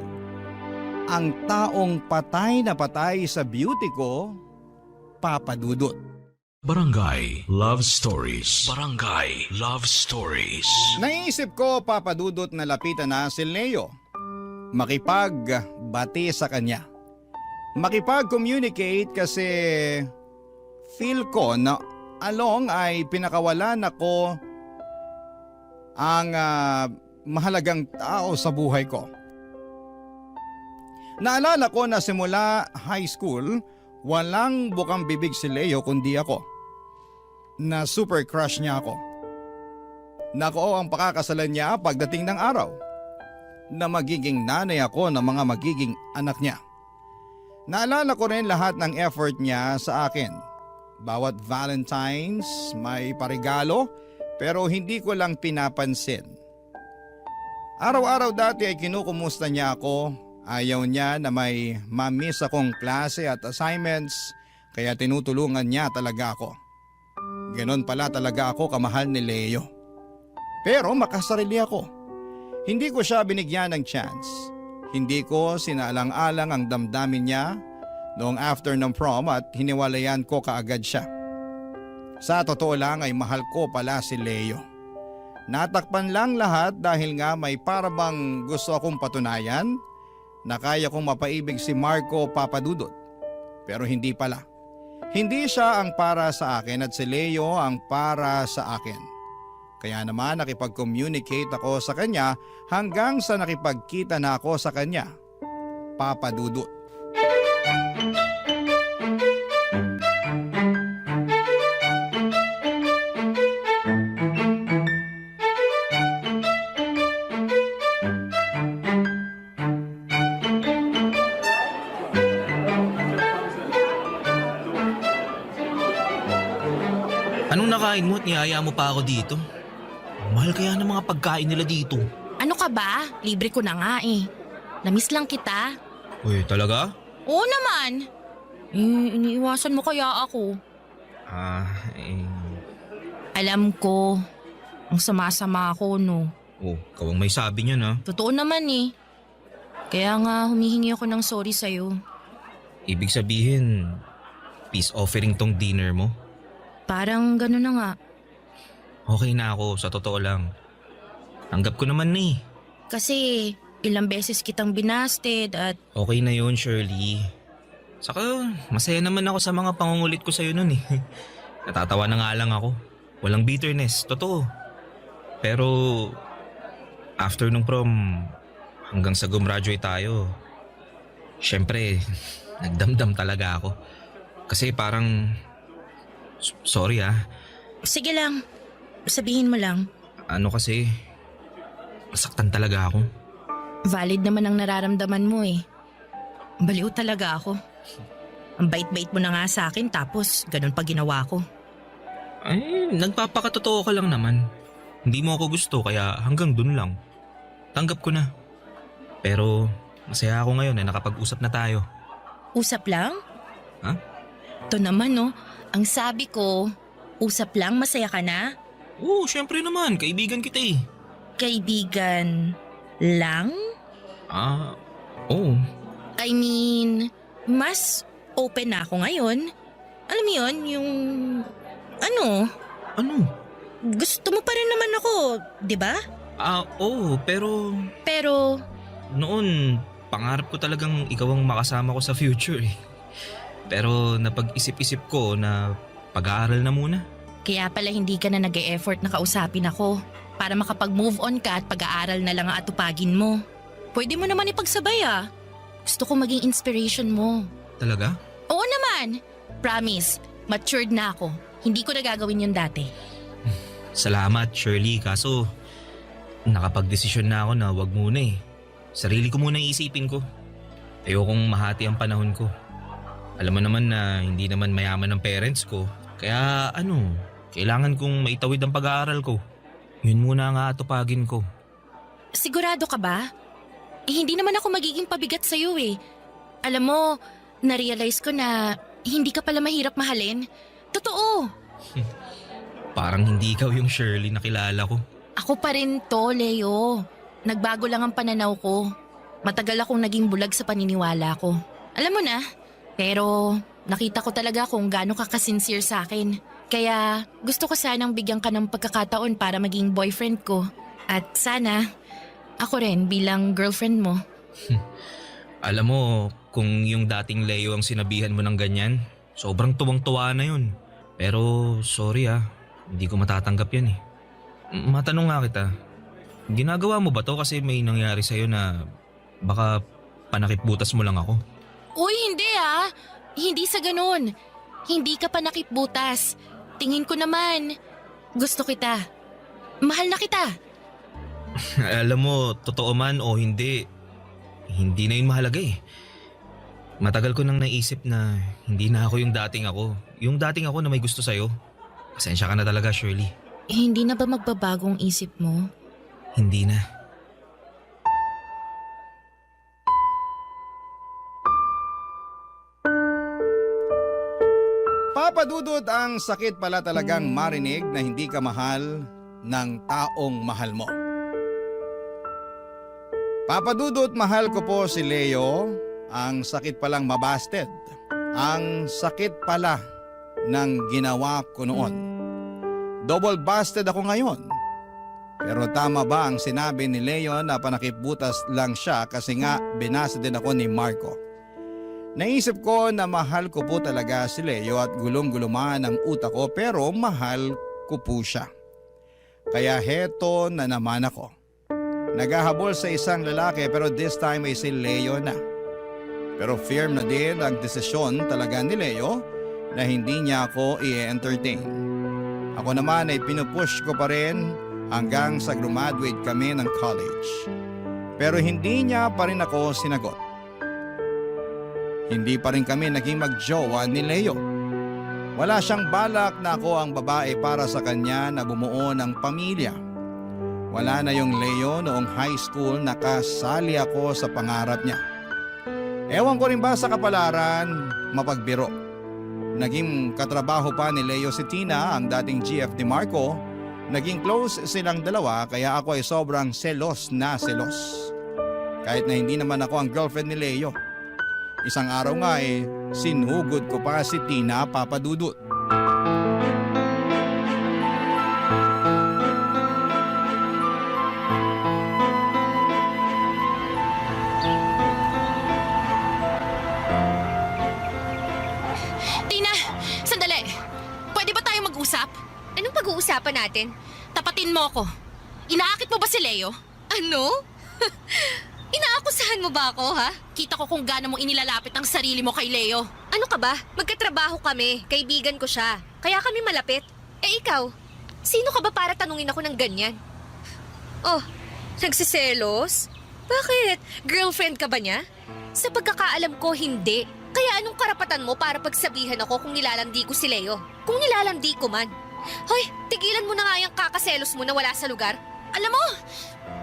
ang taong patay na patay sa beauty ko, Papadudot. Barangay Love Stories. Barangay Love Stories. Naisip ko, Papadudot, na lapitan na si Leo. Makipagbati sa kanya. Makipag-communicate kasi feel ko na along ay pinakawalan ako ang mahalagang tao sa buhay ko. Naalala ko na simula high school, walang bukang bibig si Leo kundi ako. Na super crush niya ako. Nako ang pakakasalan niya pagdating ng araw. Na magiging nanay ako ng mga magiging anak niya. Naalala ko rin lahat ng effort niya sa akin. Bawat Valentine's may parigalo pero hindi ko lang pinapansin. Araw-araw dati ay kinukumusta niya ako. Ayaw niya na may mamiss akong klase at assignments kaya tinutulungan niya talaga ako. Ganon pala talaga ako kamahal ni Leo. Pero makasarili ako. Hindi ko siya binigyan ng chance. Hindi ko sinaalang-alang ang damdamin niya noong after ng prom at hiniwalayan ko kaagad siya. Sa totoo lang ay mahal ko pala si Leo. Natakpan lang lahat dahil nga may parabang gusto akong patunayan na kaya kong mapaibig si Marco, Papadudot. Pero hindi pala. Hindi siya ang para sa akin at si Leo ang para sa akin. Kaya naman nakipag-communicate ako sa kanya hanggang sa nakipagkita na ako sa kanya, Papadudot. Anong nakain mo at niyaya mo pa ako dito? Mahal kaya ng mga pagkain nila dito. Ano ka ba? Libre ko na nga eh. Namiss lang kita. Uy, talaga? Oo naman. Iniiwasan mo kaya ako. Alam ko, ang sama-sama ako no. Oh, ikaw ang may sabi niyan ha. Totoo naman eh. Kaya nga humihingi ako ng sorry sa'yo. Ibig sabihin, peace offering tong dinner mo? Parang gano'n na nga. Okay na ako, sa totoo lang. Tanggap ko naman na eh. Kasi ilang beses kitang binasted at... Okay na yun, Shirley. Saka masaya naman ako sa mga pangungulit ko sa'yo nun eh. Natatawa na nga lang ako. Walang bitterness, totoo. Pero after nung prom, hanggang sa gumraduate tayo, syempre, nagdamdam talaga ako. Kasi parang Sorry Sige lang, sabihin mo lang. Ano kasi, nasaktan talaga ako. Valid naman ang nararamdaman mo eh. Baliw talaga ako. Ang bait-bait mo na nga sa akin tapos ganun pa ginawa ko. Ay, nagpapakatotoo ka lang naman. Hindi mo ako gusto kaya hanggang dun lang. Tanggap ko na. Pero masaya ako ngayon na nakapag-usap na tayo. Usap lang? Ha? Ito naman ang sabi ko, usap lang, masaya ka na? Oo, syempre naman. Kaibigan kita eh. Kaibigan lang? Oo. I mean, mas open na ako ngayon. Alam mo yun, yung... Ano? Gusto mo pa rin naman ako, di ba? Oo, pero... Pero... Noon, pangarap ko talagang ikaw ang makasama ko sa future eh. Pero napag-isip-isip ko na pag-aaral na muna. Kaya pala hindi ka na nag-e-effort na kausapin ako para makapag-move on ka at pag-aaral na lang ang atupagin mo. Pwede mo naman ipagsabay Gusto ko maging inspiration mo. Talaga? Oo naman. Promise, matured na ako. Hindi ko na gagawin yun dati. Salamat, Shirley. Kaso, nakapag-desisyon na ako na wag muna eh. Sarili ko muna iisipin ko. Ayokong mahati ang panahon ko. Alam mo naman na hindi naman mayaman ang parents ko. Kaya kailangan kong maitawid ang pag-aaral ko. Yun muna nga atupagin ko. Sigurado ka ba? Hindi naman ako magiging pabigat sa'yo eh. Alam mo, na-realize ko na hindi ka pala mahirap mahalin. Totoo. Parang hindi ikaw yung Shirley na kilala ko. Ako pa rin to, Leo. Nagbago lang ang pananaw ko. Matagal akong naging bulag sa paniniwala ko. Alam mo na, pero nakita ko talaga kung gaano ka kasincere sa akin. Kaya gusto ko sanang bigyan ka ng pagkakataon para maging boyfriend ko. At sana, ako rin bilang girlfriend mo. Alam mo, kung yung dating Leo ang sinabihan mo ng ganyan, sobrang tuwang-tuwa na yun. Pero sorry hindi ko matatanggap yan eh. Matanong nga kita, ginagawa mo ba to kasi may nangyari sa'yo na baka panakipbutas mo lang ako? Uy, hindi Hindi sa ganun. Hindi ka pa nakipbutas. Tingin ko naman, gusto kita. Mahal na kita. Alam mo, totoo man o hindi na yun mahalaga eh. Matagal ko nang naisip na hindi na ako yung dating ako. Yung dating ako na may gusto sa'yo. Pasensya ka na talaga, Shirley. Hindi na ba magbabagong isip mo? Hindi na. Papadudot, ang sakit pala talagang marinig na hindi ka mahal ng taong mahal mo. Papadudot, mahal ko po si Leo. Ang sakit palang mabasted. Ang sakit pala ng ginawa ko noon. Double busted ako ngayon. Pero tama ba ang sinabi ni Leo na panakipbutas lang siya kasi nga binasa din ako ni Marco? Naisip ko na mahal ko po talaga si Leo at gulong-guluman ang utak ko pero mahal ko po siya. Kaya heto na naman ako. Naghahabol sa isang lalaki pero this time ay si Leo na. Pero firm na din ang desisyon talaga ni Leo na hindi niya ako i-entertain. Ako naman ay pinupush ko pa rin hanggang sa graduate kami ng college. Pero hindi niya pa rin ako sinagot. Hindi pa rin kami naging magjowa ni Leo. Wala siyang balak na ako ang babae para sa kanya na bumuo ng pamilya. Wala na yung Leo noong high school na kasali ako sa pangarap niya. Ewan ko rin ba sa kapalaran, mapagbiro. Naging katrabaho pa ni Leo si Tina, ang dating GF ni Marco. Naging close silang dalawa kaya ako ay sobrang selos na selos. Kahit na hindi naman ako ang girlfriend ni Leo. Isang araw nga sinugod ko pa si Tina, Papadudot. Tina, sandali. Pwede ba tayo mag-usap? Anong pag-uusapan natin? Tapatin mo ako. Inaakit mo ba si Leo? Ano? Inaakusahan mo ba ako, ha? Kita ko kung gaano mo inilalapit ang sarili mo kay Leo. Ano ka ba? Magkatrabaho kami. Kaibigan ko siya. Kaya kami malapit. Eh ikaw, sino ka ba para tanungin ako ng ganyan? Oh, nagsiselos? Bakit? Girlfriend ka ba niya? Sa pagkakaalam ko, hindi. Kaya anong karapatan mo para pagsabihan ako kung nilalandi ko si Leo? Kung nilalandi ko man. Hoy, tigilan mo na nga yung kakaselos mo na wala sa lugar. Alam mo,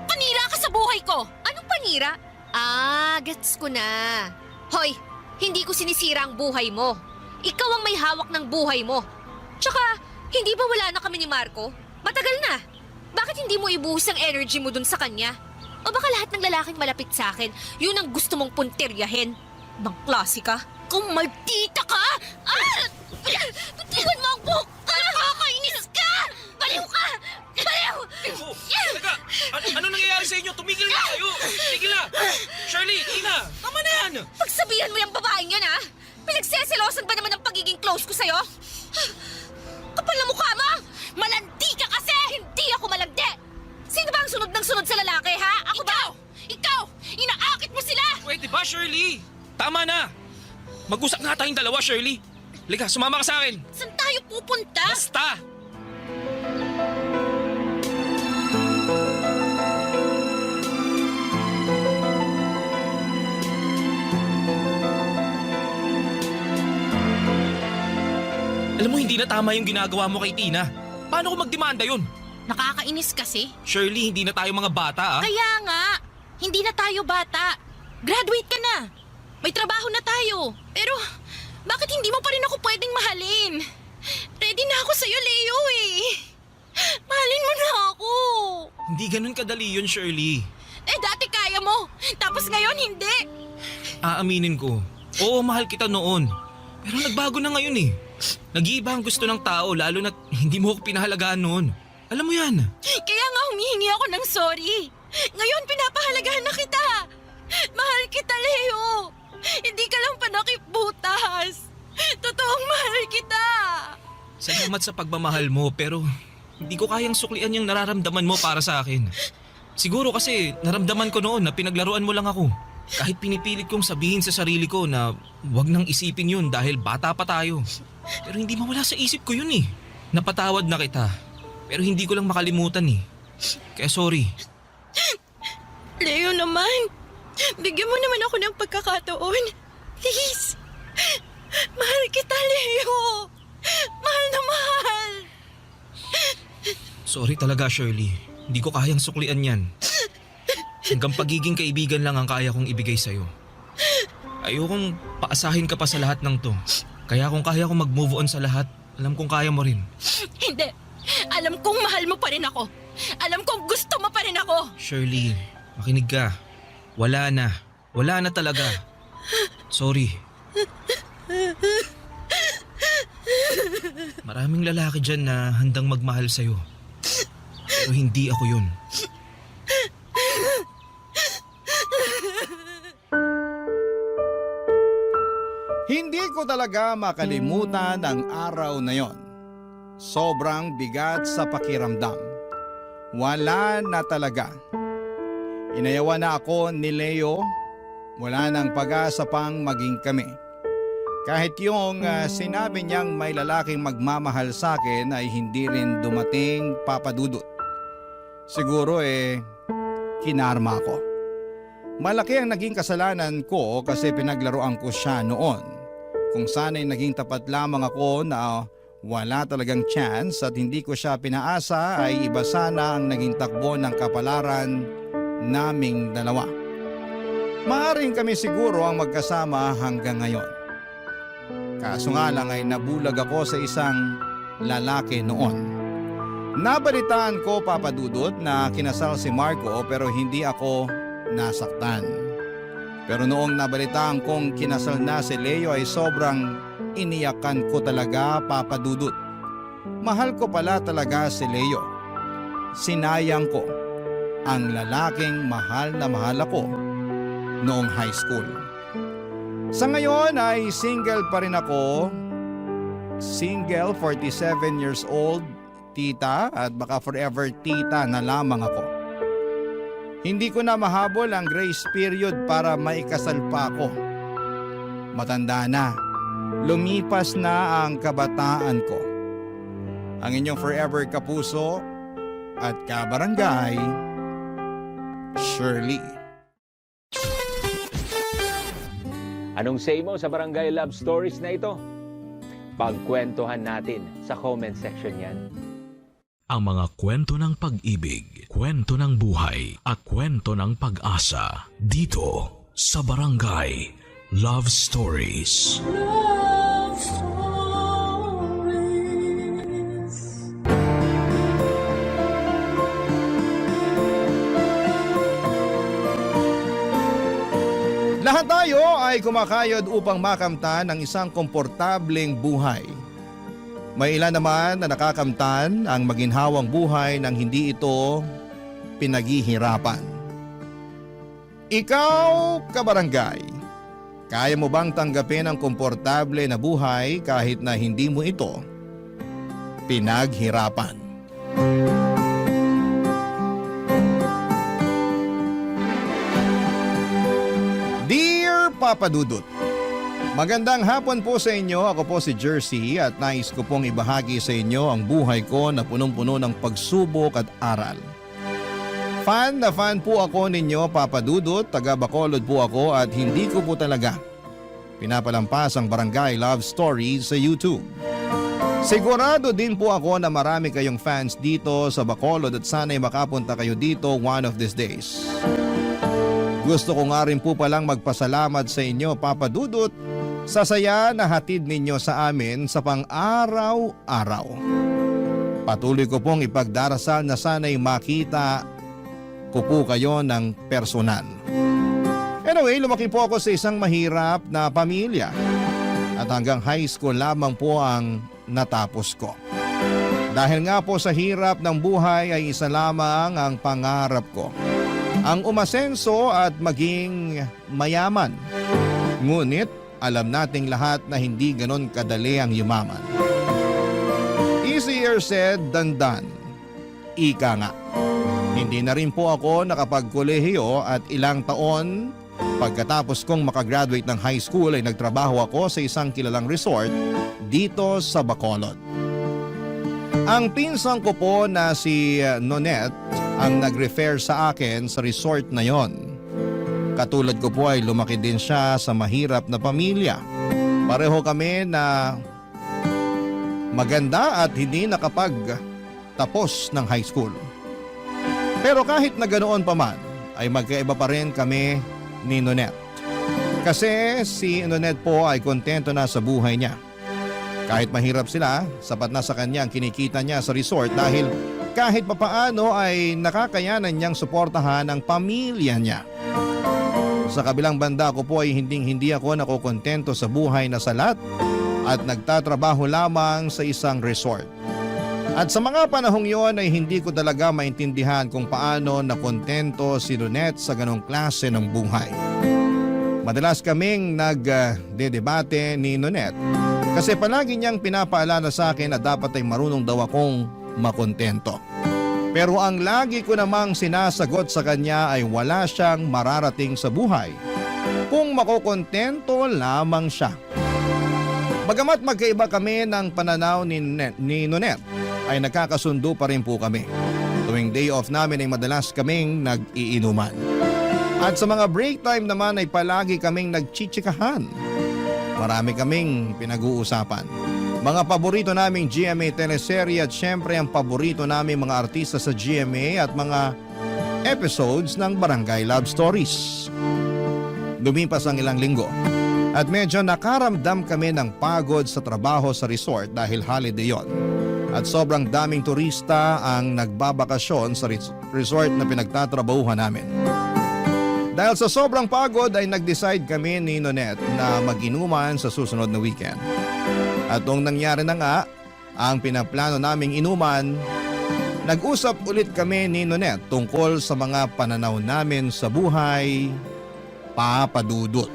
panira ka sa buhay ko! Anong panira? Ah, gets ko na. Hoy, hindi ko sinisira ang buhay mo. Ikaw ang may hawak ng buhay mo. Tsaka, hindi ba wala na kami ni Marco? Matagal na. Bakit hindi mo ibuhos ang energy mo dun sa kanya? O baka lahat ng lalaking malapit sa akin, yun ang gusto mong punteryahin? Bang klase ka? Kung maldita ka! Ah! Bitiwan mo ang buhok ka! Nakakainis ka! Baliw ka! Baliw! Teka, ano nangyayari sa inyo? Tumigil na kayo! Tumigil na! Shirley, Tina, tama na yan! Pagsabihan mo yung babaeng yan, ha? Pinagseselosan ba naman ang pagiging close ko sa'yo? Kapal na mukha mo! Malandi ka kasi! Hindi ako malandi! Sino ba ang sunod ng sunod sa lalaki, ha? Ako ba? Ikaw! Inaakit mo sila! Pwede ba, Shirley? Tama na! Mag-usap nga tayong dalawa, Shirley. Liga, sumama ka sa akin. Saan tayo pupunta? Basta! Alam mo, hindi na tama yung ginagawa mo kay Tina. Paano ko magdemanda yun? Nakakainis kasi. Shirley, hindi na tayo mga bata, ah. Kaya nga, hindi na tayo bata. Graduate ka na. May trabaho na tayo. Pero, bakit hindi mo pa rin ako pwedeng mahalin? Ready na ako sa'yo, Leo eh. Mahalin mo na ako. Hindi ganun kadali yun, Shirley. Eh, dati kaya mo. Tapos ngayon, hindi. Aaminin ko. Oo, mahal kita noon. Pero nagbago na ngayon eh. Nag-iiba ang gusto ng tao, lalo na hindi mo ako pinahalagaan noon. Alam mo yan. Kaya nga humihingi ako ng sorry. Ngayon, pinapahalagahan na kita. Mahal kita, Leo. Hindi ka lang panakip butas. Totoong mahal kita. Salamat sa pagmamahal mo, pero hindi ko kayang suklian yung nararamdaman mo para sa akin. Siguro kasi naramdaman ko noon na pinaglaruan mo lang ako. Kahit pinipilit kong sabihin sa sarili ko na wag nang isipin yun dahil bata pa tayo. Pero hindi mawala sa isip ko yun eh. Napatawad na kita. Pero hindi ko lang makalimutan eh. Kaya sorry. Leo naman, bigyan mo naman ako ng pagkakataon. Please. Mahal kita, Leo. Mahal na mahal. Sorry talaga, Shirley. Hindi ko kayang suklian yan. Hanggang pagiging kaibigan lang ang kaya kong ibigay sa'yo. Ayokong paasahin ka pa sa lahat ng to. Kaya kung kaya kong mag-move on sa lahat, alam kong kaya mo rin. Hindi. Alam kong mahal mo pa rin ako. Alam kong gusto mo pa rin ako. Shirley, makinig ka. Wala na. Wala na talaga. Sorry. Maraming lalaki dyan na handang magmahal sa'yo. Pero hindi ako yun. Hindi ko talaga makalimutan ang araw na yon. Sobrang bigat sa pakiramdam. Wala na talaga. Inayawan na ako ni Leo. Wala nang pag-asa pang maging kami. Kahit yung sinabi niyang may lalaking magmamahal sa akin ay hindi rin dumating, Papa Dudut. Siguro kinarma ko. Malaki ang naging kasalanan ko kasi pinaglaruan ko siya noon. Kung sana'y naging tapat lamang ako na wala talagang chance at hindi ko siya pinaasa ay iba sana ang naging takbo ng kapalaran naming dalawa. Maaring kami siguro ang magkasama hanggang ngayon. Kaso nga lang ay nabulag ako sa isang lalaki noon. Nabalitaan ko, Papa Dudut, na kinasal si Marco pero hindi ako nasaktan. Pero noong nabalitaan kong kinasal na si Leo ay sobrang iniyakan ko talaga, Papa Dudut. Mahal ko pala talaga si Leo. Sinayang ko ang lalaking mahal na mahal ako noong high school. Sa ngayon ay single pa rin ako. Single, 47 years old, tita, at baka forever tita na lamang ako. Hindi ko na mahabol ang grace period para maikasal pa ako. Matanda na. lumipas na ang kabataan ko. Ang inyong forever kapuso at kabarangay, Shirley. Anong say mo sa Barangay Love Stories na ito? Pagkwentuhan natin sa comment section yan. Ang mga kwento ng pag-ibig, kwento ng buhay at kwento ng pag-asa dito sa Barangay Love Stories. Love Stories. Lahat tayo ay kumakayod upang makamtan ang isang komportableng buhay. May ilan naman na nakakamtan ang maginhawang buhay nang hindi ito pinaghihirapan. Ikaw, kabarangay, kaya mo bang tanggapin ang komportable na buhay kahit na hindi mo ito pinaghirapan? Dear Papa Dudut, magandang hapon po sa inyo. Ako po si Jersey at nais ko pong ibahagi sa inyo ang buhay ko na punong-puno ng pagsubok at aral. Fan na fan po ako ninyo, Papa Dudut. Taga Bacolod po ako at hindi ko po talaga pinapalampas ang Barangay Love Stories sa YouTube. Sigurado din po ako na marami kayong fans dito sa Bacolod at sana'y makapunta kayo dito one of these days. Gusto ko nga rin po palang magpasalamat sa inyo, Papa Dudut, sa saya na hatid ninyo sa amin sa pang-araw-araw. Patuloy ko pong ipagdarasal na sana'y makita ko po kayo ng personal. Anyway, lumaki po ako sa isang mahirap na pamilya at hanggang high school lamang po ang natapos ko. Dahil nga po sa hirap ng buhay ay isa lamang ang pangarap ko, ang umasenso at maging mayaman. Ngunit alam nating lahat na hindi ganon kadali ang yumaman. Easier said than done. Ika nga. Hindi na rin po ako nakapagkolehiyo at ilang taon pagkatapos kong makagraduate ng high school ay nagtrabaho ako sa isang kilalang resort dito sa Bacolod. Ang pinsang ko po na si Nonette ang nag-refer sa akin sa resort na yon. Katulad ko po ay lumaki din siya sa mahirap na pamilya. Pareho kami na maganda at hindi nakapagtapos ng high school. Pero kahit na ganoon pa man, ay magkaiba pa rin kami ni Nonette. Kasi si Nonette po ay kontento na sa buhay niya. Kahit mahirap sila, sapat na sa kanya ang kinikita niya sa resort dahil kahit papaano ay nakakayanan niyang suportahan ang pamilya niya. Sa kabilang banda ko po ay hindi ako nakokontento sa buhay na salat at nagtatrabaho lamang sa isang resort. At sa mga panahong yon ay hindi ko talaga maintindihan kung paano nakontento si Nonette sa ganong klase ng buhay. Madalas kaming nagdedebate ni Nonette kasi palagi niyang pinapaalala sa akin na dapat ay marunong daw akong makontento. Pero ang lagi ko namang sinasagot sa kanya ay wala siyang mararating sa buhay kung makokontento lamang siya. Bagamat magkaiba kami ng pananaw ni Nonette, ay nagkakasundo pa rin po kami. Tuwing day off namin ay madalas kaming nag-iinuman. At sa mga break time naman ay palagi kaming nagchichikahan. Marami kaming pinag-uusapan. Mga paborito naming GMA teleserye at syempre ang paborito naming mga artista sa GMA at mga episodes ng Barangay Love Stories. Lumipas ang ilang linggo at medyo nakaramdam kami ng pagod sa trabaho sa resort dahil holiday yon. At sobrang daming turista ang nagbabakasyon sa resort na pinagtatrabahuhan namin. Dahil sa sobrang pagod ay nag-decide kami ni Nonette na mag-inuman sa susunod na weekend. At nung nangyari na nga ang pinaplano naming inuman, nag-usap ulit kami ni Nonette tungkol sa mga pananaw namin sa buhay, Papa Dudut.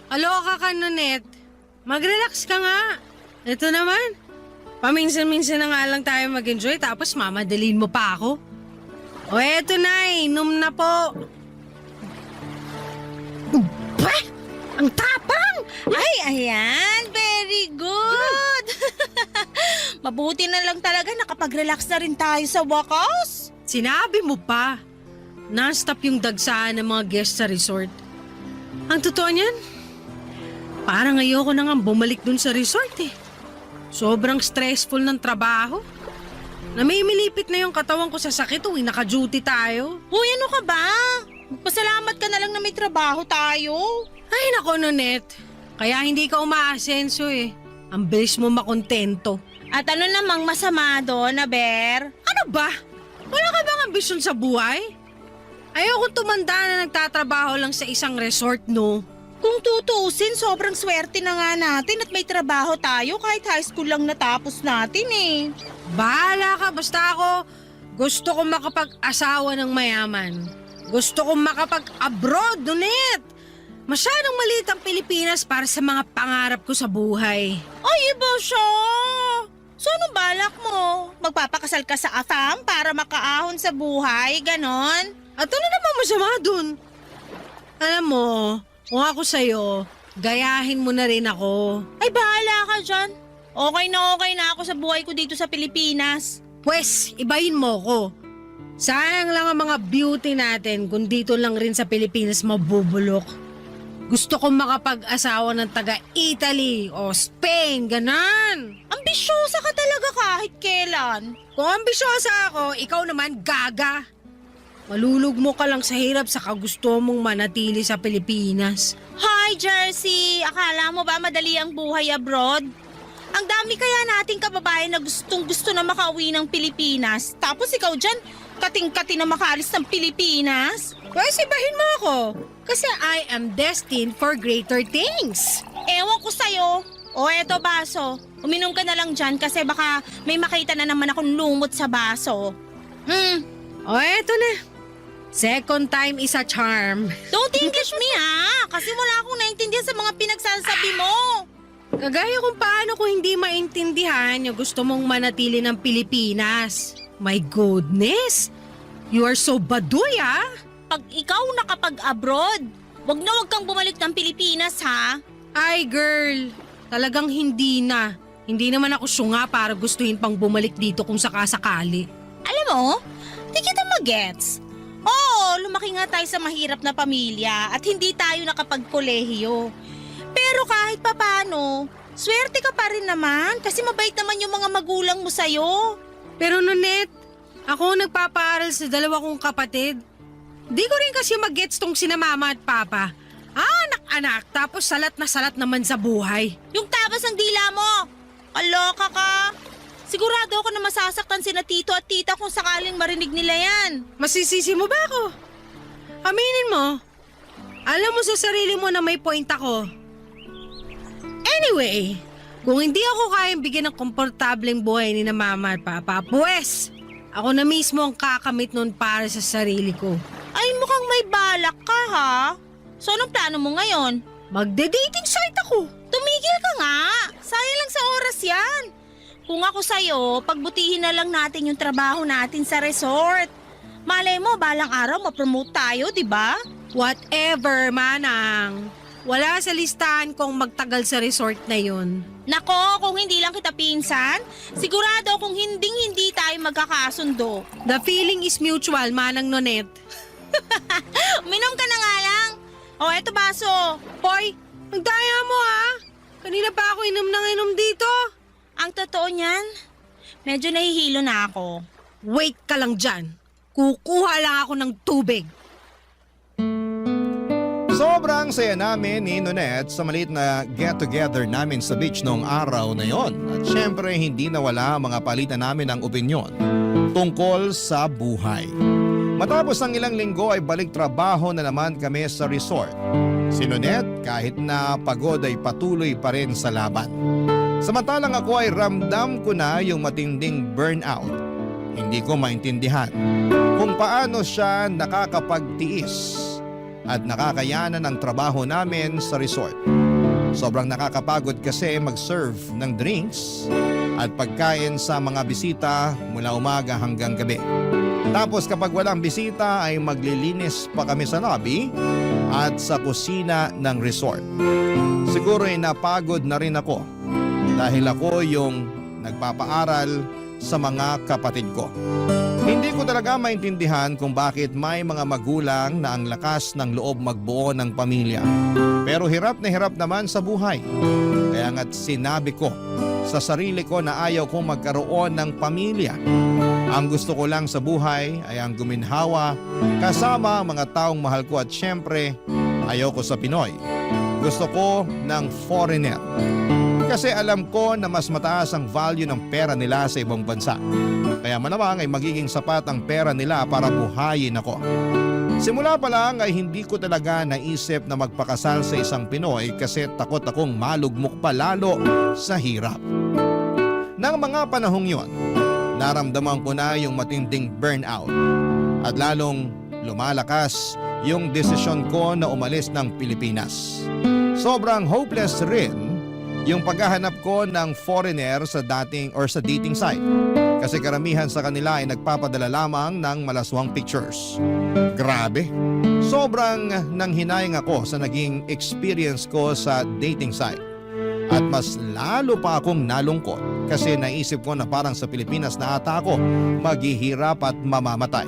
Aloka ka, Nonet. Mag-relax ka nga. Ito naman. Paminsan-minsan na nga lang tayo mag-enjoy tapos mamadalin mo pa ako. O eto na, inom na po. Bah! Ang tapang! Ay, ayan. Very good. Mabuti na lang talaga nakapag-relax na rin tayo sa wakas. Sinabi mo pa. Non-stop yung dagsaan ng mga guests sa resort. Ang totoo niyan, parang ayoko na nga bumalik dun sa resort eh. Sobrang stressful ng trabaho. Namimilipit na yung katawan ko sa sakit tuwing naka-duty tayo. Uy, ano ka ba? Magpasalamat ka na lang na may trabaho tayo. Ay nako, Nonet. Kaya hindi ka umaasenso eh. Ang bilis mo makontento. At ano namang masama doon, Aber? Ano ba? Wala ka bang ambisyon sa buhay? Ayoko tumanda na nagtatrabaho lang sa isang resort, no? Kung tutuusin, sobrang swerte na nga natin at may trabaho tayo kahit high school lang natapos natin eh. Bahala ka, basta ako gusto kong makapag-asawa ng mayaman. Gusto kong makapag-abroad, Nonet. Masyadong maliit ang Pilipinas para sa mga pangarap ko sa buhay. Ay, iba siya! So, anong balak mo? Magpapakasal ka sa AFAM para makaahon sa buhay, ganon? At ano namang masama dun? Alam mo, kung ako sa'yo, gayahin mo na rin ako. Ay, bahala ka dyan. Okay na ako sa buhay ko dito sa Pilipinas. Pwes, ibahin mo ko. Sayang lang ang mga beauty natin kung dito lang rin sa Pilipinas mabubulok. Gusto kong makapag-asawa ng taga-Italy o Spain, ganan. Ambisyosa ka talaga kahit kailan. Kung ambisyosa ako, ikaw naman gaga. Malulugmo ka lang sa hirap sa kagusto mong manatili sa Pilipinas. Hi, Jersey! Akala mo ba madali ang buhay abroad? Ang dami kaya nating kababayan na gustong-gusto na makauwi ng Pilipinas. Tapos ikaw dyan, kating-kati na makaalis ng Pilipinas? Pwes, ibahin mo ako. Kasi I am destined for greater things. Ewan ko sa'yo. O eto baso, uminom ka na lang dyan kasi baka may makita na naman akong lumot sa baso. O eto na. Second time is a charm. Don't English me ha, kasi wala akong naintindihan sa mga pinagsasabi mo. Kagaya kung paano ko hindi maintindihan yung gusto mong manatili ng Pilipinas. My goodness, you are so baduy ha. Pag ikaw nakapag-abroad, wag na wag kang bumalik ng Pilipinas ha. Ay girl, talagang hindi na. Hindi naman ako syunga para gustuhin pang bumalik dito kung sakasakali. Alam mo, di kita magets. Oo, lumaki nga tayo sa mahirap na pamilya at hindi tayo nakapagkolehiyo. Pero kahit papano, swerte ka pa rin naman kasi mabait naman yung mga magulang mo sa'yo. Pero Nonet, ako nagpapaaral sa dalawa kong kapatid. Di ko rin kasi mag-gets tong sina mama at papa. Anak-anak, tapos salat na salat naman sa buhay. Yung tabas ng dila mo! Kaloka ka! Sigurado ako na masasaktan sina tito at tita kung sakaling marinig nila yan. Masisisi mo ba ako? Aminin mo, alam mo sa sarili mo na may point ako. Anyway, kung hindi ako kayang bigyan ng komportableng buhay ni na mama at papa, pues, ako na mismo ang kakamit nun para sa sarili ko. Ay, mukhang may balak ka ha? So anong plano mo ngayon? Magde-dating site ako. Tumigil ka nga. Sayang lang sa oras yan. Kung ako sa'yo, pagbutihin na lang natin yung trabaho natin sa resort. Malay mo, balang araw ma-promote tayo, di ba? Whatever, manang. Wala sa listahan kong magtagal sa resort na yun. Nako, kung hindi lang kita pinsan, sigurado kung hindi tayo magkakasundo. The feeling is mutual, manang Nonet. Minom ka na nga lang. O, eto baso. Hoy, ang daya mo ha. Kanina pa ako inom dito. Ang totoo niyan, medyo nahihilo na ako. Wait ka lang dyan. Kukuha lang ako ng tubig. Sobrang saya namin ni Nonet sa maliit na get-together namin sa beach noong araw na yon. At syempre hindi nawala ang mga palitan namin ng opinyon tungkol sa buhay. Matapos ang ilang linggo ay balik trabaho na naman kami sa resort. Si Nonet kahit na pagod ay patuloy pa rin sa laban. Samantalang ako ay ramdam ko na yung matinding burnout. Hindi ko maintindihan kung paano siya nakakapagtiis at nakakayanan ng trabaho namin sa resort. Sobrang nakakapagod kasi mag-serve ng drinks at pagkain sa mga bisita mula umaga hanggang gabi. Tapos kapag walang bisita ay maglilinis pa kami sa lobby at sa kusina ng resort. Siguro ay napagod na rin ako dahil ako yung nagpapaaral sa mga kapatid ko. Hindi ko talaga maintindihan kung bakit may mga magulang na ang lakas ng loob magbuo ng pamilya. Pero hirap na hirap naman sa buhay. Kaya nga't sinabi ko sa sarili ko na ayaw kong magkaroon ng pamilya. Ang gusto ko lang sa buhay ay ang guminhawa kasama ang mga taong mahal ko at syempre ayaw ko sa Pinoy. Gusto ko ng foreigner. Kasi alam ko na mas mataas ang value ng pera nila sa ibang bansa. Kaya malamang ay magiging sapat ang pera nila para buhayin ako. Simula pa lang ay hindi ko talaga naisip na magpakasal sa isang Pinoy kasi takot akong malugmok pa lalo sa hirap. Nang mga panahong yon, naramdaman ko na yung matinding burnout at lalong lumalakas yung desisyon ko na umalis ng Pilipinas. Sobrang hopeless rin yung paghahanap ko ng foreigner sa dating site. Kasi karamihan sa kanila ay nagpapadala lamang ng malaswang pictures. Grabe. Sobrang nanghinayang ako sa naging experience ko sa dating site. At mas lalo pa akong nalungkot kasi naisip ko na parang sa Pilipinas na ata ako maghihirap at mamamatay.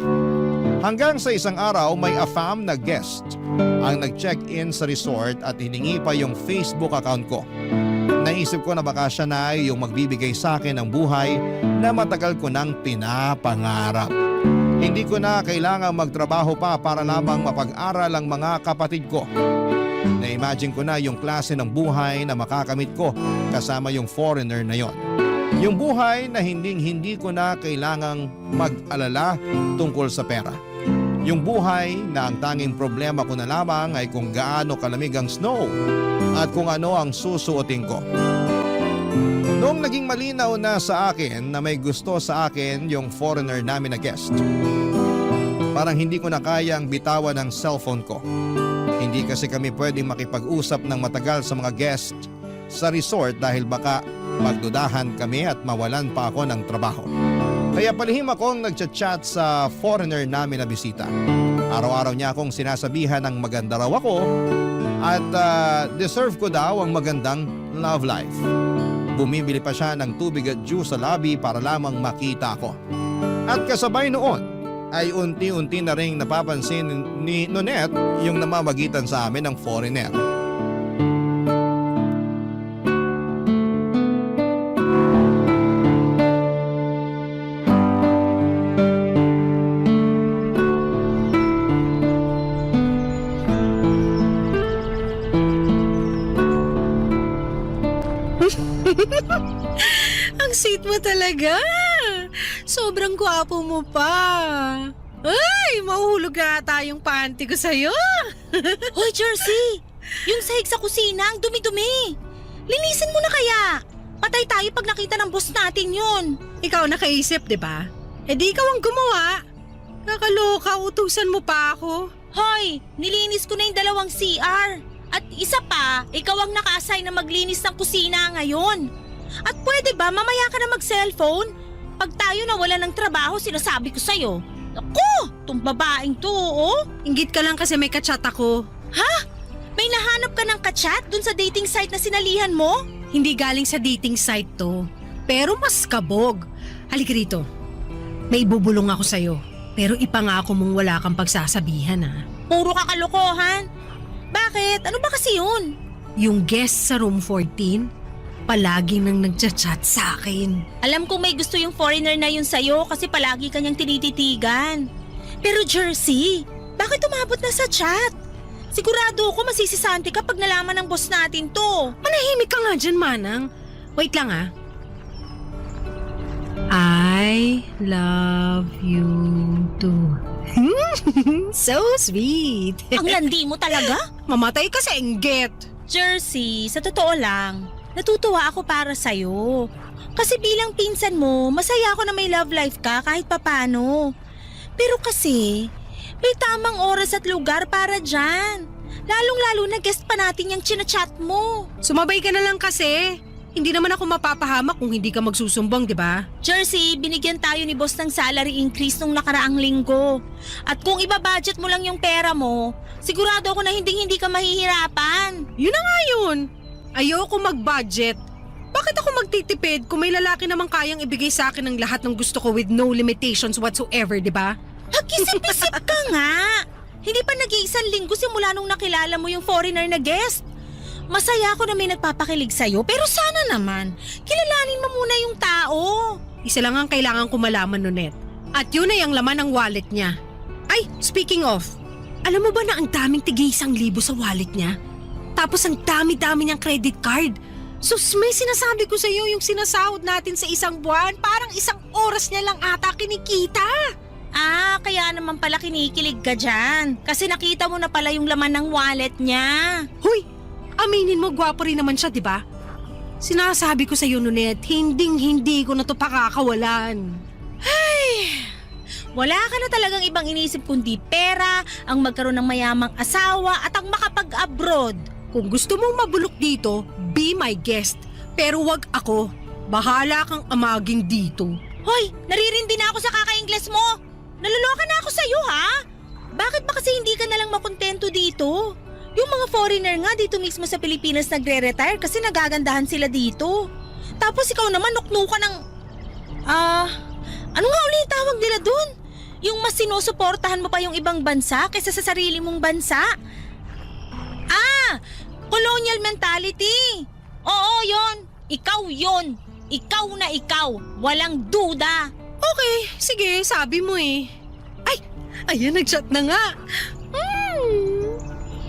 Hanggang sa isang araw may AFAM na guest ang nag-check-in sa resort at hiningi pa yung Facebook account ko. Naisip ko na baka siya na yung magbibigay sa akin ng buhay na matagal ko nang pinapangarap. Hindi ko na kailangang magtrabaho pa para lamang mapag-aral ang mga kapatid ko. Na-imagine ko na yung klase ng buhay na makakamit ko kasama yung foreigner na yon. Yung buhay na hindi ko na kailangang mag-alala tungkol sa pera. Yung buhay na ang tanging problema ko na lamang ay kung gaano kalamig ang snow at kung ano ang susuotin ko. Noong naging malinaw na sa akin na may gusto sa akin yung foreigner namin na guest, parang hindi ko na kayang bitawan ang cellphone ko. Hindi kasi kami pwedeng makipag-usap ng matagal sa mga guest sa resort dahil baka magdudahan kami at mawalan pa ako ng trabaho. Kaya palihim akong nagchat-chat sa foreigner namin na bisita. Araw-araw niya akong sinasabihan ng maganda raw ako at deserve ko daw ang magandang love life. Bumibili pa siya ng tubig at juice sa lobby para lamang makita ko. At kasabay noon ay unti-unti na ring napapansin ni Nonette yung namamagitan sa amin ng foreigner. Ang sweet mo talaga. Sobrang gwapo mo pa. Ay, mahuhulog na ata yung panty ko sa'yo. Hoy, Jersey! Yung sahig sa kusina, ang dumi-dumi. Linisin mo na kaya. Patay tayo pag nakita ng boss natin yun. Ikaw nakaisip, di ba? Eh di ikaw ang gumawa. Kakaloka, utusan mo pa ako. Hoy, nilinis ko na yung 2 CR. At isa pa, ikaw ang naka-assign na maglinis ng kusina ngayon. At pwede ba mamaya ka na mag-cellphone? Pag tayo nawala ng trabaho, sinasabi ko sa'yo. Naku, tong babaeng to, oh. Inggit ka lang kasi may kachat ako. Ha? May nahanap ka ng kachat dun sa dating site na sinalihan mo? Hindi galing sa dating site to. Pero mas kabog. Halika rito. May bubulong ako sa'yo. Pero ipangako mong wala kang pagsasabihan, ha? Puro kakalokohan. Bakit? Ano ba kasi yun? Yung guest sa room 14, palagi nang nagchat-chat sa akin. Alam kong may gusto yung foreigner na yun sa'yo kasi palagi kanyang tinititigan. Pero Jersey, bakit umabot na sa chat? Sigurado ako masisisante ka pag nalaman ng boss natin to. Manahimik ka nga dyan, Manang. Wait lang, ha? I love you too. So sweet. Ang landi mo talaga? Mamatay ka sa inggit. Jersey, sa totoo lang, natutuwa ako para sa'yo. Kasi bilang pinsan mo, masaya ako na may love life ka kahit papano. Pero kasi, may tamang oras at lugar para dyan. Lalong-lalo na guest pa natin yung chinachat mo. Sumabay ka na lang kasi. Hindi naman ako mapapahamak kung hindi ka magsusumbong, di ba? Jersey, binigyan tayo ni boss ng salary increase nung nakaraang linggo. At kung ibabudget mo lang yung pera mo, sigurado ako na hindi ka mahihirapan. Yun na nga yun. Ayoko mag-budget. Bakit ako magtitipid kung may lalaki namang kayang ibigay sa akin ng lahat ng gusto ko with no limitations whatsoever, di ba? Mag-isip-isip ka nga. Hindi pa nag-iisang linggo simula nung nakilala mo yung foreigner na guest. Masaya ako na may nagpapakilig sa'yo, pero sana naman, kilalanin mo muna yung tao. Isa lang ang kailangan ko malaman, Nonet. At yun ay ang laman ng wallet niya. Ay, speaking of, alam mo ba na ang daming tig-1,000 sa wallet niya? Tapos ang dami-dami niyang credit card. So may sinasabi ko sa'yo yung sinasahod natin sa isang buwan, parang 1 oras niya lang ata kinikita. Ah, kaya naman pala kinikilig ka dyan. Kasi nakita mo na pala yung laman ng wallet niya. Huy! Aminin mo, gwapo rin naman siya, di ba? Sinasabi ko sa'yo, Nonet, hindi ko na to pakakawalan. Ay, wala ka na talagang ibang inisip kundi pera, ang magkaroon ng mayamang asawa at ang makapag-abroad. Kung gusto mong mabulok dito, be my guest. Pero wag ako. Bahala kang amaging dito. Hoy, naririndi na ako sa kaka-Ingles mo. Naluloka na ako sa'yo, ha? Bakit ba kasi hindi ka nalang makontento dito? Yung mga foreigner nga dito mismo sa Pilipinas nagre-retire kasi nagagandahan sila dito. Tapos ikaw naman nuknuka ng... ano nga ulit tawag nila dun? Yung mas sinusuportahan mo pa yung ibang bansa kaysa sa sarili mong bansa? Colonial mentality. Oo, yon. Ikaw yon. Ikaw na ikaw. Walang duda. Okay, sige, sabi mo eh. Ay, ayan, nag-chat na nga.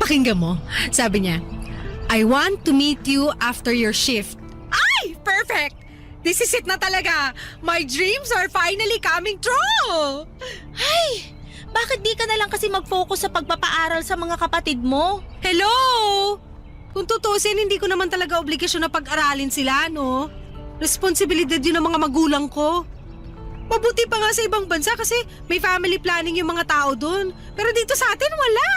Pakinggan mo, sabi niya, I want to meet you after your shift. Ay, perfect! This is it na talaga. My dreams are finally coming true. Ay, bakit di ka na lang kasi mag-focus sa pagpapaaral sa mga kapatid mo? Hello! Kung tutusin, hindi ko naman talaga obligasyon na pag-aralin sila, no? Responsibilidad yun ng mga magulang ko. Mabuti pa nga sa ibang bansa kasi may family planning yung mga tao doon. Pero dito sa atin, wala.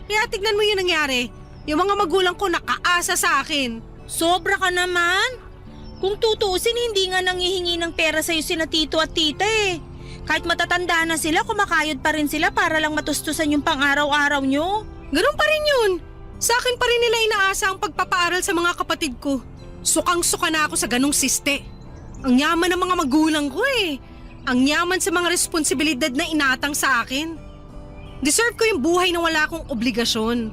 Kaya tignan mo yung nangyari. Yung mga magulang ko nakaasa sa akin. Sobra ka naman. Kung tutusin, hindi nga nangihingi ng pera sa'yo sina tito at tita eh. Kahit matatanda na sila, kumakayod pa rin sila para lang matustusan yung pang-araw-araw nyo. Ganun pa rin yun. Sa akin pa rin nila inaasa ang pagpapaaral sa mga kapatid ko. Sukang-suka na ako sa ganung siste. Ang yaman ng mga magulang ko eh. Ang yaman sa mga responsibilidad na inatang sa akin. Deserve ko yung buhay na wala akong obligasyon.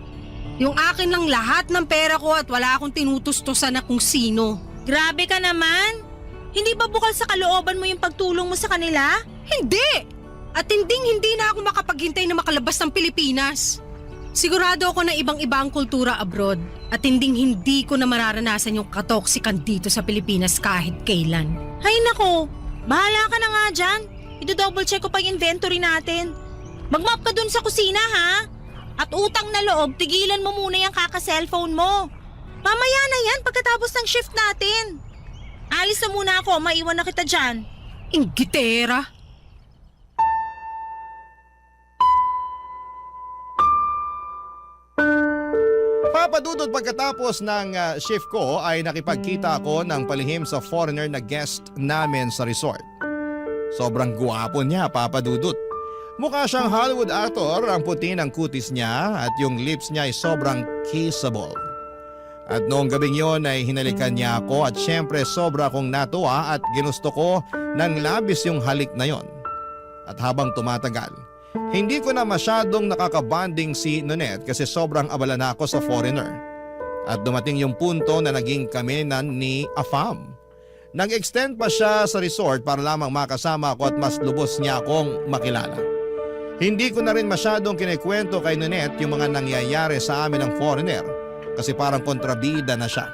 Yung akin lang lahat ng pera ko at wala akong tinutustusan na kung sino. Grabe ka naman. Hindi ba bukal sa kalooban mo yung pagtulong mo sa kanila? Hindi! At hindi na ako makapaghintay na makalabas ng Pilipinas. Sigurado ako na ibang-iba ang kultura abroad at hindi ko na mararanasan yung katoksikan dito sa Pilipinas kahit kailan. Hay nako, bahala ka na nga dyan. Ito-double check ko pa yung inventory natin. Mag-map ka dun sa kusina ha? At utang na loob, tigilan mo muna yung kaka-cellphone mo. Mamaya na yan pagkatapos ng shift natin. Alis na muna ako, maiwan na kita dyan. Inggitera! Papadudod pagkatapos ng shift ko ay nakipagkita ako ng palihim sa foreigner na guest namin sa resort. Sobrang guwapo niya, papadudot. Mukha siyang Hollywood actor, ang puti ng kutis niya at yung lips niya ay sobrang kissable. At noong gabing yon ay hinalikan niya ako at syempre sobra akong natuwa at ginusto ko ng labis yung halik na yon. At habang tumatagal, hindi ko na masyadong nakakabanding si Nonet kasi sobrang abala na ako sa foreigner. At dumating yung punto na naging kami na ni Afam. Nag-extend pa siya sa resort para lamang makasama ako at mas lubos niya akong makilala. Hindi ko na rin masyadong kinikwento kay Nonet yung mga nangyayari sa amin ng foreigner kasi parang kontrabida na siya.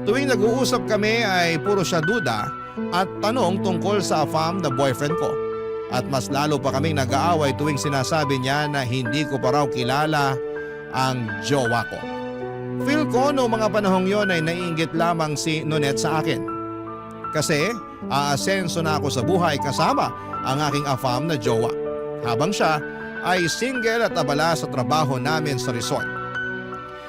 Tuwing nag-uusap kami ay puro siya duda at tanong tungkol sa Afam na boyfriend ko. At mas lalo pa kaming nag-aaway tuwing sinasabi niya na hindi ko pa raw kilala ang jowa ko. Feel ko noong mga panahong yon ay naiinggit lamang si Nonet sa akin. Kasi aasenso na ako sa buhay kasama ang aking Afam na jowa. Habang siya ay single at abala sa trabaho namin sa resort.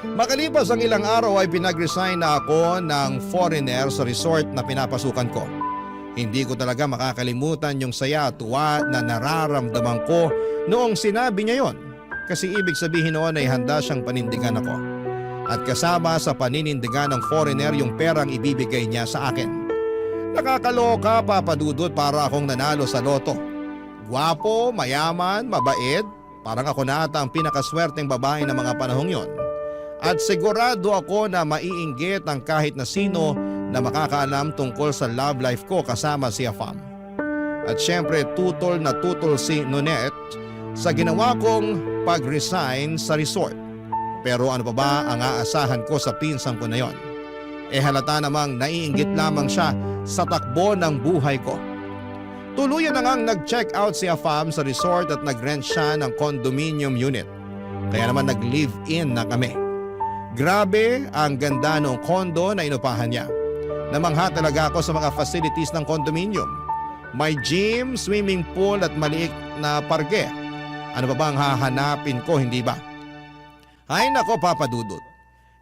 Makalipas ang ilang araw ay pinag-resign na ako ng foreigner sa resort na pinapasukan ko. Hindi ko talaga makakalimutan yung saya at tuwa na nararamdaman ko noong sinabi niya yon. Kasi ibig sabihin noon ay handa siyang panindigan ako. At kasama sa paninindigan ng foreigner yung perang ibibigay niya sa akin. Nakakaloka, Papa Dudut, para akong nanalo sa loto. Gwapo, mayaman, mabait, parang ako na ata ang pinakaswerteng babae ng mga panahong yon. At sigurado ako na maiinggit ang kahit na sino na makakaalam tungkol sa love life ko kasama si Afam. At syempre tutol na tutol si Nonette sa ginawa kong pag-resign sa resort. Pero ano pa ba ang aasahan ko sa pinsang ko na yon? Halata namang naiinggit lamang siya sa takbo ng buhay ko. Tuluyan na ngang nag-check out si Afam sa resort at nag-rent siya ng condominium unit. Kaya naman nag-live-in na kami. Grabe ang ganda ng condo na inupahan niya. Namangha talaga ako sa mga facilities ng condominium. May gym, swimming pool at maliit na parke. Ano pa ba ang hahanapin ko, hindi ba? Ay nako, Papa Dudut.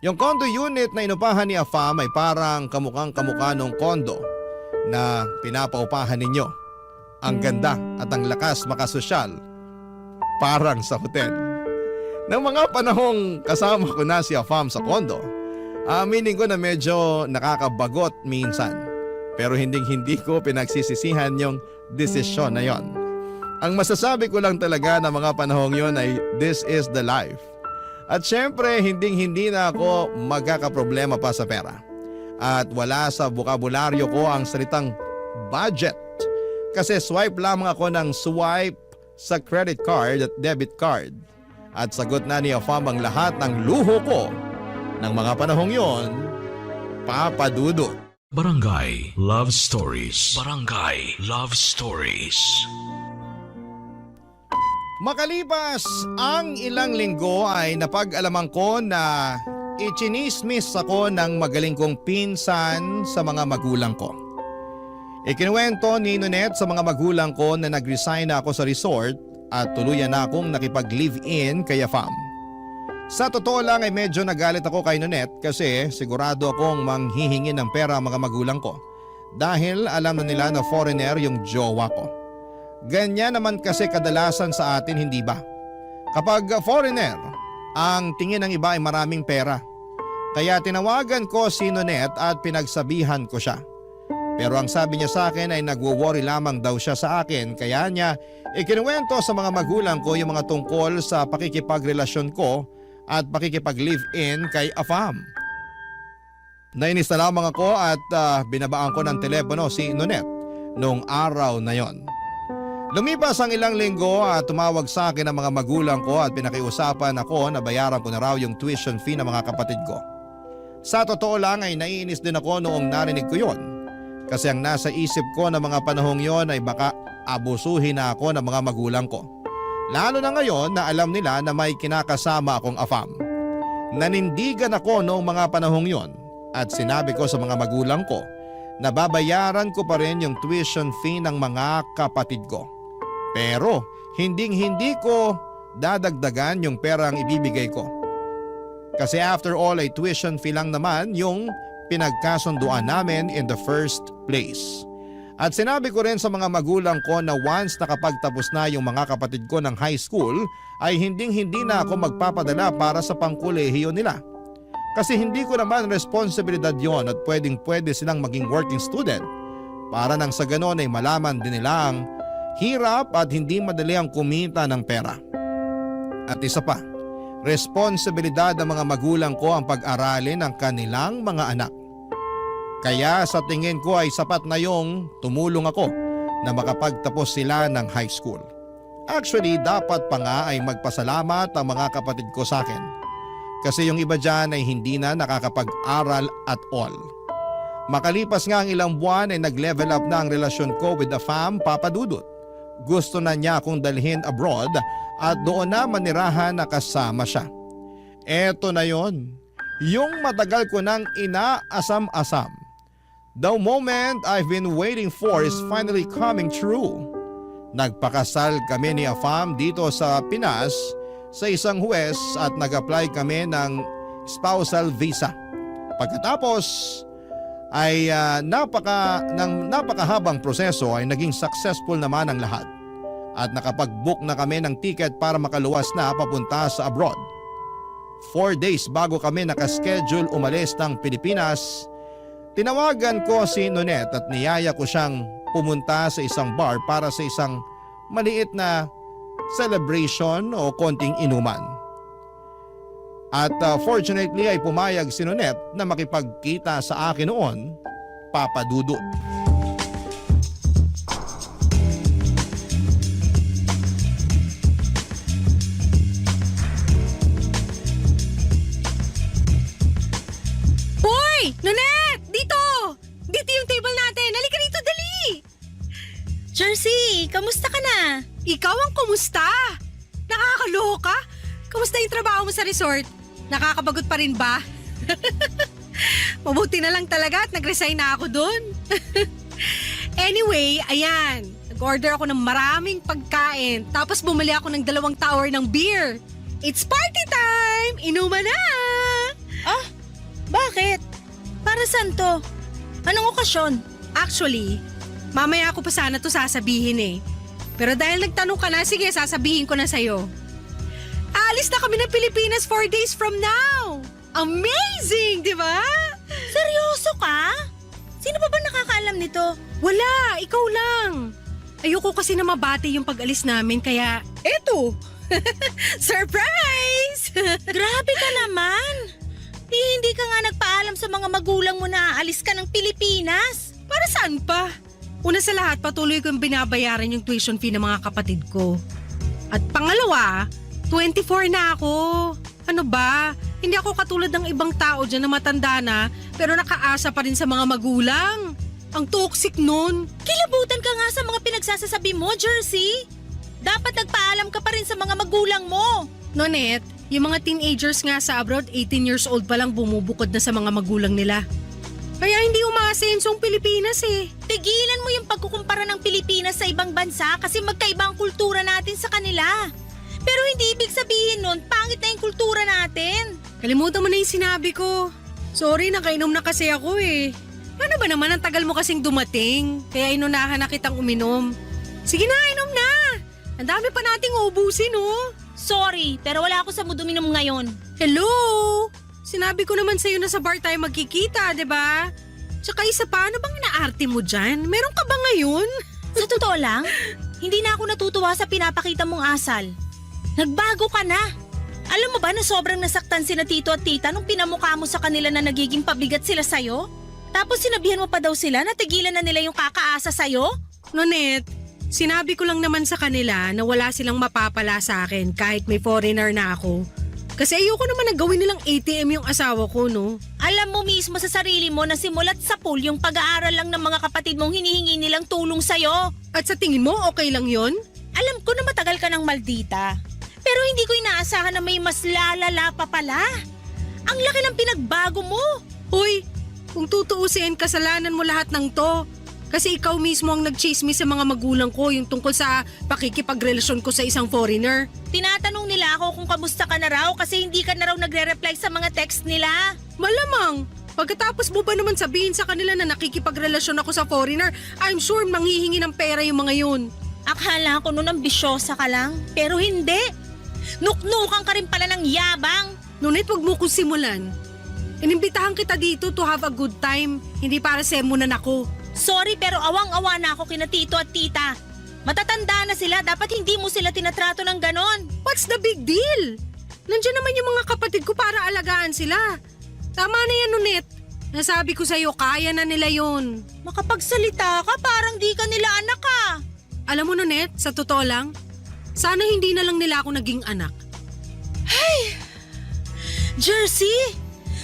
Yung condo unit na inupahan ni Afam ay parang kamukhang-kamukha ng condo na pinapaupahan ninyo. Ang ganda at ang lakas makasosyal. Parang sa hotel. Nang mga panahong kasama ko na si Afam sa condo, aminin ko na medyo nakakabagot minsan. Pero hindi ko pinagsisisihan yung desisyon na yon. Ang masasabi ko lang talaga na mga panahong yon ay this is the life. At syempre hindi na ako magkakaproblema pa sa pera. At wala sa bokabularyo ko ang salitang budget. Kasi swipe lamang ako ng swipe sa credit card at debit card. At sagot na ni Afam ang lahat ng luho ko ng mga panahong yon, Papa Dudut. Barangay Love Stories. Barangay Love Stories. Makalipas ang ilang linggo ay napag-alaman ko na ichinismis ako ng magaling kong pinsan sa mga magulang ko. Ikinuwento ni Nonette sa mga magulang ko na nag-resign na ako sa resort at tuluyan na akong nakipag-live-in kay Afam. Sa totoo lang ay medyo nagalit ako kay Nonette kasi sigurado akong manghihingi ng pera ang mga magulang ko dahil alam na nila na foreigner yung jowa ko. Ganyan naman kasi kadalasan sa atin, hindi ba? Kapag foreigner, ang tingin ng iba ay maraming pera. Kaya tinawagan ko si Nonette at pinagsabihan ko siya. Pero ang sabi niya sa akin ay nagwo-worry lamang daw siya sa akin kaya niya ikinuwento sa mga magulang ko yung mga tungkol sa pakikipagrelasyon ko at pakikipag-live-in kay Afam. Nainis na lamang ako at binabaan ko ng telepono si Nonette noong araw na yon. Lumipas ang ilang linggo at tumawag sa akin ang mga magulang ko at pinakiusapan ako na bayaran ko na raw yung tuition fee ng mga kapatid ko. Sa totoo lang ay naiinis din ako noong narinig ko yon. Kasi ang nasa isip ko na mga panahong yon ay baka abusuhin na ako ng mga magulang ko. Lalo na ngayon na alam nila na may kinakasama akong Afam. Nanindigan ako noong mga panahong yon at sinabi ko sa mga magulang ko na babayaran ko pa rin yung tuition fee ng mga kapatid ko. Pero hindi ko dadagdagan yung perang ibibigay ko. Kasi after all ay tuition fee lang naman yung pinagkasunduan namin in the first place. At sinabi ko rin sa mga magulang ko na once nakapagtapos na yung mga kapatid ko ng high school ay hindi na ako magpapadala para sa pangkolehiyo nila. Kasi hindi ko naman responsibilidad yon at pwede silang maging working student para nang sa ganon ay malaman din nila ang hirap at hindi madali ang kumita ng pera. At isa pa, responsibilidad ng mga magulang ko ang pag-aralin ng kanilang mga anak. Kaya sa tingin ko ay sapat na yung tumulong ako na makapagtapos sila ng high school. Actually, dapat pa nga ay magpasalamat ang mga kapatid ko sa akin. Kasi yung iba dyan ay hindi na nakakapag-aral at all. Makalipas nga ang ilang buwan ay nag-level up na ang relasyon ko with Afam, Papa Dudut. Gusto na niya akong dalhin abroad at doon na manirahan na kasama siya. Eto na yon, yung matagal ko nang inaasam-asam. The moment I've been waiting for is finally coming true. Nagpakasal kami ni Afam dito sa Pinas sa isang huwes at nag-apply kami ng spousal visa. Pagkatapos ay napakahabang proseso ay naging successful naman ang lahat. At nakapag-book na kami ng ticket para makaluwas na papunta sa abroad. 4 days bago kami nakaschedule umalis ng Pilipinas, tinawagan ko si Nonet at niyaya ko siyang pumunta sa isang bar para sa isang maliit na celebration o konting inuman. At fortunately ay pumayag si Nonet na makipagkita sa akin noon, Papa Dudut. Hoy! Nonet! Dito! Dito yung table natin! Halika rito, dali! Jersey, kamusta ka na? Ikaw ang kumusta? Nakakaloka? Kamusta yung trabaho mo sa resort? Nakakabagot pa rin ba? Mabuti na lang talaga at nag-resign na ako doon. Anyway, ayan. Nag-order ako ng maraming pagkain. Tapos bumili ako ng 2 tower ng beer. It's party time! Inuman na! Ah, bakit? Para saan to? Anong okasyon? Actually, mamaya ako pa sana to sasabihin eh. Pero dahil nagtanong ka na, sige, sasabihin ko na sa'yo. Alis na kami ng Pilipinas 4 days from now! Amazing, di ba? Seryoso ka? Sino pa ba nakakaalam nito? Wala, ikaw lang. Ayoko kasi na mabati yung pag-alis namin kaya eto! Surprise! Grabe ka naman! Hindi ka nga nagpaalam sa mga magulang mo na aalis ka ng Pilipinas. Para saan pa? Una sa lahat, patuloy kong binabayaran yung tuition fee ng mga kapatid ko. At pangalawa, 24 na ako. Ano ba? Hindi ako katulad ng ibang tao dyan na matanda na pero nakaasa pa rin sa mga magulang. Ang toxic nun. Kilabutan ka nga sa mga pinagsasasabi mo, Jersey. Dapat nagpaalam ka pa rin sa mga magulang mo. Nonet, yung mga teenagers nga sa abroad, 18 years old pa lang bumubukod na sa mga magulang nila. Kaya hindi umaasenso ang Pilipinas eh. Tigilan mo yung pagkukumpara ng Pilipinas sa ibang bansa kasi magkaiba ang kultura natin sa kanila. Pero hindi ibig sabihin nun, pangit na yung kultura natin. Kalimutan mo na yung sinabi ko. Sorry, nakainom na kasi ako eh. Ano ba naman, ang tagal mo kasing dumating. Kaya inunahan na kitang uminom. Sige na, inom na. Ang dami pa nating ubusin oh. Sorry, pero wala ako sa mood uminom ngayon. Hello? Sinabi ko naman sa'yo na sa bar tayo magkikita, di ba? Tsaka isa pa, ano bang inaarte mo dyan? Meron ka ba ngayon? Sa totoo lang, hindi na ako natutuwa sa pinapakita mong asal. Nagbago ka na. Alam mo ba na sobrang nasaktan sina tito at tita nung pinamukha mo sa kanila na nagiging pabigat sila sa'yo? Tapos sinabihan mo pa daw sila na tigilan na nila yung kakaasa sa'yo? Nonet, sinabi ko lang naman sa kanila na wala silang mapapala sa akin kahit may foreigner na ako. Kasi ayoko naman na gawin nilang ATM yung asawa ko, no? Alam mo mismo sa sarili mo na simulat sa pool yung pag-aaral lang ng mga kapatid mong hinihingi nilang tulong sa'yo. At sa tingin mo, okay lang yon? Alam ko na matagal ka ng maldita. Pero hindi ko inaasahan na may mas lalala pa pala. Ang laki ng pinagbago mo. Hoy, kung tutuusin, kasalanan mo lahat ng to. Kasi ikaw mismo ang nag-chismis sa mga magulang ko yung tungkol sa pakikipagrelasyon ko sa isang foreigner. Tinatanong nila ako kung kamusta ka na raw kasi hindi ka na raw nagre-reply sa mga text nila. Malamang, pagkatapos mo ba naman sabihin sa kanila na nakikipagrelasyon ako sa foreigner, I'm sure manghihingi ng pera yung mga yun. Akala ko noon ambisyosa ka lang, pero hindi. Nuknukan ka rin pala ng yabang. Ngunit wag mo kong simulan. Inimbitahan kita dito to have a good time, hindi para sermonan ako. Sorry pero awang-awa na ako kina tito at tita. Matatanda na sila, dapat hindi mo sila tinatrato ng ganon. What's the big deal? Nandiyan naman yung mga kapatid ko para alagaan sila. Tama na yan, Nonet. Nasabi ko sa'yo, kaya na nila yun. Makapagsalita ka, parang di ka nila anak ka. Alam mo, Nonet, sa totoo lang, sana hindi na lang nila ako naging anak. Hey! Jersey!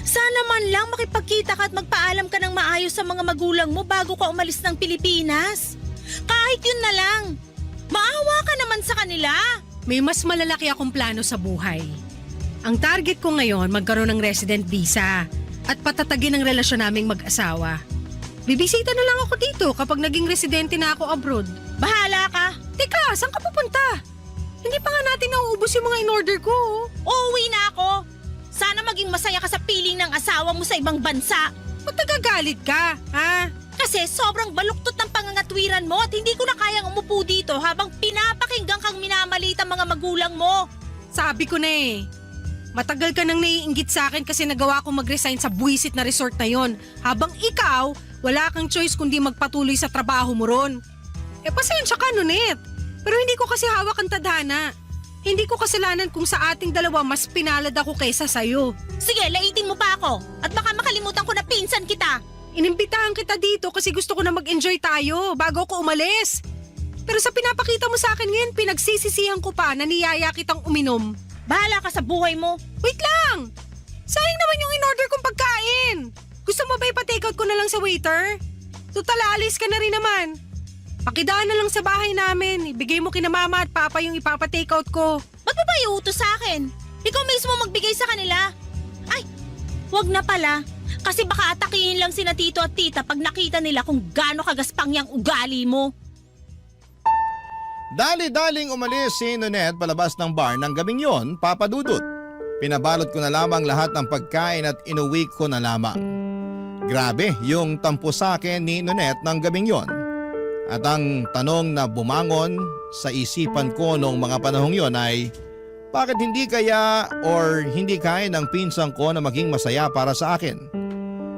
Sana man lang makipagkita ka at magpaalam ka ng maayos sa mga magulang mo bago ka umalis ng Pilipinas. Kahit yun na lang. Maawa ka naman sa kanila. May mas malalaki akong plano sa buhay. Ang target ko ngayon, magkaroon ng resident visa at patatagin ang relasyon naming mag-asawa. Bibisita na lang ako dito kapag naging residente na ako abroad. Bahala ka. Teka, saan ka pupunta? Hindi pa nga natin nauubos yung mga in-order ko. Uuwi na ako. Sana maging masaya ka sa piling ng asawa mo sa ibang bansa. Ba't nagagalit ka, ha? Kasi sobrang baluktot ng pangangatwiran mo at hindi ko na kayang umupo dito habang pinapakinggan kang minamalit ang mga magulang mo. Sabi ko na eh. Matagal ka nang naiinggit sa akin kasi nagawa ko mag-resign sa buwisit na resort na yon. Habang ikaw, wala kang choice kundi magpatuloy sa trabaho mo ron. Pasensya ka, Nunet. Pero hindi ko kasi hawak ang tadhana. Hindi ko kasalanan kung sa ating dalawa mas pinalad ako kaysa sa'yo. Sige, laitin mo pa ako at baka makalimutan ko na pinsan kita. Inimbitahan kita dito kasi gusto ko na mag-enjoy tayo bago ako umalis. Pero sa pinapakita mo sa akin ngayon, pinagsisisihan ko pa na niyaya kitang uminom. Bahala ka sa buhay mo. Wait lang! Sayang naman yung in-order kong pagkain. Gusto mo ba ipa-take out ko na lang sa waiter? Total, alis ka na rin naman. Pakidaan na lang sa bahay namin. Ibigay mo kina mama at papa yung ipapa-take out ko. Ba't mo ba iutos sa akin? Ikaw mismo magbigay sa kanila. Ay, wag na pala. Kasi baka atakihin lang sina tito at tita pag nakita nila kung gaano kagaspang yung ugali mo. Dali-daling umalis si Nonet palabas ng bar ng gabing yon, Papa Dudut. Pinabalot ko na lamang lahat ng pagkain at inuwi ko na lamang. Grabe yung tampo sa akin ni Nonet ng gabing yon. At ang tanong na bumangon sa isipan ko noong mga panahong yon ay, bakit hindi kaya or hindi kaya ng pinsang ko na maging masaya para sa akin?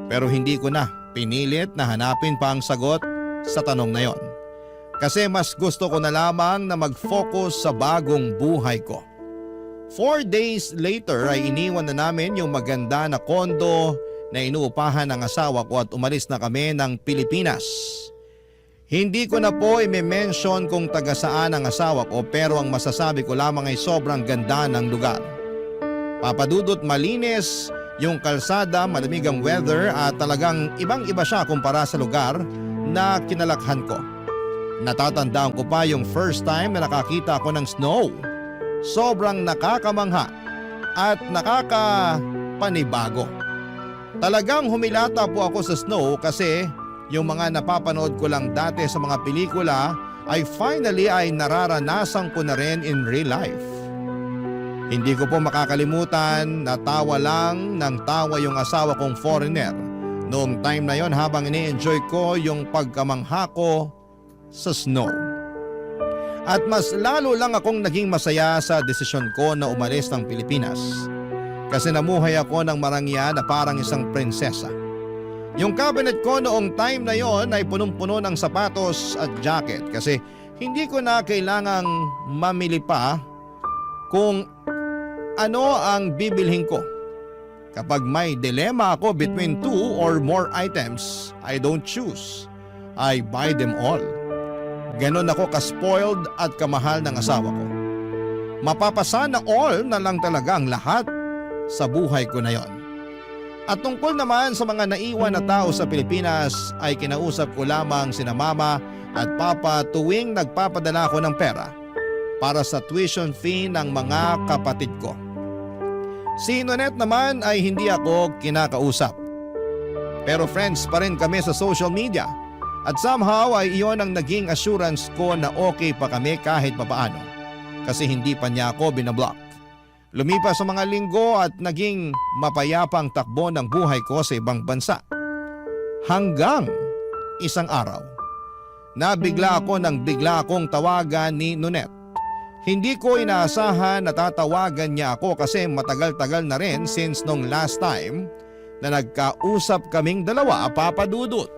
Pero hindi ko na pinilit na hanapin pa ang sagot sa tanong na yon. Kasi mas gusto ko na lamang na mag-focus sa bagong buhay ko. 4 days later ay iniwan na namin yung maganda na kondo na inuupahan ng asawa ko at umalis na kami ng Pilipinas. Hindi ko na po i-mention kung taga saan ang asawa ko pero ang masasabi ko lamang ay sobrang ganda ng lugar. Papadudot malinis yung kalsada, malamig ang weather at talagang ibang-iba siya kumpara sa lugar na kinalakhan ko. Natatandaan ko pa yung first time na nakakita ako ng snow. Sobrang nakakamangha at nakakapanibago. Talagang humilata po ako sa snow kasi yung mga napapanood ko lang dati sa mga pelikula ay finally ay nararanasan ko na rin in real life. Hindi ko po makakalimutan na tawa lang ng tawa yung asawa kong foreigner noong time na yon habang ini-enjoy ko yung pagkamangha ko sa snow. At mas lalo lang akong naging masaya sa desisyon ko na umalis ng Pilipinas kasi namuhay ako ng marangya na parang isang prinsesa. Yung cabinet ko noong time na yon ay punong-puno ng sapatos at jacket kasi hindi ko na kailangang mamili pa kung ano ang bibilhin ko. Kapag may dilema ako between 2 or more items, I don't choose. I buy them all. Ganon ako ka-spoiled at kamahal ng asawa ko. Mapapasana all na lang talaga ang lahat sa buhay ko na yon. At tungkol naman sa mga naiwan na tao sa Pilipinas ay kinausap ko lamang sina mama at papa tuwing nagpapadala ako ng pera para sa tuition fee ng mga kapatid ko. Si Nonet naman ay hindi ako kinakausap. Pero friends pa rin kami sa social media at somehow ay iyon ang naging assurance ko na okay pa kami kahit papaano kasi hindi pa niya ako binablock. Lumipas sa mga linggo at naging mapayapa ang takbo ng buhay ko sa ibang bansa. Hanggang isang araw, nabigla ako nang bigla akong tawagan ni Nonet. Hindi ko inaasahan na tatawagan niya ako kasi matagal-tagal na rin since nung last time na nagkausap kaming dalawa, Papa Dudut.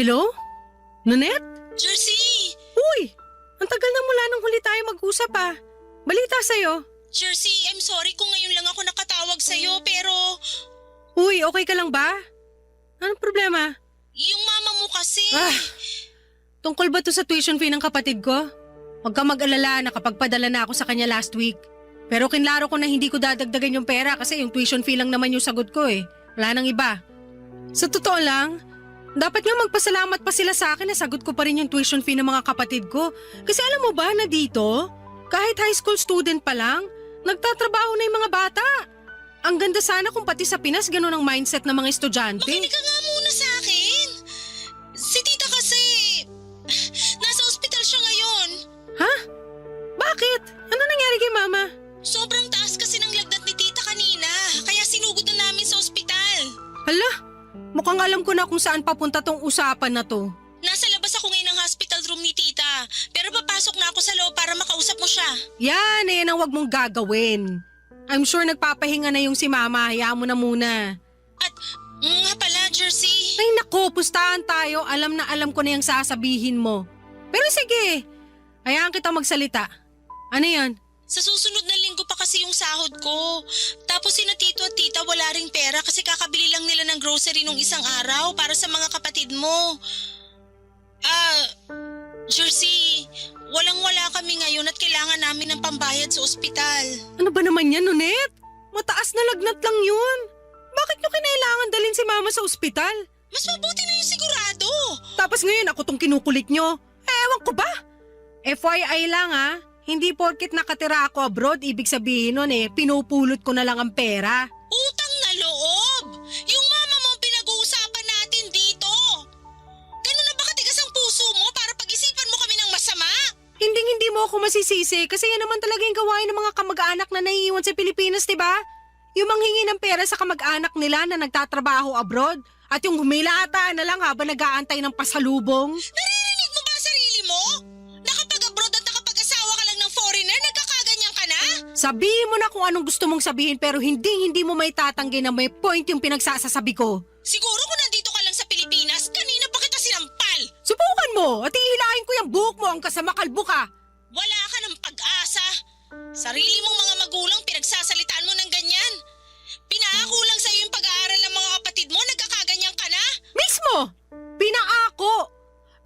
Hello? Nonet? Jersey! Uy! Ang tagal na mula nung huli tayo mag-usap ah. Balita sa'yo. Jersey, I'm sorry kung ngayon lang ako nakatawag sa'yo pero... Uy, okay ka lang ba? Anong problema? Yung mama mo kasi... Tungkol ba to sa tuition fee ng kapatid ko? Huwag ka mag-alala, nakapagpadala na ako sa kanya last week. Pero kinlaro ko na hindi ko dadagdagan yung pera kasi yung tuition fee lang naman yung sagot ko eh. Wala nang iba. Sa totoo lang, Dapat nga magpasalamat pa sila sa akin na sagot ko pa rin yung tuition fee ng mga kapatid ko. Kasi alam mo ba na dito, kahit high school student pa lang, nagtatrabaho na yung mga bata. Ang ganda sana kung pati sa Pinas ganun ang mindset ng mga estudyante. Makinig ka nga muna sa akin. Si tita kasi, nasa ospital siya ngayon. Ha? Bakit? Ano nangyari kay mama? Sobrang taas kasi ng lagnat ni tita kanina, kaya sinugod na namin sa ospital. Hala, mukhang alam ko na kung saan papunta tong usapan na to. Nasa labas ako ngayon ng hospital room ni tita, pero papasok na ako sa loob para makausap mo siya. Yan ang wag mong gagawin. I'm sure nagpapahinga na yung si mama, hayaan mo na muna. Nga pala, Jersey. Ay naku, pustahan tayo, alam na alam ko na yung sasabihin mo. Pero sige, hayaan kita magsalita. Ano yan? Sa susunod na linggo pa kasi yung sahod ko. Tapos sina tito at tita wala ring pera kasi kakabili lang nila ng grocery nung isang araw para sa mga kapatid mo. Jersey, walang-wala kami ngayon at kailangan namin ng pambayad sa ospital. Ano ba naman yan, Nunet? Mataas na lagnat lang yun. Bakit nyo kinailangan dalhin si mama sa ospital? Mas mabuti na yung sigurado. Tapos ngayon ako tong kinukulit nyo. Ewan ko ba? FYI lang hindi porket nakatira ako abroad, ibig sabihin nun pinupulot ko na lang ang pera. Utang na loob! Yung mama mo pinag-uusapan natin dito. Ganun na ba katigas ang puso mo para pag-isipan mo kami ng masama? Hindi mo ako masisisi kasi yan naman talaga yung gawain ng mga kamag-anak na naiiwan sa Pilipinas, diba? Yung manghingi ng pera sa kamag-anak nila na nagtatrabaho abroad at yung humilata na lang habang nag-aantay ng pasalubong. Naririnig mo ba ang sarili mo? Nakapag-abroad at nakapag-asawa ka lang ng foreigner, nagkakaganyan ka na? Sabihin mo na kung anong gusto mong sabihin pero hindi mo may tatanggi na may point yung pinagsasasabi ko. Siguro kung nandito ka lang sa Pilipinas, kanina pa kita sinampal. Subukan mo at ihilahin ko yung buhok mo hanggang sa makalbo ka. Wala ka ng pag-asa. Sarili mong mga magulang pinagsasalitaan mo ng ganyan. Pinaako lang sa'yo yung pag-aaral ng mga kapatid mo, nagkakaganyan ka na? Mismo! Pinaako!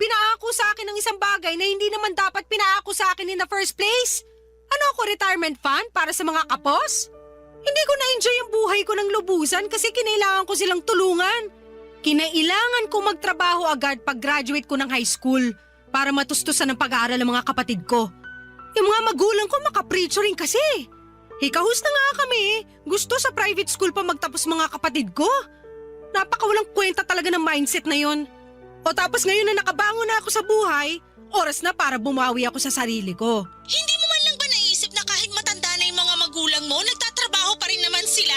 Pinaako sa akin ng isang bagay na hindi naman dapat pinaako sa akin in the first place. Ano ako, retirement fund para sa mga kapos? Hindi ko na-enjoy yung buhay ko ng lubusan kasi kinailangan ko silang tulungan. Kinailangan ko magtrabaho agad pag-graduate ko ng high school para matustusan ang pag-aaral ng mga kapatid ko. Yung mga magulang ko makaprecho rin kasi. Hikahus na nga kami. Gusto sa private school pa magtapos mga kapatid ko. Napakawalang kwenta talaga ng mindset na yon. O tapos ngayon na nakabangon na ako sa buhay, oras na para bumawi ako sa sarili ko. Hindi mo man lang ba naisip na kahit matanda na yung mga magulang mo, nagtatrabaho pa rin naman sila?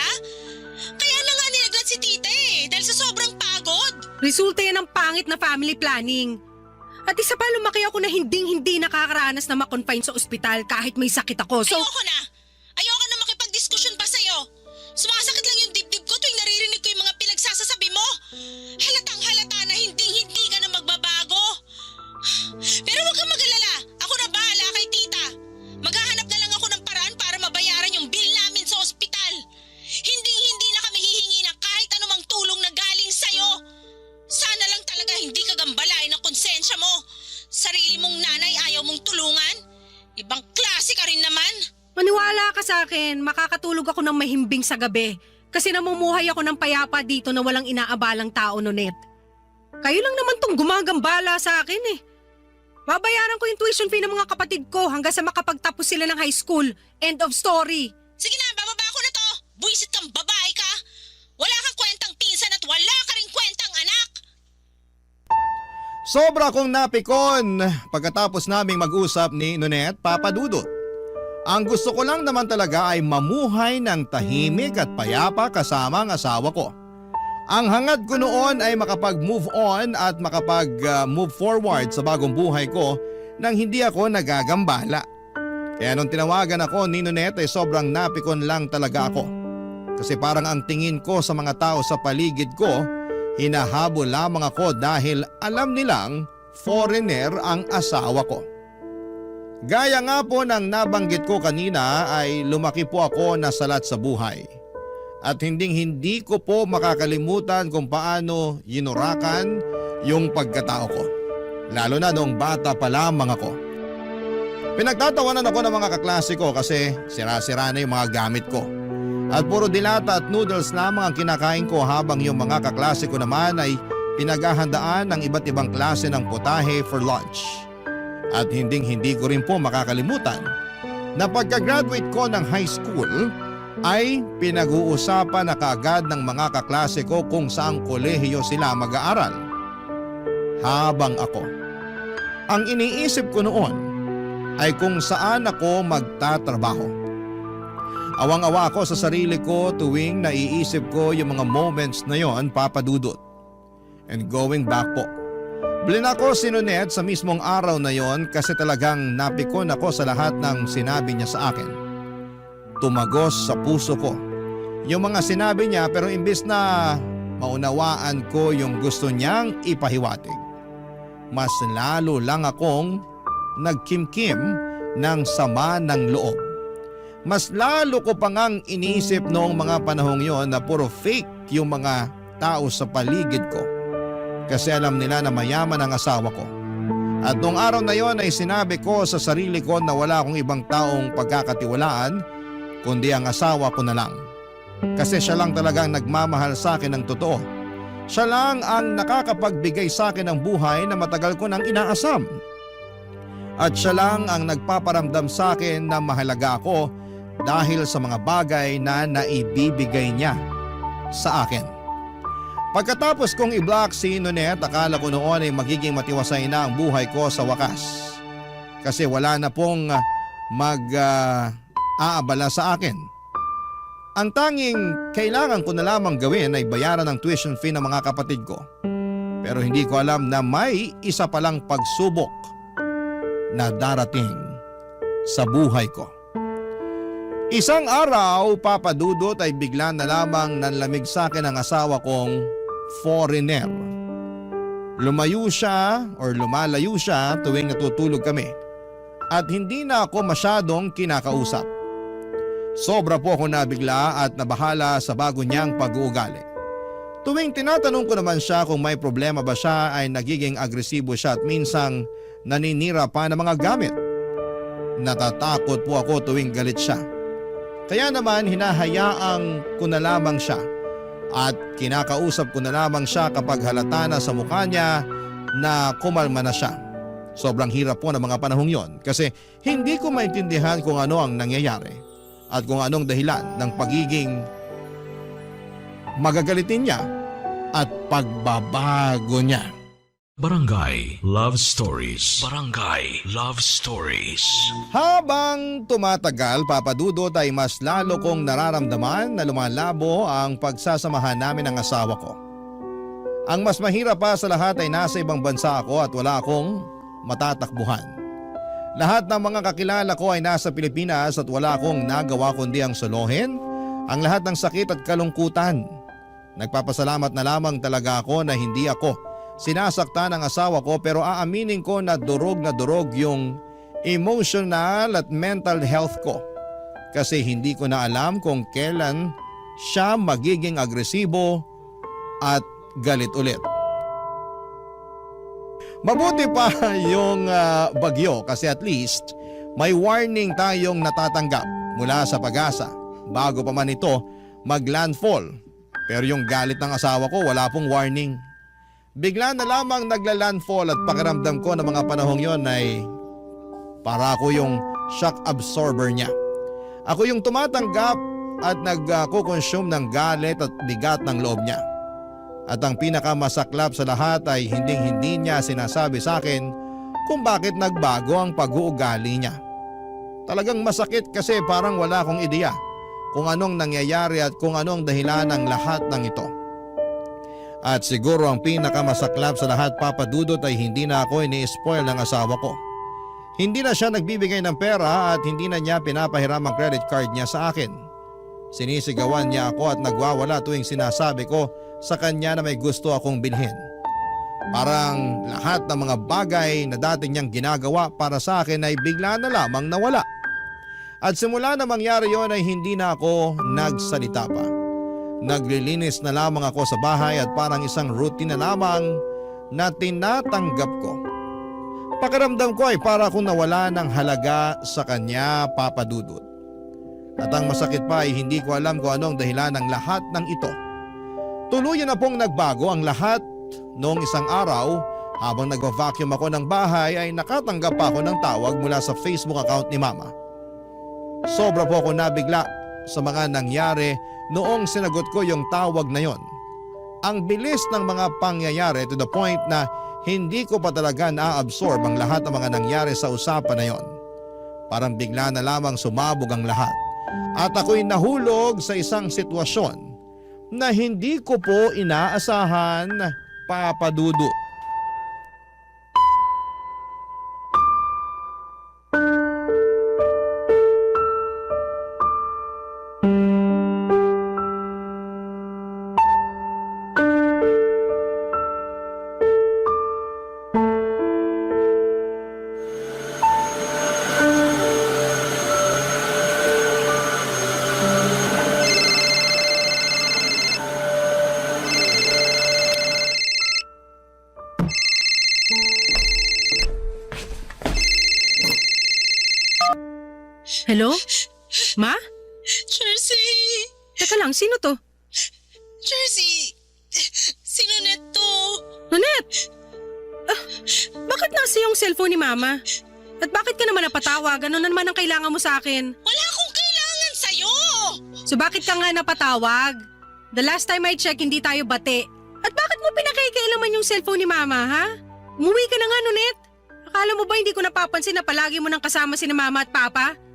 Kaya na nga nilaglat si tita dahil sa sobrang pagod. Resulta yan ng pangit na family planning. At isa pa, lumaki ako na hindi nakakaranas na makonfine sa ospital kahit may sakit ako. So, Ayoko na makipagdiskusyon pa sa'yo. Sumasakit lang yung dibdib ko tuwing naririnig ko yung mga pinagsasasabi mo. Halatang halata na hindi ka na magbabago. Pero huwag kang mag-alala. Ako na bahala kay tita. Maghahanap na lang ako ng paraan para mabayaran yung bill namin sa ospital. Hindi na kami hihingi ng kahit anumang tulong na galing sa'yo. Sana lang talaga hindi ka gambalain ng konsensya mo. Sarili mong nanay ayaw mong tulungan. Ibang klase ka rin naman. maniwala ka sa akin, makakatulog ako ng mahimbing sa gabi kasi namumuhay ako ng payapa dito na walang inaabalang tao, Nunet. Kayo lang naman tong gumagambala sa akin eh. Babayaran ko yung tuition fee ng mga kapatid ko hanggang sa makapagtapos sila ng high school. End of story. Sige na, bababa ko na to. Buisit kang babae ka. Wala kang kwentang pinsan at wala ka rin kwentang anak. Sobra kong napikon pagkatapos naming mag-usap ni Nunet, Papa Dudut. Ang gusto ko lang naman talaga ay mamuhay ng tahimik at payapa kasama ang asawa ko. Ang hangad ko noon ay makapag-move on at makapag-move forward sa bagong buhay ko nang hindi ako nagagambala. Kaya nung tinawagan ako ni Nunet ay sobrang napikon lang talaga ako. Kasi parang ang tingin ko sa mga tao sa paligid ko, hinahabol lamang ako dahil alam nilang foreigner ang asawa ko. Gaya nga po ng nabanggit ko kanina ay lumaki po ako na salat sa buhay. At hindi ko po makakalimutan kung paano yinurakan yung pagkatao ko. Lalo na noong bata pa lamang ako. Pinagtatawanan ako ng mga kaklase ko kasi sira-sira na yung mga gamit ko. At puro dilata at noodles lamang ang kinakain ko habang yung mga kaklase ko naman ay pinaghahandaan ng iba't ibang klase ng putahe for lunch. At hindi ko rin po makakalimutan na pagka-graduate ko ng high school ay pinag-uusapan na kaagad ng mga kaklase ko kung saang kolehiyo sila mag-aaral. Habang ako, ang iniisip ko noon ay kung saan ako magtatrabaho. Awang-awa ako sa sarili ko tuwing naiisip ko yung mga moments na yon, Papa Dudut. And going back po, blinak ko si Nonet sa mismong araw na yon kasi talagang napikon ako sa lahat ng sinabi niya sa akin. Tumagos sa puso ko yung mga sinabi niya, pero imbis na maunawaan ko yung gusto niyang ipahiwatig, mas lalo lang akong nagkimkim ng sama ng loob. Mas lalo ko pa ngang iniisip noong mga panahong yon na puro fake yung mga tao sa paligid ko. Kasi alam nila na mayaman ang asawa ko. At noong araw na yon ay sinabi ko sa sarili ko na wala akong ibang taong pagkakatiwalaan kundi ang asawa ko na lang. Kasi siya lang talagang nagmamahal sa akin ng totoo. Siya lang ang nakakapagbigay sa akin ng buhay na matagal ko nang inaasam. At siya lang ang nagpaparamdam sa akin na mahalaga ako dahil sa mga bagay na naibibigay niya sa akin. Pagkatapos kong i-block si Nonet, akala ko noon ay magiging matiwasay na ang buhay ko sa wakas. Kasi wala na pong aabala sa akin. Ang tanging kailangan ko na lamang gawin ay bayaran ang tuition fee ng mga kapatid ko. Pero hindi ko alam na may isa palang pagsubok na darating sa buhay ko. Isang araw, Papa Dudut, ay bigla na lamang nanlamig sa akin ang asawa kong foreigner. Lumalayo siya tuwing natutulog kami at hindi na ako masyadong kinakausap. Sobra po ako nabigla at nabahala sa bago niyang pag-uugali. Tuwing tinatanong ko naman siya kung may problema ba siya ay nagiging agresibo siya at minsang naninira pa ng mga gamit. Natatakot po ako tuwing galit siya. Kaya naman hinahayaang ko na lamang siya at kinakausap ko na lamang siya kapag halata na sa mukha niya na kumalma na siya. Sobrang hirap po ng mga panahong yon kasi hindi ko maintindihan kung ano ang nangyayari at kung anong dahilan ng pagiging magagalitin niya at pagbabago niya. Barangay Love Stories. Barangay Love Stories. Habang tumatagal, Papa Dudut, ay mas lalo kong nararamdaman na lumalabo ang pagsasamahan namin ng asawa ko. Ang mas mahirap pa sa lahat ay nasa ibang bansa ako at wala akong matatakbuhan. Lahat ng mga kakilala ko ay nasa Pilipinas at wala akong nagawa kundi ang solohin ang lahat ng sakit at kalungkutan. Nagpapasalamat na lamang talaga ako na hindi ako sinasaktan ng asawa ko, pero aaminin ko na durog yung emotional at mental health ko. Kasi hindi ko na alam kung kailan siya magiging agresibo at galit ulit. Mabuti pa yung bagyo kasi at least may warning tayong natatanggap mula sa Pag-asa bago pa man ito maglandfall. Pero yung galit ng asawa ko wala pong warning. Bigla na lamang nagla-landfall at pakiramdam ko na mga panahong yon ay para ako yung shock absorber niya. Ako yung tumatanggap at nagko-consume ng galit at bigat ng loob niya. At ang pinakamasaklap sa lahat ay hindi niya sinasabi sa akin kung bakit nagbago ang pag-uugali niya. Talagang masakit kasi parang wala akong ideya kung anong nangyayari at kung anong dahilan ng lahat ng ito. At siguro ang pinakamasaklap sa lahat, Papa Dudut, ay hindi na ako ini-spoil ng asawa ko. Hindi na siya nagbibigay ng pera at hindi na niya pinapahiram ang credit card niya sa akin. Sinisigawan niya ako at nagwawala tuwing sinasabi ko sa kanya na may gusto akong bilhin. Parang lahat ng mga bagay na dati niyang ginagawa para sa akin ay bigla na lamang nawala. At simula na mangyari yon ay hindi na ako nagsalita pa. Naglilinis na lamang ako sa bahay at parang isang routine na lamang na tinatanggap ko. Pakiramdam ko ay para akong nawala ng halaga sa kanya, Papa Dudut. At ang masakit pa ay hindi ko alam kung anong dahilan ng lahat ng ito. Tuluyan na pong nagbago ang lahat Noong isang araw, habang nagva-vacuum ako ng bahay ay nakatanggap pa ako ng tawag mula sa Facebook account ni Mama. Sobra po ako nabigla sa mga nangyari noong sinagot ko yung tawag na yon. Ang bilis ng mga pangyayari to the point na hindi ko pa talaga na-absorb ang lahat ng mga nangyari sa usapan na yon. Parang bigla na lamang sumabog ang lahat at ako'y nahulog sa isang sitwasyon na hindi ko po inaasahan, Papa Dudut. Hello? Ma? Jersey! Teka lang, sino to? Jersey! Sino neto? Nonet! Bakit nasa yung cellphone ni Mama? At bakit ka naman napatawag? Ano na naman ang kailangan mo sa akin? Wala akong kailangan sa'yo! So bakit ka nga napatawag? The last time I check, hindi tayo bate. At bakit mo pinakikailaman yung cellphone ni Mama, ha? Umuwi ka na nga, Nonet. Akala mo ba hindi ko napapansin na palagi mo nang kasama si Mama at Papa?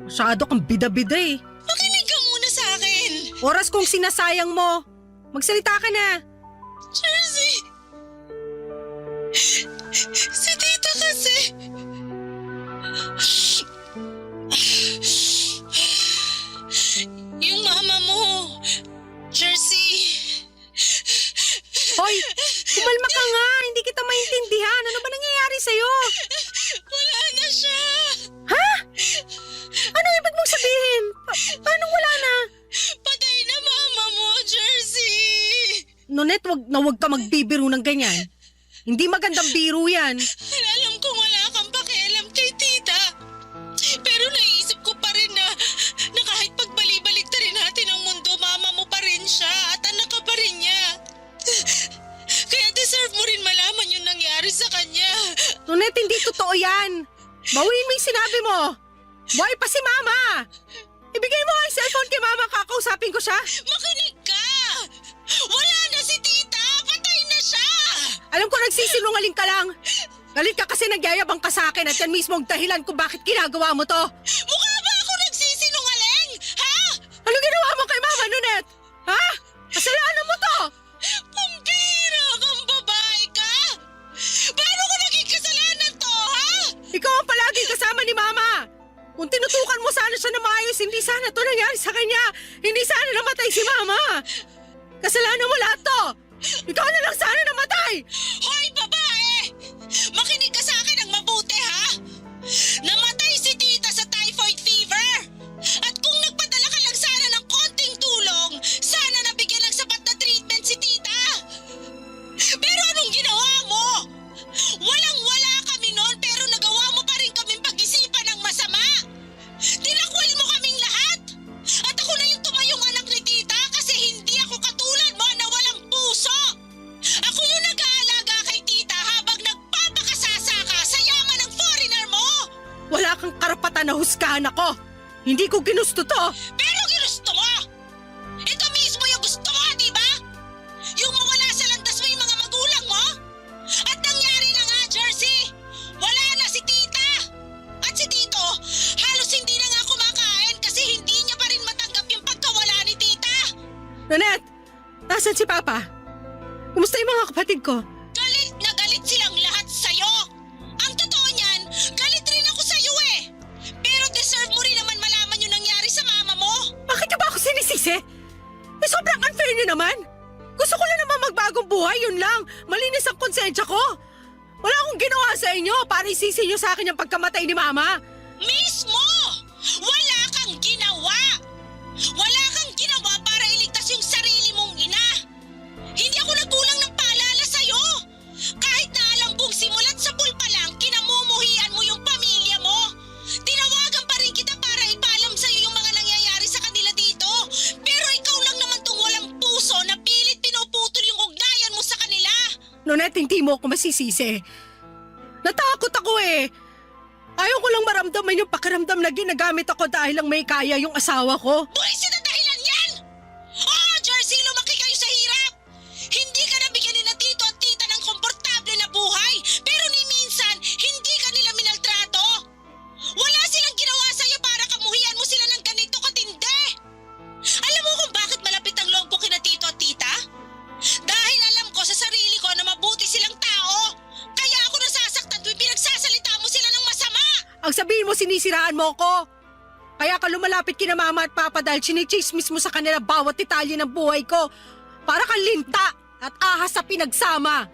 Masyado kang bida-bida eh. Makinig ka muna sa akin! Oras kong sinasayang mo. Magsalita ka na. Jersey! Si tita kasi... Yung mama mo, Jersey... Hoy, kumalma ka nga. Hindi kita maintindihan. Ano ba nangyayari sa'yo? Wala na siya! Ha? Ano ibig mong sabihin? Paano wala na? Patay na mama mo, Jersey! Nonet, wag ka magbibiro ng ganyan. Hindi magandang biro yan. Alam kong wala kang pakialam kay tita. Pero naisip ko pa rin na kahit pagbali-balik ta rin natin ang mundo, mama mo pa rin siya at anak ka pa rin niya. Kaya deserve mo rin malaman yung nangyari sa kanya. Nonet, hindi totoo yan. Bawiin mo yung sinabi mo. Buhay pa si Mama. Ibigay mo ang cellphone kay Mama, kakausapin ko siya. Makinig ka! Wala na si tita! Patay na siya! Alam ko nagsisinungaling ka lang. Galit ka kasi nagyayabang ka sa akin at yan mismo ang dahilan kung bakit ginagawa mo to. Mukha ba ako nagsisinungaling? Ha? Ano ginawa mo kay Mama, Nonet? Ha? Kasalanan mo to. Pambira kang babae ka! Paano ko naging kasalanan to, ha? Ikaw ang palaging kasama ni Mama. Kung tinutukan mo sana siya na maayos, hindi sana to nangyari sa kanya. Hindi sana namatay si Mama. Kasalanan mo lahat to. Ikaw na lang sana namatay. Hoy, babae! Makinig ka sa akin ng mabuti, ha? Namatay si tita sa typhoid fever. At kung nagpadala ka lang sana ng konting tulong, sana nabigyan ng sapat na treatment si tita. Pero anong ginawa mo? Walang-wala kami noon pero nagawa mo pa rin kaming pag-isipan ng masama. Tinakwil mo kaming lahat. At ako na yung tumayong anak ni tita kasi hindi ako katulad mo na walang puso. Ako yung nag-aalaga kay tita habang nagpapakasasa ka sa yaman ng foreigner mo. Wala kang karapatan na husgahan ako. Hindi ko ginusto to. Pero ginusto mo! Ito mismo yung gusto mo, di ba? Yung mawala sa landas mo yung mga magulang mo? At nangyari na nga, Jersey! Wala na si tita! At si tito, halos hindi na nga kumakain kasi hindi niya pa rin matanggap yung pagkawala ni tita! Nonet, nasan si Papa? Kumusta yung mga kapatid ko? Galit na galit silang lahat sa'yo! Ang totoo niyan, galit rin ako sa'yo eh! Pero deserve mo rin naman malaman yung nangyari sa mama mo! Bakit ka ba ako sinisisi? Eh, sobrang unfair niyo naman. Gusto ko lang naman magbagong buhay, yun lang. Malinis ang konsensya ko. Wala akong ginawa sa inyo para isisi niyo sa akin yung pagkamatay ni Mama. Mismo! Wala kang ginawa! Wala kang ginawa para iligtas yung sarili mong ina! Hindi ako nagkulang ng paalala sa'yo! Kahit na alam kong simulat sa pulpa lang, kinamumuhian mo yung pamilya mo! Tinawagan pa rin kita para ipaalam sa'yo yung mga nangyayari sa kanila dito! Pero ikaw lang naman tong walang puso na pilit pinuputol yung ugnayan mo sa kanila! Nonet, hindi mo ako masisisi. Natakot ako eh. Ayaw ko lang maramdaman yung pakiramdam na ginagamit ako dahil lang may kaya yung asawa ko. Buwisit na dahilan yan! Oo, Jersey, lumaki kayo sa hirap! Hindi ka nabigyan ni na tito at tita ng komportable na buhay, pero ni minsan, hindi ka nila minaltrato! Wala silang ginawa sa'yo para kamuhian mo sila ng ganito katindi! Alam mo kung bakit malapit ang logbo kina tito at tita? Dahil alam ko sa sarili ko na mabuti silang tao! Kaya ako nasasaktan tuwing pinagsasalita mo sila ng masama! Ang sabihin mo, sinisiraan mo ko. Kaya ka lumalapit kina mama at papa dahil chinichismis mo sa kanila bawat detalye ng buhay ko. Para kang linta at ahas sa pinagsama.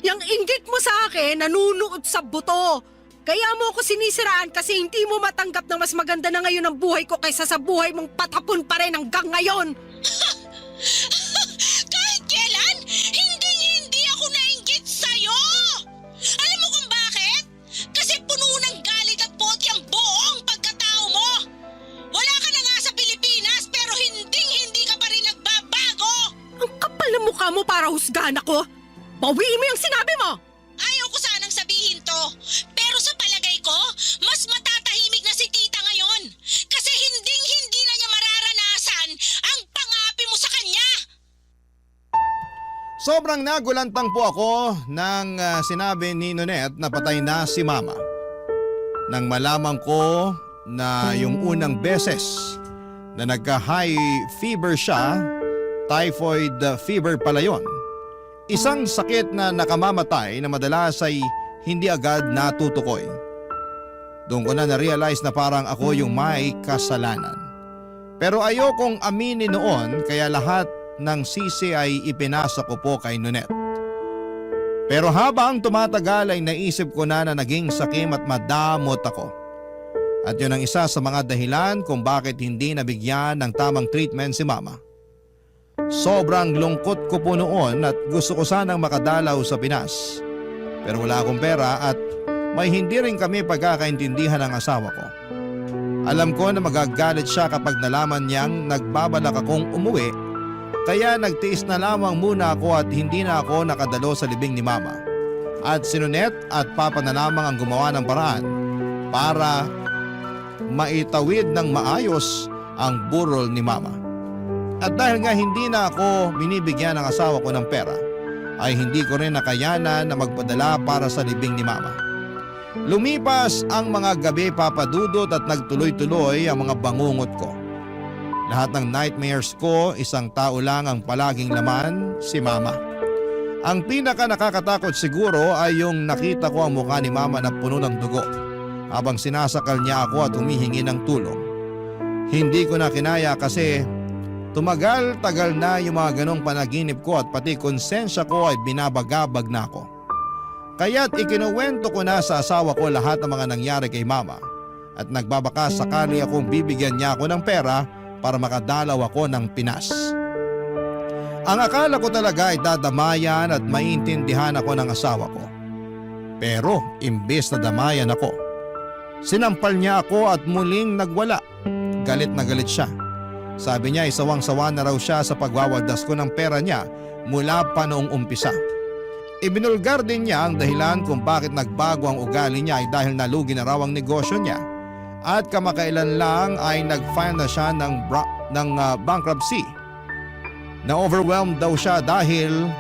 Yang inggit mo sa akin, nanunuot sa buto. Kaya mo ako sinisiraan kasi hindi mo matanggap na mas maganda na ngayon ang buhay ko kaysa sa buhay mong patapon pa rin hanggang ngayon. Kahit kailan, hindi ako nainggit sa'yo! Alam mo kung bakit? Kasi puno ng galit at poti ang buong pagkatao mo! Wala ka na nga sa Pilipinas pero hindi ka pa rin nagbabago! Ang kapal ng mukha mo para husgahan ako. Bawiin mo yung sinabi mo! Ayaw ko sanang sabihin to, pero sa palagay ko, mas matatahimik na si tita ngayon. Kasi hindi na niya mararanasan ang pangapi mo sa kanya! Sobrang nagulantang po ako nang sinabi ni Nonet na patay na si Mama. Nang malaman ko na yung unang beses na nagka-high fever siya, typhoid fever pala yun. Isang sakit na nakamamatay na madalas ay hindi agad natutukoy. Doon ko na na-realize na parang ako yung may kasalanan. Pero ayokong aminin noon kaya lahat ng sisi ay ipinasa ko po kay Nonet. Pero habang tumatagal ay naisip ko na naging sakim at madamot ako. At yun ang isa sa mga dahilan kung bakit hindi nabigyan ng tamang treatment si Mama. Sobrang lungkot ko po noon at gusto ko sanang makadalaw sa Pinas. Pero wala akong pera at may hindi rin kami pagkakaintindihan ng asawa ko. Alam ko na magagalit siya kapag nalaman niyang nagbabalak akong umuwi. Kaya nagtiis na lamang muna ako at hindi na ako nakadalo sa libing ni Mama. At si Nonet at Papa na lamang ang gumawa ng paraan para maitawid ng maayos ang burol ni Mama. At dahil nga hindi na ako binibigyan ng asawa ko ng pera, ay hindi ko rin nakayanan na magpadala para sa libing ni Mama. Lumipas ang mga gabi papadudot at nagtuloy-tuloy ang mga bangungot ko. Lahat ng nightmares ko, isang tao lang ang palaging laman, si Mama. Ang pinaka nakakatakot siguro ay yung nakita ko ang mukha ni Mama na puno ng dugo habang sinasakal niya ako at humihingi ng tulong. Hindi ko na kinaya kasi tumagal-tagal na yung mga ganong panaginip ko at pati konsensya ko ay binabagabag na ako. Kaya't ikinuwento ko na sa asawa ko lahat ng mga nangyari kay Mama at nagbabaka sakali akong bibigyan niya ako ng pera para makadalaw ako ng Pinas. Ang akala ko talaga ay dadamayan at maintindihan ako ng asawa ko. Pero imbes na damayan ako, sinampal niya ako at muling nagwala. Galit na galit siya. Sabi niya isawang-sawa na raw siya sa pagwawadas ko ng pera niya mula pa noong umpisa. Ibinulgar din niya ang dahilan kung bakit nagbago ang ugali niya ay dahil nalugi na raw ang negosyo niya at kamakailan lang ay nag-file na siya ng bankruptcy. Na-overwhelmed daw siya dahil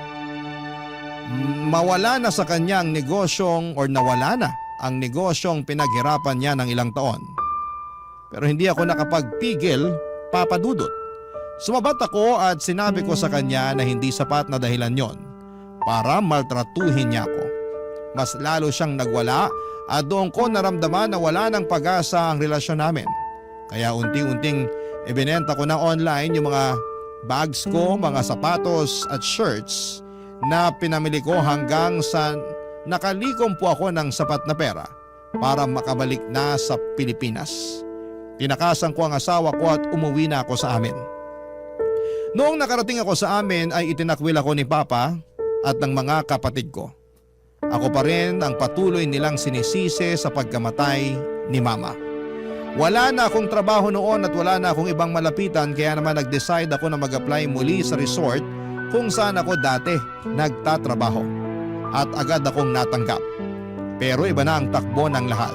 mawala na sa kanyang negosyong or nawala na ang negosyong pinaghirapan niya ng ilang taon. Pero hindi ako nakapagpigil, Papa Dudut. Sumabat ako at sinabi ko sa kanya na hindi sapat na dahilan yon para maltratuhin niya ako. Mas lalo siyang nagwala at doon ko naramdaman na wala ng pag-asa ang relasyon namin. Kaya unti-unting ibinenta ko na online yung mga bags ko, mga sapatos at shirts na pinamili ko hanggang sa nakalikom po ako ng sapat na pera para makabalik na sa Pilipinas. Tinakasan ko ang asawa ko at umuwi na ako sa amin. Noong nakarating ako sa amin ay itinakwil ako ni Papa at ng mga kapatid ko. Ako pa rin ang patuloy nilang sinisisi sa pagkamatay ni Mama. Wala na akong trabaho noon at wala na akong ibang malapitan kaya naman nag-decide ako na mag-apply muli sa resort kung saan ako dati nagtatrabaho. at agad akong natanggap. Pero iba na ang takbo ng lahat.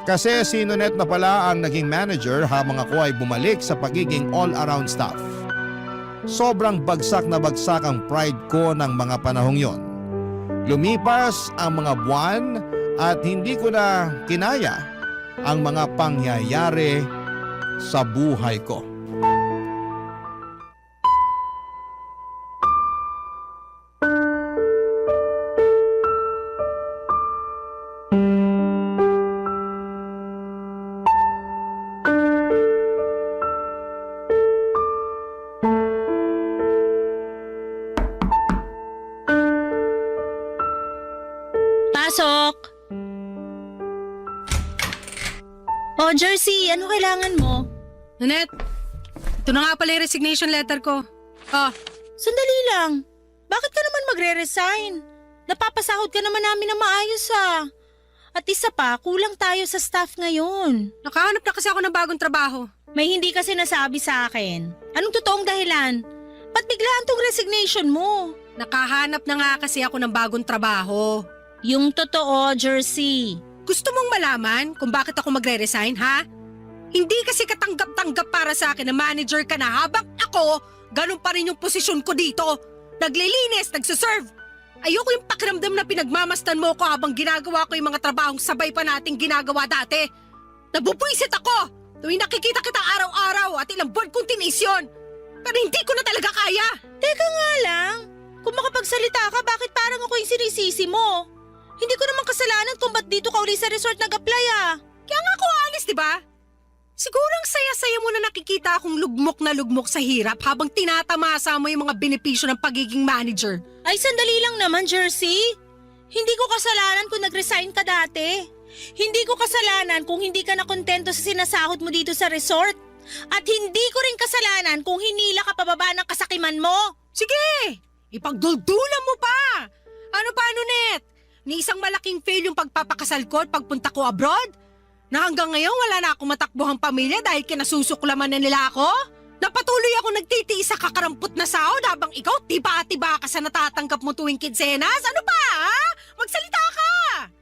Kasi si Nonet na pala ang naging manager habang ako ay bumalik sa pagiging all-around staff. Sobrang bagsak na bagsak ang pride ko ng mga panahong yon. Lumipas ang mga buwan at hindi ko na kinaya ang mga pangyayari sa buhay ko. Pasok! Oh, Jersey, ano kailangan mo? Nanette, ito na nga pala yung resignation letter ko. Oh, Sandali lang. Bakit ka naman magre-resign? Napapasahod ka naman namin na maayos At isa pa, kulang tayo sa staff ngayon. nakahanap na kasi ako ng bagong trabaho. May hindi kasi nasabi sa akin. Anong totoong dahilan? Ba't biglaan tong resignation mo? Nakahanap na nga kasi ako ng bagong trabaho. Yung totoo, Jersey. Gusto mong malaman kung bakit ako magre-resign, ha? Hindi kasi katanggap-tanggap para sa akin na manager ka na habang ako, ganun pa rin yung posisyon ko dito. Naglilinis, nagsuserve. Ayoko yung pakiramdam na pinagmamastan mo ko habang ginagawa ko yung mga trabahong sabay pa nating ginagawa dati. Nabubwisit ako tuwing nakikita kita araw-araw at ilang buwan kong tinis yun. Pero hindi ko na talaga kaya. Teka nga lang. Kung makapagsalita ka, bakit parang ako yung sinisisi mo? Hindi ko naman kasalanan kung ba't dito ka uli sa resort nag-apply Kaya nga ako alis, di ba? Siguro ang saya-saya mo na nakikita akong lugmok sa hirap habang tinatamasa mo yung mga benepisyo ng pagiging manager. Ay, sandali lang naman, Jersey. Hindi ko kasalanan kung nag-resign ka dati. Hindi ko kasalanan kung hindi ka nakontento sa sinasahod mo dito sa resort. At hindi ko rin kasalanan kung hinila ka pababa ng kasakiman mo. Sige! Ipagduldulan mo pa! Ano pa, Nonet? Ni isang malaking fail yung pagpapakasal ko at pagpunta ko abroad? Na hanggang ngayon wala na akong matakbuhang pamilya dahil kinasusuklaman na nila ako? Napatuloy ako nagtitiis sa kakarampot na sahod habang ikaw tiba-tiba ka sa natatanggap mo tuwing kinsenas? Ano pa, ha? Magsalita ka!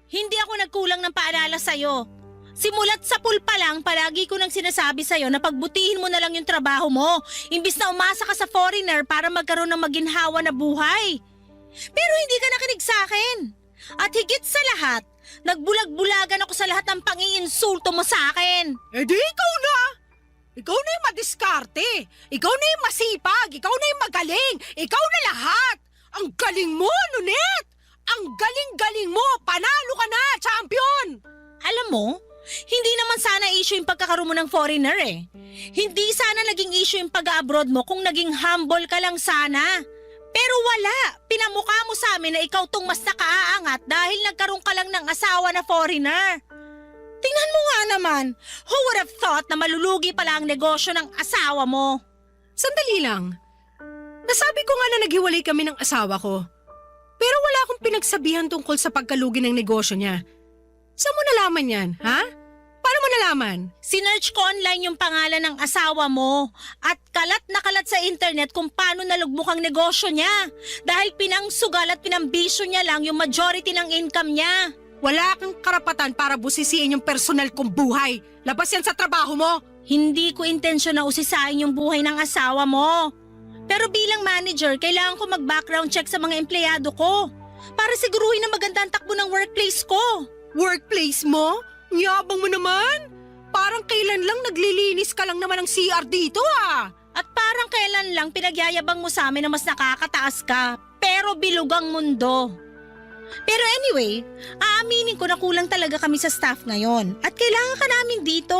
Hindi ako nagkulang ng paalala sa'yo. Simulat sa pool pa lang, palagi ko nang sinasabi sa'yo na pagbutihin mo na lang yung trabaho mo, imbis na umasa ka sa foreigner para magkaroon ng maginhawa na buhay. Pero hindi ka nakinig sa akin. At higit sa lahat, nagbulag-bulagan ako sa lahat ng pang-iinsulto mo sa akin. Eh di ikaw na! Ikaw na yung madiskarte. Ikaw na yung masipag. Ikaw na yung magaling. Ikaw na lahat. Ang galing mo, Nonet! Ang galing-galing mo! Panalo ka na, champion! Alam mo, hindi naman sana issue yung pagkakaroon mo ng foreigner eh. Hindi sana naging issue yung pag-abroad mo kung naging humble ka lang sana. Pero wala, pinamukha mo sa amin na ikaw tong mas nakaaangat dahil nagkaroon ka lang ng asawa na foreigner. Tingnan mo nga naman, who would have thought na malulugi pala ang negosyo ng asawa mo? Sandali lang. Nasabi ko nga na naghiwalay kami ng asawa ko. Pero wala akong pinagsabihan tungkol sa pagkalugi ng negosyo niya. Saan mo nalaman yan, ha? Paano mo nalaman? Sinearch ko online yung pangalan ng asawa mo at kalat na kalat sa internet kung paano nalugmok ang negosyo niya dahil pinangsugal at pinambisyo niya lang yung majority ng income niya. Wala kang karapatan para busisiin yung personal kong buhay. Labas yan sa trabaho mo. Hindi ko intensyon na usisain yung buhay ng asawa mo. Pero bilang manager, kailangan ko mag-background check sa mga empleyado ko para siguruhin na maganda ang takbo ng workplace ko. Workplace mo? Yabang mo naman. Parang kailan lang naglilinis ka lang naman ng CR dito At parang kailan lang pinagyayabang mo sa amin na mas nakakataas ka, pero bilugang mundo. Pero anyway, aaminin ko na kulang talaga kami sa staff ngayon at kailangan ka namin dito.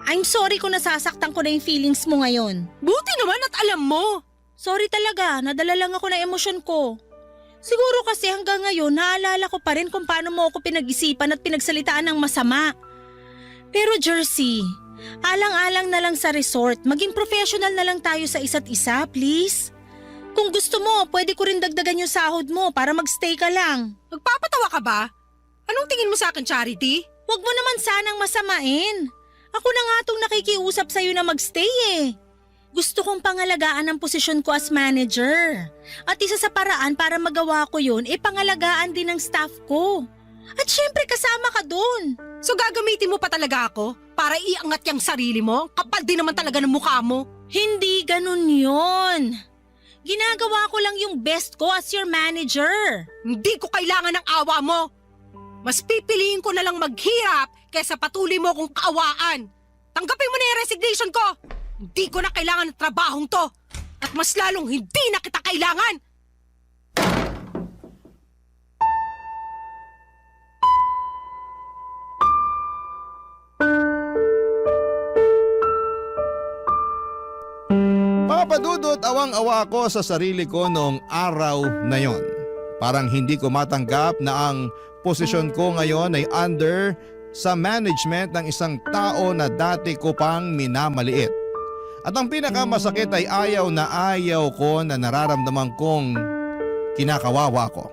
I'm sorry kung nasasaktan ko na yung feelings mo ngayon. Buti naman at alam mo. Sorry talaga, nadala lang ako ng emosyon ko. Siguro kasi hanggang ngayon naalala ko pa rin kung paano mo ako pinag-isipan at pinagsalitaan ng masama. Pero Jersey, alang-alang na lang sa resort, maging professional na lang tayo sa isa't isa, please. Kung gusto mo, pwede ko rin dagdagan yung sahod mo para magstay ka lang. Magpapatawa ka ba? Anong tingin mo sa akin, Charity? Huwag mo naman sanang masamain. Ako na nga itong nakikiusap sa'yo na magstay eh. Gusto kong pangalagaan ang posisyon ko as manager. At isa sa paraan para magawa ko yun, pangalagaan din ng staff ko. At syempre kasama ka dun. So gagamitin mo pa talaga ako para iangat yung sarili mo? Kapal din naman talaga ng mukha mo. Hindi ganun yun. Ginagawa ko lang yung best ko as your manager. Hindi ko kailangan ng awa mo. Mas pipiliin ko na lang maghirap kaysa patuloy mo kong kaawaan. Tanggapin mo na yung resignation ko. Hindi ko na kailangan ng trabahong to. At mas lalong hindi na kita kailangan. Papadudot, awang-awa ako sa sarili ko noong araw na yon. Parang hindi ko matanggap na ang posisyon ko ngayon ay under sa management ng isang tao na dati ko pang minamaliit. At ang pinakamasakit ay ayaw na ayaw ko na nararamdaman kong kinakawawa ko.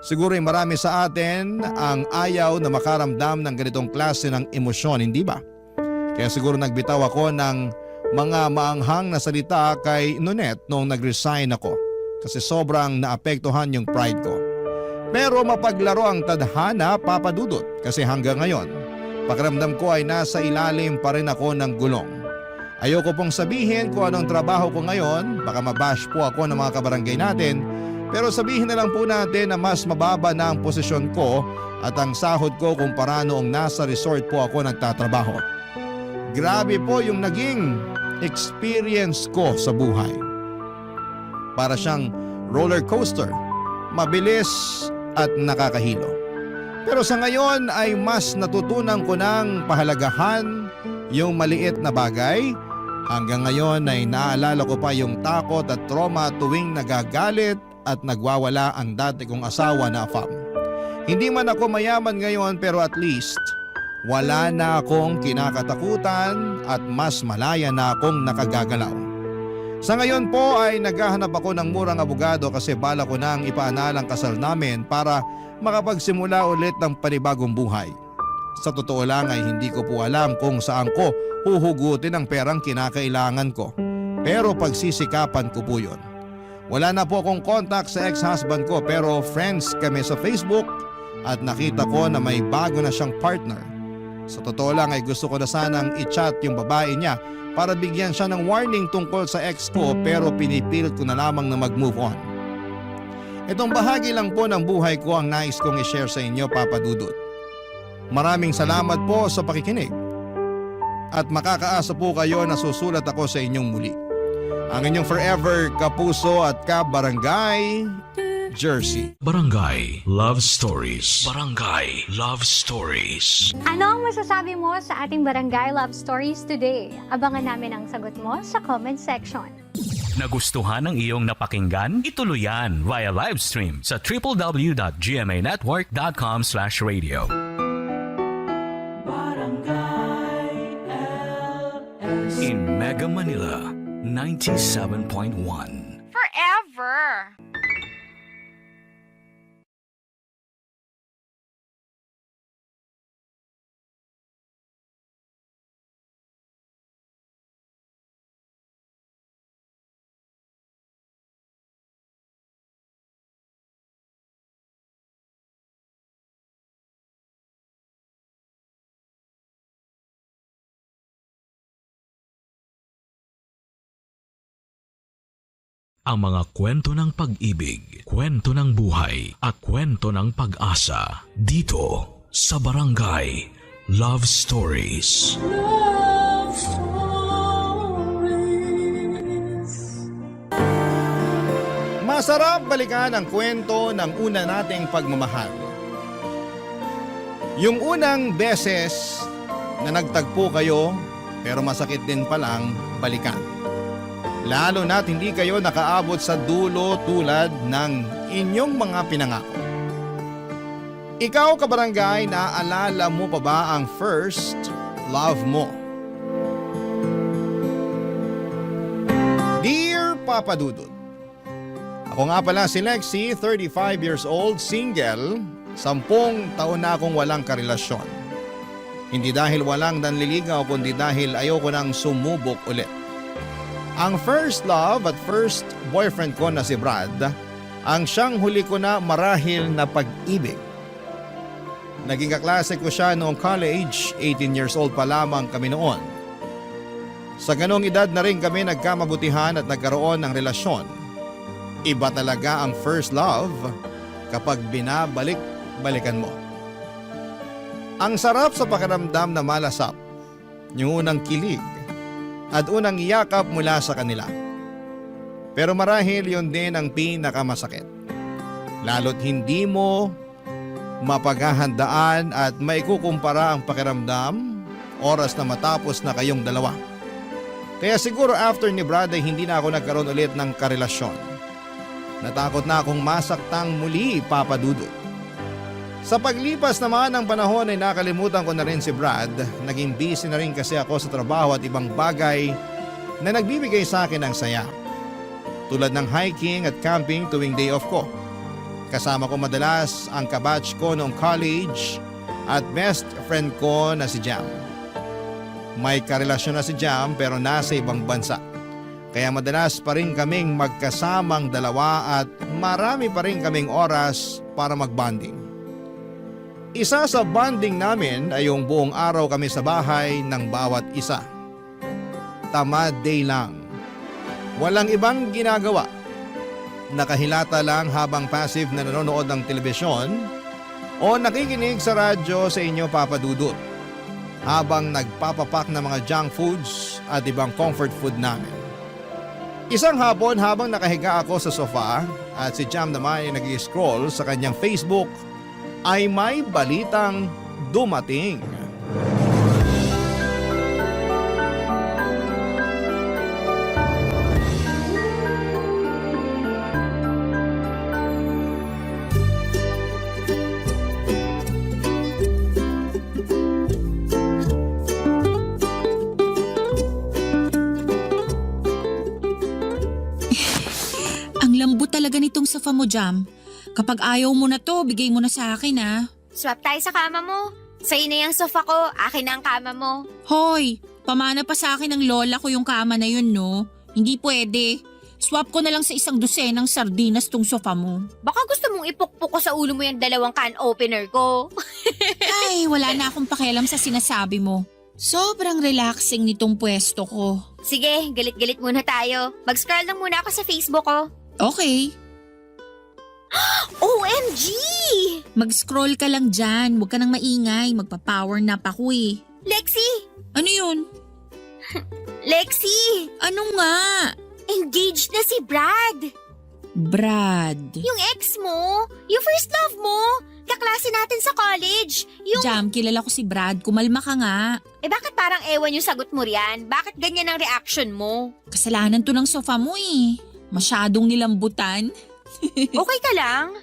Siguro ay marami sa atin ang ayaw na makaramdam ng ganitong klase ng emosyon, hindi ba? Kaya siguro nagbitaw ako ng mga maanghang na salita kay Nonet noong nag-resign ako kasi sobrang naapektuhan yung pride ko. Pero mapaglaro ang tadhana, Papadudot, kasi hanggang ngayon, pakiramdam ko ay nasa ilalim pa rin ako ng gulong. Ayoko pong sabihin kung anong trabaho ko ngayon, baka mabash po ako ng mga kabarangay natin, pero sabihin na lang po natin na mas mababa na ang posisyon ko at ang sahod ko kumpara noong nasa resort po ako nagtatrabaho. Grabe po yung naging experience ko sa buhay. Para siyang roller coaster, mabilis at nakakahilo. Pero sa ngayon ay mas natutunan ko ng pahalagahan yung maliit na bagay. Hanggang ngayon ay naaalala ko pa yung takot at trauma tuwing nagagalit at nagwawala ang dati kong asawa na Afam. Hindi man ako mayaman ngayon pero at least wala na akong kinakatakutan at mas malaya na akong nakagagalaw. Sa ngayon po ay naghahanap ako ng murang abogado kasi bala ko nang ipaanal ang kasal namin para makapagsimula ulit ng panibagong buhay. Sa totoo lang ay hindi ko po alam kung saan ko huhugutin ang perang kinakailangan ko. Pero pagsisikapan ko po yun. Wala na po akong contact sa ex-husband ko pero friends kami sa Facebook at nakita ko na may bago na siyang partner. Sa totoo lang ay gusto ko na sanang i-chat yung babae niya para bigyan siya ng warning tungkol sa ex ko pero pinipilit ko na lamang na mag-move on. Itong bahagi lang po ng buhay ko ang nais kong i-share sa inyo, Papadudot. Maraming salamat po sa pakikinig at makakaasa po kayo na susulat ako sa inyong muli. Ang inyong forever kapuso at kabarangay, Jersey. Barangay Love Stories. Barangay Love Stories. Ano ang masasabi mo sa ating Barangay Love Stories today? Abangan namin ang sagot mo sa comment section. Nagustuhan ng iyong napakinggan? Ituloy yan via live stream sa www.gmanetwork.com/radio. In Mega Manila, 97.1. Forever! Ang mga kwento ng pag-ibig, kwento ng buhay at kwento ng pag-asa dito sa Barangay Love Stories. Love Stories. Masarap balikan ang kwento ng una nating pagmamahal. Yung unang beses na nagtagpo kayo pero masakit din palang balikan. Lalo na't hindi kayo nakaabot sa dulo tulad ng inyong mga pinangako. Ikaw, kabarangay, naaalala mo pa ba ang first love mo? Dear Papa Dudut, ako nga pala si Lexi, 35 years old, single, 10 taon na akong walang karelasyon. Hindi dahil walang nanliligaw kundi dahil ayoko nang sumubok ulit. Ang first love at first boyfriend ko na si Brad, ang siyang huli ko na marahil na pag-ibig. Naging kaklase ko siya noong college, 18 years old pa lamang kami noon. Sa ganong edad na rin kami nagkamabutihan at nagkaroon ng relasyon. Iba talaga ang first love kapag binabalik-balikan mo. Ang sarap sa pakiramdam na malasap, yung unang kilig at unang yakap mula sa kanila. Pero marahil yun din ang pinakamasakit. Lalo't hindi mo mapaghahandaan at maikukumpara ang pakiramdam oras na matapos na kayong dalawa. Kaya siguro after ni Brad ay hindi na ako nagkaroon ulit ng karelasyon. Natakot na akong masaktang muli, Papa Dudut. Sa paglipas naman ng panahon ay nakalimutan ko na rin si Brad. Naging busy na rin kasi ako sa trabaho at ibang bagay na nagbibigay sa akin ng saya. Tulad ng hiking at camping tuwing day off ko. Kasama ko madalas ang kabatch ko noong college at best friend ko na si Jam. May karelasyon na si Jam pero nasa ibang bansa. Kaya madalas pa rin kaming magkasamang dalawa at marami pa rin kaming oras para magbonding. Isa sa bonding namin ay yung buong araw kami sa bahay ng bawat isa. Tamad day lang. Walang ibang ginagawa. Nakahilata lang habang passive na nanonood ng telebisyon o nakikinig sa radyo sa inyo, Papa Dudut, habang nagpapapak ng mga junk foods at ibang comfort food namin. Isang hapon habang nakahiga ako sa sofa at si Jam naman ay nag-scroll sa kanyang Facebook ay may balitang dumating. Lambot talaga nitong sofa mo, Jam. Kapag ayaw mo na to, bigay mo na sa akin, ha? Swap tayo sa kama mo. Sa'yo na yung sofa ko, akin na ang kama mo. Hoy, pamana pa sa akin ng lola ko yung kama na yun, no? Hindi pwede. Swap ko na lang sa 1 dosenang sardinas tong sofa mo. Baka gusto mong ipukpok ko sa ulo mo yung 2 can opener ko. Ay, wala na akong pakialam sa sinasabi mo. Sobrang relaxing nitong pwesto ko. Sige, galit-galit muna tayo. Mag-scroll lang muna ako sa Facebook ko. Okay. OMG! Mag-scroll ka lang dyan. Huwag ka nang maingay. Magpa-power nap ako eh. Lexi! Ano yun? Lexi! Ano nga? Engaged na si Brad! Brad? Yung ex mo, yung first love mo, kaklase natin sa college. Yung... Jam, kilala ko si Brad. Kumalma ka nga. Eh bakit parang ewan yung sagot mo riyan? Bakit ganyan ang reaction mo? Kasalanan to ng sofa mo eh. Masyadong nilambutan. Okay ka lang?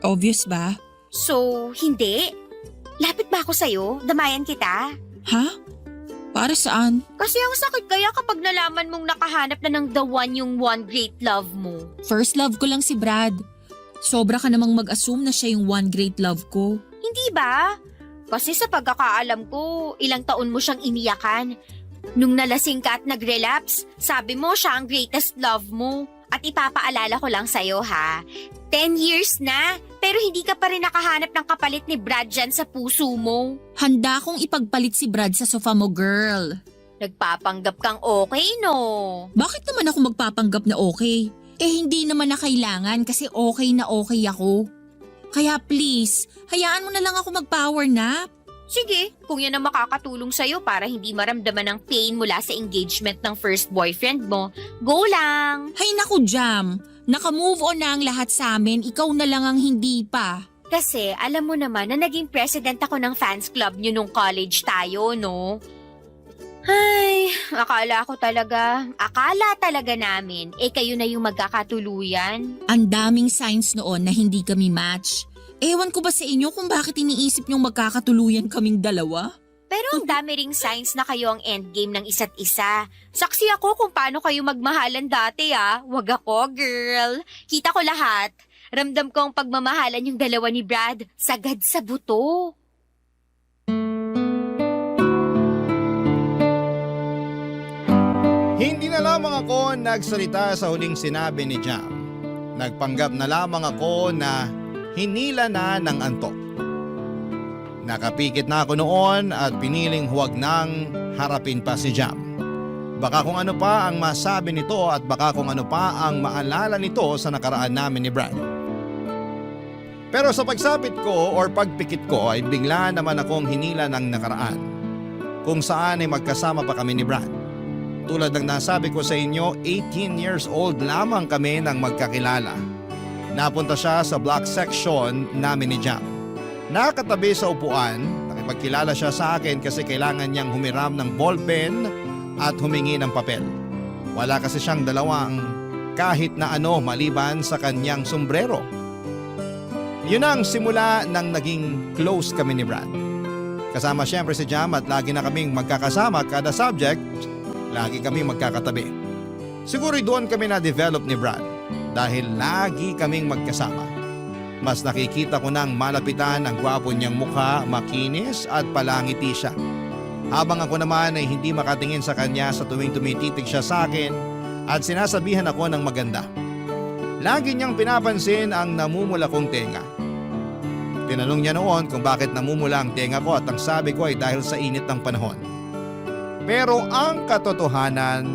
Obvious ba? So, hindi? Lapit ba ako sa'yo? Damayan kita? Ha? Para saan? Kasi ang sakit kaya kapag nalaman mong nakahanap na ng the one yung one great love mo. First love ko lang si Brad. Sobra ka namang mag-assume na siya yung one great love ko. Hindi ba? Kasi sa pagkakaalam ko, ilang taon mo siyang iniyakan. Nung nalasing ka at nag-relapse, sabi mo siya ang greatest love mo. At ipapaalala ko lang sa'yo ha, 10 years na, pero hindi ka pa rin nakahanap ng kapalit ni Brad dyan sa puso mo. Handa kong ipagpalit si Brad sa sofa mo, girl. Nagpapanggap kang okay, no? Bakit naman ako magpapanggap na okay? Eh hindi naman na kailangan kasi okay na okay ako. Kaya please, hayaan mo na lang ako mag-power nap. Sige, kung yan ang makakatulong sa'yo para hindi maramdaman ng pain mula sa engagement ng first boyfriend mo, go lang! Hay naku, Jam! Naka-move on na ang lahat sa amin, ikaw na lang ang hindi pa. Kasi alam mo naman na naging president ako ng fans club nyo nung college tayo, no? Ay, akala talaga namin, kayo na yung magkakatuluyan. Ang daming signs noon na hindi kami match. Ewan ko ba sa inyo kung bakit iniisip niyong magkakatuluyan kaming dalawa? Pero ang dami ring signs na kayo ang endgame ng isa't isa. Saksi ako kung paano kayo magmahalan dati Wag ako, girl. Kita ko lahat. Ramdam ko ang pagmamahalan yung dalawa ni Brad. Sagad sa buto. Hindi Hindi na lamang ako nagsalita sa huling sinabi ni Jam. Nagpanggap na lamang ako na hinila na ng antok. Nakapikit na ako noon at piniling huwag nang harapin pa si Jam. Baka kung ano pa ang masabi nito at baka kung ano pa ang maalala nito sa nakaraan namin ni Brad. Pero sa pagsapit ko or pagpikit ko ay bigla naman akong hinila ng nakaraan. Kung saan ay magkasama pa kami ni Brad. Tulad ng nasabi ko sa inyo, 18 years old lamang kami nang magkakilala. Napunta siya sa block section namin ni Jam. Nakatabi sa upuan, nakipagkilala siya sa akin kasi kailangan niyang humiram ng ballpen at humingi ng papel. Wala kasi siyang dalawang kahit na ano maliban sa kanyang sombrero. Yun ang simula ng naging close kami ni Brad. Kasama siyempre si Jam at lagi na kaming magkakasama kada subject, lagi kaming magkakatabi. Siguro doon kami na-develop ni Brad dahil lagi kaming magkasama. Mas nakikita ko nang malapitan ang gwapo niyang mukha, makinis at palangiti siya. Habang ako naman ay hindi makatingin sa kanya sa tuwing tumititig siya sa akin at sinasabihan ako ng maganda. Lagi niyang pinapansin ang namumula kong tenga. Tinanong niya noon kung bakit namumula ang tenga ko at ang sabi ko ay dahil sa init ng panahon. Pero ang katotohanan,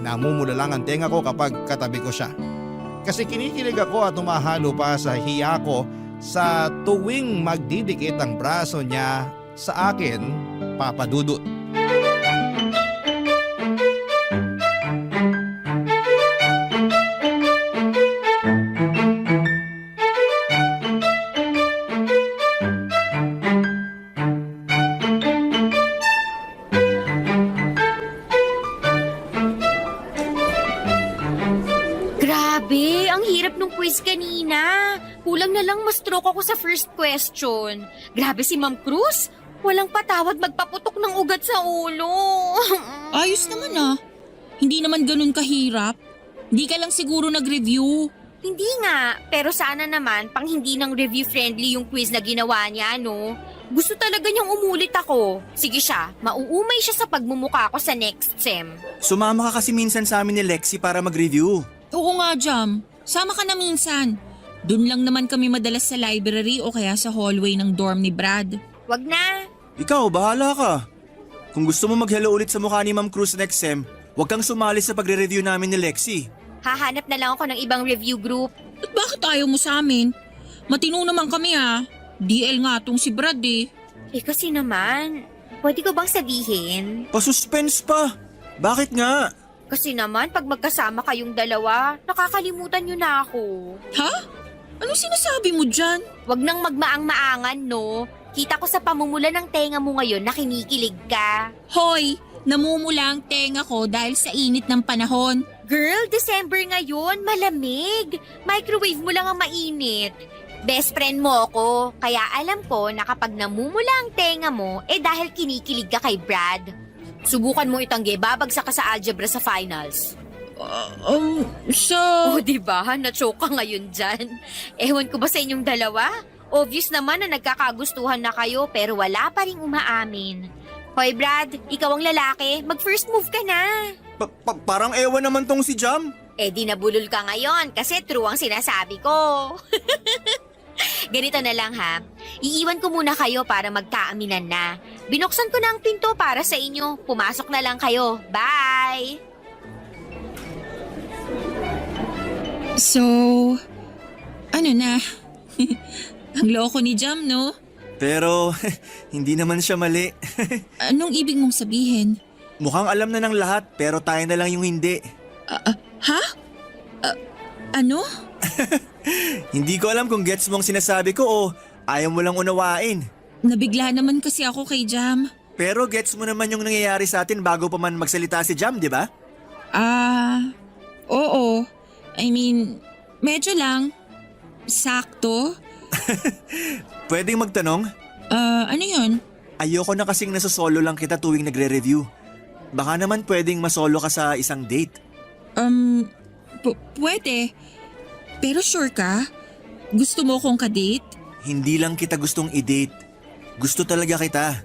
namumula lang ang tenga ko kapag katabi ko siya. Kasi kinikilig ako at humahalo pa sa hiya ko sa tuwing magdidikit ang braso niya sa akin, Papa Dudut. Grabe, ang hirap nung quiz kanina. Kulang na lang ma-stroke ako sa first question. Grabe si Ma'am Cruz. Walang patawad magpaputok ng ugat sa ulo. Ayos naman ah. Hindi naman ganun kahirap. Hindi ka lang siguro nag-review. Hindi nga, pero sana naman pang hindi nang review-friendly yung quiz na ginawa niya, no? Gusto talaga niyang umulit ako. Sige siya, mauumay siya sa pagmumukha ko sa next sem. Sumama ka kasi minsan sa amin ni Lexi para mag-review. Oo nga, Jam. Sama ka na minsan. Doon lang naman kami madalas sa library o kaya sa hallway ng dorm ni Brad. Wag na. Ikaw, bahala ka. Kung gusto mo mag-hello ulit sa mukha ni Ma'am Cruz next sem, huwag kang sumali sa pagre-review namin ni Lexi. Hahanap na lang ako ng ibang review group. At bakit ayaw mo sa amin? Matino naman kami ah. DL nga tong si Brad eh. Eh kasi naman, pwede ko bang sabihin? Pa-suspense pa. Bakit nga? Kasi naman pag magkasama kayong dalawa, nakakalimutan niyo na ako. Ha? Anong sinasabi mo dyan? Wag nang magmaang-maangan, no? Kita ko sa pamumula ng tenga mo ngayon na kinikilig ka. Hoy, namumula ang tenga ko dahil sa init ng panahon. Girl, December ngayon, malamig. Microwave mo lang ang mainit. Best friend mo ako, kaya alam ko na kapag namumula ang tenga mo, dahil kinikilig ka kay Brad. Subukan mo itanggi, babagsak ka sa algebra sa finals. Oh, diba? Na-choke ka ngayon dyan. Ewan ko ba sa inyong dalawa? Obvious naman na nagkakagustuhan na kayo pero wala pa rin umaamin. Hoy Brad, ikaw ang lalaki, mag-first move ka na. Parang ewan naman tong si Jam. Di nabulol ka ngayon kasi true ang sinasabi ko. Ganito na lang ha, iiwan ko muna kayo para magkaaminan na. Binuksan ko na ang pinto para sa inyo, pumasok na lang kayo. Bye! So, ano na? Ang loko ni Jam, no? Pero, hindi naman siya mali. Anong ibig mong sabihin? Mukhang alam na ng lahat pero tayo na lang yung hindi. Ha? Ano? Hindi ko alam kung gets mo ang sinasabi ko o ayaw mo lang unawain. Nabigla naman kasi ako kay Jam. Pero gets mo naman yung nangyayari sa atin bago pa man magsalita si Jam, di ba? Oo. I mean, medyo lang. Sakto. Pwedeng magtanong? Ano yun? Ayoko na kasing nasosolo lang kita tuwing nagre-review. Baka naman pwedeng masolo ka sa isang date. Pwede. Pero sure ka? Gusto mo kong ka-date? Hindi lang kita gustong i-date. Gusto talaga kita.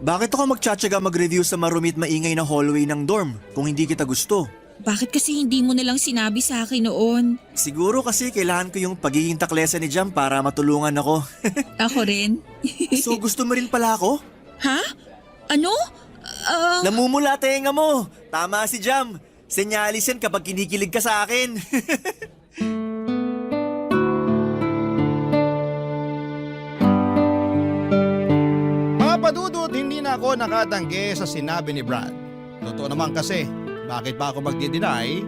Bakit ako magtsatsaga mag-review sa marumit maingay na hallway ng dorm kung hindi kita gusto? Bakit kasi hindi mo nalang sinabi sa akin noon? Siguro kasi kailangan ko yung pagiging taklesa ni Jam para matulungan ako. Ako rin. So gusto mo rin pala ako? Ha? Ano? Namumula tenga mo. Tama si Jam. Senyalis yan kapag kinikilig ka sa akin. Papadudot, hindi na ako nakatanggi sa sinabi ni Brad. Totoo naman kasi, bakit pa ako magdi-deny?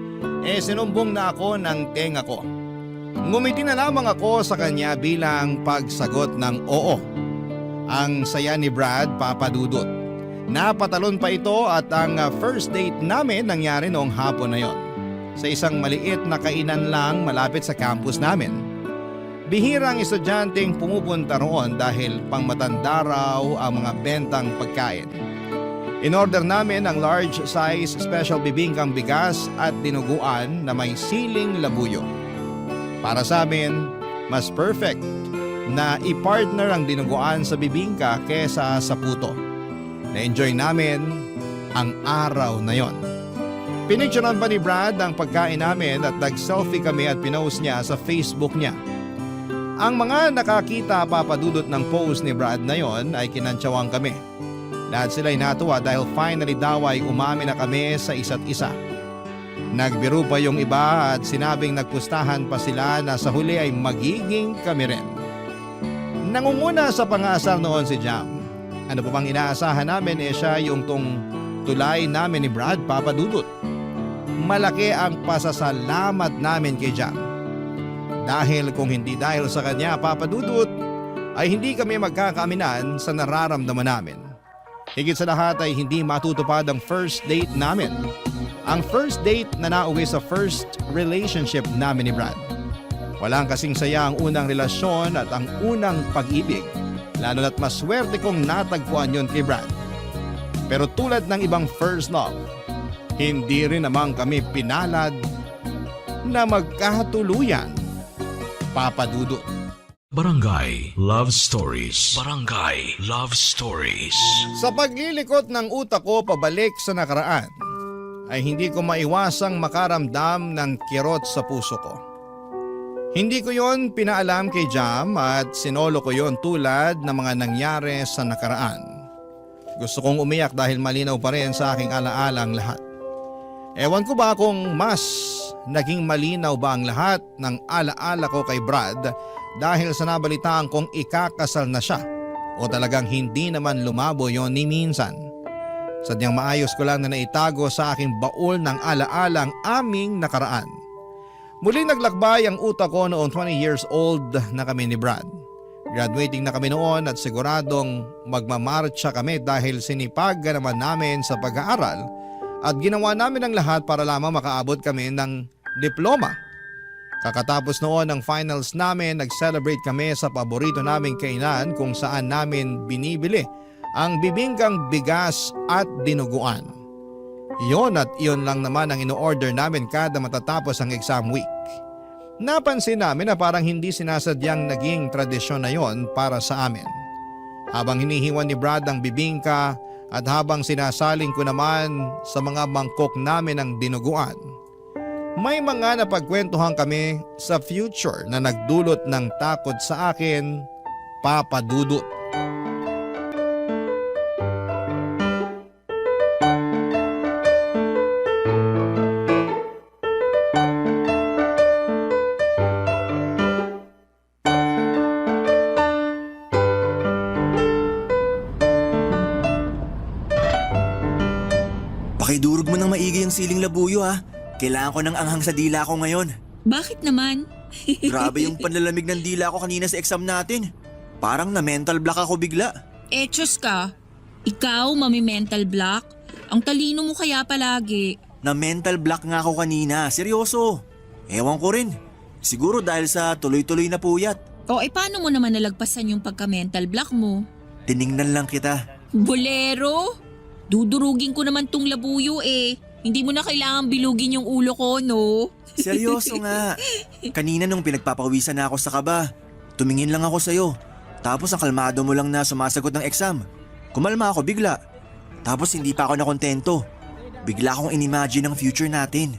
Sinumbong na ako ng tenga ko. Ngumiti na lamang ako sa kanya bilang pagsagot ng oo. Ang saya ni Brad, Papadudot. Napatalon pa ito at ang first date namin nangyari noong hapon na yon. Sa isang maliit na kainan lang malapit sa campus namin. Bihirang estudyanteng pumupunta roon dahil pangmatanda raw ang mga bentang pagkain. In-order namin ang large size special bibingkang bigas at dinuguan na may siling labuyo. Para sa amin, mas perfect na i-partner ang dinuguan sa bibingka kesa sa puto. Na-enjoy namin ang araw na yon. Pinicturean pa ni Brad ang pagkain namin at nag-selfie kami at pinost niya sa Facebook niya. Ang mga nakakita, Papadudot, ng post ni Brad na yon ay kinantsawang kami. Lahat sila'y natuwa dahil finally daw ay umamin na kami sa isa't isa. Nagbiro pa yung iba at sinabing nagpustahan pa sila na sa huli ay magiging kami rin. Nangunguna sa pang-aasar noon si Jam. Ano pa bang inaasahan namin siya yung tulay namin ni Brad, Papadudot. Malaki ang pasasalamat namin kay Jam. Dahil kung hindi dahil sa kanya, Papadudot, ay hindi kami magkakaaminan sa nararamdaman namin. Higit sa lahat ay hindi matutupad ang first date namin. Ang first date na nauwi sa first relationship namin ni Brad. Walang kasing saya ang unang relasyon at ang unang pag-ibig. Lalo na't maswerte kong natagpuan yon kay Brad. Pero tulad ng ibang first love, hindi rin naman kami pinalad na magkatuluyan. Papadudot. Barangay Love Stories. Barangay Love Stories. Sa paglilikot ng utak ko pabalik sa nakaraan, ay hindi ko maiwasang makaramdam ng kirot sa puso ko. Hindi ko yon pinaalam kay Jam at sinolo ko yon tulad ng mga nangyari sa nakaraan. Gusto kong umiyak dahil malinaw pa rin sa aking alaala ang lahat. Ewan ko ba kung mas naging malinaw ba ang lahat ng alaala ko kay Brad dahil sa nabalitaan kong ikakasal na siya o talagang hindi naman lumabo yon ni minsan. Sadyang maayos ko lang na naitago sa aking baul ng alaala ang aming nakaraan. Muling naglakbay ang utak ko noong 20 years old na kami ni Brad. Graduating na kami noon at siguradong magmamarcha kami dahil sinipag naman namin sa pag-aaral at ginawa namin ang lahat para lamang makaabot kami ng diploma. Kakatapos noon ng finals namin, nag-celebrate kami sa paborito naming kainan kung saan namin binibili ang bibingkang bigas at dinuguan. Iyon at iyon lang naman ang ino-order namin kada matatapos ang exam week. Napansin namin na parang hindi sinasadyang naging tradisyon na yon para sa amin. Habang hinihiwan ni Brad ang bibingka at habang sinasaling ko naman sa mga mangkok namin ang dinuguan, may mga napagkwentuhan kami sa future na nagdulot ng takot sa akin, Papadudot. Pakidurog mo ng maigi ang siling labuyo ha. Kailangan ko ng anghang sa dila ko ngayon. Bakit naman? Grabe yung panlalamig ng dila ko kanina sa exam natin. Parang na-mental block ako bigla. Etos ka. Ikaw, mami-mental block? Ang talino mo kaya palagi. Na-mental block nga ako kanina. Seryoso. Ewan ko rin. Siguro dahil sa tuloy-tuloy na puyat. O paano mo naman nalagpasan yung pagka-mental block mo? Tiningnan lang kita. Bolero? Dudurugin ko naman tong labuyo eh. Hindi mo na kailangan bilugin yung ulo ko, no? Seryoso nga. Kanina nung pinagpapawisan na ako sa kaba, tumingin lang ako sa'yo. Tapos ang kalmado mo lang na sumasagot ng exam. Kumalma ako bigla. Tapos hindi pa ako nakontento. Bigla akong inimagine ang future natin.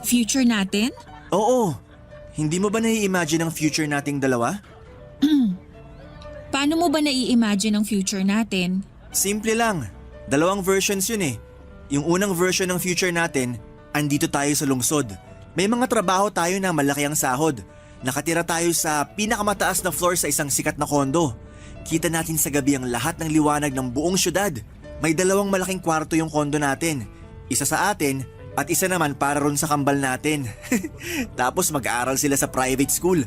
Future natin? Oo. Hindi mo ba nai-imagine ang future nating dalawa? Paano mo ba nai-imagine ang future natin? Simple lang. Dalawang versions yun eh. Yung unang version ng future natin, andito tayo sa lungsod. May mga trabaho tayo na malaki ang sahod. Nakatira tayo sa pinakamataas na floor sa isang sikat na kondo. Kita natin sa gabi ang lahat ng liwanag ng buong syudad. May 2 malaking kwarto yung kondo natin. Isa sa atin at isa naman para ron sa kambal natin. Tapos mag-aaral sila sa private school.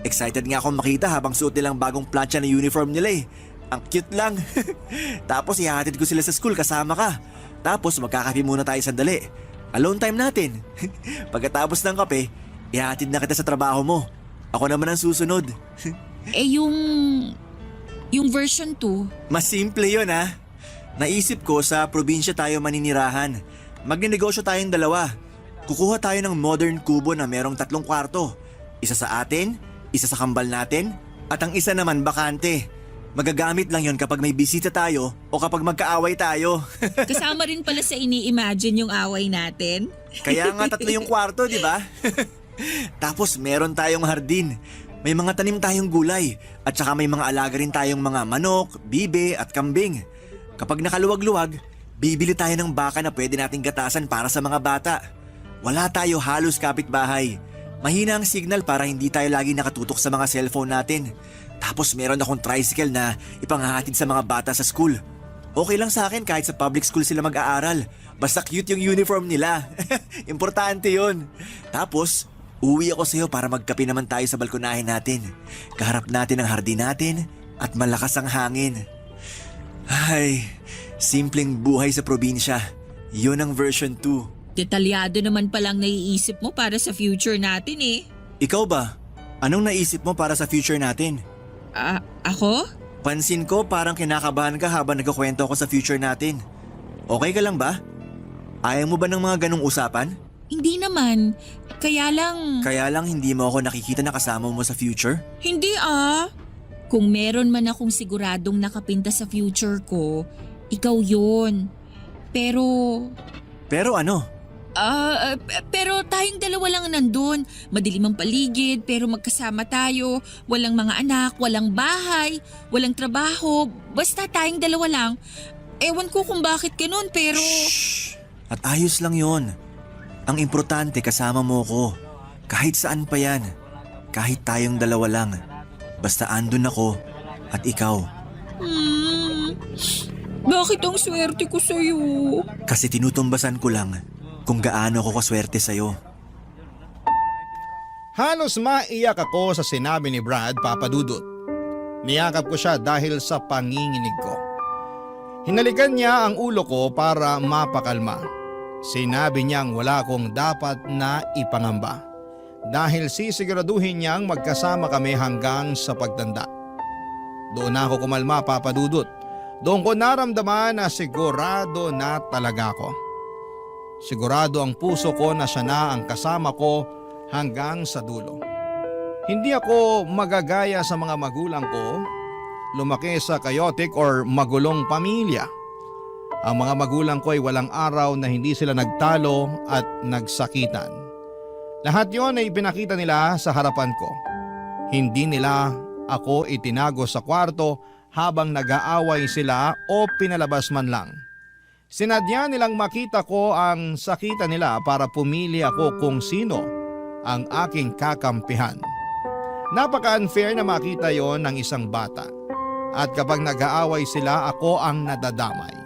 Excited nga akong makita habang suot nilang bagong plancha na uniform nila eh. Ang cute lang. Tapos ihahatid ko sila sa school kasama ka. Tapos magkakape muna tayo sandali. Alone time natin. Pagkatapos ng kape, ihahatid na kita sa trabaho mo. Ako naman ang susunod. Yung version 2? Mas simple yun ha. Naisip ko sa probinsya tayo maninirahan. Magnenegosyo tayong 2. Kukuha tayo ng modern kubo na merong 3 kwarto. Isa sa atin, isa sa kambal natin, at ang isa naman bakante. Magagamit lang yon kapag may bisita tayo o kapag magkaaway tayo. Kasama rin pala sa ini-imagine yung away natin. Kaya nga 3 yung kwarto, di ba? Tapos meron tayong hardin. May mga tanim tayong gulay at saka may mga alaga rin tayong mga manok, bibe at kambing. Kapag nakaluwag-luwag, bibili tayo ng baka na pwede nating gatasan para sa mga bata. Wala tayo halos kapitbahay. Mahina ang signal para hindi tayo lagi nakatutok sa mga cellphone natin. Tapos meron akong tricycle na ipanghahatid sa mga bata sa school. Okay lang sa akin kahit sa public school sila mag-aaral. Basta cute yung uniform nila. Importante yun. Tapos, uwi ako sa'yo para magkape naman tayo sa balkonahin natin. Kaharap natin ang hardin natin at malakas ang hangin. Ay, simpleng buhay sa probinsya. Yun ang version 2. Detalyado naman palang naiisip mo para sa future natin eh. Ikaw ba? Anong naisip mo para sa future natin? Ako? Pansin ko parang kinakabahan ka habang nagkukwento ako sa future natin. Okay ka lang ba? Ayaw mo ba ng mga ganong usapan? Hindi naman. Kaya lang hindi mo ako nakikita na kasama mo sa future? Hindi ah. Kung meron man akong siguradong nakapinta sa future ko, ikaw yun. Pero ano? Pero tayong 2 lang nandun. Madilim ang paligid pero magkasama tayo. Walang mga anak, walang bahay, walang trabaho. Basta tayong 2 lang. Ewan ko kung bakit ganun pero… Shhh! At ayos lang yon. Ang importante kasama mo ko. Kahit saan pa yan. Kahit tayong 2 lang. Basta andun ako at ikaw. Bakit ang swerte ko sa'yo? Kasi tinutumbasan ko lang kung gaano ako kaswerte sa'yo. Halos maiyak ako sa sinabi ni Brad, Papa Dudut. Niyakap ko siya dahil sa panginginig ko. Hinalikan niya ang ulo ko para mapakalma. Sinabi niyang wala akong dapat na ipangamba. Dahil sisiguraduhin niyang magkasama kami hanggang sa pagtanda. Doon ako kumalma, Papa Dudut. Doon ko naramdaman na sigurado na talaga ako. Sigurado ang puso ko na siya na ang kasama ko hanggang sa dulo. Hindi ako magagaya sa mga magulang ko, lumaki sa chaotic or magulong pamilya. Ang mga magulang ko ay walang araw na hindi sila nagtalo at nagsakitan. Lahat yon ay pinakita nila sa harapan ko. Hindi nila ako itinago sa kwarto habang nag-aaway sila o pinalabas man lang. Sinadya nilang makita ko ang sakitan nila para pumili ako kung sino ang aking kakampihan. Napaka-unfair na makita yon ng isang bata. At kapag nag-aaway sila, ako ang nadadamay.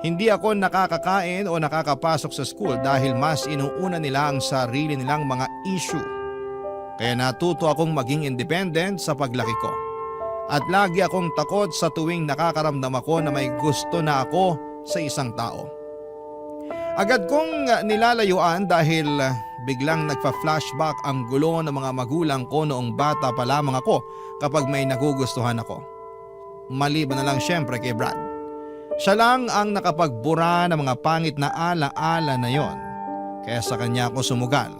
Hindi ako nakakakain o nakakapasok sa school dahil mas inuuna nila ang sarili nilang mga issue. Kaya natuto akong maging independent sa paglaki ko. At lagi akong takot sa tuwing nakakaramdam ako na may gusto na ako sa isang tao. Agad kong nilalayuan dahil biglang nagpa-flashback ang gulo ng mga magulang ko noong bata pa lamang ako kapag may nagugustuhan ako. Maliban na lang syempre kay Brad. Siya lang ang nakapagbura ng mga pangit na ala-ala na yon. Kaya sa kanya ako sumugal.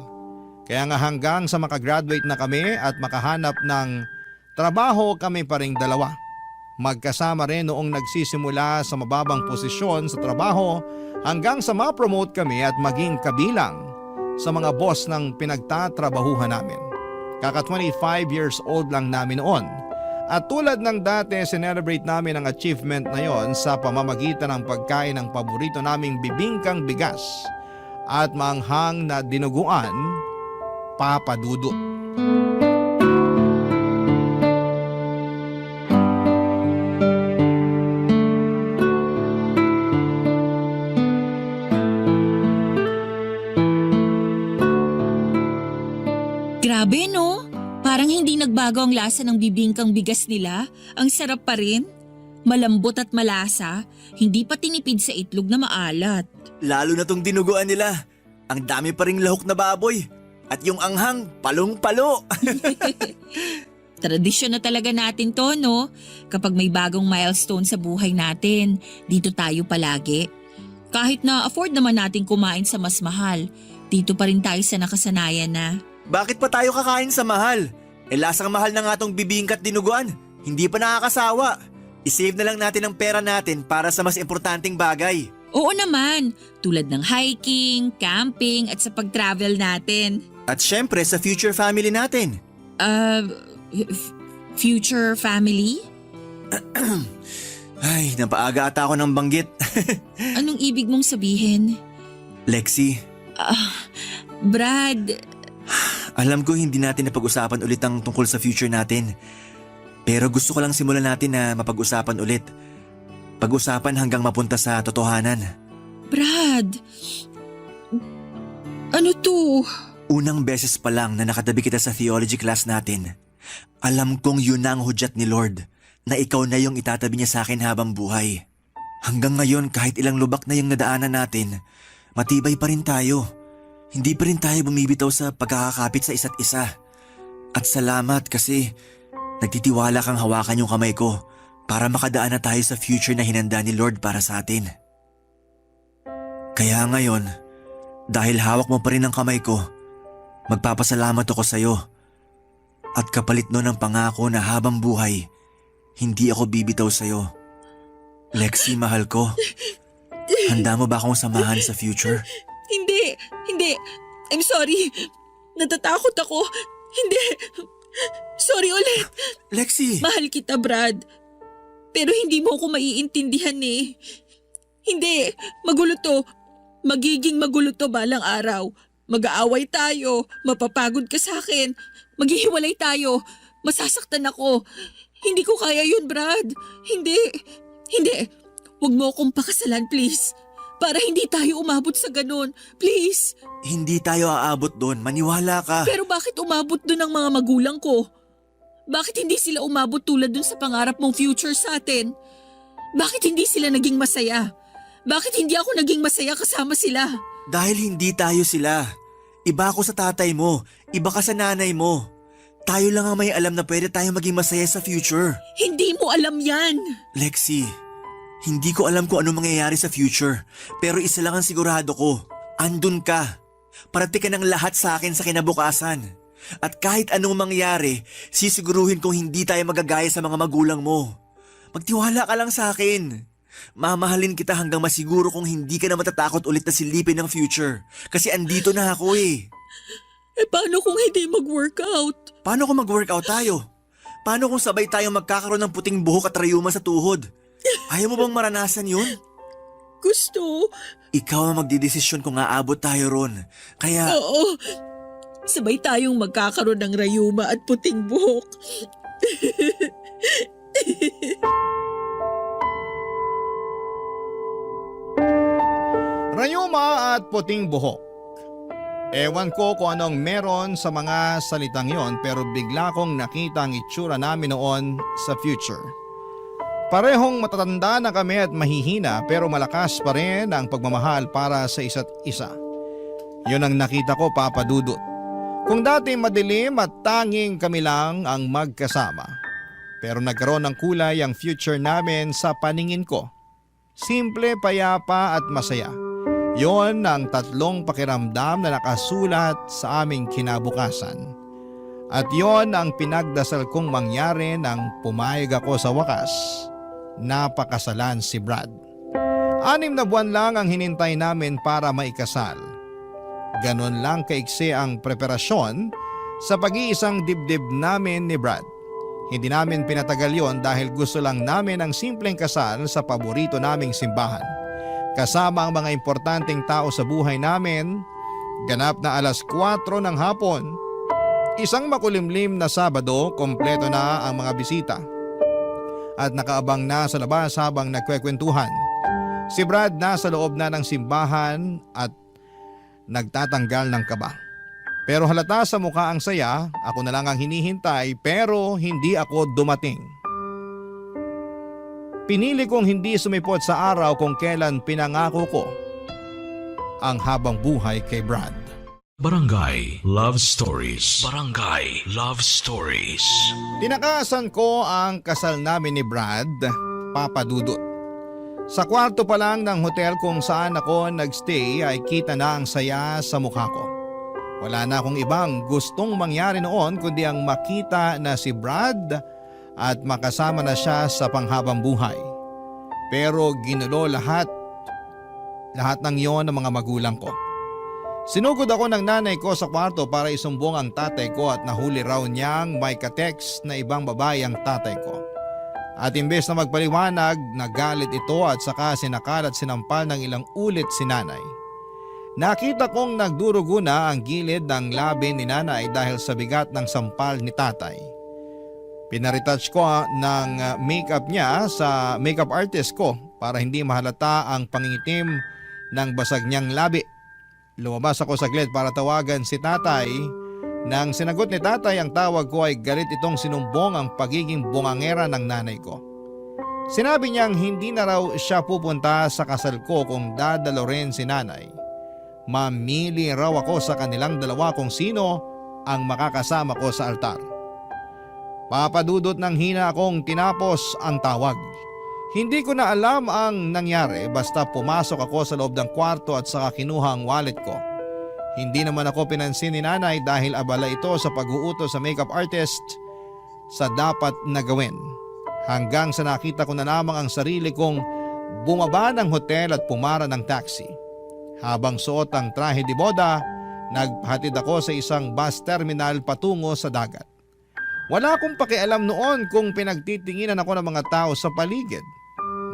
Kaya nga hanggang sa makagraduate na kami at makahanap ng trabaho kami pa ring 2. Magkasama rin noong nagsisimula sa mababang posisyon sa trabaho hanggang sa ma-promote kami at maging kabilang sa mga boss ng pinagtatrabahuhan namin. Kaka 25 years old lang namin noon. At tulad ng dati, sinelebrate namin ang achievement na yon sa pamamagitan ng pagkain ng paborito naming bibingkang bigas at manghang na dinuguan, Papa Dudut. Grabe no? Parang hindi nagbago ang lasa ng bibingkang bigas nila. Ang sarap pa rin. Malambot at malasa. Hindi pa tinipid sa itlog na maalat. Lalo na tong dinuguan nila. Ang dami pa ring lahok na baboy. At yung anghang, palong-palo. Tradisyon na talaga natin to, no? Kapag may bagong milestone sa buhay natin, dito tayo palagi. Kahit na afford naman natin kumain sa mas mahal, dito pa rin tayo sa nakasanayan na. Bakit pa tayo kakain sa mahal? Lasang mahal na nga tong bibingkat dinuguan. Hindi pa nakakasawa. I-save na lang natin ang pera natin para sa mas importanteng bagay. Oo naman, tulad ng hiking, camping at sa pag-travel natin. At syempre sa future family natin. Future family? Ay, napaaga ata ako ng banggit. Anong ibig mong sabihin? Lexi. Brad. Alam ko hindi natin napag-usapan ulit ang tungkol sa future natin. Pero gusto ko lang simulan natin na mapag-usapan ulit. Pag-usapan hanggang mapunta sa totohanan. Brad. Ano to? Unang beses pa lang na nakatabi kita sa theology class natin. Alam kong yun na ang hudyat ni Lord na ikaw na yung itatabi niya sa akin habang buhay. Hanggang ngayon kahit ilang lubak na yung nadaanan natin, matibay pa rin tayo. Hindi pa rin tayo bumibitaw sa pagkakakapit sa isa't isa. At salamat kasi nagtitiwala kang hawakan yung kamay ko para makadaan na tayo sa future na hinanda ni Lord para sa atin. Kaya ngayon, dahil hawak mo pa rin ang kamay ko, magpapasalamat ako sa'yo. At kapalit nun ang pangako na habang buhay, hindi ako bibitaw sa'yo. Lexi, mahal ko. Handa mo ba akong samahan sa future? Hindi. I'm sorry. Natatakot ako. Hindi. Sorry ulit. Lexi! Mahal kita, Brad. Pero hindi mo ako maiintindihan eh. Hindi. Magulo to. Magiging magulo to balang araw. Mag-aaway tayo. Mapapagod ka sa akin. Maghihiwalay tayo. Masasaktan ako. Hindi ko kaya yun, Brad. Hindi. Huwag mo akong pakasalan, please. Para hindi tayo umabot sa ganun. Please. Hindi tayo aabot doon. Maniwala ka. Pero bakit umabot doon ang mga magulang ko? Bakit hindi sila umabot tulad doon sa pangarap mong future sa atin? Bakit hindi sila naging masaya? Bakit hindi ako naging masaya kasama sila? Dahil hindi tayo sila. Iba ako sa tatay mo. Iba ka sa nanay mo. Tayo lang ang may alam na pwede tayo maging masaya sa future. Hindi mo alam yan. Lexi, hindi ko alam kung ano mangyayari sa future. Pero isa lang ang sigurado ko. Andun ka. Parati ka ng lahat sa akin sa kinabukasan. At kahit anong mangyari, sisiguruhin kong hindi tayo magagaya sa mga magulang mo. Magtiwala ka lang sa akin. Mamahalin kita hanggang masiguro kong hindi ka na matatakot ulit na silipin ng future. Kasi andito na ako eh. Paano kung hindi mag-workout? Paano kung mag-workout tayo? Paano kung sabay tayong magkakaroon ng puting buhok at rayuma sa tuhod? Ayaw mo bang maranasan yun? Gusto. Ikaw ang magdidesisyon kung aabot tayo ron. Kaya... Oo. Sabay tayong magkakaroon ng rayuma at puting buhok. Rayuma at puting buhok. Ewan ko kung anong meron sa mga salitang yon pero bigla kong nakita ang itsura namin noon sa future. Parehong matatanda na kami at mahihina pero malakas pa rin ang pagmamahal para sa isa't isa. Yun ang nakita ko, Papa Dudut. Kung dati madilim at tanging kami lang ang magkasama. Pero nagkaroon ng kulay ang future namin sa paningin ko. Simple, payapa at masaya. Yon ang tatlong pakiramdam na nakasulat sa aming kinabukasan. At yon ang pinagdasal kong mangyari nang pumayag ako sa wakas na pakasalan si Brad. 6 na buwan lang ang hinintay namin para maikasal. Ganon lang kaiksi ang preparasyon sa pag-iisang dibdib namin ni Brad. Hindi namin pinatagal yon dahil gusto lang namin ang simpleng kasal sa paborito naming simbahan. Kasama ang mga importanteng tao sa buhay namin, ganap na 4:00 ng hapon. Isang makulimlim na Sabado, kompleto na ang mga bisita. At nakaabang na sa labas habang nagkwekwentuhan. Si Brad nasa loob na ng simbahan at nagtatanggal ng kaba. Pero halata sa mukha ang saya, ako na lang ang hinihintay pero hindi ako dumating. Pinili kong hindi sumipot sa araw kung kailan pinangako ko ang habang buhay kay Brad. Barangay Love Stories. Barangay Love Stories. Tinakasan ko ang kasal namin ni Brad, Papa Dudut. Sa kwarto pa lang ng hotel kung saan ako nagstay ay kita na ang saya sa mukha ko. Wala na akong ibang gustong mangyari noon kundi ang makita na si Brad at makasama na siya sa panghabang buhay. Pero ginulo lahat ng yon ng mga magulang ko. Sinugod ako ng nanay ko sa kwarto para isumbong ang tatay ko at nahuli raw niyang may ka-text na ibang babae ang tatay ko. At imbes na magpaliwanag, nagalit ito at saka sinakal at sinampal ng ilang ulit si nanay. Nakita kong nagdurugo na ang gilid ng labi ni nanay dahil sa bigat ng sampal ni tatay. Pinaretouch ko ng makeup niya sa makeup artist ko para hindi mahalata ang pangingitim ng basag niyang labi. Lumabas ako saglit para tawagan si tatay. Nang sinagot ni tatay ang tawag ko ay galit itong sinumbong ang pagiging bungangera ng nanay ko. Sinabi niyang hindi na raw siya pupunta sa kasal ko kung dadalo rin si nanay. Mamili raw ako sa kanilang dalawa kung sino ang makakasama ko sa altar. Papadudot ng hina akong tinapos ang tawag. Hindi ko na alam ang nangyari basta pumasok ako sa loob ng kwarto at saka kinuha ang wallet ko. Hindi naman ako pinansin ni nanay dahil abala ito sa pag-uutos sa makeup artist sa dapat na gawin. Hanggang sa nakita ko na lamang ang sarili kong bumaba ng hotel at pumara ng taxi. Habang suot ang trahe de boda, naghatid ako sa isang bus terminal patungo sa dagat. Wala akong pakialam noon kung pinagtitinginan ako ng mga tao sa paligid.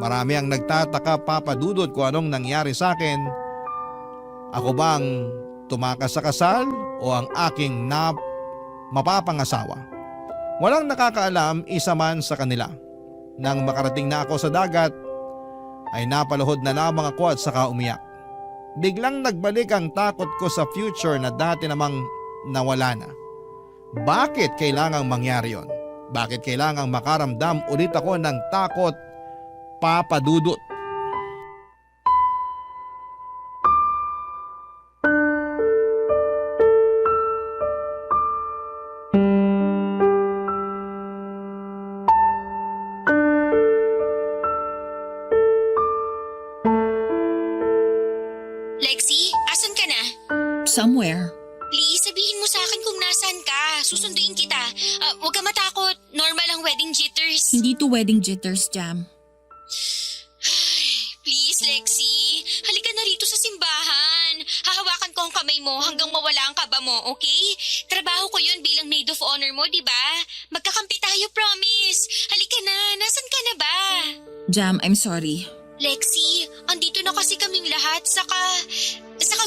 Marami ang nagtataka, Papa Dudut, kung anong nangyari sa akin. Ako bang tumakas sa kasal o ang aking mapapangasawa? Walang nakakaalam, isa man sa kanila. Nang makarating na ako sa dagat, ay napaluhod na lamang ako at saka umiyak. Biglang nagbalik ang takot ko sa future na dati namang nawala na. Bakit kailangang mangyari yon? Bakit kailangang makaramdam ulit ako ng takot, Papa Dudut? Lexi, asan ka na? Somewhere. Please, sabihin mo sa akin kung nasaan ka. Susunduin kita. Huwag ka matakot. Normal ang wedding jitters. Hindi to wedding jitters, Jam. Please, Lexi. Halika na rito sa simbahan. Hahawakan ko ang kamay mo hanggang mawala ang kaba mo, okay? Trabaho ko yun bilang maid of honor mo, di ba? Magkakampi tayo, promise. Halika na. Nasaan ka na ba? Jam, I'm sorry. Lexi, andito na kasi kaming lahat. Saka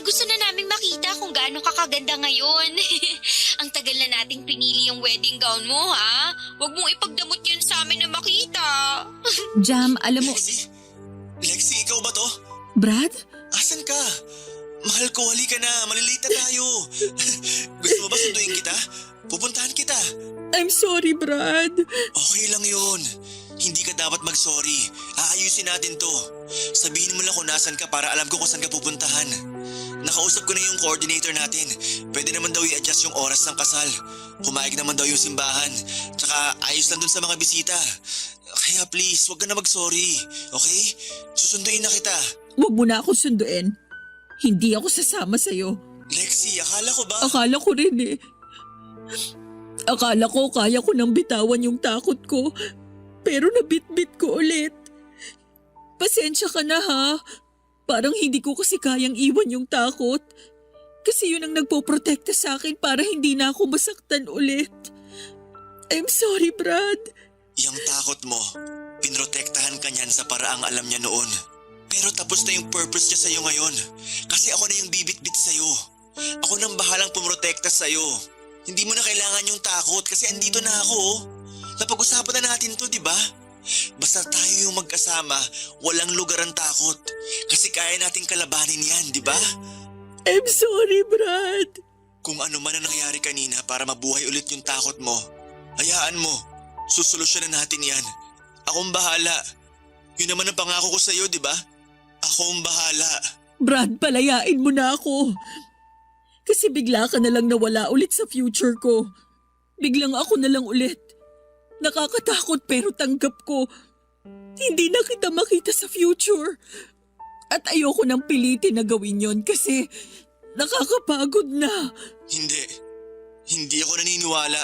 gusto na naming makita kung gaano kakaganda ngayon. Ang tagal na nating pinili yung wedding gown mo, ha? Huwag mong ipagdamot yan sa amin na makita. Jam, alam mo... Lexi, ikaw ba to? Brad? Asan ka? Mahal ko, halika na. Malilate na tayo. Gusto mo ba sunduin kita? Pupuntahan kita. I'm sorry, Brad. Okay lang yun. Hindi ka dapat mag-sorry. Aayusin natin to. Sabihin mo lang kung nasan ka para alam ko kung saan ka pupuntahan. Nakausap ko na yung coordinator natin. Pwede naman daw i-adjust yung oras ng kasal. Pumayag naman daw yung simbahan. Tsaka ayos lang dun sa mga bisita. Kaya please, wag ka na mag-sorry. Okay? Susunduin na kita. Huwag mo na akong sunduin. Hindi ako sasama sa'yo. Lexi, akala ko ba? Akala ko rin eh. Akala ko kaya ko nang bitawan yung takot ko, pero nabitbit ko ulit. Pasensya ka na ha. Parang hindi ko kasi kayang iwan yung takot. Kasi yun ang nagpoprotekta sa akin para hindi na ako masaktan ulit. I'm sorry, Brad. Yung takot mo, pinrotektahan ka niyan sa paraang alam niya noon. Pero tapos na yung purpose niya sa'yo ngayon. Kasi ako na yung bibit-bit sa'yo. Ako nang bahalang pumrotekta sa'yo. Hindi mo na kailangan yung takot kasi andito na ako. Napag-usapan na natin to, di ba? Basta tayo yung magkasama, walang lugar ang takot. Kasi kaya nating kalabanin yan, di ba? I'm sorry, Brad. Kung ano man ang nangyari kanina para mabuhay ulit yung takot mo, hayaan mo. Susolusyonan natin yan. Akong bahala. Yun naman ang pangako ko sa'yo, di ba? Akong bahala. Brad, palayain mo na ako. Kasi bigla ka na lang nawala ulit sa future ko. Biglang ako na lang ulit. Nakakatakot pero tanggap ko. Hindi na kita makita sa future. At ayoko nang pilitin na gawin yon kasi nakakapagod na. Hindi. Hindi ako naniniwala.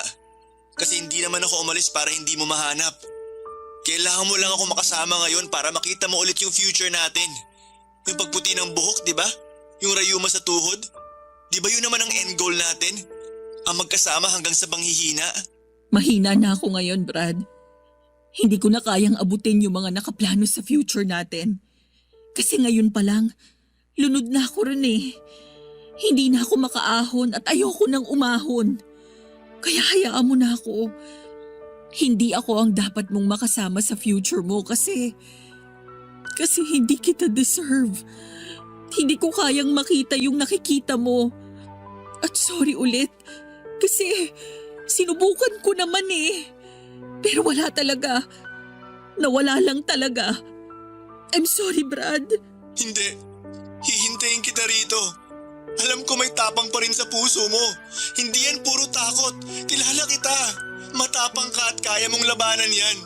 Kasi hindi naman ako umalis para hindi mo mahanap. Kailangan mo lang ako makasama ngayon para makita mo ulit yung future natin. Yung pagputi ng buhok, di ba? Yung rayuma sa tuhod. Di ba yun naman ang end goal natin? Ang magkasama hanggang sa panghihina? Mahina na ako ngayon, Brad. Hindi ko na kayang abutin yung mga nakaplano sa future natin. Kasi ngayon pa lang, lunod na ako rin eh. Hindi na ako makaahon at ayoko nang umahon. Kaya hayaan mo na ako. Hindi ako ang dapat mong makasama sa future mo kasi hindi kita deserve. Hindi ko kayang makita yung nakikita mo. At sorry ulit kasi sinubukan ko naman eh. Pero wala talaga. Nawala lang talaga. I'm sorry, Brad. Hindi. Hihintayin kita rito. Alam ko may tapang pa rin sa puso mo. Hindi yan puro takot. Kilala kita. Matapang ka at kaya mong labanan yan.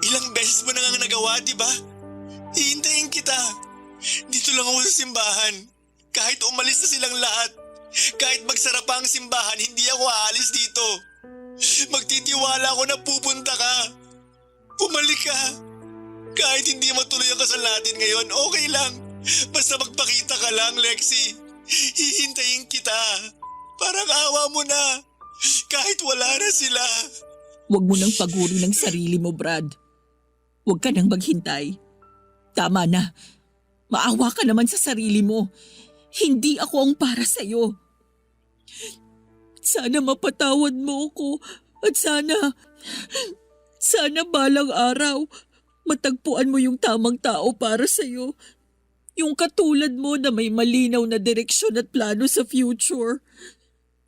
Ilang beses mo na nga nagawa, di ba? Hihintayin kita. Dito lang ako sa simbahan. Kahit umalis na silang lahat. Kahit magsara pa ang simbahan, hindi ako aalis dito. Magtitiwala ako na pupunta ka. Bumalik ka. Kahit hindi matuloy ang kasal natin ngayon, okay lang. Basta magpakita ka lang, Lexi. Hihintayin kita. Parang awa mo na. Kahit wala na sila. Huwag mo nang paguri ng sarili mo, Brad. Huwag ka nang maghintay. Tama na. Maawa ka naman sa sarili mo. Hindi ako ang para sa'yo. Sana mapatawad mo ako at sana balang araw matagpuan mo yung tamang tao para sa'yo. Yung katulad mo na may malinaw na direksyon at plano sa future.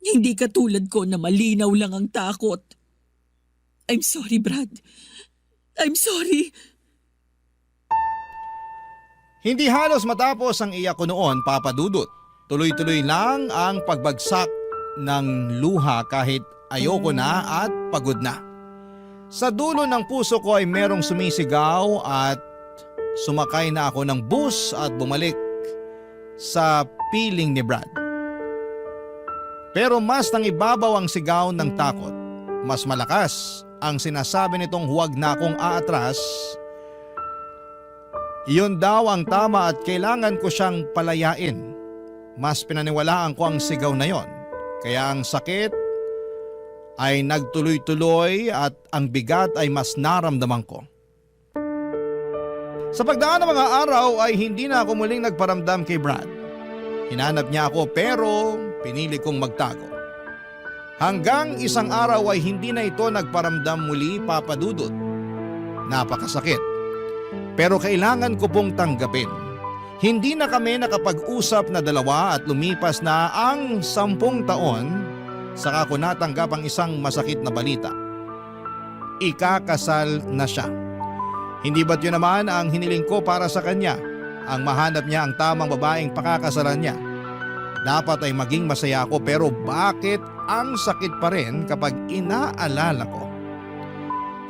Hindi katulad ko na malinaw lang ang takot. I'm sorry, Brad. I'm sorry. Hindi halos matapos ang iyak ko noon, Papa Dudut. Tuloy-tuloy lang ang pagbagsak ng luha kahit ayoko na at pagod na. Sa dulo ng puso ko ay merong sumisigaw at sumakay na ako ng bus at bumalik sa piling ni Brad. Pero mas nang ibabaw ang sigaw ng takot. Mas malakas ang sinasabi nitong huwag na akong aatras. Iyon daw ang tama at kailangan ko siyang palayain. Mas pinaniwalaan ko ang sigaw na yon. Kaya ang sakit ay nagtuloy-tuloy at ang bigat ay mas naramdaman ko. Sa pagdaan ng mga araw ay hindi na ako muling nagparamdam kay Brad. Hinanap niya ako pero pinili kong magtago. Hanggang isang araw ay hindi na ito nagparamdam muli, Papa Dudut. Napakasakit. Pero kailangan ko pong tanggapin. Hindi na kami nakapag-usap na dalawa at lumipas na ang 10 taon saka ko natanggap ang isang masakit na balita. Ikakasal na siya. Hindi ba't yun naman ang hiniling ko para sa kanya? Ang mahanap niya ang tamang babaeng pakakasalan niya. Dapat ay maging masaya ako pero bakit ang sakit pa rin kapag inaalala ko?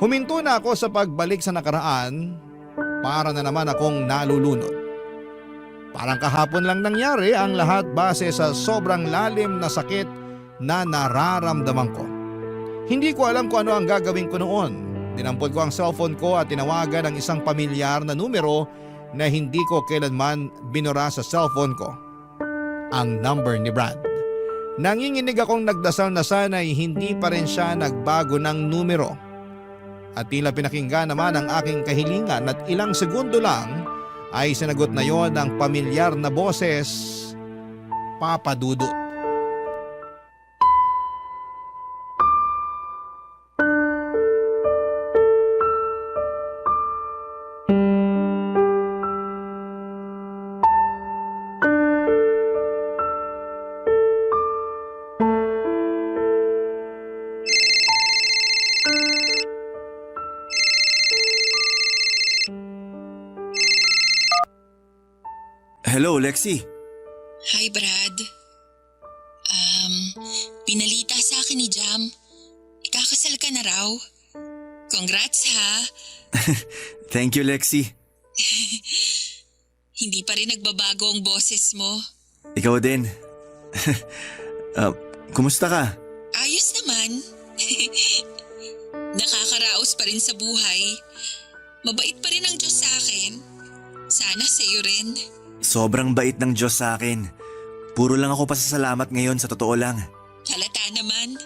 Huminto na ako sa pagbalik sa nakaraan. Para na naman akong nalulunod. Parang kahapon lang nangyari ang lahat base sa sobrang lalim na sakit na nararamdaman ko. Hindi ko alam kung ano ang gagawin ko noon. Dinampot ko ang cellphone ko at tinawagan ang isang pamilyar na numero na hindi ko kailanman binura sa cellphone ko. Ang number ni Brad. Nanginginig akong nagdasal na sana'y hindi pa rin siya nagbago ng numero. At tila pinakinggan naman ang aking kahilingan at ilang segundo lang ay sinagot na yon ng pamilyar na boses, Papa Dudut. Hello, Lexi. Hi, Brad. Pinalita sa akin ni Jam. Ikakasal ka na raw. Congrats, ha? Thank you, Lexi. Hindi pa rin nagbabago ang boses mo. Ikaw din. Kumusta ka? Ayos naman. Nakakaraos pa rin sa buhay. Mabait pa rin ang Diyos sa akin. Sana sa'yo rin. Sobrang bait ng Diyos sa akin. Puro lang ako pasasalamat ngayon, sa totoo lang. Halata naman.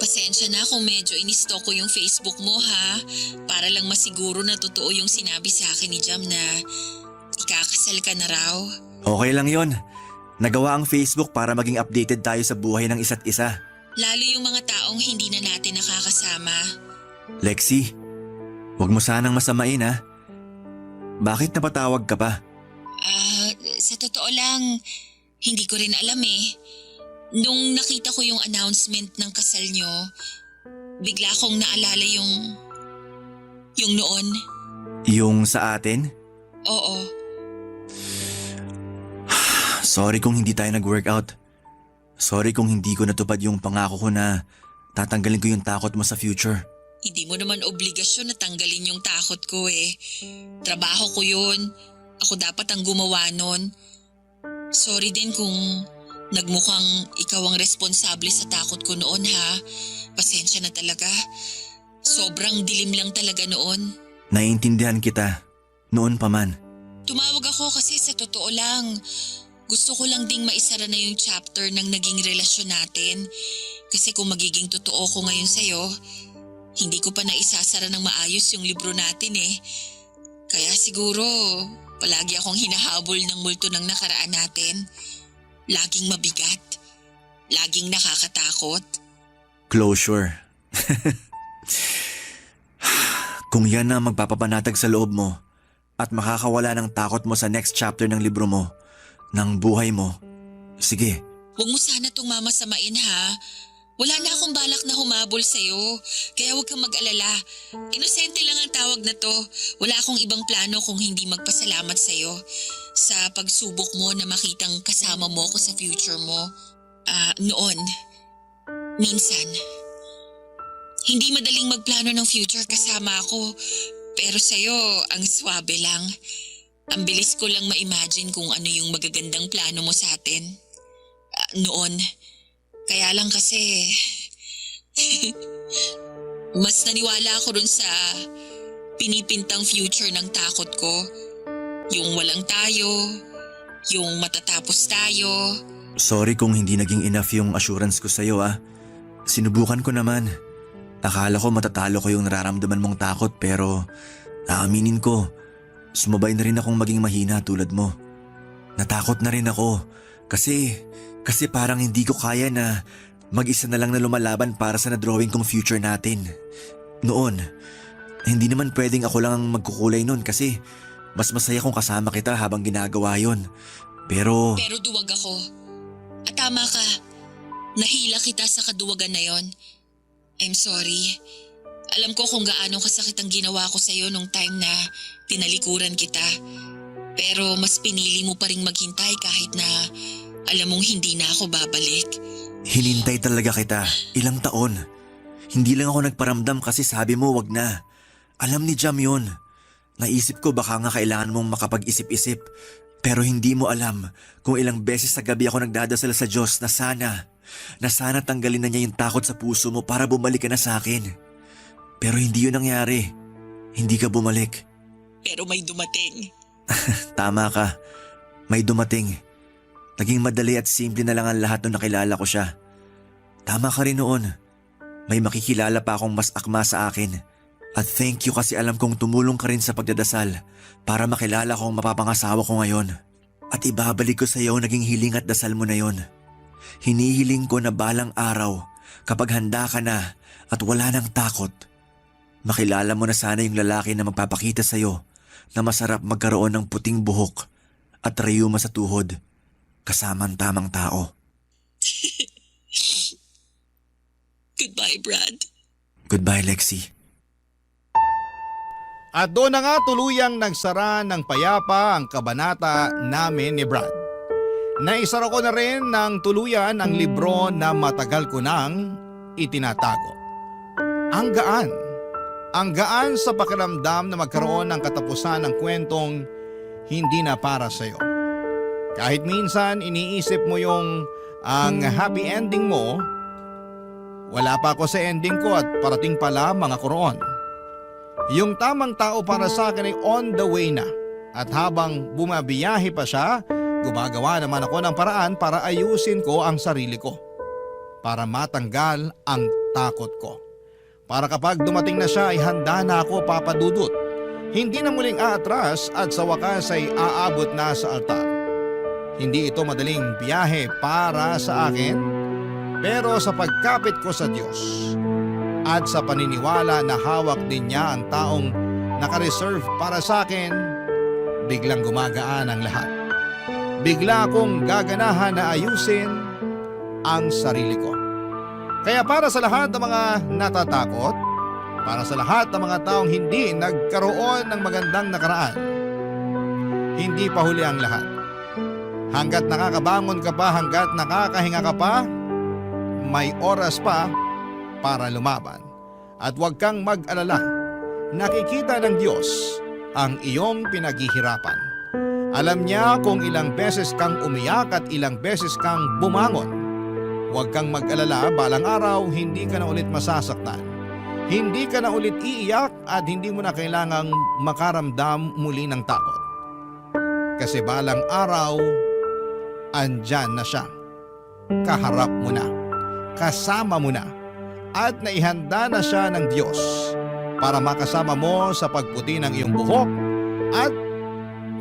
Pasensya na kung medyo inistalk ko yung Facebook mo, ha? Para lang masiguro na totoo yung sinabi sa akin ni Jam na ikakasal ka na raw. Okay lang yon. Nagawa ang Facebook para maging updated tayo sa buhay ng isa't isa. Lalo yung mga taong hindi na natin nakakasama. Lexi, huwag mo sanang masamain, ha? Bakit napatawag ka pa? Sa totoo lang, hindi ko rin alam eh. Nung nakita ko yung announcement ng kasal nyo, bigla kong naalala yung noon. Yung sa atin? Oo. Sorry kung hindi tayo nag-workout. Sorry kung hindi ko natupad yung pangako ko na tatanggalin ko yung takot mo sa future. Hindi mo naman obligasyon na tanggalin yung takot ko eh. Trabaho ko yun. Ako dapat ang gumawa nun. Sorry din kung nagmukhang ikaw ang responsable sa takot ko noon, ha. Pasensya na talaga. Sobrang dilim lang talaga noon. Naiintindihan kita. Noon pa man. Tumawag ako kasi sa totoo lang. Gusto ko lang ding maisara na yung chapter ng naging relasyon natin. Kasi kung magiging totoo ko ngayon sa'yo, hindi ko pa naisasara ng maayos yung libro natin eh. Kaya siguro palagi akong hinahabol ng multo ng nakaraan natin. Laging mabigat. Laging nakakatakot. Closure. Kung yan na magpapapanatag sa loob mo at makakawala ng takot mo sa next chapter ng libro mo, ng buhay mo, sige. Huwag mo sana itong mamasamain, ha? Wala na akong balak na humabol sa'yo, kaya huwag kang mag-alala. Inosente lang ang tawag na to. Wala akong ibang plano kung hindi magpasalamat sa'yo sa pagsubok mo na makitang kasama mo ko sa future mo. Noon, minsan, hindi madaling magplano ng future kasama ako, pero sa'yo ang swabe lang. Ang bilis ko lang ma-imagine kung ano yung magagandang plano mo sa atin. Noon, kaya lang kasi mas naniwala ako dun sa pinipintang future ng takot ko. Yung walang tayo, yung matatapos tayo. Sorry kung hindi naging enough yung assurance ko sa'yo, ah. Sinubukan ko naman. Akala ko matatalo ko yung nararamdaman mong takot pero aaminin ko, sumabay na rin akong maging mahina tulad mo. Natakot na rin ako kasi parang hindi ko kaya na mag-isa na lang na lumalaban para sa na-drawing kong future natin. Noon, hindi naman pwedeng ako lang ang magkukulay nun kasi mas masaya kung kasama kita habang ginagawa yon. Pero duwag ako. At tama ka. Nahila kita sa kaduwagan na yon. I'm sorry. Alam ko kung gaano kasakit ang ginawa ko sa'yo nung time na tinalikuran kita. Pero mas pinili mo pa rin maghintay kahit na alam mong hindi na ako babalik. hinintay talaga kita. Ilang taon. Hindi lang ako nagparamdam kasi sabi mo wag na. Alam ni Jam yun. Naisip ko baka nga kailangan mong makapag-isip-isip. Pero hindi mo alam kung ilang beses sa gabi ako nagdadasal sa Diyos na sana na sana tanggalin na niya yung takot sa puso mo para bumalik ka na sa akin. Pero hindi yun nangyari. Hindi ka bumalik. Pero may dumating. Tama ka. May dumating. Naging madali at simple na lang ang lahat nung nakilala ko siya. Tama ka rin noon. May makikilala pa akong mas akma sa akin. At thank you kasi alam kong tumulong ka rin sa pagdadasal para makilala ko ang mapapangasawa ko ngayon. At ibabalik ko sa iyo naging hiling at dasal mo na yon. Hinihiling ko na balang araw kapag handa ka na at wala nang takot, makilala mo na sana yung lalaki na magpapakita sa iyo na masarap magkaroon ng puting buhok at rayuma sa tuhod kasama ang tamang tao. Goodbye, Brad. Goodbye, Lexi. At doon na nga tuluyang nagsara ng payapa ang kabanata namin ni Brad. Naisara ko na rin ng tuluyan ang libro na matagal ko nang itinatago. Ang gaan. Ang gaan sa pakiramdam na magkaroon ng katapusan ng kwentong hindi na para sa'yo. Kahit minsan iniisip mo yung ang happy ending mo, wala pa ako sa ending ko at parating pala mga kuroon. Yung tamang tao para sa akin ay on the way na. At habang bumabiyahe pa siya, gumagawa naman ako ng paraan para ayusin ko ang sarili ko. Para matanggal ang takot ko. Para kapag dumating na siya ay handa na ako papadudot. Hindi na muling aatras at sa wakas ay aabot na sa altar. Hindi ito madaling biyahe para sa akin, pero sa pagkapit ko sa Diyos at sa paniniwala na hawak din niya ang taong nakareserve para sa akin, biglang gumagaan ang lahat. Bigla akong gaganahan na ayusin ang sarili ko. Kaya para sa lahat ng mga natatakot, para sa lahat ng mga taong hindi nagkaroon ng magandang nakaraan, hindi pa huli ang lahat. Hanggat nakakabangon ka pa, hanggat nakakahinga ka pa, may oras pa para lumaban. At huwag kang mag-alala, nakikita ng Diyos ang iyong pinaghihirapan. Alam niya kung ilang beses kang umiyak at ilang beses kang bumangon. Huwag kang mag-alala, balang araw hindi ka na ulit masasaktan. Hindi ka na ulit iiyak at hindi mo na kailangang makaramdam muli ng takot. Kasi balang araw, andyan na siya. Kaharap mo na. Kasama mo na at naihanda na siya ng Diyos para makasama mo sa pagputi ng iyong buhok at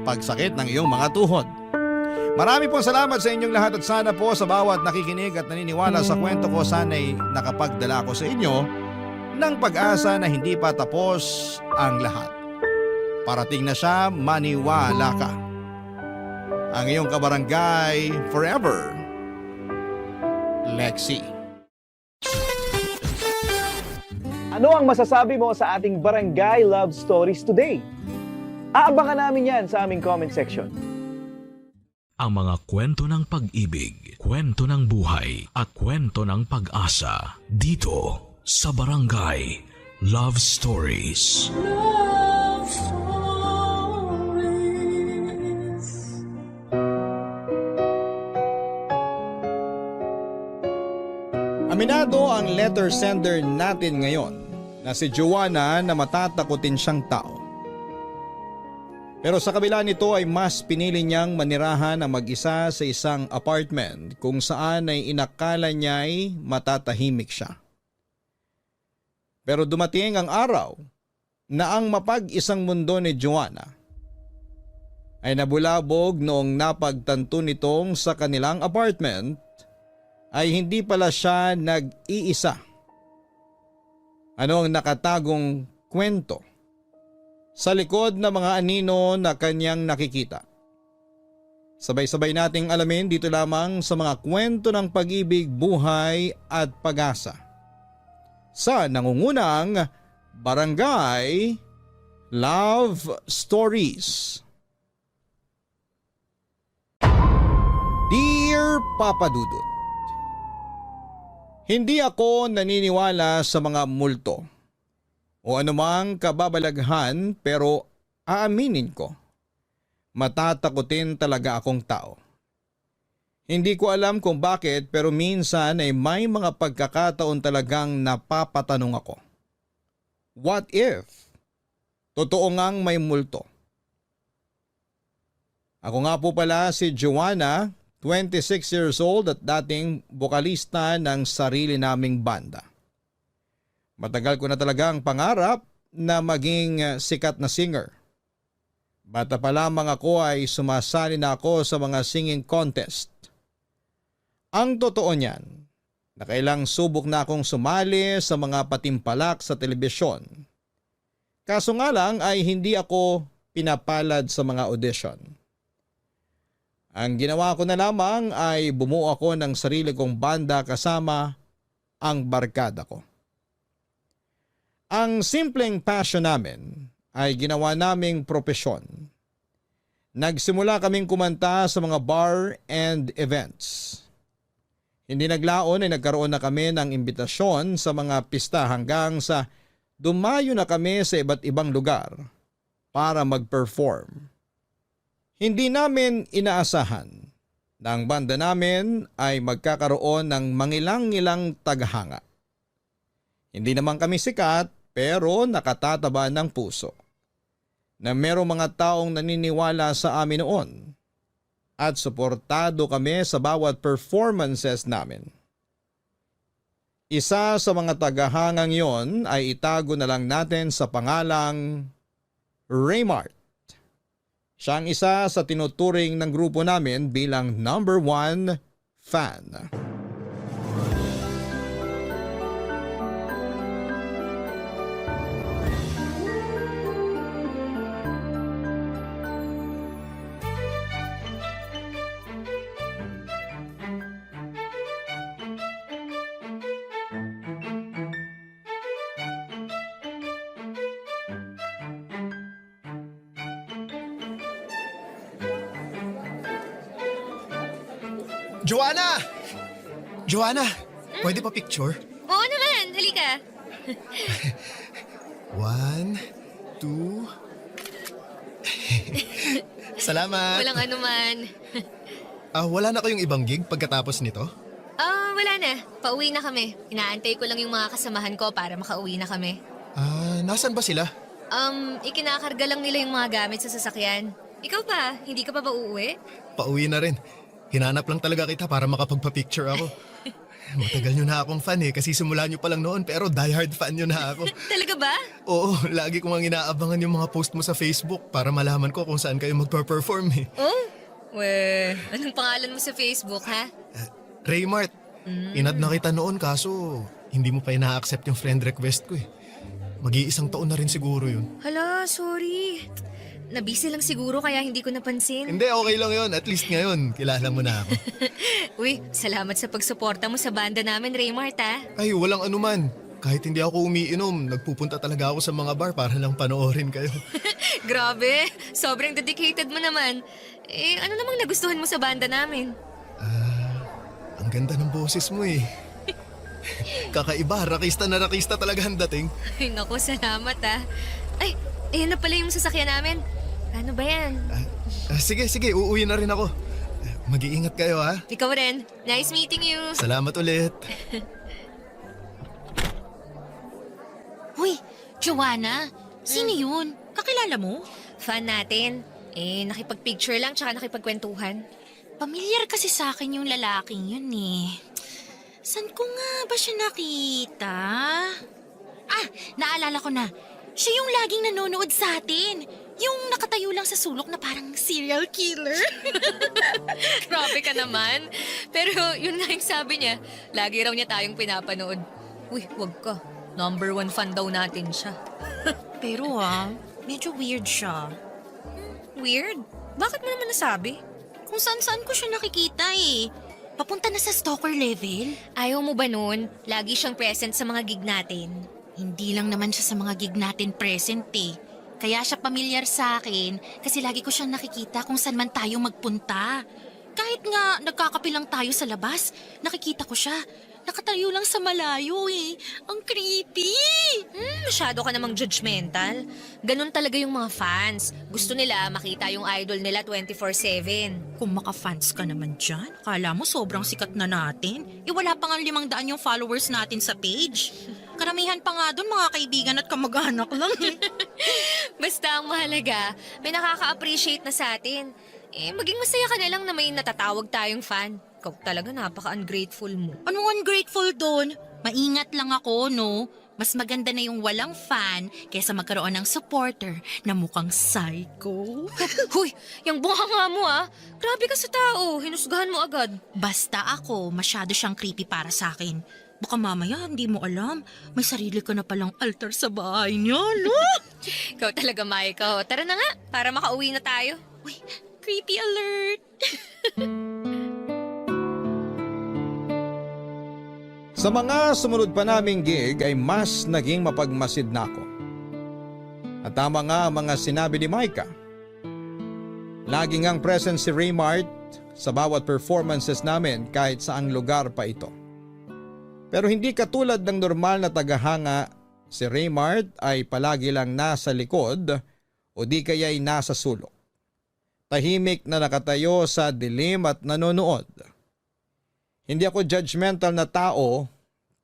pagsakit ng iyong mga tuhod. Marami pong salamat sa inyong lahat at sana po sa bawat nakikinig at naniniwala sa kwento ko, sana'y nakapagdala ko sa inyo ng pag-asa na hindi pa tapos ang lahat. Parating na siya, maniwala ka. Ang iyong kabarangay forever, Lexi. Ano ang masasabi mo sa ating Barangay Love Stories today? Aabangan namin yan sa aming comment section. Ang mga kwento ng pag-ibig, kwento ng buhay at kwento ng pag-asa dito sa Barangay Love Stories. Love Stories. Aminado ang letter sender natin ngayon na si Joanna na matatakotin siyang tao. Pero sa kabila nito ay mas pinili niyang manirahan ang mag-isa sa isang apartment kung saan ay inakala niya ay matatahimik siya. Pero dumating ang araw na ang mapag-isang mundo ni Joanna ay nabulabog noong napagtanto nitong sa kanilang apartment ay hindi pala siya nag-iisa. Ano ang nakatagong kwento sa likod ng mga anino na kanyang nakikita? Sabay-sabay nating alamin dito lamang sa mga kwento ng pag-ibig, buhay at pag-asa sa nangungunang Barangay Love Stories. Dear Papa Dudut, hindi ako naniniwala sa mga multo o anumang kababalaghan, pero aaminin ko, matatakotin talaga akong tao. Hindi ko alam kung bakit pero minsan ay may mga pagkakataon talagang napapatanong ako. What if? Totoo ngang may multo. Ako nga po pala si Joanna, 26 years old at dating bokalista ng sarili naming banda. Matagal ko na talagang pangarap na maging sikat na singer. Bata pa lamang ako ay sumasali na ako sa mga singing contest. Ang totoo niyan, nakailang subok na akong sumali sa mga patimpalak sa telebisyon. Kaso nga lang ay hindi ako pinapalad sa mga audition. Ang ginawa ko na lamang ay bumuo ako ng sarili kong banda kasama ang barkada ko. Ang simpleng passion namin ay ginawa naming propesyon. Nagsimula kaming kumanta sa mga bar and events. Hindi naglaon ay nagkaroon na kami ng imbitasyon sa mga pista hanggang sa dumayo na kami sa iba't ibang lugar para mag-perform. Hindi namin inaasahan na ang banda namin ay magkakaroon ng mangilang-ilang tagahanga. Hindi naman kami sikat pero nakatataba ng puso na merong mga taong naniniwala sa amin noon at suportado kami sa bawat performances namin. Isa sa mga tagahangang yon ay itago na lang natin sa pangalang Raymart. Siya ang isa sa tinuturing ng grupo namin bilang number 1 fan. Joanna! Joanna, pwede pa picture? Oo naman, halika. 1, 2... Salamat! Walang anuman. Wala na kayong ibang gig pagkatapos nito? Wala na. Pauwi na kami. Inaantay ko lang yung mga kasamahan ko para makauwi na kami. Nasaan ba sila? Ikinakarga lang nila yung mga gamit sa sasakyan. Ikaw pa, hindi ka pa ba uuwi? Pauwi na rin. Hinanap lang talaga kita para makapagpa-picture ako. Matagal nyo na akong fan kasi simula nyo pa lang noon pero diehard fan nyo na ako. Talaga ba? Oo, lagi ko nga inaabangan yung mga post mo sa Facebook para malaman ko kung saan kayo magpa-perform Oh? Anong pangalan mo sa Facebook ha? Raymart, inad na kita noon kaso hindi mo pa ina-accept yung friend request ko Mag-iisang taon na rin siguro yun. Hala, sorry. Nabisi lang siguro kaya hindi ko napansin. Hindi, okay lang yun. At least ngayon, kilala mo na ako. Uy, salamat sa pagsuporta mo sa banda namin, Raymart ha. Ay, walang anuman. Kahit hindi ako umiinom, nagpupunta talaga ako sa mga bar para lang panoorin kayo. Grabe, sobrang dedicated mo naman. Ano namang nagustuhan mo sa banda namin? Ang ganda ng boses mo Kakaiba, rakista na rakista talaga ang dating. Ay, naku, salamat ha. Ay, ayan na pala yung sasakyan namin. Ano ba yan? Sige, uuwi na rin ako. Mag-iingat kayo ha. Ikaw rin. Nice meeting you. Salamat ulit. Hoy, Joanna, sino yun? Kakilala mo? Fan natin. Nakipag-picture lang tsaka nakipagkwentuhan. Pamilyar kasi sa akin yung lalaking yun San ko nga ba siya nakita? Naalala ko na. Siya yung laging nanonood sa atin. Yung nakatayo lang sa sulok na parang serial killer. Grabe ka naman. Pero yun nga yung sabi niya. Lagi raw niya tayong pinapanood. Uy, wag ka. Number 1 fan daw natin siya. Pero medyo weird siya. Weird? Bakit mo naman nasabi? Kung saan-saan ko siya nakikita Papunta na sa stalker level. Ayaw mo ba nun? Lagi siyang present sa mga gig natin. Hindi lang naman siya sa mga gig natin present Kaya siya pamilyar sa akin kasi lagi ko siyang nakikita kung saan man tayo magpunta. Kahit nga nagkakape lang tayo sa labas, nakikita ko siya. Nakatayo lang sa malayo eh. Ang creepy! Masyado ka namang judgmental. Ganun talaga yung mga fans. Gusto nila makita yung idol nila 24/7. Kung maka-fans ka naman dyan, kala mo sobrang sikat na natin. Wala pa nga 500 yung followers natin sa page. Karamihan pa nga dun mga kaibigan at kamag-anak lang. Basta ang mahalaga, may nakaka-appreciate na sa atin. Maging masaya ka na lang na may natatawag tayong fan. Ikaw talaga napaka-ungrateful mo. Anong ungrateful doon? Maingat lang ako, no? Mas maganda na yung walang fan kaysa magkaroon ng supporter na mukhang psycho. Huy, yung bunganga mo Grabe ka sa tao, hinusgahan mo agad. Basta ako, masyado siyang creepy para sa akin. Baka mamaya hindi mo alam, may sarili ka na palang altar sa bahay niya, no? Ikaw talaga, Maiko. Tara na nga, para makauwi na tayo. Uy, creepy alert! Sa mga sumunod pa naming gig ay mas naging mapagmasid na ako. At tama nga ang mga sinabi ni Micah. Lagi ngang present si Raymart sa bawat performances namin kahit saang lugar pa ito. Pero hindi katulad ng normal na tagahanga, si Raymart ay palagi lang nasa likod o di kaya'y nasa sulok. Tahimik na nakatayo sa dilim at nanonood. Hindi ako judgmental na tao,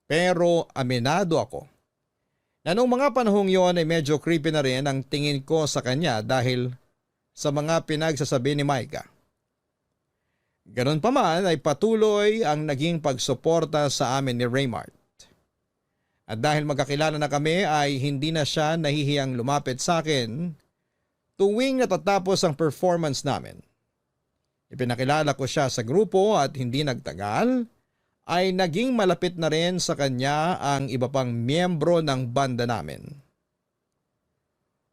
pero aminado ako na noong mga panahong yon ay medyo creepy na rin ang tingin ko sa kanya dahil sa mga pinagsasabi ni Micah. Ganon pa man ay patuloy ang naging pagsuporta sa amin ni Raymart. At dahil magkakilala na kami ay hindi na siya nahihiyang lumapit sa akin tuwing natatapos ang performance namin. Ipinakilala ko siya sa grupo at hindi nagtagal ay naging malapit na rin sa kanya ang iba pang miyembro ng banda namin.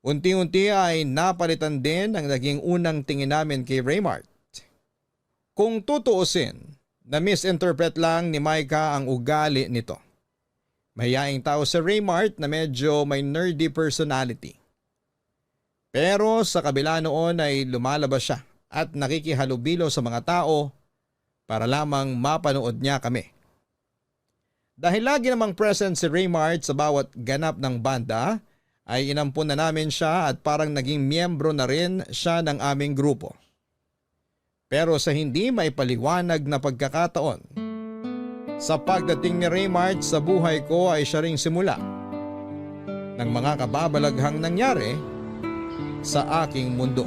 Unti-unti ay napalitan din ang naging unang tingin namin kay Raymart. Kung tutuusin, na-misinterpret lang ni Micah ang ugali nito. Mahiyaing tao si Raymart na medyo may nerdy personality. Pero sa kabila noon ay lumalabas siya at nakikihalubilo sa mga tao para lamang mapanood niya kami. Dahil lagi namang present si Raymart sa bawat ganap ng banda, ay inampun na namin siya at parang naging miyembro na rin siya ng aming grupo. Pero sa hindi may paliwanag na pagkakataon, sa pagdating ni Raymart sa buhay ko ay siya ring simula ng mga kababalaghang nangyari sa aking mundo.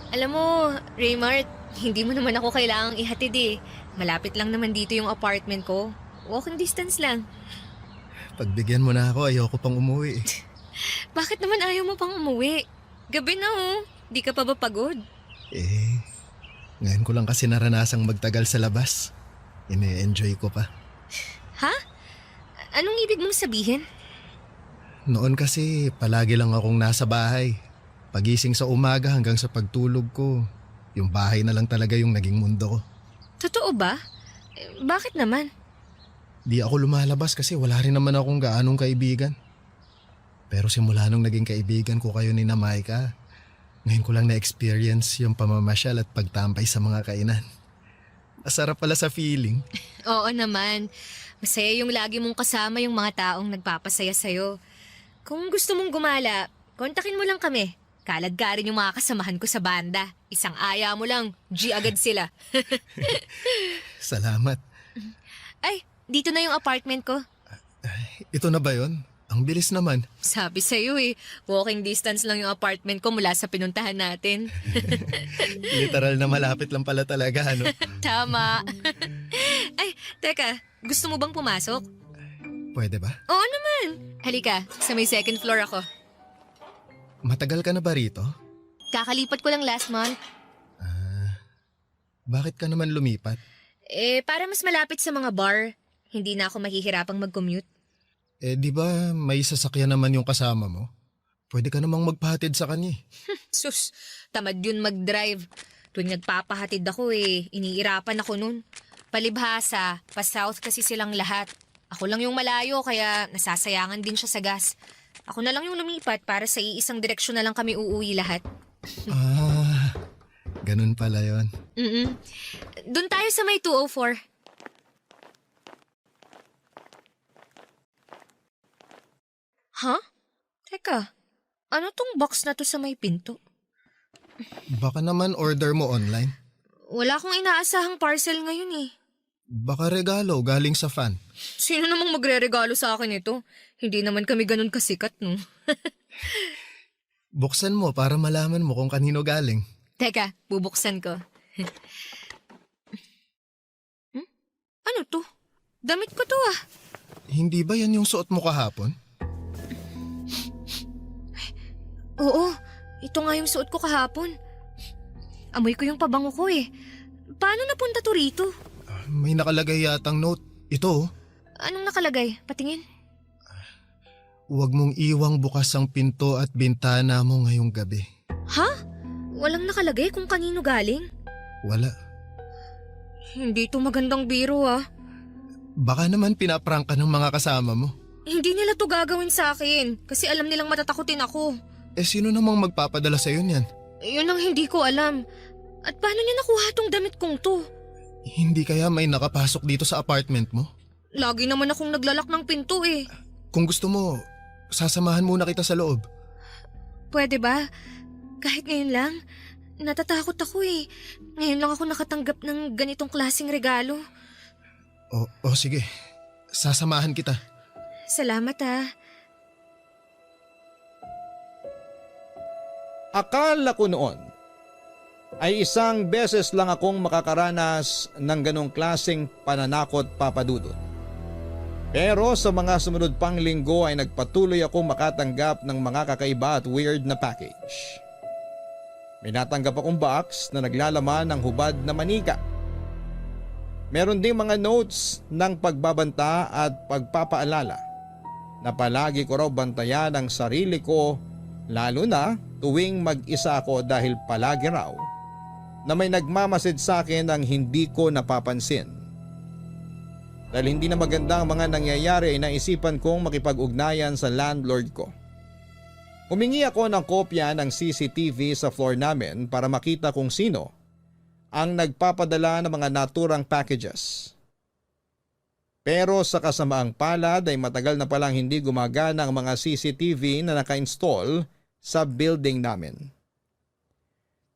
Alam mo, Raymart, hindi mo naman ako kailangang ihatid eh. Malapit lang naman dito yung apartment ko. Walking distance lang. Pagbigyan mo na ako, ayoko pang umuwi. Bakit naman ayaw mo pang umuwi? Gabi na Di ka pa ba pagod? Ngayon ko lang kasi naranasang magtagal sa labas. Ine-enjoy ko pa. Ha? Anong ibig mong sabihin? Noon kasi palagi lang akong nasa bahay. Pagising sa umaga hanggang sa pagtulog ko, yung bahay na lang talaga yung naging mundo ko. Totoo ba? Bakit naman? Di ako lumalabas kasi wala rin naman akong gaanong kaibigan. Pero simula nung naging kaibigan ko kayo ni Micah, ngayon ko lang na-experience yung pamamasyal at pagtampay sa mga kainan. Masarap pala sa feeling. Oo naman. Masaya yung lagi mong kasama yung mga taong nagpapasaya sa'yo. Kung gusto mong gumala, kontakin mo lang kami. Kaladkarin yung mga kasamahan ko sa banda. Isang aya mo lang, G agad sila. Salamat. Ay, dito na yung apartment ko. Ito na ba yun? Ang bilis naman. Sabi sa'yo walking distance lang yung apartment ko mula sa pinuntahan natin. Literal na malapit lang pala talaga, ano? Tama. Ay, teka, gusto mo bang pumasok? Pwede ba? Oo naman. Halika, sa may second floor ako. Matagal ka na ba rito? Kakalipat ko lang last month. Bakit ka naman lumipat? Para mas malapit sa mga bar. Hindi na ako mahihirapang mag-commute. Di ba may sasakyan naman yung kasama mo? Pwede ka namang magpahatid sa kanya. Sus, tamad yun mag-drive. Tuwing nagpapahatid ako iniirapan ako nun. Palibhasa, pa-south kasi silang lahat. Ako lang yung malayo kaya nasasayangan din siya sa gas. Ako na lang yung lumipat para sa iisang direksyon na lang kami uuwi lahat. Ganun pala yon. Doon tayo sa may 204. Huh? Teka, ano tong box na to sa may pinto? Baka naman order mo online. Wala akong inaasahang parcel ngayon eh. Baka regalo galing sa fan. Sino namang magre-regalo sa akin ito? Hindi naman kami ganun kasikat, no? Buksan mo para malaman mo kung kanino galing. Teka, bubuksan ko. Ano to? Damit ko to ah. Hindi ba yan yung suot mo kahapon? Oo, ito nga yung suot ko kahapon. Amoy ko yung pabango ko eh. Paano napunta to rito? May nakalagay yatang note. Ito. Anong nakalagay? Patingin. Huwag mong iwang bukas ang pinto at bintana mo ngayong gabi. Ha? Walang nakalagay kung kanino galing? Wala. Hindi to magandang biro ah. Baka naman pinaprank ka ng mga kasama mo. Hindi nila to gagawin sa akin kasi alam nilang matatakutin ako. Sino namang magpapadala sa'yo niyan? Yun ang hindi ko alam. At paano niya nakuha tong damit kong to? Hindi kaya may nakapasok dito sa apartment mo? Lagi naman akong naglalak ng pinto eh. Kung gusto mo, sasamahan muna kita sa loob. Pwede ba? Kahit ngayon lang, natatakot ako eh. Ngayon lang ako nakatanggap ng ganitong klaseng regalo. O sige, sasamahan kita. Salamat ah. Akala ko noon ay isang beses lang akong makakaranas ng ganong klaseng pananakot, Papa Dudut. Pero sa mga sumunod pang linggo ay nagpatuloy akong makatanggap ng mga kakaiba at weird na package. May natanggap akong box na naglalaman ng hubad na manika. Meron ding mga notes ng pagbabanta at pagpapaalala na palagi ko raw bantayan ang sarili ko, lalo na tuwing mag-isa ako dahil palagi raw na may nagmamasid sa akin ang hindi ko napapansin. Dahil hindi na maganda ang mga nangyayari ay naisipan kong makipag-ugnayan sa landlord ko. Humingi ako ng kopya ng CCTV sa floor namin para makita kung sino ang nagpapadala ng mga naturang packages. Pero sa kasamaang palad ay matagal na palang hindi gumagana ang mga CCTV na naka-install sa building namin.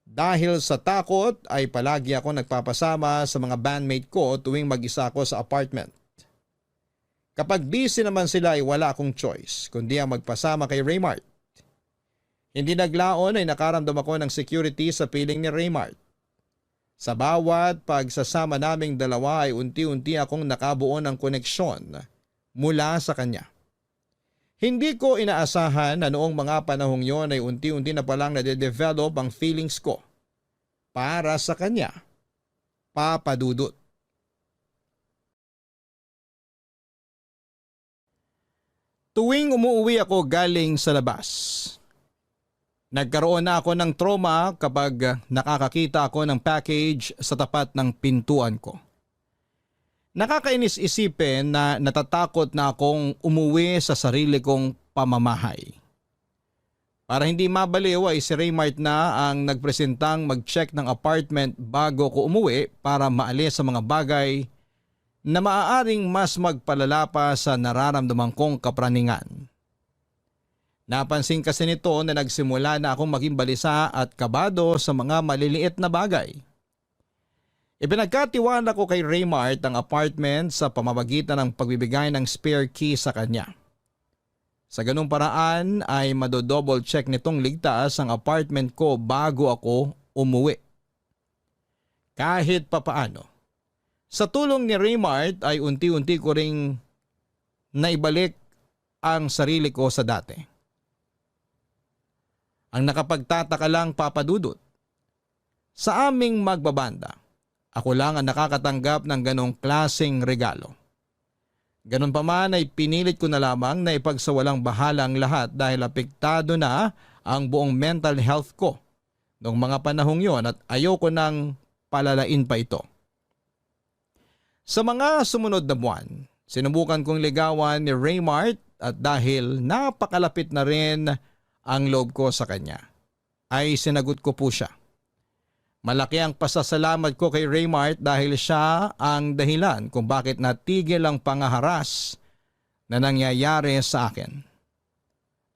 Dahil sa takot ay palagi ako nagpapasama sa mga bandmate ko tuwing mag-isa ako sa apartment. Kapag busy naman sila ay wala akong choice kundi ang magpasama kay Raymart. Hindi naglaon ay nakaramdam ako ng security sa piling ni Raymart. Sa bawat pagsasama naming dalawa ay unti-unti akong nakabuo ng koneksyon mula sa kanya. Hindi ko inaasahan na noong mga panahong yon ay unti-unti na palang nade-develop ang feelings ko para sa kanya, Papa Dudut. Tuwing umuwi ako galing sa labas, nagkaroon na ako ng trauma kapag nakakakita ako ng package sa tapat ng pintuan ko. Nakakainis isipin na natatakot na akong umuwi sa sarili kong pamamahay. Para hindi mabaliw ay si Raymart na ang nagpresentang mag-check ng apartment bago ko umuwi para maalis sa mga bagay na maaaring mas magpalala pa sa nararamdaman kong kapraningan. Napansin kasi nito na nagsimula na akong maging balisa at kabado sa mga maliliit na bagay. Ipinagkatiwala ko kay Raymart ang apartment sa pamamagitan ng pagbibigay ng spare key sa kanya. Sa ganung paraan ay madodouble check nitong ligtas ang apartment ko bago ako umuwi. Kahit papaano, sa tulong ni Raymart ay unti-unti ko ring naibalik ang sarili ko sa dati. Ang nakapagtataka lang, Papa Dudut, sa aming magbabanda, ako lang ang nakakatanggap ng ganong klaseng regalo. Ganon pa man ay pinilit ko na lamang na ipagsawalang bahala ang lahat dahil apektado na ang buong mental health ko noong mga panahong yon at ayoko nang palalain pa ito. Sa mga sumunod na buwan, sinubukan kong ligawan ni Raymart at dahil napakalapit na rin ang loob ko sa kanya, ay sinagot ko po siya. Malaki ang pasasalamat ko kay Raymart dahil siya ang dahilan kung bakit natigil ang pangaharas na nangyayari sa akin.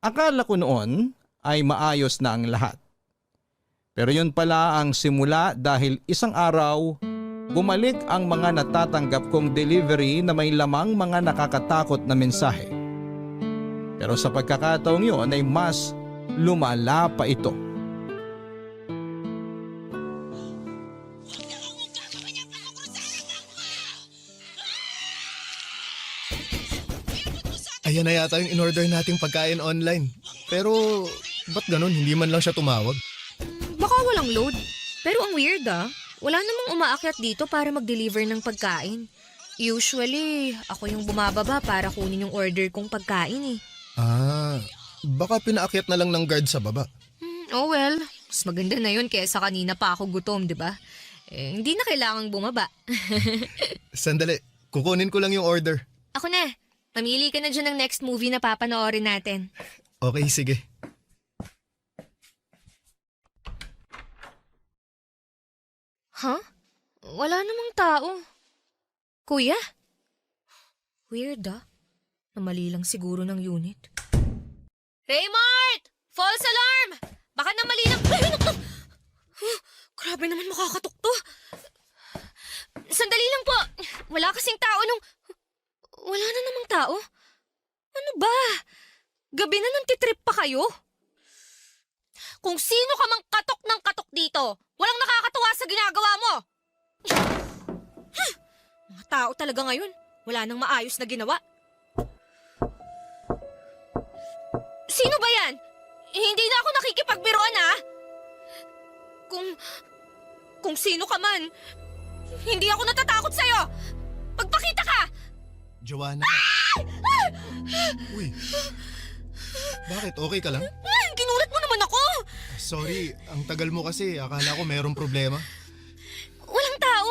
Akala ko noon ay maayos na ang lahat. Pero yun pala ang simula dahil isang araw, bumalik ang mga natatanggap kong delivery na may lamang mga nakakatakot na mensahe. Pero sa pagkakataong yun ay mas lumala pa ito. Ayan na yata yung in-order nating pagkain online. Pero ba't ganun? Hindi man lang siya tumawag. Baka walang load. Pero ang weird wala namang umaakyat dito para mag-deliver ng pagkain. Usually, ako yung bumababa para kunin yung order kong pagkain eh. Baka pinaakyat na lang ng guard sa baba. Oh well, mas maganda na yun kaysa kanina pa ako gutom, di ba? Hindi na kailangang bumaba. Sandali, kukunin ko lang yung order. Ako na. Mamili ka na dyan ng next movie na papanoorin natin. Okay, sige. Huh? Wala namang tao. Kuya? Weird Namali lang siguro ng unit. Raymart! False alarm! Baka namali lang... Ay, naku! Grabe naman makakatok to. Sandali lang po. Wala kasing tao nung... Wala na namang tao? Ano ba? Gabi na nang titrip pa kayo? Kung sino ka mang katok ng katok dito, walang nakakatuwa sa ginagawa mo! Mga tao talaga ngayon. Wala nang maayos na ginawa. Sino ba yan? Hindi na ako nakikipagbiruan Kung sino ka man, hindi ako natatakot sa'yo! Magpakita ka! Joanna. Uy. Bakit? Okay ka lang? Ginulat mo naman ako! Sorry, ang tagal mo kasi. Akala ko merong problema. Walang tao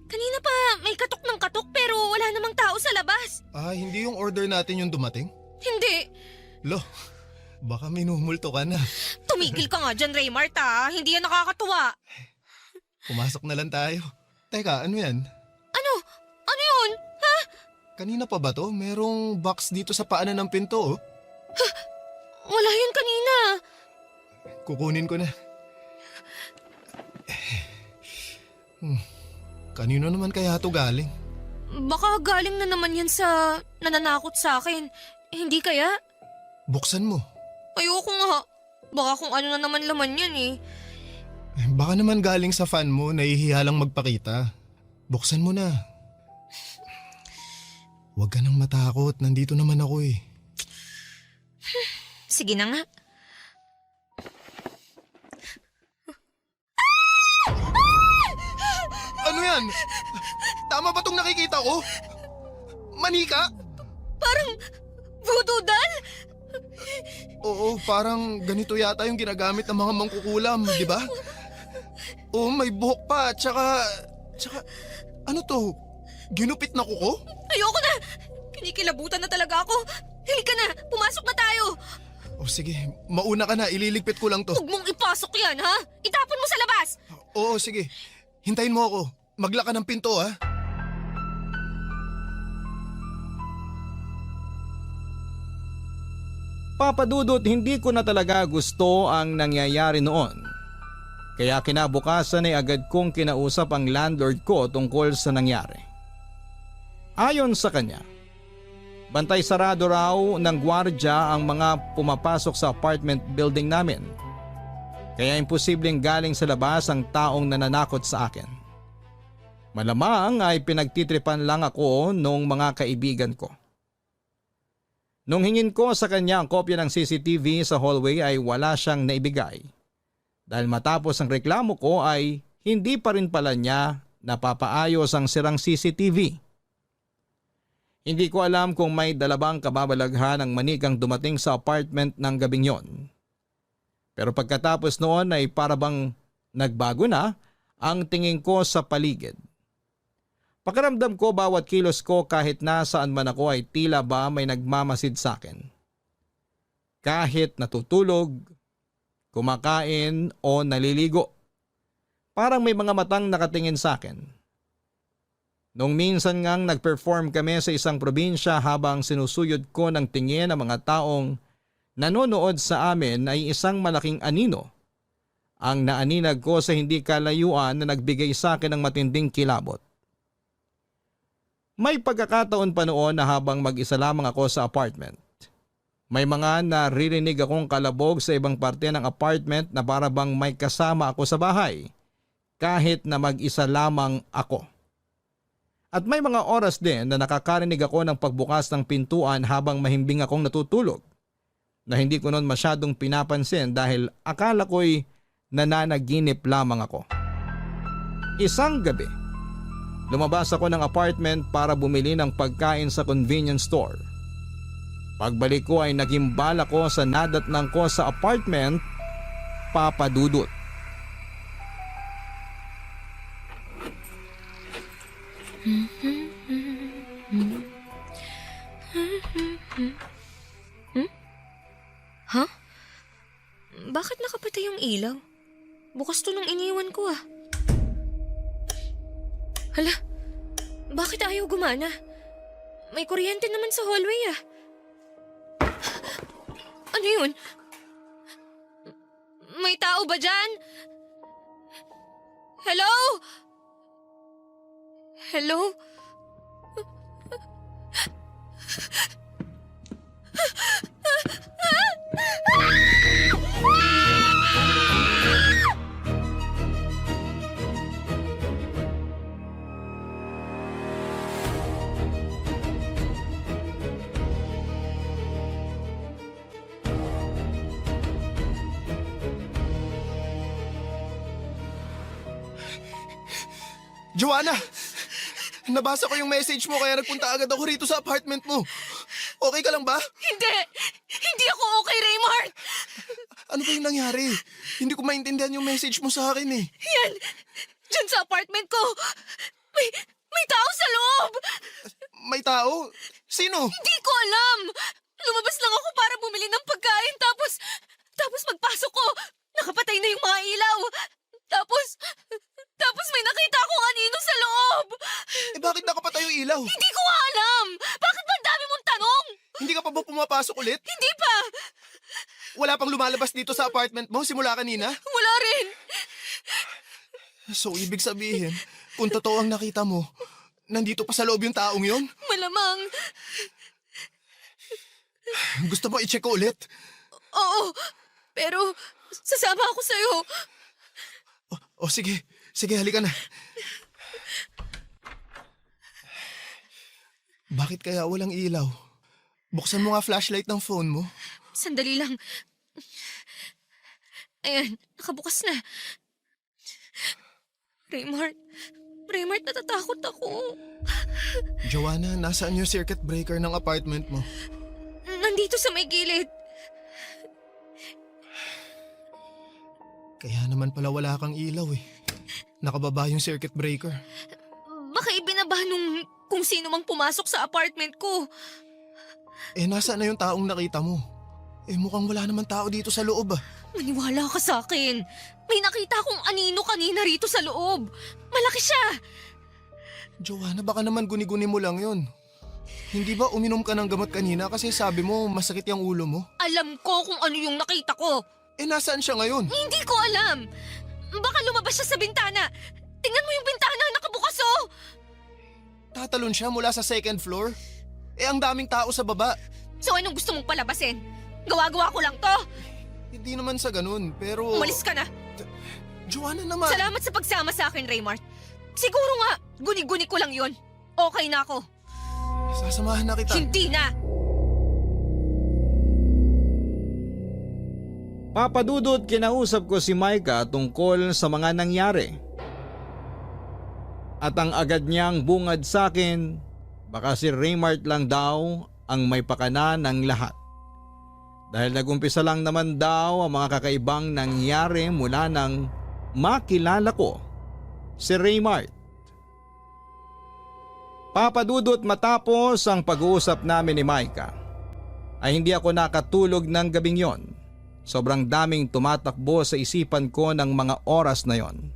Kanina pa may katok ng katok pero wala namang tao sa labas. Hindi yung order natin yung dumating? Hindi. Lo, baka minumulto ka na. Tumigil ka nga dyan, Raymart Hindi yan nakakatuwa. Pumasok na lang tayo. Teka, ano yan? Ano? Ano yun? Ha? Kanina pa ba to? Merong box dito sa paanan ng pinto Wala yun kanina. Kukunin ko na. Kanino naman kaya to galing? Baka galing na naman yan sa nananakot sa akin. Hindi kaya? Buksan mo. Ayoko nga. Baka kung ano na naman laman yan Baka naman galing sa fan mo, nahihiya lang magpakita. Buksan mo na. Huwag ka nang matakot, nandito naman ako Sige na nga. Ano yan? Tama ba tong nakikita ko? Manika? Parang voodoo doll? Oo, parang ganito yata yung ginagamit ng mga mangkukulam, di ba? Oo, may buhok pa, tsaka ano to? Ginupit na kuko? Ayoko na! Kinikilabutan na talaga ako. Halika na, pumasok na tayo. O sige, mauna ka na, ililigpit ko lang to. Huwag mong ipasok yan, ha? Itapon mo sa labas! Oo, sige. Hintayin mo ako. Magla ka ng pinto, ha? Papadudot, hindi ko na talaga gusto ang nangyayari noon. Kaya kinabukasan ay agad kong kinausap ang landlord ko tungkol sa nangyari. Ayon sa kanya, bantay sarado raw ng gwardya ang mga pumapasok sa apartment building namin. Kaya imposibleng galing sa labas ang taong nananakot sa akin. Malamang ay pinagtitripan lang ako nung mga kaibigan ko. Nung hingin ko sa kanya ang kopya ng CCTV sa hallway ay wala siyang naibigay. Dahil matapos ang reklamo ko ay hindi pa rin pala niya napapaayos ang sirang CCTV. Hindi ko alam kung may dalabang kababalaghan ng manikang dumating sa apartment ng gabing yon. Pero pagkatapos noon ay parabang nagbago na ang tingin ko sa paligid. Pakiramdam ko bawat kilos ko kahit nasaan man ako ay tila ba may nagmamasid sa akin. Kahit natutulog, kumakain o naliligo. Parang may mga matang nakatingin sa akin. Nung minsan ngang nag-perform kami sa isang probinsya habang sinusuyod ko ng tingin ng mga taong nanonood sa amin ay isang malaking anino. Ang naaninag ko sa hindi kalayuan na nagbigay sa akin ng matinding kilabot. May pagkakataon pa noon na habang mag-isa lamang ako sa apartment. May mga naririnig akong kalabog sa ibang parte ng apartment na para bang may kasama ako sa bahay kahit na mag-isa lamang ako. At may mga oras din na nakakarinig ako ng pagbukas ng pintuan habang mahimbing akong natutulog na hindi ko noon masyadong pinapansin dahil akala ko'y nananaginip lamang ako. Isang gabi, lumabas ako ng apartment para bumili ng pagkain sa convenience store. Pagbalik ko ay nagimbala ko sa nadatnang ko sa apartment, Papa Dudut. Huh? Bakit nakapatay yung ilaw? Bukas to nung iniwan ko ah. Hala, bakit ayaw gumana? May kuryente naman sa hallway ah. Ano yun? May tao ba dyan? Hello? Hello? Joanna! Nabasa ko yung message mo kaya nagpunta agad ako rito sa apartment mo. Okay ka lang ba? Hindi! Hindi ako okay, Raymart! Ano ba yung nangyari? Hindi ko maintindihan yung message mo sa akin eh. Yan! Diyan sa apartment ko! May tao sa loob! May tao? Sino? Hindi ko alam! Lumabas lang ako para bumili ng pagkain tapos magpasok ko. Nakapatay na yung mga ilaw. Tapos may nakita akong anino sa loob. Eh bakit nakapatay yung ilaw? Hindi ko nga alam! Bakit ba ang dami mong tanong? Hindi ka pa ba pumapasok ulit? Hindi pa! Wala pang lumalabas dito sa apartment mo simula kanina? Wala rin! So ibig sabihin, kung totoo ang nakita mo, nandito pa sa loob yung taong yon? Malamang. Gusto mo i-check ko ulit? Oo, pero sasama ako sa'yo. O sige, halika na. Bakit kaya walang ilaw? Buksan mo nga flashlight ng phone mo. Sandali lang. Ayan, nakabukas na. Raymart, natatakot ako. Joanna, nasaan yung circuit breaker ng apartment mo? Nandito sa may gilid. Kaya naman pala wala kang ilaw eh. Nakababa yung circuit breaker. Baka ibinaba nung kung sino mang pumasok sa apartment ko. Eh nasaan na yung taong nakita mo? Eh mukhang wala naman tao dito sa loob ah. Maniwala ka sa akin. May nakita akong anino kanina rito sa loob. Malaki siya. Joanna, baka naman guni-guni mo lang yun. Hindi ba uminom ka ng gamot kanina kasi sabi mo masakit yung ulo mo? Alam ko kung ano yung nakita ko. Eh nasaan siya ngayon? Hindi ko alam. Baka lumabas siya sa bintana. Tingnan mo yung bintana, nakabukas oh. Tatalon siya mula sa second floor? Eh ang daming tao sa baba. So anong gusto mong palabasin? Gawa-gawa ko lang to. Hindi naman sa ganun, pero... Umalis ka na. Joanna naman. Salamat sa pagsama sa akin, Raymart. Siguro nga, guni-guni ko lang yun. Okay na ako. Sasamahan na kita. Hindi na! Papadudot, kinausap ko si Micah tungkol sa mga nangyari. At ang agad niyang bungad sa akin, baka si Raymart lang daw ang may pakana ng lahat. Dahil nagumpisa lang naman daw ang mga kakaibang nangyari mula nang makilala ko si Raymart. Papadudot, matapos ang pag-uusap namin ni Micah, ay hindi ako nakatulog ng gabing yon. Sobrang daming tumatakbo sa isipan ko ng mga oras na yon.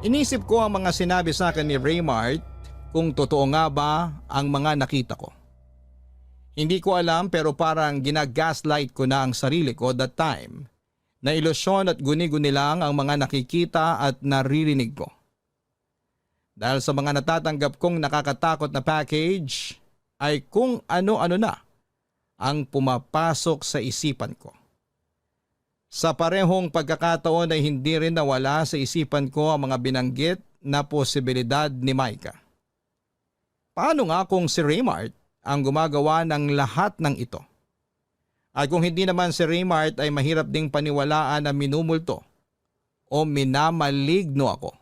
Inisip ko ang mga sinabi sa akin ni Raymart kung totoo nga ba ang mga nakita ko. Hindi ko alam pero parang ginagaslight ko na ang sarili ko that time na ilusyon at guni-guni lang ang mga nakikita at naririnig ko. Dahil sa mga natatanggap kong nakakatakot na package ay kung ano-ano na ang pumapasok sa isipan ko. Sa parehong pagkakataon ay hindi rin nawala sa isipan ko ang mga binanggit na posibilidad ni Micah. Paano nga kung si Raymart ang gumagawa ng lahat ng ito? At kung hindi naman si Raymart ay mahirap ding paniwalaan na minumulto o minamaligno ako.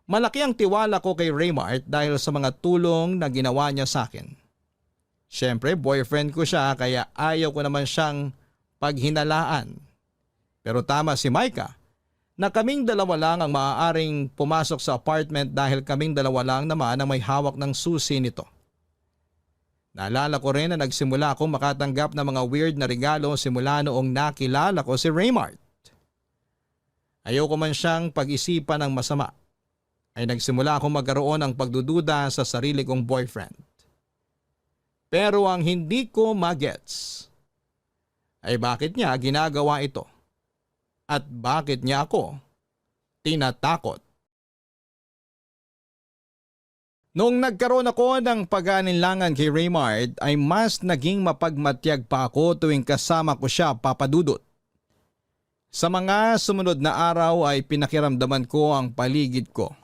Malaki ang tiwala ko kay Raymart dahil sa mga tulong na ginawa niya sa akin. Siyempre boyfriend ko siya kaya ayaw ko naman siyang paghinalaan. Pero tama si Micah na kaming dalawa lang ang maaaring pumasok sa apartment dahil kaming dalawa lang naman ang may hawak ng susi nito. Naalala ko rin na nagsimula akong makatanggap ng mga weird na regalo simula noong nakilala ko si Raymart. Ayoko man siyang pag-isipan ng masama, ay nagsimula akong magkaroon ng pagdududa sa sarili kong boyfriend. Pero ang hindi ko magets ay bakit niya ginagawa ito at bakit niya ako tinatakot. Noong nagkaroon ako ng pag-aalinlangan kay Raymart ay mas naging mapagmatyag pa ako tuwing kasama ko siya, Papa Dudut. Sa mga sumunod na araw ay pinakiramdaman ko ang paligid ko.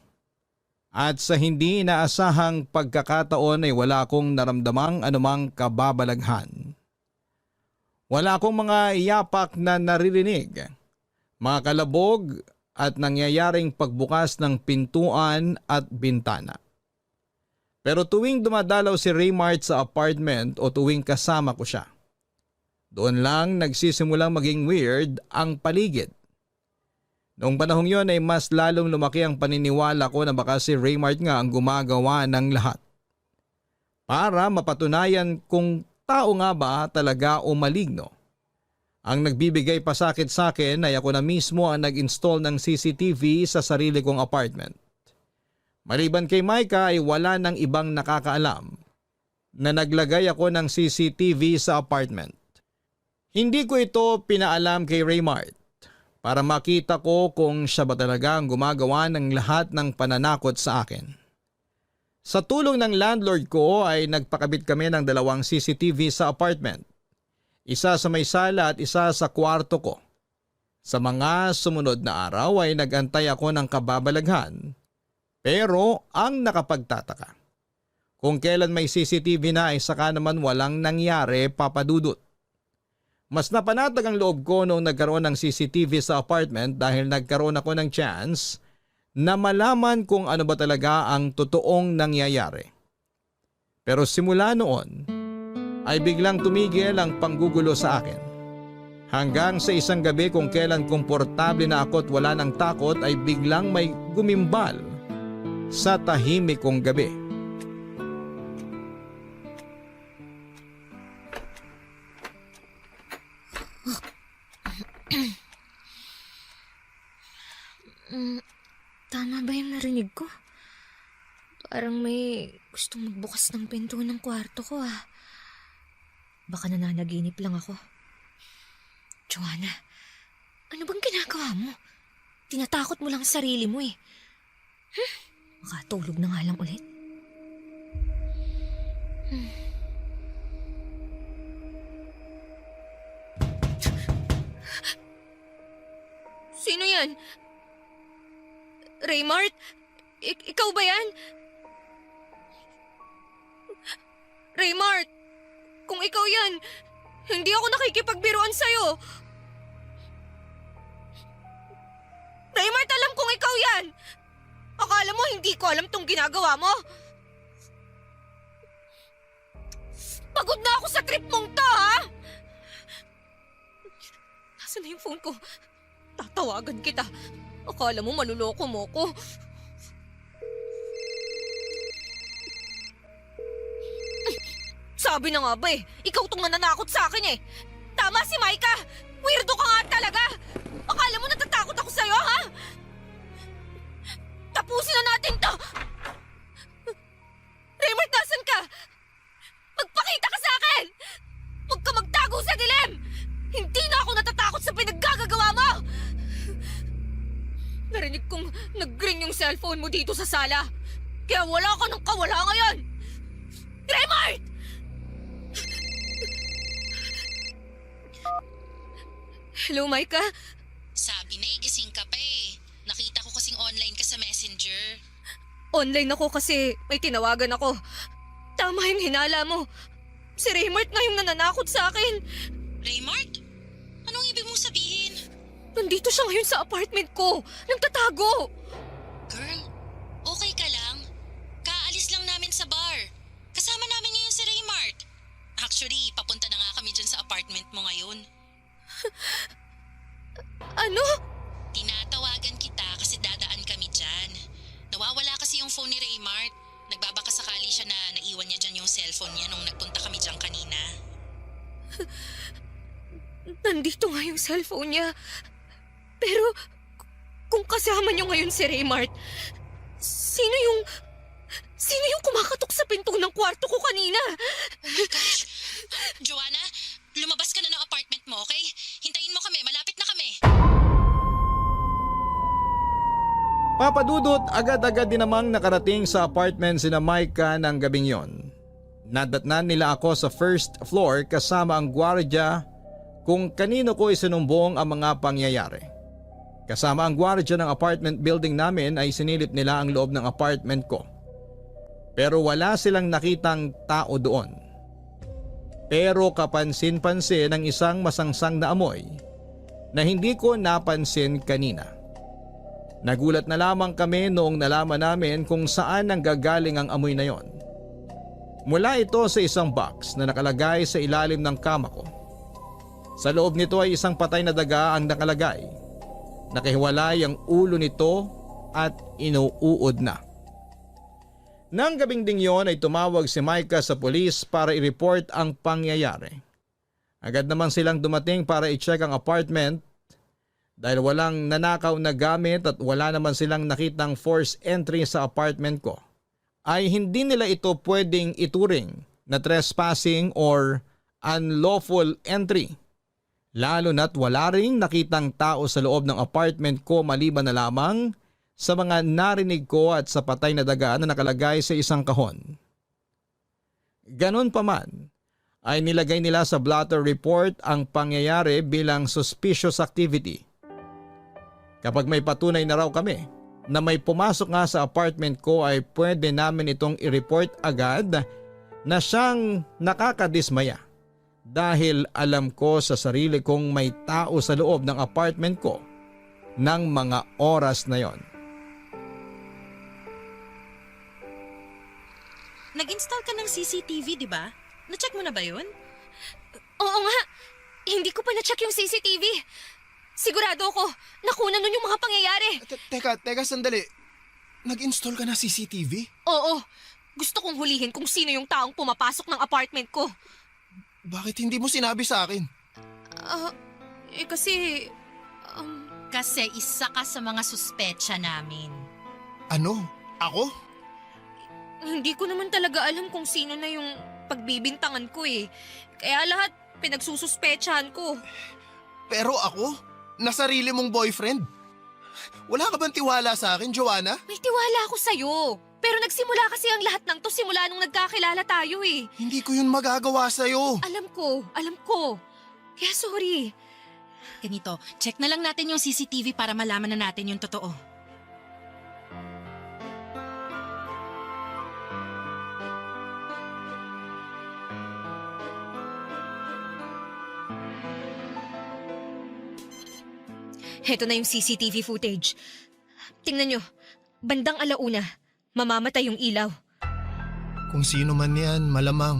At sa hindi inaasahang pagkakataon ay wala akong naramdamang anumang kababalaghan. Wala akong mga iyapak na naririnig, mga kalabog at nangyayaring pagbukas ng pintuan at bintana. Pero tuwing dumadalaw si Raymart sa apartment o tuwing kasama ko siya, doon lang nagsisimulang maging weird ang paligid. Noong panahong yon ay mas lalong lumaki ang paniniwala ko na baka si Raymart nga ang gumagawa ng lahat. Para mapatunayan kung tao nga ba talaga o maligno. Ang nagbibigay pasakit sa akin ay ako na mismo ang nag-install ng CCTV sa sarili kong apartment. Maliban kay Micah ay wala nang ibang nakakaalam na naglagay ako ng CCTV sa apartment. Hindi ko ito pinaalam kay Raymart para makita ko kung siya ba talaga ang gumagawa ng lahat ng pananakot sa akin. Sa tulong ng landlord ko ay nagpakabit kami ng 2 CCTV sa apartment. Isa sa may sala at isa sa kwarto ko. Sa mga sumunod na araw ay nagantay ako ng kababalaghan. Pero ang nakapagtataka, kung kailan may CCTV na ay saka naman walang nangyari, Papa Dudut. Mas napanatag ang loob ko noong nagkaroon ng CCTV sa apartment dahil nagkaroon ako ng chance na malaman kung ano ba talaga ang totoong nangyayari. Pero simula noon ay biglang tumigil ang panggugulo sa akin. Hanggang sa isang gabi kung kailan komportable na ako at wala ng takot ay biglang may gumimbal sa tahimik kong gabi. Tama ba yung narinig ko? Parang may gustong magbukas ng pinto ng kwarto ko ah. Baka nananaginip lang ako. Joanna, ano bang ginagawa mo? Tinatakot mo lang ang sarili mo eh. Makatulog na nga lang ulit. Sino yan? Raymart? Ikaw ba yan? Raymart, kung ikaw yan, hindi ako nakikipagbiruan sa'yo. Raymart, alam kong ikaw yan. Akala mo hindi ko alam tong ginagawa mo? Pagod na ako sa trip mong to, ha? Nasaan na yung phone ko? Tatawagan kita. Akala mo maluloko mo ko. Sabi na nga ba eh, ikaw tong nananakot sa akin eh. Tama si Micah! Weirdo ka nga talaga! Akala mo natatakot ako sa'yo, ha? Tapusin na natin to! Raymond, nasan ka? Magpakita ka sa akin! Huwag ka magtago sa dilim! Hindi na ako natatakot sa pinaggagawa mo! Narinig kong nag-ring yung cellphone mo dito sa sala. Kaya wala ka ng kawala ngayon! Raymond! Hello, Micah? Sabi na gising ka pa eh. Nakita ko kasing online ka sa Messenger. Online ako kasi may tinawagan ako. Tama yung hinala mo. Si Raymart na yung nananakot sa akin. Raymart? Anong ibig mong sabihin? Nandito siya ngayon sa apartment ko. Nagtatago. Girl, okay ka lang? Kaalis lang namin sa bar. Kasama namin ngayon si Raymart. Actually, papunta na nga kami dyan sa apartment mo ngayon. Ano? Tinatawagan kita kasi dadaan kami dyan. Nawawala kasi yung phone ni Raymart. Nagbabaka sakali siya na naiwan niya dyan yung cellphone niya nung nagpunta kami dyan kanina. Nandito nga yung cellphone niya. Pero kung kasama niyo ngayon si Raymart, sino yung kumakatok sa pinto ng kwarto ko kanina? Oh my gosh! Joanna, lumabas ka na ng apartment mo, okay? Hintayin mo kami, malapit na kami. Papadudot, agad-agad din namang nakarating sa apartment sina Micah ng gabing yon. Nadatnan nila ako sa first floor kasama ang gwardiya kung kanino ko isinumbong ang mga pangyayari. Kasama ang gwardiya ng apartment building namin ay sinilip nila ang loob ng apartment ko. Pero wala silang nakitang tao doon. Pero kapansin-pansin ang isang masangsang na amoy na hindi ko napansin kanina. Nagulat na lamang kami noong nalaman namin kung saan nanggagaling ang amoy na yon. Mula ito sa isang box na nakalagay sa ilalim ng kama ko. Sa loob nito ay isang patay na daga ang nakalagay. Nakahiwalay ang ulo nito at inuuod na. Nang gabing ding yon ay tumawag si Micah sa pulis para i-report ang pangyayari. Agad naman silang dumating para i-check ang apartment. Dahil walang nanakaw na gamit at wala naman silang nakitang forced entry sa apartment ko, ay hindi nila ito pwedeng ituring na trespassing or unlawful entry. Lalo na't wala ring nakitang tao sa loob ng apartment ko maliban na lamang sa mga narinig ko at sa patay na daga na nakalagay sa isang kahon. Ganon pa man, ay nilagay nila sa blotter report ang pangyayari bilang suspicious activity. Kapag may patunay na raw kami na may pumasok nga sa apartment ko ay pwede namin itong i-report agad na siyang nakakadismaya dahil alam ko sa sarili kong may tao sa loob ng apartment ko ng mga oras na yon. Nag-install ka ng CCTV, di ba? Na-check mo na ba yun? Oo nga. Hindi ko pa na-check yung CCTV. Sigurado ako, nakuna nun yung mga pangyayari. Teka, sandali. Nag-install ka na CCTV? Oo. Gusto kong hulihin kung sino yung taong pumapasok ng apartment ko. Bakit hindi mo sinabi sa akin? Kasi... Kasi isa ka sa mga suspecha namin. Ano? Ako? Hindi ko naman talaga alam kung sino na yung pagbibintangan ko eh. Kaya lahat pinagsususpetsahan ko. Pero ako? Na sarili mong boyfriend? Wala ka bang tiwala sa akin, Joanna? May tiwala ako sa'yo. Pero nagsimula kasi ang lahat ng to simula nung nagkakilala tayo eh. Hindi ko yun magagawa sa'yo. Alam ko. Kaya sorry. Ganito, check na lang natin yung CCTV para malaman na natin yung totoo. Heto na yung CCTV footage. Tingnan nyo, bandang 1:00, mamamatay yung ilaw. Kung sino man yan, malamang.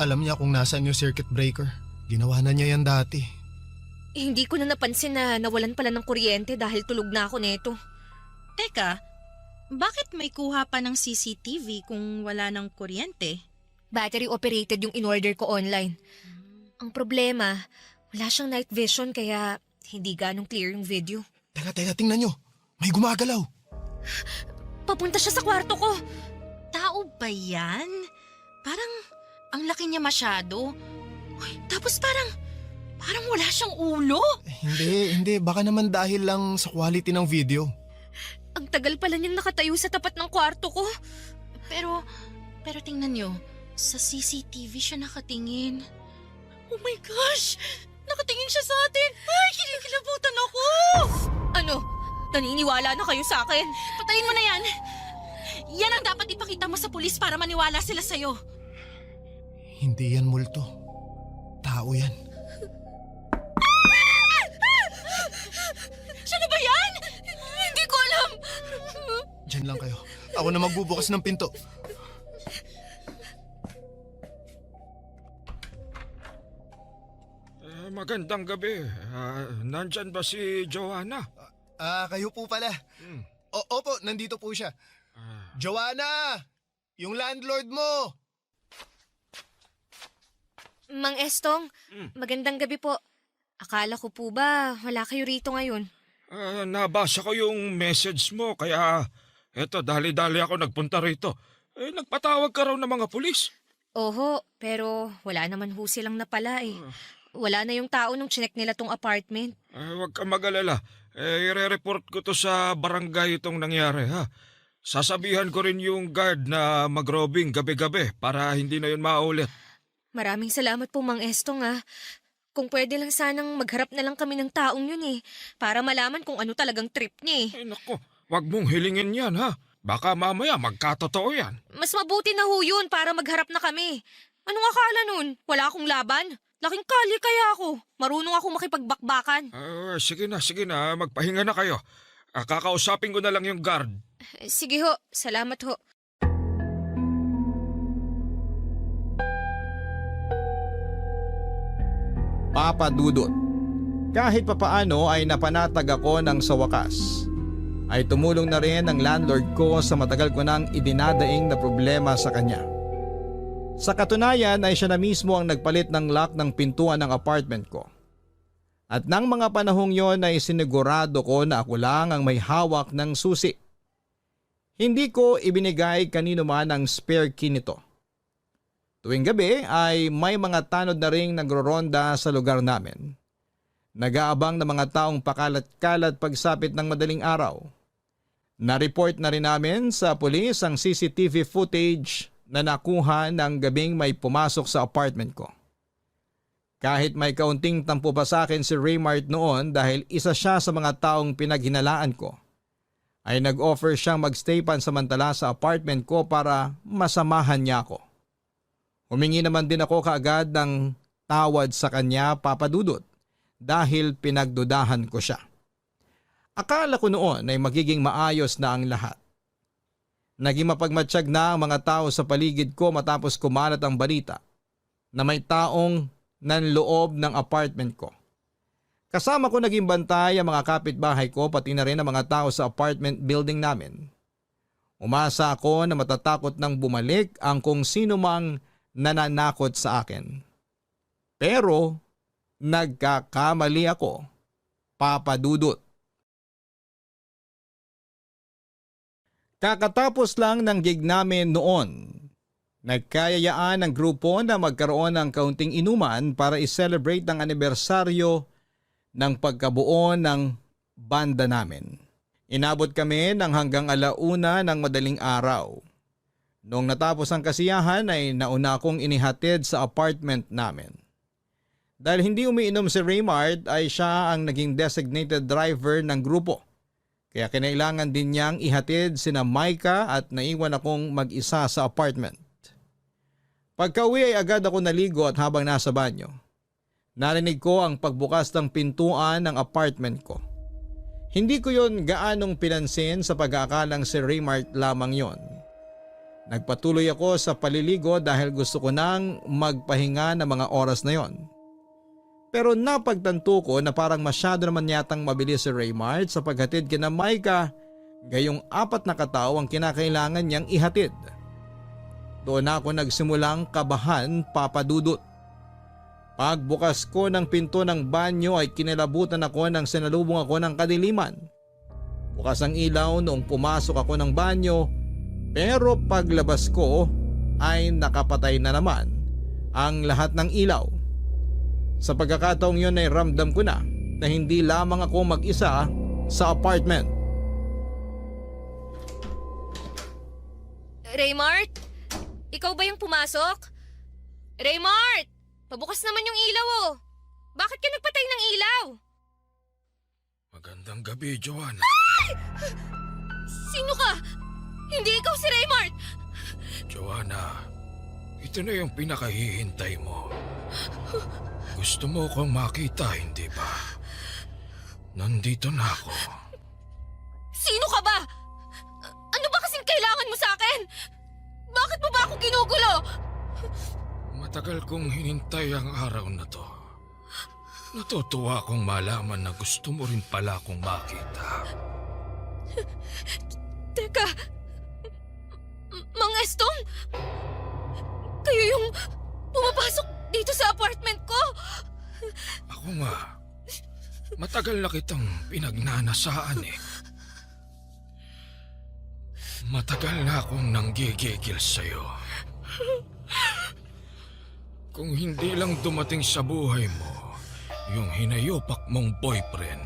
Alam niya kung nasaan yung circuit breaker. Ginawa na niya yan dati. Hindi ko na napansin na nawalan pala ng kuryente dahil tulog na ako neto. Teka, bakit may kuha pa ng CCTV kung wala ng kuryente? Battery operated yung in-order ko online. Ang problema, wala siyang night vision kaya hindi ganong clear yung video. Teka, tingnan nyo. May gumagalaw. papunta siya sa kwarto ko. Tao ba yan? Parang ang laki niya masyado. Uy, tapos parang wala siyang ulo. Hindi. Baka naman dahil lang sa quality ng video. Ang tagal pala niyang nakatayo sa tapat ng kwarto ko. Pero tingnan niyo, sa CCTV siya nakatingin. Oh my gosh! Nakatingin siya sa atin! Ay, kinikilabutan ako! Ano? Naniniwala na kayo sa akin? Patayin mo na yan! Yan ang dapat ipakita mo sa pulis para maniwala sila sa'yo. Hindi yan multo. Tao yan. Siya na ba yan? Hindi ko alam! Diyan lang kayo. Ako na magbubukas ng pinto. Magandang gabi. Nandyan ba si Joanna? Kayo po pala. Opo, nandito po siya. Joanna! Yung landlord mo! Mang Estong, magandang gabi po. Akala ko po ba wala kayo rito ngayon? Nabasa ko yung message mo kaya eto dali-dali ako nagpunta rito. Nagpatawag ka raw ng mga pulis. Oho, pero wala naman ho silang napala eh. Wala na yung tao nung chinek nila tong apartment. Huwag kang mag-alala. I-report ko to sa barangay itong nangyari ha. Sasabihan ko rin yung guard na mag-robbing gabi-gabi para hindi na yun maulit. Maraming salamat po Mang Estong ah. Kung pwede lang sanang magharap na lang kami ng taong yun eh. Para malaman kung ano talagang trip niya eh. Ay nako, wag mong hilingin yan ha. Baka mamaya magkatotoo yan. Mas mabuti na ho yun para magharap na kami. Anong akala nun? Wala akong laban? Laking kali kaya ako. Marunong ako makipagbakbakan. Sige na. Magpahinga na kayo. Kakausapin ko na lang yung guard. Sige ho. Salamat ho. Papa Dudut. Kahit papaano ay napanatag ako ng sa wakas. Ay tumulong na rin ang landlord ko sa matagal ko nang idinadaing na problema sa kanya. Sa katunayan ay siya na mismo ang nagpalit ng lock ng pintuan ng apartment ko. At nang mga panahong yon ay sinigurado ko na ako lang ang may hawak ng susi. Hindi ko ibinigay kanino man ang spare key nito. Tuwing gabi ay may mga tanod na ring nagroronda sa lugar namin. Nag-aabang na mga taong pakalat-kalat pagsapit ng madaling araw. Na-report na rin namin sa pulis ang CCTV footage na nakuha ng gabing may pumasok sa apartment ko. Kahit may kaunting tampo pa sa akin si Raymart noon dahil isa siya sa mga taong pinaghinalaan ko, ay nag-offer siyang magstay pansamantala sa apartment ko para masamahan niya ako. Humingi naman din ako kaagad ng tawad sa kanya, Papa Dudut, dahil pinagdudahan ko siya. Akala ko noon ay magiging maayos na ang lahat. Naging mapagmatsyag na ang mga tao sa paligid ko matapos kumalat ang balita na may taong nanloob ng apartment ko. Kasama ko naging bantay ang mga kapitbahay ko pati na rin ang mga tao sa apartment building namin. Umasa ako na matatakot nang bumalik ang kung sino mang nananakot sa akin. Pero nagkakamali ako, Papa Dudut. Kakatapos lang ng gig namin noon, nagkayayaan ng grupo na magkaroon ng kaunting inuman para i-celebrate ang anibersaryo ng pagkabuo ng banda namin. Inabot kami ng hanggang 1:00 ng madaling araw. Noong natapos ang kasiyahan ay nauna akong inihatid sa apartment namin. Dahil hindi umiinom si Raymart ay siya ang naging designated driver ng grupo. Kaya kinailangan din niyang ihatid sina Micah at naiwan akong mag-isa sa apartment. Pagka-uwi ay agad ako naligo at habang nasa banyo, narinig ko ang pagbukas ng pintuan ng apartment ko. Hindi ko yon gaanong pinansin sa pag-aakalang si Raymart lamang yon. Nagpatuloy ako sa paliligo dahil gusto ko nang magpahinga ng mga oras na yon. Pero napagtanto ko na parang masyado naman yatang mabilis si Raymart sa paghatid kina Micah, gayong 4 na katao ang kinakailangan niyang ihatid. Doon ako nagsimulang kabahan, Papa Dudut. Pagbukas ko ng pinto ng banyo ay kinilabutan ako nang sinalubong ako ng kadiliman. Bukas ang ilaw noong pumasok ako ng banyo, pero paglabas ko ay nakapatay na naman ang lahat ng ilaw. Sa pagkakataong yun ay ramdam ko na hindi lamang ako mag-isa sa apartment. Raymart? Ikaw ba yung pumasok? Raymart! Pabukas naman yung ilaw oh. Bakit ka nagpatay ng ilaw? Magandang gabi, Joanna. Ay! Sino ka? Hindi ikaw si Raymart! Joanna, ito na yung pinakahihintay mo. Gusto mo akong makita, hindi ba? Nandito na ako. Sino ka ba? Ano ba kasing kailangan mo sa akin? Bakit mo ba ako ginugulo? Matagal kong hinintay ang araw na to. Natutuwa akong malaman na gusto mo rin pala akong makita. Teka, Mang Estong? Kayo yung pumapasok dito sa apartment ko? Ako nga, matagal na kitang pinagnanasaan eh. Matagal na akong nanggigigil sa'yo. Kung hindi lang dumating sa buhay mo yung hinayupak mong boyfriend,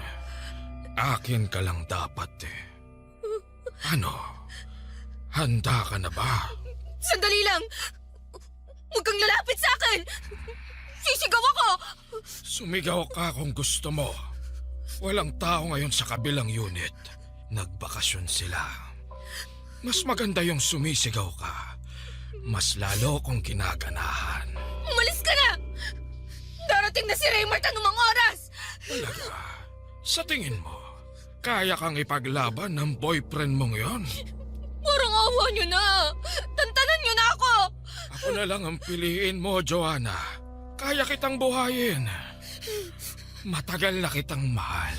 akin ka lang dapat eh. Ano? Handa ka na ba? Sandali lang! Huwag kang lalapit sa akin! Sisigaw ako! Sumigaw ka kung gusto mo. Walang tao ngayon sa kabilang unit. Nagbakasyon sila. Mas maganda yung sumisigaw ka. Mas lalo kong ginaganahan. Umalis ka na! Darating na si Raymart anumang oras! Talaga? Sa tingin mo, kaya kang ipaglaban ng boyfriend mong yon? Parang awa niyo na! Tantanan niyo na ako! Ako na lang ang piliin mo, Joanna. Kaya kitang buhayin. Matagal na kitang mahal.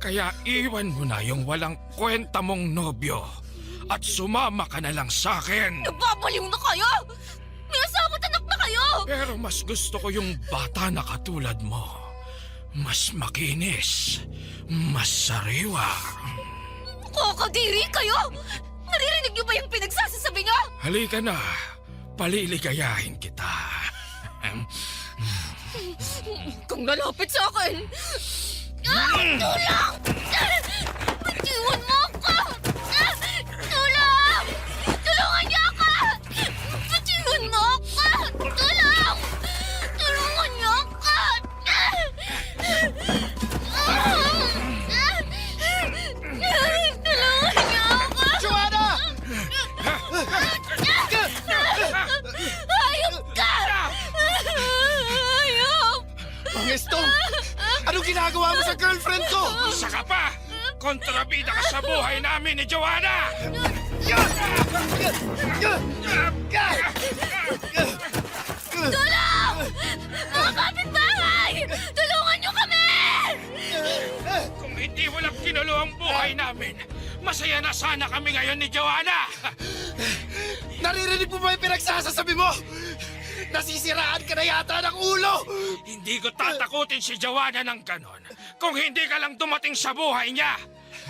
Kaya iwan mo na yung walang kwenta mong nobyo. At sumama ka na lang sa akin. Nababaliw na kayo! May asawa't anak na kayo! Pero mas gusto ko yung bata na katulad mo. Mas makinis. Mas sariwa. Kakadiri kayo! Naririnig niyo ba yung pinagsasasabi niyo? Halika na. Paliligayahin kita. Kung lalapit sa akin! Tulong! Matiwan mo ako! Tulong! Tulungan niyo ako! Matiwan mo ako! Tulong! Tulungan niyo ako! Tulungan niyo ako! Joanna! Hayop ka! Hayop! Mang Estong! Anong ginagawa mo sa girlfriend ko? Isa ka pa! Kontrabida ka sa buhay namin ni Joanna! Tulong! Mga kapitbahay! Tulungan niyo kami! Kung hindi mo lang kinulo ang buhay namin, masaya na sana kami ngayon ni Joanna! Naririnig mo ba yung pinagsasasabi mo? Nasisiraan ka na yata ng ulo! Hindi ko tatakutin si Joanna ng ganon kung hindi ka lang dumating sa buhay niya.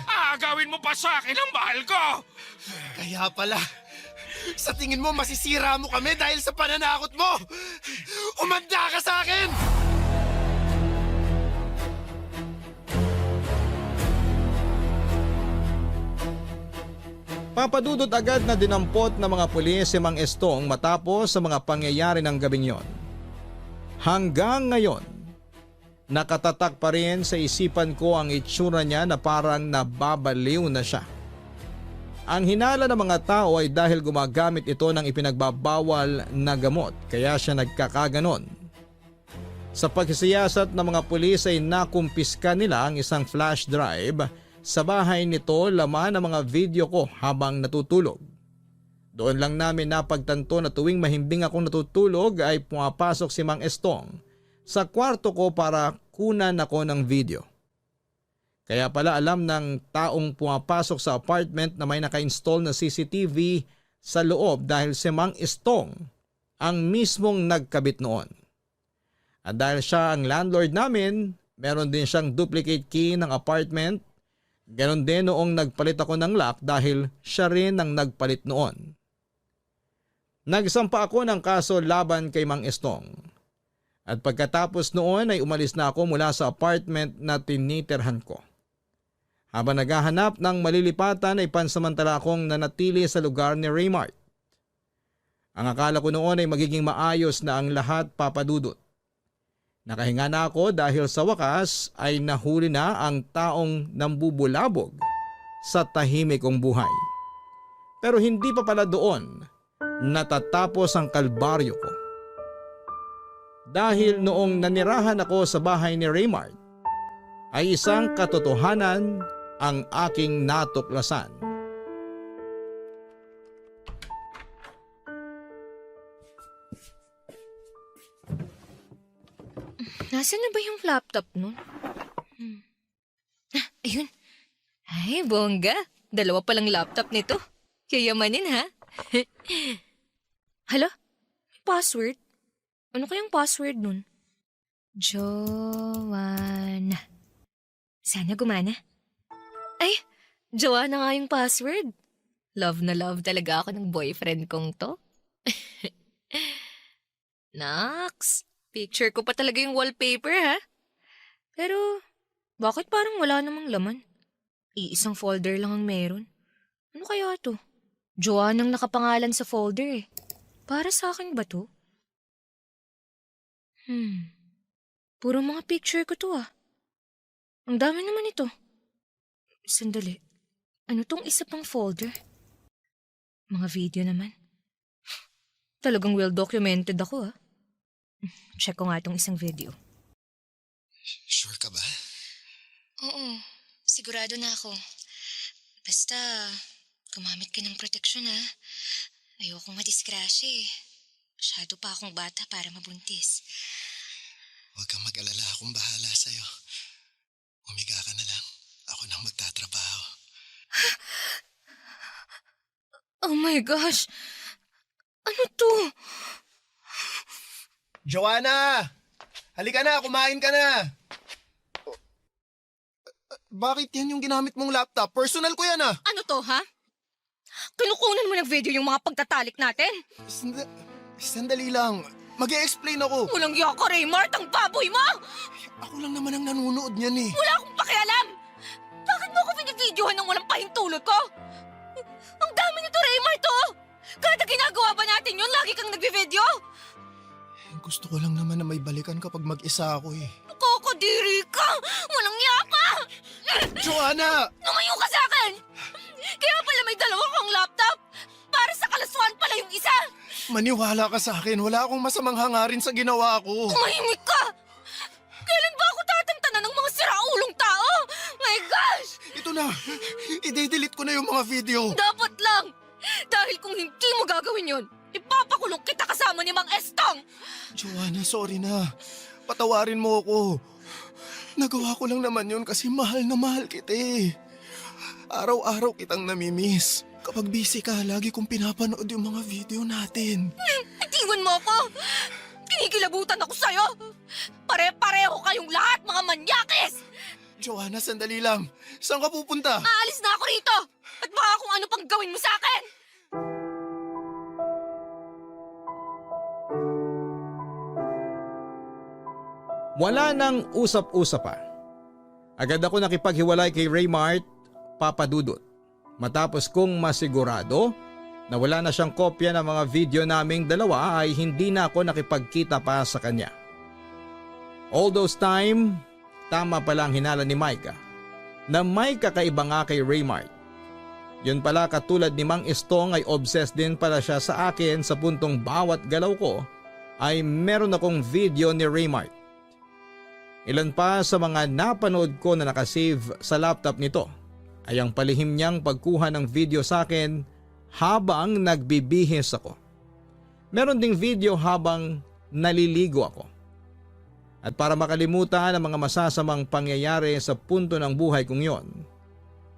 Aagawin mo pa sa akin ang mahal ko! Kaya pala, sa tingin mo masisira mo kami dahil sa pananakot mo! Umanda ka sa akin! Papadudot agad na dinampot ng mga pulis si Mang Estong matapos sa mga pangyayari ng gabing yon. Hanggang ngayon, nakatatak pa rin sa isipan ko ang itsura niya na parang nababaliw na siya. Ang hinala ng mga tao ay dahil gumagamit ito ng ipinagbabawal na gamot kaya siya nagkakaganon. Sa pagsisiyasat ng mga pulis ay nakumpiska nila ang isang flash drive. Sa bahay nito laman ang mga video ko habang natutulog. Doon lang namin napagtanto na tuwing mahimbing akong natutulog ay pumapasok si Mang Estong sa kwarto ko para kunan ako ng video. Kaya pala alam ng taong pumapasok sa apartment na may naka-install na CCTV sa loob dahil si Mang Estong ang mismong nagkabit noon. At dahil siya ang landlord namin, meron din siyang duplicate key ng apartment. Ganon din noong nagpalit ako ng lock dahil siya rin ang nagpalit noon. Nagsampa ako ng kaso laban kay Mang Estong. At pagkatapos noon ay umalis na ako mula sa apartment na tinitirhan ko. Habang naghahanap ng malilipatan ay pansamantala akong nanatili sa lugar ni Raymart. Ang akala ko noon ay magiging maayos na ang lahat, Papa Dudut. Nakahinga na ako dahil sa wakas ay nahuli na ang taong nambubulabog sa tahimik kong buhay. Pero hindi pa pala doon natatapos ang kalbaryo ko. Dahil noong nanirahan ako sa bahay ni Raymart, ay isang katotohanan ang aking natuklasan. Nasaan na ba yung laptop nun? Ayun. Ay, bongga. 2 palang laptop nito. Yayamanin ha? Hala? May password? Ano kayang password nun? Joanna. Sana gumana. Ay, Joanna nga yung password. Love na love talaga ako ng boyfriend kong to. Naks, picture ko pa talaga yung wallpaper ha? Pero, bakit parang wala namang laman? Iisang folder lang ang meron. Ano kaya to? Joanna ang nakapangalan sa folder eh. Para sa akin ba to? Puro mga picture ko to ah. Ang dami naman ito. Sandali. Ano tong isa pang folder? Mga video naman. Talagang well documented ako ah. Check ko nga itong isang video. Sure ka ba? Oo, sigurado na ako. Basta, gumamit ka ng proteksyon ha. Ayokong madisgrasya eh. Masyado pa akong bata para mabuntis. Huwag kang mag-alala, akong bahala sa'yo. Umiga ka na lang. Ako nang magtatrabaho. Oh my gosh! Ano to? Joanna! Halika na, kumain ka na! Bakit yan yung ginamit mong laptop? Personal ko yan ah! Ano to, ha? Kinukunan mo ng video yung mga pagtatalik natin? Sandali lang. Mag-e-explain ako. Walang iya ka, Raymart, ang baboy mo! Ako lang naman ang nanonood niyan eh. Wala akong pakialam! Bakit mo ako binibidyohan ng walang pahintulot ko? Ang dami nito, Raymart, oh! Kada ginagawa ba natin yun, lagi kang nagbi-video? Gusto ko lang naman na may balikan kapag mag-isa ako eh. Nakakadiri ka! Walang iya ka! Joanna! Lumayo ka sa akin! Kaya pala may 2 kang laptop! Para sa kalaswan pala yung isa! Maniwala ka sa akin. Wala akong masamang hangarin sa ginawa ko. Tumahimik ka! Kailan ba ako tatantanan ng mga siraulong tao? My gosh! Ito na. I-delete ko na yung mga video. Dapat lang! Dahil kung hindi mo gagawin yun, ipapakulong kita kasama ni Mang Estong! Joanna, sorry na. Patawarin mo ako. Nagawa ko lang naman yun kasi mahal na mahal kita eh. Araw-araw kitang namimiss. Kapag busy ka, lagi kong pinapanood yung mga video natin. Itiwan mo ako! Kinikilabutan ako sa'yo! Pare-pareho kayong lahat, mga manyakis! Joanna, sandali lang. Saan ka pupunta? Aalis na ako rito! At baka kung ano pang gawin mo sa akin! Wala nang usap-usap pa. Agad ako nakipaghiwalay kay Raymart, Papa Dudut. Matapos kong masigurado na wala na siyang kopya ng mga video naming dalawa ay hindi na ako nakipagkita pa sa kanya. All those time, tama pala ang hinala ni Micah na may kakaiba nga kay Raymart. Yun pala, katulad ni Mang Estong ay obsessed din pala siya sa akin sa puntong bawat galaw ko ay meron akong video ni Raymart. Ilan pa sa mga napanood ko na nakasave sa laptop nito ay ang palihim niyang pagkuha ng video sa akin habang nagbibihis ako. Meron ding video habang naliligo ako. At para makalimutan ang mga masasamang pangyayari sa punto ng buhay kong yon,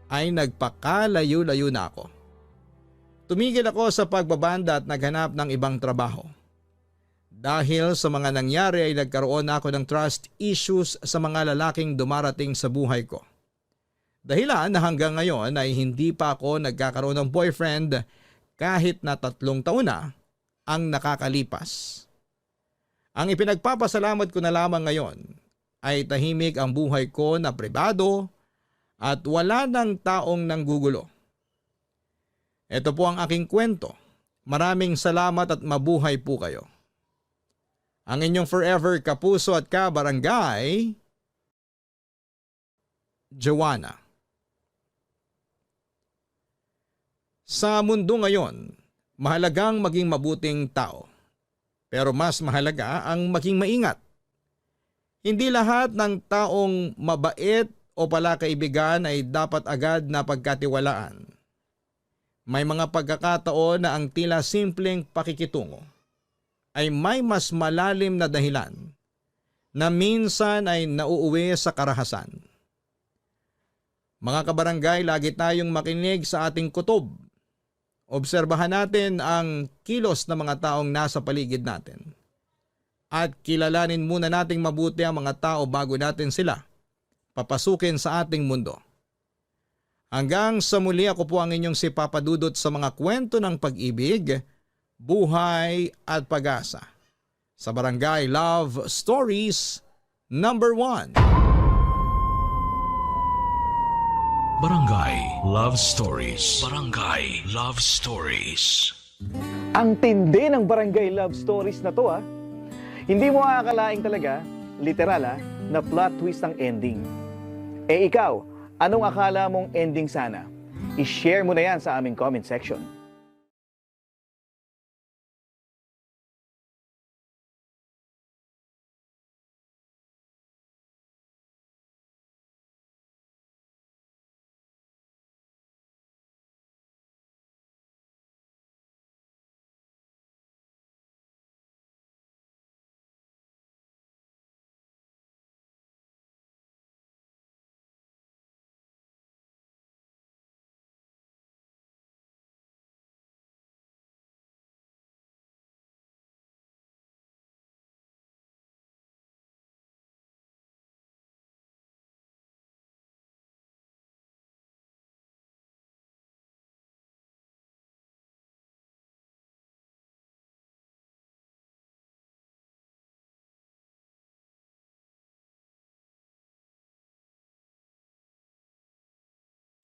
ay nagpakalayo-layo na ako. Tumigil ako sa pagbabanda at naghanap ng ibang trabaho. Dahil sa mga nangyari ay nagkaroon ako ng trust issues sa mga lalaking dumarating sa buhay ko. Dahilan na hanggang ngayon ay hindi pa ako nagkakaroon ng boyfriend kahit na 3 taon na ang nakakalipas. Ang ipinagpapasalamat ko na lamang ngayon ay tahimik ang buhay ko na pribado at wala ng taong nanggugulo. Ito po ang aking kwento. Maraming salamat at mabuhay po kayo. Ang inyong forever kapuso at kabarangay, Joanna. Sa mundo ngayon, mahalagang maging mabuting tao. Pero mas mahalaga ang maging maingat. Hindi lahat ng taong mabait o palakaibigan ay dapat agad na pagkatiwalaan. May mga pagkakataon na ang tila simpleng pakikitungo ay may mas malalim na dahilan na minsan ay nauuwi sa karahasan. Mga kabarangay, lagi tayong makinig sa ating kutob. Obserbahan natin ang kilos ng mga taong nasa paligid natin. At kilalanin muna nating mabuti ang mga tao bago natin sila papasukin sa ating mundo. Hanggang sa muli, ako po ang inyong si Papa Dudut sa mga kwento ng pag-ibig, buhay at pag-asa. Sa Barangay Love Stories number 1. Barangay Love Stories. Barangay Love Stories. Ang tindi ng Barangay Love Stories na to Hindi mo aakalaing talaga, literal na plot twist ang ending. Eh ikaw, anong akala mong ending sana? I-share mo na yan sa aming comment section.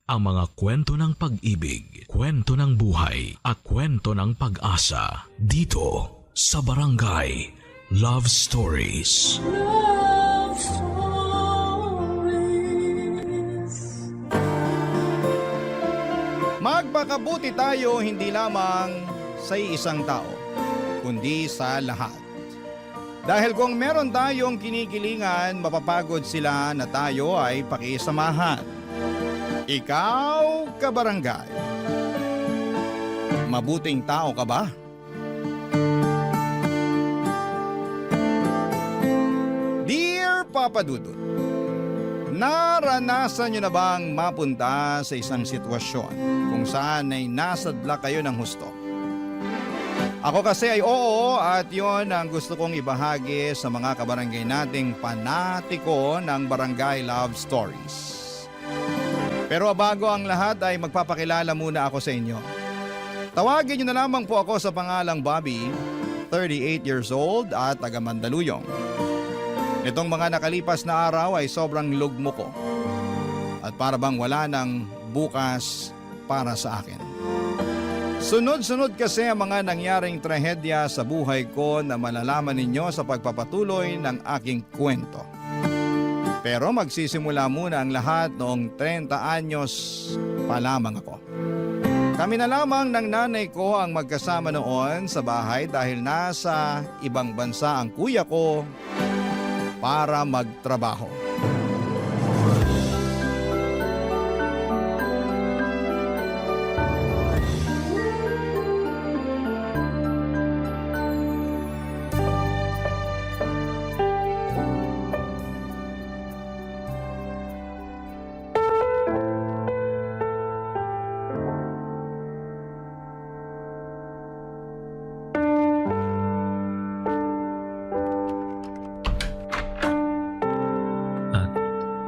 Ang mga kwento ng pag-ibig, kwento ng buhay at kwento ng pag-asa dito sa Barangay Love Stories. Love Stories. Magpakabuti tayo hindi lamang sa isang tao, kundi sa lahat. Dahil kung meron tayong kinikilingan, mapapagod sila na tayo ay pakisamahan. Ikaw, kabarangay, mabuting tao ka ba? Dear Papa Dudut, naranasan nyo na bang mapunta sa isang sitwasyon kung saan ay nasadla kayo ng husto? Ako kasi ay oo, at yon ang gusto kong ibahagi sa mga kabarangay nating panatiko ng Barangay Love Stories. Pero bago ang lahat ay magpapakilala muna ako sa inyo. Tawagin niyo na lamang po ako sa pangalang Bobby, 38 years old at taga Mandaluyong. Itong mga nakalipas na araw ay sobrang lugmo ko at para bang wala ng bukas para sa akin. Sunod-sunod kasi ang mga nangyaring trahedya sa buhay ko na malalaman ninyo sa pagpapatuloy ng aking kwento. Pero magsisimula muna ang lahat noong 30 anyos pa lamang ako. Kami na lamang ng nanay ko ang magkasama noon sa bahay dahil nasa ibang bansa ang kuya ko para magtrabaho.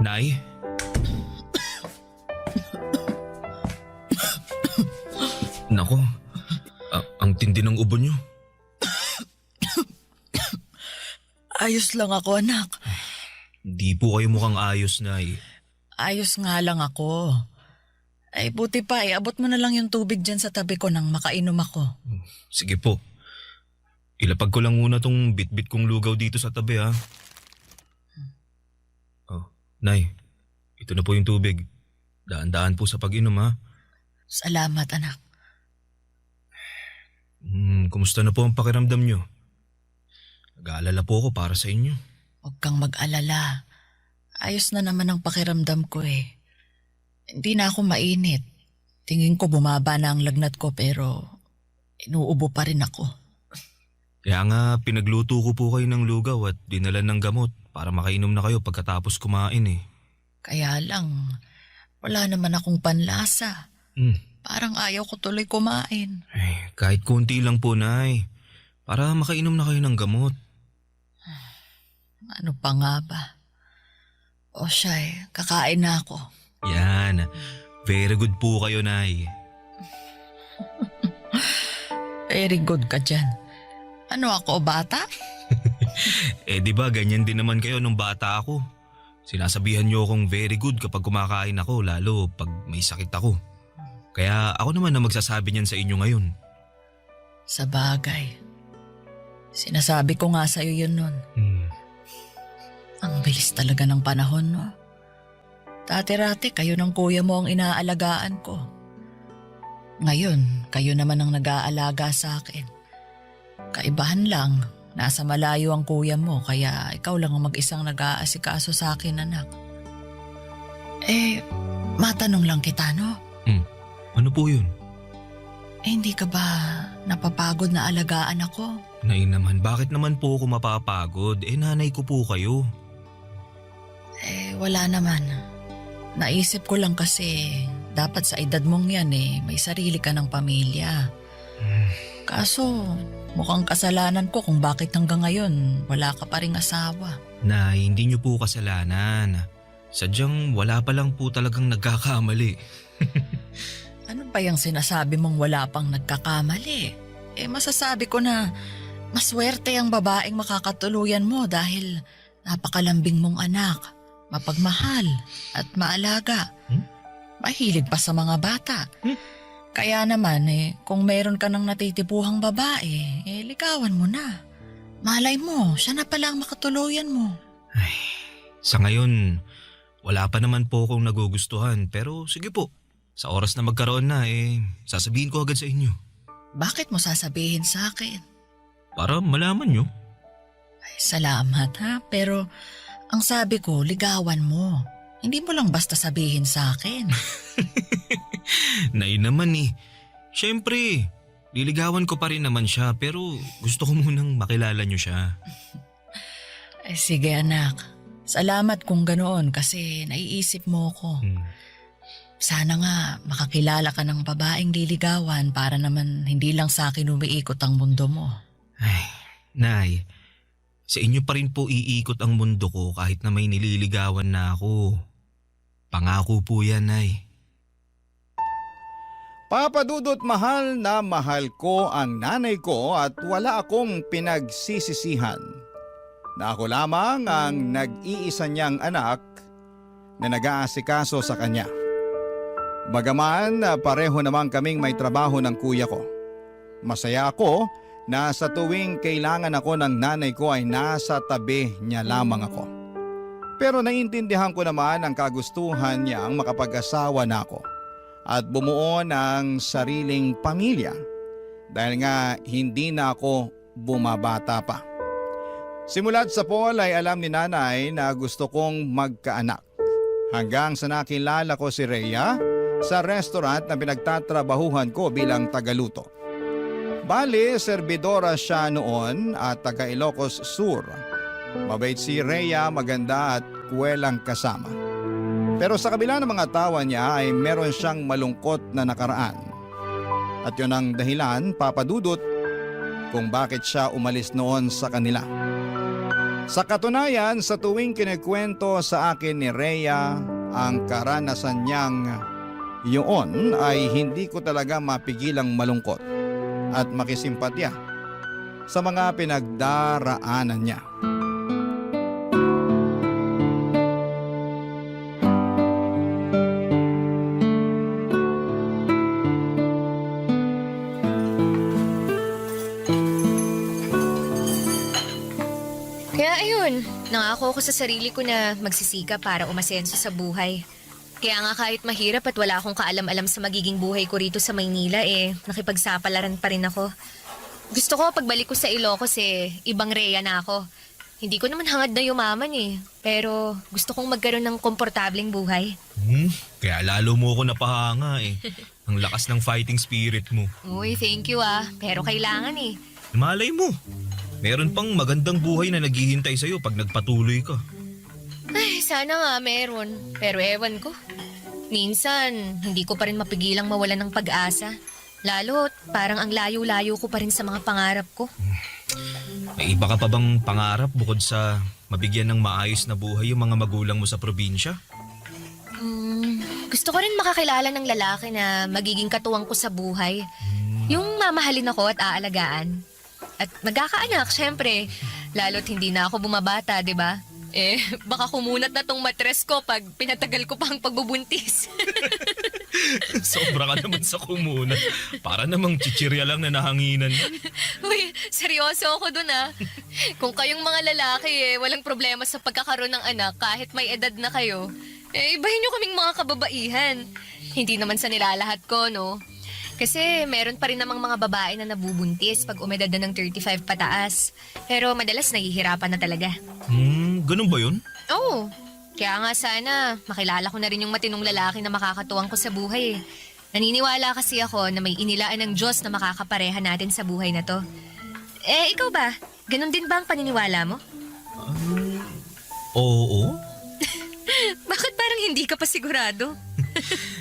Nay? Nako, ang tindi ng ubo niyo. Ayos lang ako, anak. Di po kayo mukhang ayos, Nay. Ayos nga lang ako. Ay, buti pa, abot mo na lang yung tubig dyan sa tabi ko nang makainom ako. Sige po. Ilapag ko lang muna tong bit-bit kong lugaw dito sa tabi, ha? Oh, Nay, ito na po yung tubig. Daan-daan po sa pag-inom, ha? Salamat, anak. Kumusta na po ang pakiramdam nyo? Nag-aalala po ako para sa inyo. Huwag kang mag-alala. Ayos na naman ang pakiramdam ko eh. Hindi na ako mainit. Tingin ko bumaba na ang lagnat ko pero inuubo pa rin ako. Kaya nga pinagluto ko po kayo ng lugaw at dinala ng gamot para makainom na kayo pagkatapos kumain eh. Kaya lang, wala naman akong panlasa. Parang ayaw ko tuloy kumain. Ay, kahit konti lang po, Nay. Para makainom na kayo ng gamot. Ano pa nga ba? O siya, kakain na ako. Yan. Very good po kayo, Nay. Very good ka dyan. Ano ako, bata? Di ba ganyan din naman kayo nung bata ako. Sinasabihan niyo akong very good kapag kumakain ako, lalo pag may sakit ako. Kaya ako naman na magsasabi niyan sa inyo ngayon. Sa bagay. Sinasabi ko nga sa'yo yun nun. Ang bilis talaga ng panahon, no? Dati-rati kayo ng kuya mo ang inaalagaan ko. Ngayon, kayo naman ang nag-aalaga sa akin. Kaibahan lang, nasa malayo ang kuya mo kaya ikaw lang ang mag-isang nag-aasikaso sa akin, anak. Matanong lang kita, no? Ano po yun? Hindi ka ba napapagod na alagaan ako? Nay naman, bakit naman po ako mapapagod? Nanay ko po kayo. Wala naman. Naisip ko lang kasi dapat sa edad mong yan may sarili ka ng pamilya. Kaso mukhang kasalanan ko kung bakit hanggang ngayon wala ka pa ring asawa. Nay, hindi niyo po kasalanan. Sadyang wala pa lang po talagang nagkakamali. Ano ba yung sinasabi mong wala pang nagkakamali? Masasabi ko na maswerte ang babaeng makakatuluyan mo dahil napakalambing mong anak, mapagmahal at maalaga. Mahilig pa sa mga bata. Kaya naman kung meron ka ng natitipuhang babae, ligawan mo na. Malay mo, siya na pala ang makatuluyan mo. Sa ngayon, wala pa naman po akong nagugustuhan pero sige po. Sa oras na magkaroon na sasabihin ko agad sa inyo. Bakit mo sasabihin sa akin? Para malaman nyo. Salamat ha, pero ang sabi ko, ligawan mo. Hindi mo lang basta sabihin sa akin. Nay naman Siyempre, liligawan ko pa rin naman siya pero gusto ko munang makilala nyo siya. Sige anak, salamat kung ganoon kasi naiisip mo ko. Sana nga makakilala ka ng babaeng liligawan para naman hindi lang sa akin umiikot ang mundo mo. Nay, sa inyo pa rin po iikot ang mundo ko kahit na may nililigawan na ako. Pangako po yan, Nay. Papa Dudut, mahal na mahal ko ang nanay ko at wala akong pinagsisisihan na ako lamang ang nag-iisa niyang anak na nag-aasikaso sa kanya. Bagaman pareho naman kaming may trabaho ng kuya ko. Masaya ako na sa tuwing kailangan ako ng nanay ko ay nasa tabi niya lamang ako. Pero naiintindihan ko naman ang kagustuhan niyang makapag-asawa na ako at bumuo ng sariling pamilya dahil nga hindi na ako bumabata pa. Simulat sa Paul ay alam ni nanay na gusto kong magkaanak. Hanggang sa nakilala ko si Rhea sa restaurant na pinagtatrabahuhan ko bilang tagaluto. Bali, serbidora siya noon at taga Ilocos Sur. Mabait si Rhea, maganda at kuwelang kasama. Pero sa kabila ng mga tawa niya ay meron siyang malungkot na nakaraan. At yun ang dahilan, Papa Dudut, kung bakit siya umalis noon sa kanila. Sa katunayan, sa tuwing kinikwento sa akin ni Rhea ang karanasan niyang Yun ay hindi ko talaga mapigilang malungkot at makisimpatya sa mga pinagdaraanan niya. Kaya ayun, nangako ako sa sarili ko na magsisika para umasenso sa buhay. Kaya nga kahit mahirap at wala akong kaalam-alam sa magiging buhay ko rito sa Maynila, nakipagsapalaran pa rin ako. Gusto ko pagbalik ko sa Ilocos ibang Rhea na ako. Hindi ko naman hangad na yumaman pero gusto kong magkaroon ng komportableng buhay. Kaya lalo mo ako napahanga Ang lakas ng fighting spirit mo. Uy, thank you pero kailangan Malay mo. Meron pang magandang buhay na naghihintay sa'yo pag nagpatuloy ka. Ay, sana nga meron. Pero ewan ko. Minsan, hindi ko pa rin mapigilang mawalan ng pag-asa. Lalo't parang ang layo-layo ko pa rin sa mga pangarap ko. May iba ka pa bang pangarap bukod sa mabigyan ng maayos na buhay yung mga magulang mo sa probinsya? Gusto ko rin makakilala ng lalaki na magiging katuwang ko sa buhay. Yung mamahalin ako at aalagaan. At magkakaanak, syempre. Lalo't hindi na ako bumabata, di ba? Baka kumunat na tong matres ko pag pinatagal ko pa ang pagbubuntis. Sobra ka naman sa kumunat. Para namang chichirya lang na nahanginan. Uy, seryoso ako dun Kung kayong mga lalaki walang problema sa pagkakaroon ng anak kahit may edad na kayo, ibahin nyo kaming mga kababaihan. Hindi naman sa nilalahat ko, no? Kasi meron pa rin namang mga babae na nabubuntis pag umedad na ng 35 pataas. Pero madalas nahihirapan na talaga. Ganun ba yun? Oo. Kaya nga sana makilala ko na rin yung matinong lalaki na makakatuwang ko sa buhay. Naniniwala kasi ako na may inilaan ng Diyos na makakapareha natin sa buhay na to. Ikaw ba? Ganun din ba ang paniniwala mo? Oo. Bakit parang hindi ka pa sigurado?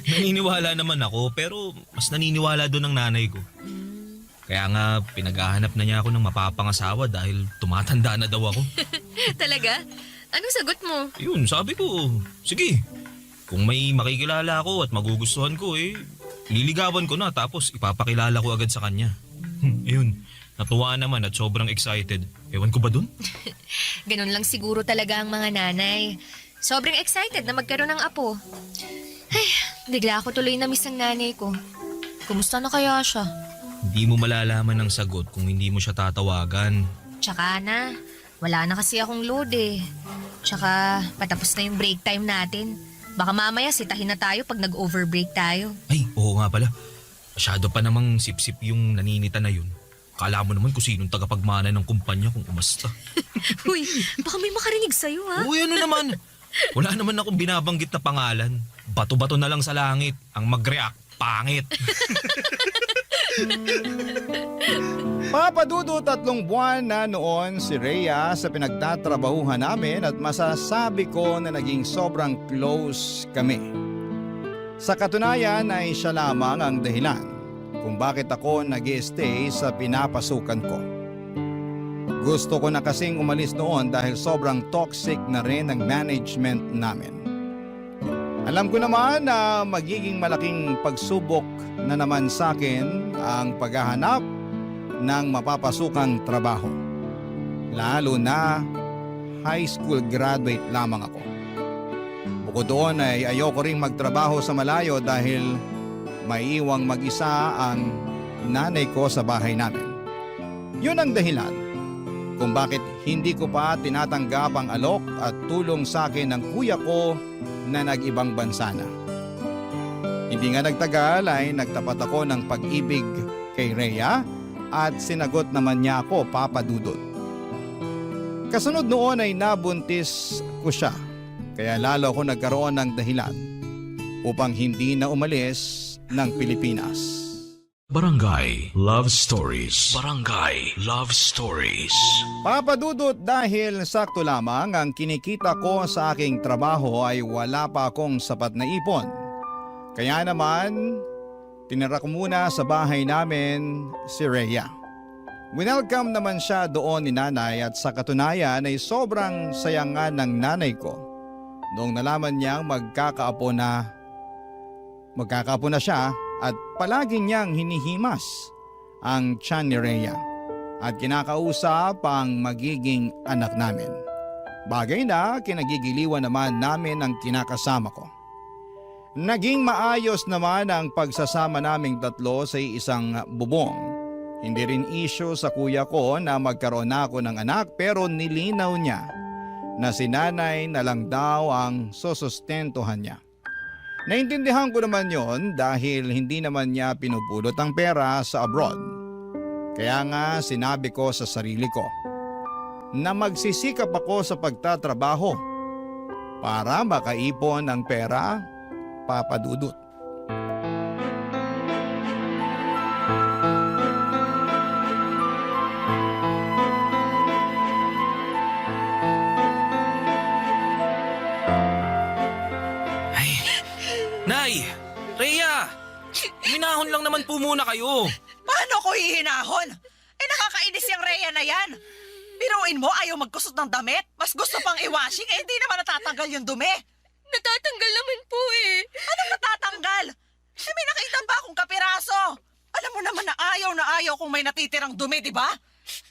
Naniniwala naman ako pero mas naniniwala doon ang nanay ko. Kaya nga pinaghahanap na niya ako ng mapapangasawa dahil tumatanda na daw ako. Talaga? Anong sagot mo? Yun, sabi ko, sige. Kung may makikilala ako at magugustuhan ko liligawan ko na tapos ipapakilala ko agad sa kanya. Ayun, natuwa naman at sobrang excited. Ewan ko ba dun? Ganun lang siguro talaga ang mga nanay. Sobrang excited na magkaroon ng apo. Ay, bigla ako tuloy na miss ang nanay ko. Kumusta na kaya siya? Hindi mo malalaman ang sagot kung hindi mo siya tatawagan. Tsaka na, wala na kasi akong load Tsaka patapos na yung break time natin. Baka mamaya sitahin na tayo pag nag-overbreak tayo. Ay, oo nga pala. Masyado pa namang sip-sip yung naninita na yun. Kala mo naman kung sinong tagapagmana ng kumpanya kung umasta. Uy, baka may makarinig sa'yo Uy, ano naman? Wala naman akong binabanggit na pangalan. Bato-bato na lang sa langit. Ang mag-react, pangit. Papadudo 3 buwan na noon si Rhea sa pinagtatrabahuhan namin at masasabi ko na naging sobrang close kami. Sa katunayan ay siya lamang ang dahilan kung bakit ako nag-i-stay sa pinapasukan ko. Gusto ko na kasing umalis noon dahil sobrang toxic na rin ang management namin. Alam ko naman na magiging malaking pagsubok na naman sa akin ang paghahanap ng mapapasukang trabaho. Lalo na high school graduate lamang ako. Bukod doon ay ayoko ring magtrabaho sa malayo dahil maiiwang mag-isa ang nanay ko sa bahay namin. Yun ang dahilan kung bakit hindi ko pa tinatanggap ang alok at tulong sa akin ng kuya ko na nag-ibang bansa na. Hindi nga nagtagal ay nagtapat ako ng pag-ibig kay Rhea at sinagot naman niya ako, Papa Dudut. Kasunod noon ay nabuntis ko siya, kaya lalo ako nagkaroon ng dahilan upang hindi na umalis ng Pilipinas. Barangay Love Stories. Barangay Love Stories. Papa Dudut, dahil sakto lamang ang kinikita ko sa aking trabaho ay wala pa akong sapat na ipon. Kaya naman, tinira ko muna sa bahay namin si Rhea. Winelcome naman siya doon ni nanay at sa katunayan ay sobrang sayangan ng nanay ko noong nalaman niyang magkakaapo na Magkakapo na siya at palagi niyang hinihimas ang tiyan ni Rhea at kinakausap ang magiging anak namin. Bagay na kinagigiliwan naman namin ang kinakasama ko. Naging maayos naman ang pagsasama naming tatlo sa isang bubong. Hindi rin issue sa kuya ko na magkaroon ako ng anak pero nilinaw niya na si nanay na lang daw ang susustentuhan niya. Naintindihan ko naman yon dahil hindi naman niya pinupulot ang pera sa abroad. Kaya nga sinabi ko sa sarili ko na magsisikap ako sa pagtatrabaho para makaipon ng pera, Papa Dudut. Nay! Rhea! Minahon lang naman po muna kayo. Paano ko hihinahon? Nakakainis yung Rhea na yan. Biruin mo, ayaw magkusot ng damit? Mas gusto pang i-washing, hindi naman natatanggal yung dumi. Natatanggal naman po eh. Anong natatanggal? May nakita pa akong kapiraso. Alam mo naman na ayaw kung may natitirang dumi, di ba?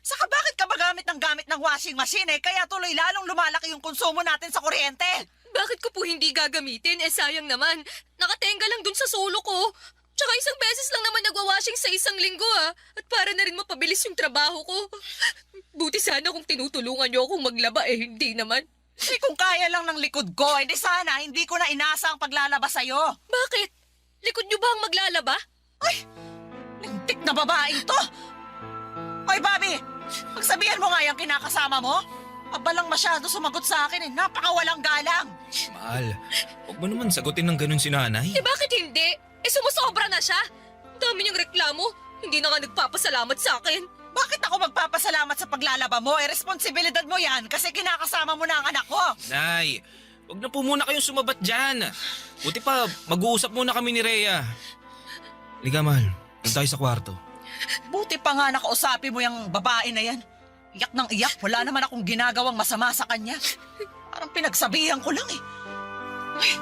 Saka bakit ka ba gamit ng washing machine kaya tuloy lalong lumalaki yung konsumo natin sa kuryente? Bakit ko po hindi gagamitin? Sayang naman. Nakatenga lang dun sa solo ko. Tsaka isang beses lang naman nagwa-washing sa isang linggo At para na rin mapabilis yung trabaho ko. Buti sana kung tinutulungan niyo akong maglaba hindi naman. Kung kaya lang ng likod ko, sana hindi ko na inasa ang paglalaba sa'yo. Bakit? Likod niyo ba ang maglalaba? Ay! Lintik na babae ito! Hoy, Bobby! Magsabihan mo nga yung kinakasama mo. Abalang masyado sumagot sa akin napakawalang galang. Mahal, huwag mo naman sagutin ng ganun si nanay. Bakit hindi? Sumusobra na siya. Ang dami niyang reklamo. Hindi na nga nagpapasalamat sa akin. Bakit ako magpapasalamat sa paglalaba mo? Responsibilidad mo yan kasi kinakasama mo na ang anak ko. Nay, huwag na po muna kayong sumabat dyan. Buti pa, mag-uusap muna kami ni Rhea. Liga, mahal. Doon tayo sa kwarto. Buti pa nga nakausapin mo yung babae na yan. Iyak ng iyak. Wala naman akong ginagawang masama sa kanya. Parang pinagsabihan ko lang Ay.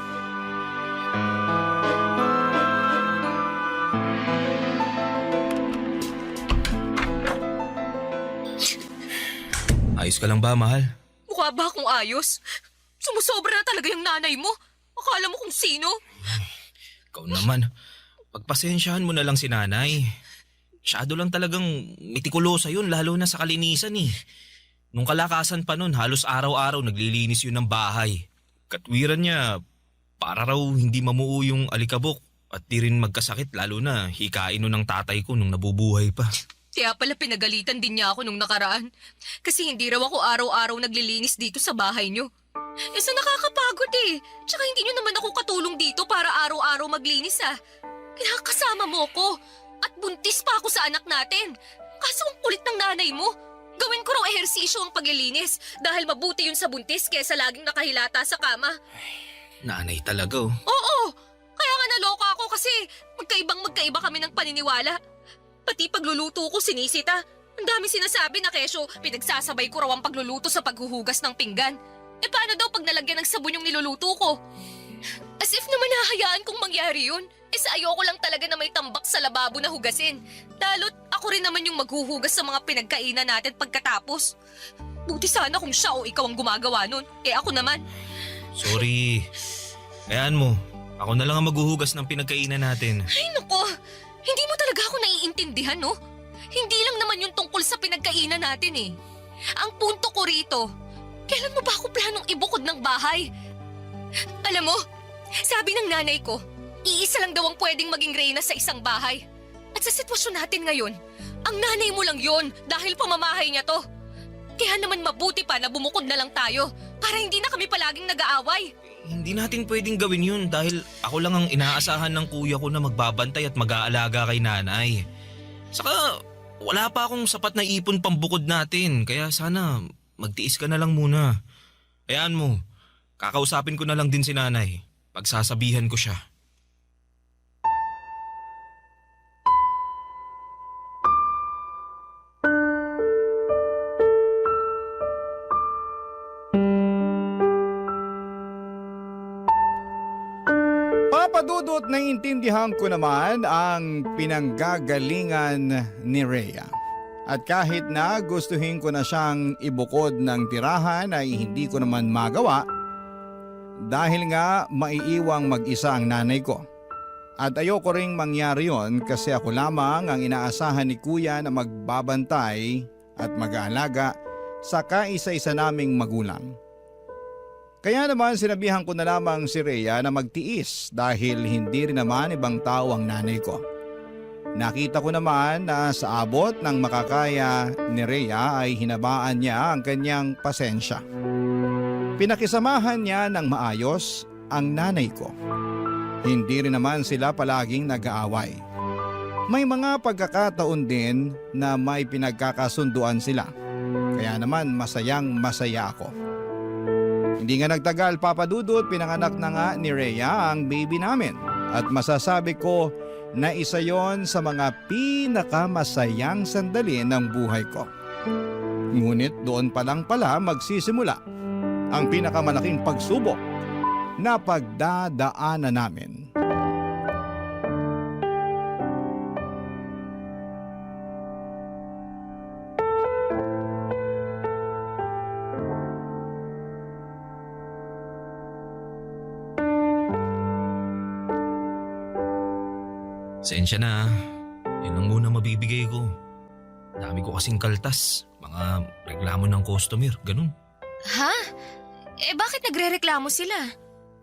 Ayos ka lang ba, mahal? Mukha ba akong ayos? Sumusobra na talaga yung nanay mo. Akala mo kung sino? Ikaw naman. Pagpasensyahan mo na lang si nanay. Masyado lang talagang mitikulosa yun, lalo na sa kalinisan Nung kalakasan pa nun, halos araw-araw naglilinis yun ng bahay. Katwiran niya, para raw hindi mamuo yung alikabok at di rin magkasakit, lalo na hikain nun ng tatay ko nung nabubuhay pa. Kaya pala pinagalitan din niya ako nung nakaraan. Kasi hindi raw ako araw-araw naglilinis dito sa bahay niyo. Sa nakakapagod Tsaka hindi niyo naman ako katulong dito para araw-araw maglinis Kinakasama mo ko. At buntis pa ako sa anak natin. Kaso ang kulit ng nanay mo. Gawin ko raw ehersisyo ang paglilinis dahil mabuti yun sa buntis kesa laging nakahilata sa kama. Nanay talaga Oo! Kaya nga naloka ako kasi magkaiba kami ng paniniwala. Pati pagluluto ko sinisita. Ang dami sinasabi na kesyo pinagsasabay ko raw ang pagluluto sa paghuhugas ng pinggan. Paano daw pag nalagyan ng sabon yung niluluto ko? As if naman nahahayaan kong mangyari yun. Sa ayoko lang talaga na may tambak sa lababo na hugasin. Lalo't ako rin naman yung maghuhugas sa mga pinagkainan natin pagkatapos. Buti sana kung siya o ikaw ang gumagawa nun. Ako naman. Sorry. Hayaan mo. Ako na lang ang maghuhugas ng pinagkainan natin. Ay nako, hindi mo talaga ako naiintindihan no? Hindi lang naman yung tungkol sa pinagkainan natin Ang punto ko rito, kailan mo ba ako planong ibukod ng bahay? Alam mo, sabi ng nanay ko, iisa lang daw ang pwedeng maging reyna sa isang bahay. At sa sitwasyon natin ngayon, ang nanay mo lang yon dahil pamamahay niya to. Kaya naman mabuti pa na bumukod na lang tayo para hindi na kami palaging nag-aaway. Hindi natin pwedeng gawin yun dahil ako lang ang inaasahan ng kuya ko na magbabantay at mag-aalaga kay nanay. Saka wala pa akong sapat na ipon pambukod natin kaya sana magtiis ka na lang muna. Hayaan mo, kakausapin ko na lang din si nanay. Pagsasabihan ko siya. Papa Papadudot naiintindihan ko naman ang pinanggagalingan ni Rhea. At kahit na gustuhin ko na siyang ibukod ng tirahan ay hindi ko naman magawa dahil nga maiiwang mag-isa ang nanay ko. At ayoko ring mangyari yon kasi ako lamang ang inaasahan ni Kuya na magbabantay at mag-aalaga sa kaisa-isa naming magulang. Kaya naman sinabihan ko na lamang si Rhea na magtiis dahil hindi rin naman ibang tao ang nanay ko. Nakita ko naman na sa abot ng makakaya ni Rhea ay hinabaan niya ang kanyang pasensya. Pinakisamahan niya ng maayos ang nanay ko. Hindi rin naman sila palaging nag-aaway. May mga pagkakataon din na may pinagkakasunduan sila. Kaya naman masayang masaya ako. Hindi nga nagtagal, Papa Dudut, pinanganak na nga ni Rhea ang baby namin. At masasabi ko na isa yon sa mga pinakamasayang sandali ng buhay ko. Ngunit doon pa lang pala magsisimula ang pinakamalaking pagsubok na pagdadaanan namin. Sensya na. Yan ang muna mabibigay ko. Dami ko kasing kaltas. Mga reklamo ng customer, ganun. Ha? Bakit nagre-reklamo sila?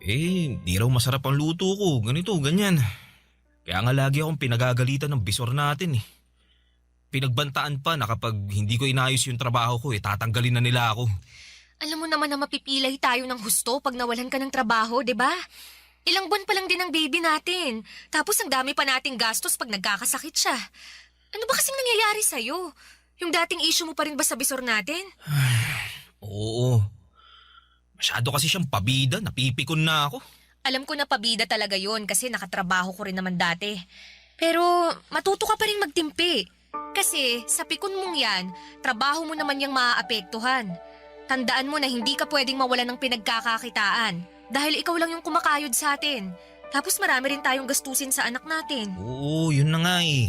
Di raw masarap ang luto ko. Ganito, ganyan. Kaya nga lagi akong pinagagalitan ng bisor natin. Pinagbantaan pa na kapag hindi ko inayos yung trabaho ko, tatanggalin na nila ako. Alam mo naman na mapipilay tayo ng husto pag nawalan ka ng trabaho, di ba? Ilang buwan pa lang din ang baby natin. Tapos ang dami pa nating gastos pag nagkakasakit siya. Ano ba kasing nangyayari sa'yo? Yung dating issue mo pa rin ba sa bisor natin? Oo. Masyado kasi siyang pabida. Napipikon na ako. Alam ko na pabida talaga yon kasi nakatrabaho ko rin naman dati. Pero matuto ka pa rin magtimpi. Kasi sa pikon mong yan, trabaho mo naman yung maaapektuhan. Tandaan mo na hindi ka pwedeng mawalan ng pinagkakakitaan. Dahil ikaw lang yung kumakayod sa atin. Tapos marami rin tayong gastusin sa anak natin. Oo, yun na nga eh.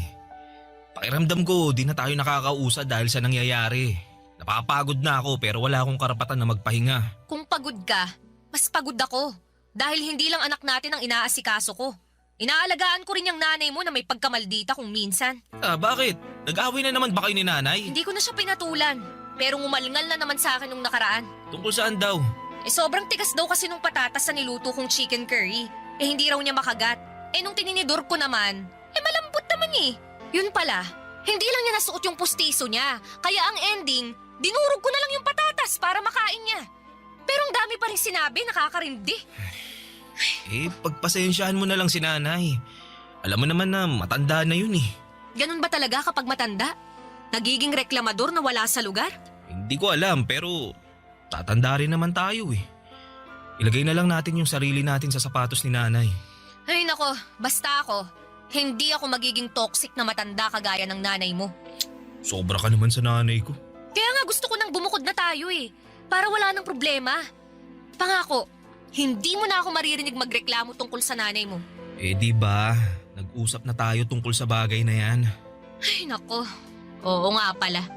Pakiramdam ko, di na tayo nakakausad dahil sa nangyayari. Napapagod na ako pero wala akong karapatan na magpahinga. Kung pagod ka, mas pagod ako. Dahil hindi lang anak natin ang inaasikaso ko. Inaalagaan ko rin yung nanay mo na may pagkamaldita kung minsan. Bakit? Nag-away na naman ba kayo ni nanay? Hindi ko na siya pinatulan. Pero ngumalngal na naman sa akin nung nakaraan. Tungkol saan daw? Sobrang tigas daw kasi nung patatas sa niluto kong chicken curry. Hindi raw niya makagat. Nung tininidor ko naman, malambot naman eh. Yun pala, hindi lang niya nasuot yung pustiso niya. Kaya ang ending, dinurog ko na lang yung patatas para makain niya. Pero ang dami pa rin sinabi, nakakarindi. Pagpasensyahan mo na lang si nanay. Alam mo naman na matanda na yun eh. Ganun ba talaga kapag matanda? Nagiging reklamador na wala sa lugar? Hindi ko alam pero tatanda rin naman tayo eh. Ilagay na lang natin yung sarili natin sa sapatos ni nanay. Ay nako, basta ako. Hindi ako magiging toxic na matanda kagaya ng nanay mo. Sobra ka naman sa nanay ko. Kaya nga gusto ko nang bumukod na tayo eh. Para wala nang problema. Pangako, hindi mo na ako maririnig magreklamo tungkol sa nanay mo. Di ba? Nag-usap na tayo tungkol sa bagay na yan. Ay nako, oo nga pala.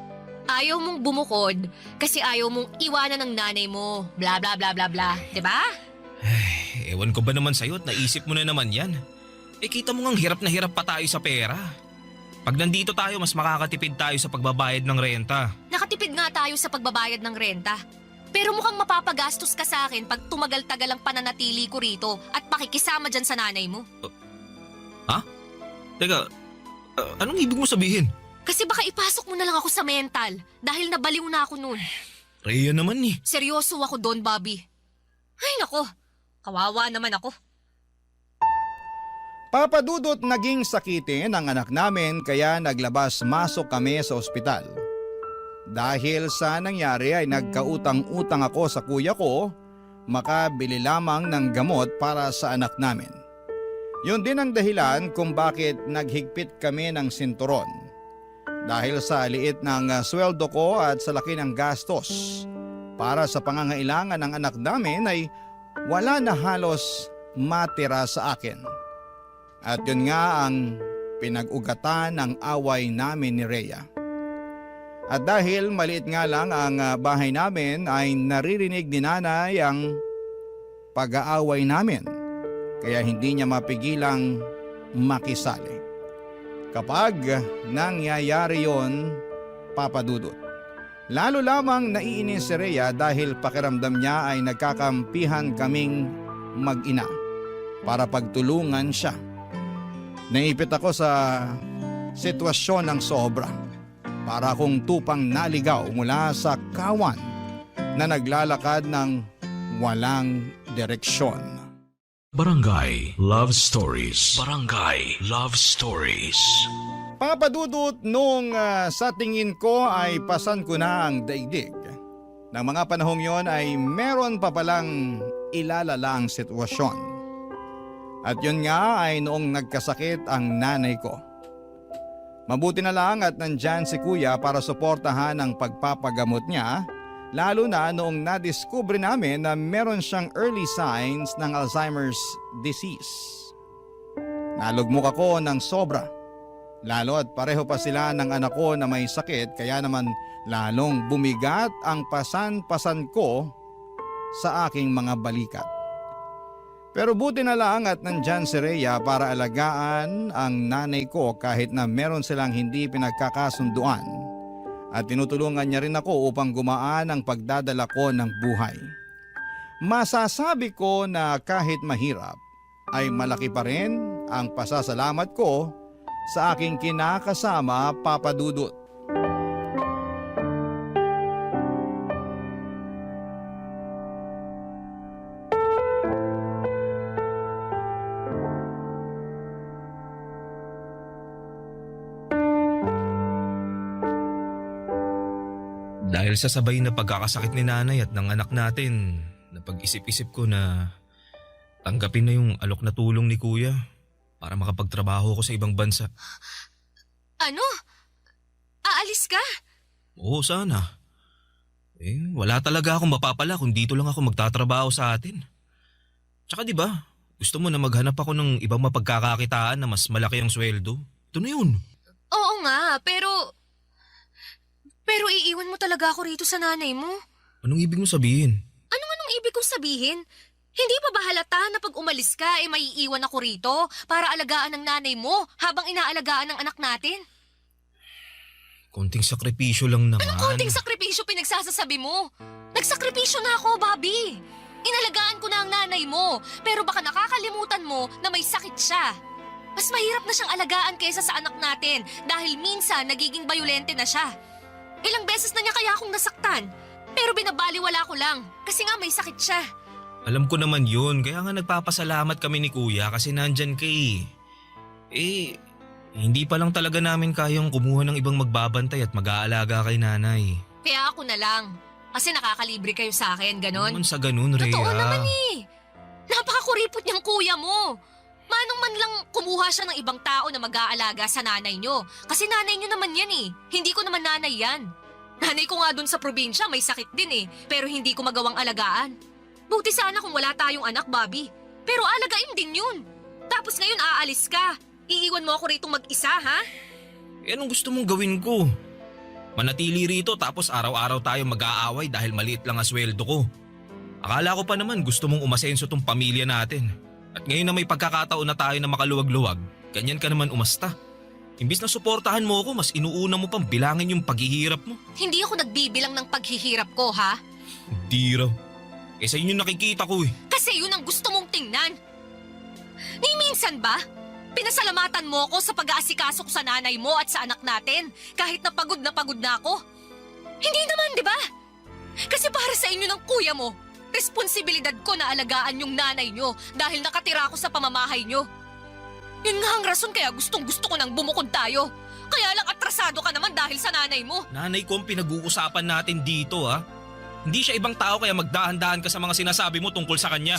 Ayaw mong bumukod kasi ayaw mong iwanan ng nanay mo. Bla bla bla bla bla. Diba? Ewan ko ba naman sa'yo at naisip mo na naman yan. Kita mo ngang hirap na hirap pa tayo sa pera. Pag nandito tayo, mas makakatipid tayo sa pagbabayad ng renta. Nakatipid nga tayo sa pagbabayad ng renta. Pero mukhang mapapagastos ka sa akin pag tumagal-tagal ang pananatili ko rito at pakikisama dyan sa nanay mo. Ha? Teka, anong ibig mo sabihin? Kasi baka ipasok mo na lang ako sa mental dahil nabaliw na ako noon. Rhea naman eh. Seryoso ako doon, Bobby. Ay nako, kawawa naman ako. Papadudot naging sakitin ang anak namin kaya naglabas-masok kami sa ospital. Dahil sa nangyari ay nagkautang-utang ako sa kuya ko, makabili lamang ng gamot para sa anak namin. Yun din ang dahilan kung bakit naghigpit kami ng sinturon. Dahil sa liit ng sweldo ko at sa laki ng gastos, para sa pangangailangan ng anak namin ay wala na halos matira sa akin. At yun nga ang pinag-ugatan ng away namin ni Rhea. At dahil maliit nga lang ang bahay namin ay naririnig ni nanay ang pag-aaway namin. Kaya hindi niya mapigilang makisali. Kapag nangyayari yon, Papa Dudut. Lalo lamang naiinis si Rhea dahil pakiramdam niya ay nagkakampihan kaming mag-ina para pagtulungan siya. Naipit ako sa sitwasyon ng sobra. Para akong tupang naligaw mula sa kawan na naglalakad ng walang direksyon. Barangay Love Stories. Barangay Love Stories. Papadudot nung sa tingin ko ay pasan ko na ang daigdig. Nang mga panahong yon ay meron pa palang ilalala ang sitwasyon. At yun nga ay noong nagkasakit ang nanay ko. Mabuti na lang at nandyan si kuya para suportahan ang pagpapagamot niya, lalo na noong nadiskubre namin na meron siyang early signs ng Alzheimer's disease. Nalugmok ako ng sobra, lalo at pareho pa sila ng anak ko na may sakit kaya naman lalong bumigat ang pasan-pasan ko sa aking mga balikat. Pero buti na lang at nandyan si Rhea para alagaan ang nanay ko kahit na meron silang hindi pinagkakasunduan. At tinutulungan niya rin ako upang gumaan ang pagdadala ko ng buhay. Masasabi ko na kahit mahirap ay malaki pa rin ang pasasalamat ko sa aking kinakasama, Papa Dudut. Dahil sa sabay na pagkakasakit ni nanay at ng anak natin, napag-isip-isip ko na tanggapin na yung alok na tulong ni kuya para makapagtrabaho ko sa ibang bansa. Ano? Aalis ka? Oo, sana. Wala talaga akong mapapala kung dito lang ako magtatrabaho sa atin. Tsaka di ba, gusto mo na maghanap ako ng ibang mapagkakakitaan na mas malaki ang sweldo? Ito na yun. Oo nga, pero iiwan mo talaga ako rito sa nanay mo? Anong ibig mo sabihin? Anong ibig kong sabihin? Hindi pa ba halata na pag umalis ka maiiwan ako rito para alagaan ng nanay mo habang inaalagaan ng anak natin? Konting sakripisyo lang naman. Anong konting sakripisyo pinagsasasabi mo? Nagsakripisyo na ako, Bobby. Inalagaan ko na ang nanay mo, pero baka nakakalimutan mo na may sakit siya. Mas mahirap na siyang alagaan kaysa sa anak natin dahil minsan nagiging bayolente na siya. Ilang beses na niya kaya akong nasaktan, pero binabaliwala ko lang kasi nga may sakit siya. Alam ko naman yun, kaya nga nagpapasalamat kami ni kuya kasi nandyan ka hindi pa lang talaga namin kayang kumuha ng ibang magbabantay at mag-aalaga kay nanay. Kaya ako na lang, kasi nakakalibre kayo sa akin, ganon. Naman sa ganun, Rhea. Totoo naman Napakakuripot niyang kuya mo. Manong man lang kumuha siya ng ibang tao na mag-aalaga sa nanay niyo. Kasi nanay niyo naman yan Hindi ko naman nanay yan. Nanay ko nga dun sa probinsya may sakit din pero hindi ko magawang alagaan. Buti sana kung wala tayong anak, Bobby. Pero alagain din yun. Tapos ngayon aalis ka. Iiwan mo ako rito mag-isa, ha? Anong gusto mong gawin ko? Manatili rito tapos araw-araw tayo mag-aaway dahil maliit lang ang sweldo ko. Akala ko pa naman gusto mong umasenso tong pamilya natin. At ngayon na may pagkakataon na tayo na makaluwag-luwag, ganyan ka naman umasta. Imbis na suportahan mo ako, mas inuuna mo pang bilangin yung paghihirap mo. Hindi ako nagbibilang ng paghihirap ko, ha? Hindi raw. Sa inyo nakikita ko Kasi yun ang gusto mong tingnan. Ni minsan ba? Pinasalamatan mo ako sa pag-aasikaso ko sa nanay mo at sa anak natin kahit na pagod na ako. Hindi naman, di ba? Kasi para sa inyo ng kuya mo, responsibilidad ko na alagaan yung nanay nyo dahil nakatira ako sa pamamahay nyo. Yun nga ang rason kaya gustong-gusto ko nang bumukod tayo. Kaya lang atrasado ka naman dahil sa nanay mo. Nanay ko ang pinag-uusapan natin dito, Hindi siya ibang tao kaya magdahan-dahan ka sa mga sinasabi mo tungkol sa kanya.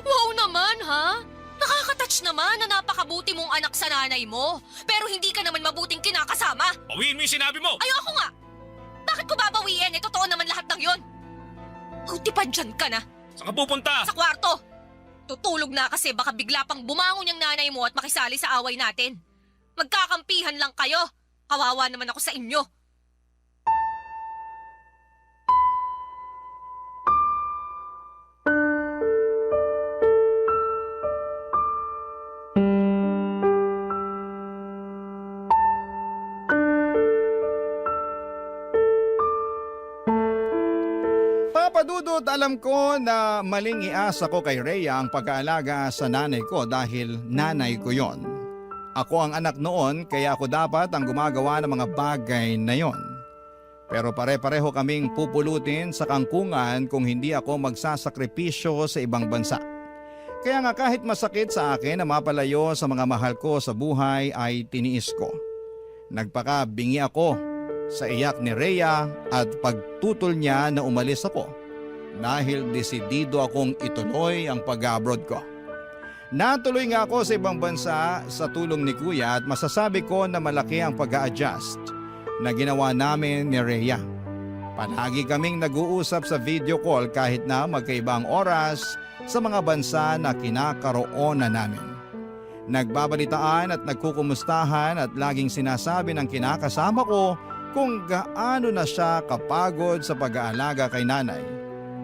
Wow naman, ha? Nakaka-touch naman na napakabuti mong anak sa nanay mo. Pero hindi ka naman mabuting kinakasama. Bawiin mo yung sinabi mo! Ayoko nga! Bakit ko babawiin? Totoo naman lahat ng yon. Buti pa dyan ka na. Saan ka pupunta? Sa kwarto. Matutulog na kasi baka bigla pang bumangon yung nanay mo at makisali sa away natin. Magkakampihan lang kayo. Kawawa naman ako sa inyo. Papadudot, alam ko na maling iasa ko kay Rhea ang pag-aalaga sa nanay ko dahil nanay ko yon. Ako ang anak noon kaya ako dapat ang gumagawa ng mga bagay na yon. Pero pare-pareho kaming pupulutin sa kangkungan kung hindi ako magsasakripisyo sa ibang bansa. Kaya nga kahit masakit sa akin na mapalayo sa mga mahal ko sa buhay ay tiniis ko. Nagpakabingi ako sa iyak ni Rhea at pagtutol niya na umalis ako dahil desidido akong ituloy ang pag-abroad ko. Natuloy nga ako sa ibang bansa sa tulong ni Kuya at masasabi ko na malaki ang pag-a-adjust na ginawa namin ni Rhea. Palagi kaming nag-uusap sa video call kahit na magkaibang oras sa mga bansa na kinakaroonan namin. Nagbabalitaan at nagkukumustahan at laging sinasabi ng kinakasama ko kung gaano na siya kapagod sa pag-aalaga kay nanay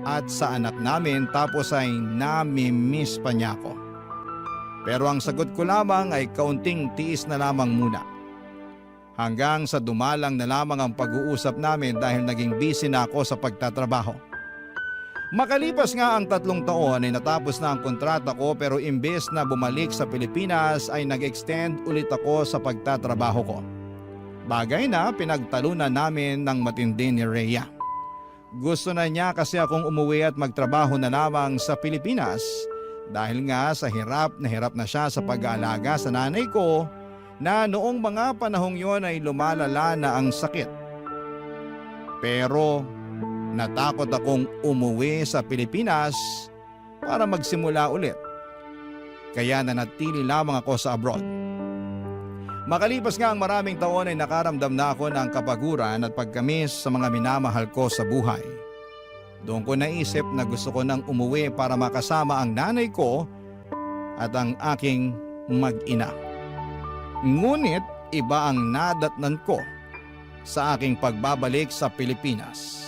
at sa anak namin tapos ay nami-miss pa niya ako. Pero ang sagot ko lamang ay kaunting tiis na lamang muna. Hanggang sa dumalang na lamang ang pag-uusap namin dahil naging busy na ako sa pagtatrabaho. Makalipas nga ang 3 taon ay natapos na ang kontrata ko pero imbes na bumalik sa Pilipinas ay nag-extend ulit ako sa pagtatrabaho ko. Bagay na pinagtalunan namin ng matindi ni Rhea. Gusto na niya kasi akong umuwi at magtrabaho na lamang sa Pilipinas dahil nga sa hirap na siya sa pag-aalaga sa nanay ko na noong mga panahong yon ay lumalala na ang sakit. Pero natakot akong umuwi sa Pilipinas para magsimula ulit. Kaya nanatili lamang ako sa abroad. Makalipas nga ang maraming taon ay nakaramdam na ako ng kapaguran at pagkamis sa mga minamahal ko sa buhay. Doon ko naisip na gusto ko nang umuwi para makasama ang nanay ko at ang aking mag-ina. Ngunit iba ang nadatnan ko sa aking pagbabalik sa Pilipinas.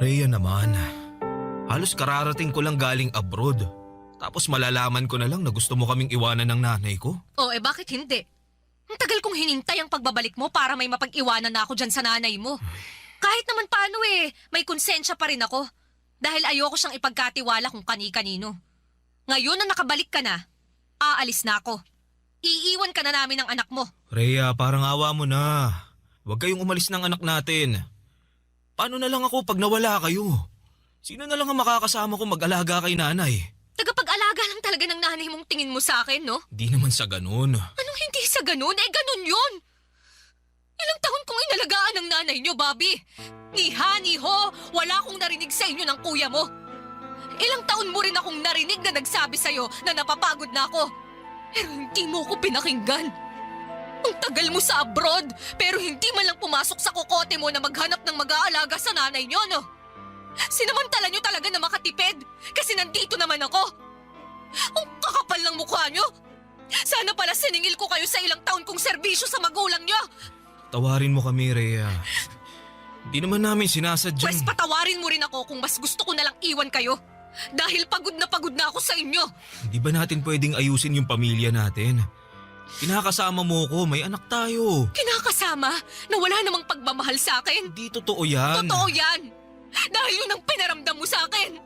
Rhea naman, halos kararating ko lang galing abroad. Tapos malalaman ko na lang na gusto mo kaming iwanan ng nanay ko? Oh, bakit hindi? Ang tagal kong hinintay ang pagbabalik mo para may mapag-iwanan na ako dyan sa nanay mo. Kahit naman paano may konsensya pa rin ako. Dahil ayoko siyang ipagkatiwala kung kani-kanino. Ngayon na nakabalik ka na, aalis na ako. Iiwan ka na namin ng anak mo. Rhea, parang awa mo na. Huwag kayong umalis ng anak natin. Paano na lang ako pag nawala kayo? Sino na lang ang makakasama ko mag-alaga kay nanay? Tagapag-alaga lang talaga ng nanay mong tingin mo sa akin, no? Di naman sa ganun. Anong hindi sa ganun? Ganun yun! Ilang taon kong inalagaan ng nanay niyo, Bobby. Ni ha, ni ho, wala akong narinig sa inyo ng kuya mo. Ilang taon mo rin akong narinig na nagsabi sa'yo na napapagod na ako. Pero hindi mo ko pinakinggan. Ang tagal mo sa abroad, pero hindi man lang pumasok sa kokote mo na maghanap ng mag-aalaga sa nanay niyo, no? Sinamantala niyo talaga na makatipid kasi nandito naman ako. Ang kakapal ng mukha niyo. Sana pala siningil ko kayo sa ilang taon kong serbisyo sa magulang niyo. Tawarin mo kami, Rhea. Di naman namin sinasadyang... Pwes patawarin mo rin ako kung mas gusto ko na lang iwan kayo. Dahil pagod na ako sa inyo. Di ba natin pwedeng ayusin yung pamilya natin? Kinakasama mo ko, may anak tayo. Kinakasama na wala namang pagmamahal sa akin? Di totoo yan. Totoo yan. Dahil yun ang pinaramdam mo sa akin.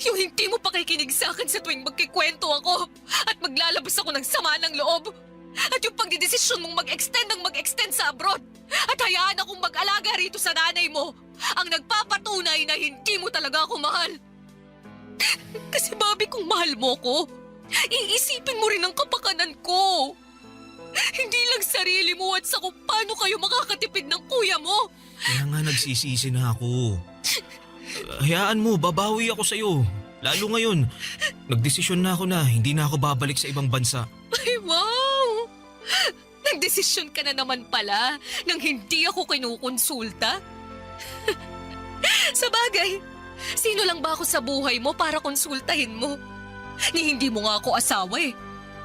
Yung hindi mo pakikinig sa akin sa tuwing magkikwento ako at maglalabas ako ng sama ng loob. At yung pagdidesisyon mong mag-extend sa abroad at hayaan akong mag-alaga rito sa nanay mo ang nagpapatunay na hindi mo talaga ako mahal. Kasi Bobby, kung mahal mo ko, iisipin mo rin ang kapakanan ko. Hindi lang sarili mo at sa kung paano kayo makakatipid ng kuya mo. Kaya nga nagsisisi na ako. Hayaan mo, babawi ako sa'yo. Lalo ngayon, nagdesisyon na ako na hindi na ako babalik sa ibang bansa. Ay, wow! Nagdesisyon ka na naman pala nang hindi ako kinukonsulta? Sa bagay, sino lang ba ako sa buhay mo para konsultahin mo? Ni hindi mo nga ako asawa eh.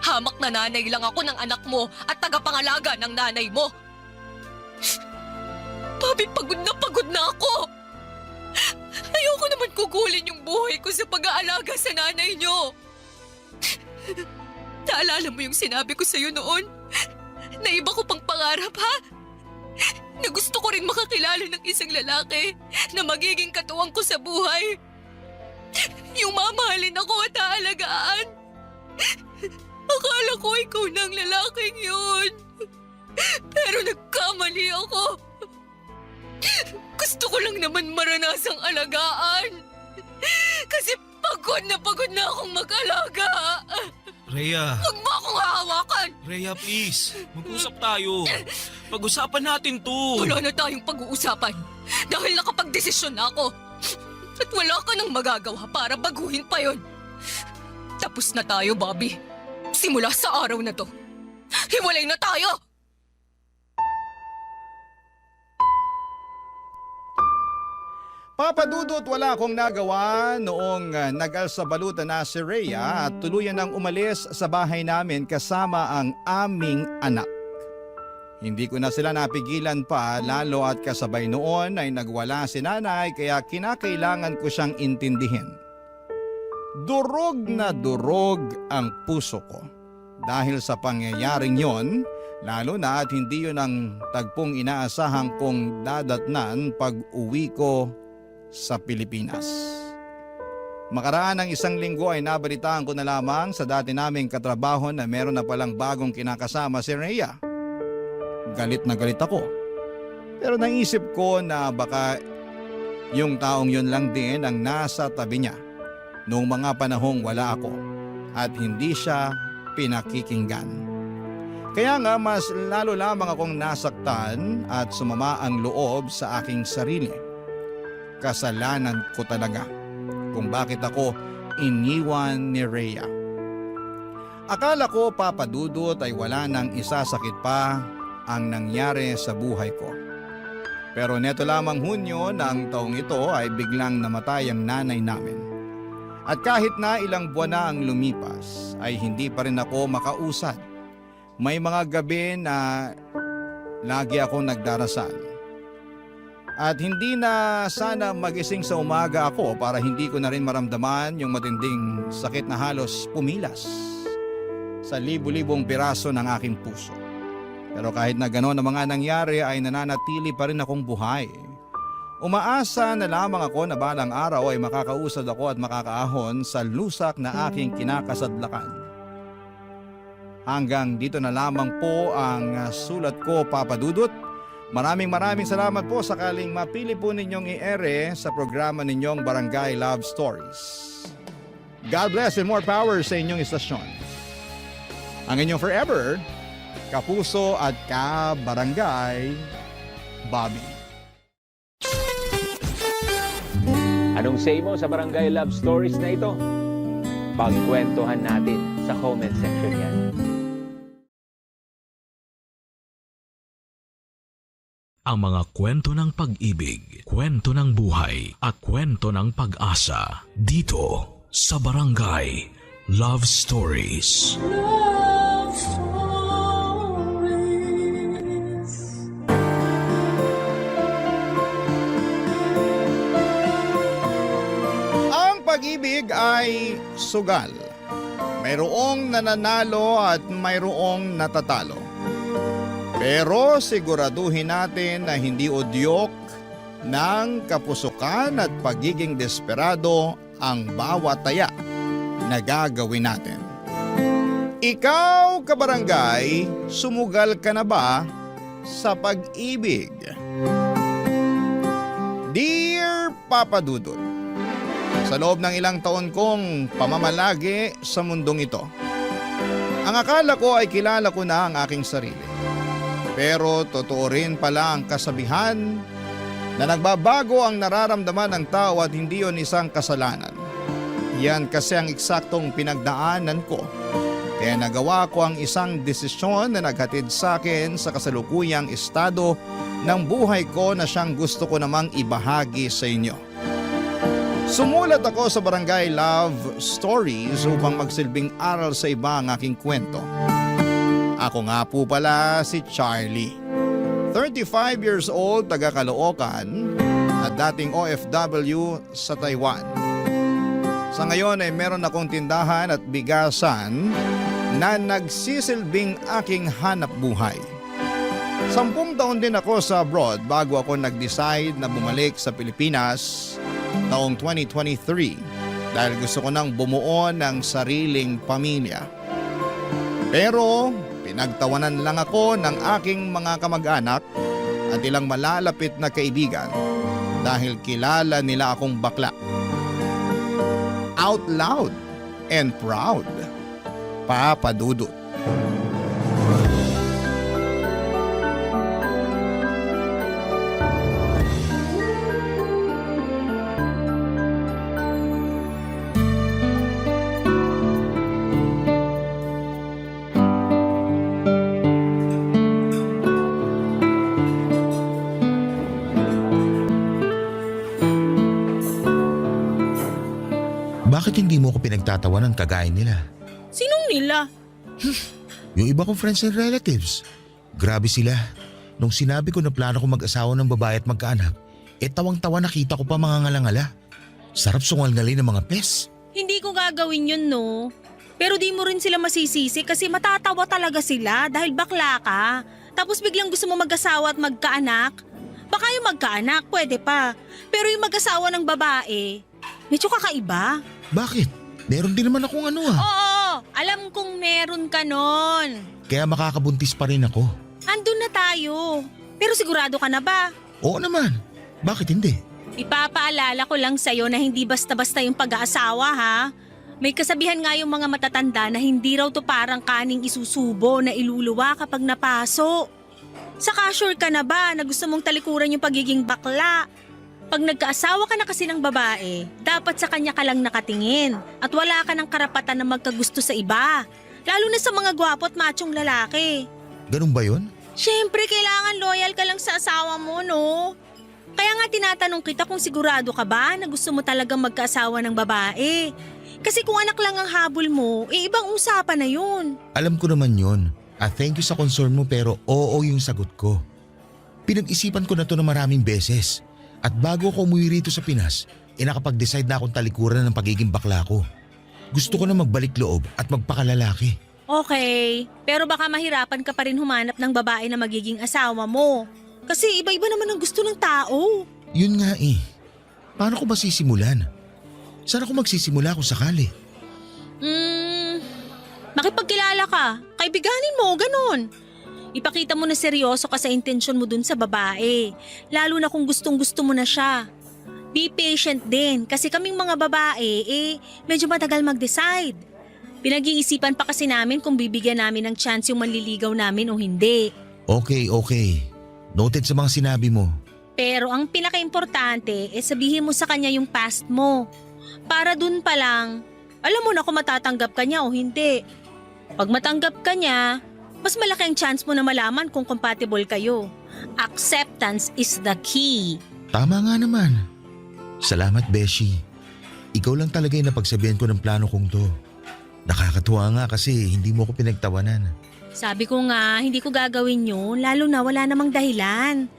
Hamak na nanay lang ako ng anak mo at tagapangalaga ng nanay mo. Bobby, pagod na ako. Ayoko naman kukulin yung buhay ko sa pag-aalaga sa nanay niyo. Naalala mo yung sinabi ko sa'yo noon? Na iba ko pang pangarap, ha? Na gusto ko rin makakilala ng isang lalaki na magiging katuwang ko sa buhay. Yung mamahalin ako at aalagaan. Akala ko ikaw na ang lalaking yun. Pero nagkamali ako. Gusto ko lang naman maranasang alagaan. Kasi pagod na akong mag-alaga. Rhea. Huwag mo akong hahawakan. Rhea, please. Mag-usap tayo. Pag-usapan natin to. Wala na tayong pag-uusapan. Dahil nakapag-desisyon na ako. At wala ka nang magagawa para baguhin pa yon. Tapos na tayo, Bobby. Simula sa araw na to. Hiwalay na tayo! Papa Dudut, wala akong nagawa noong nag-alsabalutan na si Rhea at tuluyan nang umalis sa bahay namin kasama ang aming anak. Hindi ko na sila napigilan pa lalo at kasabay noon ay nagwala si nanay kaya kinakailangan ko siyang intindihin. Durog na durog ang puso ko dahil sa pangyayaring yon, lalo na at hindi yun ang tagpong inaasahan kong dadatnan pag uwi ko sa Pilipinas. Makaraan ng 1 linggo ay nabalitaan ko na lamang sa dati naming katrabaho na meron na palang bagong kinakasama si Rhea. Galit na galit ako. Pero naisip ko na baka yung taong yun lang din ang nasa tabi niya noong mga panahong wala ako at hindi siya pinakikinggan. Kaya nga mas lalo lamang akong nasaktan at sumama ang loob sa aking sarili. Kasalanan ko talaga kung bakit ako iniwan ni Rhea. Akala ko, Papa Dudut, ay wala nang isasakit pa ang nangyari sa buhay ko. Pero neto lamang Hunyo ng taong ito ay biglang namatay ang nanay namin. At kahit na ilang buwan na ang lumipas ay hindi pa rin ako makausad. May mga gabi na lagi akong nagdarasal. At hindi na sana magising sa umaga ako para hindi ko na rin maramdaman yung matinding sakit na halos pumilas sa libu-libong piraso ng aking puso. Pero kahit na gano'n ang mga nangyari ay nananatili pa rin akong buhay. Umaasa na lamang ako na balang araw ay makakausad ako at makakaahon sa lusak na aking kinakasadlakan. Hanggang dito na lamang po ang sulat ko, Papa Dudut. Maraming salamat po sakaling mapili po ninyong i-ere sa programa ninyong Barangay Love Stories. God bless and more power sa inyong istasyon. Ang inyong forever, kapuso at kabarangay, Bobby. Anong say mo sa Barangay Love Stories na ito? Pagkwentuhan natin sa comment section yan. Ang mga kwento ng pag-ibig, kwento ng buhay at kwento ng pag-asa dito sa Barangay Love Stories. Love Stories. Ang pag-ibig ay sugal. Mayroong nananalo at mayroong natatalo. Pero siguraduhin natin na hindi udyok ng kapusukan at pagiging desperado ang bawat taya na gagawin natin. Ikaw, kabarangay, sumugal ka na ba sa pag-ibig? Dear Papa Dudut, sa loob ng ilang taon kong pamamalagi sa mundong ito, ang akala ko ay kilala ko na ang aking sarili. Pero totoo rin pala ang kasabihan na nagbabago ang nararamdaman ng tao at hindi yon isang kasalanan. Yan kasi ang eksaktong pinagdaanan ko. Kaya nagawa ko ang isang desisyon na naghatid sa akin sa kasalukuyang estado ng buhay ko na siyang gusto ko namang ibahagi sa inyo. Sumulat ako sa Barangay Love Stories upang magsilbing aral sa iba ang aking kwento. Ako nga po pala si Charlie. 35 years old, taga Caloocan at dating OFW sa Taiwan. Sa ngayon ay meron akong tindahan at bigasan na nagsisilbing aking hanap buhay. 10 taon din ako sa abroad bago ako nag-decide na bumalik sa Pilipinas taong 2023 dahil gusto ko nang bumuo ng sariling pamilya. Pero pinagtawanan lang ako ng aking mga kamag-anak at ilang malalapit na kaibigan dahil kilala nila akong bakla. Out loud and proud, Papa Dudut. Bakit hindi mo ko pinagtatawanan kagaya nila? Sinong nila? Yung iba kong friends and relatives. Grabe sila. Nung sinabi ko na plano ko mag-asawa ng babae at magkaanak, tawang-tawa nakita ko pa mga ngalangala. Sarap sungal-ngali ng mga pes. Hindi ko gagawin yun, no? Pero di mo rin sila masisisi kasi matatawa talaga sila dahil bakla ka. Tapos biglang gusto mo mag-asawa at magkaanak. Baka yung magkaanak, pwede pa. Pero yung mag-asawa ng babae, medyo kakaiba. Bakit? Meron din naman akong Oo, alam kong meron ka nun. Kaya makakabuntis pa rin ako. Andun na tayo. Pero sigurado ka na ba? Oo naman. Bakit hindi? Ipapaalala ko lang sa'yo na hindi basta-basta yung pag-aasawa, ha? May kasabihan nga yung mga matatanda na hindi raw to parang kaning isusubo na iluluwa kapag napaso. Saka sure ka na ba na gusto mong talikuran yung pagiging bakla? Pag nagkaasawa ka na kasi ng babae, dapat sa kanya ka lang nakatingin at wala ka ng karapatan na magkagusto sa iba. Lalo na sa mga gwapo at machong lalaki. Ganun ba yun? Siyempre, kailangan loyal ka lang sa asawa mo, no? Kaya nga tinatanong kita kung sigurado ka ba na gusto mo talagang magkaasawa ng babae. Kasi kung anak lang ang habol mo, ibang usapan na yun. Alam ko naman yun. At thank you sa concern mo pero oo yung sagot ko. Pinag-isipan ko na to na maraming beses. At bago ako umuwi rito sa Pinas, nakapag-decide na akong talikuran ng pagiging bakla ko. Gusto ko na magbalik loob at magpakalalaki. Okay, pero baka mahirapan ka pa rin humanap ng babae na magiging asawa mo. Kasi iba-iba naman ang gusto ng tao. Yun nga eh. Paano ko ba sisimulan? Saan ako magsisimula kung sakali? Makipagkilala ka. Kaibiganin mo, ganun. Ipakita mo na seryoso ka sa intensyon mo dun sa babae. Lalo na kung gustong-gusto mo na siya. Be patient din kasi kaming mga babae, medyo matagal mag-decide. Pinag-iisipan pa kasi namin kung bibigyan namin ng chance yung manliligaw namin o hindi. Okay. Noted sa mga sinabi mo. Pero ang pinaka-importante, sabihin mo sa kanya yung past mo. Para dun pa lang, alam mo na kung matatanggap ka niya o hindi. Pag matanggap ka niya, mas malaki ang chance mo na malaman kung compatible kayo. Acceptance is the key. Tama nga naman. Salamat, Beshi. Ikaw lang talaga yung napagsabihan ko ng plano kong to. Nakakatuwa nga kasi hindi mo ko pinagtawanan. Sabi ko nga, hindi ko gagawin yun, lalo na wala namang dahilan.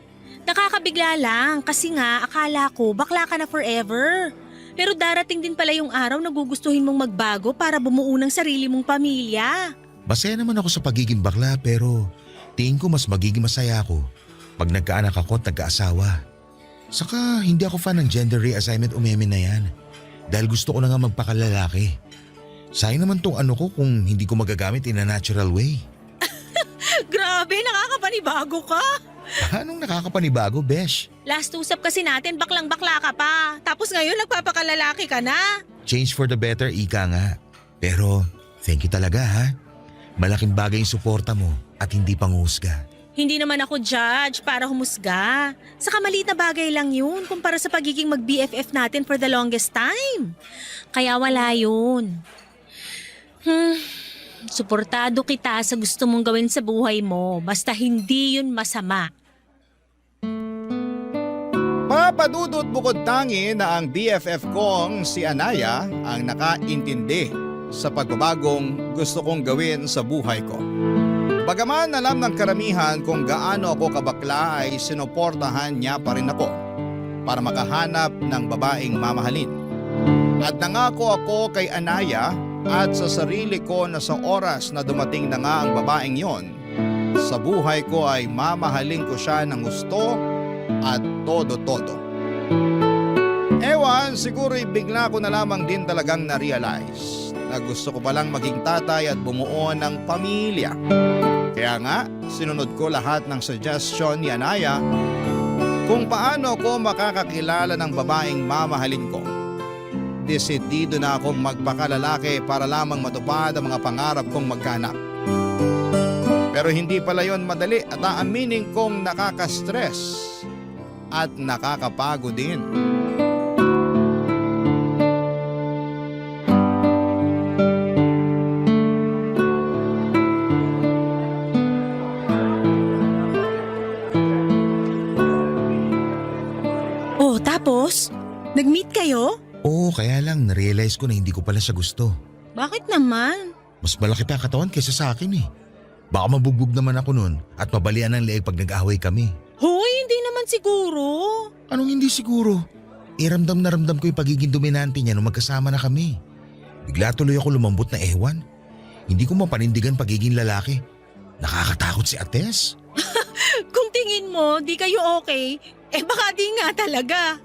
Nakakabigla lang kasi nga akala ko bakla ka na forever. Pero darating din pala yung araw na gugustuhin mong magbago para bumuo ng sarili mong pamilya. Masaya naman ako sa pagiging bakla pero tingin ko mas magiging masaya ako pag nagkaanak ako at nagkaasawa. Saka hindi ako fan ng gender reassignment o meme na yan dahil gusto ko na nga magpakalalaki. Sayang naman tong ko kung hindi ko magagamit in a natural way. Grabe, nakakapanibago ka. Anong nakakapanibago, Besh? Last usap kasi natin baklang-bakla ka pa. Tapos ngayon nagpapakalalaki ka na. Change for the better, ika nga. Pero thank you talaga ha. Malaking bagay yung suporta mo at hindi panghusga. Hindi naman ako judge para humusga. Saka maliit na bagay lang yun kumpara sa pagiging mag-BFF natin for the longest time. Kaya wala yun. Suportado kita sa gusto mong gawin sa buhay mo. Basta hindi yun masama. Papadudot bukod tangi na ang BFF kong si Anaya ang nakaintindi sa pagbabagong gusto kong gawin sa buhay ko. Bagaman alam ng karamihan kung gaano ako kabakla ay sinuportahan niya pa rin ako para makahanap ng babaeng mamahalin. At nangako ako kay Anaya at sa sarili ko na sa oras na dumating na nga ang babaeng yon, sa buhay ko ay mamahalin ko siya ng gusto at todo-todo. Ewan, siguro'y bigla ko na lamang din talagang na-realize na gusto ko palang maging tatay at bumuo ng pamilya. Kaya nga, sinunod ko lahat ng suggestion ni Anaya kung paano ko makakakilala ng babaeng mamahalin ko. Desidido na akong magpakalalaki para lamang matupad ang mga pangarap kong magkaanak. Pero hindi pala yon madali at aaminin kong nakaka-stress at nakakapagod din. Oh, tapos? Nag-meet kayo? Oo, kaya lang na-realize ko na hindi ko pala siya gusto. Bakit naman? Mas malaki pa katawan kaysa sa akin eh. Baka mabugbog naman ako nun at mabalian ng leeg pag nag-away kami. Hoy, hindi naman siguro. Anong hindi siguro? Ramdam na ramdam ko yung pagiging dominante niya nung magkasama na kami. Bigla tuloy ako lumambot na ewan. Hindi ko mapanindigan pagiging lalaki. Nakakatakot si Ates. Kung tingin mo, di kayo okay, baka di nga talaga.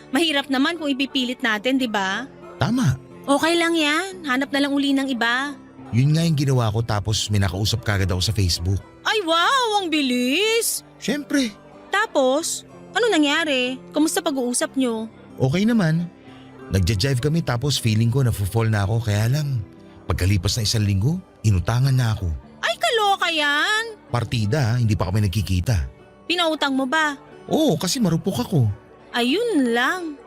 Mahirap naman kung ipipilit natin, di ba? Tama. Okay lang yan. Hanap na lang uli ng iba. Yun nga yung ginawa ko tapos may nakausap kagad ako sa Facebook. Ay wow, ang bilis! Siyempre. Tapos, ano nangyari? Kamusta pag-uusap nyo? Okay naman. Nagja-jive kami tapos feeling ko na-fall na ako kaya lang. Pagkalipas na 1 linggo, inutangan na ako. Ay, kaloka yan! Partida, hindi pa kami nagkikita. Pinautang mo ba? Oo, kasi marupok ako. Ayun lang.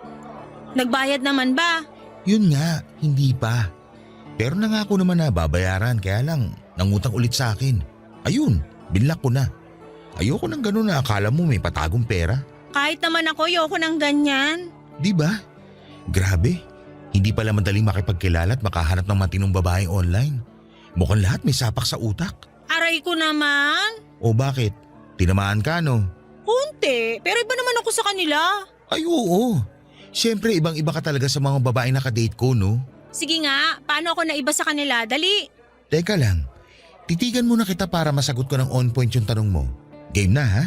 Nagbayad naman ba? Yun nga, hindi pa. Pero nangako naman na babayaran kaya lang nangutang ulit sa akin. Ayun, binlock ko na. Ayoko nang ganun na akala mo may patagong pera. Kahit naman ako, ayoko ng ganyan. Di ba? Grabe, hindi pala madaling makipagkilala at makahanap ng matinong babae online. Mukhang lahat may sapak sa utak. Aray ko naman. O bakit? Tinamaan ka no? Kunti, pero iba naman ako sa kanila. Ay oo. Siyempre ibang-iba ka talaga sa mga babae nakadate ko no? Sige nga, paano ako naiba sa kanila? Dali. Teka lang, titigan muna kita para masagot ko ng on point yung tanong mo. Game na ha?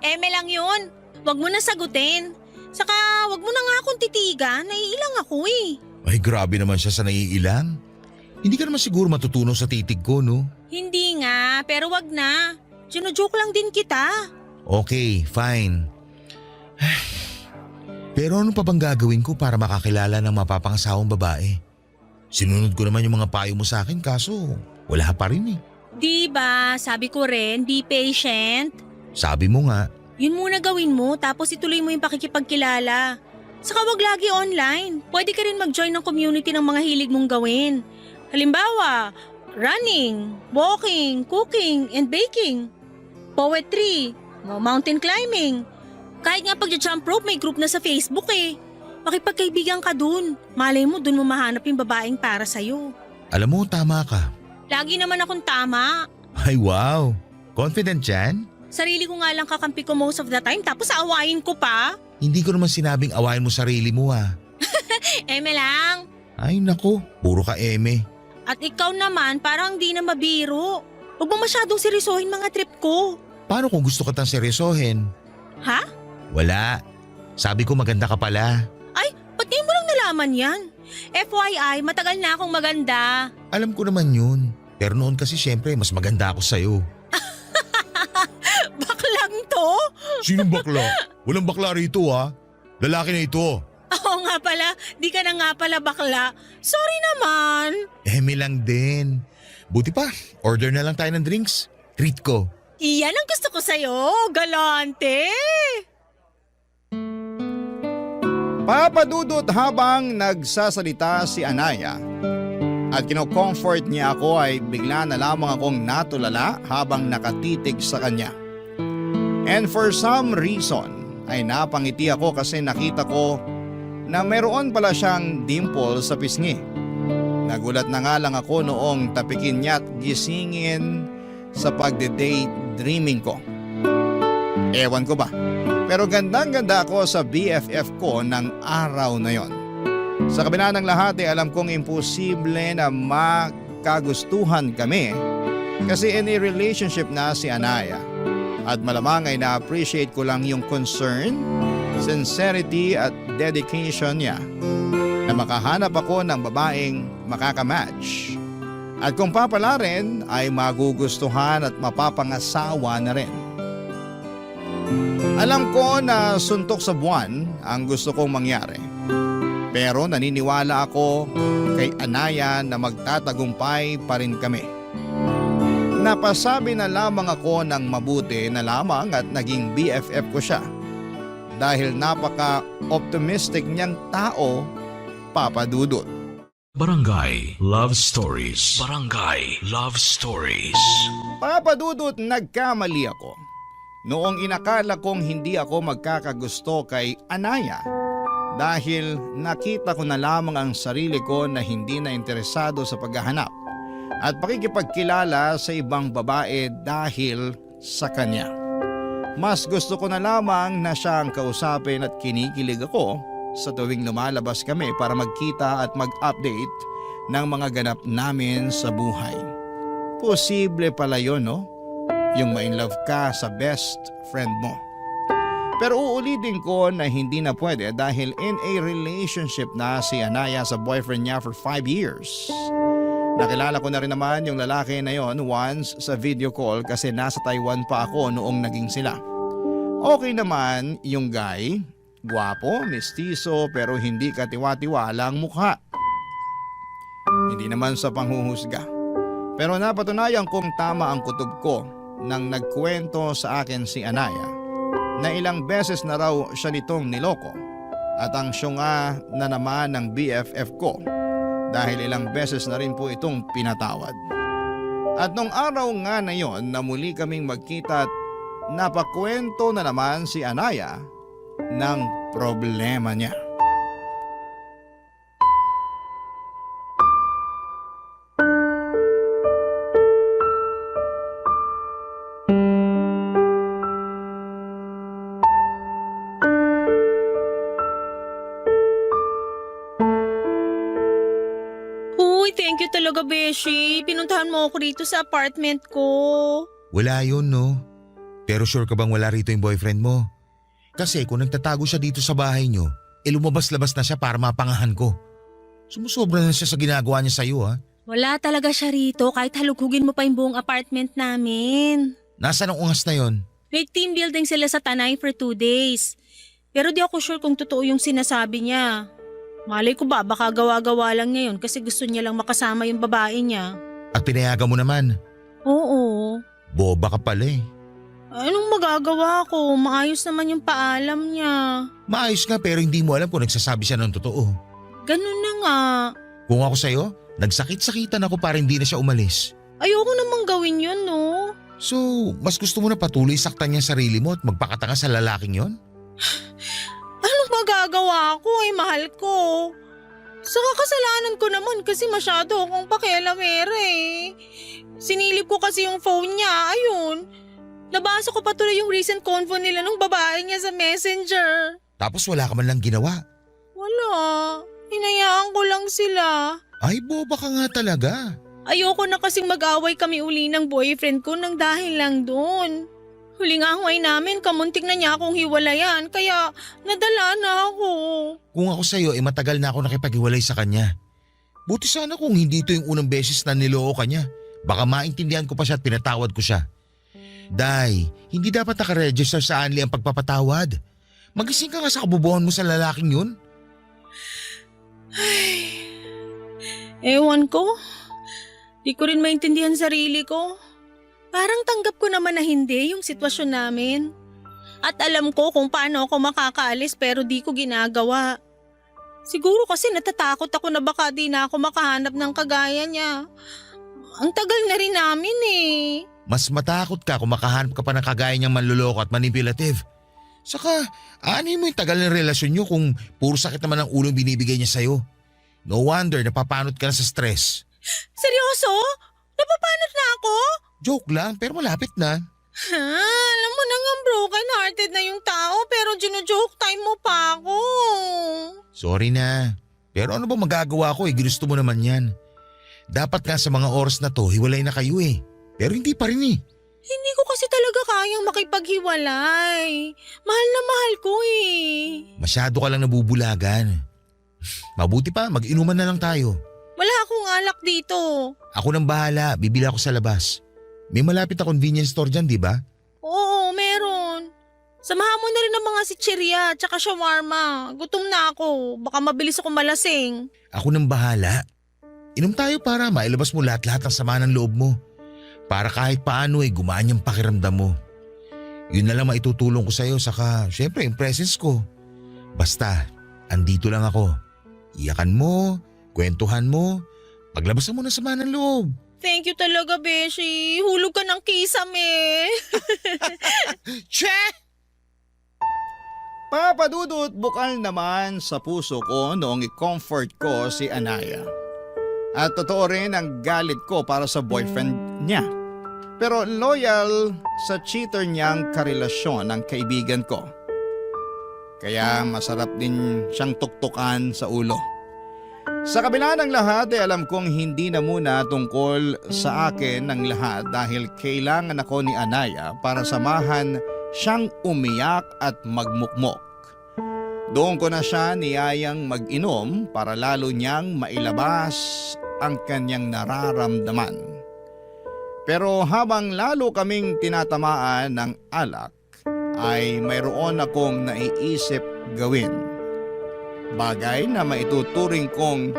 Eme lang yun. Huwag mo na sagutin. Saka huwag mo na nga akong titigan. Naiilang ako eh. Ay grabe naman siya sa naiilang. Hindi ka naman siguro matutunaw sa titig ko no? Hindi nga, pero wag na. Sino-joke lang din kita. Okay, fine. Pero ano pa bang gagawin ko para makakilala ng mapapangasawang babae? Sinunod ko naman yung mga payo mo sa akin kaso wala pa rin eh. Diba, sabi ko rin, be patient. Sabi mo nga. Yun muna gawin mo tapos ituloy mo yung pakikipagkilala. Saka wag lagi online. Pwede ka rin mag-join ng community ng mga hilig mong gawin. Halimbawa, running, walking, cooking, and baking. Poetry, mountain climbing. Kahit nga pag-jump rope may group na sa Facebook eh. Makipagkaibigan ka dun. Malay mo dun mo mahanap yung babaeng para sa'yo. Alam mo, tama ka. Lagi naman akong tama. Ay wow, confident yan? Sarili ko nga lang kakampi ko most of the time tapos aawain ko pa. Hindi ko naman sinabing awayin mo sarili mo ah. Eme lang. Ay nako, puro ka eme. At ikaw naman parang di na mabiro. Huwag mo masyadong seryosohin mga trip ko. Paano kung gusto ka tang seryosohin? Ha? Wala. Sabi ko maganda ka pala. Ay, ba't ngayon mo lang nalaman yan? FYI, matagal na akong maganda. Alam ko naman yun. Pero noon kasi syempre mas maganda ako sa'yo. Baklang to? Sinong bakla? Walang bakla rito ha. Lalaki na ito. Oo nga pala, di ka na nga pala bakla. Sorry naman. Eme lang din. Buti pa, order na lang tayo ng drinks. Treat ko. Iyan ang gusto ko sa'yo, galante! Papadudot habang nagsasalita si Anaya at kino-comfort niya ako ay bigla na lamang akong natulala habang nakatitig sa kanya. And for some reason ay napangiti ako kasi nakita ko na meron pala siyang dimple sa pisngi. Nagulat na nga lang ako noong tapikin niya at gisingin sa pagde-daydreaming ko. Ewan ko ba, pero gandang-ganda ako sa BFF ko ng araw na yon. Sa kabila ng lahat ay alam kong imposible na makagustuhan kami kasi in a relationship na si Anaya. At malamang ay na-appreciate ko lang yung concern, sincerity at dedication niya na makahanap ako ng babaeng makakamatch. At kung papala rin ay magugustuhan at mapapangasawa na rin. Alam ko na suntok sa buwan ang gusto kong mangyari. Pero naniniwala ako kay Anaya na magtatagumpay pa rin kami. Napasabi na lamang ako ng mabuti na lamang at naging BFF ko siya. Dahil napaka-optimistic niyang tao, Papa Dudut. Barangay Love Stories. Barangay Love Stories. Papa Dudut, nagkamali ako. Noong inakala kong hindi ako magkakagusto kay Anaya dahil nakita ko na lamang ang sarili ko na hindi na interesado sa paghahanap at pakikipagkilala sa ibang babae dahil sa kanya. Mas gusto ko na lamang na siya ang kausapin at kinikilig ako sa tuwing lumalabas kami para magkita at mag-update ng mga ganap namin sa buhay. Posible pala yun, no? Yung ma-inlove ka sa best friend mo. Pero uulitin ko na hindi na pwede dahil in a relationship na si Anaya sa boyfriend niya for 5 years. Nakilala ko na rin naman yung lalaki na yon once sa video call kasi nasa Taiwan pa ako noong naging sila. Okay naman yung guy, gwapo, mestizo pero hindi katiwa-tiwala ang mukha. Hindi naman sa panghuhusga. Pero napatunayan kong tama ang kutob ko nang nagkwento sa akin si Anaya na ilang beses na raw siya nitong niloko at ang syunga na naman ng BFF ko dahil ilang beses na rin po itong pinatawad. At nung araw nga na yon na muli kaming magkita at napakwento na naman si Anaya ng problema niya. Thank you talaga, Beshi. Pinuntahan mo ako rito sa apartment ko. Wala yun, no? Pero sure ka bang wala rito yung boyfriend mo? Kasi kung nagtatago siya dito sa bahay nyo, lumabas-labas na siya para mapangahan ko. Sumusobra na siya sa ginagawa niya sa'yo, ha? Wala talaga siya rito kahit halughugin mo pa yung buong apartment namin. Nasaan ang ungas na yon? May team building sila sa Tanay for 2 days. Pero di ako sure kung totoo yung sinasabi niya. Malay ko ba, baka gawa-gawa lang niya yun kasi gusto niya lang makasama yung babae niya. At pinayagan mo naman? Oo. Boba ka pala eh. Anong magagawa ko? Maayos naman yung paalam niya. Maayos nga pero hindi mo alam kung nagsasabi siya ng totoo. Ganun na nga. Kung ako sa'yo, nagsakit-sakitan ako para hindi na siya umalis. Ayoko namang gawin yun, no? So, mas gusto mo na patuloy saktan niya sarili mo at magpakatanga sa lalaking yon? Anong magagawa ko mahal ko? Saka kasalanan ko naman kasi masyado akong pakialamera eh. Sinilip ko kasi yung phone niya, ayun. Nabasa ko pa tuloy yung recent convo nila ng babae niya sa messenger. Tapos wala ka man lang ginawa? Wala. Hinayaan ko lang sila. Ay, boba ka nga talaga. Ayoko na kasing mag-away kami uli ng boyfriend ko nang dahil lang doon. Huling away namin, kamuntik na niya akong hiwalayan, kaya nadala na ako. Kung ako sa'yo, matagal na ako nakipaghiwalay sa kanya. Buti sana kung hindi ito yung unang beses na niloko ka niya. Baka maintindihan ko pa siya at pinatawad ko siya. Day, hindi dapat nakaregister sa Anli ang pagpapatawad. Magising ka nga sa kabubuhan mo sa lalaking yun. Ay, ewan ko. Di ko rin maintindihan sarili ko. Parang tanggap ko naman na hindi yung sitwasyon namin. At alam ko kung paano ako makakaalis pero di ko ginagawa. Siguro kasi natatakot ako na baka di na ako makahanap ng kagaya niya. Ang tagal na rin namin eh. Mas matakot ka kung makahanap ka pa ng kagaya niyang manluloko at manipulative. Saka, aanin mo yung tagal ng relasyon niyo kung puro sakit naman ang ulong binibigay niya sa'yo. No wonder napapanot ka na sa stress. Seryoso? Napapanot na ako? Joke lang, pero malapit na. Ha? Alam mo na nga broken-hearted na yung tao pero gino-joke time mo pa ako. Sorry na. Pero ano ba magagawa ko ginusto mo naman yan. Dapat nga sa mga oras na to, hiwalay na kayo eh. Pero hindi pa rin eh. Hindi ko kasi talaga kayang makipaghiwalay. Mahal na mahal ko eh. Masyado ka lang nabubulagan. Mabuti pa, mag-inuman na lang tayo. Wala akong alak dito. Ako nang bahala, bibili ako sa labas. May malapit na convenience store dyan, di ba? Oo, meron. Samahan mo na rin ng mga sitsirya at saka shawarma. Gutom na ako. Baka mabilis ako malasing. Ako nang bahala. Inom tayo para mailabas mo lahat-lahat ng sama ng loob mo. Para kahit paano gumaan yung pakiramdam mo. Yun na lang maitutulong ko sa'yo saka syempre yung presence ko. Basta, andito lang ako. Iyakan mo, kwentuhan mo, paglabasan mo ng sama ng loob. Thank you talaga, Beshi. Hulog ka ng kisame. Che! Papadudot bukal naman sa puso ko noong i-comfort ko si Anaya. At totoo rin ang galit ko para sa boyfriend niya. Pero loyal sa cheater niyang karelasyon ng kaibigan ko. Kaya masarap din siyang tuktukan sa ulo. Sa kabila ng lahat alam kong hindi na muna tungkol sa akin ng lahat dahil kailangan ako ni Anaya para samahan siyang umiyak at magmukmok. Doon ko na siya niyayang mag-inom para lalo niyang mailabas ang kanyang nararamdaman. Pero habang lalo kaming tinatamaan ng alak ay mayroon akong naiisip gawin. Bagay na maituturing kong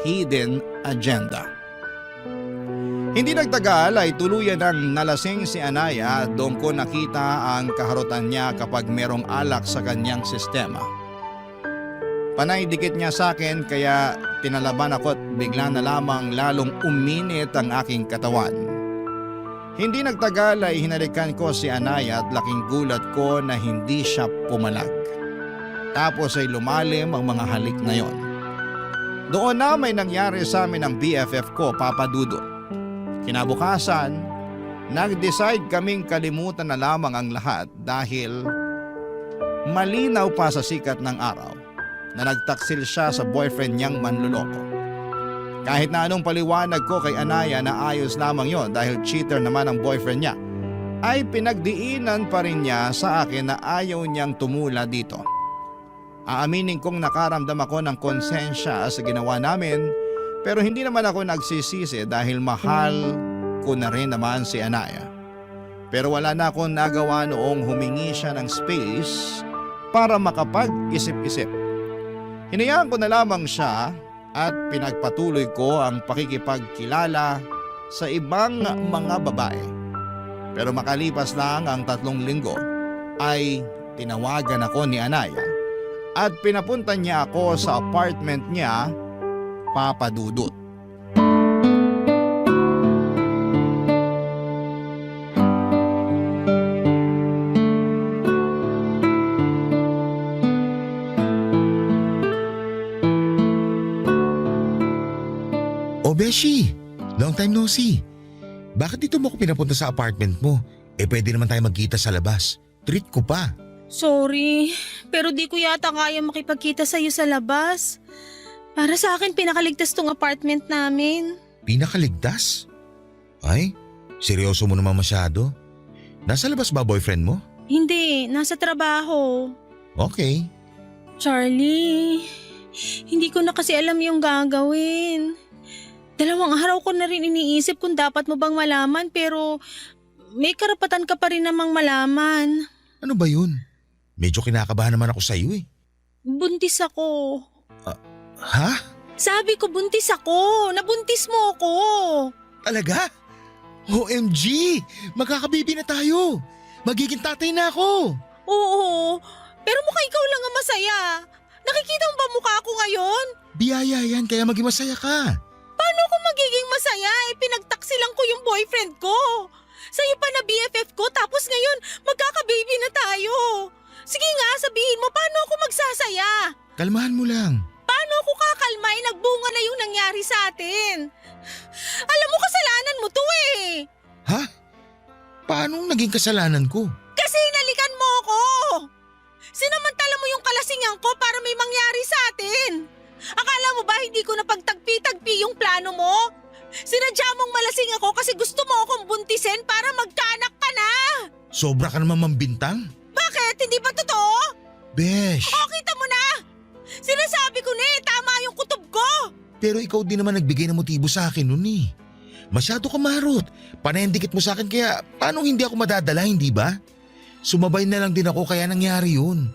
hidden agenda. Hindi nagtagal ay tuluyan ng nalasing si Anaya at doon ko nakita ang kaharutan niya kapag merong alak sa kanyang sistema. Panay dikit niya sa akin kaya tinalaban ako at bigla na lamang lalong uminit ang aking katawan. Hindi nagtagal ay hinalikan ko si Anaya at laking gulat ko na hindi siya pumalag. Tapos ay lumalim ang mga halik na yon. Doon na may nangyari sa amin ng BFF ko, Papa Dudut. Kinabukasan, nag-decide kaming kalimutan na lamang ang lahat dahil malinaw pa sa sikat ng araw na nagtaksil siya sa boyfriend niyang manluloko. Kahit na anong paliwanag ko kay Anaya na ayos lamang yon dahil cheater naman ang boyfriend niya, ay pinagdiinan pa rin niya sa akin na ayaw niyang tumula dito. Aaminin kong nakaramdam ako ng konsensya sa ginawa namin pero hindi naman ako nagsisisi dahil mahal ko na rin naman si Anaya. Pero wala na akong nagawa noong humingi siya ng space para makapag-isip-isip. Hinayaan ko na lamang siya at pinagpatuloy ko ang pakikipagkilala sa ibang mga babae. Pero makalipas lang ang 3 linggo ay tinawagan ako ni Anaya at pinapunta niya ako sa apartment niya, Papa Dudut. Oh Beshi, long time no see. Bakit dito mo ako pinapunta sa apartment mo? Pwede naman tayo magkita sa labas. Treat ko pa. Sorry, pero di ko yata kaya makipagkita sa'yo sa labas. Para sa akin, pinakaligtas tong apartment namin. Pinakaligtas? Ay, seryoso mo naman masyado. Nasa labas ba boyfriend mo? Hindi, nasa trabaho. Okay. Charlie, hindi ko na kasi alam yung gagawin. 2 araw ko na rin iniisip kung dapat mo bang malaman pero may karapatan ka pa rin namang malaman. Ano ba yun? Medyo kinakabahan naman ako sa iyo eh. Buntis ako. Ha? Sabi ko buntis ako. Nabuntis mo ako. Talaga? OMG! Magkakababy na tayo! Magiging tatay na ako! Oo, pero mukhang ikaw lang ang masaya. Nakikita mo ba mukha ko ngayon? Biyaya yan, kaya maging masaya ka. Paano ako magiging masaya? Pinagtaksilan ko yung boyfriend ko. Sa'yo pa na BFF ko, tapos ngayon magkakababy na tayo. Sige nga, sabihin mo, paano ako magsasaya? Kalmahan mo lang. Paano ako kakalma? Nagbunga na yung nangyari sa atin. Alam mo, kasalanan mo to eh. Ha? Paano naging kasalanan ko? Kasi inalikan mo ako. Sinamantala mo yung kalasingan ko para may mangyari sa atin. Akala mo ba hindi ko napagtagpi-tagpi yung plano mo? Sinadya mong malasing ako kasi gusto mo akong buntisin para magkaanak ka na. Sobra ka naman mambintang? Bakit? Hindi ba totoo? Besh! O, kita mo na! Sinasabi ko na tama yung kutob ko. Pero ikaw din naman nagbigay ng motibo sa akin nun eh. Masyado ka marot. Panendikit mo sa akin kaya paano hindi ako madadala, hindi ba? Sumabay na lang din ako kaya nangyari yun.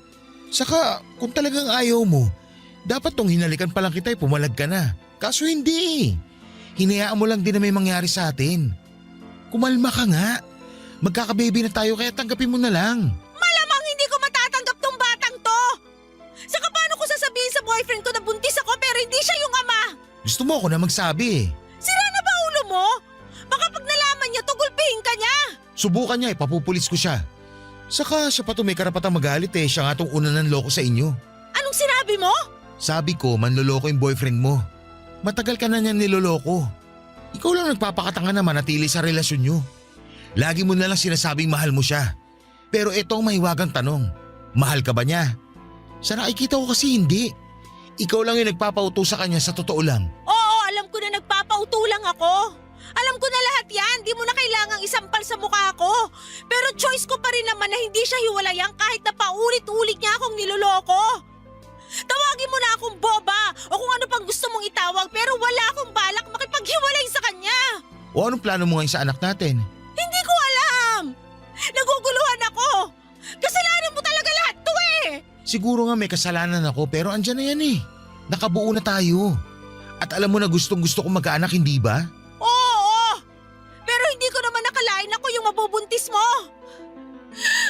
Saka kung talagang ayaw mo, dapat tong hinalikan pa lang kita pumalag ka na. Kaso hindi eh. Hinayaan mo lang din na may mangyari sa atin. Kumalma ka nga. Magkakababy na tayo kaya tanggapin mo na lang. Malamang hindi ko matatanggap tong batang to. Saka paano ko sasabihin sa boyfriend ko na buntis ako pero hindi siya yung ama? Gusto mo ako na magsabi eh. Sira na ba ulo mo? Baka pag nalaman niya, tugulpihin ka niya. Subukan niya ipapupulis ko siya. Saka siya pa to may karapatang magalit eh. Siya nga tong una ng loko sa inyo. Anong sinabi mo? Sabi ko manloloko yung boyfriend mo. Matagal ka na niyan niloloko. Ikaw lang nagpapakatanga na manatili sa relasyon nyo. Lagi mo na lang sinasabing mahal mo siya. Pero ito ang mahiwagang tanong. Mahal ka ba niya? Sa nakikita ko kasi hindi. Ikaw lang yung nagpapauto sa kanya sa totoo lang. Oo, alam ko na nagpapauto lang ako. Alam ko na lahat yan. Di mo na kailangang isampal sa mukha ko. Pero choice ko pa rin naman na hindi siya hiwalayan kahit na paulit-ulit niya akong niloloko. Tawagin mo na akong boba o kung ano pang gusto mong itawag pero wala akong balak makipaghiwalay sa kanya. O anong plano mo ngayon sa anak natin? Hindi ko alam. Naguguluhan ako. Kasalanan mo talaga lahat to eh. Siguro nga may kasalanan ako pero andyan na yan eh. Nakabuo na tayo. At alam mo na gustong gusto kong magkaanak, hindi ba? Oo. Pero hindi ko naman nakalain ako yung mabubuntis mo.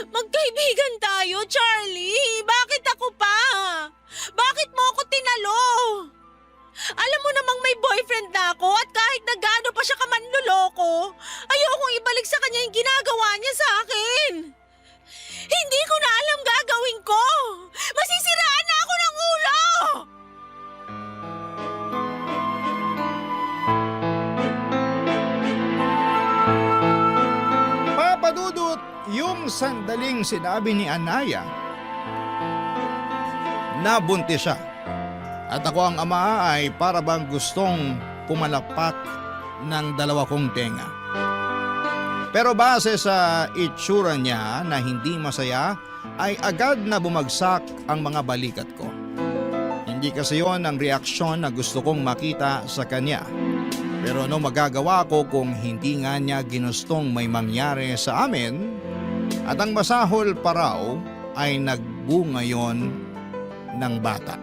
Magkaibigan tayo, Charlie. Bakit ako pa? Bakit mo ako tinalo? Alam mo namang may boyfriend na ako at kahit na gaano pa siya kamanloloko, ayokong ibalik sa kanya yung ginagawa niya sa akin. Hindi ko na alam gagawin ko. Masisiraan na ako ng ulo. Papadudot, yung sandaling sinabi ni Anaya na buntis siya. At ako ang ama ay para bang gustong pumalapak ng dalawa kong tenga. Pero base sa itsura niya na hindi masaya ay agad na bumagsak ang mga balikat ko. Hindi kasi yon ang reaksyon na gusto kong makita sa kanya. Pero ano magagawa ko kung hindi nga niya ginustong may mangyari sa amin at ang masahol pa raw ay nagbunga yon ng bata.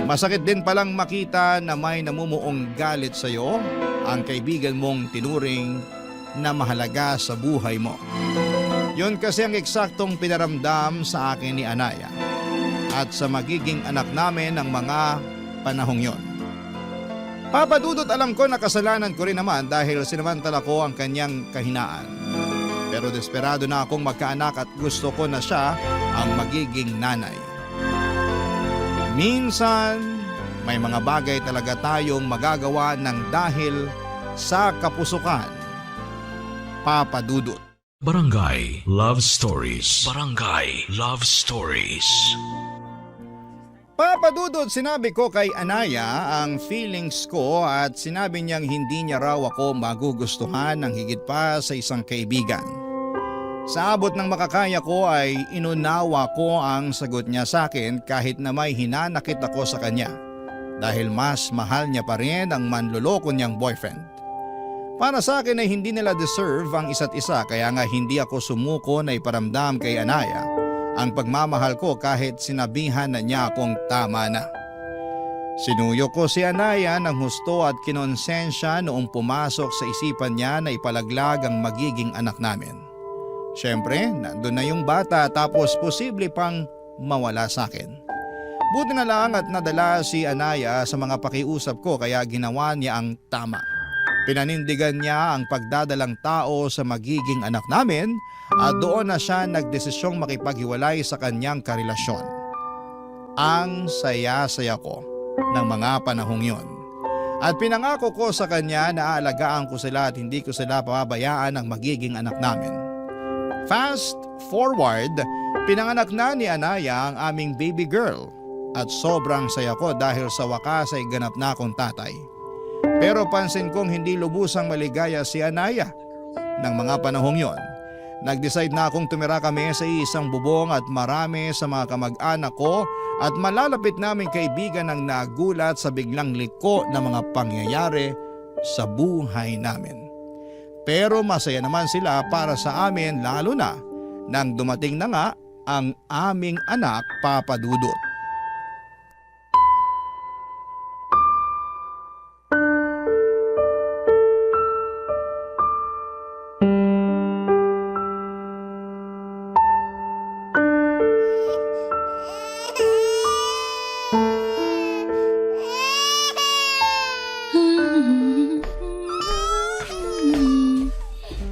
Masakit din palang makita na may namumuong galit sa iyo ang kaibigan mong tinuring na mahalaga sa buhay mo. Yun kasi ang eksaktong pinaramdam sa akin ni Anaya at sa magiging anak namin ng mga panahong yon. Papadudot, alam ko na kasalanan ko rin naman dahil sinamantala ko ang kanyang kahinaan. Pero desperado na akong magkaanak at gusto ko na siya ang magiging nanay. Minsan, may mga bagay talaga tayong magagawa ng dahil sa kapusukan. Papadudot. Barangay Love Stories. Barangay Love Stories. Papadudot, sinabi ko kay Anaya ang feelings ko at sinabi niyang hindi niya raw ako magugustuhan ng higit pa sa isang kaibigan. Sa abot ng makakaya ko ay inunawa ko ang sagot niya sa akin kahit na may hinanakit ako sa kanya dahil mas mahal niya pa rin ang manloloko niyang boyfriend. Para sa akin ay hindi nila deserve ang isa't isa kaya nga hindi ako sumuko na iparamdam kay Anaya ang pagmamahal ko kahit sinabihan na niya akong tama na. Sinuyo ko si Anaya ng husto at kinonsensya noong pumasok sa isipan niya na ipalaglag ang magiging anak namin. Siyempre, nandun na yung bata tapos posible pang mawala sa akin. Buti na lang at nadala si Anaya sa mga pakiusap ko kaya ginawa niya ang tama. Pinanindigan niya ang pagdadalang tao sa magiging anak namin at doon na siya nagdesisyong makipaghiwalay sa kanyang karelasyon. Ang saya-saya ko ng mga panahong yon. At pinangako ko sa kanya na aalagaan ko sila at hindi ko sila pababayaan ang magiging anak namin. Fast forward, pinanganak na ni Anaya ang aming baby girl at sobrang saya ko dahil sa wakas ay ganap na akong tatay. Pero pansin kong hindi lubusang maligaya si Anaya ng mga panahong yon. Nag-decide na akong tumira kami sa isang bubong at marami sa mga kamag-anak ko at malalapit naming kaibigan ang nagulat sa biglang liko na mga pangyayari sa buhay namin. Pero masaya naman sila para sa amin lalo na nang dumating na nga ang aming anak Papa Dudut.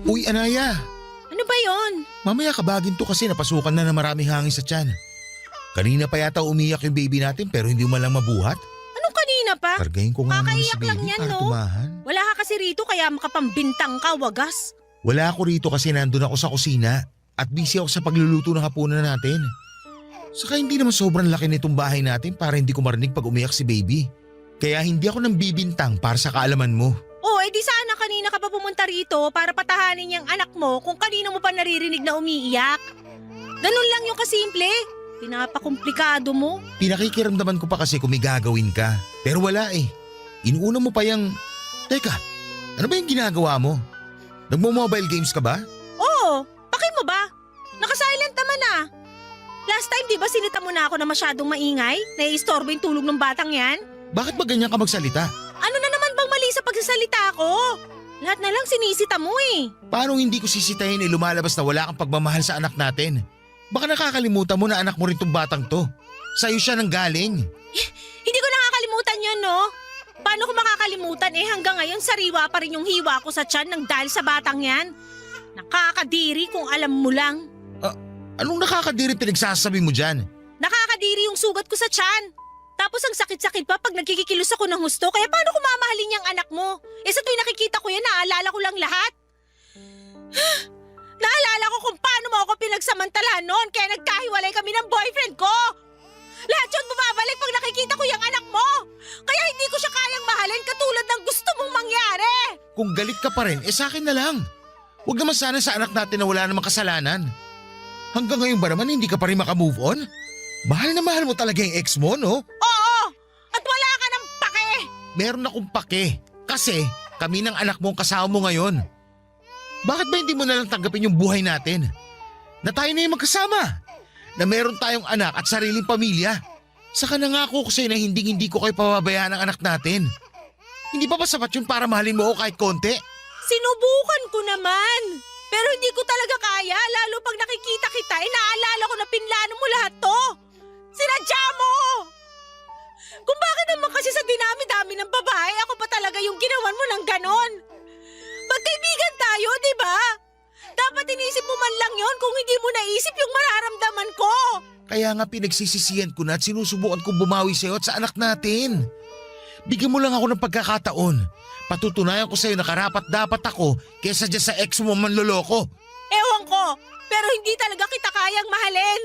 Uy, Anaya! Ano ba yon? Mamaya kabagin to kasi napasukan na ng maraming hangin sa tiyan. Kanina pa yata umiyak yung baby natin pero hindi mo lang mabuhat. Anong kanina pa? Kargahin ko nga muna si Kakaiyak lang baby yan, para no? tumahan. Wala ka kasi rito kaya makapambintang ka, wagas. Wala ako rito kasi nandun ako sa kusina at busy ako sa pagluluto ng hapunan natin. Saka hindi naman sobrang laki nitong bahay natin para hindi ko marinig pag umiyak si baby. Kaya hindi ako nang bibintang para sa kaalaman mo. Oh, edi sana kanina ka pa pumunta rito para patahanin yung anak mo kung kanino mo pa naririnig na umiiyak. Ganun lang yung kasimple. Pinapakomplikado mo. Pinakikiramdaman ko pa kasi kung may gagawin ka. Pero wala eh. Inuuna mo pa yung… Teka, ano ba yung ginagawa mo? Nagmo-mobile games ka ba? Oo, paki mo ba? Nakasilent naman ah. Last time di ba sinita mo na ako na masyadong maingay? Naiistorbo yung tulog ng batang yan? Bakit ba ganyan ka magsalita? Ano na naman bang mali sa pagsasalita ko? Lahat na lang sinisita mo eh. Paano hindi ko sisitahin eh lumalabas na wala kang pagmamahal sa anak natin? Baka nakakalimutan mo na anak mo rin tong batang to. Sa'yo siya nang galing. Hindi ko nakakalimutan yun, no? Paano ko makakalimutan eh hanggang ngayon sariwa pa rin yung hiwa ko sa tiyan ng dahil sa batang yan? Nakakadiri kung alam mo lang. Anong nakakadiri pinagsasabi mo dyan? Nakakadiri yung sugat ko sa tiyan. Tapos ang sakit-sakit pa pag nagkikikilos ako ng husto, kaya paano ko mamahalin yung anak mo? Eh sa tuwing nakikita ko yan, naalala ko lang lahat. Naalala ko kung paano mo ako pinagsamantalahan noon kaya nagkahiwalay kami ng boyfriend ko. Lahat yun bumabalik pag nakikita ko yung anak mo. Kaya hindi ko siya kayang mahalin katulad ng gusto mong mangyari. Kung galit ka pa rin, sa akin na lang. Huwag naman sana sa anak natin na wala namang kasalanan. Hanggang ngayon ba naman hindi ka pa rin makamove on? Mahal na mahal mo talaga yung ex mo, no? Oo! At wala ka ng pake! Meron akong pake. Kasi kami ng anak mo ang kasama mo ngayon. Bakit ba hindi mo na lang tanggapin yung buhay natin? Na tayo na yung magkasama. Na meron tayong anak at sariling pamilya. Saka nangako ko sa'yo na hindi ko kayo pababayaan ng anak natin. Hindi ba sapat yun para mahalin mo ako kahit konti? Sinubukan ko naman. Pero hindi ko talaga kaya, lalo pag nakikita kita, naalala ko na pinlano mo lahat to. Sinadya mo! Kung bakit naman kasi sa dinami-dami ng babae, ako pa talaga yung ginawan mo ng ganon. Magkaibigan tayo, di ba? Dapat inisip mo man lang yon kung hindi mo naisip yung mararamdaman ko. Kaya nga pinagsisisihan ko na at sinusubukan kong bumawi sa'yo at sa anak natin. Bigyan mo lang ako ng pagkakataon. Patutunayan ko sa'yo na karapat-dapat ako kesa dyan sa ex mo manloloko. Ewan ko, pero hindi talaga kita kayang mahalin.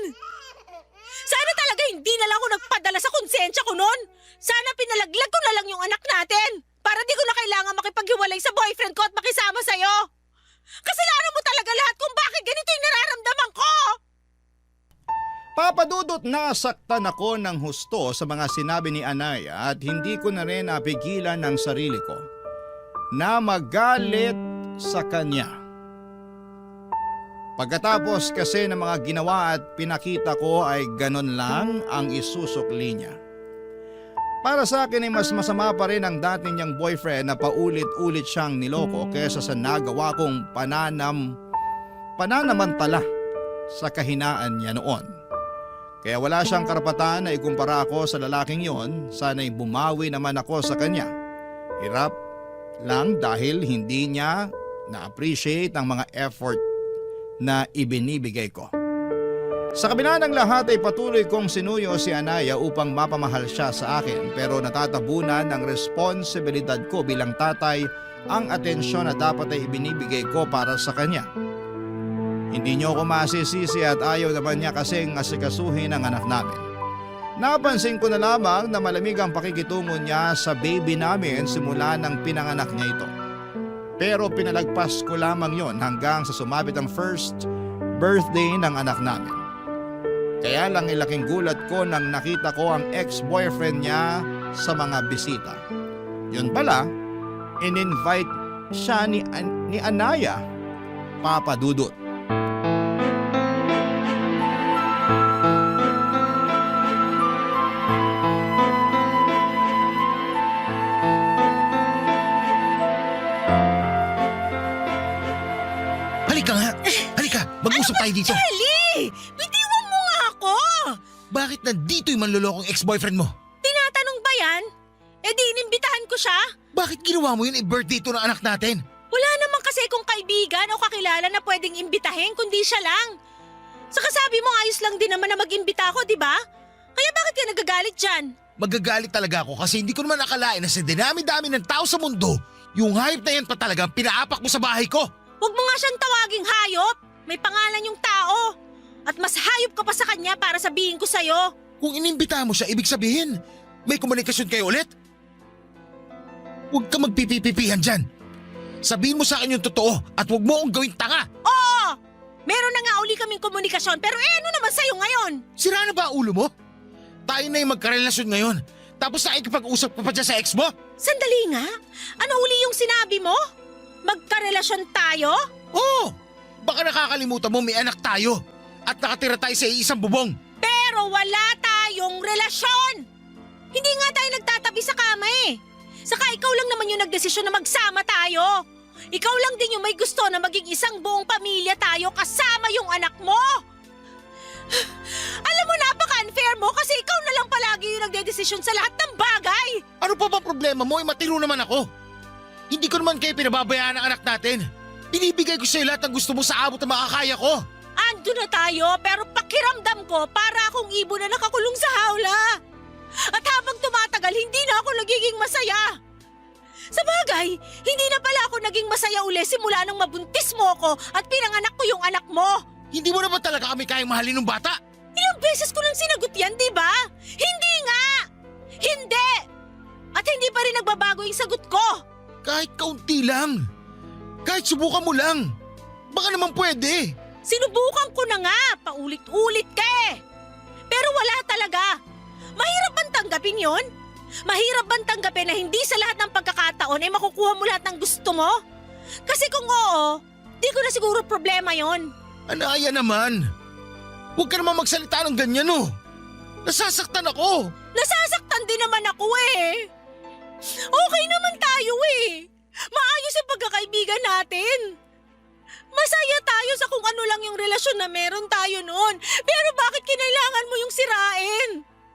Sana talaga hindi na lang ako nagpadala sa konsensya ko noon. Sana pinalaglag ko na lang yung anak natin para di ko na kailangan makipaghiwalay sa boyfriend ko at makisama sa'yo. Kasalanan mo talaga lahat kung bakit ganito yung nararamdaman ko. Papa Dudut, nasaktan ako ng husto sa mga sinabi ni Anaya at hindi ko na rin napigilan ang sarili ko na magalit sa kanya. Pagkatapos kasi ng mga ginawa at pinakita ko ay ganon lang ang isusukli niya. Para sa akin ay mas masama pa rin ang dati niyang boyfriend na paulit-ulit siyang niloko kesa sa nagawa kong pananamantala sa kahinaan niya noon. Kaya wala siyang karapatan na ikumpara ako sa lalaking yon, sana'y bumawi naman ako sa kanya. Hirap lang dahil hindi niya na-appreciate ang mga effort na ibinibigay ko. Sa kabila ng lahat ay patuloy kong sinuyo si Anaya upang mapamahal siya sa akin, pero natatabunan ng responsibilidad ko bilang tatay ang atensyon na dapat ay ibinibigay ko para sa kanya. Hindi niyo ako masisisi at ayaw naman niya kasing asikasuhin ang anak namin. Napansin ko na lamang na malamig ang pakikitungo niya sa baby namin simula nang pinanganak niya ito. Pero pinalagpas ko lamang yon hanggang sa sumapit ang first birthday ng anak namin. Kaya lang ilaking gulat ko nang nakita ko ang ex-boyfriend niya sa mga bisita. Yun pala, in-invite siya ni Anaya, Papa Dudut. Halika nga! Halika! Mag-usap tayo dito! Jelly! Bitiwan mo nga ako! Bakit nandito yung manlolokong ex-boyfriend mo? Tinatanong ba yan? E di inimbitahan ko siya? Bakit ginawa mo yun i-birthday to ng anak natin? Wala naman kasi kung kaibigan o kakilala na pwedeng imbitahin kundi siya lang. Saka sabi mo ayos lang din naman na mag-imbita ako, di ba? Kaya bakit ka nagagalit dyan? Magagalit talaga ako kasi hindi ko naman akalain na sa dinami-dami ng tao sa mundo, yung hayop na yan pa talaga ang pinaapak mo sa bahay ko. Huwag mo nga siyang tawaging hayop. May pangalan yung tao. At mas hayop ka pa sa kanya para sabihin ko sa'yo. Kung inimbitahan mo siya, ibig sabihin, may komunikasyon kayo ulit? Huwag ka magpipipipihan dyan. Sabihin mo sa akin yung totoo at huwag mo akong gawing tanga. Oo! Meron na nga uli kaming komunikasyon pero ano naman sa'yo ngayon? Sira na ba ang ulo mo? Tayo na yung magkarelasyon ngayon. Tapos nakikipag-usap ka pa dyan sa ex mo? Sandali nga. Ano uli yung sinabi mo? Magkarelasyon tayo? Oo! Baka nakakalimutan mo may anak tayo at nakatira tayo sa iisang bubong. Pero wala tayong relasyon! Hindi nga tayo nagtatabi sa kama eh. Saka ikaw lang naman yung nagdesisyon na magsama tayo. Ikaw lang din yung may gusto na maging isang buong pamilya tayo kasama yung anak mo. Alam mo, napaka-unfair mo kasi ikaw na lang palagi yung nagdedesisyon sa lahat ng bagay. Ano pa ba problema mo? Matiro naman ako. Hindi ko naman kayo pinababayaan ng anak natin. Binibigay ko sa'yo lahat ng gusto mo sa abot na makakaya ko. Ando na tayo pero pakiramdam ko para akong ibon na nakakulong sa hawla. At habang tumatagal, hindi na ako nagiging masaya. Sa bagay, hindi na pala ako naging masaya uli simula nung mabuntis mo ako at pinanganak ko yung anak mo. Hindi mo naman talaga kami kayang mahalin ng bata. Ilang beses ko nang sinagot yan, di ba? Hindi nga! Hindi! At hindi pa rin nagbabago yung sagot ko. Kahit kaunti lang. Kahit subukan mo lang. Baka naman pwede. Sinubukan ko na nga, paulit-ulit ka eh. Pero wala talaga. Mahirap bang tanggapin yon? Mahirap bang tanggapin na hindi sa lahat ng pagkakataon ay makukuha mo lahat ng gusto mo? Kasi kung oo, di ko na siguro problema yon. Anaya naman. Huwag ka naman magsalita ng ganyan oh. Nasasaktan ako. Nasasaktan din naman ako eh. Okay naman tayo eh. Maayos ang pagkakaibigan natin. Masaya tayo sa kung ano lang yung relasyon na meron tayo noon. Pero bakit kinailangan mo yung sirain?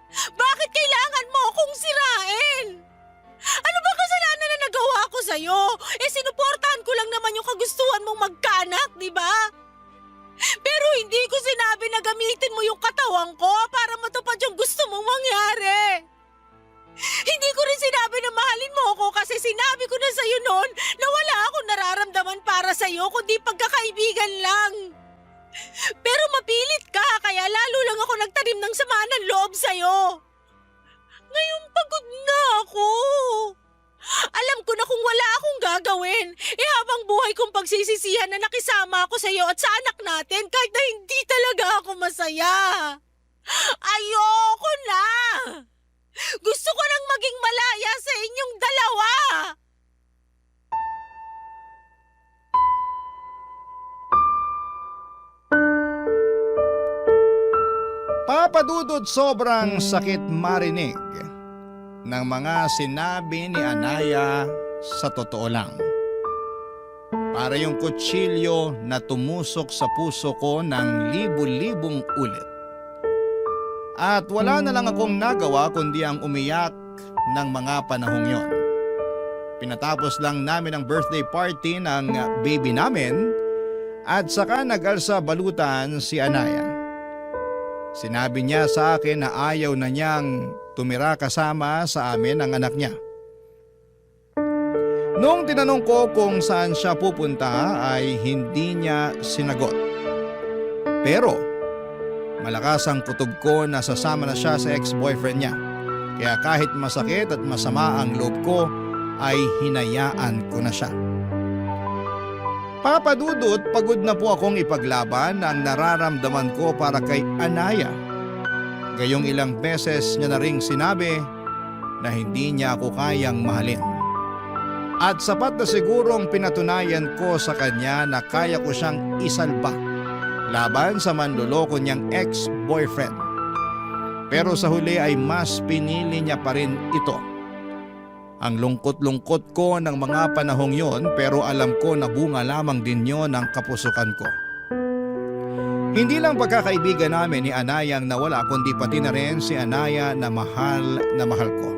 Bakit kailangan mo akong sirain? Ano ba kasalanan na nagawa ko sa'yo? Sinuportahan ko lang naman yung kagustuhan mong magkaanak, di ba? Pero hindi ko sinabi na gamitin mo yung katawan ko para matupad yung gusto mong mangyari. Hindi ko rin sinabi na mahalin mo ako kasi sinabi ko na sa'yo noon na wala akong nararamdaman para sa'yo kundi pagkakaibigan lang. Pero mapilit ka kaya lalo lang ako nagtanim ng sama ng loob sa'yo. Ngayon pagod na ako. Alam ko na kung wala akong gagawin, habang buhay kong pagsisisihan na nakisama ako sa'yo at sa anak natin kahit na hindi talaga ako masaya. Ayoko na! Gusto ko lang maging malaya sa inyong dalawa! Papa Dudut, sobrang sakit marinig ng mga sinabi ni Anaya sa totoo lang. Para yung kutsilyo na tumusok sa puso ko ng libu-libong ulit. At wala na lang akong nagawa kundi ang umiyak ng mga panahong yon. Pinatapos lang namin ang birthday party ng baby namin at saka nag-alsa balutan si Anaya. Sinabi niya sa akin na ayaw na niyang tumira kasama sa amin ang anak niya. Noong tinanong ko kung saan siya pupunta ay hindi niya sinagot. Pero malakas ang kutob ko na sasama na siya sa ex-boyfriend niya. Kaya kahit masakit at masama ang loob ko ay hinayaan ko na siya. Papadudot, pagod na po akong ipaglaban ang nararamdaman ko para kay Anaya. Gayong ilang beses niya na ring sinabi na hindi niya ako kayang mahalin. At sapat na sigurong pinatunayan ko sa kanya na kaya ko siyang isalba laban sa manloloko niyang ex-boyfriend. Pero sa huli ay mas pinili niya pa rin ito. Ang lungkot-lungkot ko ng mga panahong yon pero alam ko na bunga lamang din yon ng kapusukan ko. Hindi lang pagkakaibigan namin ni Anaya ang nawala kundi pati na rin si Anaya na mahal ko.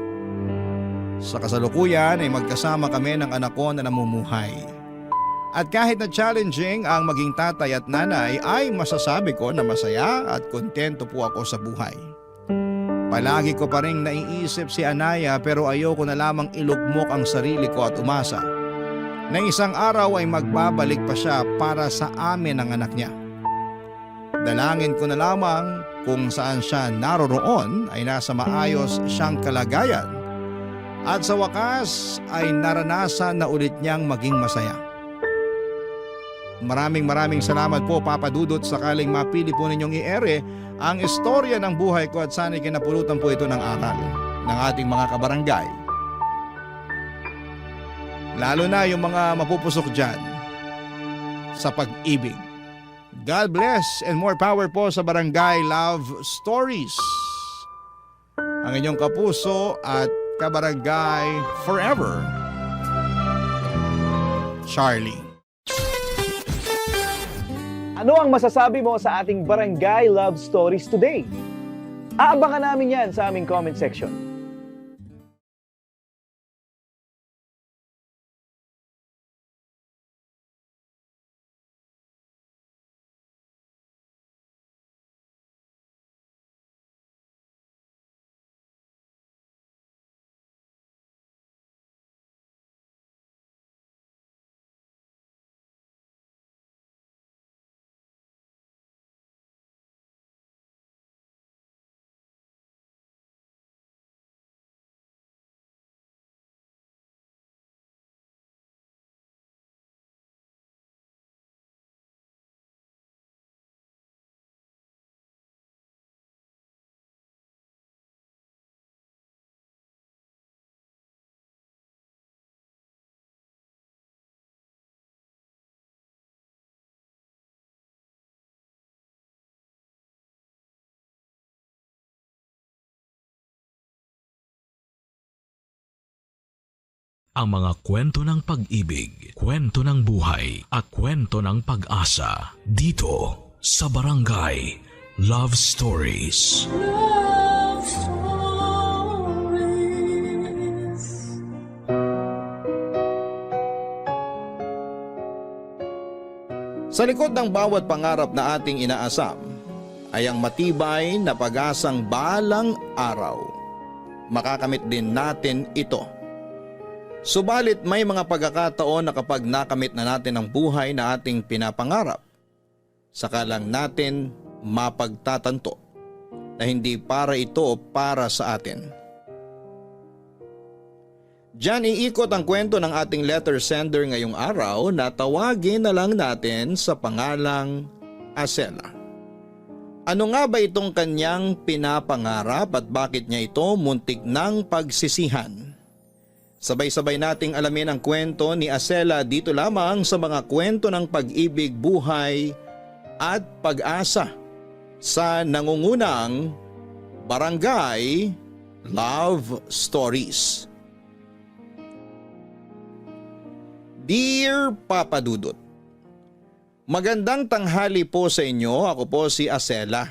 Sa kasalukuyan ay magkasama kami ng anak ko na namumuhay. At kahit na challenging ang maging tatay at nanay ay masasabi ko na masaya at kontento po ako sa buhay. Palagi ko pa rin naiisip si Anaya pero ayoko na lamang ilugmok ang sarili ko at umasa na isang araw ay magbabalik pa siya para sa amin ang anak niya. Dalangin ko na lamang kung saan siya naroroon ay nasa maayos siyang kalagayan. At sa wakas ay naranasan na ulit niyang maging masaya. Maraming salamat po Papa Dudut sakaling mapili po ninyong i-ere ang istorya ng buhay ko at sana'y kinapulutan po ito ng aral ng ating mga kabarangay. Lalo na yung mga mapupusok dyan sa pag-ibig. God bless and more power po sa Barangay Love Stories. Ang inyong kapuso at kabarangay forever, Charlie. Ano ang masasabi mo sa ating Barangay Love Stories today? Aabangan namin yan sa aming comment section. Ang mga kwento ng pag-ibig, kwento ng buhay at kwento ng pag-asa dito sa Barangay Love Stories. Love Stories. Sa likod ng bawat pangarap na ating inaasam ay ang matibay na pag-asang balang araw. Makakamit din natin ito. Subalit may mga pagkakataon na kapag nakamit na natin ang buhay na ating pinapangarap, saka lang natin mapagtatanto na hindi para ito para sa atin. Diyan iikot ang kwento ng ating letter sender ngayong araw na tawagin na lang natin sa pangalang Acela. Ano nga ba itong kanyang pinapangarap at bakit niya ito muntik ng pagsisihan? Sabay-sabay nating alamin ang kwento ni Acela dito lamang sa mga kwento ng pag-ibig, buhay at pag-asa sa nangungunang Barangay Love Stories. Dear Papa Dudut, magandang tanghali po sa inyo. Ako po si Acela.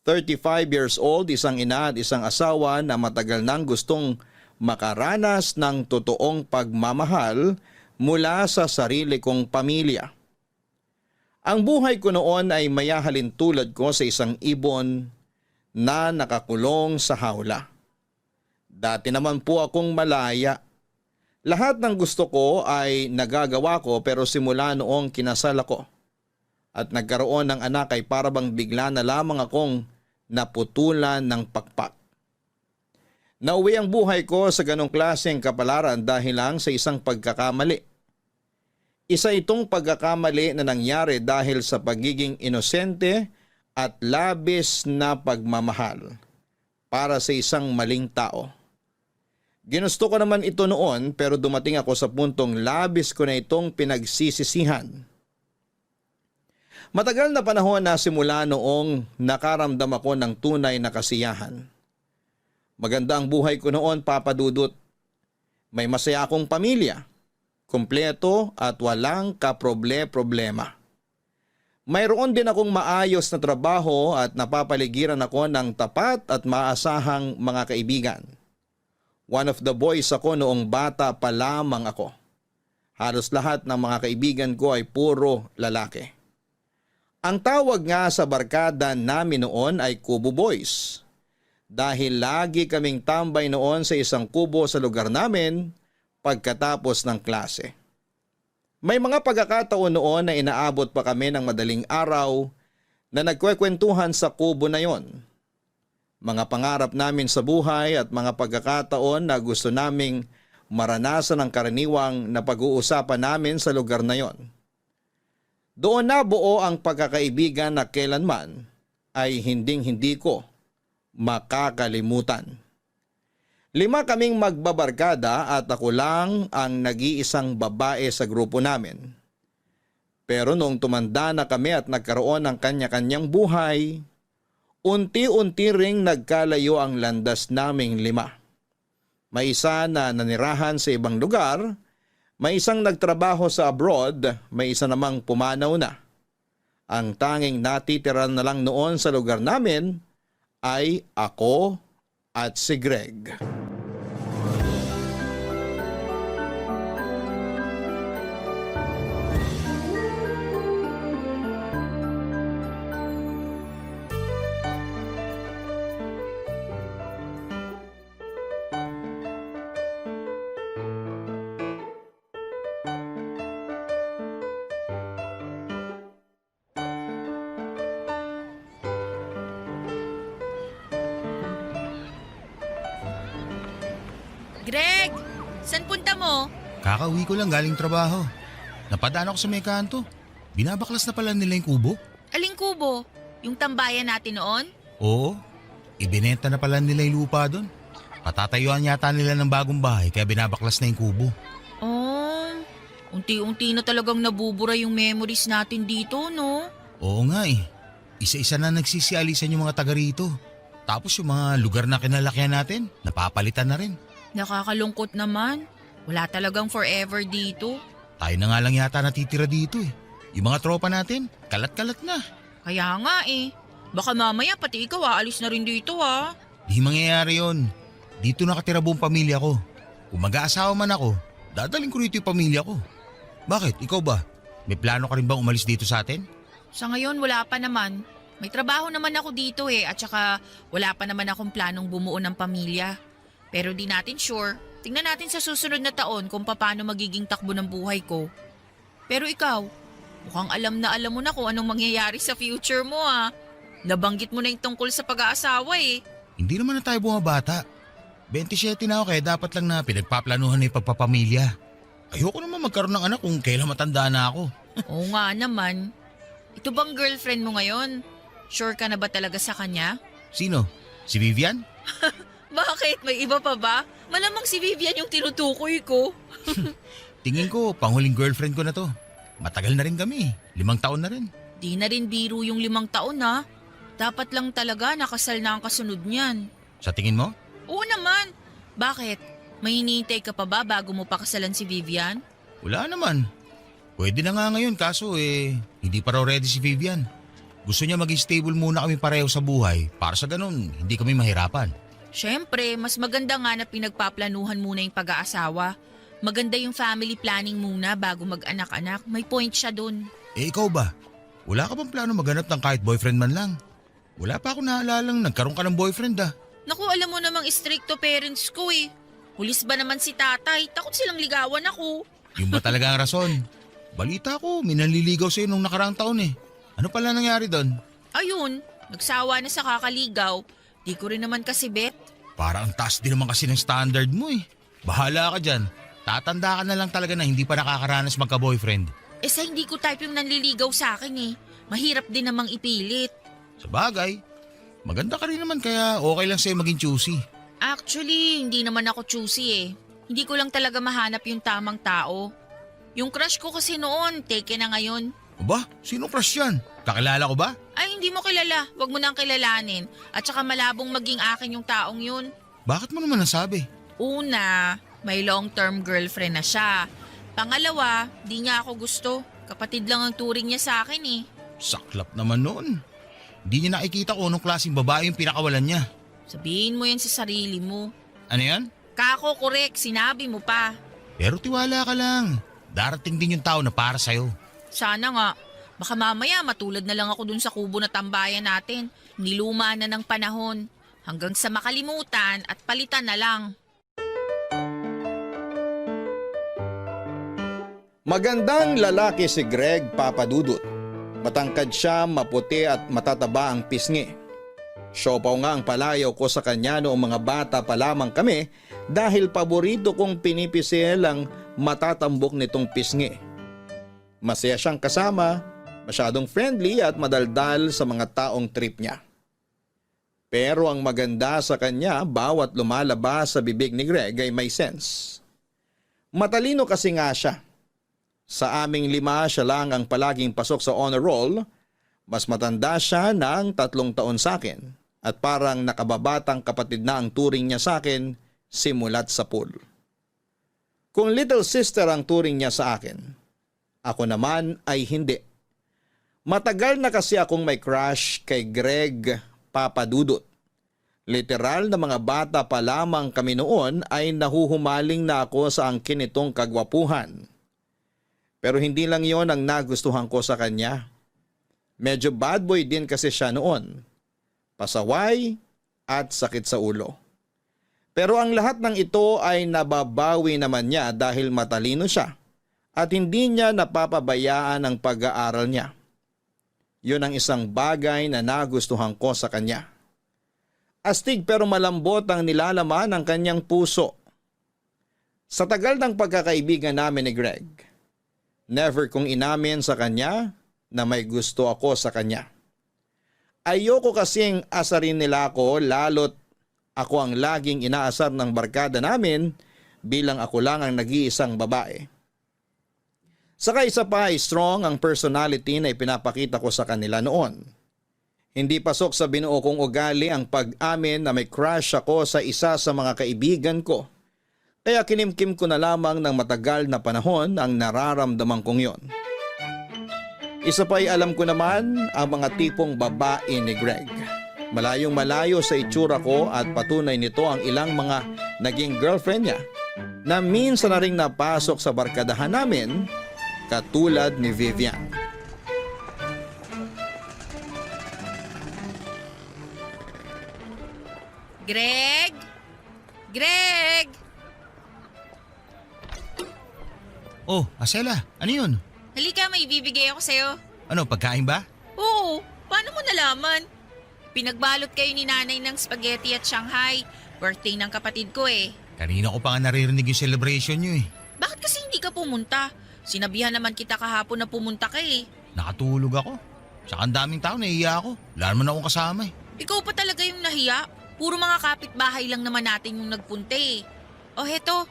35 years old, isang ina at isang asawa na matagal nang gustong makaranas ng totoong pagmamahal mula sa sarili kong pamilya. Ang buhay ko noon ay mayahalin tulad ko sa isang ibon na nakakulong sa hawla. Dati naman po akong malaya. Lahat ng gusto ko ay nagagawa ko, pero simula noong kinasal ako at nagkaroon ng anak ay parabang bigla na lamang akong naputulan ng pakpak. Nauwi ang buhay ko sa ganong klaseng kapalaran dahil lang sa isang pagkakamali. Isa itong pagkakamali na nangyari dahil sa pagiging inosente at labis na pagmamahal para sa isang maling tao. Ginusto ko naman ito noon, pero dumating ako sa puntong labis ko na itong pinagsisisihan. Matagal na panahon na simula noong nakaramdam ako ng tunay na kasiyahan. Maganda ang buhay ko noon, Papa Dudut. May masaya akong pamilya, kumpleto at walang kaproble-problema. Mayroon din akong maayos na trabaho at napapaligiran ako ng tapat at maasahang mga kaibigan. One of the boys ako noong bata pa lamang ako. Halos lahat ng mga kaibigan ko ay puro lalaki. Ang tawag nga sa barkada namin noon ay Kubo Boys. Dahil lagi kaming tambay noon sa isang kubo sa lugar namin pagkatapos ng klase. May mga pagkakataon noon na inaabot pa kami ng madaling araw na nagkwekwentuhan sa kubo na yon. Mga pangarap namin sa buhay at mga pagkakataon na gusto naming maranasan ang karaniwang na pag-uusapan namin sa lugar na yon. Doon nabuo ang pagkakaibigan na kailanman ay hinding-hindi ko makakalimutan. 5 kaming magbabarkada at ako lang ang nag-iisang babae sa grupo namin. Pero noong tumanda na kami at nagkaroon ng kanya-kanyang buhay, unti-unti ring nagkalayo ang landas naming 5. May isa na nanirahan sa ibang lugar, may isang nagtrabaho sa abroad, may isa namang pumanaw na. Ang tanging natitira na lang noon sa lugar namin ay ako at si Greg. Greg, saan punta mo? Kakauwi ko lang galing trabaho. Napadaan ako sa may kanto. Binabaklas na pala nila yung kubo. Aling kubo? Yung tambayan natin noon? Oo, ibinenta na pala nila yung lupa doon. Patatayuan yata nila ng bagong bahay kaya binabaklas na yung kubo. Oh, unti-unti na talagang nabubura yung memories natin dito, no? Oo nga eh. Isa-isa na nagsisialisan yung mga taga rito. Tapos yung mga lugar na kinalakihan natin, napapalitan na rin. Nakakalungkot naman. Wala talagang forever dito. Tayo na nga lang yata natitira dito eh. Yung mga tropa natin, kalat-kalat na. Kaya nga eh. Baka mamaya pati ikaw aalis na rin dito ha. Di mangyayari yun. Dito nakatira buong pamilya ko. Kung mag-aasawa man ako, dadaling ko rito yung pamilya ko. Bakit? Ikaw ba? May plano ka rin bang umalis dito sa atin? Sa ngayon wala pa naman. May trabaho naman ako dito eh. At saka wala pa naman akong planong bumuo ng pamilya. Pero di natin sure. Tingnan natin sa susunod na taon kung paano magiging takbo ng buhay ko. Pero ikaw, mukhang alam mo na kung anong mangyayari sa future mo ah. Nabanggit mo na yung tungkol sa pag-aasawa eh. Hindi naman na tayo bumabata. 27 na ako kaya dapat lang na pinagpaplanuhan na yung pagpapamilya. Ayoko naman magkaroon ng anak kung kailan matanda na ako. Oo nga naman. Ito bang girlfriend mo ngayon? Sure ka na ba talaga sa kanya? Sino? Si Vivian? Bakit? May iba pa ba? Malamang si Vivian yung tinutukoy ko. Tingin ko, panghuling girlfriend ko na to. Matagal na rin kami. 5 taon na rin. Di na rin biro yung 5 taon ha. Dapat lang talaga nakasal na ang kasunod niyan. Sa tingin mo? Oo naman. Bakit? May hinihintay ka pa ba bago mo pakasalan si Vivian? Wala naman. Pwede na nga ngayon kaso hindi pa raw ready si Vivian. Gusto niya maging stable muna kami pareho sa buhay para sa ganun hindi kami mahirapan. Siyempre, mas maganda nga na pinagpaplanuhan muna yung pag-aasawa. Maganda yung family planning muna bago mag-anak-anak. May point siya dun. Ikaw ba? Wala ka bang plano maghanap ng kahit boyfriend man lang? Wala pa ako naalalang nagkaroon ka ng boyfriend Naku, alam mo namang stricto parents ko eh. Pulis ba naman si tatay? Takot silang ligawan ako. Yung ba talaga ang rason? Balita ko, may nanliligaw sa'yo nung nakaraang taon Ano pala nangyari doon? Ayun, nagsawa na sa kakaligaw. Di ko rin naman kasi bet. Parang ang taas din naman kasi ng standard mo Bahala ka dyan. Tatanda ka na lang talaga na hindi pa nakakaranas magka-boyfriend. Sa hindi ko type yung nanliligaw sa akin Mahirap din namang ipilit. Sa bagay, maganda ka rin naman kaya okay lang sa'yo maging choosy. Actually, hindi naman ako choosy Hindi ko lang talaga mahanap yung tamang tao. Yung crush ko kasi noon, take na ngayon. Aba, sino crush yan? Kakilala ko ba? Ay, hindi mo kilala. Huwag mo nang kilalanin. At saka malabong maging akin yung taong yun. Bakit mo naman nasabi? Una, may long-term girlfriend na siya. Pangalawa, di niya ako gusto. Kapatid lang ang turing niya sa akin Saklap naman noon. Hindi niya nakikita kung anong klaseng babae yung pinakawalan niya. Sabihin mo yan sa sarili mo. Ano yan? Kako, correct. Sinabi mo pa. Pero tiwala ka lang. Darating din yung tao na para sa'yo. Sana nga. Baka mamaya matulad na lang ako dun sa kubo na tambayan natin. Niluma na ng panahon. Hanggang sa makalimutan at palitan na lang. Magandang lalaki si Greg Papadudut. Matangkad siya, maputi at matataba ang pisngi. Siopaw nga ang palayaw ko sa kanya noong mga bata pa lamang kami dahil paborito kong pinipisil ang matatambok nitong pisngi. Masaya siyang kasama, masyadong friendly at madaldal sa mga taong trip niya. Pero ang maganda sa kanya, bawat lumalabas sa bibig ni Greg ay may sense. Matalino kasi nga siya. Sa aming 5, siya lang ang palaging pasok sa honor roll. Mas matanda siya ng 3 taon sa akin at parang nakababatang kapatid na ang turing niya sa akin simulat sa pool. Kung little sister ang turing niya sa akin, ako naman ay hindi. Matagal na kasi akong may crush kay Greg Papadudut. Literal na mga bata pa lamang kami noon ay nahuhumaling na ako sa angkin nitong kagwapuhan. Pero hindi lang yon ang nagustuhan ko sa kanya. Medyo bad boy din kasi siya noon. Pasaway at sakit sa ulo. Pero ang lahat ng ito ay nababawi naman niya dahil matalino siya at hindi niya napapabayaan ang pag-aaral niya. Yun ang isang bagay na nagustuhan ko sa kanya. Astig pero malambot ang nilalaman ng kanyang puso. Sa tagal ng pagkakaibigan namin ni Greg, never kong inamin sa kanya na may gusto ako sa kanya. Ayoko kasing asarin nila ako lalo't ako ang laging inaasar ng barkada namin bilang ako lang ang nag-iisang babae. Saka isa pa ay strong ang personality na ipinapakita ko sa kanila noon. Hindi pasok sa binuo kong ugali ang pag-amin na may crush ako sa isa sa mga kaibigan ko. Kaya kinimkim ko na lamang ng matagal na panahon ang nararamdaman kong yon. Isa pa ay alam ko naman ang mga tipong babae ni Greg. Malayong malayo sa itsura ko at patunay nito ang ilang mga naging girlfriend niya na minsan na ring napasok sa barkadahan namin katulad ni Vivian. Greg? Greg? Oh, Asela, ano yun? Halika, may ibibigay ako sa'yo. Ano, pagkain ba? Oo, paano mo nalaman? Pinagbalot kayo ni nanay ng spaghetti at Shanghai. Birthday ng kapatid ko eh. Kanina ko pa nga naririnig yung celebration nyo Bakit kasi hindi ka pumunta? Sinabihan naman kita kahapon na pumunta ka eh. Nakatulog ako. Saka ang daming tao, nahiya ako. Wala naman akong kasama Ikaw pa talaga yung nahiya. Puro mga kapitbahay lang naman natin yung nagpunta eh. O heto,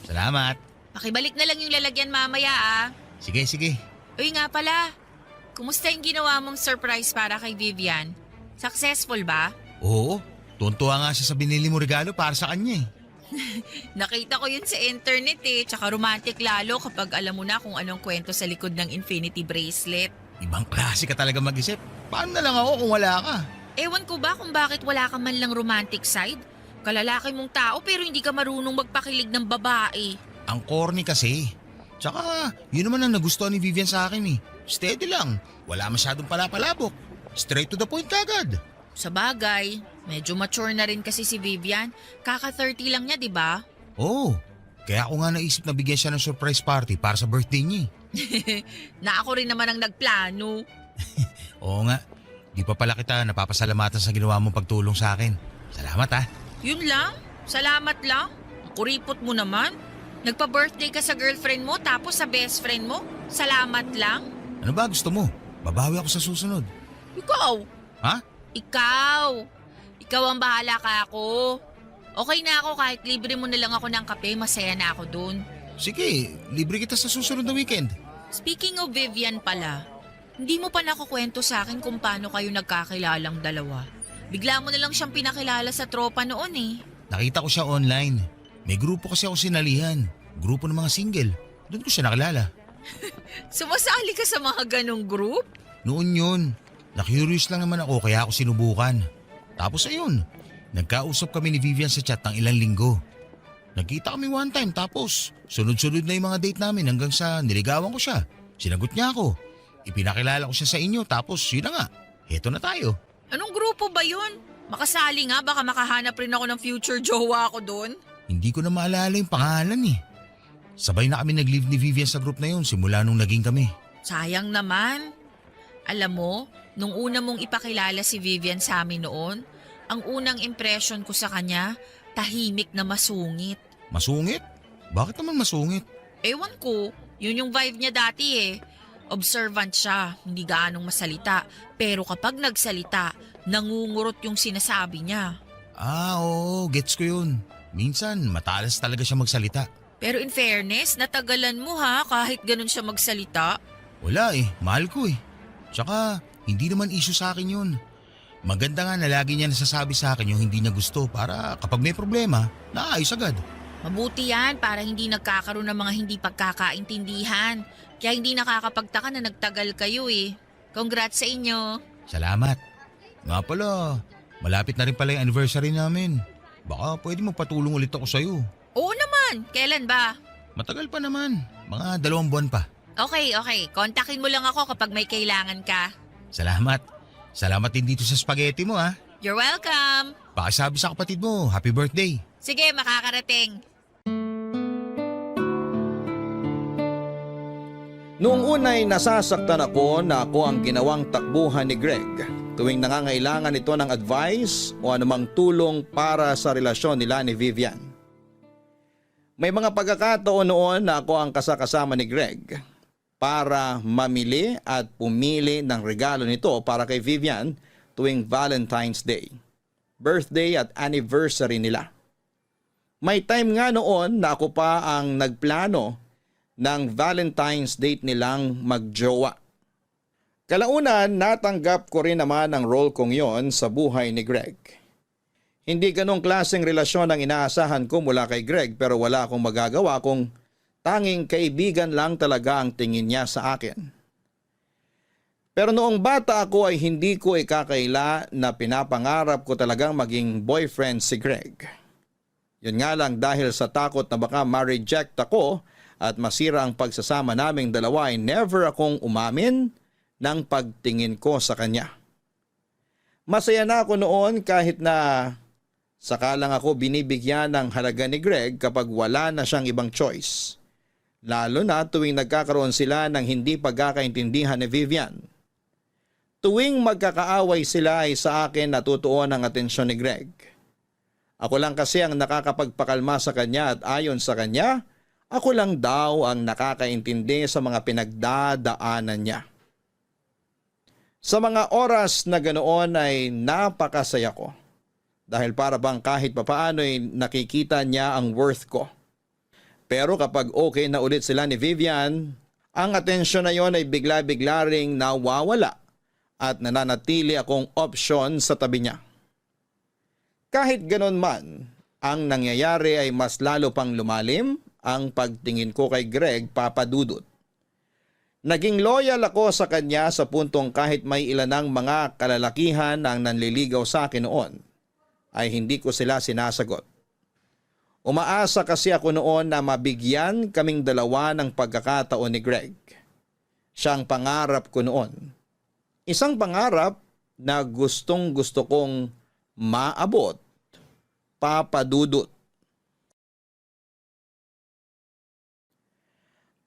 Salamat. pakibalik na lang yung lalagyan mamaya ah. Sige, sige. Uy nga pala, kumusta yung ginawa mong surprise para kay Vivian? Successful ba? Oo, Tuntua nga siya sa binili mo regalo para sa kanya eh. Nakita ko yun sa internet eh. Tsaka romantic lalo kapag alam mo na kung anong kwento sa likod ng infinity bracelet. Ibang klase ka talaga mag-isip. Paano na lang ako kung wala ka? Ewan ko ba kung bakit wala ka man lang romantic side? Kalalaki mong tao pero hindi ka marunong magpakilig ng babae. Ang corny kasi. Tsaka, yun naman ang nagustuhan ni Vivian sa akin eh. Steady lang. Wala masyadong palapalabok. Straight to the point kagad. Sa bagay, medyo mature na rin kasi si Vivian. Kaka-30 lang niya, di ba? Oo. Kaya ako nga naisip na bigyan siya ng surprise party para sa birthday niya eh. Na ako rin naman ang nagplano. Oo nga. Di pa pala kita napapasalamatan sa ginawa mong pagtulong sa akin. Salamat ah. Yun lang? Salamat lang? Ang kuripot mo naman. Nagpa-birthday ka sa girlfriend mo tapos sa best friend mo? Salamat lang? Ano ba gusto mo? Babawi ako sa susunod. Ikaw? Ha? Ikaw ang bahala ka ako. Okay na ako kahit libre mo na lang ako ng kape, masaya na ako dun. Sige, libre kita sa susunod na weekend. Speaking of Vivian pala, hindi mo pa nakukwento sa akin kung paano kayo nagkakilalang dalawa. Bigla mo na lang siyang pinakilala sa tropa noon eh. Nakita ko siya online. May grupo kasi ako sinalihan. Grupo ng mga single. Doon ko siya nakilala. Sumasali ka sa mga ganong group? Noon yun. Na-curious lang naman ako kaya ako sinubukan. Tapos ayun, nagkausap kami ni Vivian sa chat ng ilang linggo. Nagkita kami one time tapos sunod-sunod na yung mga date namin hanggang sa niligawan ko siya. Sinagot niya ako. Ipinakilala ko siya sa inyo tapos yun na nga. Heto na tayo. Anong grupo ba yun? Makasali nga, baka makahanap rin ako ng future jowa ko doon. Hindi ko na maalala yung pangalan eh. Sabay na kami nag-live ni Vivian sa group na yun simula nung naging kami. Sayang naman. Alam mo, nung una mong ipakilala si Vivian sa amin noon, ang unang impression ko sa kanya, tahimik na masungit. Masungit? Bakit naman masungit? Ewan ko, yun yung vibe niya dati eh. Observant siya, hindi gaanong masalita. Pero kapag nagsalita, nangungurot yung sinasabi niya. Ah, oo, gets ko yun. Minsan, matalas talaga siya magsalita. Pero in fairness, natagalan mo ha kahit ganun siya magsalita. Wala eh, mahal ko eh. Tsaka, hindi naman issue sa akin yun. Maganda nga na lagi niya nasasabi sa akin yung hindi niya gusto para kapag may problema, naayos agad. Mabuti yan para hindi nagkakaroon ng mga hindi pagkakaintindihan. Kaya hindi nakakapagtaka na nagtagal kayo eh. Congrats sa inyo. Salamat. Nga pala, malapit na rin pala yung anniversary namin. Baka pwede magpatulong ulit ako sa'yo. Oo naman. Kailan ba? Matagal pa naman. Mga 2 buwan pa. Okay. Kontakin mo lang ako kapag may kailangan ka. Salamat. Salamat din dito sa spaghetti mo ha. You're welcome. Pakisabi sa kapatid mo, happy birthday. Sige, makakarating. Noong unay nasasaktan ako na ako ang ginawang takbuhan ni Greg tuwing nangangailangan ito ng advice o anumang tulong para sa relasyon nila ni Vivian. May mga pagkakataon noon na ako ang kasakasama ni Greg para mamili at pumili ng regalo nito para kay Vivian tuwing Valentine's Day, birthday at anniversary nila. May time nga noon na ako pa ang nagplano ng Valentine's date nilang magjowa. Kalaunan, natanggap ko rin naman ang role kong yon sa buhay ni Greg. Hindi ganong klaseng relasyon ang inaasahan ko mula kay Greg pero wala akong magagawa kung tanging kaibigan lang talaga ang tingin niya sa akin. Pero noong bata ako ay hindi ko ikakaila na pinapangarap ko talagang maging boyfriend si Greg. Yun nga lang dahil sa takot na baka ma-reject ako at masira ang pagsasama naming dalawa ay never akong umamin ng pagtingin ko sa kanya. Masaya na ako noon kahit na saka lang ako binibigyan ng halaga ni Greg kapag wala na siyang ibang choice. Lalo na tuwing nagkakaroon sila ng hindi pagkakaintindihan ni Vivian. Tuwing magkakaaway sila ay sa akin natutuon ang atensyon ni Greg. Ako lang kasi ang nakakapagpakalma sa kanya at ayon sa kanya, ako lang daw ang nakakaintindi sa mga pinagdadaanan niya. Sa mga oras na ganoon ay napakasaya ko dahil para bang kahit papaano ay nakikita niya ang worth ko. Pero kapag okay na ulit sila ni Vivian, ang atensyon na yon ay bigla-bigla ring nawawala at nananatili akong option sa tabi niya. Kahit ganon man, ang nangyayari ay mas lalo pang lumalim ang pagtingin ko kay Greg, Papa Dudut. Naging loyal ako sa kanya sa puntong kahit may ilanang mga kalalakihan ang nanliligaw sa akin noon, ay hindi ko sila sinasagot. Umaasa kasi ako noon na mabigyan kaming dalawa ng pagkakataon ni Greg. Siyang pangarap ko noon. Isang pangarap na gustong gusto kong maabot, Papa Dudut.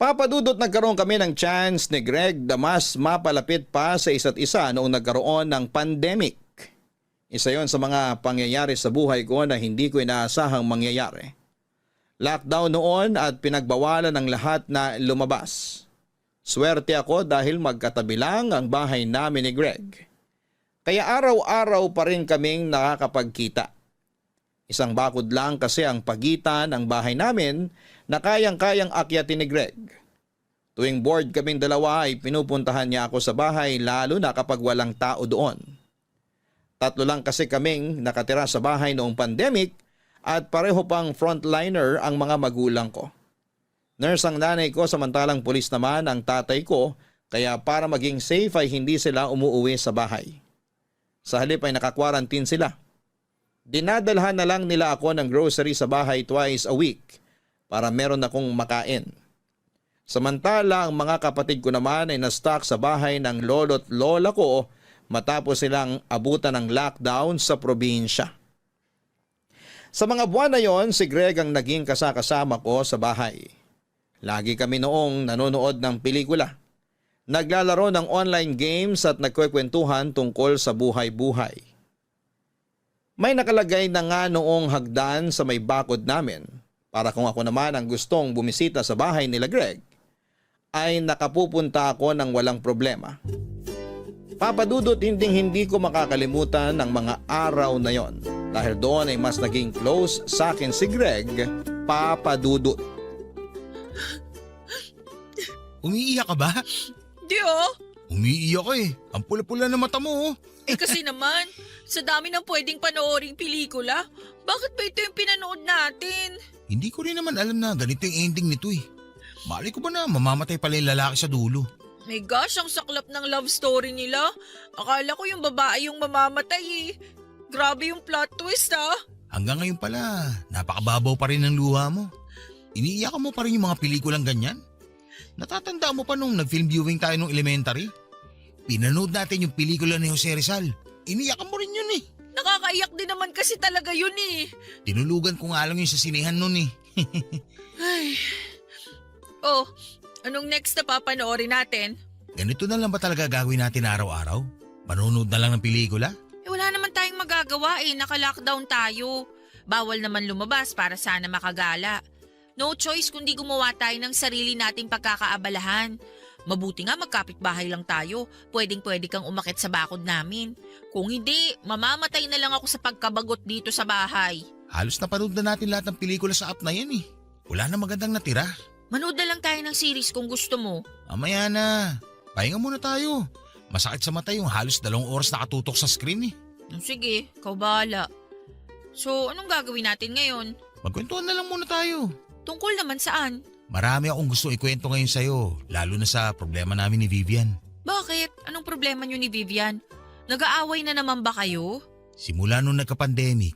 Papa Dudut, nagkaroon kami ng chance ni Greg na mas mapalapit pa sa isa't isa noong nagkaroon ng pandemic. Isa yon sa mga pangyayari sa buhay ko na hindi ko inaasahang mangyayari. Lockdown noon at pinagbawalan ng lahat na lumabas. Swerte ako dahil magkatabi lang ang bahay namin ni Greg. Kaya araw-araw pa rin kaming nakakapagkita. Isang bakod lang kasi ang pagitan ng bahay namin na kayang-kayang akyatin ni Greg. Tuwing bored kaming dalawa ay pinupuntahan niya ako sa bahay, lalo na kapag walang tao doon. 3 lang kasi kaming nakatira sa bahay noong pandemic at pareho pang frontliner ang mga magulang ko. Nurse ang nanay ko, samantalang pulis naman ang tatay ko, kaya para maging safe ay hindi sila umuuwi sa bahay. Sa halip ay naka-quarantine sila. Dinadalhan na lang nila ako ng grocery sa bahay twice a week para meron akong makain. Samantala ang mga kapatid ko naman ay na-stuck sa bahay ng lolo't lola ko matapos silang abutan ng lockdown sa probinsya. Sa mga buwan na yon, si Greg ang naging kasakasama ko sa bahay. Lagi kami noong nanonood ng pelikula. Naglalaro ng online games at nagkwekwentuhan tungkol sa buhay-buhay. May nakalagay na nga noong hagdan sa may bakod namin para kung ako naman ang gustong bumisita sa bahay nila Greg, ay nakapupunta ako ng walang problema. Papa Dudut, hindi ko makakalimutan ang mga araw na yon dahil doon ay mas naging close sa akin si Greg, Papa Dudut. Umiiyak ka ba? Di oh. Umiiyak ka eh. Ang pula-pula na mata mo oh. Eh kasi naman, sa dami ng pwedeng panooring pelikula, bakit ba ito yung pinanood natin? Hindi ko rin naman alam na ganito yung ending nito eh. Mali ko ba na mamamatay pala yung lalaki sa dulo? My gosh, ang saklap ng love story nila. Akala ko yung babae yung mamamatay eh. Grabe yung plot twist ah. Hanggang ngayon pala, napakababaw pa rin ng luha mo. Iniiyak mo pa rin yung mga pelikulang ganyan? Natatanda mo pa nung nag-film viewing tayo nung elementary? Pinanood natin yung pelikula ni Jose Rizal. Iniyakan mo rin yun eh. Nakakaiyak din naman kasi talaga yun eh. Tinulugan ko nga lang yun sa sinehan nun eh. Ay. Oh, anong next na papanoorin natin? Ganito na lang ba talaga gagawin natin araw-araw? Manonood na lang ng pelikula? Eh wala naman tayong magagawa eh, naka-lockdown tayo. Bawal naman lumabas para sana makagala. No choice kundi gumawa tayo ng sarili nating pagkakaabalahan. Mabuti nga magkapit-bahay lang tayo, pwedeng-pwede kang umakit sa bakod namin. Kung hindi, mamamatay na lang ako sa pagkabagot dito sa bahay. Halos napanood na natin lahat ng pelikula sa app na yan eh. Wala na magandang natira. Manood na lang tayo ng series kung gusto mo. Mamaya na. Pahinga muna tayo. Masakit sa mata yung halos 2 oras nakatutok sa screen eh. Sige, ikaw bahala. So, anong gagawin natin ngayon? Magkwentuhan na lang muna tayo. Tungkol naman saan? Marami akong gusto ikwento ngayon sa'yo, lalo na sa problema namin ni Vivian. Bakit? Anong problema niyo ni Vivian? Nag-aaway na naman ba kayo? Simula nung nagka-pandemic,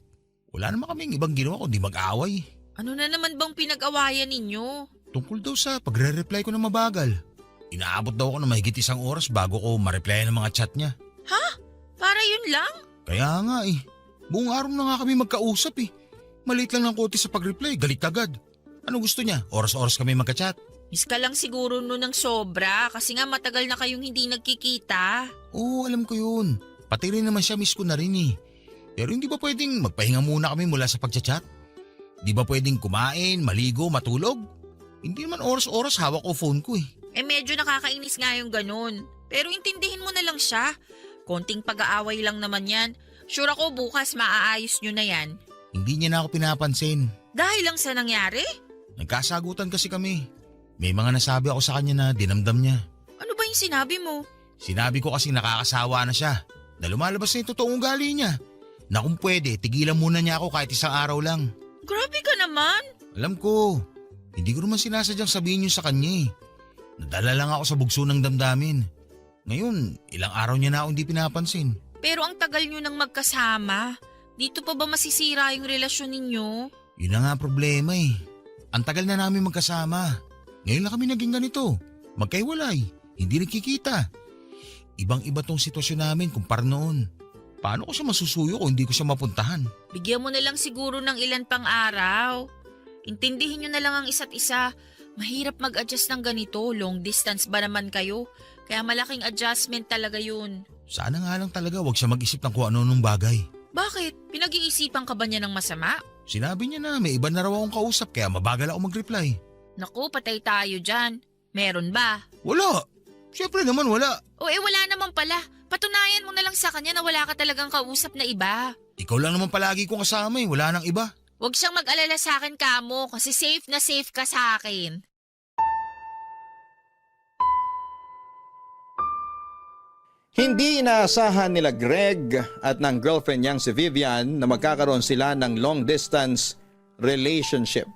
wala naman kaming ibang ginawa kundi mag-aaway. Ano na naman bang pinag-awayan ninyo? Tungkol daw sa pagre-reply ko ng mabagal. Inaabot daw ako ng mahigit 1 oras bago ko ma-replyan ng mga chat niya. Ha? Para yun lang? Kaya nga eh. Buong araw na nga kami magkausap eh. Maliit lang ng konti sa pag-reply, galit agad. Ano gusto niya? Oras-oras kami magka-chat. Miss ka lang siguro nun ng sobra kasi nga matagal na kayong hindi nagkikita. Oo, alam ko yun. Pati rin naman siya, miss ko na rin eh. Pero hindi ba pwedeng magpahinga muna kami mula sa pagchat-chat? Di ba pwedeng kumain, maligo, matulog? Hindi naman oras-oras hawak ko phone ko eh. Eh medyo nakakainis nga yung ganun. Pero intindihin mo na lang siya. Konting pag-aaway lang naman yan. Sure ako bukas maaayos nyo na yan. Hindi niya na ako pinapansin. Dahil lang sa nangyari? Nagkasagutan kasi kami. May mga nasabi ako sa kanya na dinamdam niya. Ano ba yung sinabi mo? Sinabi ko kasi nakakasawa na siya. Na lumalabas na yung totoong ugali niya. Na kung pwede, tigilan muna niya ako kahit isang araw lang. Grabe ka naman. Alam ko, hindi ko naman sinasadyang sabihin yun sa kanya eh. Nadala lang ako sa bugso ng damdamin. Ngayon, ilang araw niya na ako hindi pinapansin. Pero ang tagal nyo nang magkasama. Dito pa ba masisira yung relasyon ninyo? Yun na nga problema eh. Ang tagal na namin magkasama. Ngayon lang kami naging ganito. Magkaiwalay, hindi nagkikita. Ibang-iba tong sitwasyon namin kumpara noon. Paano ko siya masusuyo kung hindi ko siya mapuntahan? Bigyan mo na lang siguro ng ilan pang araw. Intindihin nyo na lang ang isa't isa. Mahirap mag-adjust ng ganito. Long distance ba naman kayo? Kaya malaking adjustment talaga yun. Sana nga lang talaga wag siya mag-isip ng kung ano-anong bagay. Bakit? Pinag-iisipan ka ba niya ng masama? Sinabi niya na may iba na raw akong kausap kaya mabagal ako mag-reply. Naku, patay tayo dyan. Meron ba? Wala. Siyempre naman wala. O wala naman pala. Patunayan mo na lang sa kanya na wala ka talagang kausap na iba. Ikaw lang naman palagi kong kasama eh. Wala nang iba. Huwag siyang mag-alala sa akin, Kamo, kasi safe na safe ka sa akin. Hindi inaasahan nila Greg at ng girlfriend niyang si Vivian na magkakaroon sila ng long distance relationship.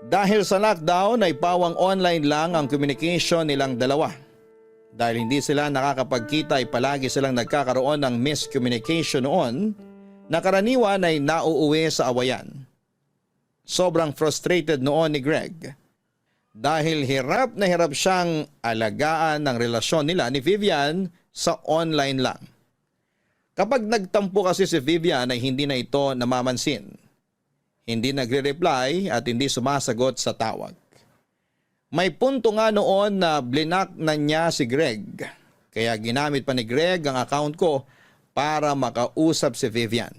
Dahil sa lockdown ay pawang online lang ang communication nilang dalawa. Dahil hindi sila nakakapagkita ay palagi silang nagkakaroon ng miscommunication noon na karaniwan ay nauuwi sa awayan. Sobrang frustrated noon ni Greg. Dahil hirap na hirap siyang alagaan ng relasyon nila ni Vivian sa online lang. Kapag nagtampo kasi si Vivian ay hindi na ito namamansin. Hindi nagre-reply at hindi sumasagot sa tawag. May punto nga noon na blinak na niya si Greg. Kaya ginamit pa ni Greg ang account ko para makausap si Vivian.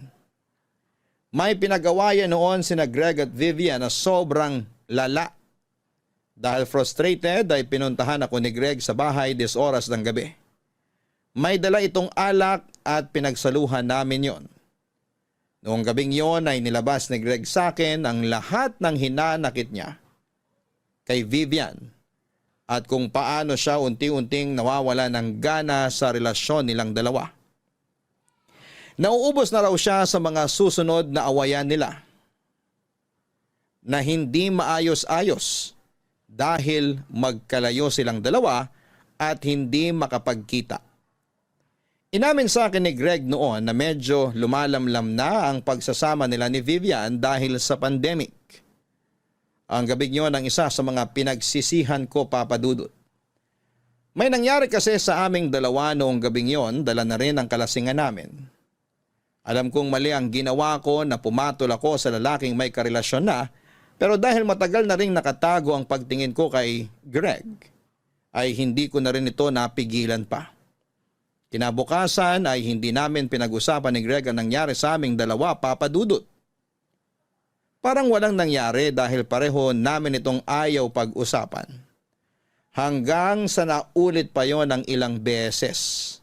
May pinagawayan noon sina Greg at Vivian na sobrang lala. Dahil frustrated ay pinuntahan ako ni Greg sa bahay 10 oras ng gabi. May dala itong alak at pinagsaluhan namin yon. Noong gabing yon ay nilabas ni Greg sa akin ang lahat ng hinanakit niya kay Vivian at kung paano siya unti-unting nawawala ng gana sa relasyon nilang dalawa. Nauubos na raw siya sa mga susunod na awayan nila na hindi maayos-ayos dahil magkalayo silang dalawa at hindi makapagkita. Inamin sa akin ni Greg noon na medyo lumalamlam na ang pagsasama nila ni Vivian dahil sa pandemic. Ang gabing yun ang isa sa mga pinagsisihan ko, Papa Dudut. May nangyari kasi sa aming dalawa noong gabing yon, dala na rin ang kalasingan namin. Alam kong mali ang ginawa ko na pumatol ako sa lalaking may karelasyon na, pero dahil matagal na ring nakatago ang pagtingin ko kay Greg, ay hindi ko na rin ito napigilan pa. Kinabukasan ay hindi namin pinag-usapan ni Greg ang nangyari sa aming dalawa, Papa Dudut. Parang walang nangyari dahil pareho namin itong ayaw pag-usapan. Hanggang sa naulit pa yon ng ilang beses.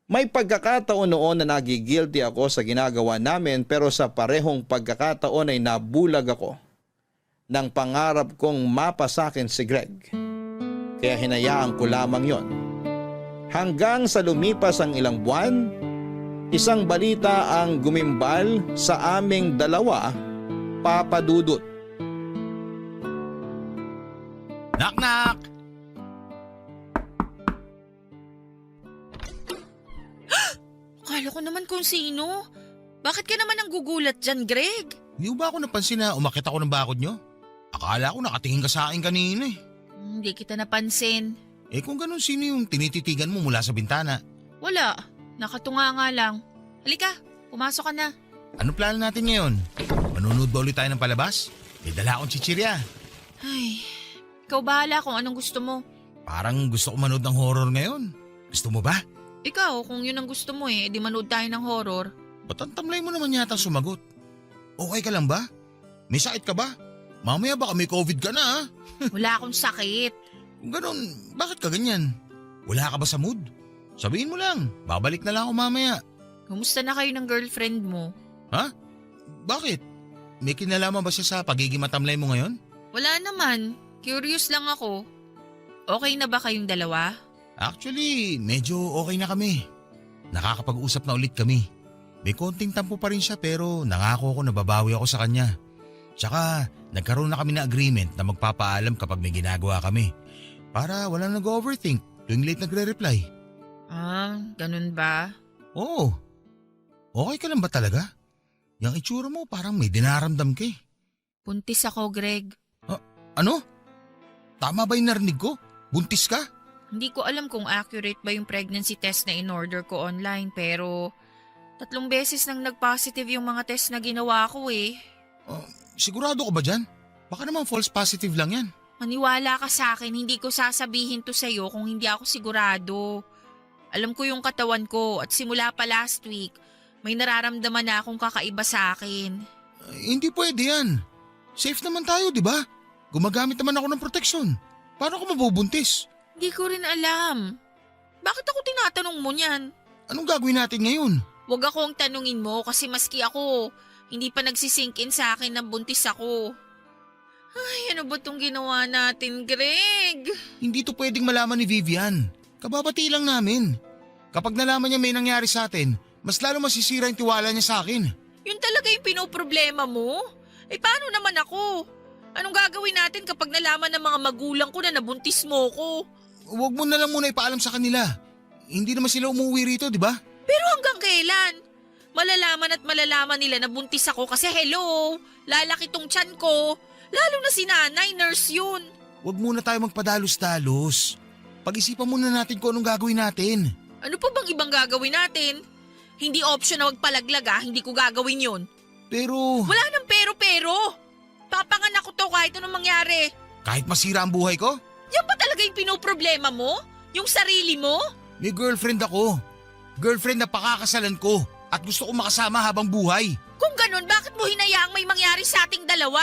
May pagkakataon noon na nagigilty ako sa ginagawa namin pero sa parehong pagkakataon ay nabulag ako ng pangarap kong mapasakin si Greg. Kaya hinayaan ko lamang yon. Hanggang sa lumipas ang ilang buwan, isang balita ang gumimbal sa aming dalawa, Papa Dudut. Knock-knock! Akala ko naman kung sino. Bakit ka naman ang gugulat dyan, Greg? Hindi ba ako napansin na umakit ako ng bakod nyo? Akala ko nakatingin ka sa akin kanina eh. Hindi kita napansin. Eh kung ganun, sino yung tinititigan mo mula sa bintana? Wala. Nakatunga nga lang. Halika, pumasok ka na. Ano plano natin ngayon? Manunod ba ulit tayo ng palabas? May dala akong chichirya. Ay, ikaw bahala kung anong gusto mo. Parang gusto ko manood ng horror ngayon. Gusto mo ba? Ikaw, kung yun ang gusto mo edi manood tayo ng horror. Ba't ang tamlay mo naman yata sumagot? Okay ka lang ba? May sakit ka ba? Mamaya baka may COVID ka na ha? Wala akong sakit. Kung ganun, bakit ka ganyan? Wala ka ba sa mood? Sabihin mo lang, babalik na lang ako mamaya. Kumusta na kayo ng girlfriend mo? Ha? Bakit? May kinalaman ba siya sa pagiging matamlay mo ngayon? Wala naman. Curious lang ako. Okay na ba kayong dalawa? Actually, medyo okay na kami. Nakakapag-usap na ulit kami. May konting tampo pa rin siya pero nangako ako na babawi ako sa kanya. Tsaka nagkaroon na kami ng agreement na magpapaalam kapag may ginagawa kami. Para walang nag-overthink tuwing late nagre-reply. Ganun ba? Oo. Okay ka lang ba talaga? Yung itsura mo parang may dinaramdam ka eh. Buntis ako, Greg. Ano? Tama ba yung narinig ko? Buntis ka? Hindi ko alam kung accurate ba yung pregnancy test na in-order ko online pero 3 beses nang nag-positive yung mga test na ginawa ko eh. Sigurado ka ba dyan? Baka naman false positive lang yan. Maniwala ka sa akin, hindi ko sasabihin to sa'yo kung hindi ako sigurado. Alam ko yung katawan ko at simula pa last week, may nararamdaman na akong kakaiba sa akin. Hindi pwede yan. Safe naman tayo, di ba? Gumagamit naman ako ng proteksyon. Paano ako mabubuntis? Hindi ko rin alam. Bakit ako tinatanong mo niyan? Anong gagawin natin ngayon? Huwag akong tanungin mo kasi maski ako, hindi pa nagsisink in sa akin na buntis ako. Ay, ano ba itong ginawa natin, Greg? Hindi to pwedeng malaman ni Vivian. Kababati lang namin. Kapag nalaman niya may nangyari sa atin, mas lalo masisira yung tiwala niya sa akin. Yun talaga yung pinoproblema mo? Eh paano naman ako? Anong gagawin natin kapag nalaman ng mga magulang ko na nabuntis mo ko? Huwag mo na lang muna ipaalam sa kanila. Hindi naman sila umuwi rito, di ba? Pero hanggang kailan? Malalaman nila na buntis ako kasi hello, lalaki tong tiyan ko. Lalo na si nanay, nurse yun. Huwag muna tayo magpadalos-dalos. Pag-isipan muna natin kung anong gagawin natin. Ano pa bang ibang gagawin natin? Hindi option na magpalaglag hindi ko gagawin yun. Pero… Wala nang pero. Papanganak ko to kahit anong mangyari. Kahit masira ang buhay ko? Yan ba talaga yung pinoproblema mo? Yung sarili mo? May girlfriend ako. Girlfriend na pakakasalan ko at gusto ko makasama habang buhay. Kung ganun, bakit mo hinayaang may mangyari sa ating dalawa?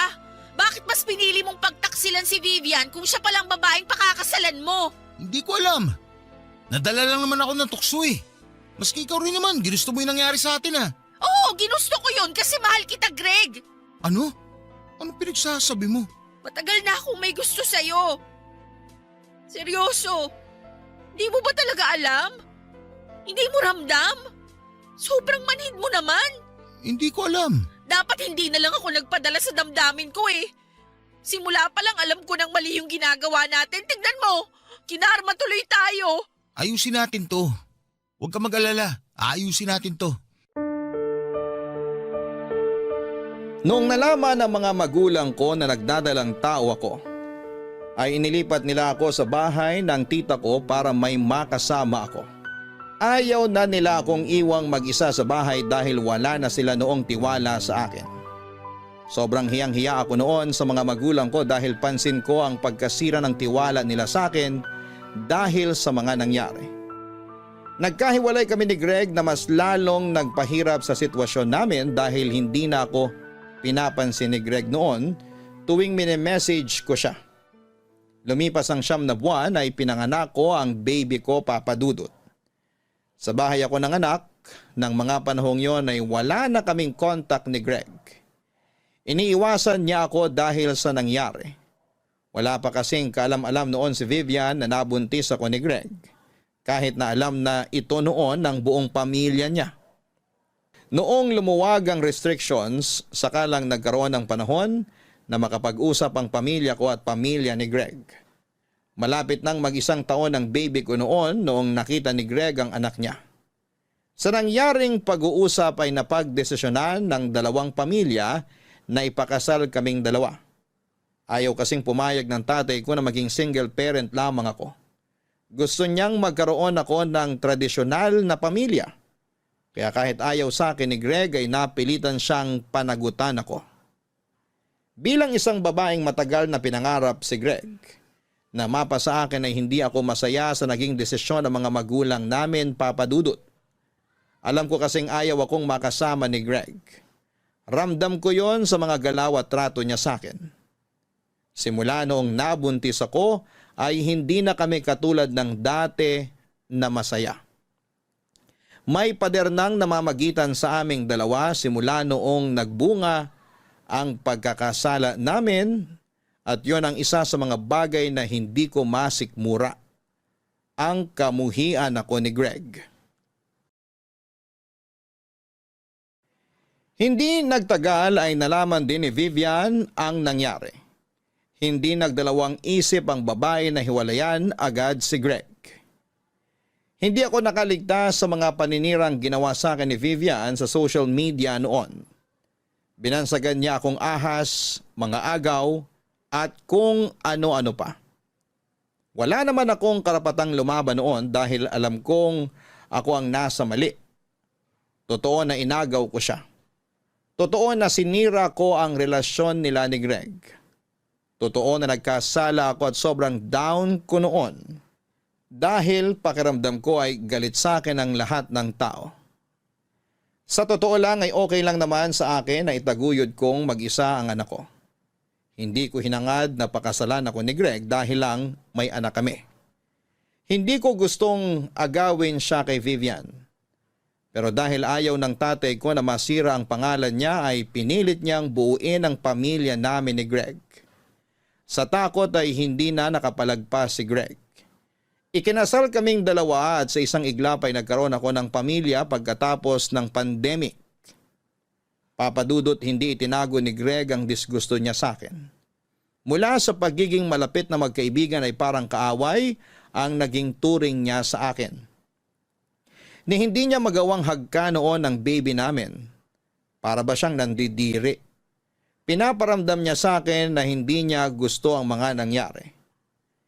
Bakit mas pinili mong pagtaksilan si Vivian kung siya palang babaeng pakakasalan mo? Hindi ko alam. Nadala lang naman ako ng tukso eh. Maski ikaw rin naman, ginusto mo yung nangyari sa atin Oo, ginusto ko yun kasi mahal kita, Greg. Ano? Ano pinagsasabi mo? Matagal na akong may gusto sa'yo. Seryoso. Di mo ba talaga alam? Hindi mo ramdam? Sobrang manhid mo naman. Hindi ko alam. Dapat hindi na lang ako nagpadala sa damdamin ko eh. Simula pa lang alam ko nang mali yung ginagawa natin. Tignan mo, kinarma tuloy tayo. Ayusin natin to. Huwag ka mag-alala. Aayusin natin to. Noong nalaman ng mga magulang ko na nagdadalang tao ako, ay inilipat nila ako sa bahay ng tita ko para may makasama ako. Ayaw na nila akong iwang mag-isa sa bahay dahil wala na sila noong tiwala sa akin. Sobrang hiyang-hiya ako noon sa mga magulang ko dahil pansin ko ang pagkasira ng tiwala nila sa akin dahil sa mga nangyari. Nagkahiwalay kami ni Greg na mas lalong nagpahirap sa sitwasyon namin dahil hindi na ako pinapansin ni Greg noon tuwing mini-message ko siya. Lumipas ang 9 na buwan ay pinanganak ko ang baby ko, Papa Dudut. Sa bahay ako nanganak, ng mga panahong yon ay wala na kaming contact ni Greg. Iniiwasan niya ako dahil sa nangyari. Wala pa kasing kaalam-alam noon si Vivian na nabuntis ako ni Greg. Kahit na alam na ito noon ng buong pamilya niya. Noong lumuwag ang restrictions, saka lang nagkaroon ng panahon na makapag-usap ang pamilya ko at pamilya ni Greg. Malapit nang mag-1 taon ang baby ko noong nakita ni Greg ang anak niya. Sa nangyaring pag-uusap ay napagdesisyonan ng dalawang pamilya na ipakasal kaming dalawa. Ayaw kasing pumayag ng tatay ko na maging single parent lamang ako. Gusto niyang magkaroon ako ng tradisyonal na pamilya. Kaya kahit ayaw sa akin ni Greg ay napilitan siyang panagutan ako. Bilang isang babaeng matagal na pinangarap si Greg, na mapa sa akin ay hindi ako masaya sa naging desisyon ng mga magulang namin, Papa Dudut. Alam ko kasing ayaw akong makasama ni Greg. Ramdam ko yon sa mga galaw at trato niya sa akin. Simula noong nabuntis ako ay hindi na kami katulad ng dati na masaya. May pader nang namamagitan sa aming dalawa simula noong nagbunga ang pagkakasala namin. At yon ang isa sa mga bagay na hindi ko masikmura. Ang kamuhian ako ni Greg. Hindi nagtagal ay nalaman din ni Vivian ang nangyari. Hindi nagdalawang isip ang babae na hiwalayan agad si Greg. Hindi ako nakaligtas sa mga paninirang ginawa sa akin ni Vivian sa social media noon. Binansagan niya akong ahas, mga agaw, at kung ano-ano pa. Wala naman akong karapatang lumaban noon dahil alam kong ako ang nasa mali. Totoo na inagaw ko siya. Totoo na sinira ko ang relasyon nila ni Greg. Totoo na nagkasala ako at sobrang down ko noon dahil pakiramdam ko ay galit sa akin ang lahat ng tao. Sa totoo lang ay okay lang naman sa akin na itaguyod kong mag-isa ang anak ko. Hindi ko hinangad na pakasalan ako ni Greg dahil lang may anak kami. Hindi ko gustong agawin siya kay Vivian. Pero dahil ayaw ng tatay ko na masira ang pangalan niya ay pinilit niyang buuin ang pamilya namin ni Greg. Sa takot ay hindi na nakapalagpas si Greg. Ikinasal kaming dalawa at sa isang iglap ay nagkaroon ako ng pamilya pagkatapos ng pandemic. Papadudot hindi itinago ni Greg ang disgusto niya sa akin. Mula sa pagiging malapit na magkaibigan ay parang kaaway ang naging turing niya sa akin. Ni hindi niya magawang hagka noon ang baby namin. Para ba siyang nandidiri? Pinaparamdam niya sa akin na hindi niya gusto ang mga nangyari.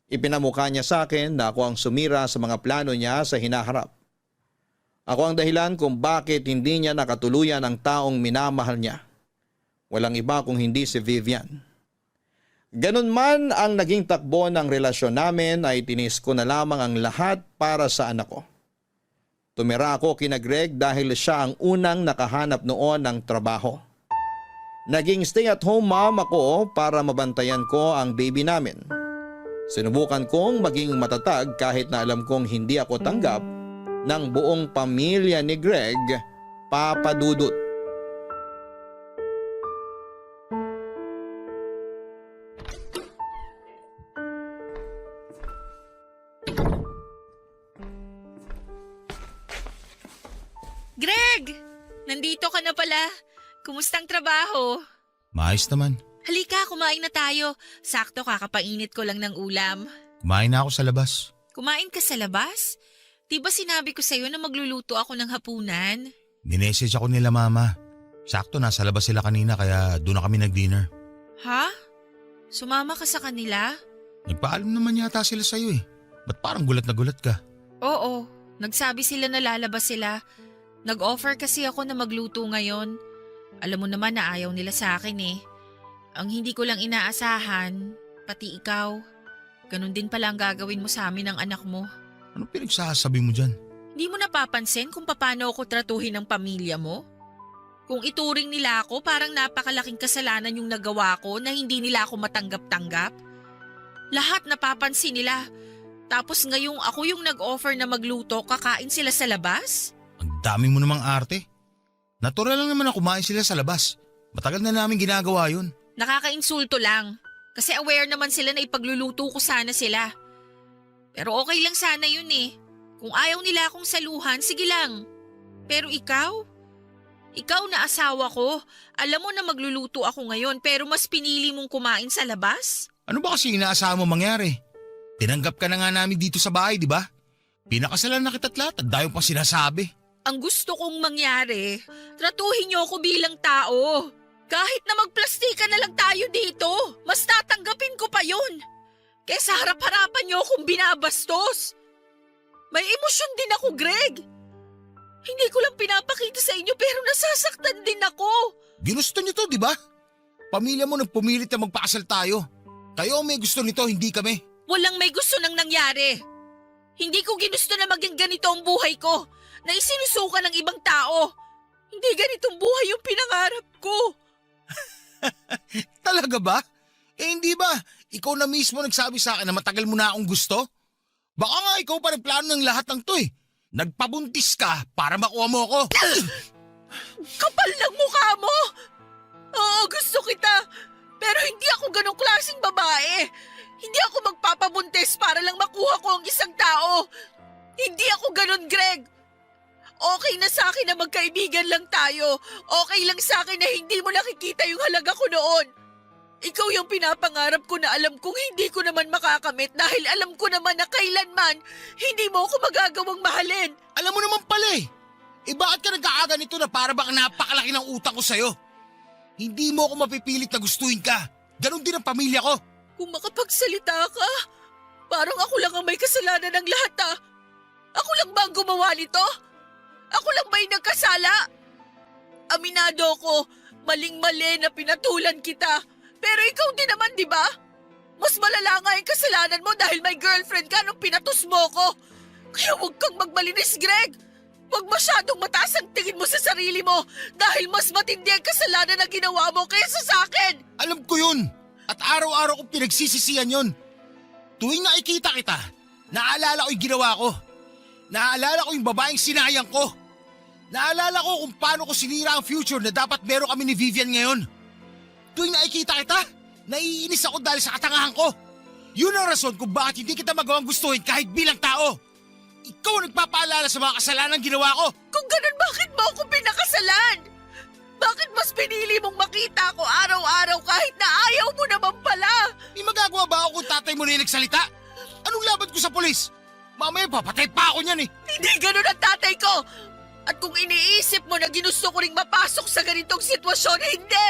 Ipinamukha niya sa akin na ako ang sumira sa mga plano niya sa hinaharap. Ako ang dahilan kung bakit hindi niya nakatuluyan ang taong minamahal niya. Walang iba kung hindi si Vivian. Ganun man ang naging takbo ng relasyon namin ay tinis ko na lamang ang lahat para sa anak ko. Tumira ako kina Greg dahil siya ang unang nakahanap noon ng trabaho. Naging stay-at-home mom ako para mabantayan ko ang baby namin. Sinubukan kong maging matatag kahit na alam kong hindi ako tanggap ng buong pamilya ni Greg, Papa Dudut. Greg! Nandito ka na pala. Kumustang trabaho? Maayos naman. Halika, kumain na tayo. Sakto kakapainit ko lang ng ulam. Kumain na ako sa labas. Kumain ka sa labas? Di ba sinabi ko sa'yo na magluluto ako ng hapunan? Dinessage ako nila mama. Sakto nasa labas sila kanina kaya doon na kami nag-dinner. Ha? Sumama ka sa kanila? Nagpaalam naman yata sila sa'yo eh. Ba't parang gulat na gulat ka? Oo, nagsabi sila na lalabas sila. Nag-offer kasi ako na magluto ngayon. Alam mo naman na ayaw nila sa akin eh. Ang hindi ko lang inaasahan, pati ikaw. Ganun din pala ang gagawin mo sa amin ng anak mo. Anong pinagsasabi mo dyan? Hindi mo napapansin kung paano ako tratuhin ng pamilya mo? Kung ituring nila ako, parang napakalaking kasalanan yung nagawa ko na hindi nila ako matanggap-tanggap. Lahat napapansin nila. Tapos ngayong ako yung nag-offer na magluto, kakain sila sa labas? Ang dami mo namang arte. Natural lang naman na kumain sila sa labas. Matagal na namin ginagawa yun. Nakakainsulto lang. Kasi aware naman sila na ipagluluto ko sana sila. Pero okay lang sana yun eh. Kung ayaw nila akong saluhan, sige lang. Pero ikaw? Ikaw na asawa ko. Alam mo na magluluto ako ngayon pero mas pinili mong kumain sa labas? Ano ba kasi inaasahan mo mangyari? Tinanggap ka na nga namin dito sa bahay, di ba? Pinakasalan na kita't lahat at dayo pang sinasabi. Ang gusto kong mangyari, tratuhin niyo ako bilang tao. Kahit na magplastika na lang tayo dito, mas tatanggapin ko pa yun. Kesa harap-harapan niyo akong binabastos. May emosyon din ako, Greg. Hindi ko lang pinapakita sa inyo pero nasasaktan din ako. Ginusto niyo to, di ba? Pamilya mo nang pumilit na magpakasal tayo. Kayo may gusto nito, hindi kami. Walang may gusto nang nangyari. Hindi ko ginusto na maging ganito ang buhay ko, na isinusuka ng ibang tao. Hindi ganitong buhay yung pinangarap ko. Talaga ba? Eh hindi ba? Ikaw na mismo nagsabi sa akin na matagal mo na akong gusto? Baka nga ikaw pa rin plano ng lahat ng to eh. Nagpabuntis ka para makuha mo ako. Kapal ng mukha mo! Oo, gusto kita. Pero hindi ako ganong klaseng babae. Hindi ako magpapabuntis para lang makuha ko ang isang tao. Hindi ako ganon, Greg. Okay na sa akin na magkaibigan lang tayo. Okay lang sa akin na hindi mo nakikita yung halaga ko noon. Ikaw yung pinapangarap ko na alam kong hindi ko naman makakamit dahil alam ko naman na kailanman hindi mo ako magagawang mahalin. Alam mo naman pala eh. Bakit ka nag-aaga nito na para bang napakalaki ng utang ko sa'yo? Hindi mo ako mapipilit na gustuin ka. Ganon din ang pamilya ko. Kung makapagsalita ka, parang ako lang ang may kasalanan ng lahat ah. Ako lang ba ang gumawa nito? Ako lang ba yung nagkasala? Aminado ko, maling-mali na pinatulan kita. Pero ikaw din naman, di ba? Mas malala nga yung kasalanan mo dahil may girlfriend ka nung pinatus mo ko. Kaya huwag kang magmalinis, Greg. Huwag masyadong mataas ang tingin mo sa sarili mo dahil mas matindi ang kasalanan na ginawa mo kaysa sa akin. Alam ko yun. At araw-araw kong pinagsisisihan yun. Tuwing nakikita kita, naalala ko yung ginawa ko. Naalala ko yung babaeng sinayang ko. Naalala ko kung paano ko sinira ang future na dapat meron kami ni Vivian ngayon. Tuwing nakikita kita, naiinis ako dahil sa katangahan ko. Yun ang rason kung bakit hindi kita magawang gustuhin kahit bilang tao. Ikaw ang nagpapaalala sa mga kasalanan ginawa ko. Kung ganun, bakit mo ako pinakasalan? Bakit mas pinili mong makita ako araw-araw kahit na ayaw mo naman pala? May magagawa ba ako kung tatay mo na yung nagsalita? Anong laban ko sa polis? Mamaya papatay pa ako niyan eh. Hindi ganun ang tatay ko. At kung iniisip mo na ginusto ko ring mapasok sa ganitong sitwasyon, hindi.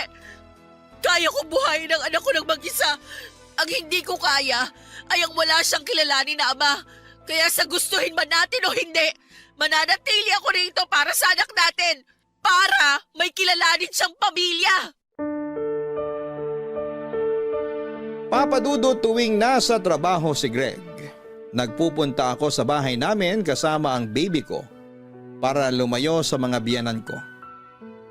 Kaya ko buhayin ang anak ko ng mag-isa. Ang hindi ko kaya ay ang wala siyang kilalanin na ama. Kaya sa gustuhin man natin o hindi, mananatili ako rito para sa anak natin. Para may kilalanin siyang pamilya. Papadudo tuwing nasa trabaho si Greg. Nagpupunta ako sa bahay namin kasama ang baby ko para lumayo sa mga biyanan ko.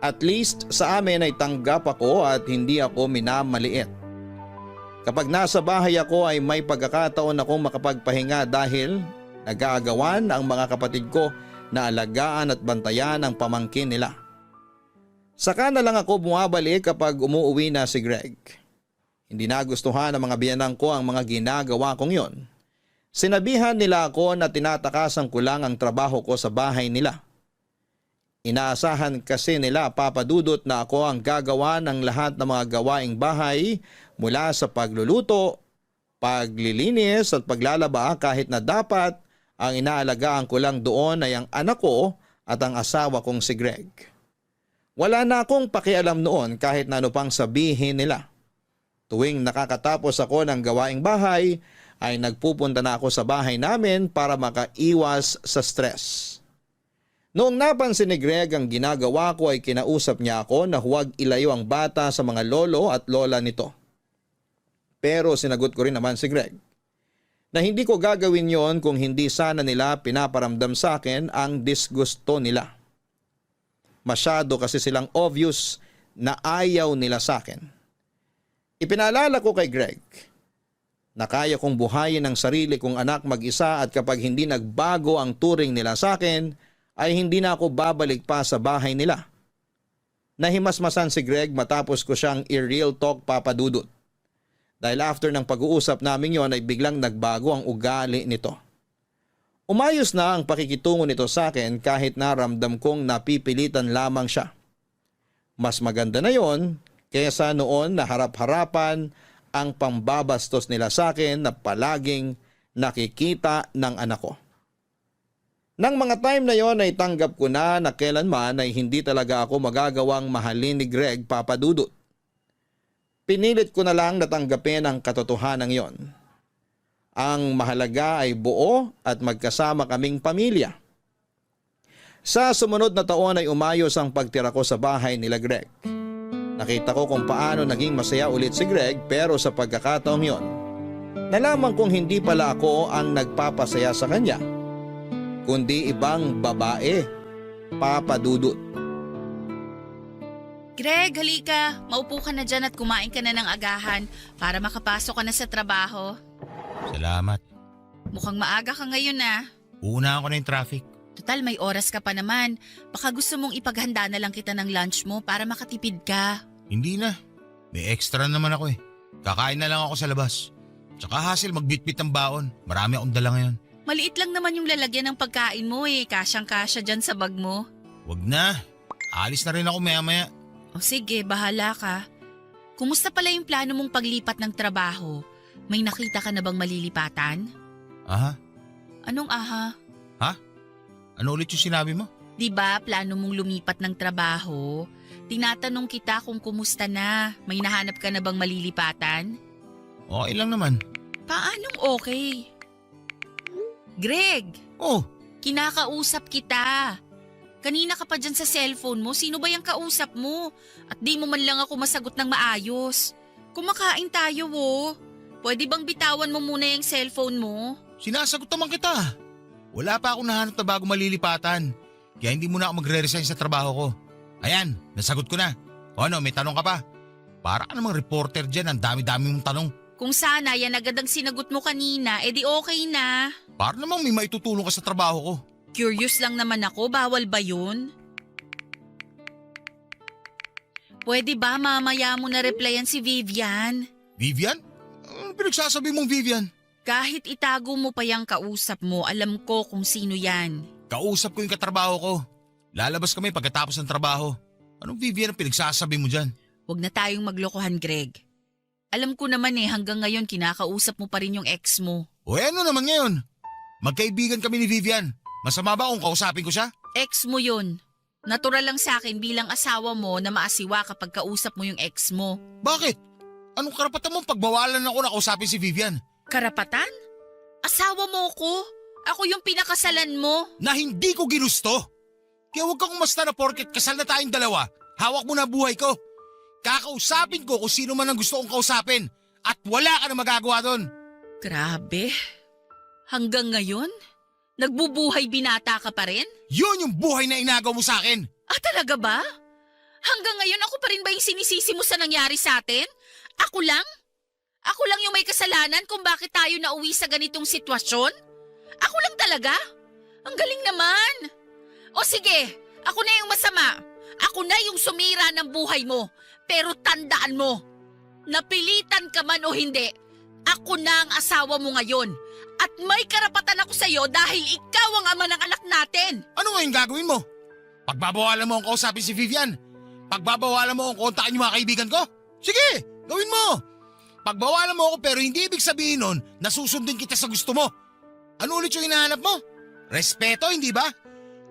At least sa amin ay tanggap ako at hindi ako minamaliit. Kapag nasa bahay ako ay may pagkakataon akong makapagpahinga dahil nag-aagawan ang mga kapatid ko na alagaan at bantayan ang pamangkin nila. Saka na lang ako bumabalik kapag umuuwi na si Greg. Hindi nagustuhan ng mga biyanan ko ang mga ginagawa kong yon. Sinabihan nila ako na tinatakasan ko lang ang trabaho ko sa bahay nila. Inaasahan kasi nila, Papadudot, na ako ang gagawa ng lahat ng mga gawaing bahay mula sa pagluluto, paglilinis at paglalaba kahit na dapat ang inaalagaan ko lang doon ay ang anak ko at ang asawa kong si Greg. Wala na akong pakialam noon kahit na ano pang sabihin nila. Tuwing nakakatapos ako ng gawaing bahay ay nagpupunta na ako sa bahay namin para makaiwas sa stress. Noong napansin ni Greg ang ginagawa ko ay kinausap niya ako na huwag ilayo ang bata sa mga lolo at lola nito. Pero sinagot ko rin naman si Greg na hindi ko gagawin yon kung hindi sana nila pinaparamdam sa akin ang disgusto nila. Masyado kasi silang obvious na ayaw nila sa akin. Ipinaalala ko kay Greg na kaya kong buhayin ang sarili kong anak mag-isa at kapag hindi nagbago ang turing nila sa akin, ay hindi na ako babalik pa sa bahay nila. Nahimasmasan si Greg matapos ko siyang i-real talk, Papadudot. Dahil after ng pag-uusap namin yon ay biglang nagbago ang ugali nito. Umayos na ang pakikitungo nito sa akin kahit naramdam kong napipilitan lamang siya. Mas maganda na yon kaysa noon na harap-harapan ang pambabastos nila sa akin na palaging nakikita ng anak ko. Nang mga time na yon ay tanggap ko na kailanman ay hindi talaga ako magagawang mahalin ni Greg, Papadudot. Pinilit ko na lang natanggapin ang katotohanan yon. Ang mahalaga ay buo at magkasama kaming pamilya. Sa sumunod na taon ay umayos ang pagtira ko sa bahay nila Greg. Nakita ko kung paano naging masaya ulit si Greg pero sa pagkakataong yon, nalaman kong hindi pala ako ang nagpapasaya sa kanya, kundi ibang babae, Papadudot. Greg, halika. Maupo ka na dyan at kumain ka na ng agahan para makapasok ka na sa trabaho. Salamat. Mukhang maaga ka ngayon ah. Una ako na yung traffic. Total, may oras ka pa naman. Baka gusto mong ipaghanda na lang kita ng lunch mo para makatipid ka. Hindi na. May extra naman ako eh. Kakain na lang ako sa labas. Tsaka hassle magbitbit ng baon. Marami akong dala ngayon. Maliit lang naman yung lalagyan ng pagkain mo eh. Kasyang-kasya dyan sa bag mo. Wag na. Alis na rin ako maya-maya. O sige, bahala ka. Kumusta pala yung plano mong paglipat ng trabaho? May nakita ka na bang malilipatan? Aha? Anong aha? Ha? Ano ulit yung sinabi mo? Di ba plano mong lumipat ng trabaho? Tinatanong kita kung kumusta na. May nahanap ka na bang malilipatan? Okay lang naman. Paanong okay? Greg! Oh? Kinakausap kita. Kanina ka pa dyan sa cellphone mo. Sino ba yung kausap mo? At di mo man lang ako masagot ng maayos. Kumakain tayo Pwede bang bitawan mo muna yung cellphone mo? Sinasagot naman kita. Wala pa akong nahanap na bago malilipatan. Kaya hindi muna ako magre-resign sa trabaho ko. Ayan, nasagot ko na. O ano, may tanong ka pa? Para ka namang reporter dyan, ang dami-dami mong tanong. Kung sana yan agad ang sinagot mo kanina, edi okay na. Para namang may maitutulong ka sa trabaho ko. Curious lang naman ako, bawal ba yun? Pwede ba mamaya mo na replyan si Vivian? Vivian? Ano pinagsasabi mong Vivian? Kahit itago mo pa yung kausap mo, alam ko kung sino yan. Kausap ko yung katrabaho ko. Lalabas kami pagkatapos ng trabaho. Anong Vivian ang pinagsasabi mo dyan? Huwag na tayong maglokohan, Greg. Alam ko naman hanggang ngayon kinakausap mo pa rin yung ex mo. O ano naman ngayon? Magkaibigan kami ni Vivian. Masama ba kung kausapin ko siya? Ex mo yun. Natural lang sa akin bilang asawa mo na maasiwa kapag kausap mo yung ex mo. Bakit? Anong karapatan mong pagbawalan ako na kausapin si Vivian? Karapatan? Asawa mo ko? Ako yung pinakasalan mo? Na hindi ko ginusto. Kaya huwag kang umasta na porket kasal na tayong dalawa. Hawak mo na buhay ko. Kakausapin ko kung sino man ang gusto kong kausapin. At wala ka na magagawa doon. Grabe. Hanggang ngayon? Nagbubuhay binata ka pa rin? Yun yung buhay na inagaw mo sa akin. Ah, talaga ba? Hanggang ngayon ako pa rin ba yung sinisisi mo sa nangyari sa atin? Ako lang? Ako lang yung may kasalanan kung bakit tayo nauwi sa ganitong sitwasyon? Ako lang talaga? Ang galing naman. O sige, ako na yung masama. Ako na yung sumira ng buhay mo. Pero tandaan mo, napilitan ka man o hindi, ako na ang asawa mo ngayon. At may karapatan ako sa'yo dahil ikaw ang ama ng anak natin. Ano nga yung gagawin mo? Pagbabawalan mo ang kausapin si Vivian? Pagbabawalan mo ang kontakin yung mga kaibigan ko? Sige, gawin mo. Pagbawalan mo ako pero hindi ibig sabihin nun na susundin kita sa gusto mo. Ano ulit yung hinahanap mo? Respeto, hindi ba?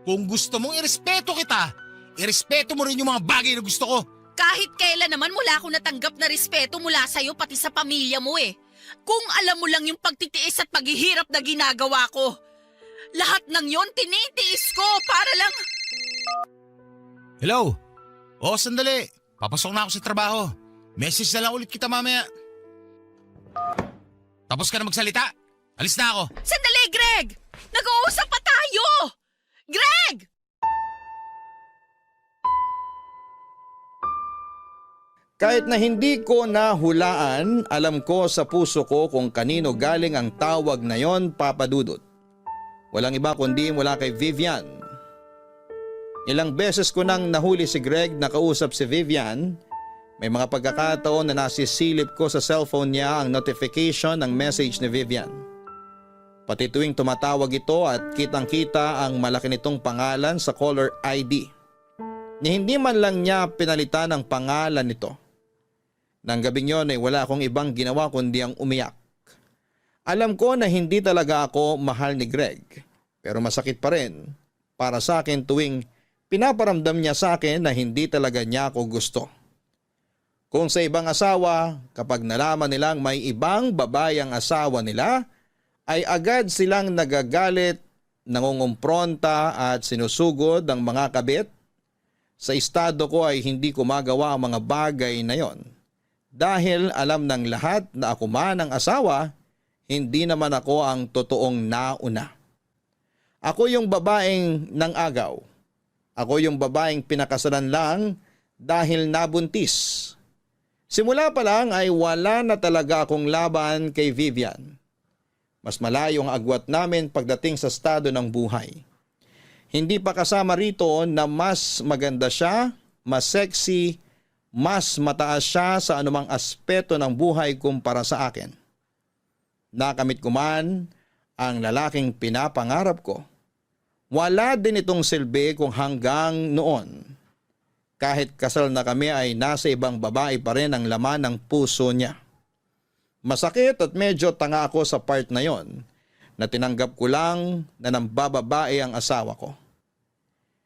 Kung gusto mong irespeto kita, irespeto mo rin yung mga bagay na gusto ko. Kahit kailan naman mula ako natanggap na respeto mula sa'yo pati sa pamilya mo Kung alam mo lang yung pagtitiis at paghihirap na ginagawa ko. Lahat ng yon tinitiis ko para lang... Hello? Oo, sandali. Papasok na ako sa trabaho. Message na lang ulit kita mamaya. Tapos ka na magsalita? Alis na ako. Sandali, Greg! Nag-uusap pa tayo! Greg! Kahit na hindi ko nahulaan, alam ko sa puso ko kung kanino galing ang tawag na yon, Papa Dudut. Walang iba kundi mula kay Vivian. Ilang beses ko nang nahuli si Greg na kausap si Vivian. May mga pagkakataon na nasisilip ko sa cellphone niya ang notification ng message ni Vivian. Pati tuwing tumatawag ito at kitang-kita ang malaki nitong pangalan sa caller ID. Ni hindi man lang niya pinalitan ang pangalan nito. Nang gabing yon ay wala akong ibang ginawa kundi ang umiyak. Alam ko na hindi talaga ako mahal ni Greg, pero masakit pa rin para sa akin tuwing pinaparamdam niya sa akin na hindi talaga niya ako gusto. Kung sa ibang asawa, kapag nalaman nilang may ibang babae ang asawa nila, ay agad silang nagagalit, nangungumpronta at sinusugod ang mga kabit. Sa estado ko ay hindi ko magawa ang mga bagay na yon. Dahil alam ng lahat na ako man ang asawa, hindi naman ako ang totoong nauna. Ako yung babaeng nang-agaw. Ako yung babaeng pinakasalan lang dahil nabuntis. Simula pa lang ay wala na talaga akong laban kay Vivian. Mas malayo ang agwat namin pagdating sa estado ng buhay. Hindi pa kasama rito na mas maganda siya, mas sexy, mas mataas siya sa anumang aspeto ng buhay kumpara sa akin. Nakamit ko man ang lalaking pinapangarap ko, wala din itong silbi kung hanggang noon. Kahit kasal na kami ay nasa ibang babae pa rin ang laman ng puso niya. Masakit at medyo tanga ako sa part na yon na tinanggap ko lang na nambababae ang asawa ko.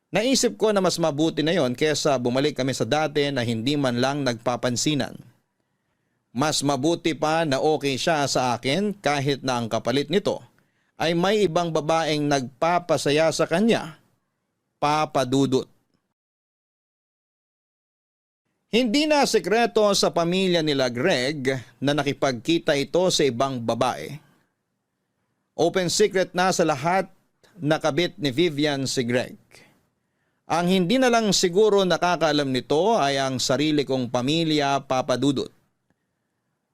Naisip ko na mas mabuti na yon kesa bumalik kami sa dati na hindi man lang nagpapansinan. Mas mabuti pa na okay siya sa akin kahit na ang kapalit nito ay may ibang babaeng nagpapasaya sa kanya, Papa Dudut. Hindi na sekreto sa pamilya nila Greg na nakipagkita ito sa ibang babae. Open secret na sa lahat na kabit ni Vivian si Greg. Ang hindi na lang siguro nakakaalam nito ay ang sarili kong pamilya, Papa Dudut.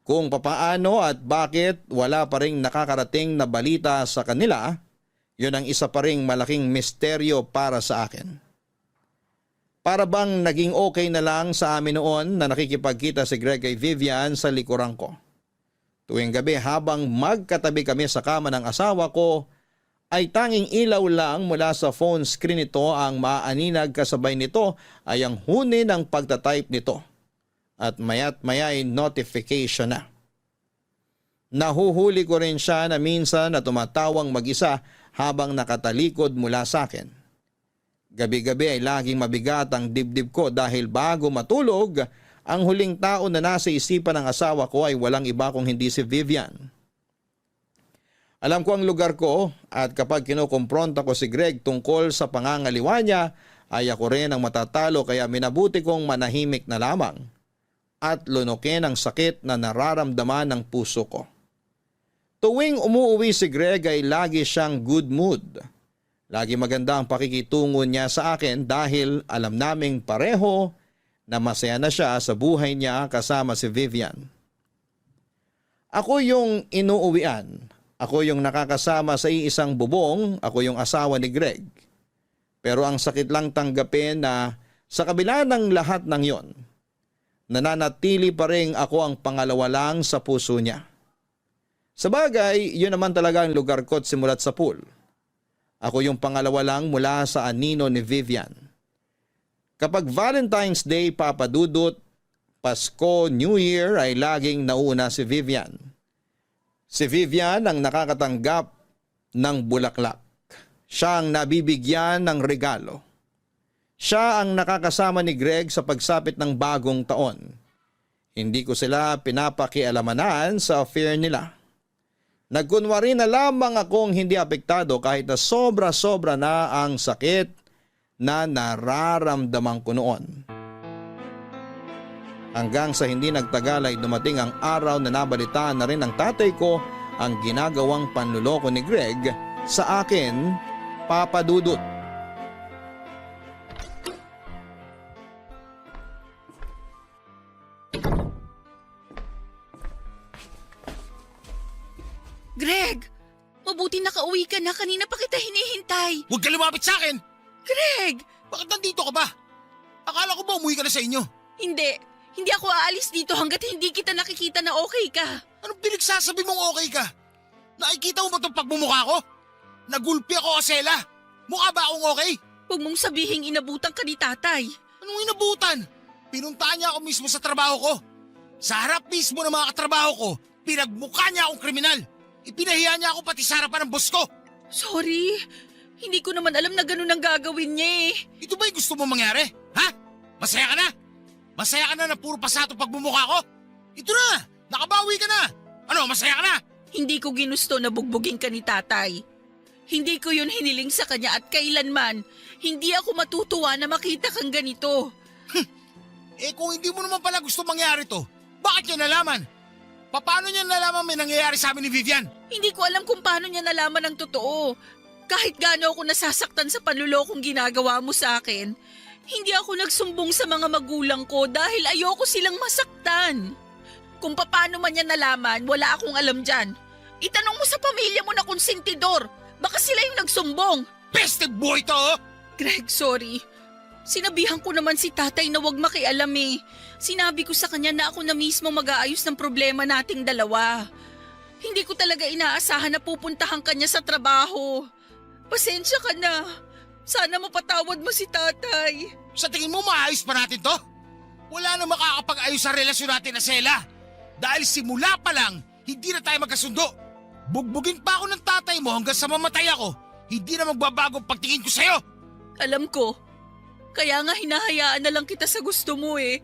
Kung papaano at bakit wala pa ring nakakarating na balita sa kanila, yun ang isa pa ring malaking misteryo para sa akin. Para bang naging okay na lang sa amin noon na nakikipagkita si Greg kay Vivian sa likuran ko. Tuwing gabi habang magkatabi kami sa kama ng asawa ko, ay tanging ilaw lang mula sa phone screen nito ang maaninag kasabay nito ay ang huni ng pagtatype nito. At maya't maya ay notification na. Nahuhuli ko rin siya na minsan na tumatawang mag-isa habang nakatalikod mula sa akin. Gabi-gabi ay laging mabigat ang dibdib ko dahil bago matulog, ang huling tao na nasa isipan ng asawa ko ay walang iba kung hindi si Vivian. Alam ko ang lugar ko at kapag kinukumpronta ko si Greg tungkol sa pangangaliwa niya, ay ako rin ang matatalo kaya minabuti kong manahimik na lamang at lunukin ang sakit na nararamdaman ng puso ko. Tuwing umuuwi si Greg ay lagi siyang good mood. Lagi maganda ang pakikitungo niya sa akin dahil alam naming pareho na masaya na siya sa buhay niya kasama si Vivian. Ako yung inuuwian. Ako yung nakakasama sa iisang bubong. Ako yung asawa ni Greg. Pero ang sakit lang tanggapin na sa kabila ng lahat ng yon, nananatili pa rin ako ang pangalawa lang sa puso niya. Sabagay, yun naman talaga ang lugar ko't simulat sa pool. Ako yung pangalawa lang mula sa anino ni Vivian. Kapag Valentine's Day, Papa Dudut, Pasko, New Year ay laging nauna si Vivian. Si Vivian ang nakakatanggap ng bulaklak. Siya ang nabibigyan ng regalo. Siya ang nakakasama ni Greg sa pagsapit ng bagong taon. Hindi ko sila pinapakialamanan sa affair nila. Nagkunwari na lamang akong hindi apektado kahit na sobra-sobra na ang sakit na nararamdaman ko noon. Hanggang sa hindi nagtagal ay dumating ang araw na nabalitaan na rin ng tatay ko ang ginagawang panluloko ni Greg sa akin, Papa Dudut. Greg! Mabuti nakauwi ka na. Kanina pa kita hinihintay. Huwag ka lumapit sa akin! Greg! Bakit nandito ka ba? Akala ko ba umuwi ka na sa inyo? Hindi. Hindi ako aalis dito hanggat hindi kita nakikita na okay ka. Anong pinagsasabi mong okay ka? Nakikita mo ba itong pagmumukha ko? Nagulpi ako, Osela. Mukha ba akong okay? Huwag mong sabihing inabutan ka ni tatay. Anong inabutan? Pinuntahan niya ako mismo sa trabaho ko. Sa harap mismo ng mga katrabaho ko, pinagmukha niya akong kriminal. Ipinahiya niya ako pati sa harapan ng boss ko. Sorry. Hindi ko naman alam na ganun ang gagawin niya eh. Ito ba'y gusto mo mangyari? Ha? Masaya ka na? Masaya ka na na puro pasato pagmumukha ko? Ito na! Nakabawi ka na! Ano, masaya ka na? Hindi ko ginusto na bugbugin ka ni tatay. Hindi ko yun hiniling sa kanya at kailanman, hindi ako matutuwa na makita kang ganito. Eh kung hindi mo naman pala gusto mangyari to, bakit niya nalaman? Paano niya nalaman may nangyayari sa amin ni Vivian? Hindi ko alam kung paano niya nalaman ang totoo. Kahit gaano ako nasasaktan sa panlulokong ginagawa mo sa akin, hindi ako nagsumbong sa mga magulang ko dahil ayoko silang masaktan. Kung paano man niya nalaman, wala akong alam dyan. Itanong mo sa pamilya mo na konsentidor. Baka sila yung nagsumbong. Peste boy to! Greg, sorry. Sinabihan ko naman si tatay na wag makialam eh. Sinabi ko sa kanya na ako na mismo mag-aayos ng problema nating dalawa. Hindi ko talaga inaasahan na pupuntahan ka niya sa trabaho. Pasensya ka na. Sana mapatawad mo si tatay. Sa tingin mo maayos pa natin to? Wala na makakapag-ayos sa relasyon natin na Sela. Dahil simula pa lang, hindi na tayo magkasundo. Bugbugin pa ako ng tatay mo hanggang sa mamatay ako. Hindi na magbabago ang pagtingin ko sa'yo. Alam ko. Kaya nga hinahayaan na lang kita sa gusto mo eh.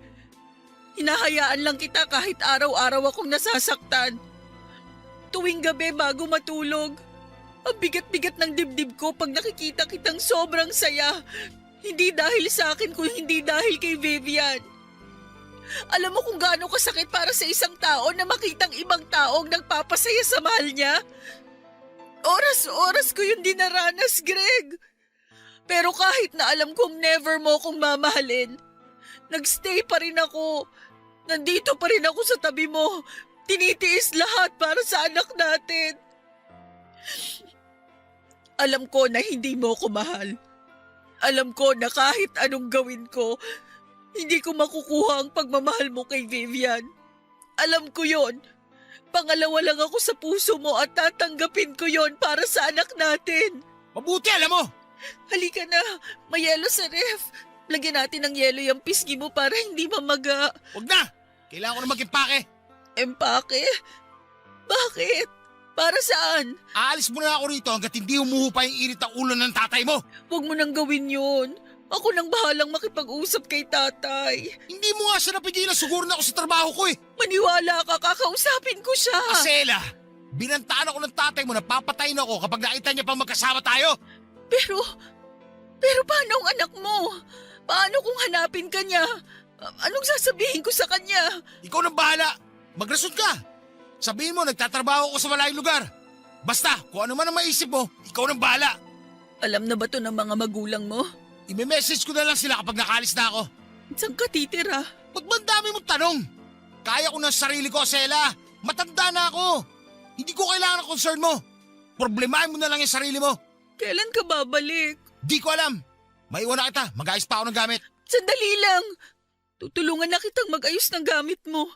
Hinahayaan lang kita kahit araw-araw akong nasasaktan. Tuwing gabi bago matulog, ang bigat-bigat ng dibdib ko pag nakikita kitang sobrang saya. Hindi dahil sa akin kung hindi dahil kay Vivian. Alam mo kung gaano kasakit para sa isang tao na makitang ibang taong nagpapasaya sa mahal niya? Oras-oras ko yung dinaranas, Greg. Pero kahit na alam kong never mo akong mamahalin, nagstay pa rin ako. Nandito pa rin ako sa tabi mo. Tinitiis lahat para sa anak natin. Alam ko na hindi mo ako mahal. Alam ko na kahit anong gawin ko, hindi ko makukuha ang pagmamahal mo kay Vivian. Alam ko yon. Pangalawa lang ako sa puso mo at tatanggapin ko yon para sa anak natin. Mabuti, alam mo! Halika na, may yelo sa ref. Lagyan natin ng yelo yung pisngi mo para hindi mamaga. Huwag na! Kailangan ko na mag-impake. Empake? Bakit? Para saan? Aalis mo na ako rito hanggat hindi humuhupa yung init ng ulo ng tatay mo. Huwag mo nang gawin yun. Ako nang bahalang makipag-usap kay tatay. Hindi mo nga siya napigilan, siguro na ako sa trabaho ko eh. Maniwala ka, kakausapin ko siya. Asela, binantaan ako ng tatay mo na papatayin ako kapag nakita niya pang magkasama tayo. Pero paano ang anak mo? Paano kung hanapin ka niya? Anong sasabihin ko sa kanya? Ikaw nang bahala. Magrason ka. Sabihin mo, nagtatrabaho ako sa malayong lugar. Basta, kung ano man ang maisip mo, ikaw nang bahala. Alam na ba to ng mga magulang mo? I-message ko na lang sila kapag nakalis na ako. Saan ka titira? Ba't ba ang dami mong tanong? Kaya ko ng sarili ko, Sela. Matanda na ako. Hindi ko kailangan ng concern mo. Problemahin mo na lang yung sarili mo. Kailan ka babalik? Di ko alam. Maiwan na kita. Mag-ayos pa ako ng gamit. Sandali lang. Tutulungan na kitang mag-ayos ng gamit mo.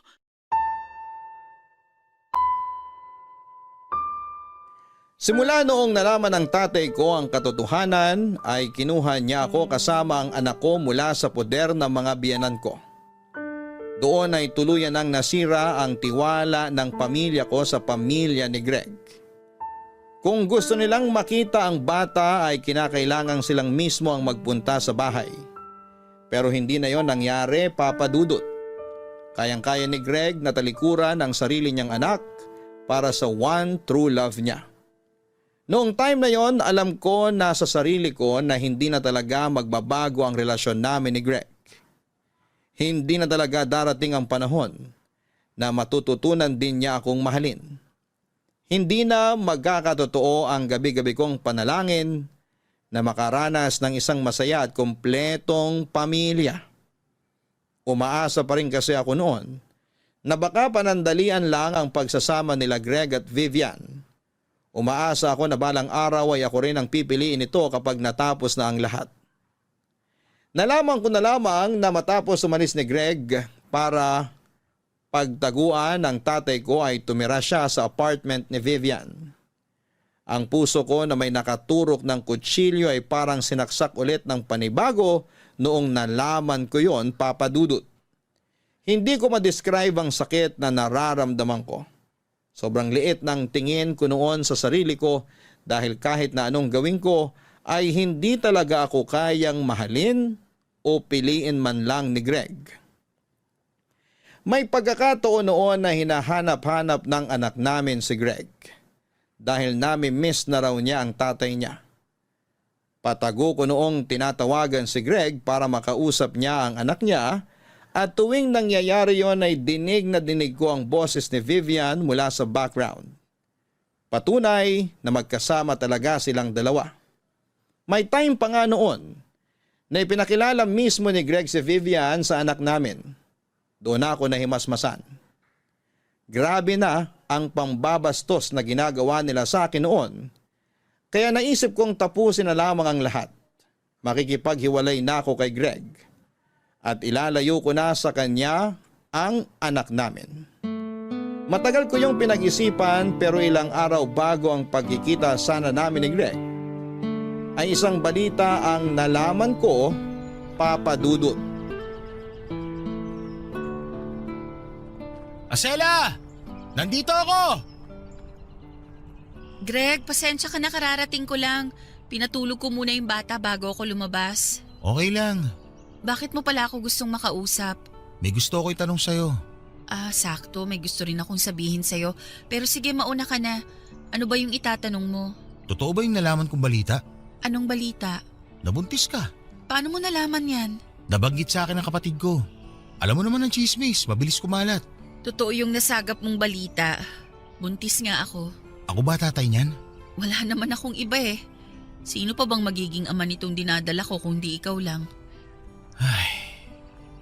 Simula noong nalaman ng tatay ko ang katotohanan ay kinuha niya ako kasama ang anak ko mula sa poder ng mga biyanan ko. Doon ay tuluyan nang nasira ang tiwala ng pamilya ko sa pamilya ni Greg. Kung gusto nilang makita ang bata ay kinakailangan silang mismo ang magpunta sa bahay. Pero hindi na yon nangyari, Papa Dudut. Kayang-kaya ni Greg na talikuran ang sarili niyang anak para sa one true love niya. Noong time na yon, alam ko na sa sarili ko na hindi na talaga magbabago ang relasyon namin ni Greg. Hindi na talaga darating ang panahon na matututunan din niya akong mahalin. Hindi na magkakatotoo ang gabi-gabi kong panalangin na makaranas ng isang masaya at kumpletong pamilya. Umaasa pa rin kasi ako noon na baka panandalian lang ang pagsasama nila Greg at Vivian. Umaasa ako na balang araw ay ako rin ang pipiliin ito kapag natapos na ang lahat. Nalaman ko na lamang na matapos umalis ni Greg para pagtaguan ng tatay ko ay tumira siya sa apartment ni Vivian. Ang puso ko na may nakaturok ng kutsilyo ay parang sinaksak ulit ng panibago noong nalaman ko yon, Papa Dudut. Hindi ko ma-describe ang sakit na nararamdaman ko. Sobrang liit ng tingin ko noon sa sarili ko dahil kahit na anong gawin ko ay hindi talaga ako kayang mahalin o piliin man lang ni Greg. May pagkakataon noon na hinahanap-hanap ng anak namin si Greg dahil nami-miss na raw niya ang tatay niya. Patago ko noong tinatawagan si Greg para makausap niya ang anak niya. At tuwing nangyayari yon ay dinig na dinig ko ang boses ni Vivian mula sa background. Patunay na magkasama talaga silang dalawa. May time pa nga noon na ipinakilala mismo ni Greg si Vivian sa anak namin. Doon ako nahimasmasan. Grabe na ang pambabastos na ginagawa nila sa akin noon. Kaya naisip kong tapusin na lamang ang lahat. Makikipaghiwalay na ako kay Greg. At ilalayo ko na sa kanya ang anak namin. Matagal ko yung pinag-isipan pero ilang araw bago ang pagkikita sana namin ni Greg, ay isang balita ang nalaman ko, Papa Dudut. Asela! Nandito ako! Greg, pasensya ka na, kararating ko lang. Pinatulog ko muna yung bata bago ako lumabas. Okay lang. Bakit mo pala ako gustong makausap? May gusto ko itanong sa'yo. Sakto. May gusto rin akong sabihin sa'yo. Pero sige, mauna ka na. Ano ba yung itatanong mo? Totoo ba yung nalaman kong balita? Anong balita? Nabuntis ka. Paano mo nalaman yan? Nabanggit sa akin ng kapatid ko. Alam mo naman ang chismis, mabilis kumalat. Totoo yung nasagap mong balita. Buntis nga ako. Ako ba tatay niyan? Wala naman akong iba eh. Sino pa bang magiging ama nitong dinadala ko kung di ikaw lang?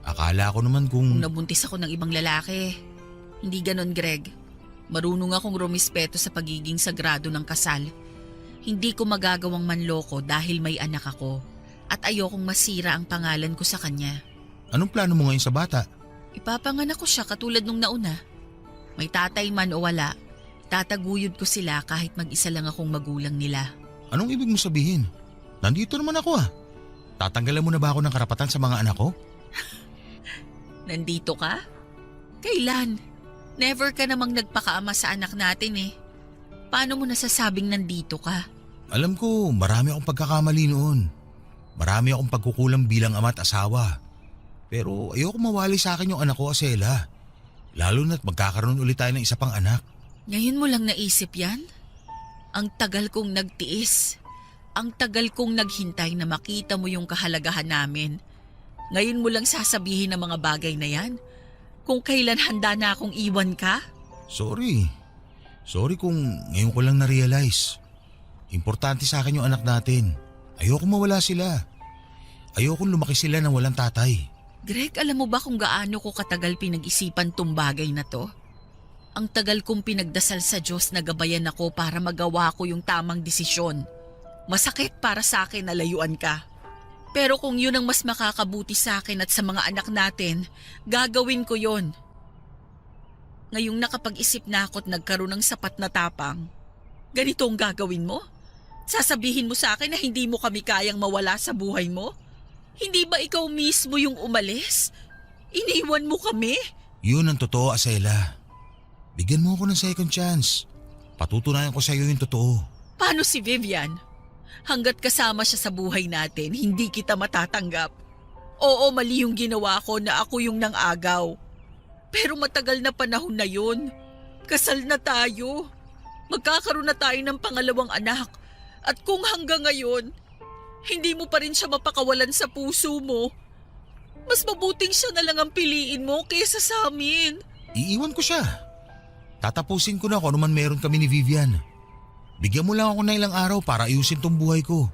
Akala ko naman Kung nabuntis ako ng ibang lalaki. Hindi ganon, Greg. Marunong akong rumispeto sa pagiging sagrado ng kasal. Hindi ko magagawang manloko dahil may anak ako. At ayokong masira ang pangalan ko sa kanya. Anong plano mo ngayon sa bata? Ipapanganak ko siya katulad nung nauna. May tatay man o wala, tataguyod ko sila kahit mag-isa lang akong magulang nila. Anong ibig mo sabihin? Nandito naman ako ah. Tatanggalan mo na ba ako ng karapatan sa mga anak ko? Nandito ka? Kailan? Never ka namang nagpakaama sa anak natin eh. Paano mo nasasabing nandito ka? Alam ko, marami akong pagkakamali noon. Marami akong pagkukulang bilang ama at asawa. Pero ayoko mawali sa akin yung anak ko, Asela. Lalo na't magkakaroon ulit tayo ng isa pang anak. Ngayon mo lang naisip yan? Ang tagal kong nagtiis. Ang tagal kong naghintay na makita mo yung kahalagahan namin. Ngayon mo lang sasabihin ng mga bagay na yan? Kung kailan handa na akong iwan ka? Sorry. Sorry kung ngayon ko lang na-realize. Importante sa akin yung anak natin. Ayoko mawala sila. Ayoko lumaki sila nang walang tatay. Greg, alam mo ba kung gaano ko katagal pinag-isipan tong bagay na to? Ang tagal kong pinagdasal sa Diyos na gabayan ako para magawa ko yung tamang desisyon. Masakit para sa akin na layuan ka. Pero kung yun ang mas makakabuti sa akin at sa mga anak natin, gagawin ko yon. Ngayong nakapag-isip na ako at nagkaroon ng sapat na tapang, ganito ang gagawin mo? Sasabihin mo sa akin na hindi mo kami kayang mawala sa buhay mo? Hindi ba ikaw mismo yung umalis? Iniwan mo kami? Yun ang totoo, Asela. Bigyan mo ako ng second chance. Patutunayan ko sa iyo yung totoo. Paano si Vivian? Hanggat kasama siya sa buhay natin, hindi kita matatanggap. Oo, mali yung ginawa ko na ako yung nang-agaw. Pero matagal na panahon na yun. Kasal na tayo. Magkakaroon na tayo ng pangalawang anak. At kung hanggang ngayon, hindi mo pa rin siya mapakawalan sa puso mo, mas mabuting siya na lang ang piliin mo kaysa sa amin. Iiwan ko siya. Tatapusin ko na kung ano man meron kami ni Vivian. Bigyan mo lang ako ng ilang araw para ayusin tong buhay ko.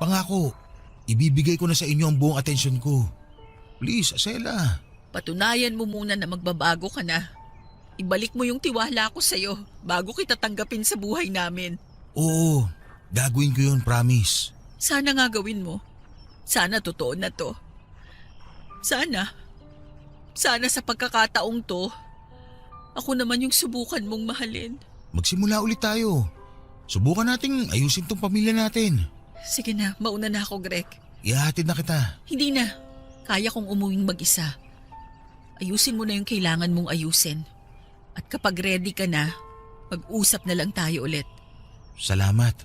Pangako, ibibigay ko na sa inyo ang buong atensyon ko. Please, Asela. Patunayan mo muna na magbabago ka na. Ibalik mo yung tiwala ko sa'yo bago kita tanggapin sa buhay namin. Oo, gagawin ko yun, promise. Sana nga gawin mo. Sana totoo na to. Sana sa pagkakataong to, ako naman yung subukan mong mahalin. Magsimula ulit tayo. Subukan nating ayusin tong pamilya natin. Sige na, mauna na ako, Greg. Ihahatid na kita. Hindi na. Kaya kong umuwing mag-isa. Ayusin mo na yung kailangan mong ayusin. At kapag ready ka na, mag-usap na lang tayo ulit. Salamat.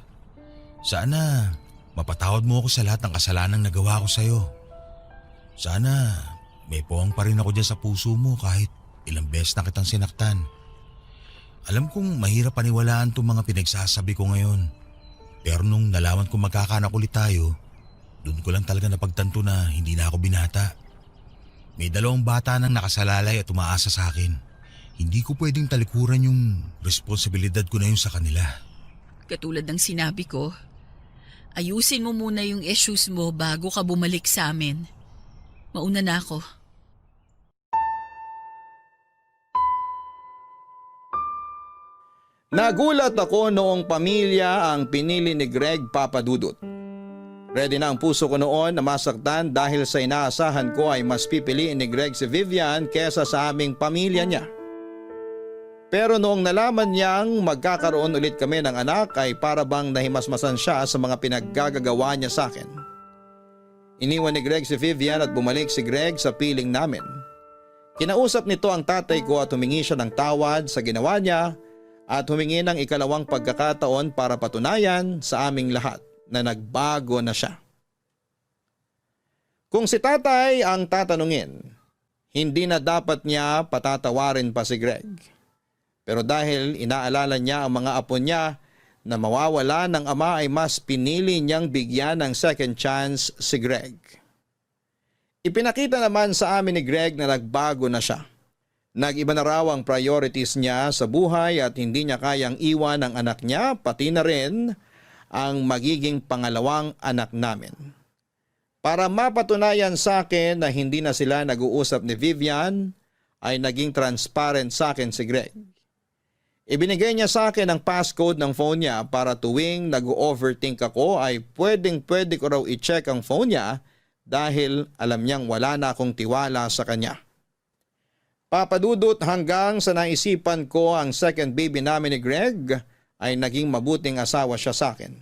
Sana mapatawad mo ako sa lahat ng kasalanang nagawa ko sa'yo. Sana may puwang pa rin ako dyan sa puso mo kahit ilang beses na kitang sinaktan. Alam kong mahirap paniwalaan itong mga pinagsasabi ko ngayon. Pero nung nalaman kong magkakanak ulit tayo, doon ko lang talaga napagtanto na hindi na ako binata. May 2 bata nang nakasalalay at umaasa sa akin. Hindi ko pwedeng talikuran yung responsibilidad ko na yun sa kanila. Katulad ng sinabi ko, ayusin mo muna yung issues mo bago ka bumalik sa amin. Mauna na ako. Nagulat ako noong pamilya ang pinili ni Greg, Papa Dudut. Ready na ang puso ko noon na masaktan dahil sa inaasahan ko ay mas pipiliin ni Greg si Vivian kesa sa aming pamilya niya. Pero noong nalaman niyang magkakaroon ulit kami ng anak ay para bang nahimasmasan siya sa mga pinaggagawa niya sa akin. Iniwan ni Greg si Vivian at bumalik si Greg sa piling namin. Kinausap nito ang tatay ko at humingi siya ng tawad sa ginawa niya at humingi ng ikalawang pagkakataon para patunayan sa aming lahat na nagbago na siya. Kung si tatay ang tatanungin, hindi na dapat niya patatawarin pa si Greg. Pero dahil inaalala niya ang mga apo niya na mawawala ng ama ay mas pinili niyang bigyan ng second chance si Greg. Ipinakita naman sa amin ni Greg na nagbago na siya. Nag-iba na raw ang priorities niya sa buhay at hindi niya kayang iwan ang anak niya pati na rin ang magiging pangalawang anak namin. Para mapatunayan sa akin na hindi na sila nag-uusap ni Vivian ay naging transparent sa akin si Greg. Ibinigay niya sa akin ang passcode ng phone niya para tuwing nag-overthink ako ay pwede ko raw i-check ang phone niya dahil alam niyang wala na akong tiwala sa kanya. Papadudot hanggang sa naisipan ko ang second baby namin ni Greg ay naging mabuting asawa siya sa akin.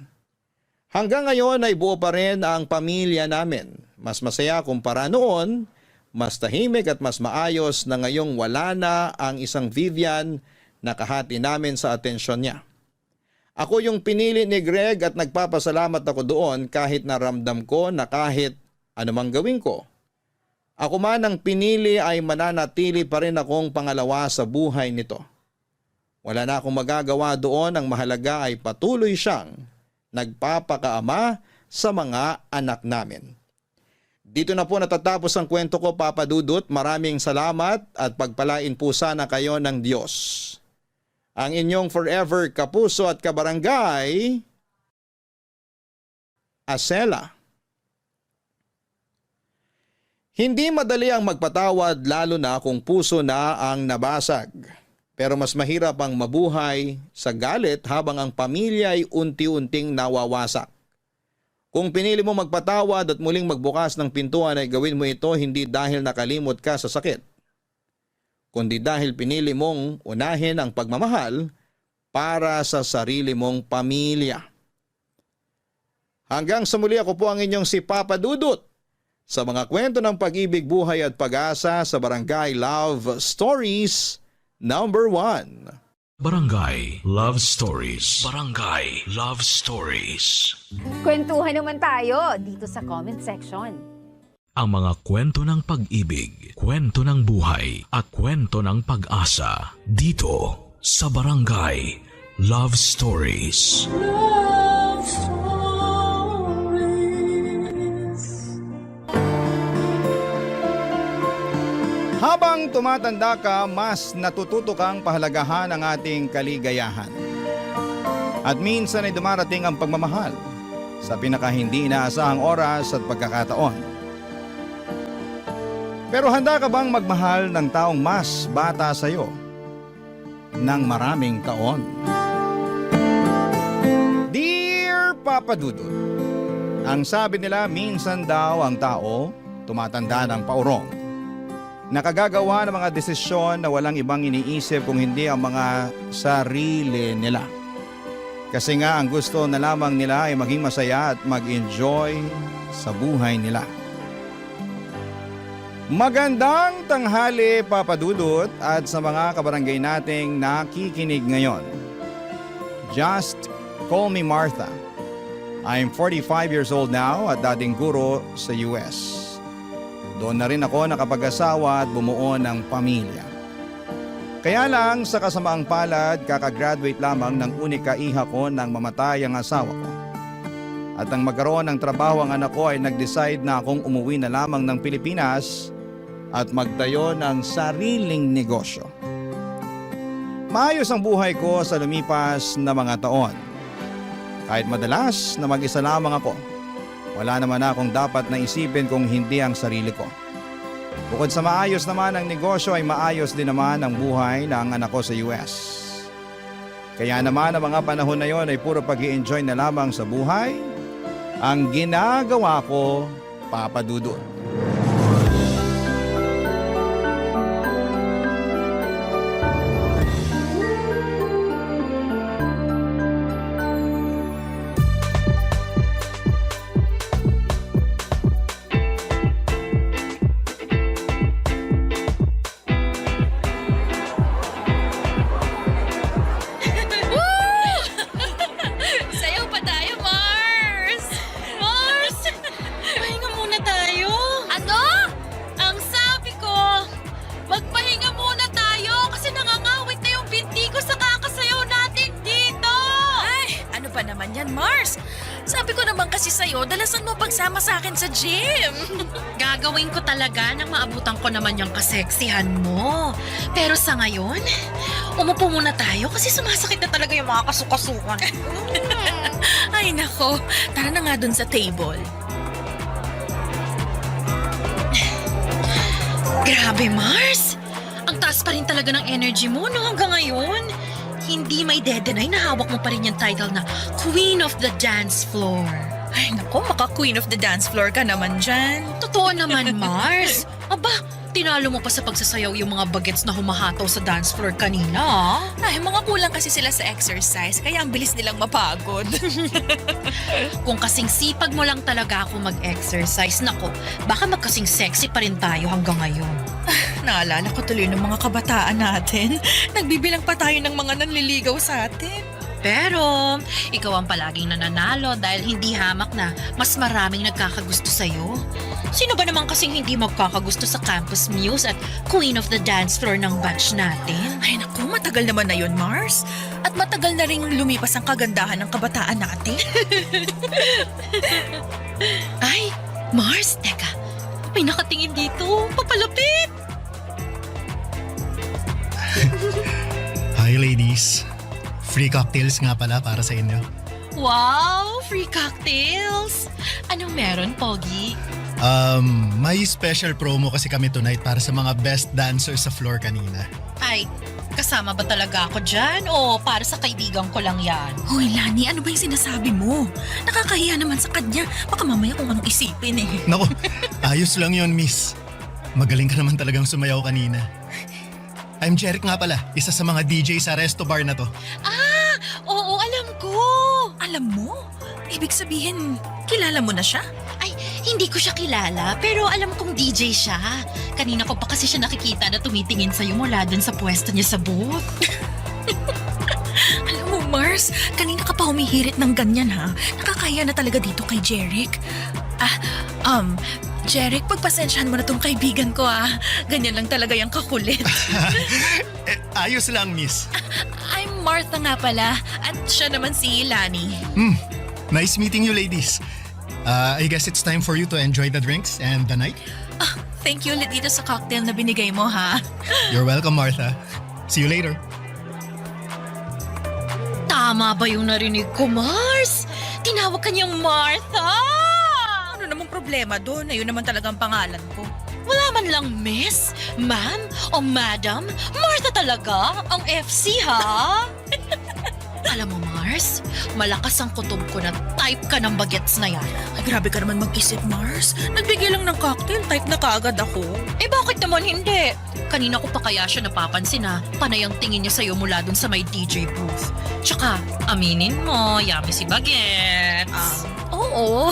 Hanggang ngayon ay buo pa rin ang pamilya namin. Mas masaya kumpara noon, mas tahimik at mas maayos na ngayong wala na ang isang Vivian na kahati namin sa atensyon niya. Ako yung pinili ni Greg at nagpapasalamat ako doon kahit naramdam ko na kahit anumang gawin ko. Ako man ang pinili ay mananatili pa rin akong pangalawa sa buhay nito. Wala na akong magagawa doon, ang mahalaga ay patuloy siyang nagpapakaama sa mga anak namin. Dito na po natatapos ang kwento ko, Papa Dudut. Maraming salamat at pagpalain po sana kayo ng Diyos. Ang inyong forever kapuso at kabarangay, Acela. Hindi madali ang magpatawad lalo na kung puso na ang nabasag. Pero mas mahirap ang mabuhay sa galit habang ang pamilya ay unti-unting nawawasak. Kung pinili mo magpatawad at muling magbukas ng pintuan ay gawin mo ito hindi dahil nakalimot ka sa sakit, kundi dahil pinili mong unahin ang pagmamahal para sa sarili mong pamilya. Hanggang sa muli, ako po ang inyong si Papa Dudut sa mga kwento ng pag-ibig, buhay at pag-asa sa Barangay Love Stories number 1. Barangay Love Stories. Barangay Love Stories. Kwentuhan naman tayo dito sa comment section. Ang mga kwento ng pag-ibig, kwento ng buhay at kwento ng pag-asa dito sa Barangay Love Stories. Love Stories. Habang tumatanda ka, mas natututo kang pahalagahan ang ating kaligayahan. At minsan ay dumarating ang pagmamahal sa pinaka hindi inaasahang oras at pagkakataon. Pero handa ka bang magmahal ng taong mas bata sa iyo ng maraming taon? Dear Papa Dudut, ang sabi nila minsan daw ang tao tumatanda ng paurong. Nakagagawa ng mga desisyon na walang ibang iniisip kung hindi ang mga sarili nila. Kasi nga ang gusto na lamang nila ay maging masaya at mag-enjoy sa buhay nila. Magandang tanghali, Papa Dudut, at sa mga kabarangay nating nakikinig ngayon. Just call me Martha. I'm 45 years old now at dating guro sa US. Doon na rin ako nakapag-asawa at bumuo ng pamilya. Kaya lang sa kasamaang palad, kakagraduate lamang ng unika iha ko nang mamatay ang asawa ko. At nang magkaroon ng trabaho ang anak ko ay nag-decide na akong umuwi na lamang ng Pilipinas at magtayo ng sariling negosyo. Maayos ang buhay ko sa lumipas na mga taon. Kahit madalas na mag-isa lamang ako, wala naman akong dapat na isipin kung hindi ang sarili ko. Bukod sa maayos naman ang negosyo ay maayos din naman ang buhay ng anak ko sa US. Kaya naman ang mga panahon na yon ay puro pag-i-enjoy na lamang sa buhay ang ginagawa ko, Papa Dudut. ganyan, Mars? Sabi ko naman kasi sa'yo, dalasan mo pagsama sa akin sa gym. Gagawin ko talaga nang maabutan ko naman yung kaseksihan mo. Pero sa ngayon, umupo muna tayo kasi sumasakit na talaga yung mga kasukasukan. Ay nako, tara na nga dun sa table. Grabe, Mars! Ang taas pa rin talaga ng energy mo no hanggang ngayon. Hindi may de-deny na hawak mo pa rin yung title na Queen of the Dance Floor. Ay nako, maka-Queen of the Dance Floor ka naman dyan. Totoo naman, Mars. Aba, tinalo mo pa sa pagsasayaw yung mga bagets na humahataw sa dance floor kanina. Ay, mga kulang kasi sila sa exercise, kaya ang bilis nilang mapagod. Kung kasing sipag mo lang talaga ako mag-exercise, nako, baka magkasing sexy pa rin tayo hanggang ngayon. Naalala ko tuloy ng mga kabataan natin. Nagbibilang pa tayo ng mga nanliligaw sa atin. Pero, ikaw ang palaging nananalo dahil hindi hamak na mas maraming nagkakagusto sa'yo. Sino ba naman kasing hindi magkakagusto sa Campus Muse at Queen of the Dance Floor ng batch natin? Ay naku, matagal naman na yun, Mars. At matagal na rin lumipas ang kagandahan ng kabataan natin. Ay, Mars, teka. May nakatingin dito. Papalapit! Hi ladies. Free cocktails nga pala para sa inyo. Wow! Free cocktails! Anong meron, Pogi? May special promo kasi kami tonight para sa mga best dancers sa floor kanina. Ay, kasama ba talaga ako dyan? O para sa kaibigan ko lang yan? Hoy, Lani, ano ba yung sinasabi mo? Nakakahiya naman sa kanya. Baka mamaya kung anong isipin eh. Naku, ayos lang yon, miss. Magaling ka naman talagang sumayaw kanina. I'm Jeric nga pala, isa sa mga DJ sa resto bar na to. Ah! Oo, alam ko! Alam mo? Ibig sabihin, kilala mo na siya? Ay, hindi ko siya kilala, pero alam kong DJ siya. Kanina ko pa kasi siya nakikita na tumitingin sa'yo mula dun sa pwesto niya sa booth. Alam mo, Mars, kanina ka pa humihirit ng ganyan ha. Nakakaya na talaga dito kay Jeric. Jeric, pagpasensyahan mo na tong kaibigan ko ah. Ganyan lang talaga yung kakulit. Ayos lang, miss. I'm Martha nga pala at siya naman si Lani. Nice meeting you, ladies. I guess it's time for you to enjoy the drinks and the night. Thank you ulit dito sa cocktail na binigay mo ha. You're welcome, Martha. See you later. Tama ba yung narinig ko, Mars? Tinawag ka niyang Martha! Ano namang problema doon? Ayun naman talagang pangalan ko. Wala man lang miss, ma'am, o madam. Martha talaga? Ang FC ha? Alam mo, Mars, malakas ang kutob ko na type ka ng bagets na yan. Ay, grabe ka naman mag-isip, Mars. Nagbigay lang ng cocktail, type na kaagad ako. Eh, bakit naman hindi? Kanina ko pa kaya siya napapansin na panay ang tingin niya sa'yo mula dun sa may DJ booth. Tsaka, aminin mo, yummy si bagets. Oo,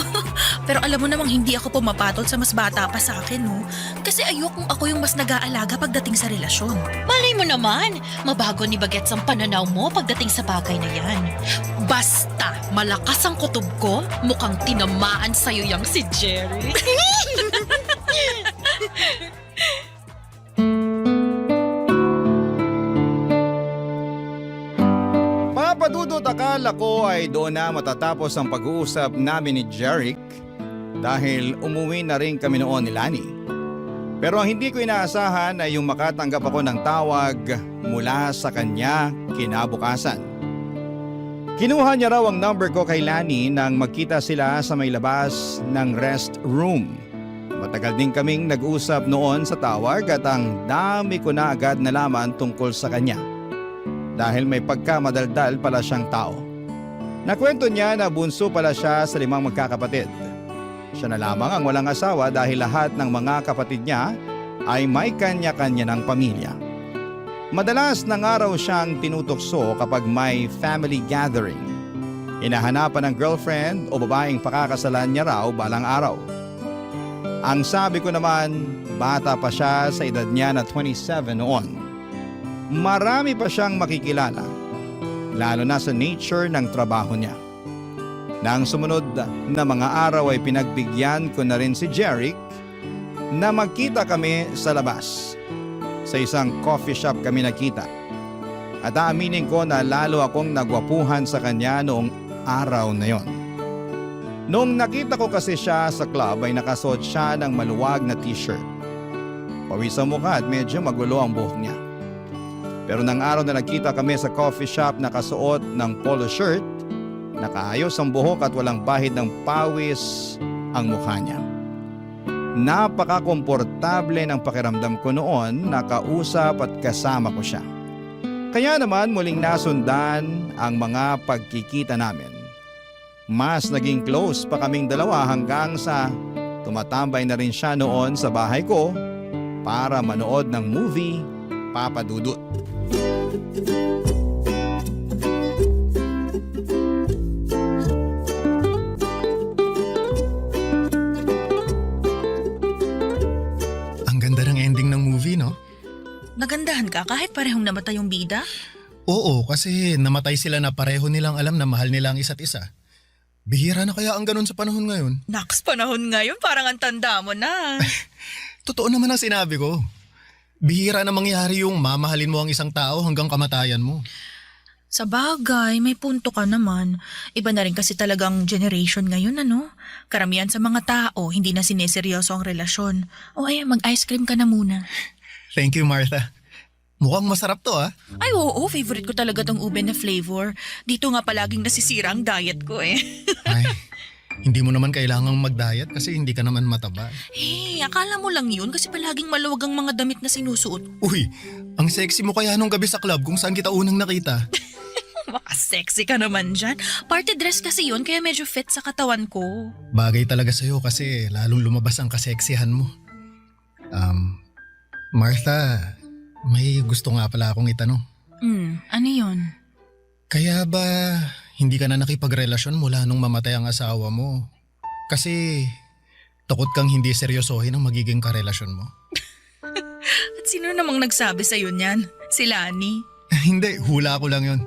pero alam mo namang hindi ako pumapatol sa mas bata pa sa akin, no? Kasi ayokong ako yung mas nag-aalaga pagdating sa relasyon. Malay mo naman, mabago ni Bagets ang pananaw mo pagdating sa bagay na yan. Basta, malakas ang kutob ko, mukhang tinamaan sa'yo yang si Jerry. Papadudot akala ko ay doon na matatapos ang pag-uusap namin ni Jeric dahil umuwi na rin kami noon ni Lani. Pero ang hindi ko inaasahan ay yung makatanggap ako ng tawag mula sa kanya kinabukasan. Kinuha niya raw ang number ko kay Lani nang magkita sila sa may labas ng restroom. Matagal din kaming nag-usap noon sa tawag at ang dami ko na agad nalaman tungkol sa kanya. Dahil may pagkamadaldal pala siyang tao. Nakwento niya na bunso pala siya sa 5 magkakapatid. Siya na lamang ang walang asawa dahil lahat ng mga kapatid niya ay may kanya-kanya ng pamilya. Madalas ng araw siyang tinutokso kapag may family gathering. Hinahanapan ng girlfriend o babaeng pakakasalan niya raw balang araw. Ang sabi ko naman, bata pa siya sa edad niya na 27 noon. Marami pa siyang makikilala, lalo na sa nature ng trabaho niya. Nang sumunod na mga araw ay pinagbigyan ko na rin si Jeric na magkita kami sa labas. Sa isang coffee shop kami nakita. At aaminin ko na lalo akong nagwapuhan sa kanya noong araw na yon. Nung nakita ko kasi siya sa club ay nakasuot siya ng maluwag na t-shirt. Pawis ang mukha at medyo magulo ang buhok niya. Pero nang araw na nagkita kami sa coffee shop, nakasuot ng polo shirt, nakaayos ang buhok at walang bahid ng pawis ang mukha niya. Napaka-komportable ng pakiramdam ko noon, nakausap at kasama ko siya. Kaya naman muling nasundan ang mga pagkikita namin. Mas naging close pa kaming dalawa hanggang sa tumatambay na rin siya noon sa bahay ko para manood ng movie Papa Dudut. Ang ganda ng ending ng movie, no? Nagandahan ka kahit parehong namatay yung bida? Oo, kasi namatay sila na pareho nilang alam na mahal nila ang isa't isa. Bihira na kaya ang ganun sa panahon ngayon? Naks, panahon ngayon parang ang tanda mo na. Totoo naman ang sinabi ko. Bihira na mangyari yung mamahalin mo ang isang tao hanggang kamatayan mo. Sa bagay, may punto ka naman. Iba na rin kasi talagang generation ngayon, ano? Karamihan sa mga tao, hindi na sineseryoso ang relasyon. O ay, mag-ice cream ka na muna. Thank you, Martha. Mukhang masarap to, ah. Ay, oo, favorite ko talaga tong ube na flavor. Dito nga palaging nasisira ang diet ko eh. Ay, hindi mo naman kailangang mag-diet kasi hindi ka naman mataba. Hey, akala mo lang yun kasi palaging maluwag ang mga damit na sinusuot. Uy, ang sexy mo kaya nung gabi sa club kung saan kita unang nakita. Maka-sexy ka naman dyan. Party dress kasi yun kaya medyo fit sa katawan ko. Bagay talaga sa'yo kasi lalong lumabas ang kaseksihan mo. Martha, may gusto nga pala akong itanong. Ano yun? Kaya ba hindi ka na nakipagrelasyon mula nung mamatay ang asawa mo? Kasi takot kang hindi seryosohin ang magiging karelasyon mo. At sino namang nagsabi sa'yo niyan? Si Lani? Hindi, hula ko lang yun.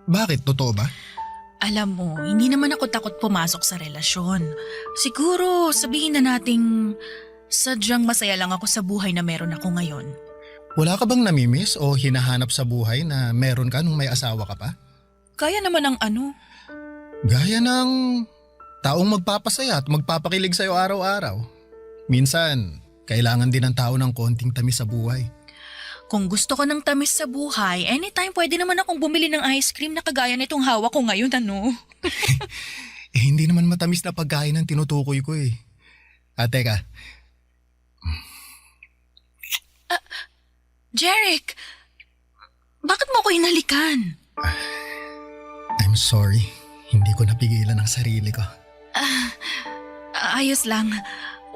Bakit? Totoo ba? Alam mo, hindi naman ako takot pumasok sa relasyon. Siguro sabihin na nating sadyang masaya lang ako sa buhay na meron ako ngayon. Wala ka bang namimiss o hinahanap sa buhay na meron ka nung may asawa ka pa? Kaya naman ang ano? Gaya ng taong magpapasaya at magpapakilig sa'yo araw-araw. Minsan, kailangan din ng tao ng konting tamis sa buhay. Kung gusto ko ng tamis sa buhay, anytime pwede naman akong bumili ng ice cream na kagaya nitong hawak ko ngayon, ano? Hindi naman matamis na pagkain ang tinutukoy ko eh. Teka. Jeric! Bakit mo ako hinalikan? I'm sorry. Hindi ko napigilan ang sarili ko. Ayos lang.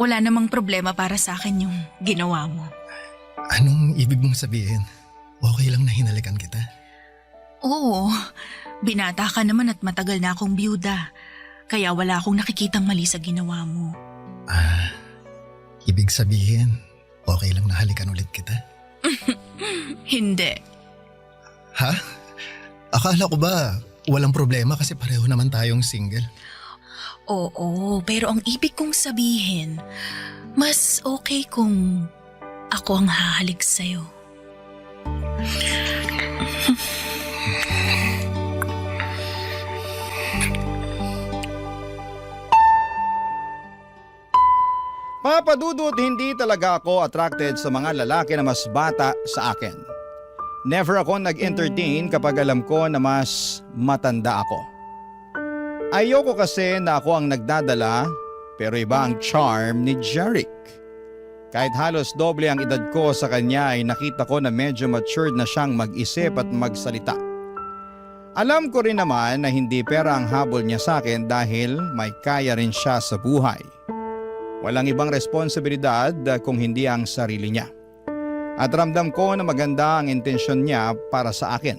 Wala namang problema para sa akin yung ginawa mo. Anong ibig mong sabihin? Okay lang na hinalikan kita? Oo. Binata ka naman at matagal na akong byuda. Kaya wala akong nakikitang mali sa ginawa mo. Ibig sabihin, okay lang na halikan ulit kita? Hindi. Ha? Akala ko ba walang problema kasi pareho naman tayong single? Oo, pero ang ibig kong sabihin, mas okay kung ako ang hahalik sa'yo. Papa Dudut, hindi talaga ako attracted sa mga lalaki na mas bata sa akin. Never ako nag-entertain kapag alam ko na mas matanda ako. Ayoko kasi na ako ang nagdadala, pero iba ang charm ni Jeric. Kahit halos doble ang edad ko sa kanya ay nakita ko na medyo matured na siyang mag-isip at magsalita. Alam ko rin naman na hindi pera ang habol niya sa akin dahil may kaya rin siya sa buhay. Walang ibang responsibilidad kung hindi ang sarili niya. At ramdam ko na maganda ang intensyon niya para sa akin.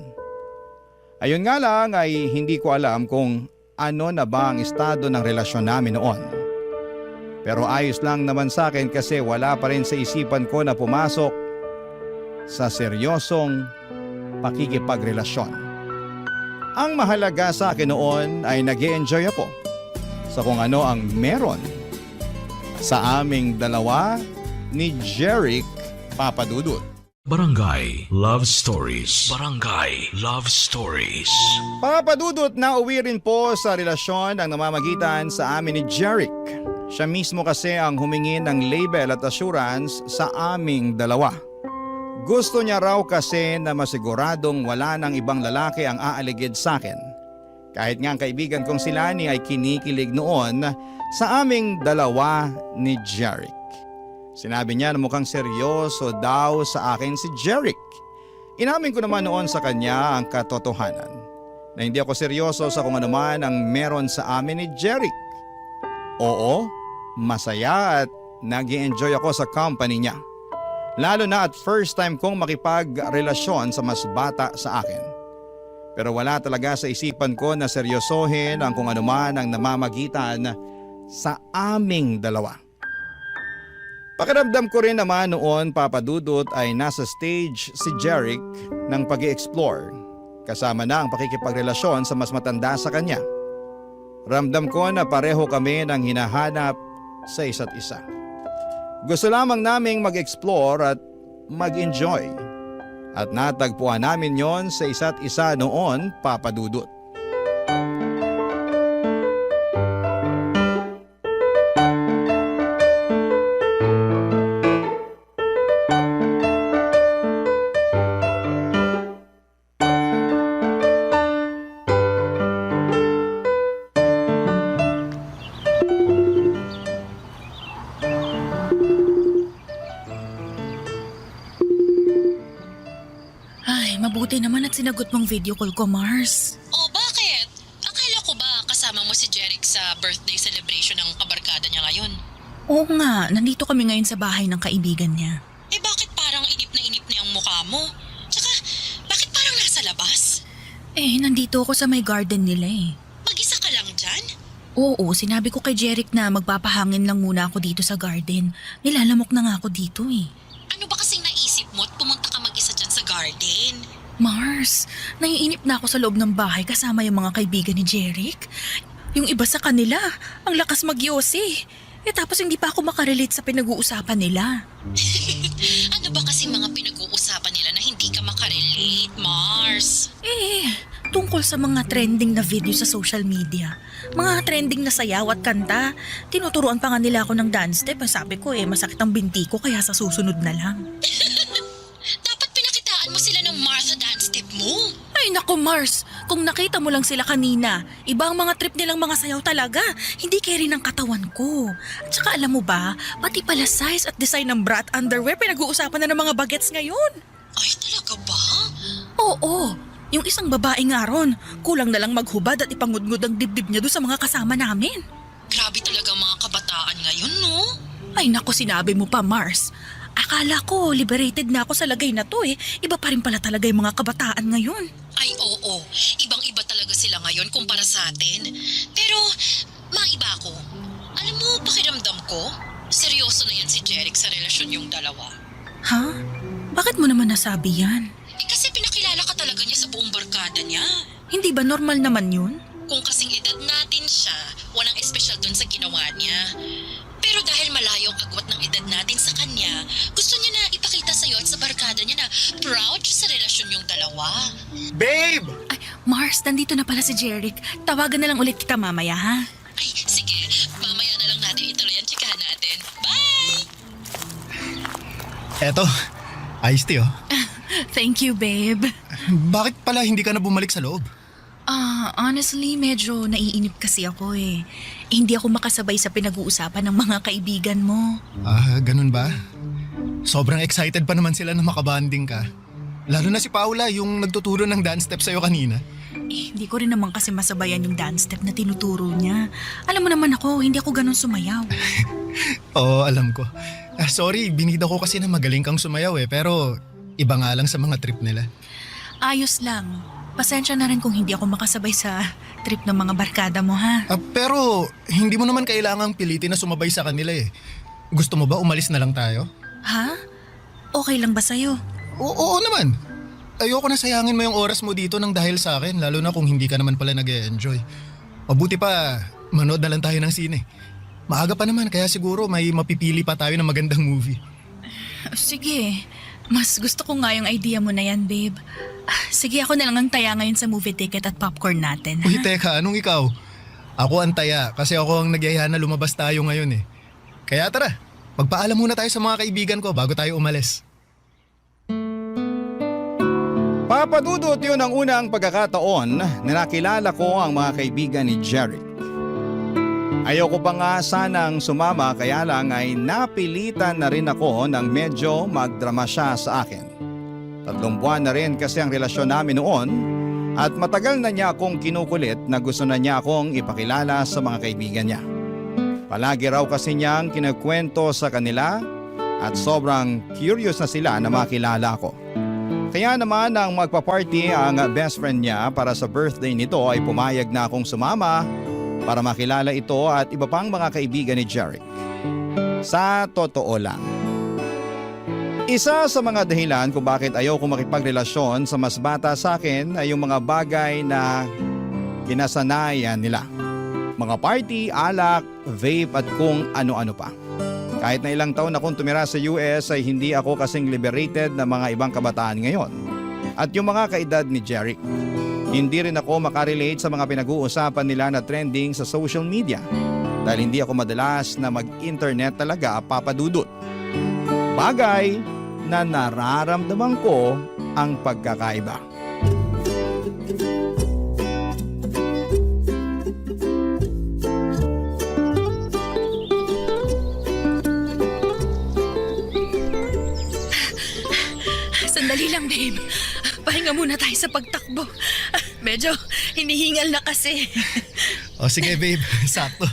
Ayun nga lang ay hindi ko alam kung ano na ba ang estado ng relasyon namin noon. Pero ayos lang naman sa akin kasi wala pa rin sa isipan ko na pumasok sa seryosong pakikipagrelasyon. Ang mahalaga sa akin noon ay nag-e-enjoy ako sa kung ano ang meron sa aming dalawa ni Jeric, Papa Dudut. Barangay Love Stories. Barangay Love Stories. Papadudot na uwi rin po sa relasyon ang namamagitan sa amin ni Jeric. Siya mismo kasi ang humingi ng label at assurance sa aming dalawa. Gusto niya raw kasi na masiguradong wala ng ibang lalaki ang aaligid sa akin. Kahit nga ang kaibigan kong si Lani ay kinikilig noon sa aming dalawa ni Jeric. Sinabi niya na mukhang seryoso daw sa akin si Jeric. Inamin ko naman noon sa kanya ang katotohanan na hindi ako seryoso sa kung ano man ang meron sa amin ni Jeric. Oo, masaya at nag-i-enjoy ako sa company niya. Lalo na at first time kong makipagrelasyon sa mas bata sa akin. Pero wala talaga sa isipan ko na seryosohin ang kung ano man ang namamagitan sa aming dalawa. Pakiramdam ko rin naman noon, Papa Dudut, ay nasa stage si Jeric ng pag-i-explore. Kasama na ang pakikipagrelasyon sa mas matanda sa kanya. Ramdam ko na pareho kami ng hinahanap sa isa't isa. Gusto lamang naming mag-explore at mag-enjoy. At natagpuan namin yon sa isa't isa noon, Papa Dudut. Ay, mabuti naman at sinagot mong video call ko, Mars. Oh, bakit? Akala ko ba kasama mo si Jeric sa birthday celebration ng kabarkada niya ngayon? Oo nga, nandito kami ngayon sa bahay ng kaibigan niya. Eh bakit parang inip na yung mukha mo? Tsaka, bakit parang nasa labas? Eh, nandito ako sa may garden nila eh. Mag-isa ka lang dyan? Oo, sinabi ko kay Jeric na magpapahangin lang muna ako dito sa garden. Nilalamok na nga ako dito eh. Ano ba kasing naisip mo at pumunta ka mag-isa dyan sa garden? Mars, naiinip na ako sa loob ng bahay kasama yung mga kaibigan ni Jeric. Yung iba sa kanila, ang lakas magyosi. Eh tapos hindi pa ako makarelate sa pinag-uusapan nila. Ano ba kasi mga pinag-uusapan nila na hindi ka makarelate, Mars? Eh, tungkol sa mga trending na video sa social media. Mga trending na sayaw at kanta. Tinuturuan pa nga nila ako ng dance step. Sabi ko masakit ang binti ko kaya sa susunod na lang. Dapat pinakitaan mo sila ng Martha dance step mo. Ay naku Mars, kung nakita mo lang sila kanina, iba ang mga trip nilang mga sayaw talaga. Hindi carry ng katawan ko. At saka alam mo ba, pati pala size at design ng bra at underwear pinag-uusapan na ng mga bagets ngayon. Ay talaga ba? Oo, yung isang babae nga ron, kulang na lang maghubad at ipangudngod ang dibdib niya doon sa mga kasama namin. Grabe talaga mga kabataan ngayon, no? Ay naku, sinabi mo pa Mars. Akala ko liberated na ako sa lagay na to eh. Iba pa rin pala talaga yung mga kabataan ngayon. Ay oo, ibang-iba talaga sila ngayon kumpara sa atin. Pero, maiba ako. Alam mo, pakiramdam ko, seryoso na yan si Jeric sa relasyon yung dalawa. Ha? Bakit mo naman nasabi yan? Eh kasi pinakilala ka talaga niya sa buong barkada niya. Hindi ba normal naman yun? Kung kasing edad natin siya, walang espesyal dun sa ginawa niya. Pero dahil malayo ang agwat ng edad natin sa kanya, gusto niya na ipakita sa'yo at sa barkada niya na proud siya sa relasyon yung dalawa. Babe! Ay, Mars, nandito na pala si Jeric. Tawagan na lang ulit kita mamaya, ha? Ay, sige. Mamaya na lang natin ituloy ang tsikahan natin. Bye! Eto, iced tea oh. Thank you, babe. Bakit pala hindi ka na bumalik sa loob? Honestly, medyo naiinip kasi ako eh. Hindi ako makasabay sa pinag-uusapan ng mga kaibigan mo. Ganun ba? Sobrang excited pa naman sila na makabanding ka. Lalo na si Paula, yung nagtuturo ng dance step sa'yo kanina. Eh, hindi ko rin naman kasi masabayan yung dance step na tinuturo niya. Alam mo naman ako, hindi ako ganun sumayaw. Oo, alam ko. Sorry, binida ko kasi na magaling kang sumayaw eh, pero iba nga lang sa mga trip nila. Ayos lang. Pasensya na rin kung hindi ako makasabay sa trip ng mga barkada mo, ha? Pero hindi mo naman kailangang pilitin na sumabay sa kanila eh. Gusto mo ba umalis na lang tayo? Ha? Okay lang ba sa'yo? Oo naman. Ayoko na sayangin mo yung oras mo dito nang dahil sa akin, lalo na kung hindi ka naman pala nag-e-enjoy. Mabuti pa, manood na lang tayo ng sine. Maaga pa naman, kaya siguro may mapipili pa tayo ng magandang movie. Sige, Mas gusto ko nga yung idea mo na yan, babe. Sige, ako na lang ang taya ngayon sa movie ticket at popcorn natin. Uy, teka, anong ikaw? Ako ang taya kasi ako ang nagyaya na lumabas tayo ngayon eh. Kaya tara, magpaalam muna tayo sa mga kaibigan ko bago tayo umalis. Papadudot yun ang unang pagkakataon na nakilala ko ang mga kaibigan ni Jeric. Ayoko pa nga sanang sumama kaya lang ay napilitan na rin ako nang medyo magdrama siya sa akin. 3 buwan na rin kasi ang relasyon namin noon at matagal na niya akong kinukulit na gusto na niya akong ipakilala sa mga kaibigan niya. Palagi raw kasi niyang kinagkwento sa kanila at sobrang curious na sila na makilala ko. Kaya naman nang magpa-party ang best friend niya para sa birthday nito ay pumayag na akong sumama para makilala ito at iba pang mga kaibigan ni Jeric. Sa totoo lang, isa sa mga dahilan kung bakit ayaw ko makipagrelasyon sa mas bata sa akin ay yung mga bagay na kinasanayan nila. Mga party, alak, vape at kung ano-ano pa. Kahit na ilang taon akong tumira sa US ay hindi ako kasing liberated na mga ibang kabataan ngayon. At yung mga kaedad ni Jeric. Hindi rin ako makarelate sa mga pinag-uusapan nila na trending sa social media dahil hindi ako madalas na mag-internet talaga, papadudot. Bagay na nararamdaman ko ang pagkakaiba. Sandali lang, babe. Pahinga muna tayo sa pagtakbo. Medyo hinihingal na kasi. O sige babe, sakto.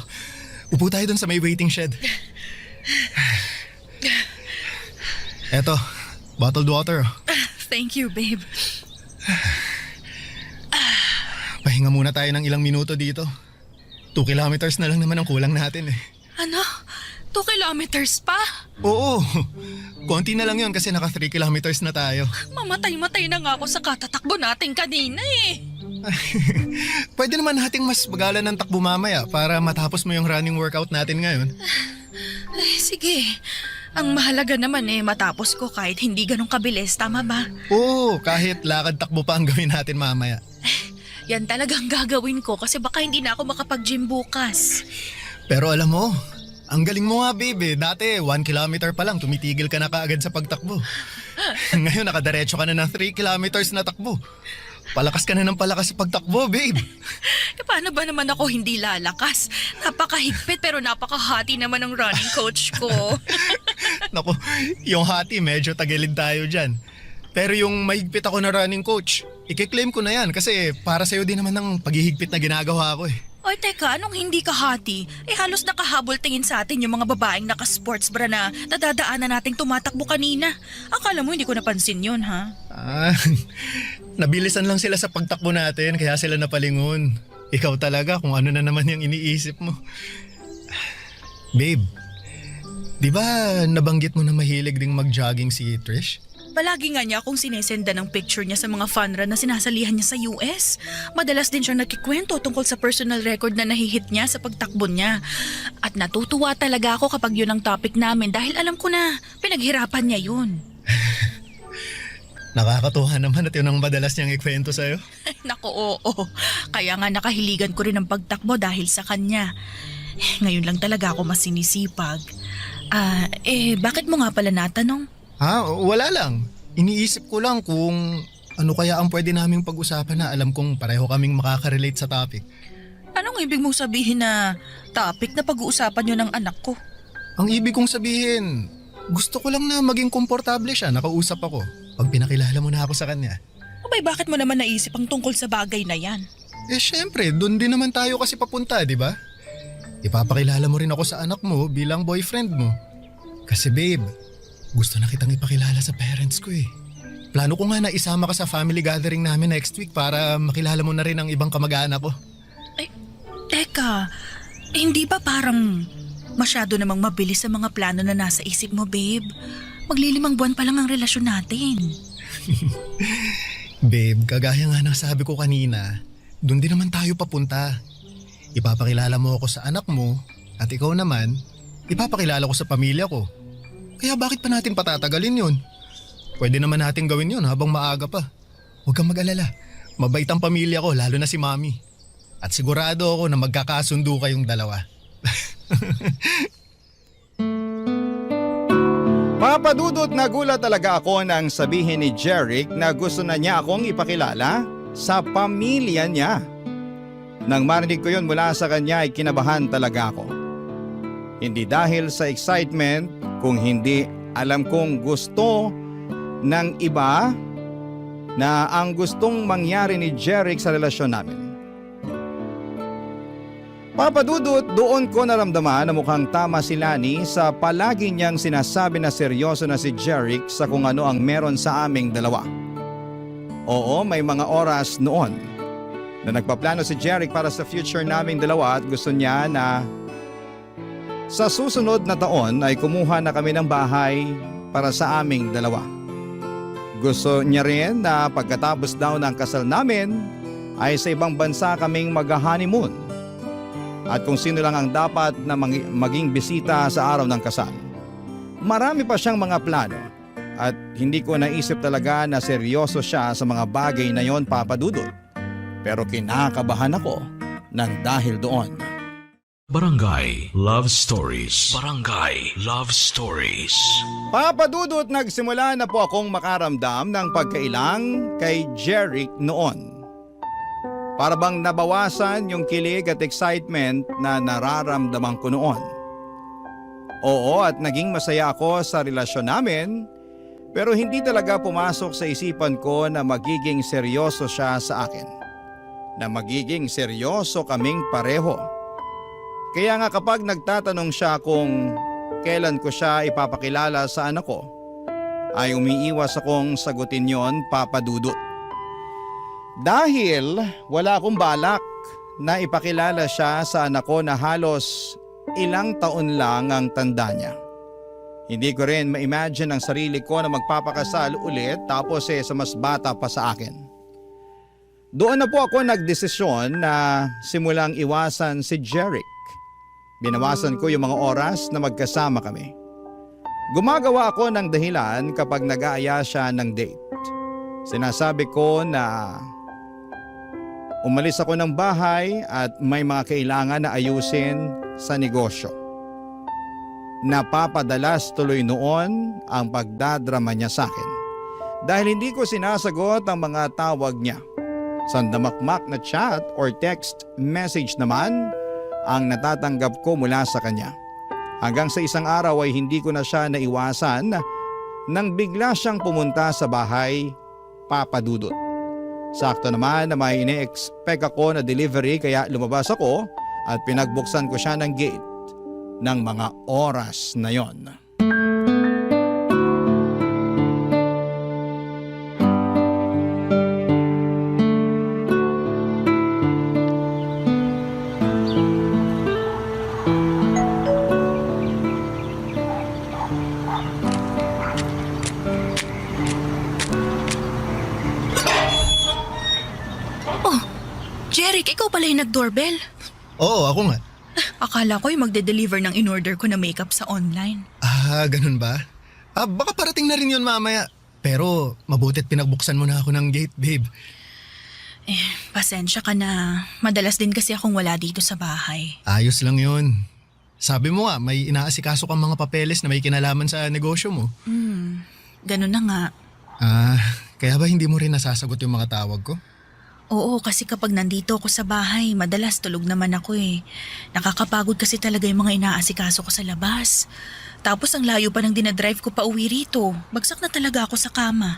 Upo tayo dun sa may waiting shed. Eto, bottled water. Thank you, babe. Pahinga muna tayo ng ilang minuto dito. 2 kilometers na lang naman ang kulang natin eh. Ano? 2 kilometers pa? Oo, konti na lang yun kasi naka 3 kilometers na tayo. Mamatay-matay na nga ako sa katatakbo natin kanina eh. Pwede naman nating mas magalan ng takbo mamaya para matapos mo yung running workout natin ngayon. Sige. Ang mahalaga naman matapos ko kahit hindi ganun kabilis, tama ba? Oo, kahit lakad takbo pa ang gawin natin mamaya. Yan talagang gagawin ko kasi baka hindi na ako makapag-gym bukas. Pero alam mo, ang galing mo nga babe. Dati 1 kilometer pa lang tumitigil ka na kaagad sa pagtakbo. Ngayon nakadiretso ka na ng 3 kilometers na takbo. Palakas ka na ng palakas sa pagtakbo, babe. Paano ba naman ako hindi lalakas? Napakahigpit pero napakahati naman ng running coach ko. Naku, yung hati medyo tagilid tayo dyan. Pero yung mahigpit ako na running coach, i-claim ko na yan kasi para sa'yo din naman ng paghihigpit na ginagawa ko eh. Oy, teka, anong hindi ka hati? Halos nakahabol tingin sa atin yung mga babaeng naka-sports bra na nadadaanan nating tumatakbo kanina. Akala mo hindi ko napansin yun, ha? Nabilisan lang sila sa pagtakbo natin kaya sila napalingon. Ikaw talaga kung ano na naman yung iniisip mo. Babe, di ba nabanggit mo na mahilig ding mag-jogging si Trish? Palagi nga niya akong sinesenda ng picture niya sa mga fun run na sinasalihan niya sa US. Madalas din siya nagkikwento tungkol sa personal record na nahihit niya sa pagtakbo niya. At natutuwa talaga ako kapag yun ang topic namin dahil alam ko na pinaghirapan niya yun. Nakakatuwa naman at yun ang madalas niyang ikwento sa'yo. Naku, oo. Kaya nga nakahiligan ko rin ang pagtakbo dahil sa kanya. Ngayon lang talaga ako mas sinisipag. Bakit mo nga pala natanong? Wala lang. Iniisip ko lang kung ano kaya ang pwede naming pag-usapan na alam kong pareho kaming makaka-relate sa topic. Anong ibig mong sabihin na topic na pag-uusapan yun ng anak ko? Ang ibig kong sabihin, gusto ko lang na maging komportable siya, nakausap ako. Pag pinakilala mo na ako sa kanya. Abay, bakit mo naman naisip ang tungkol sa bagay na yan? Syempre, doon din naman tayo kasi papunta, di ba? Ipapakilala mo rin ako sa anak mo bilang boyfriend mo. Kasi babe, gusto na kitang ipakilala sa parents ko eh. Plano ko nga na isama ka sa family gathering namin next week para makilala mo na rin ang ibang kamag-anak ko. Teka, hindi ba parang masyado namang mabilis sa mga plano na nasa isip mo, babe? Maglilimang buwan pa lang ang relasyon natin. Babe, kagaya nga ng sabi ko kanina, doon din naman tayo papunta. Ipapakilala mo ako sa anak mo at ikaw naman, ipapakilala ko sa pamilya ko. Kaya bakit pa natin patatagalin yun? Pwede naman natin gawin yun habang maaga pa. Huwag kang mag-alala. Mabait ang pamilya ko, lalo na si Mami. At sigurado ako na magkakasundo kayong dalawa. Papadudot, nagulat talaga ako nang sabihin ni Jeric na gusto na niya akong ipakilala sa pamilya niya. Nang marinig ko yun mula sa kanya ay kinabahan talaga ako. Hindi dahil sa excitement, kung hindi alam kong gusto ng iba na ang gustong mangyari ni Jeric sa relasyon namin. Papadudot, doon ko naramdaman na mukhang tama si Lani sa palagi niyang sinasabi na seryoso na si Jeric sa kung ano ang meron sa aming dalawa. Oo, may mga oras noon na nagpaplano si Jeric para sa future naming dalawa at gusto niya na sa susunod na taon ay kumuha na kami ng bahay para sa aming dalawa. Gusto niya rin na pagkatapos daw ng kasal namin ay sa ibang bansa kaming mag-honeymoon. At kung sino lang ang dapat na maging bisita sa araw ng kasal. Marami pa siyang mga plano at hindi ko naisip talaga na seryoso siya sa mga bagay na yon, Papadudot. Pero kinakabahan ako ng dahil doon. Barangay Love Stories. Barangay Love Stories. Papadudot, nagsimula na po akong makaramdam ng pagkailang kay Jeric noon. Para bang nabawasan yung kilig at excitement na nararamdaman ko noon. Oo, at naging masaya ako sa relasyon namin, pero hindi talaga pumasok sa isipan ko na magiging seryoso siya sa akin. Na magiging seryoso kaming pareho. Kaya nga kapag nagtatanong siya kung kailan ko siya ipapakilala sa anak ko, ay umiiwas akong sagutin yon, Papadudot. Dahil wala akong balak na ipakilala siya sa anak ko na halos ilang taon lang ang tanda niya. Hindi ko rin ma-imagine ang sarili ko na magpapakasal ulit tapos sa mas bata pa sa akin. Doon na po ako nagdesisyon na simulang iwasan si Jeric. Binawasan ko yung mga oras na magkasama kami. Gumagawa ako ng dahilan kapag nag-aaya siya ng date. Sinasabi ko na umalis ako ng bahay at may mga kailangan na ayusin sa negosyo. Napapadalas tuloy noon ang pagdadrama niya sa akin dahil hindi ko sinasagot ang mga tawag niya. Sandamakmak na chat or text message naman ang natatanggap ko mula sa kanya. Hanggang sa isang araw ay hindi ko na siya naiwasan nang bigla siyang pumunta sa bahay, Papadudot. Sakto naman na may ine-expect ako na delivery kaya lumabas ako at pinagbuksan ko siya ng gate ng mga oras na yon. Jeric, ikaw pala yung nag-doorbell. Oo, ako nga. Akala ko yung magde-deliver ng in-order ko na makeup sa online. Ah, ganun ba? Baka parating na rin yun mamaya. Pero mabutit pinagbuksan mo na ako ng gate, babe. Pasensya ka na. Madalas din kasi akong wala dito sa bahay. Ayos lang yun. Sabi mo nga, may inaasikaso kang mga papeles na may kinalaman sa negosyo mo. Ganun na nga. Kaya ba hindi mo rin nasasagot yung mga tawag ko? Oo, kasi kapag nandito ako sa bahay, madalas tulog naman ako eh. Nakakapagod kasi talaga yung mga inaasikaso ko sa labas. Tapos ang layo pa ng dinadrive ko pa uwi rito. Bagsak na talaga ako sa kama.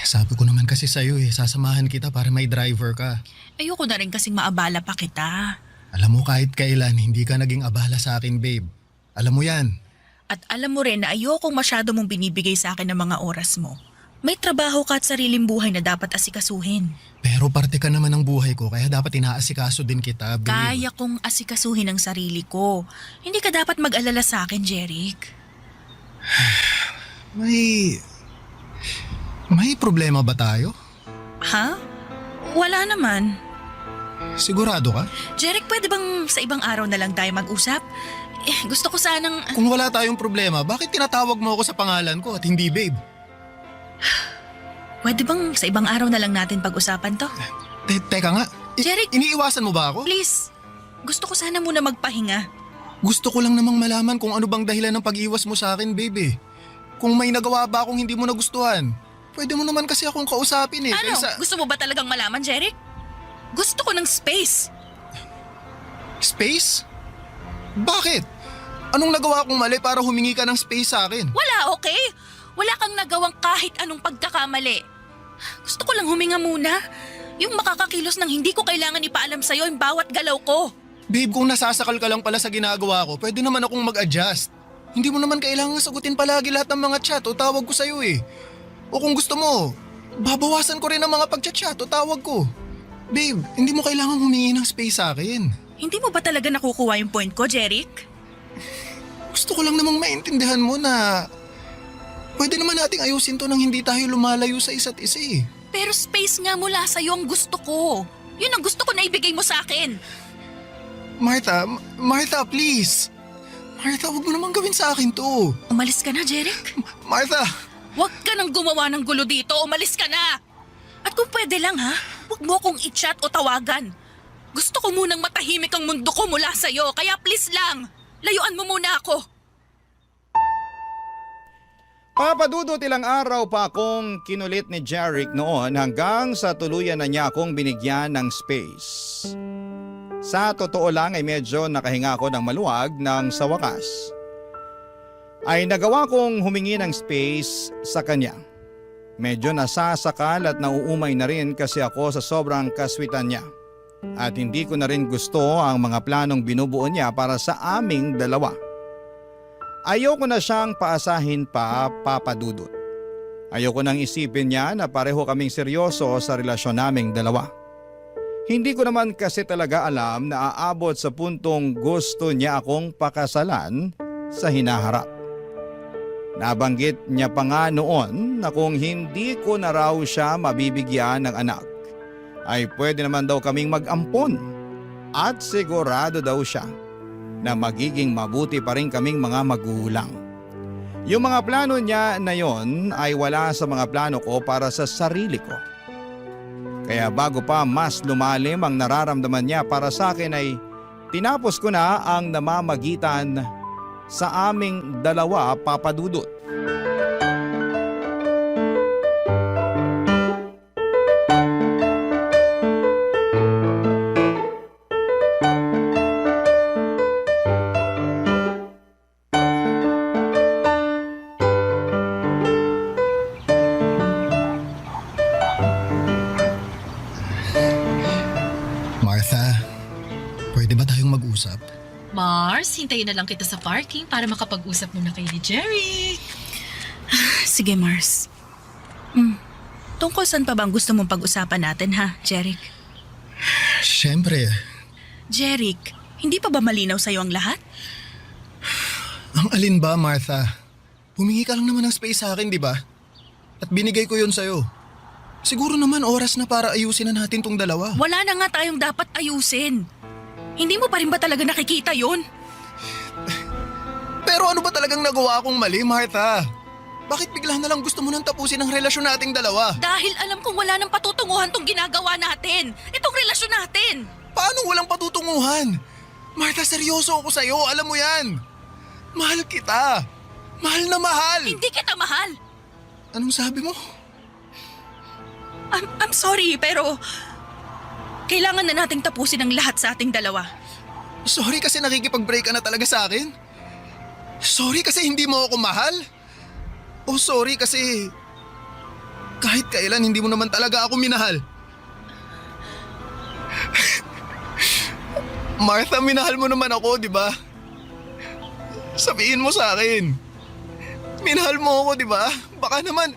Sabi ko naman kasi sa'yo sasamahan kita para may driver ka. Ayoko na rin kasing maabala pa kita. Alam mo kahit kailan, hindi ka naging abala sa akin, babe. Alam mo yan. At alam mo rin na ayokong masyado mong binibigay sa akin ng mga oras mo. May trabaho ka at sariling buhay na dapat asikasuhin. Pero parte ka naman ng buhay ko kaya dapat inaasikaso din kita, babe. Kaya kong asikasuhin ang sarili ko. Hindi ka dapat mag-alala sa akin, Jeric. May problema ba tayo? Ha? Wala naman. Sigurado ka? Jeric, pwede bang sa ibang araw na lang tayo mag-usap? Gusto ko sanang... Kung wala tayong problema, bakit tinatawag mo ako sa pangalan ko at hindi babe? Pwede bang sa ibang araw na lang natin pag-usapan to? Teka nga, Jeric! iniiwasan mo ba ako? Please, gusto ko sana muna magpahinga. Gusto ko lang namang malaman kung ano bang dahilan ng pag-iwas mo sa akin, baby. Kung may nagawa ba akong hindi mo nagustuhan, pwede mo naman kasi akong kausapin eh. Ano? Gusto mo ba talagang malaman, Jeric? Gusto ko ng space. Space? Bakit? Anong nagawa kong mali para humingi ka ng space sa akin? Wala, okay? Wala kang nagawang kahit anong pagkakamali. Gusto ko lang huminga muna. Yung makakakilos ng hindi ko kailangan ipaalam sa'yo yung bawat galaw ko. Babe, kung nasasakal ka lang pala sa ginagawa ko, pwede naman akong mag-adjust. Hindi mo naman kailangan sagutin palagi lahat ng mga chat o tawag ko sa'yo eh. O kung gusto mo, babawasan ko rin ang mga pag-chat o tawag ko. Babe, hindi mo kailangan humingi ng space sa akin. Hindi mo ba talaga nakukuha yung point ko, Jeric? Gusto ko lang namang maintindihan mo na pwede naman nating ayusin to nang hindi tayo lumalayo sa isa't isa eh. Pero space nga mula sa'yo ang gusto ko. Yun ang gusto ko na ibigay mo sa akin. Martha, please. Martha, huwag mo naman gawin sa akin to. Umalis ka na, Jeric. Martha! Huwag ka nang gumawa ng gulo dito. Umalis ka na. At kung pwede lang ha, huwag mo akong i-chat o tawagan. Gusto ko munang matahimik ang mundo ko mula sa'yo. Kaya please lang, layuan mo muna ako. Papadudot ilang araw pa akong kinulit ni Jeric noon hanggang sa tuluyan na niya akong binigyan ng space. Sa totoo lang ay medyo nakahinga ako ng maluwag nang sa wakas ay nagawa kong humingi ng space sa kanya. Medyo nasasakal at nauumay na rin kasi ako sa sobrang kaswitan niya. At hindi ko na rin gusto ang mga planong binubuo niya para sa aming dalawa. Ayoko na siyang paasahin pa, Papadudot. Ayoko nang isipin niya na pareho kaming seryoso sa relasyon naming dalawa. Hindi ko naman kasi talaga alam na aabot sa puntong gusto niya akong pakasalan sa hinaharap. Nabanggit niya pa nga noon na kung hindi ko na raw siya mabibigyan ng anak, ay pwede naman daw kaming mag-ampon at sigurado daw siya na magiging mabuti pa rin kaming mga magulang. Yung mga plano niya na yon ay wala sa mga plano ko para sa sarili ko. Kaya bago pa mas lumalim ang nararamdaman niya para sa akin ay tinapos ko na ang namamagitan sa aming dalawa, Papadudot. mag-usap? Mars, hintayin na lang kita sa parking para makapag-usap muna kayo ni Jeric. Sige, Mars. Tungkol saan pa bang gusto mong pag-usapan natin, ha, Jeric? Siyempre. Jeric, hindi pa ba malinaw sa'yo ang lahat? Ang alin ba, Martha? Humingi ka lang naman ng space sa akin, di ba? At binigay ko yun sa'yo. Siguro naman oras na para ayusin na natin tong dalawa. Wala na nga tayong dapat ayusin. Hindi mo pa rin ba talaga nakikita yun? Pero ano ba talagang nagawa akong mali, Martha? Bakit bigla na lang gusto mo nang tapusin ang relasyon nating dalawa? Dahil alam kong wala nang patutunguhan tong ginagawa natin. Itong relasyon natin. Paano walang patutunguhan? Martha, seryoso ako sa'yo. Alam mo yan. Mahal kita. Mahal na mahal. Hindi kita mahal. Anong sabi mo? I'm sorry, pero kailangan na nating tapusin ang lahat sa ating dalawa. Sorry kasi nakikipag-break ka na talaga sa akin? Sorry kasi hindi mo ako mahal? O sorry kasi kahit kailan hindi mo naman talaga ako minahal? Martha, minahal mo naman ako, di ba? Sabihin mo sa akin. Minahal mo ako, di ba? Baka naman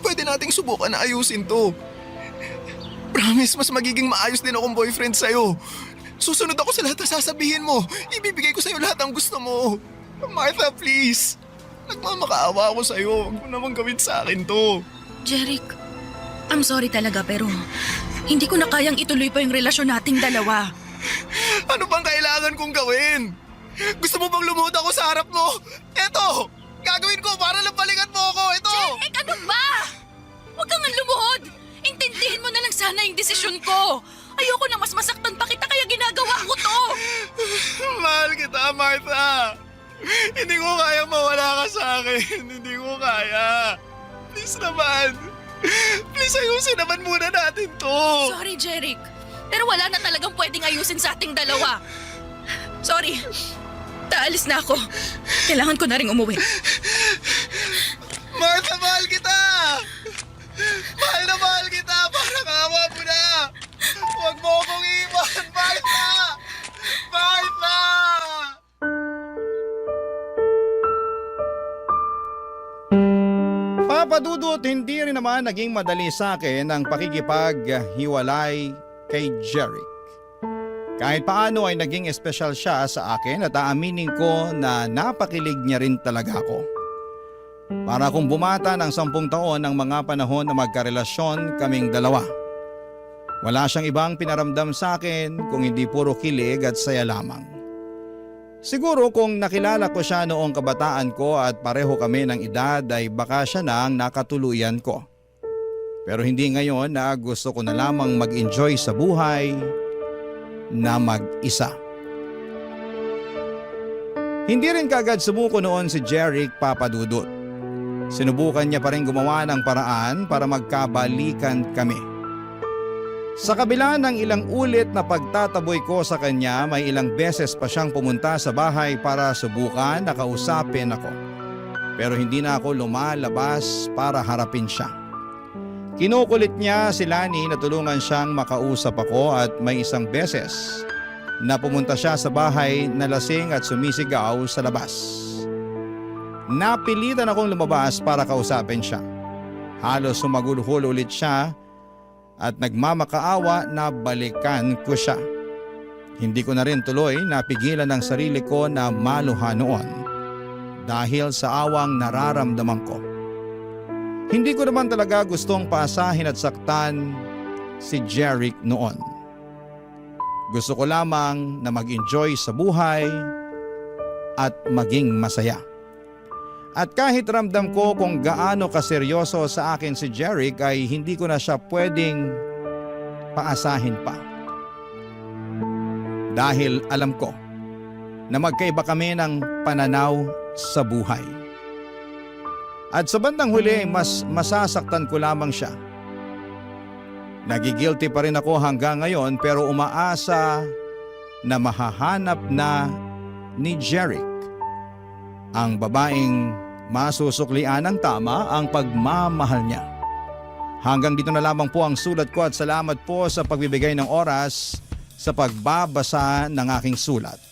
pwede nating subukan na ayusin to. Promise, mas magiging maayos din akong boyfriend sa'yo. Susunod ako sa lahat na sasabihin mo. Ibibigay ko sa'yo lahat ang gusto mo. Martha, please. Nagmamakaawa ako sa'yo. Huwag mo naman gawin sa akin to. Jeric, I'm sorry talaga pero hindi ko na kayang ituloy pa yung relasyon nating dalawa. Ano bang kailangan kong gawin? Gusto mo bang lumuhod ako sa harap mo? Eto! gagawin ko para lang balikan mo ako. Ito! Jeric, ano ba? Huwag kang lumuhod. Intindihin mo na lang sana yung desisyon ko. Ayoko na mas masaktan pa kita kaya ginagawa ko to. Mahal kita, Martha. Hindi ko kaya mawala ka sa akin. Hindi ko kaya. Please naman. Please ayusin naman muna natin to. Sorry, Jeric. Pero wala na talagang pwedeng ayusin sa ating dalawa. Sorry. Taalis na ako. Kailangan ko na rin umuwi. Martha, mahal kita. Mahal na mahal kita. Parang awa mo na. Huwag mo akong iwan, Martha. Martha! Papa Dudut, hindi rin naman naging madali sa akin ang pakikipaghiwalay kay Jeric. Kahit paano ay naging espesyal siya sa akin at aaminin ko na napakilig niya rin talaga ako. Para kung bumata ng 10 taon ng mga panahon na magkarelasyon kaming dalawa. Wala siyang ibang pinaramdam sa akin kung hindi puro kilig at saya lamang. Siguro kung nakilala ko siya noong kabataan ko at pareho kami ng edad ay baka siya na ang nakatuluyan ko. Pero hindi ngayon na gusto ko na lamang mag-enjoy sa buhay na mag-isa. Hindi rin kagad sumuko noon si Jeric, Papa Dudut. Sinubukan niya pa rin gumawa ng paraan para magkabalikan kami. Sa kabila ng ilang ulit na pagtataboy ko sa kanya, may ilang beses pa siyang pumunta sa bahay para subukan na kausapin ako. Pero hindi na ako lumalabas para harapin siya. Kinukulit niya si Lani na tulungan siyang makausap ako at may isang beses na pumunta siya sa bahay na lasing at sumisigaw sa labas. Napilitan akong lumabas para kausapin siya. Halos sumagulhol ulit siya at nagmamakaawa na balikan ko siya. Hindi ko na rin tuloy napigilan ang sarili ko na maluha noon dahil sa awang nararamdaman ko. Hindi ko naman talaga gustong paasahin at saktan si Jeric noon. Gusto ko lamang na mag-enjoy sa buhay at maging masaya. At kahit ramdam ko kung gaano kaseryoso sa akin si Jeric ay hindi ko na siya pwedeng paasahin pa. Dahil alam ko na magkaiba kami ng pananaw sa buhay. At sa bandang huli mas masasaktan ko lamang siya. Nagigilty pa rin ako hanggang ngayon pero umaasa na mahahanap na ni Jeric ang babaeng masusuklian ng tama ang pagmamahal niya. Hanggang dito na lamang po ang sulat ko at salamat po sa pagbibigay ng oras sa pagbabasa ng aking sulat.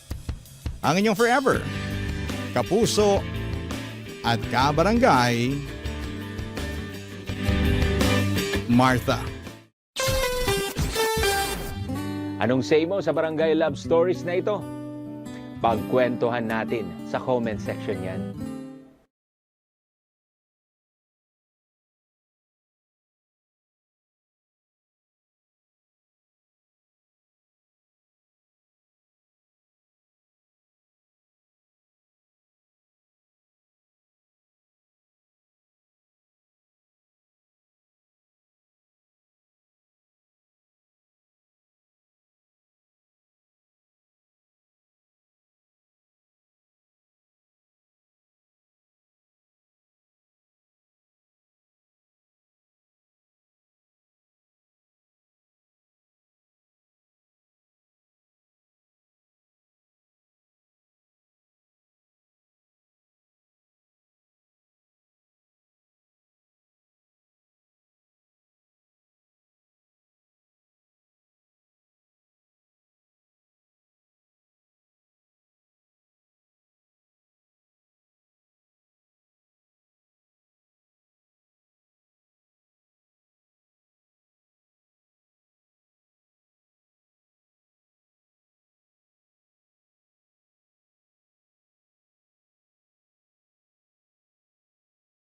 Ang inyong forever, kapuso at kabarangay, Martha. Anong say mo sa Barangay Love Stories na ito? Pagkwentuhan natin sa comment section yan.